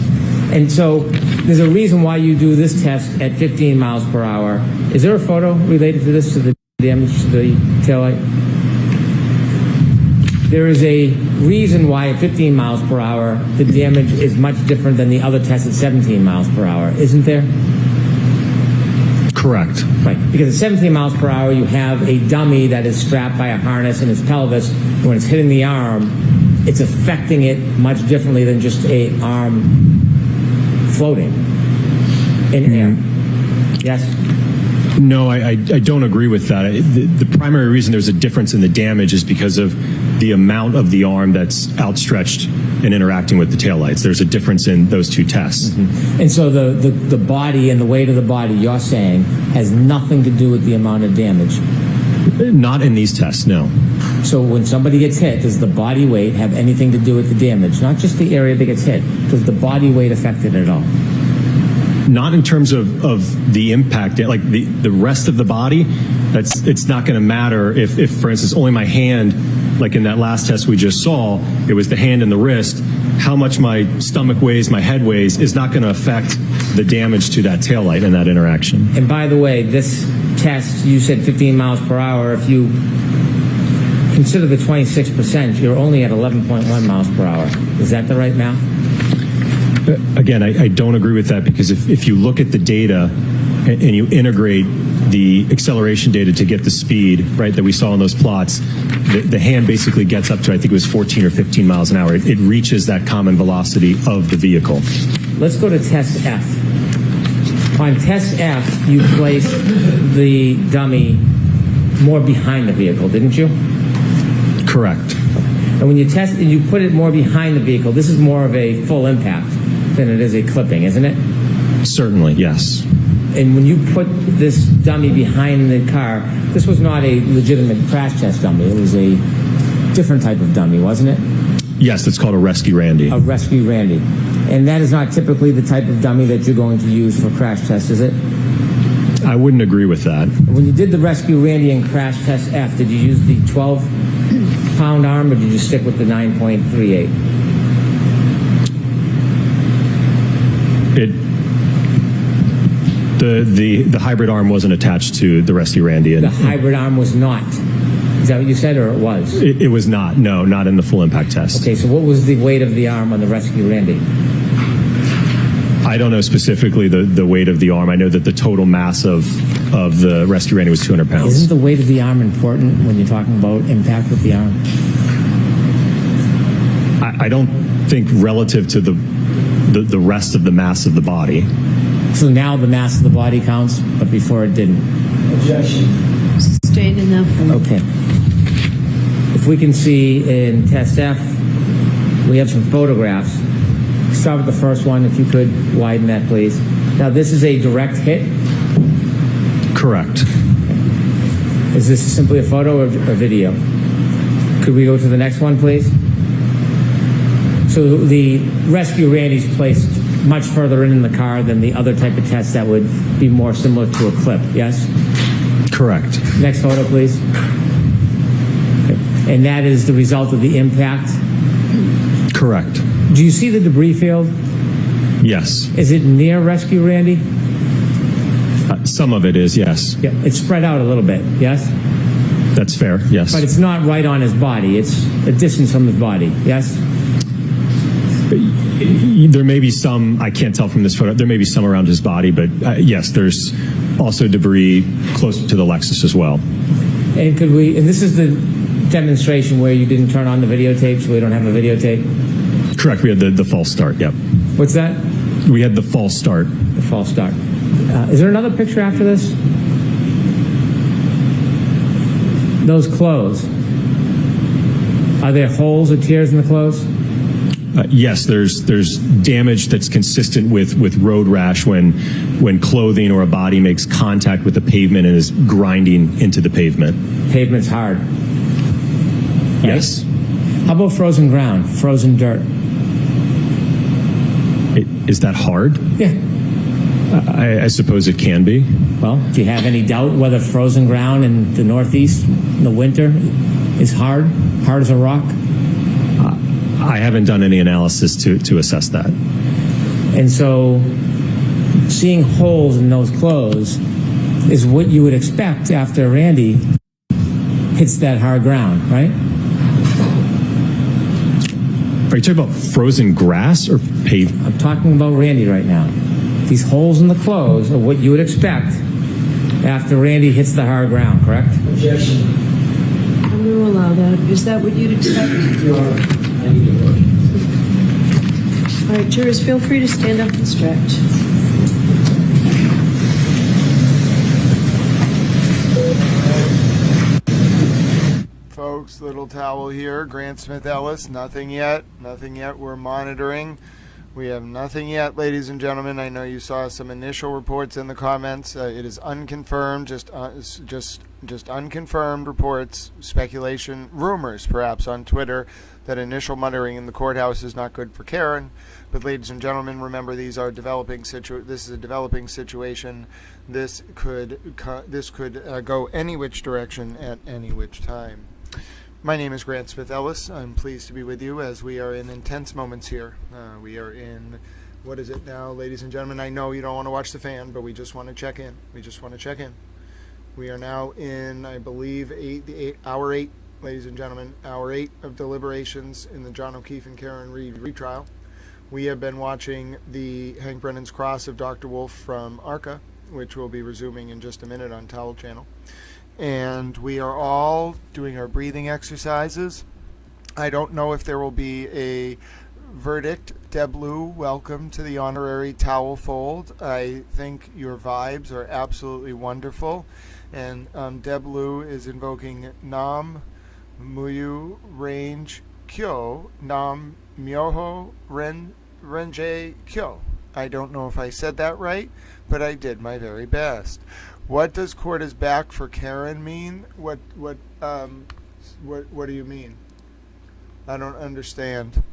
And so there's a reason why you do this test at 15 miles per hour. Is there a photo related to this, to the damage to the taillight? There is a reason why at 15 miles per hour the damage is much different than the other test at 17 miles per hour, isn't there? Correct. Right, because at 17 miles per hour you have a dummy that is strapped by a harness in its pelvis. When it's hitting the arm, it's affecting it much differently than just a arm floating in air. Yes? No, I don't agree with that. The primary reason there's a difference in the damage is because of the amount of the arm that's outstretched and interacting with the taillights. There's a difference in those two tests. Mm-hmm. And so the body and the weight of the body, you're saying, has nothing to do with the amount of damage? Not in these tests, no. So when somebody gets hit, does the body weight have anything to do with the damage? Not just the area that gets hit. Does the body weight affect it at all? Not in terms of the impact, like the rest of the body. It's not going to matter if, for instance, only my hand, like in that last test we just saw, it was the hand and the wrist. How much my stomach weighs, my head weighs, is not going to affect the damage to that taillight and that interaction. And by the way, this test, you said 15 miles per hour. If you consider the 26%, you're only at 11.1 miles per hour. Is that the right math? Again, I don't agree with that, because if you look at the data and you integrate the acceleration data to get the speed, right, that we saw in those plots, the hand basically gets up to, I think it was 14 or 15 miles an hour. It reaches that common velocity of the vehicle. Let's go to test F. On test F, you placed the dummy more behind the vehicle, didn't you? Correct. And when you test and you put it more behind the vehicle, this is more of a full impact than it is a clipping, isn't it? Certainly, yes. And when you put this dummy behind the car, this was not a legitimate crash test dummy. It was a different type of dummy, wasn't it? Yes, it's called a Rescue Randy. A Rescue Randy. And that is not typically the type of dummy that you're going to use for crash tests, is it? I wouldn't agree with that. When you did the Rescue Randy in crash test F, did you use the 12-pound arm, or did you stick with the 9.38? The hybrid arm wasn't attached to the Rescue Randy. The hybrid arm was not. Is that what you said, or it was? It was not. No, not in the full impact test. Okay, so what was the weight of the arm on the Rescue Randy? I don't know specifically the weight of the arm. I know that the total mass of the Rescue Randy was 200 pounds. Isn't the weight of the arm important when you're talking about impact with the arm? I don't think relative to the rest of the mass of the body. So now the mass of the body counts, but before it didn't. Objection. Sustained enough. Okay. If we can see in test F, we have some photographs. Start with the first one, if you could widen that, please. Now, this is a direct hit? Correct. Is this simply a photo or a video? Could we go to the next one, please? So the Rescue Randy's placed much further in the car than the other type of test that would be more similar to a clip, yes? Correct. Next photo, please. Okay. And that is the result of the impact? Correct. Do you see the debris field? Yes. Is it near Rescue Randy? Some of it is, yes. Yeah, it's spread out a little bit, yes? That's fair, yes. But it's not right on his body. It's a distance from his body, yes? There may be some, I can't tell from this photo, there may be some around his body, but yes, there's also debris close to the Lexus as well. And could we, and this is the demonstration where you didn't turn on the videotape, so we don't have a videotape? Correct, we had the false start, yep. What's that? We had the false start. The false start. Is there another picture after this? Those clothes. Are there holes or tears in the clothes? Yes, there's damage that's consistent with road rash when clothing or a body makes contact with the pavement and is grinding into the pavement. Pavement's hard. Right? Yes. How about frozen ground, frozen dirt? Is that hard? Yeah. I suppose it can be. Well, do you have any doubt whether frozen ground in the Northeast in the winter is hard as a rock? I haven't done any analysis to assess that. And so seeing holes in those clothes is what you would expect after Randy hits that hard ground, right? Are you talking about frozen grass or pavement? I'm talking about Randy right now. These holes in the clothes are what you would expect after Randy hits the hard ground, correct? Objection. I'm going to allow that. Is that what you'd expect? Your Honor, I need a motion. All right, jurors, feel free to stand up and stretch. Folks, little towel here. Grant Smith Ellis. Nothing yet. Nothing yet. We're monitoring. We have nothing yet, ladies and gentlemen. I know you saw some initial reports in the comments. It is unconfirmed, just unconfirmed reports, speculation, rumors, perhaps on Twitter, that initial muttering in the courthouse is not good for Karen. But, ladies and gentlemen, remember these are developing This is a developing situation. This could go any which direction at any which time. My name is Grant Smith Ellis. I'm pleased to be with you as we are in intense moments here. We are in, what is it now, ladies and gentlemen? I know you don't want to watch the fan, but we just want to check in. We are now in, I believe, hour 8, ladies and gentlemen, hour 8 of deliberations in the John O'Keefe and Karen Reed retrial. We have been watching the Hank Brennan's Cross of Dr. Wolf from ARCA, which will be resuming in just a minute on Towel Channel. And we are all doing our breathing exercises. I don't know if there will be a verdict. Deb Lou, welcome to the honorary towel fold. I think your vibes are absolutely wonderful. And Deb Lou is invoking Nam Muyu Range Kyo, Nam Myoho Renje Kyo. I don't know if I said that right, but I did my very best. What does court is back for Karen mean? What do you mean? I don't understand.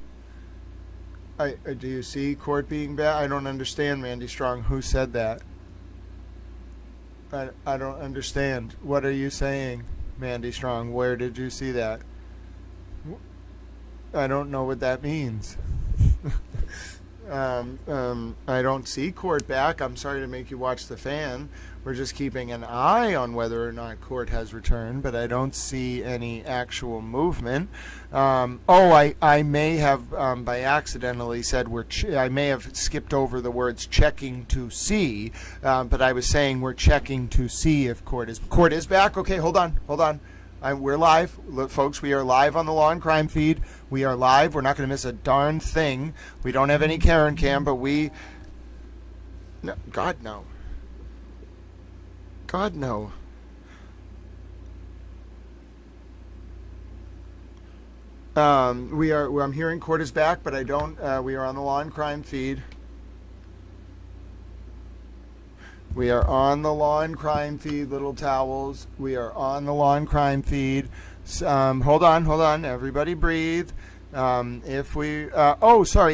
Do you see court being back? I don't understand, Mandy Strong. Who said that? I don't understand. What are you saying, Mandy Strong? Where did you see that? I don't know what that means. I don't see court back. I'm sorry to make you watch the fan. We're just keeping an eye on whether or not court has returned, but I don't see any actual movement. I may have by accidentally said I may have skipped over the words checking to see, but I was saying we're checking to see if court is back. Okay, hold on. We're live. Look, folks, we are live on the Law and Crime feed. We are live. We're not going to miss a darn thing. We don't have any Karen Cam, but no, God, no. God, no. I'm hearing court is back, but I don't, we are on the Law and Crime feed. We are on the Law and Crime feed, little towels. We are on the Law and Crime feed. Hold on. Everybody breathe. Sorry,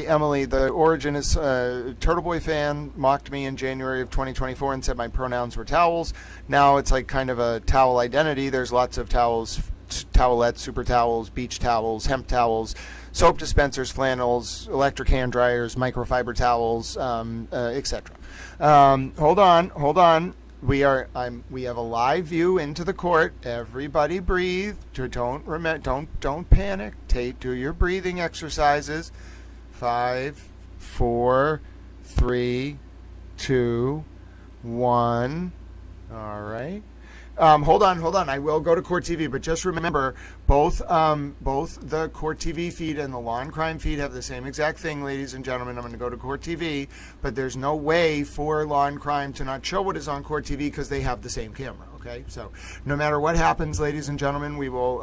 Emily. The origin is Turtle Boy fan mocked me in January of 2024 and said my pronouns were towels. Now it's like kind of a towel identity. There's lots of towels, towelettes, super towels, beach towels, hemp towels, soap dispensers, flannels, electric hand dryers, microfiber towels, etc. Hold on. We have a live view into the court. Everybody breathe. Don't panic. Do your breathing exercises. 5, 4, 3, 2, 1. All right. Hold on. I will go to Court TV, but just remember, both the Court TV feed and the Law and Crime feed have the same exact thing, ladies and gentlemen. I'm going to go to Court TV, but there's no way for Law and Crime to not show what is on Court TV because they have the same camera. Okay, so no matter what happens, ladies and gentlemen, we will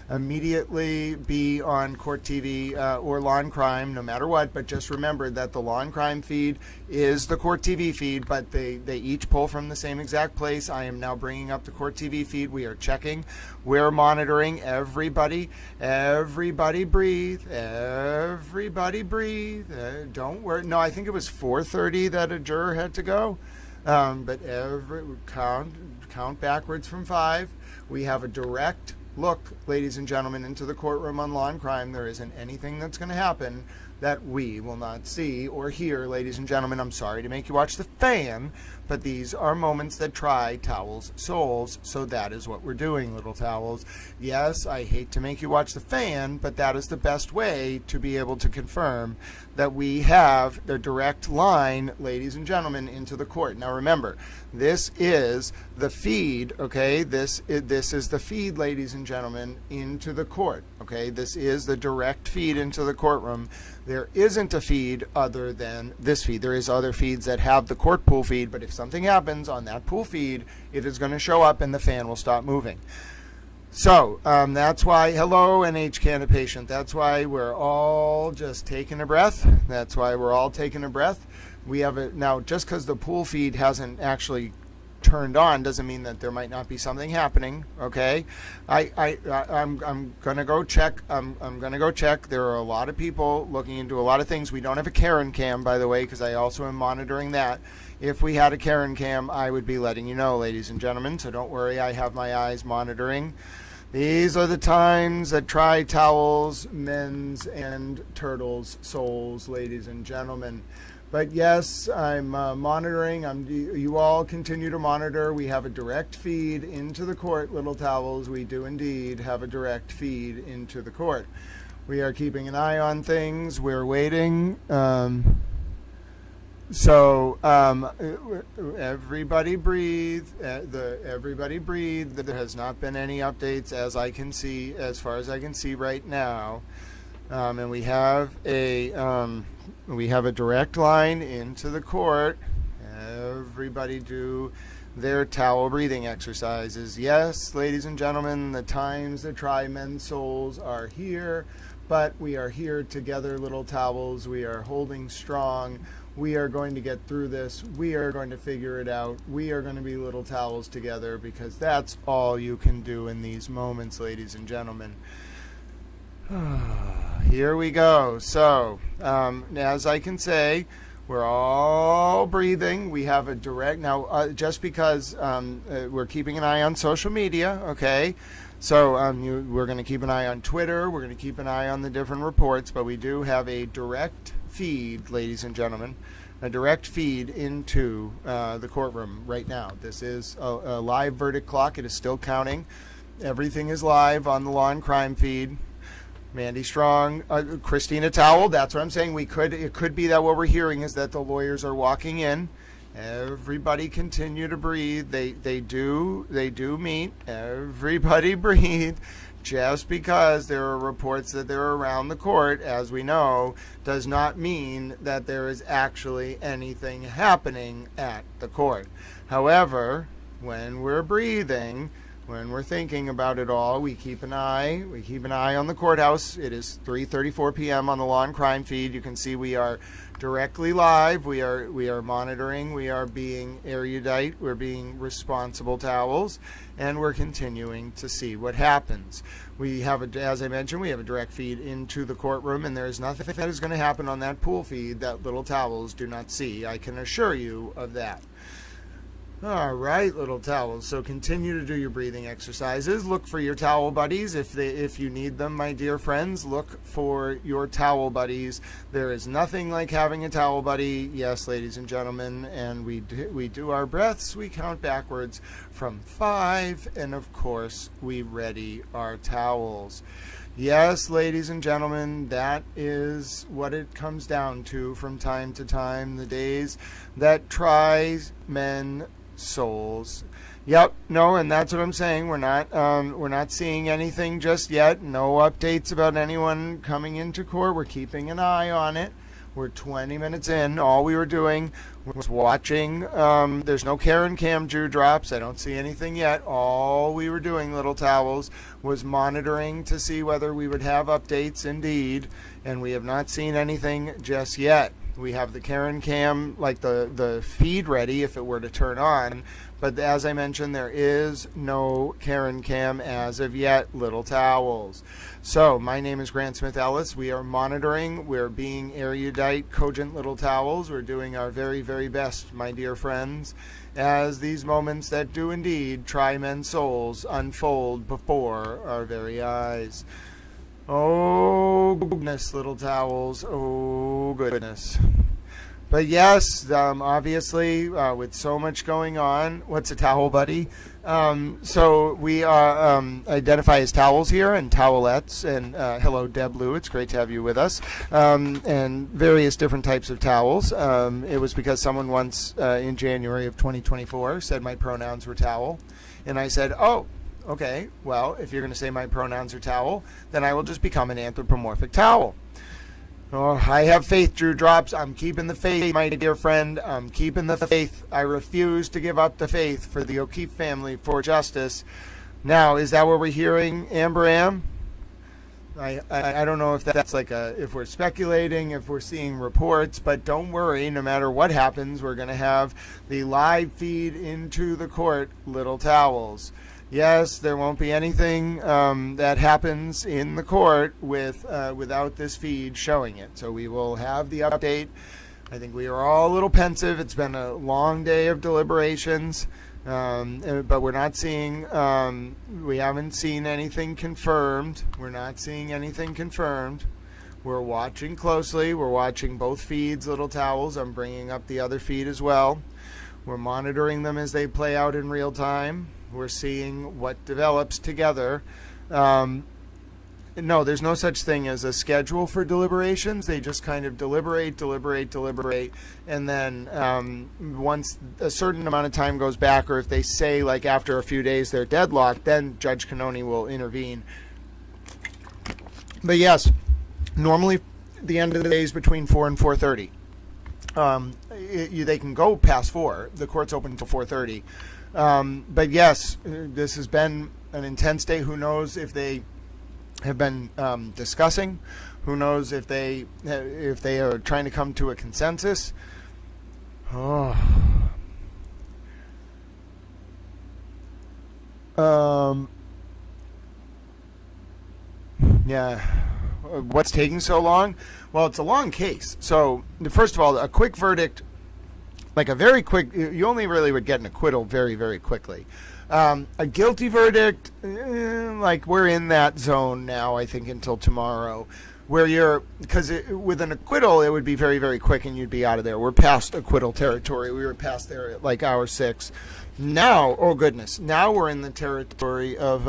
immediately be on Court TV or Law and Crime, no matter what. But just remember that the Law and Crime feed is the Court TV feed, but they each pull from the same exact place. I am now bringing up the Court TV feed. We are checking. We're monitoring. Everybody breathe. Everybody breathe. Don't worry. No, I think it was 4:30 that a juror had to go. But count backwards from 5. We have a direct look, ladies and gentlemen, into the courtroom on Law and Crime. There isn't anything that's going to happen that we will not see or hear, ladies and gentlemen. I'm sorry to make you watch the fan, but these are moments that try towels' souls, so that is what we're doing, little towels. Yes, I hate to make you watch the fan, but that is the best way to be able to confirm that we have the direct line, ladies and gentlemen, into the court. Now remember, this is the feed, okay? This is the feed, ladies and gentlemen, into the court, okay? This is the direct feed into the courtroom. There isn't a feed other than this feed. There is other feeds that have the court pool feed, but if something happens on that pool feed, it is going to show up and the fan will stop moving. So that's why, hello, NH Canada patient. That's why we're all just taking a breath. That's why we're all taking a breath. We have it now. Just because the pool feed hasn't actually turned on doesn't mean that there might not be something happening. Okay, I'm gonna go check. I'm gonna go check. There are a lot of people looking into a lot of things. We don't have a Karen cam, by the way, because I also am monitoring that. If we had a Karen cam, I would be letting you know, ladies and gentlemen. So don't worry, I have my eyes monitoring. These are the times that try towels, men's, and turtles' souls, ladies and gentlemen. But yes, I'm monitoring. You all continue to monitor. We have a direct feed into the court, Little Towels. We do indeed have a direct feed into the court. We are keeping an eye on things. We're waiting. Everybody breathe. Everybody breathe. There has not been any updates as I can see, as far as I can see right now. And we have a direct line into the court. Everybody do their towel breathing exercises. Yes, ladies and gentlemen, the times that try men's souls are here, but we are here together, Little Towels. We are holding strong. We are going to get through this. We are going to figure it out. We are going to be Little Towels together, because that's all you can do in these moments, ladies and gentlemen. Here we go. So, as I can say, we're all breathing. We have a direct, now, just because we're keeping an eye on social media, okay? So we're going to keep an eye on Twitter. We're going to keep an eye on the different reports, but we do have a direct feed, ladies and gentlemen, a direct feed into the courtroom right now. This is a live verdict clock. It is still counting. Everything is live on the Law and Crime feed. Mandy Strong, Christina Towell, that's what I'm saying. It could be that what we're hearing is that the lawyers are walking in. Everybody continue to breathe. They do meet. Everybody breathe. Just because there are reports that they're around the court, as we know, does not mean that there is actually anything happening at the court. However, when we're breathing, when we're thinking about it all, we keep an eye on the courthouse. It is 3:34 p.m. on the Law and Crime feed. You can see we are directly live. We are monitoring. We are being erudite. We're being responsible towels, and we're continuing to see what happens. We have, as I mentioned, we have a direct feed into the courtroom, and there is nothing that is going to happen on that pool feed that Little Towels do not see. I can assure you of that. All right, Little Towels. So continue to do your breathing exercises. Look for your towel buddies if you need them, my dear friends. Look for your towel buddies. There is nothing like having a towel buddy. Yes, ladies and gentlemen, and we do our breaths. We count backwards from 5, and of course, we ready our towels. Yes, ladies and gentlemen, that is what it comes down to from time to time. The days that tries men souls. Yep, no, and that's what I'm saying. We're not seeing anything just yet. No updates about anyone coming into court. We're keeping an eye on it. We're 20 minutes in. All we were doing was watching. There's no Karen Cam Drew drops. I don't see anything yet. All we were doing, Little Towels, was monitoring to see whether we would have updates indeed, and we have not seen anything just yet. We have the Karen Cam, like the feed ready if it were to turn on. But as I mentioned, there is no Karen Cam as of yet, Little Towels. So my name is Grant Smith Ellis. We are monitoring. We're being erudite, cogent Little Towels. We're doing our very, very best, my dear friends, as these moments that do indeed try men's souls unfold before our very eyes. Oh, goodness, Little Towels. Oh, goodness. But yes, obviously, with so much going on, what's a towel buddy? So we identify as towels here and towelettes. And hello, Deb Lou. It's great to have you with us. And various different types of towels. It was because someone once in January of 2024 said my pronouns were towel. And I said, oh, okay, well, if you're going to say my pronouns are towel, then I will just become an anthropomorphic towel. Oh, I have faith, Drew Drops. I'm keeping the faith, my dear friend. I'm keeping the faith. I refuse to give up the faith for the O'Keefe family, for justice. Now, is that what we're hearing, Amber Am? I don't know if that's like if we're speculating, if we're seeing reports, but don't worry, no matter what happens, we're going to have the live feed into the court, Little Towels. Yes, there won't be anything that happens in the court without this feed showing it. So we will have the update. I think we are all a little pensive. It's been a long day of deliberations. But we're not seeing, we haven't seen anything confirmed. We're not seeing anything confirmed. We're watching closely. We're watching both feeds, Little Towels. I'm bringing up the other feed as well. We're monitoring them as they play out in real time. We're seeing what develops together. No, there's no such thing as a schedule for deliberations. They just kind of deliberate, and then once a certain amount of time goes back, or if they say like after a few days they're deadlocked, then Judge Canoni will intervene. But yes, normally the end of the day is between 4 and 4:30. They can go past 4. The court's open until 4:30. But yes, this has been an intense day. Who knows if they have been discussing? Who knows if they are trying to come to a consensus? Oh. Yeah. What's taking so long? Well, it's a long case. So, first of all, a quick verdict, like a very quick, you only really would get an acquittal very, very quickly. A guilty verdict, like we're in that zone now, I think, until tomorrow, where because with an acquittal, it would be very, very quick and you'd be out of there. We're past acquittal territory. We were past there at like hour 6. Now, oh goodness, now we're in the territory of,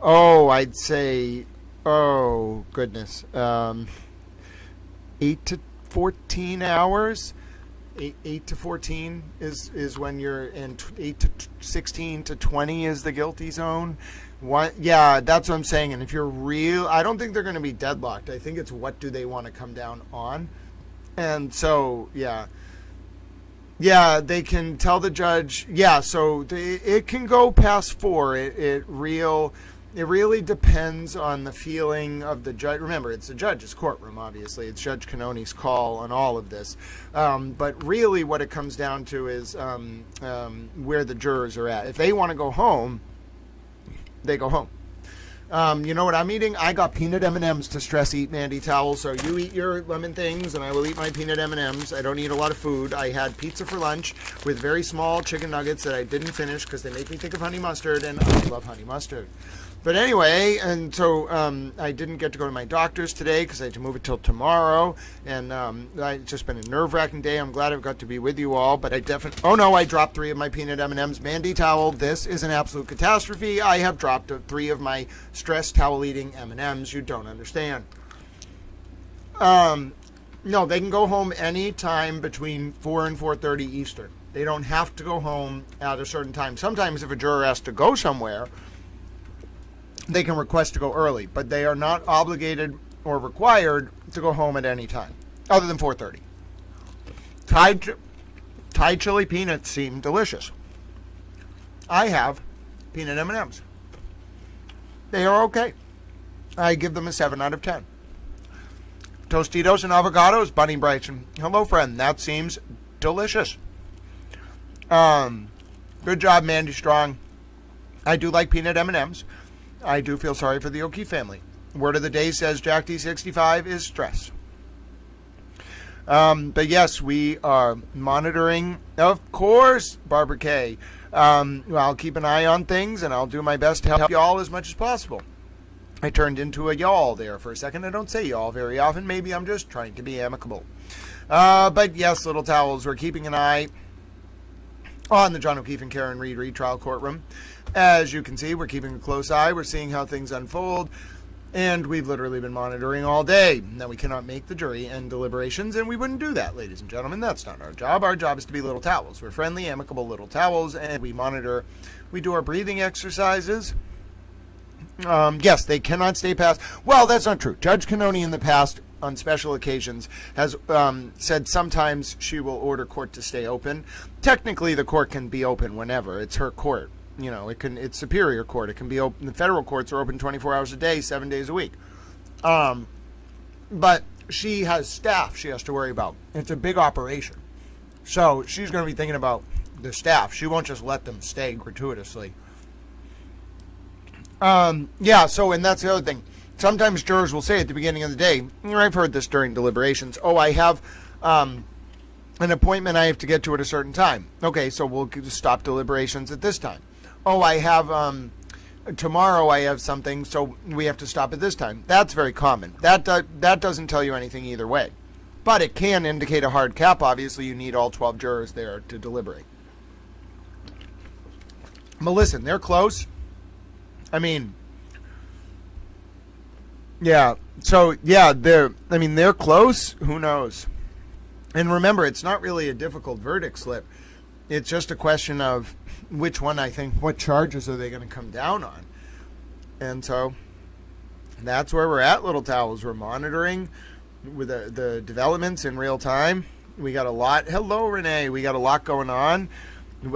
I'd say, oh goodness, 8 to 14 hours. 8 to 14 is when you're in. 8 to 16 to 20 is the guilty zone. Yeah, that's what I'm saying. And if you're real, I don't think they're going to be deadlocked. I think it's what do they want to come down on. And so, yeah, they can tell the judge. Yeah, so it can go past 4. It really depends on the feeling of the judge. Remember, it's the judge's courtroom, obviously. It's Judge Canoni's call on all of this. But really what it comes down to is where the jurors are at. If they want to go home, they go home. You know what I'm eating? I got peanut M&Ms to stress eat, Mandy Towel. So you eat your lemon things, and I will eat my peanut M&Ms. I don't eat a lot of food. I had pizza for lunch with very small chicken nuggets that I didn't finish because they make me think of honey mustard, and I love honey mustard. But anyway, and so I didn't get to go to my doctor's today because I had to move it till tomorrow. And it's just been a nerve-wracking day. I'm glad I've got to be with you all. But I definitely... Oh, no, I dropped 3 of my peanut M&Ms. Mandy Towel, this is an absolute catastrophe. I have dropped 3 of my stress towel-eating M&Ms. You don't understand. No, they can go home any time between 4 and 4:30 Eastern. They don't have to go home at a certain time. Sometimes if a juror has to go somewhere, they can request to go early, but they are not obligated or required to go home at any time, other than 4:30. Thai chili peanuts seem delicious. I have peanut M&Ms. They are okay. I give them a 7 out of 10. Tostitos and avocados, Bunny Bryson. Hello, friend. That seems delicious. Good job, Mandy Strong. I do like peanut M&Ms. I do feel sorry for the O'Keefe family. Word of the day says Jack D65 is stress. But yes, we are monitoring, of course, Barbara K. I'll keep an eye on things, and I'll do my best to help y'all as much as possible. I turned into a y'all there for a second. I don't say y'all very often. Maybe I'm just trying to be amicable. But yes, Little Towels, we're keeping an eye on the John O'Keefe and Karen Reed retrial courtroom. As you can see, we're keeping a close eye. We're seeing how things unfold. And we've literally been monitoring all day. Now, we cannot make the jury end deliberations, and we wouldn't do that, ladies and gentlemen. That's not our job. Our job is to be Little Towels. We're friendly, amicable Little Towels, and we monitor. We do our breathing exercises. Yes, they cannot stay past. Well, that's not true. Judge Canoni in the past, on special occasions, has said sometimes she will order court to stay open. Technically, the court can be open whenever. It's her court. it's Superior Court. It can be open. The federal courts are open 24 hours a day, 7 days a week. But she has staff she has to worry about. It's a big operation. So she's going to be thinking about the staff. She won't just let them stay gratuitously. And that's the other thing. Sometimes jurors will say at the beginning of the day, I've heard this during deliberations, I have an appointment I have to get to at a certain time. Okay, so we'll stop deliberations at this time. I have, tomorrow I have something, so we have to stop at this time. That's very common. That doesn't tell you anything either way. But it can indicate a hard cap. Obviously, you need all 12 jurors there to deliberate. But listen, they're close. I mean, yeah. So, yeah, they're close. Who knows? And remember, it's not really a difficult verdict slip. It's just a question of which one, what charges are they going to come down on? And so that's where we're at, Little Towels. We're monitoring with the developments in real time. We got a lot. Hello, Renee. We got a lot going on.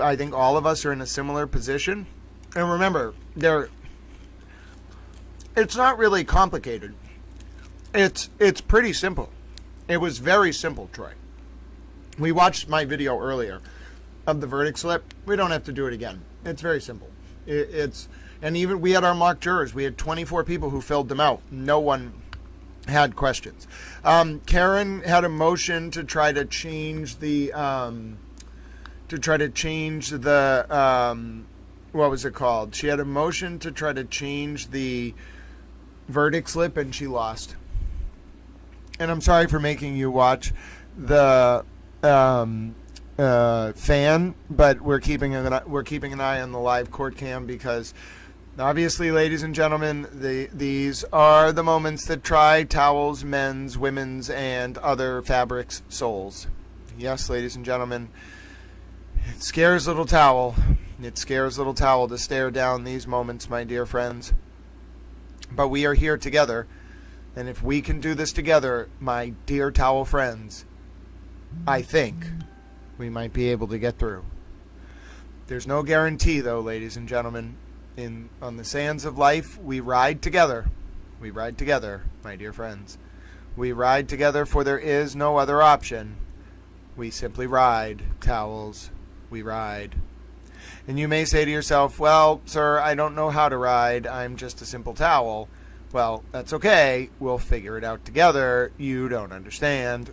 I think all of us are in a similar position. And remember, it's not really complicated. It's pretty simple. It was very simple, Troy. We watched my video earlier of the verdict slip. We don't have to do it again. It's very simple. And even we had our mock jurors. We had 24 people who filled them out. No one had questions. Karen had a motion to try to change the what was it called? She had a motion to try to change the verdict slip, and she lost. And I'm sorry for making you watch the fan, but we're keeping an eye on the live court cam because obviously, ladies and gentlemen, these are the moments that try towels, men's, women's, and other fabrics' souls. Yes, ladies and gentlemen, it scares Little Towel. It scares Little Towel to stare down these moments, my dear friends. But we are here together, and if we can do this together, my dear towel friends, I think we might be able to get through. There's no guarantee, though, ladies and gentlemen. On the sands of life, we ride together. We ride together, my dear friends. We ride together, for there is no other option. We simply ride, towels. We ride. And you may say to yourself, well, sir, I don't know how to ride. I'm just a simple towel. Well, that's okay. We'll figure it out together. You don't understand.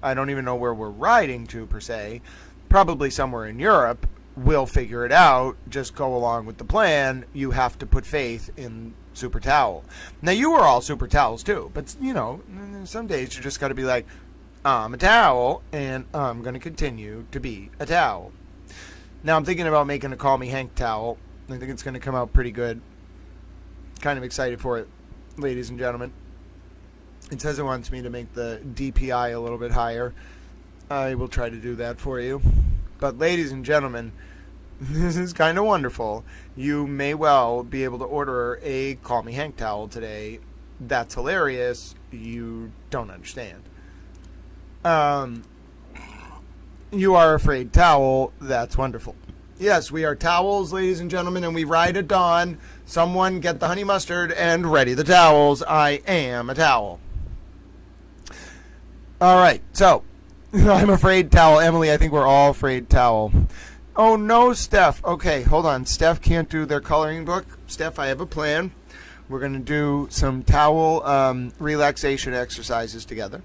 I don't even know where we're riding to, per se. Probably somewhere in Europe. We'll figure it out. Just go along with the plan. You have to put faith in Super Towel. Now, you are all Super Towels, too. But, some days you just got to be like, I'm a towel, and I'm going to continue to be a towel. Now, I'm thinking about making a Call Me Hank towel. I think it's going to come out pretty good. Kind of excited for it, ladies and gentlemen. It says it wants me to make the DPI a little bit higher. I will try to do that for you. But, ladies and gentlemen, this is kind of wonderful. You may well be able to order a Call Me Hank towel today. That's hilarious. You don't understand. You are afraid towel. That's wonderful. Yes, we are towels, ladies and gentlemen, and we ride at dawn. Someone get the honey mustard and ready the towels. I am a towel. All right, so I'm afraid towel. Emily, I think we're all afraid towel. Oh, no, Steph. Okay, hold on. Steph can't do their coloring book. Steph, I have a plan. We're going to do some towel relaxation exercises together.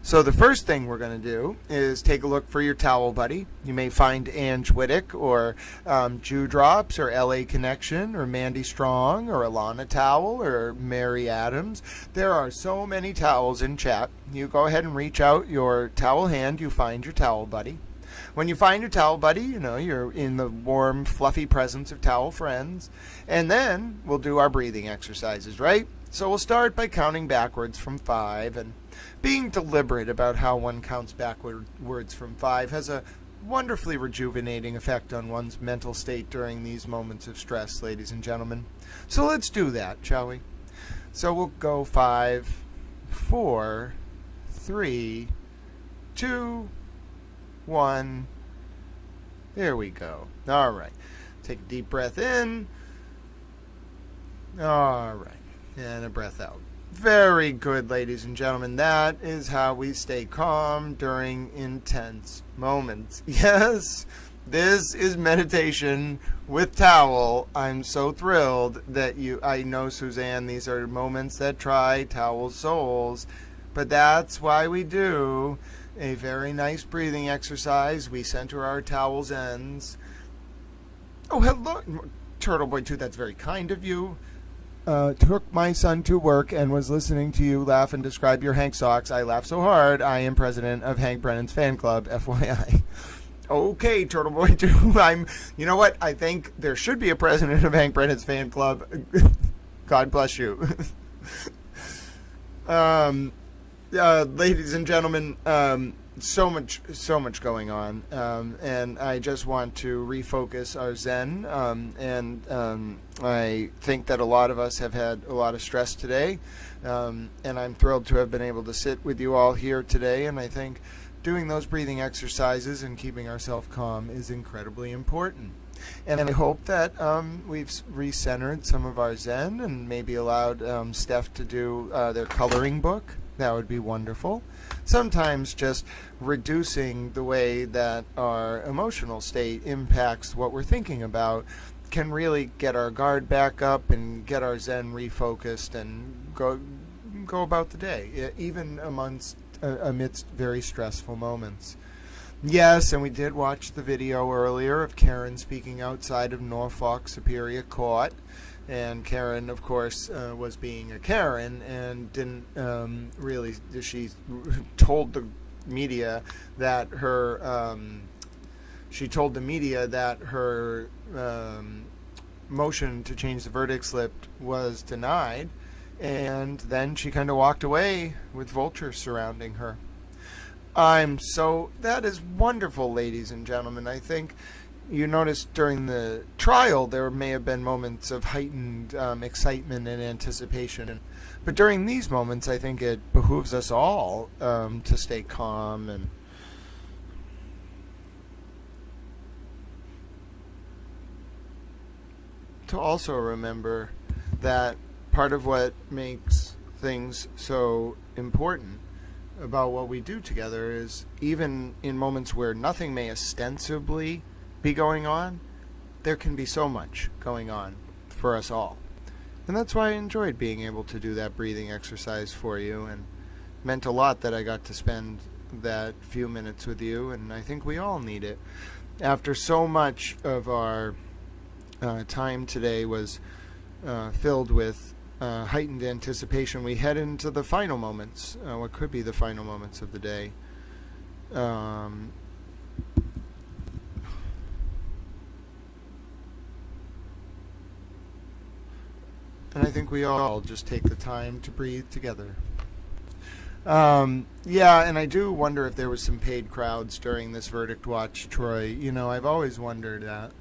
So the first thing we're going to do is take a look for your towel buddy. You may find Ange Whittick or Dewdrops or LA Connection or Mandy Strong or Alana Towel or Mary Adams. There are so many towels in chat. You go ahead and reach out your towel hand. You find your towel buddy. When you find your towel buddy, you're in the warm, fluffy presence of towel friends. And then we'll do our breathing exercises, right? So we'll start by counting backwards from 5 and being deliberate about how one counts backwards from 5 has a wonderfully rejuvenating effect on one's mental state during these moments of stress, ladies and gentlemen. So let's do that, shall we? So we'll go 5, 4, 3, 2, 1. There we go. All right. Take a deep breath in. All right. And a breath out. Very good, ladies and gentlemen. That is how we stay calm during intense moments. Yes, this is meditation with Towel. I'm so thrilled that I know, Suzanne, these are moments that try Towel's souls. But that's why we do a very nice breathing exercise. We center our towel's ends. Oh, hello, Turtle Boy 2, that's very kind of you. Took my son to work and was listening to you laugh and describe your Hank socks. I laughed so hard. I am president of Hank Brennan's fan club, FYI. Okay, Turtle Boy 2. You know what? I think there should be a president of Hank Brennan's fan club. God bless you. Ladies and gentlemen, so much going on, and I just want to refocus our Zen, and I think that a lot of us have had a lot of stress today, and I'm thrilled to have been able to sit with you all here today, and I think doing those breathing exercises and keeping ourselves calm is incredibly important. And I hope that we've recentered some of our Zen and maybe allowed Steph to do their coloring book. That would be wonderful. Sometimes just reducing the way that our emotional state impacts what we're thinking about can really get our guard back up and get our Zen refocused and go about the day, even amidst very stressful moments. Yes, and we did watch the video earlier of Karen speaking outside of Norfolk Superior Court. And Karen, of course, was being a Karen and didn't really. She told the media that her motion to change the verdict slip was denied, and then she kind of walked away with vultures surrounding her. That is wonderful, ladies and gentlemen. I think you noticed during the trial there may have been moments of heightened excitement and anticipation. But during these moments, I think it behooves us all to stay calm and to also remember that part of what makes things so important about what we do together is even in moments where nothing may ostensibly be going on, there can be so much going on for us all. And that's why I enjoyed being able to do that breathing exercise for you, and meant a lot that I got to spend that few minutes with you, and I think we all need it. After so much of our time today was filled with heightened anticipation, we head into the final moments, what could be the final moments of the day. And I think we all just take the time to breathe together. Yeah, and I do wonder if there was some paid crowds during this verdict watch, Troy. You know, I've always wondered that.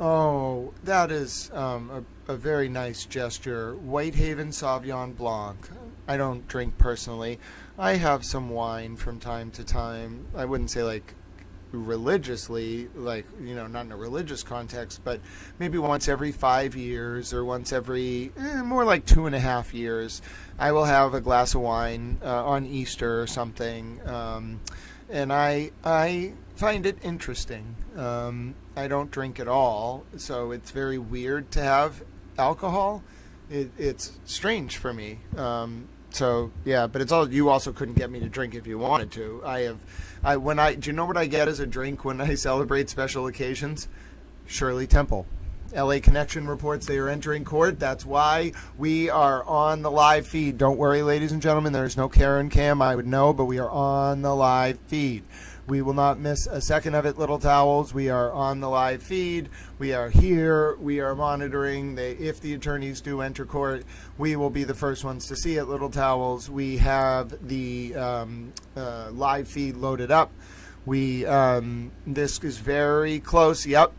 Oh, that is a very nice gesture. Whitehaven Sauvignon Blanc. I don't drink personally. I have some wine from time to time. I wouldn't say like religiously, like, you know, not in a religious context, but maybe once every 5 years or once every more like 2.5 years, I will have a glass of wine on Easter or something, and I find it interesting. I don't drink at all, so it's very weird to have alcohol. It's strange for me. So yeah, but it's all, you also couldn't get me to drink if you wanted to. Do you know what I get as a drink when I celebrate special occasions? Shirley Temple. LA Connection reports they are entering court. That's why we are on the live feed. Don't worry, ladies and gentlemen, there's no Karen Cam, I would know, but we are on the live feed. We will not miss a second of it, Little Towels. We are on the live feed. We are here. We are monitoring. If the attorneys do enter court, we will be the first ones to see it, Little Towels. We have the live feed loaded up. This is very close. Yep.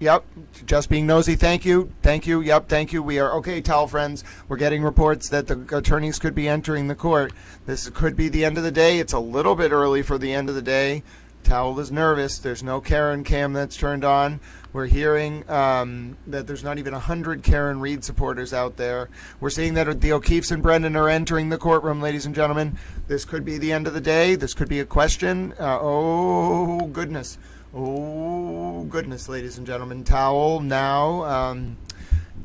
Just being nosy. Thank you. Yep, thank you. We are okay, towel friends. We're getting reports that the attorneys could be entering the court. This could be the end of the day. It's a little bit early for the end of the day. Towel is nervous. There's no Karen cam that's turned on. We're hearing that there's not even 100 Karen Reed supporters out there. We're seeing that the O'Keefes and Brendan are entering the courtroom, ladies and gentlemen. This could be the end of the day. This could be a question. Oh, goodness. Oh, goodness, ladies and gentlemen. Towel now.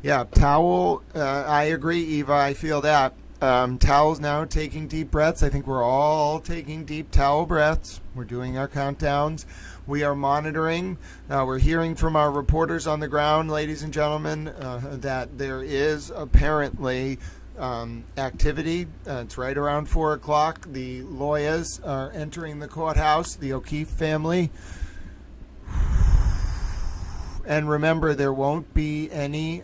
Towel. I agree, Eva. I feel that. Towel's now taking deep breaths. I think we're all taking deep towel breaths. We're doing our countdowns. We are monitoring. We're hearing from our reporters on the ground, ladies and gentlemen, that there is apparently activity. It's right around 4 o'clock. The lawyers are entering the courthouse, the O'Keefe family. And remember, there won't be any...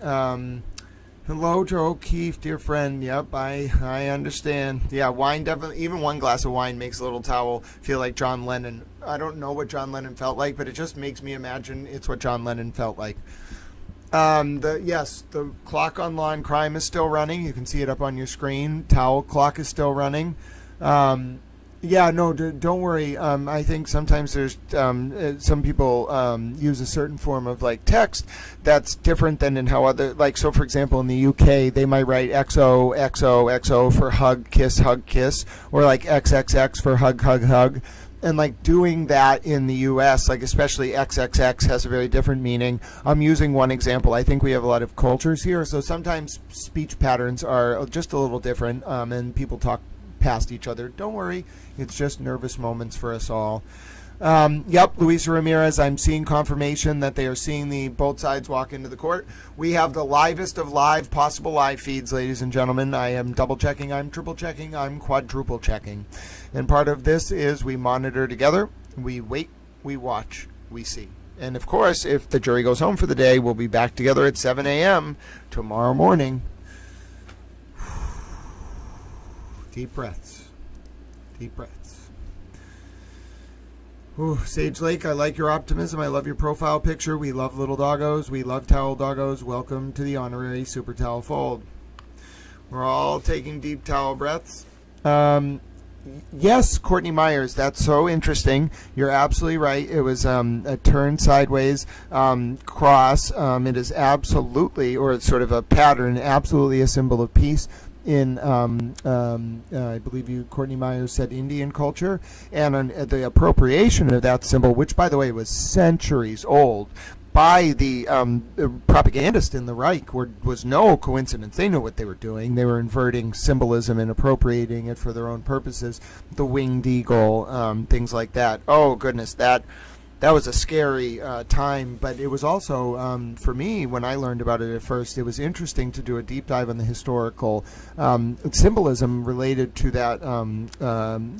Hello, Joe O'Keefe, dear friend. Yep, I understand. Yeah, wine definitely, even one glass of wine makes a little towel feel like John Lennon. I don't know what John Lennon felt like, but it just makes me imagine it's what John Lennon felt like. The clock on law and crime is still running. You can see it up on your screen. Towel clock is still running. Don't worry. I think sometimes there's some people use a certain form of like text that's different than in how other, like, so for example in the UK they might write XO XO XO for hug kiss, or like XXX for hug hug hug. And like doing that in the US, like especially XXX has a very different meaning. I'm using one example. I think we have a lot of cultures here, so sometimes speech patterns are just a little different, and people talk past each other. Don't worry, it's just nervous moments for us all. Luisa Ramirez, I'm seeing confirmation that they are seeing both sides walk into the court. We have the livest of live possible live feeds, ladies and gentlemen. I am double checking, I'm triple checking, I'm quadruple checking. And part of this is we monitor together, we wait, we watch, we see. And of course, if the jury goes home for the day, we'll be back together at 7 a.m. tomorrow morning. Deep breaths. Deep breaths. Ooh, Sage Lake, I like your optimism. I love your profile picture. We love little doggos. We love towel doggos. Welcome to the honorary Super Towel Fold. We're all taking deep towel breaths. Yes, Courtney Myers, that's so interesting. You're absolutely right. It was a turn sideways cross. It is absolutely, or it's sort of a pattern, absolutely a symbol of peace. In, I believe Courtney Myers said Indian culture, and the appropriation of that symbol, which by the way was centuries old, by the propagandists in the Reich was no coincidence. They knew what they were doing. They were inverting symbolism and appropriating it for their own purposes. The winged eagle, things like that. Oh goodness, that was a scary time, but it was also, for me, when I learned about it at first, it was interesting to do a deep dive on the historical symbolism related to that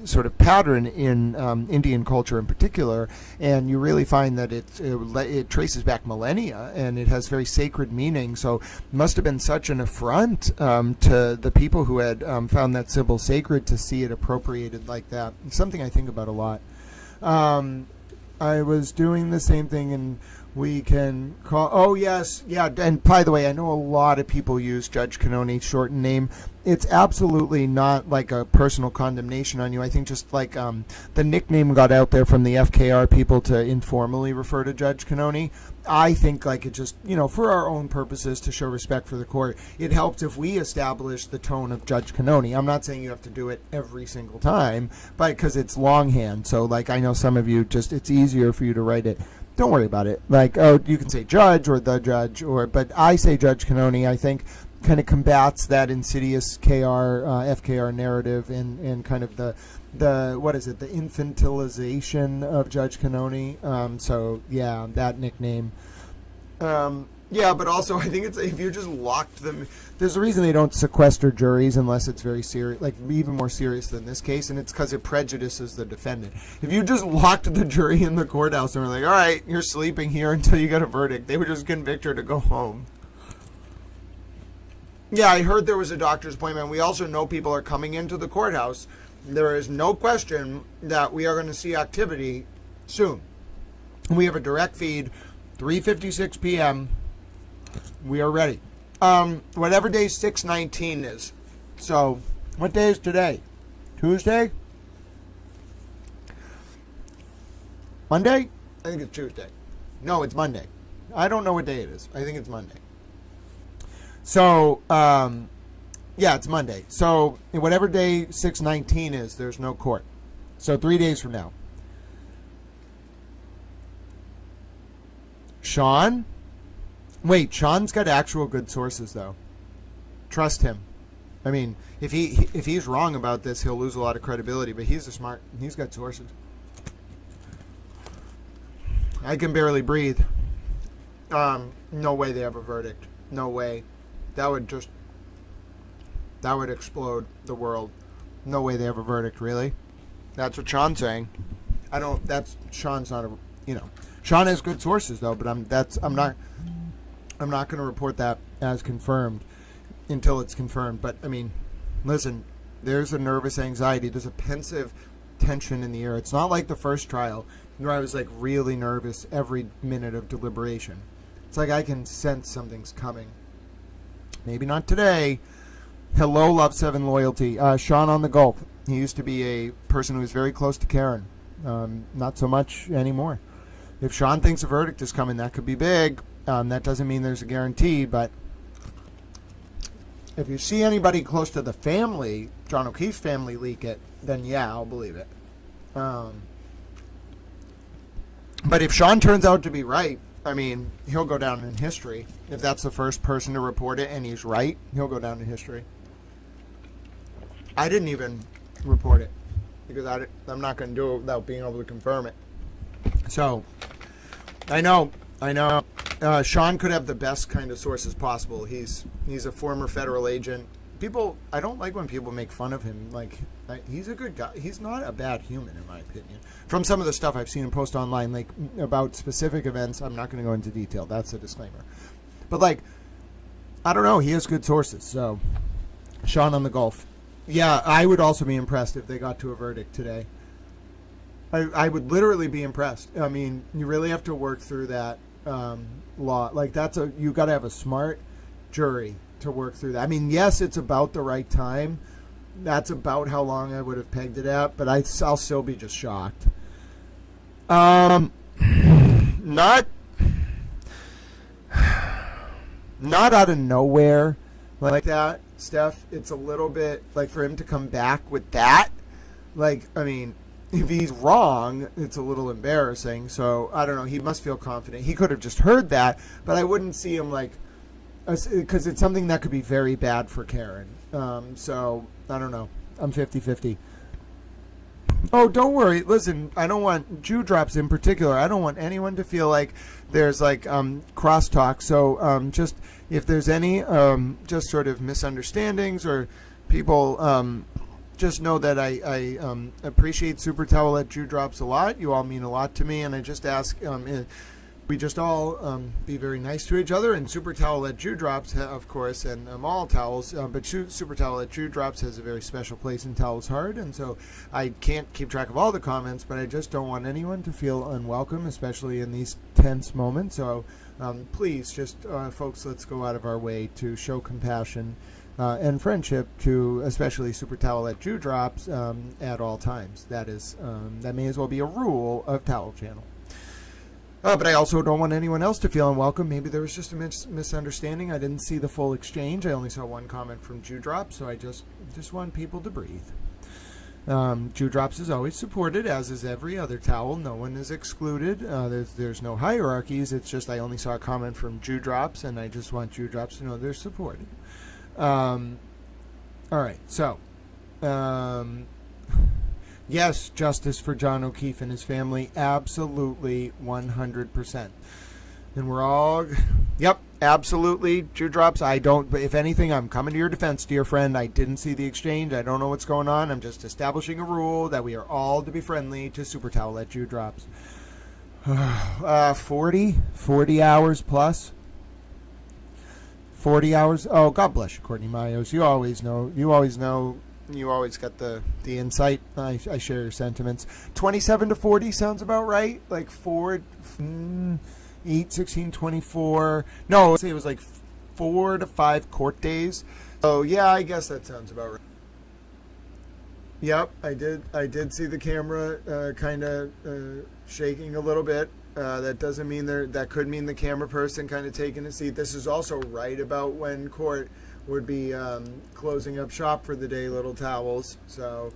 sort of pattern in Indian culture in particular, and you really find that it traces back millennia, and it has very sacred meaning, so it must have been such an affront to the people who had found that symbol sacred to see it appropriated like that. It's something I think about a lot. I was doing the same thing, and we can call... Oh, yes. Yeah, and by the way, I know a lot of people use Judge Cannoni's shortened name. It's absolutely not like a personal condemnation on you. I think just like the nickname got out there from the FKR people to informally refer to Judge Cannoni. I think like it just, for our own purposes to show respect for the court, it helps if we establish the tone of Judge Cannoni. I'm not saying you have to do it every single time, but because it's longhand. So like I know some of you it's easier for you to write it. Don't worry about it. Like, oh, you can say judge or the judge, but I say Judge Cannoni. I think kind of combats that insidious FKR narrative and kind of the what is it, the infantilization of Judge Cannoni. So yeah, that nickname. Yeah, but also I think it's if you just locked them, there's a reason they don't sequester juries unless it's very serious, like even more serious than this case, and it's because it prejudices the defendant. If you just locked the jury in the courthouse and were like, all right, you're sleeping here until you get a verdict, they would just convict her to go home. Yeah, I heard there was a doctor's appointment. We also know people are coming into the courthouse. There is no question that we are going to see activity soon. We have a direct feed, 3:56 p.m. We are ready. Whatever day 6/19 is. So, what day is today? Tuesday? Monday? I think it's Tuesday. No, it's Monday. I don't know what day it is. I think it's Monday. So, yeah, it's Monday. So, whatever day 6/19 is, there's no court. So, 3 days from now. Sean? Wait, Sean's got actual good sources, though. Trust him. I mean, if he's wrong about this, he'll lose a lot of credibility, but he's got sources. I can barely breathe. No way they have a verdict. No way. That would explode the world. No way they have a verdict, really. That's what Sean's saying. Sean's not Sean has good sources though, but I'm not going to report that as confirmed until it's confirmed. But I mean, listen, there's a nervous anxiety, there's a pensive tension in the air. It's not like the first trial where I was like really nervous every minute of deliberation. It's like I can sense something's coming. Maybe not today. Hello, Love 7 Loyalty. Sean on the Gulf. He used to be a person who was very close to Karen. Not so much anymore. If Sean thinks a verdict is coming, that could be big. That doesn't mean there's a guarantee, but if you see anybody close to the family, John O'Keefe's family, leak it, then yeah, I'll believe it. But if Sean turns out to be right, I mean, he'll go down in history. If that's the first person to report it and he's right, he'll go down in history. I didn't even report it because I'm not going to do it without being able to confirm it. So, I know. Sean could have the best kind of sources possible. He's a former federal agent. I don't like when people make fun of him. Like, he's a good guy. He's not a bad human, in my opinion. From some of the stuff I've seen him post online, like about specific events, I'm not going to go into detail. That's a disclaimer. But like, I don't know. He has good sources. So, Sean on the Gulf. Yeah, I would also be impressed if they got to a verdict today. I would literally be impressed. I mean, you really have to work through that law. Like, you got to have a smart jury to work through that. I mean, yes, it's about the right time. That's about how long I would have pegged it at, but I'll still be just shocked. Not out of nowhere like that, Steph. It's a little bit like for him to come back with that. Like, I mean, if he's wrong, it's a little embarrassing. So, I don't know. He must feel confident. He could have just heard that, but I wouldn't see him like, because it's something that could be very bad for Karen. So, I don't know. I'm 50-50. Oh, don't worry. Listen, I don't want Jew drops in particular. I don't want anyone to feel like there's like crosstalk. So, just if there's any just sort of misunderstandings or people just know that I appreciate Super Towel at Jew Drops a lot. You all mean a lot to me, and I just ask we just all be very nice to each other. And Super Towel at Jew Drops, of course, and all towels, but Super Towel at Jew Drops has a very special place in Towel's heart, and so I can't keep track of all the comments, but I just don't want anyone to feel unwelcome, especially in these tense moments. So please, just folks, let's go out of our way to show compassion and friendship to especially Super Towel at Jew Drops at all times. That may as well be a rule of Towel Channel. But I also don't want anyone else to feel unwelcome. Maybe there was just a misunderstanding. I didn't see the full exchange. I only saw one comment from Jew Drops, so I just want people to breathe. Jew Drops is always supported, as is every other towel. No one is excluded. There's no hierarchies. It's just I only saw a comment from Jew Drops, and I just want Jew Drops to know they're supported. All right, so yes, justice for John O'Keefe and his family, absolutely 100%. And we're all, yep, absolutely, Jew Drops. But if anything, I'm coming to your defense, dear friend. I didn't see the exchange. I don't know what's going on. I'm just establishing a rule that we are all to be friendly to Super Towel at Jew Drops. 40 hours plus. 40 hours. Oh, God bless you, Courtney Mayos. You always know. You always got the insight. I share your sentiments. 27 to 40 sounds about right. Like 8, 16, 24. No, let's say it was like 4 to 5 court days. Oh, yeah, I guess that sounds about right. Yep, I did see the camera kind of shaking a little bit. That doesn't mean that could mean the camera person kind of taking a seat. This is also right about when court would be closing up shop for the day, little towels. So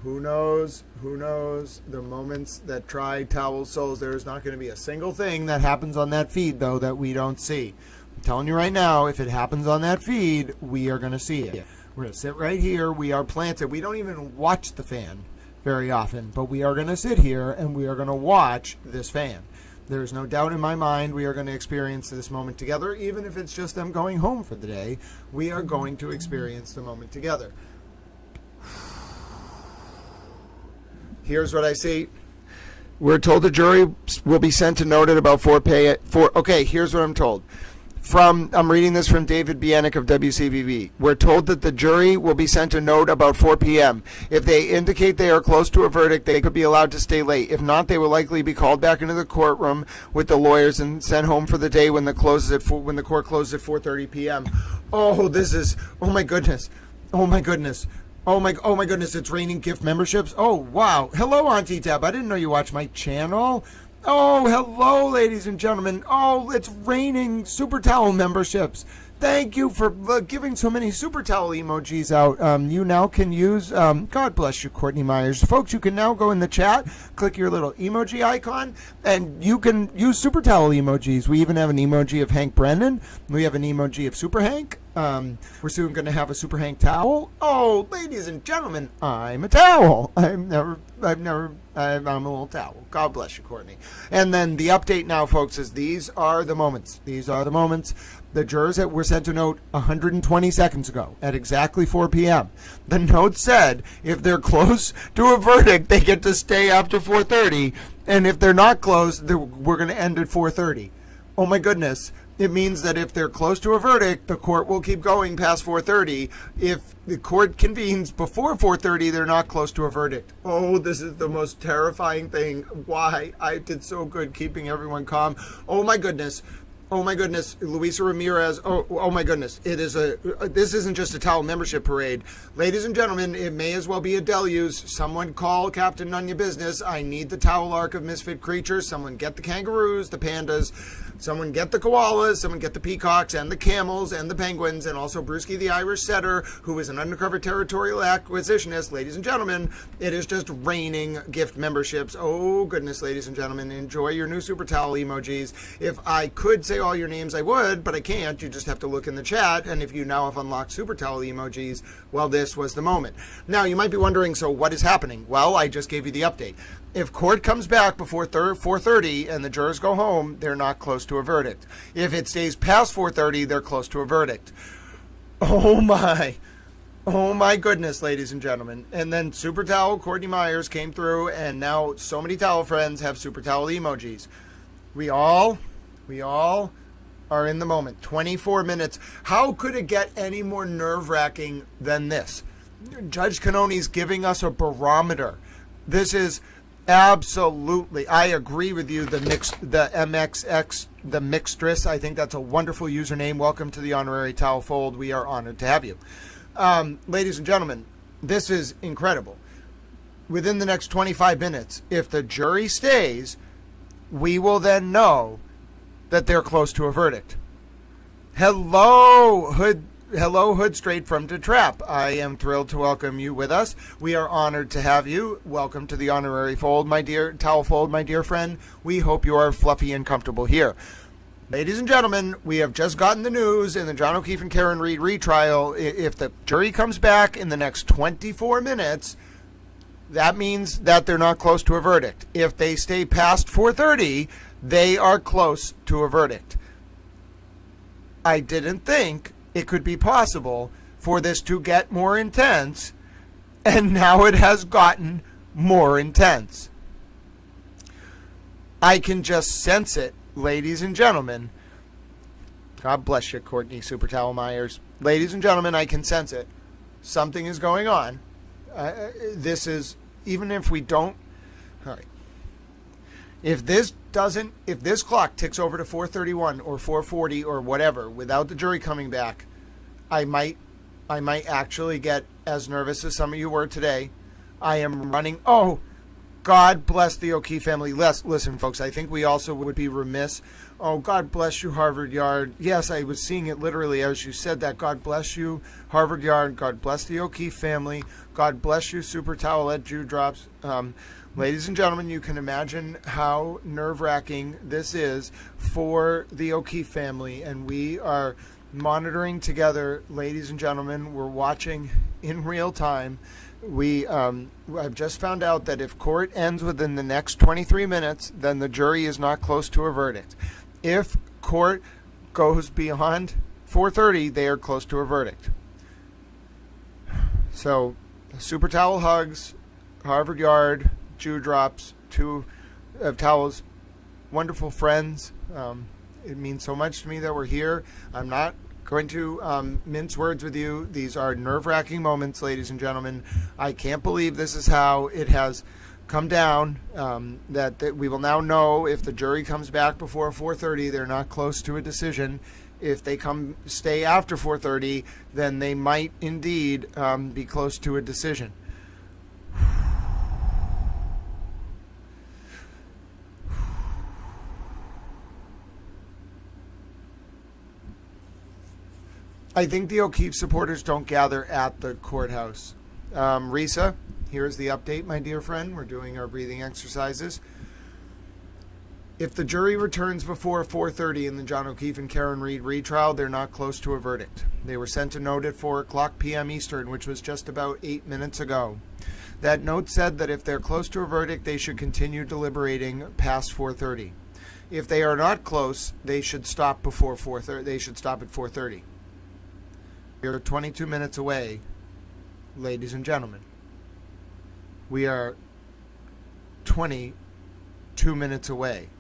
who knows? Who knows? The moments that try towel souls, there is not going to be a single thing that happens on that feed, though, that we don't see. I'm telling you right now, if it happens on that feed, we are going to see it. We're going to sit right here. We are planted. We don't even watch the fan very often, but we are going to sit here and we are going to watch this fan. There's no doubt in my mind we are going to experience this moment together, even if it's just them going home for the day. We are going to experience the moment together. Here's what I see. We're told the jury will be sent a note at about 4 p.m. Okay, here's what I'm told. I'm reading this from David Bienick of WCVB. We're told that the jury will be sent a note about 4 p.m. If they indicate they are close to a verdict, they could be allowed to stay late. If not, they will likely be called back into the courtroom with the lawyers and sent home for the day when the court closes at 4:30 p.m. Oh my goodness. Oh my goodness. Oh my goodness, it's raining gift memberships. Oh wow. Hello, Auntie Tab. I didn't know you watched my channel. Oh, hello, ladies and gentlemen. Oh, it's raining Super Towel memberships. Thank you for giving so many Super Towel emojis out. You now can use, God bless you, Courtney Myers. Folks, you can now go in the chat, click your little emoji icon, and you can use Super Towel emojis. We even have an emoji of Hank Brennan. We have an emoji of Super Hank. We're soon going to have a Super Hank towel. Oh, ladies and gentlemen, I'm a towel. I'm a little towel. God bless you, Courtney. And then the update now, folks, is these are the moments. These are the moments. The jurors that were sent a note 120 seconds ago at exactly 4 p.m. The note said if they're close to a verdict, they get to stay after 4:30. And if they're not close, we're going to end at 4:30. Oh, my goodness. It means that if they're close to a verdict, the court will keep going past 4:30. If the court convenes before 4:30, they're not close to a verdict. Oh, this is the most terrifying thing. Why? I did so good keeping everyone calm. Oh, my goodness. Oh my goodness, Luisa Ramirez. Oh my goodness. This isn't just a towel membership parade. Ladies and gentlemen, it may as well be a deluge. Someone call Captain None Your Business. I need the towel arc of misfit creatures. Someone get the kangaroos, the pandas. Someone get the koalas, someone get the peacocks and the camels and the penguins, and also Brewski the Irish setter, who is an undercover territorial acquisitionist. Ladies and gentlemen, it is just raining gift memberships. Oh, goodness, ladies and gentlemen, enjoy your new Super Towel emojis. If I could say all your names, I would, but I can't. You just have to look in the chat, and if you now have unlocked Super Towel emojis, well, this was the moment. Now, you might be wondering, so what is happening? Well, I just gave you the update. If court comes back before 4:30 and the jurors go home, they're not close to a verdict. If it stays past 4:30, they're close to a verdict. Oh my goodness, ladies and gentlemen. And then Super Towel Courtney Myers came through, and now so many towel friends have Super Towel emojis. We all are in the moment. 24 minutes. How could it get any more nerve-wracking than this? Judge Cannoni's giving us a barometer. This is absolutely, I agree with you, the MXX, the Mixtress. I think that's a wonderful username. Welcome to the Honorary Towel Fold. We are honored to have you. Ladies and gentlemen, this is incredible. Within the next 25 minutes, if the jury stays, we will then know that they're close to a verdict. Hello, Hood straight from Detrap. I am thrilled to welcome you with us. We are honored to have you. Welcome to the Honorary Fold, my dear Towel Fold, my dear friend. We hope you are fluffy and comfortable here. Ladies and gentlemen, we have just gotten the news in the John O'Keefe and Karen Reed retrial. If the jury comes back in the next 24 minutes, that means that they're not close to a verdict. If they stay past 4:30, they are close to a verdict. I didn't think it could be possible for this to get more intense, and now it has gotten more intense. I can just sense it, ladies and gentlemen. God bless you, Courtney Super Towel Myers. Ladies and gentlemen, I can sense it. Something is going on. This is, even if we don't, all right. If this clock ticks over to 4:31 or 4:40 or whatever without the jury coming back, I might actually get as nervous as some of you were today. I am running. Oh, God bless the O'Keefe family. Listen, folks, I think we also would be remiss. Oh, God bless you, Harvard Yard. Yes, I was seeing it literally as you said that. God bless you, Harvard Yard. God bless the O'Keefe family. God bless you, Super Towel at Jew Drops. Ladies and gentlemen, you can imagine how nerve-wracking this is for the O'Keefe family, and we are monitoring together, ladies and gentlemen. We're watching in real time. I've just found out that if court ends within the next 23 minutes, then the jury is not close to a verdict. If court goes beyond 4:30, they are close to a verdict. So, Super Towel hugs, Harvard Yard, Jew Drops, two of Towel's wonderful friends. It means so much to me that we're here. I'm not going to mince words with you. These are nerve-wracking moments, ladies and gentlemen. I can't believe this is how it has come down, that we will now know if the jury comes back before 4:30, they're not close to a decision. If they stay after 4:30, then they might indeed be close to a decision. I think the O'Keefe supporters don't gather at the courthouse. Risa, here's the update, my dear friend. We're doing our breathing exercises. If the jury returns before 4:30 in the John O'Keefe and Karen Reed retrial, they're not close to a verdict. They were sent a note at 4 o'clock p.m. Eastern, which was just about 8 minutes ago. That note said that if they're close to a verdict, they should continue deliberating past 4:30. If they are not close, they should stop before 4:30. They should stop at 4:30. We are 22 minutes away, ladies and gentlemen. We are 22 minutes away.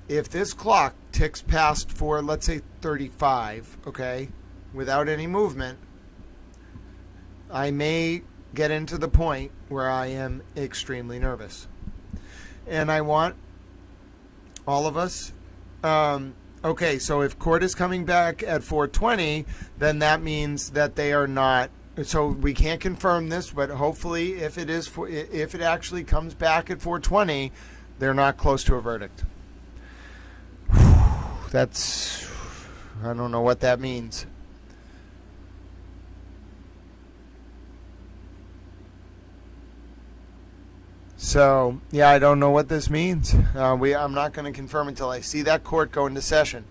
If this clock ticks past for, let's say, 35, okay, without any movement, I may get into the point where I am extremely nervous. And I want all of us... Okay, so if court is coming back at 4:20, then that means that they are not. So we can't confirm this, but hopefully, if it actually comes back at 4:20, they're not close to a verdict. I don't know what that means. So, yeah, I don't know what this means. I'm not going to confirm until I see that court go into session.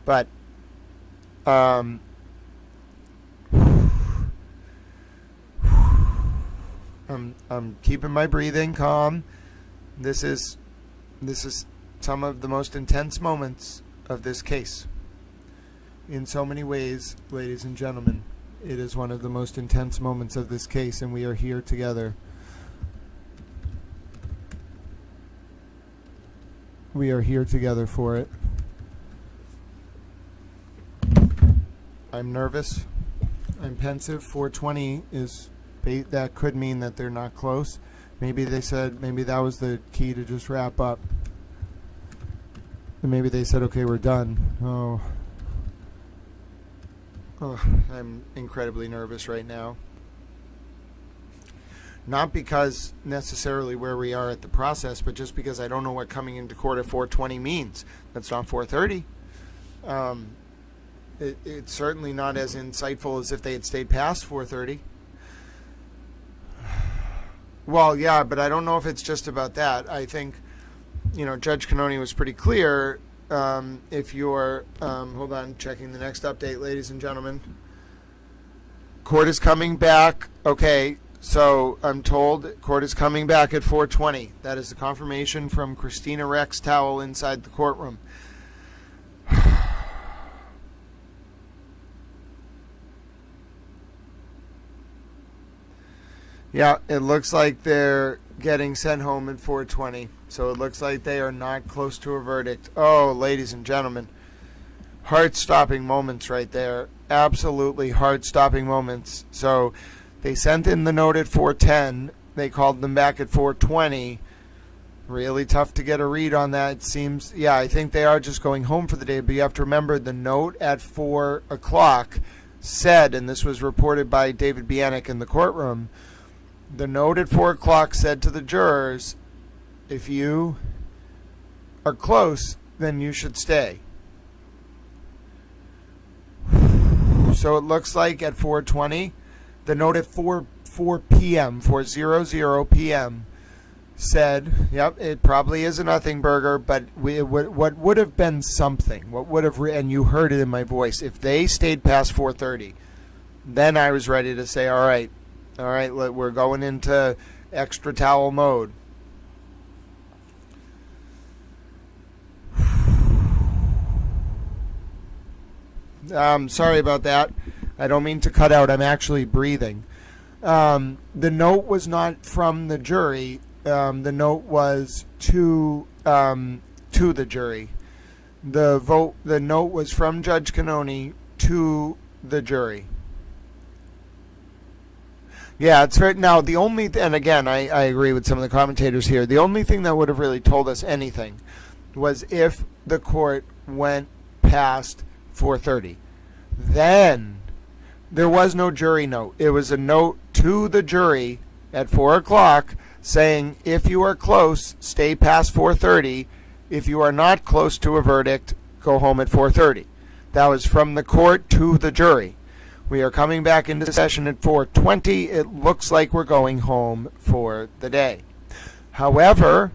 But, I'm keeping my breathing calm. This is some of the most intense moments of this case. In so many ways, ladies and gentlemen, it is one of the most intense moments of this case, and we are here together. We are here together for it. I'm nervous. I'm pensive. 4:20 is, that could mean that they're not close. Maybe they said, maybe that was the key to just wrap up. And maybe they said, okay, we're done. Oh, I'm incredibly nervous right now. Not because necessarily where we are at the process, but just because I don't know what coming into court at 4:20 means. That's not 4:30. It's certainly not as insightful as if they had stayed past 4:30. Well, yeah, but I don't know if it's just about that. I think, Judge Canoni was pretty clear. If you're, hold on, checking the next update, ladies and gentlemen. Court is coming back. Okay. So I'm told court is coming back at 4:20. That is the confirmation from Christina Rex Towel inside the courtroom. Yeah, it looks like they're getting sent home at 4:20. So it looks like they are not close to a verdict. Oh, ladies and gentlemen, heart-stopping moments right there. Absolutely heart-stopping moments. So they sent in the note at 4:10. They called them back at 4:20. Really tough to get a read on that. It seems, yeah, I think they are just going home for the day. But you have to remember the note at 4 o'clock said, and this was reported by David Bianic in the courtroom, The note at 4 o'clock said to the jurors, if you are close, then you should stay. So it looks like at 4:20, the note at 4 p.m., 4:00 p.m., said, yep, it probably is a nothing burger, but what would have been something, what would have, and you heard it in my voice, if they stayed past 4:30, then I was ready to say, all right, we're going into extra towel mode. Sorry about that. I don't mean to cut out. I'm actually breathing. The note was not from the jury. The note was to the jury. The note was from Judge Canoni to the jury. Yeah, it's right now. The only and again, I agree with some of the commentators here. The only thing that would have really told us anything was if the court went past 4:30. Then there was no jury note. It was a note to the jury at 4 o'clock saying, if you are close, stay past 4:30. If you are not close to a verdict, go home at 4:30. That was from the court to the jury. We are coming back into session at 4:20. It looks like we're going home for the day. However,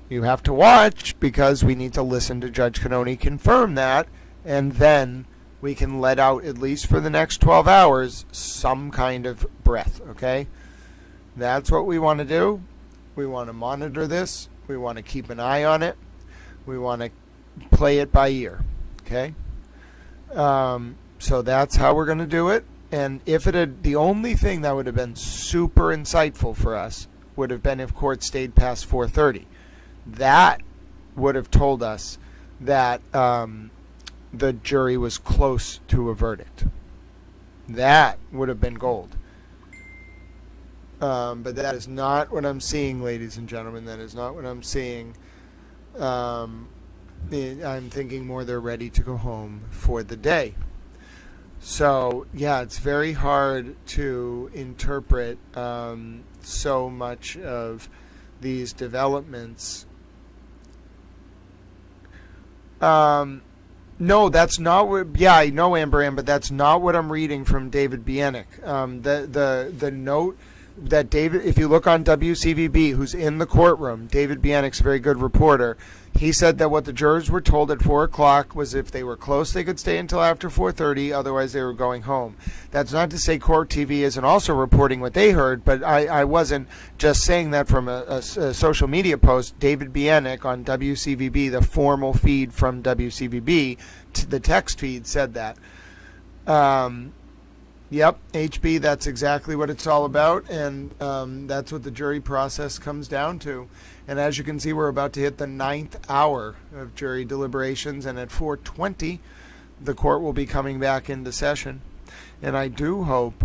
you have to watch because we need to listen to Judge Canoni confirm that, and then we can let out, at least for the next 12 hours, some kind of breath, okay? That's what we want to do. We want to monitor this. We want to keep an eye on it. We want to play it by ear, okay? So that's how we're going to do it. And if it had, the only thing that would have been super insightful for us would have been if court stayed past 4:30. That would have told us that the jury was close to a verdict. That would have been gold. But that is not what I'm seeing, ladies and gentlemen. That is not what I'm seeing. I'm thinking more they're ready to go home for the day. So, yeah, it's very hard to interpret so much of these developments. No, that's not what. Yeah, I know, Amber Ann, but that's not what I'm reading from David Bienick. The note that David, if you look on WCVB, who's in the courtroom, David Bienick's a very good reporter. He said that what the jurors were told at 4 o'clock was if they were close, they could stay until after 4:30. Otherwise, they were going home. That's not to say Court TV isn't also reporting what they heard, but I wasn't just saying that from a social media post. David Bienick on WCVB, the formal feed from WCVB, the text feed said that. Yep, HB, that's exactly what it's all about, and that's what the jury process comes down to. And as you can see, we're about to hit the 9th hour of jury deliberations, and at 4:20, the court will be coming back into session. And I do hope,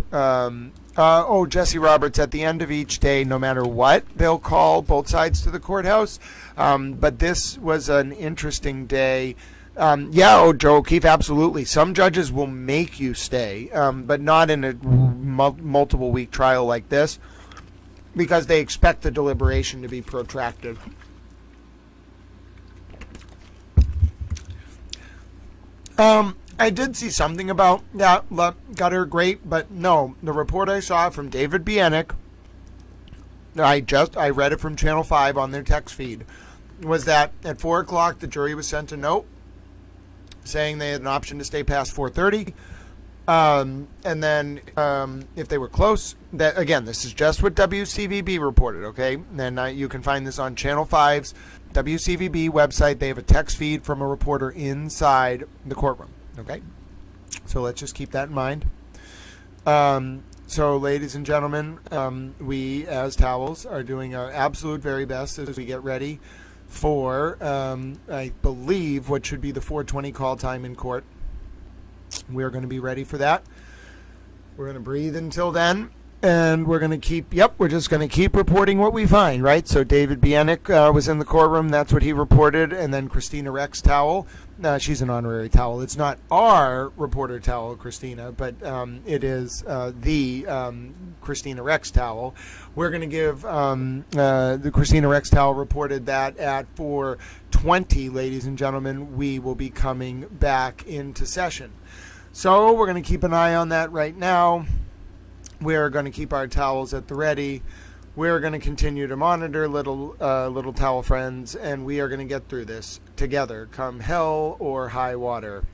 Jesse Roberts, at the end of each day, no matter what, they'll call both sides to the courthouse. But this was an interesting day. Joe O'Keefe, absolutely. Some judges will make you stay, but not in a multiple week trial like this, because they expect the deliberation to be protracted. I did see something about that, Gutter, great, but no, the report I saw from David Bienick, I read it from Channel 5 on their text feed, was that at 4 o'clock the jury was sent a note saying they had an option to stay past 4:30, and then if they were close, that again, this is just what WCVB reported, okay? And you can find this on Channel 5's WCVB website. They have a text feed from a reporter inside the courtroom, okay? So let's just keep that in mind. So, ladies and gentlemen, we as Towels are doing our absolute very best as we get ready for, I believe, what should be the 4:20 call time in court. We're going to be ready for that. We're going to breathe until then, And we're going to keep, we're just going to keep reporting what we find, right? So David Bienick was in the courtroom. That's what he reported. And then Christina Rex Towel. She's an honorary towel. It's not our reporter towel, Christina, but it is the Christina Rex Towel. We're going to give the Christina Rex Towel reported that at 4:20, ladies and gentlemen, we will be coming back into session. So we're going to keep an eye on that right now. We're going to keep our towels at the ready. We're going to continue to monitor little towel friends, and we are going to get through this together, come hell or high water.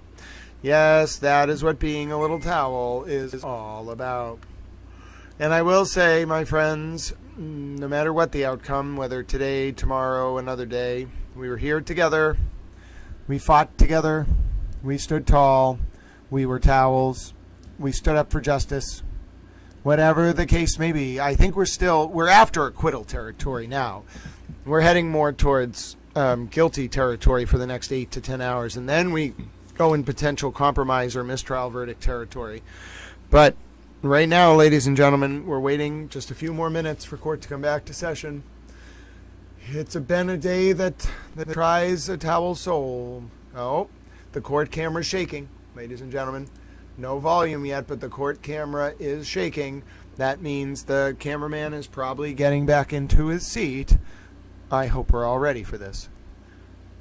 Yes, that is what being a little towel is all about. And I will say, my friends, no matter what the outcome, whether today, tomorrow, another day, we were here together. We fought together. We stood tall. We were towels. We stood up for justice. Whatever the case may be, I think we're after acquittal territory now. We're heading more towards guilty territory for the next 8 to 10 hours, and then we go in potential compromise or mistrial verdict territory. But right now, ladies and gentlemen, we're waiting just a few more minutes for court to come back to session. It's been a day that tries a towel's soul. Oh, the court camera's shaking, ladies and gentlemen. No volume yet, but the court camera is shaking. That means the cameraman is probably getting back into his seat. I hope we're all ready for this.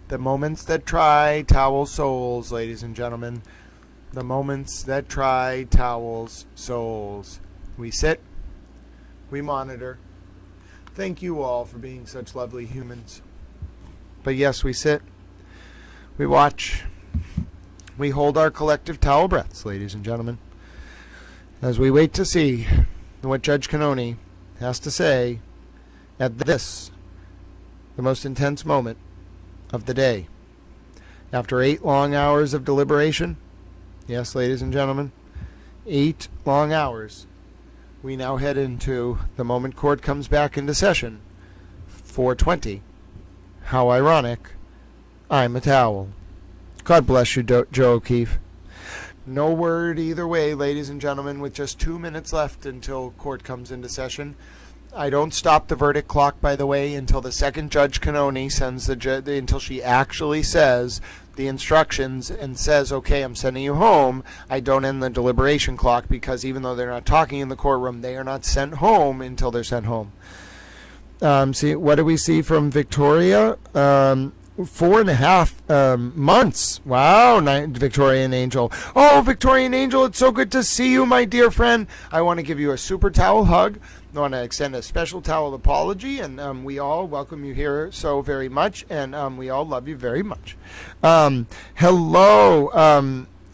The moments that try towel souls, ladies and gentlemen. The moments that try towels' souls. We sit. We monitor. Thank you all for being such lovely humans. But yes, we sit. We watch. We hold our collective towel breaths, ladies and gentlemen, as we wait to see what Judge Cannoni has to say at this, the most intense moment of the day. After 8 long hours of deliberation, yes, ladies and gentlemen, 8 long hours, we now head into the moment court comes back into session, 4:20. How ironic. I'm a towel. God bless you, Joe O'Keefe. No word either way, ladies and gentlemen, with just 2 minutes left until court comes into session. I don't stop the verdict clock, by the way, until the second Judge Cannoni sends until she actually says the instructions and says, okay, I'm sending you home. I don't end the deliberation clock because even though they're not talking in the courtroom, they are not sent home until they're sent home. See, what do we see from Victoria? 4.5 months. Wow, Victorian Angel. Oh, Victorian Angel, it's so good to see you, my dear friend. I want to give you a super towel hug. I want to extend a special towel apology, and we all welcome you here so very much, and we all love you very much. Hello.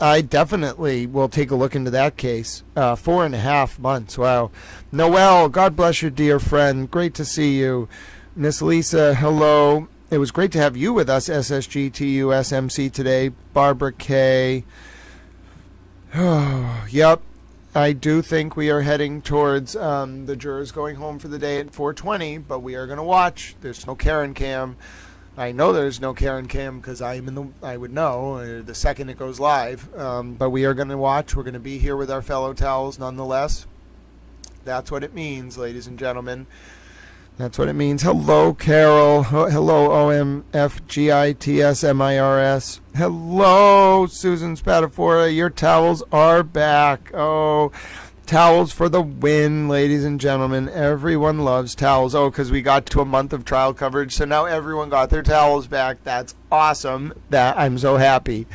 I definitely will take a look into that case. 4.5 months. Wow. Noelle, God bless you, dear friend. Great to see you. Miss Lisa, hello. It was great to have you with us, SSGTUSMC today. Barbara K. Oh, yep. I do think we are heading towards the jurors going home for the day at 4:20, but we are going to watch. There's no Karen Cam. I know there's no Karen Cam because I would know the second it goes live. But we are going to watch. We're going to be here with our fellow towels nonetheless. That's what it means, ladies and gentlemen. That's what it means. Hello, Carol. Hello, OMFGITSMIRS. Hello, Susan Spadafora. Your towels are back. Oh, towels for the win, ladies and gentlemen. Everyone loves towels. Oh, because we got to a month of trial coverage, so now everyone got their towels back. That's awesome. I'm so happy.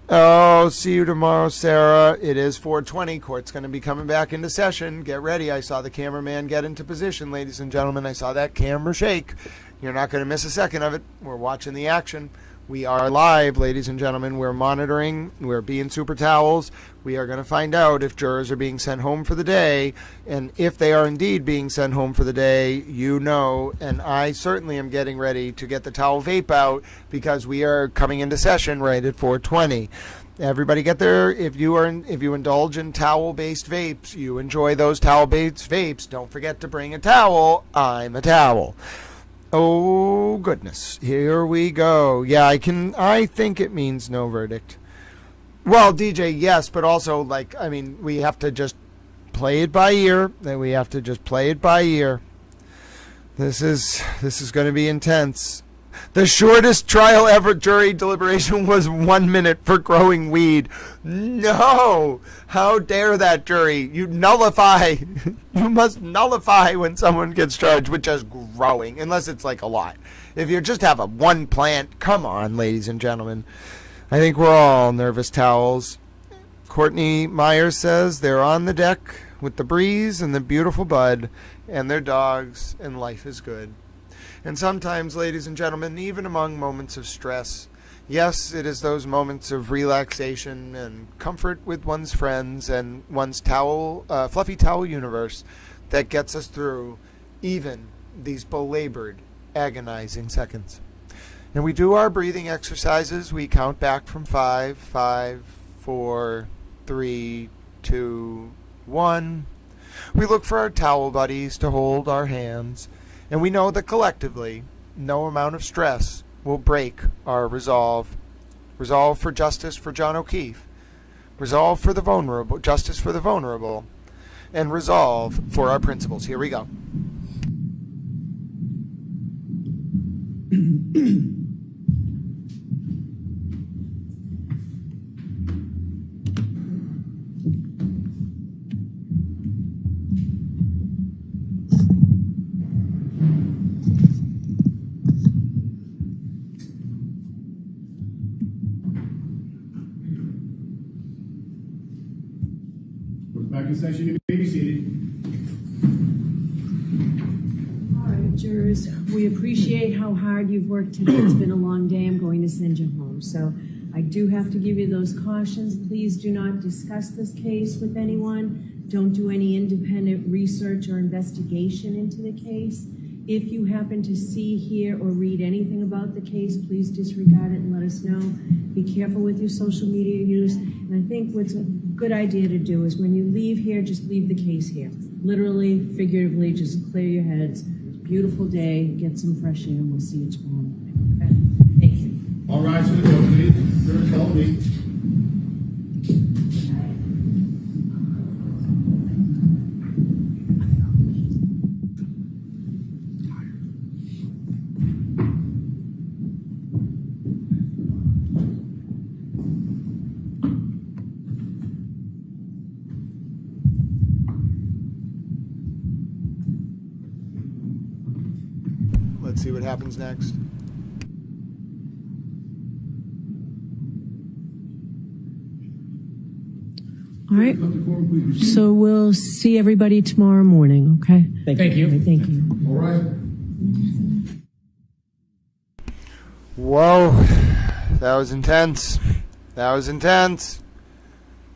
Oh, see you tomorrow, Sarah. It is 4:20. Court's going to be coming back into session. Get ready. I saw the cameraman get into position, ladies and gentlemen. I saw that camera shake. You're not going to miss a second of it. We're watching the action. We are live, ladies and gentlemen. We're monitoring. We're being super towels. We are going to find out if jurors are being sent home for the day. And if they are indeed being sent home for the day, you know, and I certainly am getting ready to get the towel vape out because we are coming into session right at 4:20. Everybody get there. If you indulge in towel-based vapes, you enjoy those towel-based vapes, don't forget to bring a towel. I'm a towel. Oh, goodness. Here we go. Yeah, I think it means no verdict. Well, DJ, yes, but also, we have to just play it by ear. That we have to just play it by ear. This is going to be intense. The shortest trial ever jury deliberation was 1 minute for growing weed. No! How dare that jury? You nullify. You must nullify when someone gets charged with just growing, unless it's like a lot. If you just have a one plant, come on, ladies and gentlemen. I think we're all nervous towels. Courtney Myers says they're on the deck with the breeze and the beautiful bud and their dogs, and life is good. And sometimes, ladies and gentlemen, even among moments of stress, yes, it is those moments of relaxation and comfort with one's friends and one's fluffy towel universe that gets us through even these belabored, agonizing seconds. And we do our breathing exercises. We count back from 5, 4, 3, 2, 1. We look for our towel buddies to hold our hands. And we know that collectively, no amount of stress will break our resolve. Resolve for justice for John O'Keefe. Resolve for the vulnerable, justice for the vulnerable. And resolve for our principles. Here we go. Back in session, you may be seated. All right, jurors, we appreciate how hard you've worked today. It's been a long day. I'm going to send you home. So I do have to give you those cautions. Please do not discuss this case with anyone. Don't do any independent research or investigation into the case. If you happen to see, hear, or read anything about the case, please disregard it and let us know. Be careful with your social media use. And I think what's a good idea to do is when you leave here, just leave the case here. Literally, figuratively, just clear your heads. It's a beautiful day. Get some fresh air, and we'll see you tomorrow morning. Okay? Thank you. All rise for the vote, please. Sir, tell me. Let's see what happens next. All right. So we'll see everybody tomorrow morning, okay? Thank you. Okay, thank you. All right. Whoa. That was intense. That was intense.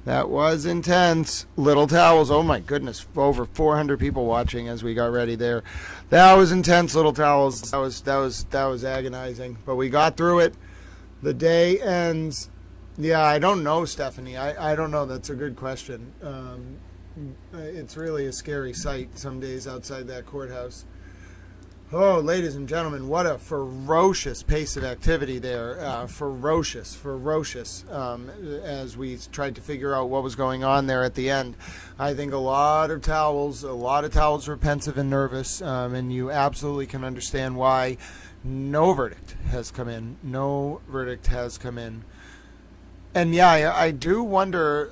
That was intense. Little towels. Oh my goodness. Over 400 people watching as we got ready there. That was intense, little towels. That was agonizing. But we got through it. The day ends. Yeah, I don't know, Stephanie. I don't know. That's a good question. It's really a scary sight some days outside that courthouse. Oh, ladies and gentlemen, what a ferocious pace of activity there. Ferocious, as we tried to figure out what was going on there at the end. I think a lot of towels were pensive and nervous, and you absolutely can understand why no verdict has come in. No verdict has come in. And yeah, I do wonder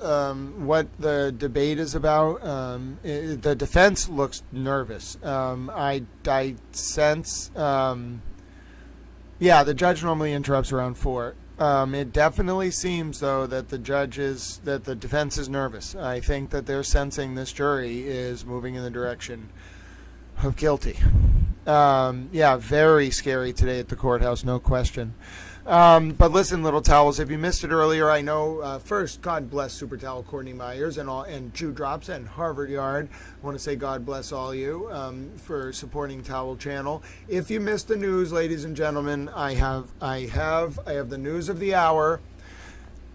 what the debate is about. The defense looks nervous. I sense, the judge normally interrupts around 4. It definitely seems, though, that the defense is nervous. I think that they're sensing this jury is moving in the direction of guilty. Very scary today at the courthouse, no question. But listen, little towels, if you missed it earlier, I know, first, God bless Super Towel Courtney Myers and Jew Drops and Harvard Yard. I want to say God bless all you for supporting Towel Channel. If you missed the news, ladies and gentlemen, I have the news of the hour.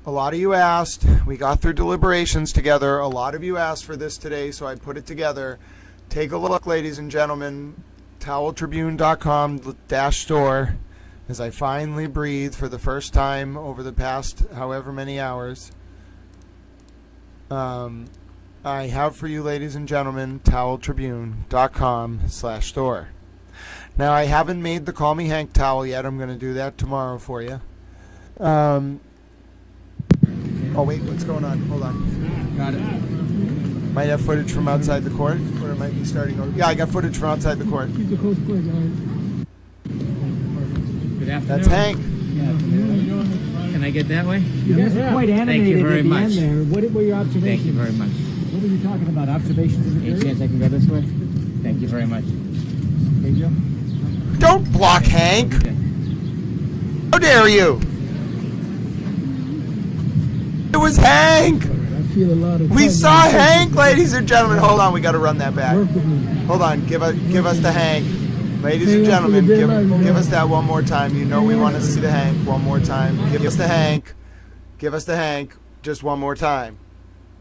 A lot of you asked. We got through deliberations together. A lot of you asked for this today, so I put it together. Take a look, ladies and gentlemen. TowelTribune.com/store. As I finally breathe for the first time over the past however many hours. I have for you, ladies and gentlemen, toweltribune.com/store. Now, I haven't made the Call Me Hank towel yet. I'm going to do that tomorrow for you. Oh, wait, what's going on? Hold on. Got it. Might have footage from outside the court, or it might be starting over. Yeah, I got footage from outside the court. Keep the coast clear, guys. Good afternoon. That's Hank. Can I get that way? You guys are quite animated Thank you very at the much. end there. What were your observations? Thank you very much. What were you talking about? Observations in the Any chance I can go this way? Thank you very much. Hey, Joe. Don't block Hank. How dare you? It was Hank. I feel a lot of We saw Hank, ladies and gentlemen. Hold on, we got to run that back. Work with me. Hold on, give us the Hank. Ladies and gentlemen, give us that one more time. You know we want to see the Hank one more time. Give us the Hank. Give us the Hank just one more time.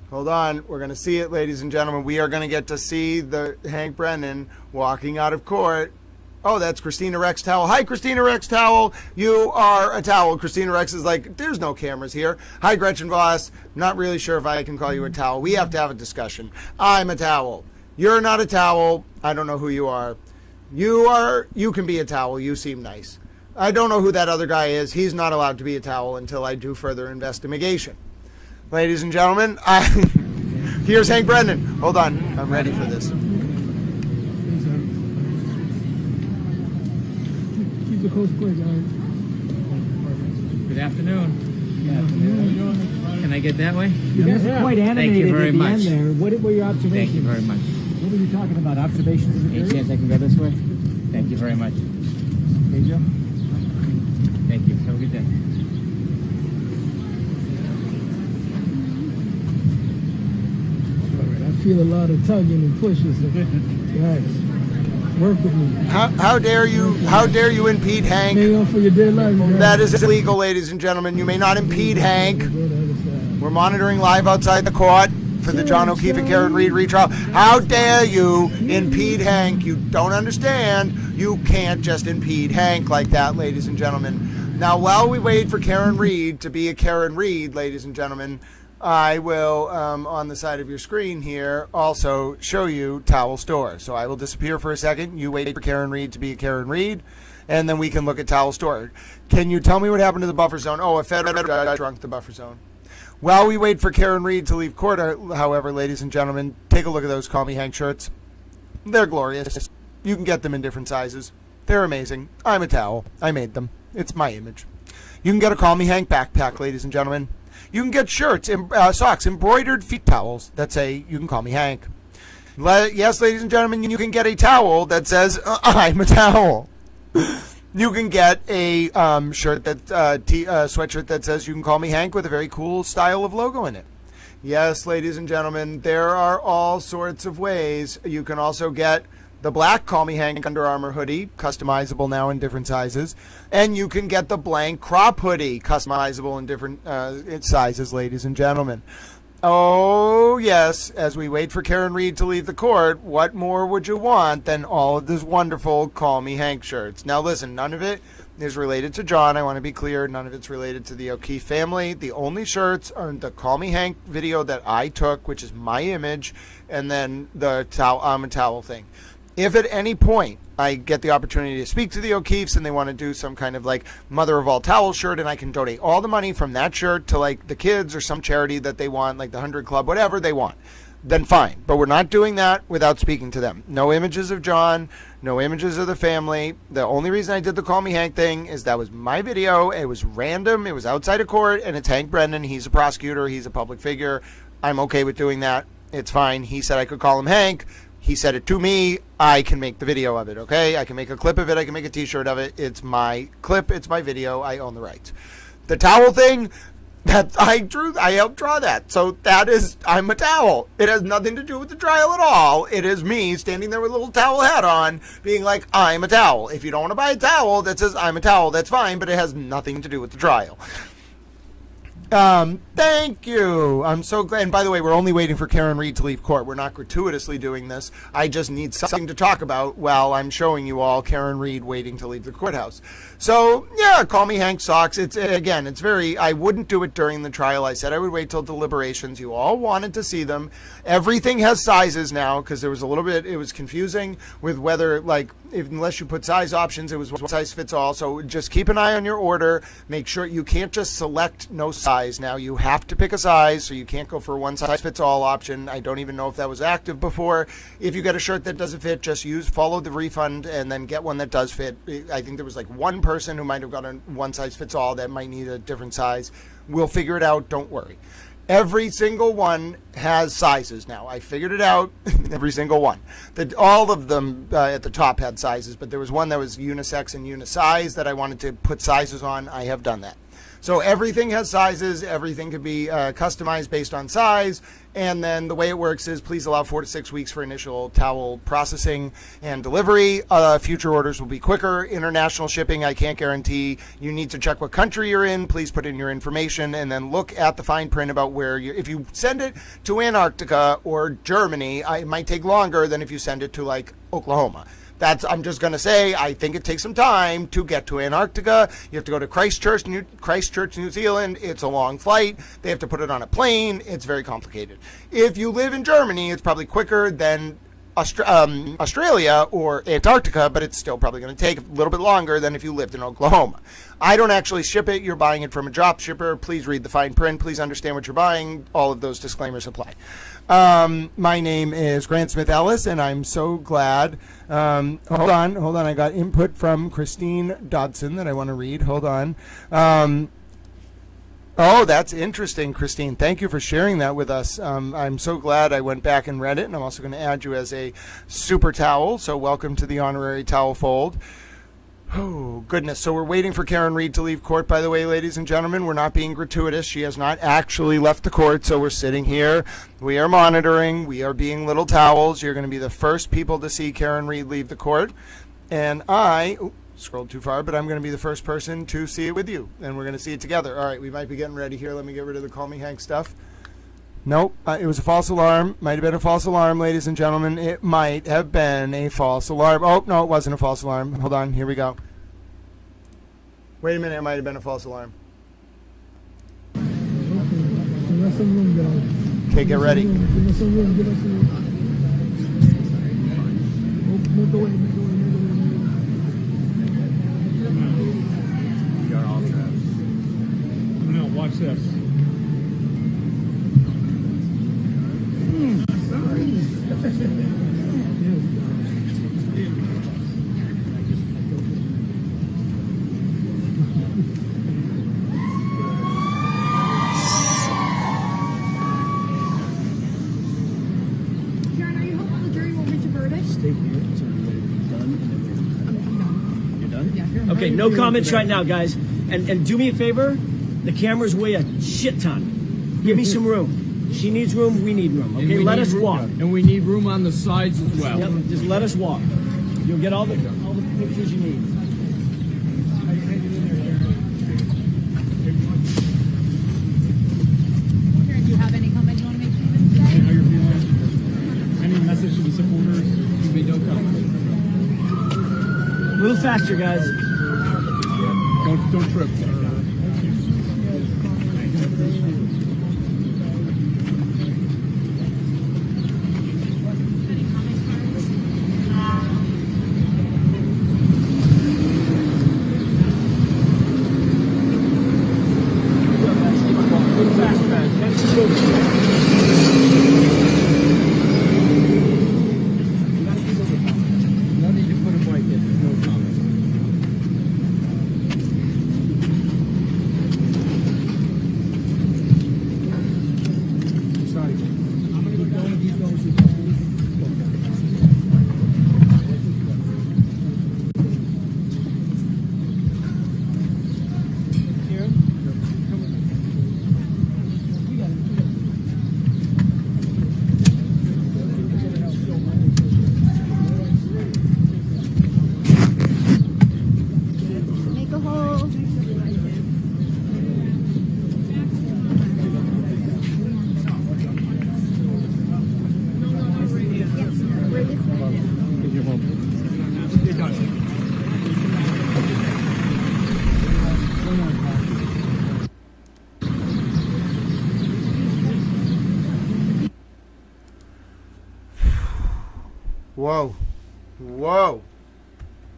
Hold on, we're going to see it, ladies and gentlemen. We are going to get to see the Hank Brennan walking out of court. Oh, that's Christina Rex Towel. Hi, Christina Rex Towel. You are a towel. Christina Rex is like, there's no cameras here. Hi, Gretchen Voss. Not really sure if I can call you a towel. We have to have a discussion. I'm a towel. You're not a towel. I don't know who you are. You can be a towel. You seem nice. I don't know who that other guy is. He's not allowed to be a towel until I do further investigation. Ladies and gentlemen, here's Hank Brennan. Hold on. I'm ready for this. Keep the coast clear, guys. Good afternoon. Can I get that way? You guys are quite animated Thank you very at the much. end there. What were your observations? Thank you very much. What were you talking about? Observations in the Any chance I can go this way? Thank you very much. Hey, Joe. Thank you. Have a good day. I feel a lot of tugging and pushes. Guys, work with me. How dare you? How dare you impede Hank? Hang on for your dear life. That is illegal, ladies and gentlemen. You may not impede Hank. We're monitoring live outside the court for the John O'Keefe and Karen Reed retrial. How dare you impede Hank? You don't understand. You can't just impede Hank like that, ladies and gentlemen. Now, while we wait for Karen Reed to be a Karen Reed, ladies and gentlemen, I will, on the side of your screen here, also show you Towel Store. So I will disappear for a second. You wait for Karen Reed to be a Karen Reed, and then we can look at Towel Store. Can you tell me what happened to the buffer zone? Oh, a federal judge shrunk the buffer zone. While we wait for Karen Reed to leave court, however, ladies and gentlemen, take a look at those Call Me Hank shirts. They're glorious. You can get them in different sizes. They're amazing. I'm a towel. I made them. It's my image. You can get a Call Me Hank backpack, ladies and gentlemen. You can get shirts, socks, embroidered feet towels that say, you can call me Hank. Yes, ladies and gentlemen, you can get a towel that says, I'm a towel. You can get a shirt sweatshirt that says, you can call me Hank, with a very cool style of logo in it. Yes, ladies and gentlemen, there are all sorts of ways. You can also get the black Call Me Hank Under Armour hoodie, customizable now in different sizes. And you can get the blank crop hoodie, customizable in different sizes, ladies and gentlemen. Oh, yes, as we wait for Karen Reed to leave the court, what more would you want than all of this wonderful Call Me Hank shirts? Now, listen, none of it is related to John. I want to be clear. None of it's related to the O'Keefe family. The only shirts are the Call Me Hank video that I took, which is my image, and then the I'm a towel thing. If at any point I get the opportunity to speak to the O'Keefes and they want to do some kind of like Mother of All Towels shirt, and I can donate all the money from that shirt to like the kids or some charity that they want, like the 100 Club, whatever they want, then fine. But we're not doing that without speaking to them. No images of John, no images of the family. The only reason I did the Call Me Hank thing is that was my video. It was random. It was outside of court, and it's Hank Brennan. He's a prosecutor. He's a public figure. I'm okay with doing that. It's fine. He said I could call him Hank. He said it to me. I can make the video of it, okay? I can make a clip of it. I can make a t-shirt of it. It's my clip. It's my video. I own the rights. The towel thing, that I helped draw that. So that is, I'm a towel. It has nothing to do with the trial at all. It is me standing there with a little towel hat on, being like, I'm a towel. If you don't want to buy a towel that says I'm a towel, that's fine, but it has nothing to do with the trial. Thank you. I'm so glad. And by the way, we're only waiting for Karen Reed to leave court. We're not gratuitously doing this. I just need something to talk about while I'm showing you all Karen Reed waiting to leave the courthouse. So, yeah, call me Hank Socks. It's very, I wouldn't do it during the trial. I said I would wait till deliberations. You all wanted to see them. Everything has sizes now because there was a little bit, it was confusing with whether, like, unless you put size options, it was one size fits all. So just keep an eye on your order. Make sure you can't just select no size. Now you have to pick a size, so you can't go for a one size fits all option. I don't even know if that was active before. If you get a shirt that doesn't fit, just follow the refund and then get one that does fit. I think there was like one person who might have got a one size fits all that might need a different size. We'll figure it out. Don't worry. Every single one has sizes now. I figured it out. Every single one. All of them at the top had sizes, but there was one that was unisex and unisize that I wanted to put sizes on. I have done that. So everything has sizes. Everything can be customized based on size. And then the way it works is please allow 4 to 6 weeks for initial towel processing and delivery. Future orders will be quicker. International shipping, I can't guarantee. You need to check what country you're in. Please put in your information and then look at the fine print about where if you send it to Antarctica or Germany, it might take longer than if you send it to like Oklahoma. I'm just going to say, I think it takes some time to get to Antarctica. You have to go to Christchurch, New Zealand. It's a long flight. They have to put it on a plane. It's very complicated. If you live in Germany, it's probably quicker than Australia or Antarctica, but it's still probably going to take a little bit longer than if you lived in Oklahoma. I don't actually ship it. You're buying it from a drop shipper. Please read the fine print. Please understand what you're buying. All of those disclaimers apply. My name is Grant Smith Ellis, and I'm so glad. Hold on. I got input from Christine Dodson that I want to read. Hold on. Oh, that's interesting, Christine. Thank you for sharing that with us. I'm so glad I went back and read it, and I'm also going to add you as a super towel, so welcome to the honorary towel fold. Oh, goodness. So we're waiting for Karen Reed to leave court, by the way, ladies and gentlemen. We're not being gratuitous. She has not actually left the court, so we're sitting here. We are monitoring. We are being little towels. You're going to be the first people to see Karen Reed leave the court. And scrolled too far, but I'm going to be the first person to see it with you, and we're going to see it together. All right, we might be getting ready here. Let me get rid of the Call Me Hank stuff. Nope, it was a false alarm. Might have been a false alarm, ladies and gentlemen. It might have been a false alarm. Oh, no, it wasn't a false alarm. Hold on, here we go. Wait a minute, it might have been a false alarm. Okay, get ready. Watch this. Karen, are you hopeful the jury will reach a verdict? Stay here until you're done, and then you're done? Yeah, here. Okay, no comments right now, guys. And do me a favor. The cameras weigh a shit ton. Give me some room. She needs room, we need room. Okay, let us walk. And we need room on the sides as well. Yep, just let us walk. You'll get all the pictures you need. Karen, do you have any comment you want to make to me today? How you're feeling? Any message to the supporters? We don't comment. A little faster, guys. Don't trip. Whoa. Whoa.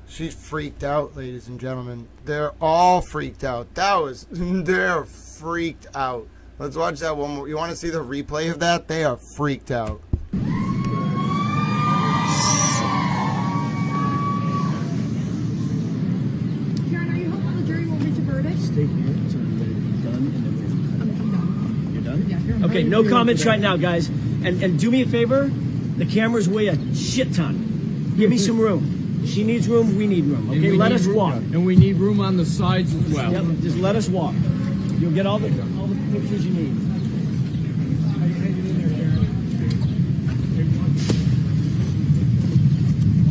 She's freaked out, ladies and gentlemen. They're all freaked out. They're freaked out. Let's watch that one more. You want to see the replay of that? They are freaked out. Karen, are you hopeful the jury will reach a verdict? Stay here until everybody's done, and then I'm done. you're done? Yeah, you're Okay, no comments right now, guys. And do me a favor. The cameras weigh a shit ton. Give me some room. She needs room. We need room. Okay, let us walk. And we need room on the sides as well. Yep, just let us walk. You'll get all the pictures you need.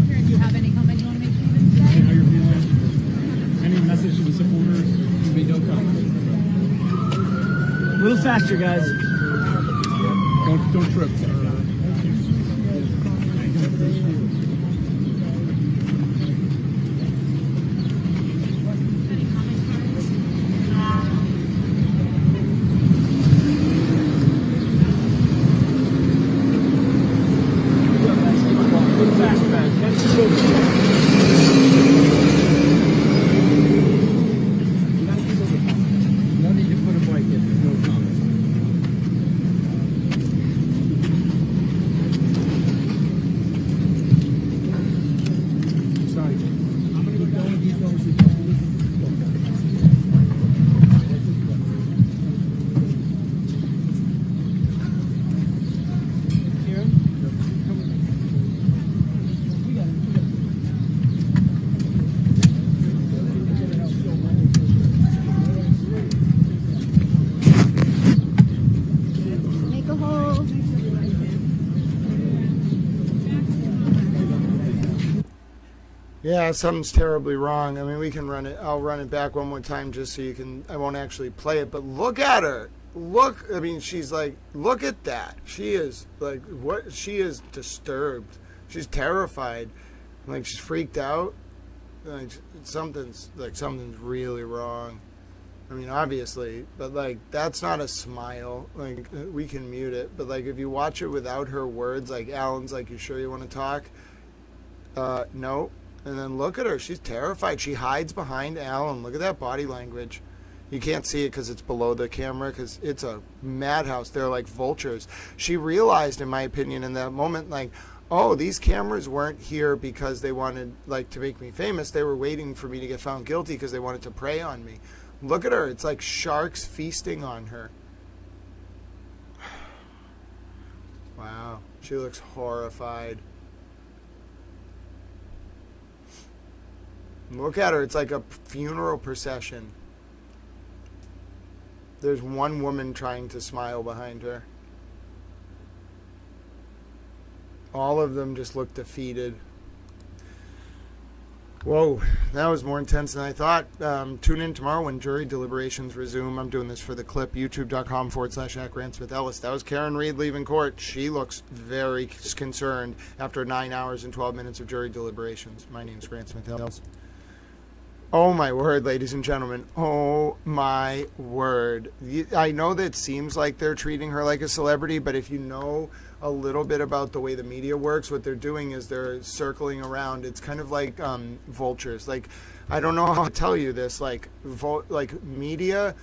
Karen, do you have any comment you want to make to me today? How you're feeling? Any message to the supporters? We don't comment. A little faster, guys. Don't trip. No need to put a bike in. There's no comment. Sorry. I'm going to go with these guys. Make a hole. Yeah, something's terribly wrong. I mean, we can run it. I'll run it back one more time just so you can. I won't actually play it, but look at her. Look. I mean, she's like, look at that. She is like, what? She is disturbed. She's terrified. Like, she's freaked out. Like, something's really wrong. I mean, obviously, but like, that's not a smile. Like, we can mute it, but like, if you watch it without her words, like Alan's like, you sure you want to talk? No. And then look at her. She's terrified. She hides behind Alan. Look at that body language. You can't see it because it's below the camera because it's a madhouse. They're like vultures. She realized, in my opinion, in that moment, like, oh, these cameras weren't here because they wanted, like, to make me famous. They were waiting for me to get found guilty because they wanted to prey on me. Look at her. It's like sharks feasting on her. Wow. She looks horrified. Look at her. It's like a funeral procession. There's one woman trying to smile behind her. All of them just look defeated. Whoa, that was more intense than I thought. Tune in tomorrow when jury deliberations resume. I'm doing this for the clip, youtube.com/@GrantSmith-Ellis. That was Karen Reed leaving court. She looks very concerned after 9 hours and 12 minutes of jury deliberations. My name's Grant Smith-Ellis. Oh my word, ladies and gentlemen. Oh my word. I know that it seems like they're treating her like a celebrity, but if you know a little bit about the way the media works, what they're doing is they're circling around. It's kind of like vultures. Like, I don't know how to tell you this. Like media,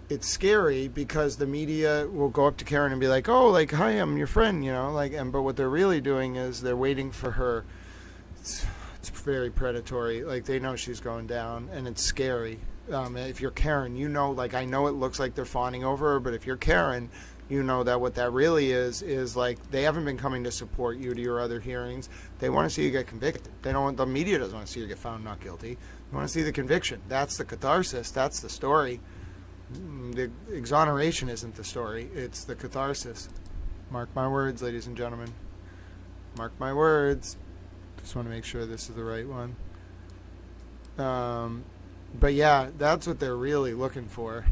it's scary because the media will go up to Karen and be like, oh, like, hi, I'm your friend, you know, like, but what they're really doing is they're waiting for her. It's very predatory. Like, they know she's going down, and it's scary. If you're Karen, you know, like, I know it looks like they're fawning over her, but if you're Karen, you know that what that really is like, they haven't been coming to support you to your other hearings. They want to see you get convicted. They don't want, the media doesn't want to see you get found not guilty. They want to see the conviction. That's the catharsis. That's the story. The exoneration isn't the story. It's the catharsis. Mark my words, ladies and gentlemen. Mark my words. Just want to make sure this is the right one. But yeah, that's what they're really looking for.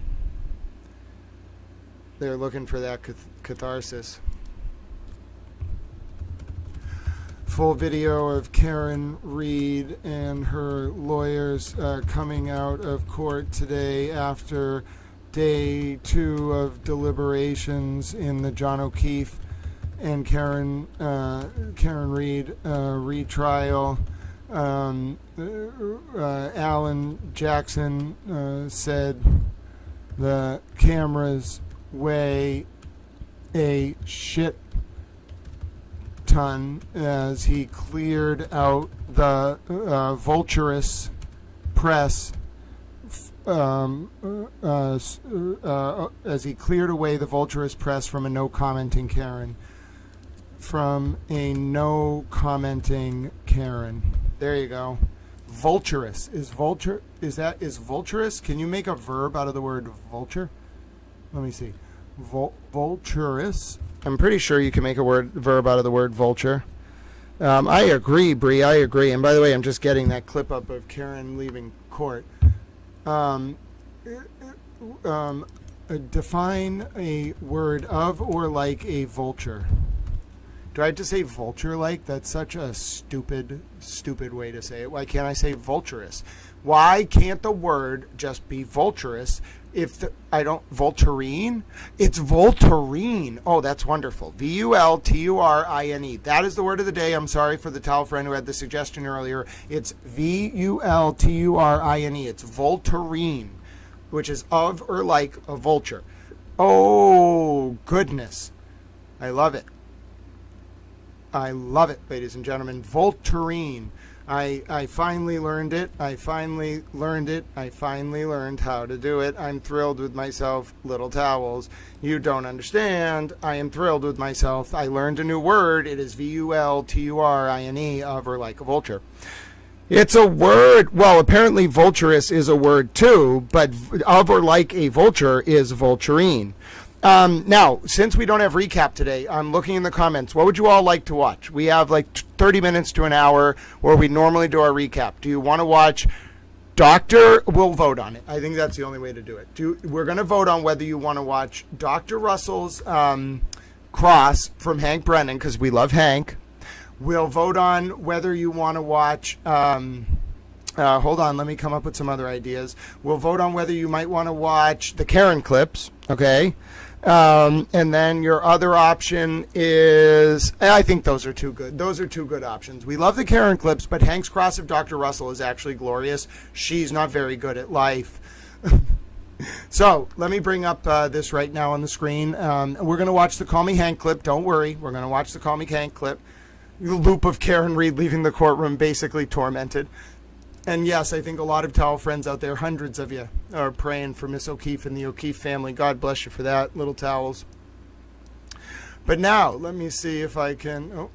They're looking for that catharsis. Full video of Karen Reed and her lawyers coming out of court today after day 2 of deliberations in the John O'Keefe and Karen Reed retrial. Alan Jackson said the cameras weigh a shit ton as he cleared out the vulturous press. As he cleared away the vulturous press from a no commenting Karen. From a no commenting Karen. There you go. Vulturous. Is vulturous? Can you make a verb out of the word vulture? Let me see. Vulturous. I'm pretty sure you can make a verb out of the word vulture. I agree, Bree. I agree. And by the way, I'm just getting that clip up of Karen leaving court. Define a word of or like a vulture. Do I have to say vulture-like? That's such a stupid way to say it. Why can't I say vulturous? Why can't the word just be vulturous if vulturine? It's vulturine. Oh, that's wonderful. V-U-L-T-U-R-I-N-E. That is the word of the day. I'm sorry for the towel friend who had the suggestion earlier. It's V-U-L-T-U-R-I-N-E. It's vulturine, which is of or like a vulture. Oh, goodness. I love it. I love it, ladies and gentlemen. Vulturine. I finally learned it. I finally learned how to do it. I'm thrilled with myself, little towels. You don't understand. I am thrilled with myself. I learned a new word. It is V-U-L-T-U-R-I-N-E, of or like a vulture. It's a word. Well, apparently vulturous is a word too, but of or like a vulture is vulturine. Now, since we don't have recap today, I'm looking in the comments. What would you all like to watch? We have like 30 minutes to an hour where we normally do our recap. Do you want to watch Dr. We'll vote on it. I think that's the only way to do it. We're going to vote on whether you want to watch Dr. Russell's Cross from Hank Brennan, because we love Hank. We'll vote on whether you want to watch... hold on, let me come up with some other ideas. We'll vote on whether you might want to watch the Karen clips, okay? And then your other option is, I think those are two good. Those are two good options. We love the Karen clips, but Hank's Cross of Dr. Russell is actually glorious. She's not very good at life. So let me bring up this right now on the screen. We're going to watch the Call Me Hank clip. Don't worry. We're going to watch the Call Me Hank clip. The loop of Karen Reed leaving the courtroom basically tormented. And yes, I think a lot of towel friends out there, hundreds of you, are praying for Miss O'Keefe and the O'Keefe family. God bless you for that, little towels. But now, let me see if I can...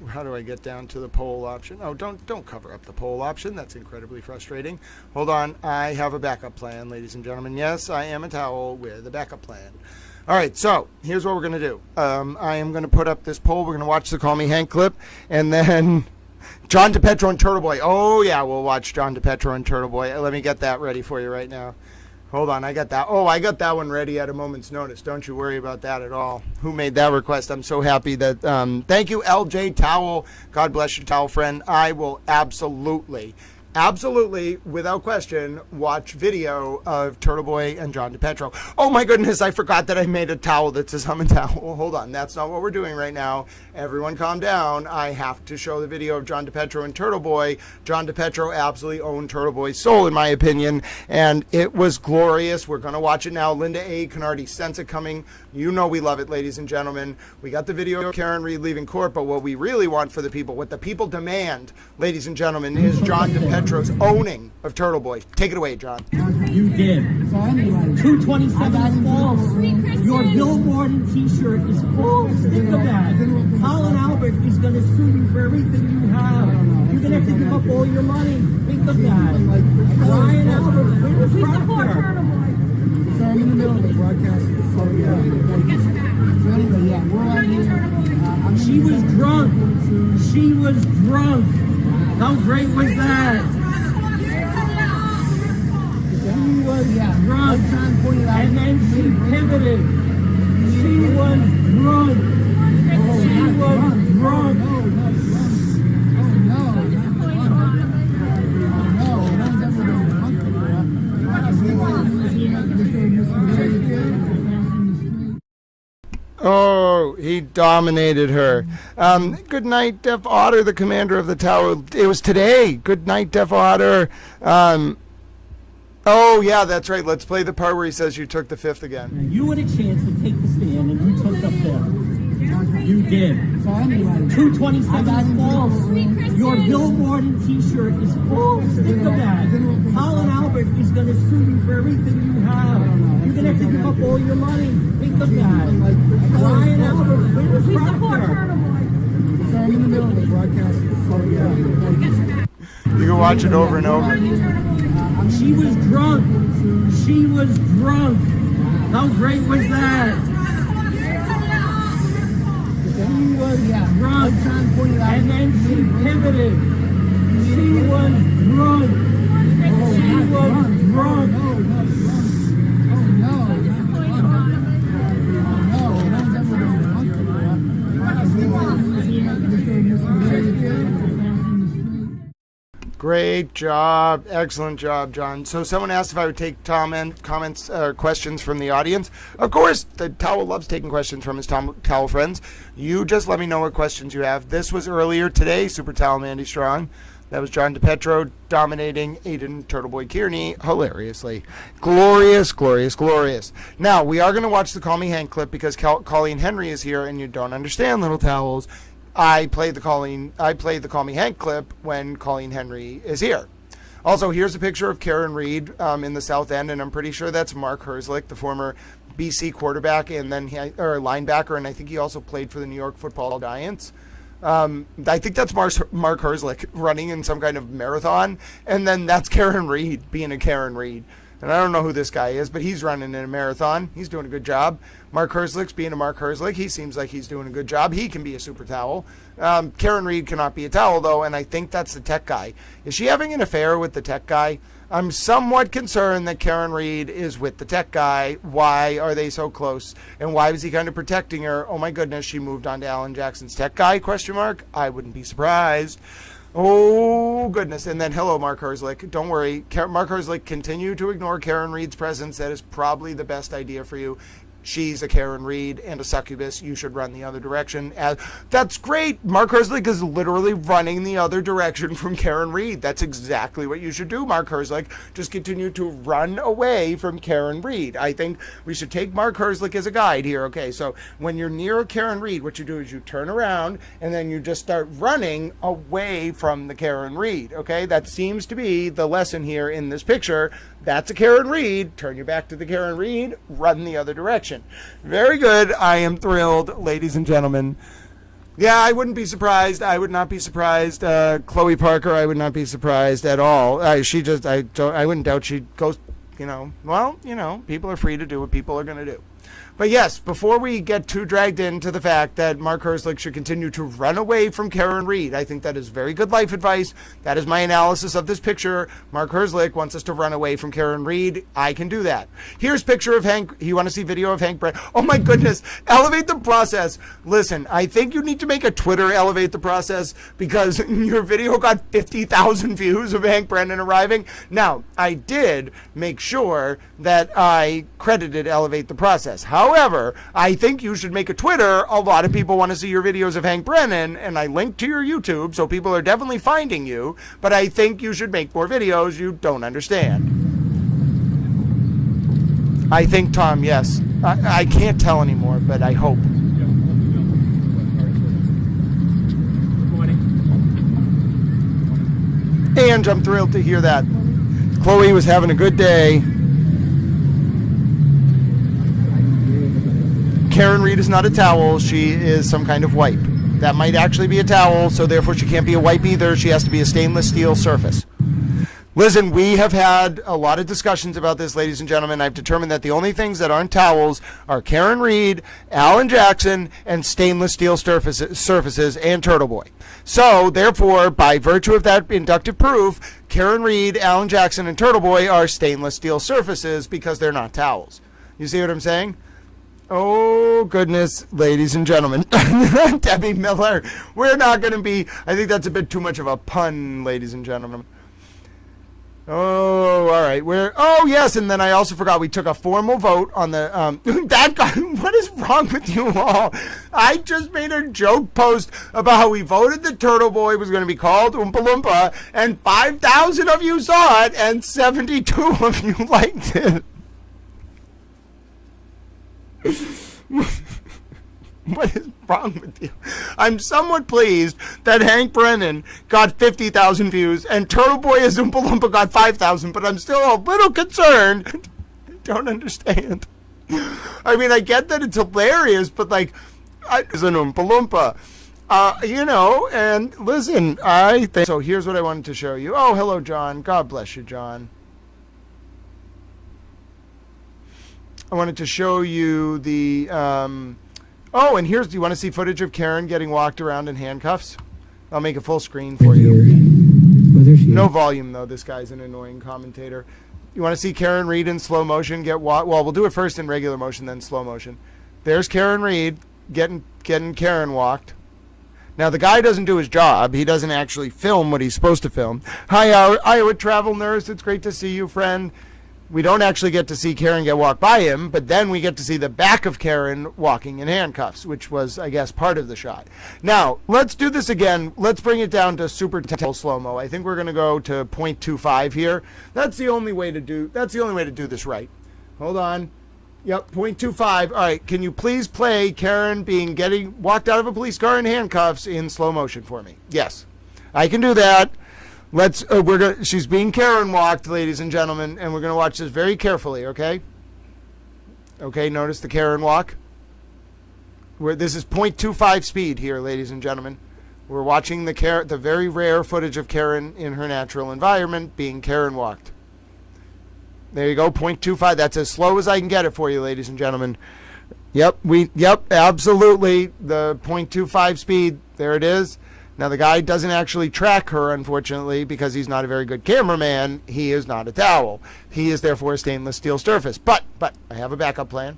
how do I get down to the poll option? Oh, don't cover up the poll option. That's incredibly frustrating. Hold on. I have a backup plan, ladies and gentlemen. Yes, I am a towel with a backup plan. All right, so here's what we're going to do. I am going to put up this poll. We're going to watch the Call Me Hank clip, and then... John DePetro and Turtle Boy. Oh, yeah, we'll watch John DePetro and Turtle Boy. Let me get that ready for you right now. Hold on, I got that. Oh, I got that one ready at a moment's notice. Don't you worry about that at all. Who made that request? I'm so happy that... thank you, LJ Towel. God bless you, towel friend. I will absolutely, without question, watch video of Turtle Boy and John DePetro. Oh, my goodness, I forgot that I made a towel that says I'm a towel. Well, hold on, that's not what we're doing right now. Everyone calm down. I have to show the video of John DePetro and Turtle Boy. John DePetro absolutely owned Turtle Boy's soul, in my opinion, and it was glorious. We're going to watch it now. Linda A. can already sense it coming. You know we love it, ladies and gentlemen. We got the video of Karen Reed leaving court, but what we really want for the people, what the people demand, ladies and gentlemen, is John DePetro's owning of Turtle Boy. Take it away, John. You did. 227 false. Your billboard and t-shirt is false. Think of that. Colin Albert is going to sue you for everything you have. You're going to have to give up all your money. Think of that. Ryan Albert, where's Proctor? So I'm in the middle of the broadcast. So anyway, yeah, we're on here. She was drunk. She was drunk. How great was that? She was drunk, and then she pivoted. She was drunk. She was drunk. Oh, He dominated her. Good night, Deaf Otter, the commander of the tower. It was today. Good night, Deaf Otter. Oh, yeah, that's right. Let's play the part where he says you took the fifth again. You had a chance to take the stand and you took the fifth. You did. 227 is false. Your billboard and t-shirt is false. Think of that. Colin Albert is going to sue you for everything you have. You're going to have to give up all your money. Think of that. Colin Albert, where's Proctor? I'm in the middle of the broadcast. You can watch it over and over. She was drunk. She was drunk. How great was that? She was drunk, and then she pivoted. She was drunk. She was drunk. Great job. Excellent job, John. So someone asked if I would take comments, questions from the audience. Of course, the Towel loves taking questions from his Towel friends. You just let me know what questions you have. This was earlier today, Super Towel Mandy Strong. That was John DePetro dominating Aiden Turtleboy Kearney hilariously. Glorious, glorious, glorious. Now, we are going to watch the Call Me Hank clip because Colleen Henry is here and you don't understand, Little Towels. I played the Call Me Hank clip when Colleen Henry is here. Also, here's a picture of Karen Reed in the South End, and I'm pretty sure that's Mark Herzlich, the former BC quarterback and then linebacker, and I think he also played for the New York Football Giants. I think that's Mark Herzlich running in some kind of marathon, and then that's Karen Reed being a Karen Reed. And I don't know who this guy is, but he's running in a marathon. He's doing a good job. Mark Herzlich's being a Mark Herzlich. He seems like he's doing a good job. He can be a super towel. Karen Reed cannot be a towel, though, and I think that's the tech guy. Is she having an affair with the tech guy? I'm somewhat concerned that Karen Reed is with the tech guy. Why are they so close? And why was he kind of protecting her? Oh, my goodness, she moved on to Alan Jackson's tech guy, question mark? I wouldn't be surprised. Oh, goodness. And then, hello, Mark Herzlich. Don't worry. Mark Herzlich, continue to ignore Karen Reed's presence. That is probably the best idea for you. She's a Karen Reed and a succubus. You should run the other direction. That's great. Mark Herzlich is literally running the other direction from Karen Reed. That's exactly what you should do, Mark Herzlich. Just continue to run away from Karen Reed. I think we should take Mark Herzlich as a guide here. Okay, so when you're near Karen Reed, what you do is you turn around and then you just start running away from the Karen Reed. Okay, that seems to be the lesson here in this picture. That's a Karen Reed. Turn your back to the Karen Reed. Run the other direction. Very good. I am thrilled, ladies and gentlemen. Yeah, I wouldn't be surprised. I would not be surprised. Chloe Parker, I would not be surprised at all. I wouldn't doubt she'd go, people are free to do what people are going to do. But yes, before we get too dragged into the fact that Mark Herzlich should continue to run away from Karen Reed, I think that is very good life advice. That is my analysis of this picture. Mark Herzlich wants us to run away from Karen Reed. I can do that. Here's a picture of Hank. You want to see video of Hank Brennan? Oh my goodness. Elevate the process. Listen, I think you need to make a Twitter elevate the process because your video got 50,000 views of Hank Brennan arriving. Now, I did make sure that I credited elevate the process. However, I think you should make a Twitter. A lot of people want to see your videos of Hank Brennan, and I linked to your YouTube, so people are definitely finding you, but I think you should make more videos you don't understand. I think, Tom, yes. I can't tell anymore, but I hope. And I'm thrilled to hear that. Chloe was having a good day. Karen Reed is not a towel. She is some kind of wipe. That might actually be a towel, so therefore she can't be a wipe either. She has to be a stainless steel surface. Listen, we have had a lot of discussions about this, ladies and gentlemen. I've determined that the only things that aren't towels are Karen Reed, Alan Jackson, and stainless steel surfaces and Turtle Boy. So, therefore, by virtue of that inductive proof, Karen Reed, Alan Jackson, and Turtle Boy are stainless steel surfaces because they're not towels. You see what I'm saying? Oh, goodness, ladies and gentlemen. Debbie Miller, we're not going to be... I think that's a bit too much of a pun, ladies and gentlemen. Oh, all right. Oh, yes, and then I also forgot we took a formal vote on the that guy. What is wrong with you all? I just made a joke post about how we voted the Turtle Boy was going to be called Oompa Loompa, and 5,000 of you saw it, and 72 of you liked it. What is wrong with you? I'm somewhat pleased that Hank Brennan got 50,000 views and Turtle Boy as Oompa Loompa got 5,000, but I'm still a little concerned. I don't understand. I mean, I get that it's hilarious, but like, it's an Oompa Loompa. And listen, I think... So here's what I wanted to show you. Oh, hello, John. God bless you, John. I wanted to show you the... Oh, and do you want to see footage of Karen getting walked around in handcuffs? I'll make a full screen for you. No volume, though. This guy's an annoying commentator. You want to see Karen Reed in slow motion get walked? Well, we'll do it first in regular motion, then slow motion. There's Karen Reed getting Karen walked. Now, the guy doesn't do his job. He doesn't actually film what he's supposed to film. Hi, Iowa Travel Nurse. It's great to see you, friend. We don't actually get to see Karen get walked by him, but then we get to see the back of Karen walking in handcuffs, which was, I guess, part of the shot. Now, let's do this again. Let's bring it down to super slow-mo. I think we're going to go to 0.25 here. That's the only way to do this right. Hold on. Yep, 0.25. All right, can you please play Karen getting walked out of a police car in handcuffs in slow motion for me? Yes. I can do that. She's being Karen walked, ladies and gentlemen, and we're going to watch this very carefully, okay? Okay, notice the Karen walk. This is 0.25 speed here, ladies and gentlemen. We're watching the very rare footage of Karen in her natural environment being Karen walked. There you go, 0.25. That's as slow as I can get it for you, ladies and gentlemen. Yep, absolutely. The 0.25 speed, there it is. Now, the guy doesn't actually track her, unfortunately, because he's not a very good cameraman. He is not a towel. He is, therefore, a stainless steel surface. But I have a backup plan.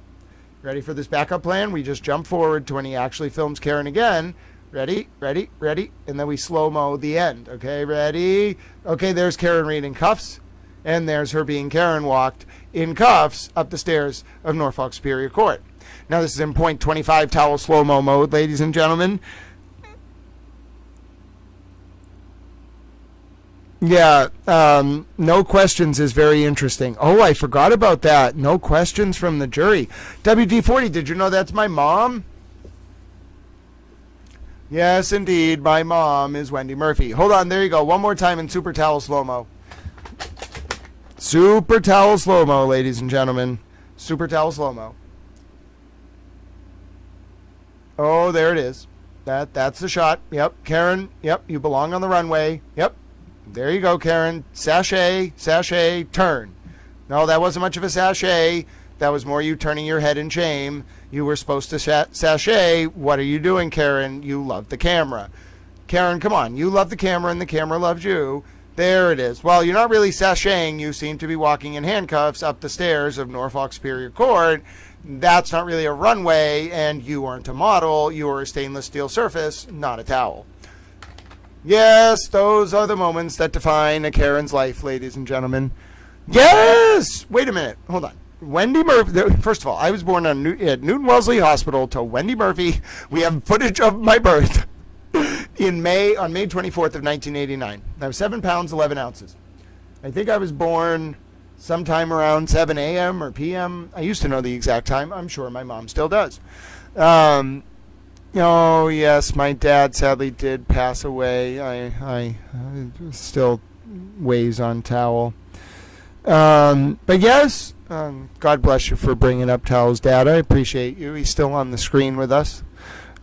Ready for this backup plan? We just jump forward to when he actually films Karen again. Ready? And then we slow-mo the end. Okay, ready? Okay, there's Karen Reed in cuffs. And there's her being Karen walked in cuffs up the stairs of Norfolk Superior Court. Now, this is in 0.25 towel slow-mo mode, ladies and gentlemen. Yeah, no questions is very interesting. Oh, I forgot about that. No questions from the jury. WD-40, did you know that's my mom? Yes, indeed. My mom is Wendy Murphy. Hold on, there you go. One more time in super towel slow-mo. Super towel slow-mo, ladies and gentlemen. Super towel slow-mo. Oh, there it is. That's the shot. Yep, Karen. Yep, you belong on the runway. Yep. There you go, Karen. Sashay, turn. No, that wasn't much of a sashay. That was more you turning your head in shame. You were supposed to sashay. What are you doing, Karen? You love the camera. Karen, come on. You love the camera and the camera loves you. There it is. Well, you're not really sashaying. You seem to be walking in handcuffs up the stairs of Norfolk Superior Court. That's not really a runway, and you aren't a model. You are a stainless steel surface, not a towel. Yes, those are the moments that define a Karen's life, ladies and gentlemen. Yes! Wait a minute. Hold on. Wendy Murphy. First of all, I was born at Newton Wellesley Hospital to Wendy Murphy. We have footage of my birth on May 24th of 1989. I was 7 pounds, 11 ounces. I think I was born sometime around 7 a.m. or p.m. I used to know the exact time. I'm sure my mom still does. Oh, yes, my dad sadly did pass away. I still weighs on towel. But yes, God bless you for bringing up Towel's dad. I appreciate you. He's still on the screen with us.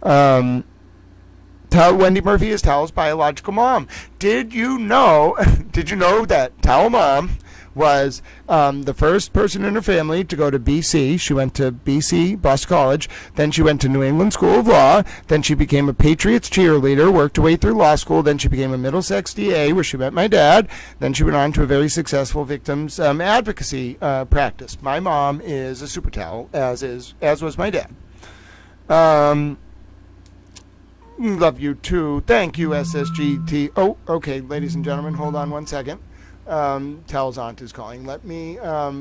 Wendy Murphy is Towel's biological mom. Did you know that Towel mom was the first person in her family to go to BC. She went to BC, Boston College. Then she went to New England School of Law. Then she became a Patriots cheerleader, worked her way through law school. Then she became a Middlesex DA, where she met my dad. Then she went on to a very successful victims advocacy practice. My mom is a super towel, as was my dad. Love you too. Thank you, SSGT. Oh, okay, ladies and gentlemen, hold on one second. Tal's aunt is calling. Let me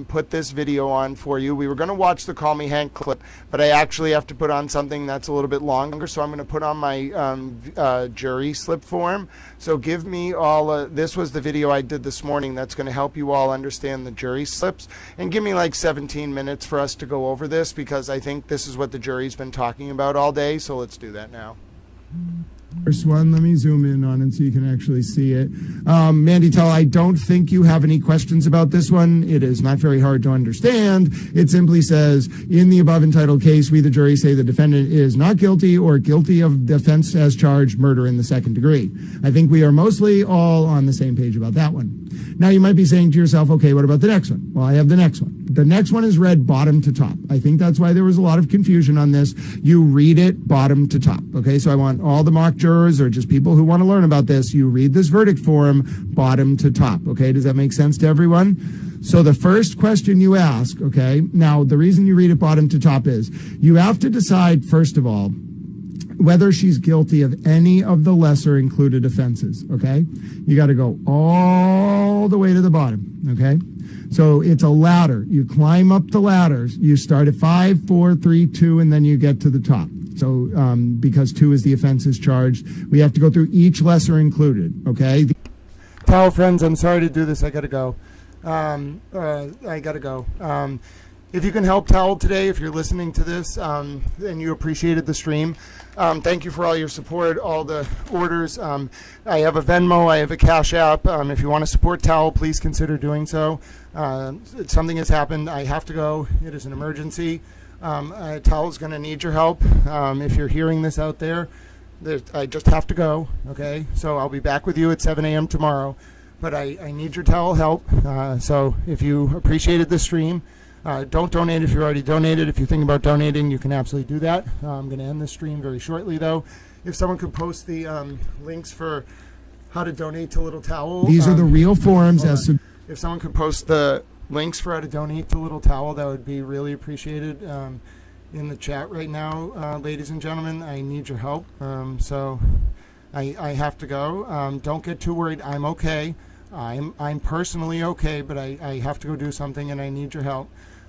put this video on for you. We were going to watch the Call Me Hank clip, but I actually have to put on something that's a little bit longer, so I'm going to put on my jury slip form. So give me all, this was the video I did this morning that's going to help you all understand the jury slips, and give me like 17 minutes for us to go over this, because I think this is what the jury's been talking about all day, so let's do that now. First one, let me zoom in on it so you can actually see it. Mandy Tell, I don't think you have any questions about this one. It is not very hard to understand. It simply says, in the above entitled case, we the jury say the defendant is not guilty or guilty of the offense as charged, murder in the second degree. I think we are mostly all on the same page about that one. Now you might be saying to yourself, okay, what about the next one? Well, I have the next one. The next one is read bottom to top. I think that's why there was a lot of confusion on this. You read it bottom to top. Okay, so I want all the mock jurors or just people who want to learn about this, you read this verdict form bottom to top. Okay, does that make sense to everyone? So the first question you ask, okay, now the reason you read it bottom to top is you have to decide, first of all, whether she's guilty of any of the lesser included offenses, okay? You got to go all the way to the bottom, okay? So it's a ladder. You climb up the ladders. You start at 5, 4, 3, 2, and then you get to the top. So because 2 is the offenses charged, we have to go through each lesser included, okay? Tell friends, I'm sorry to do this. I got to go. I got to go. If you can help Towel today, if you're listening to this and you appreciated the stream, thank you for all your support, all the orders. I have a Venmo, I have a Cash App. If you want to support Towel, please consider doing so. Something has happened. I have to go. It is an emergency. Towel's going to need your help. If you're hearing this out there, I just have to go, okay? So I'll be back with you at 7 a.m. tomorrow. But I need your Towel help. So if you appreciated this stream, don't donate if you're already donated. If you think about donating, you can absolutely do that. I'm going to end the stream very shortly, though. If someone could post the links for how to donate to Little Towel. These are the real forms. If someone could post the links for how to donate to Little Towel, that would be really appreciated in the chat right now. Ladies and gentlemen, I need your help. So I have to go. Don't get too worried. I'm okay. I'm personally okay, but I have to go do something, and I need your help.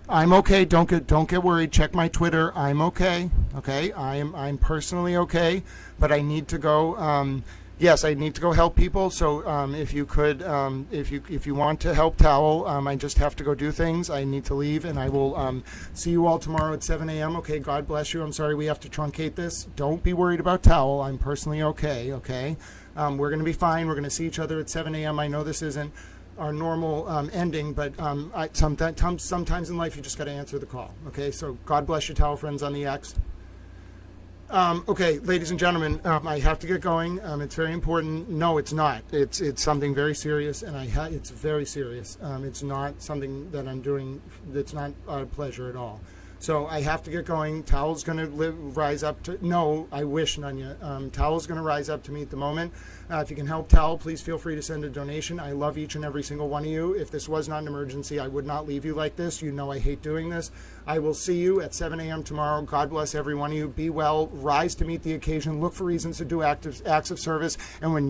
I'm okay. Don't get worried. Check my Twitter. I'm okay. Okay. I'm personally okay, but I need to go. Yes, I need to go help people. So if you could, if you want to help Towel, I just have to go do things. I need to leave, and I will see you all tomorrow at 7 a.m. Okay. God bless you. I'm sorry we have to truncate this. Don't be worried about Towel. I'm personally okay. Okay. We're going to be fine. We're going to see each other at 7 a.m. I know this isn't our normal ending, but sometimes in life you just got to answer the call. Okay, so God bless you, Towel friends on the X. Okay, ladies and gentlemen, I have to get going. It's very important. No, it's not. It's something very serious, and it's very serious. It's not something that I'm doing that's not a pleasure at all. So I have to get going. Towel's going to rise up to... No, I wish, Nunya. Towel's going to rise up to me at the moment. If you can help Towel, please feel free to send a donation. I love each and every single one of you. If this was not an emergency, I would not leave you like this. You know I hate doing this. I will see you at 7 a.m. tomorrow. God bless every one of you. Be well. Rise to meet the occasion. Look for reasons to do acts of service. And when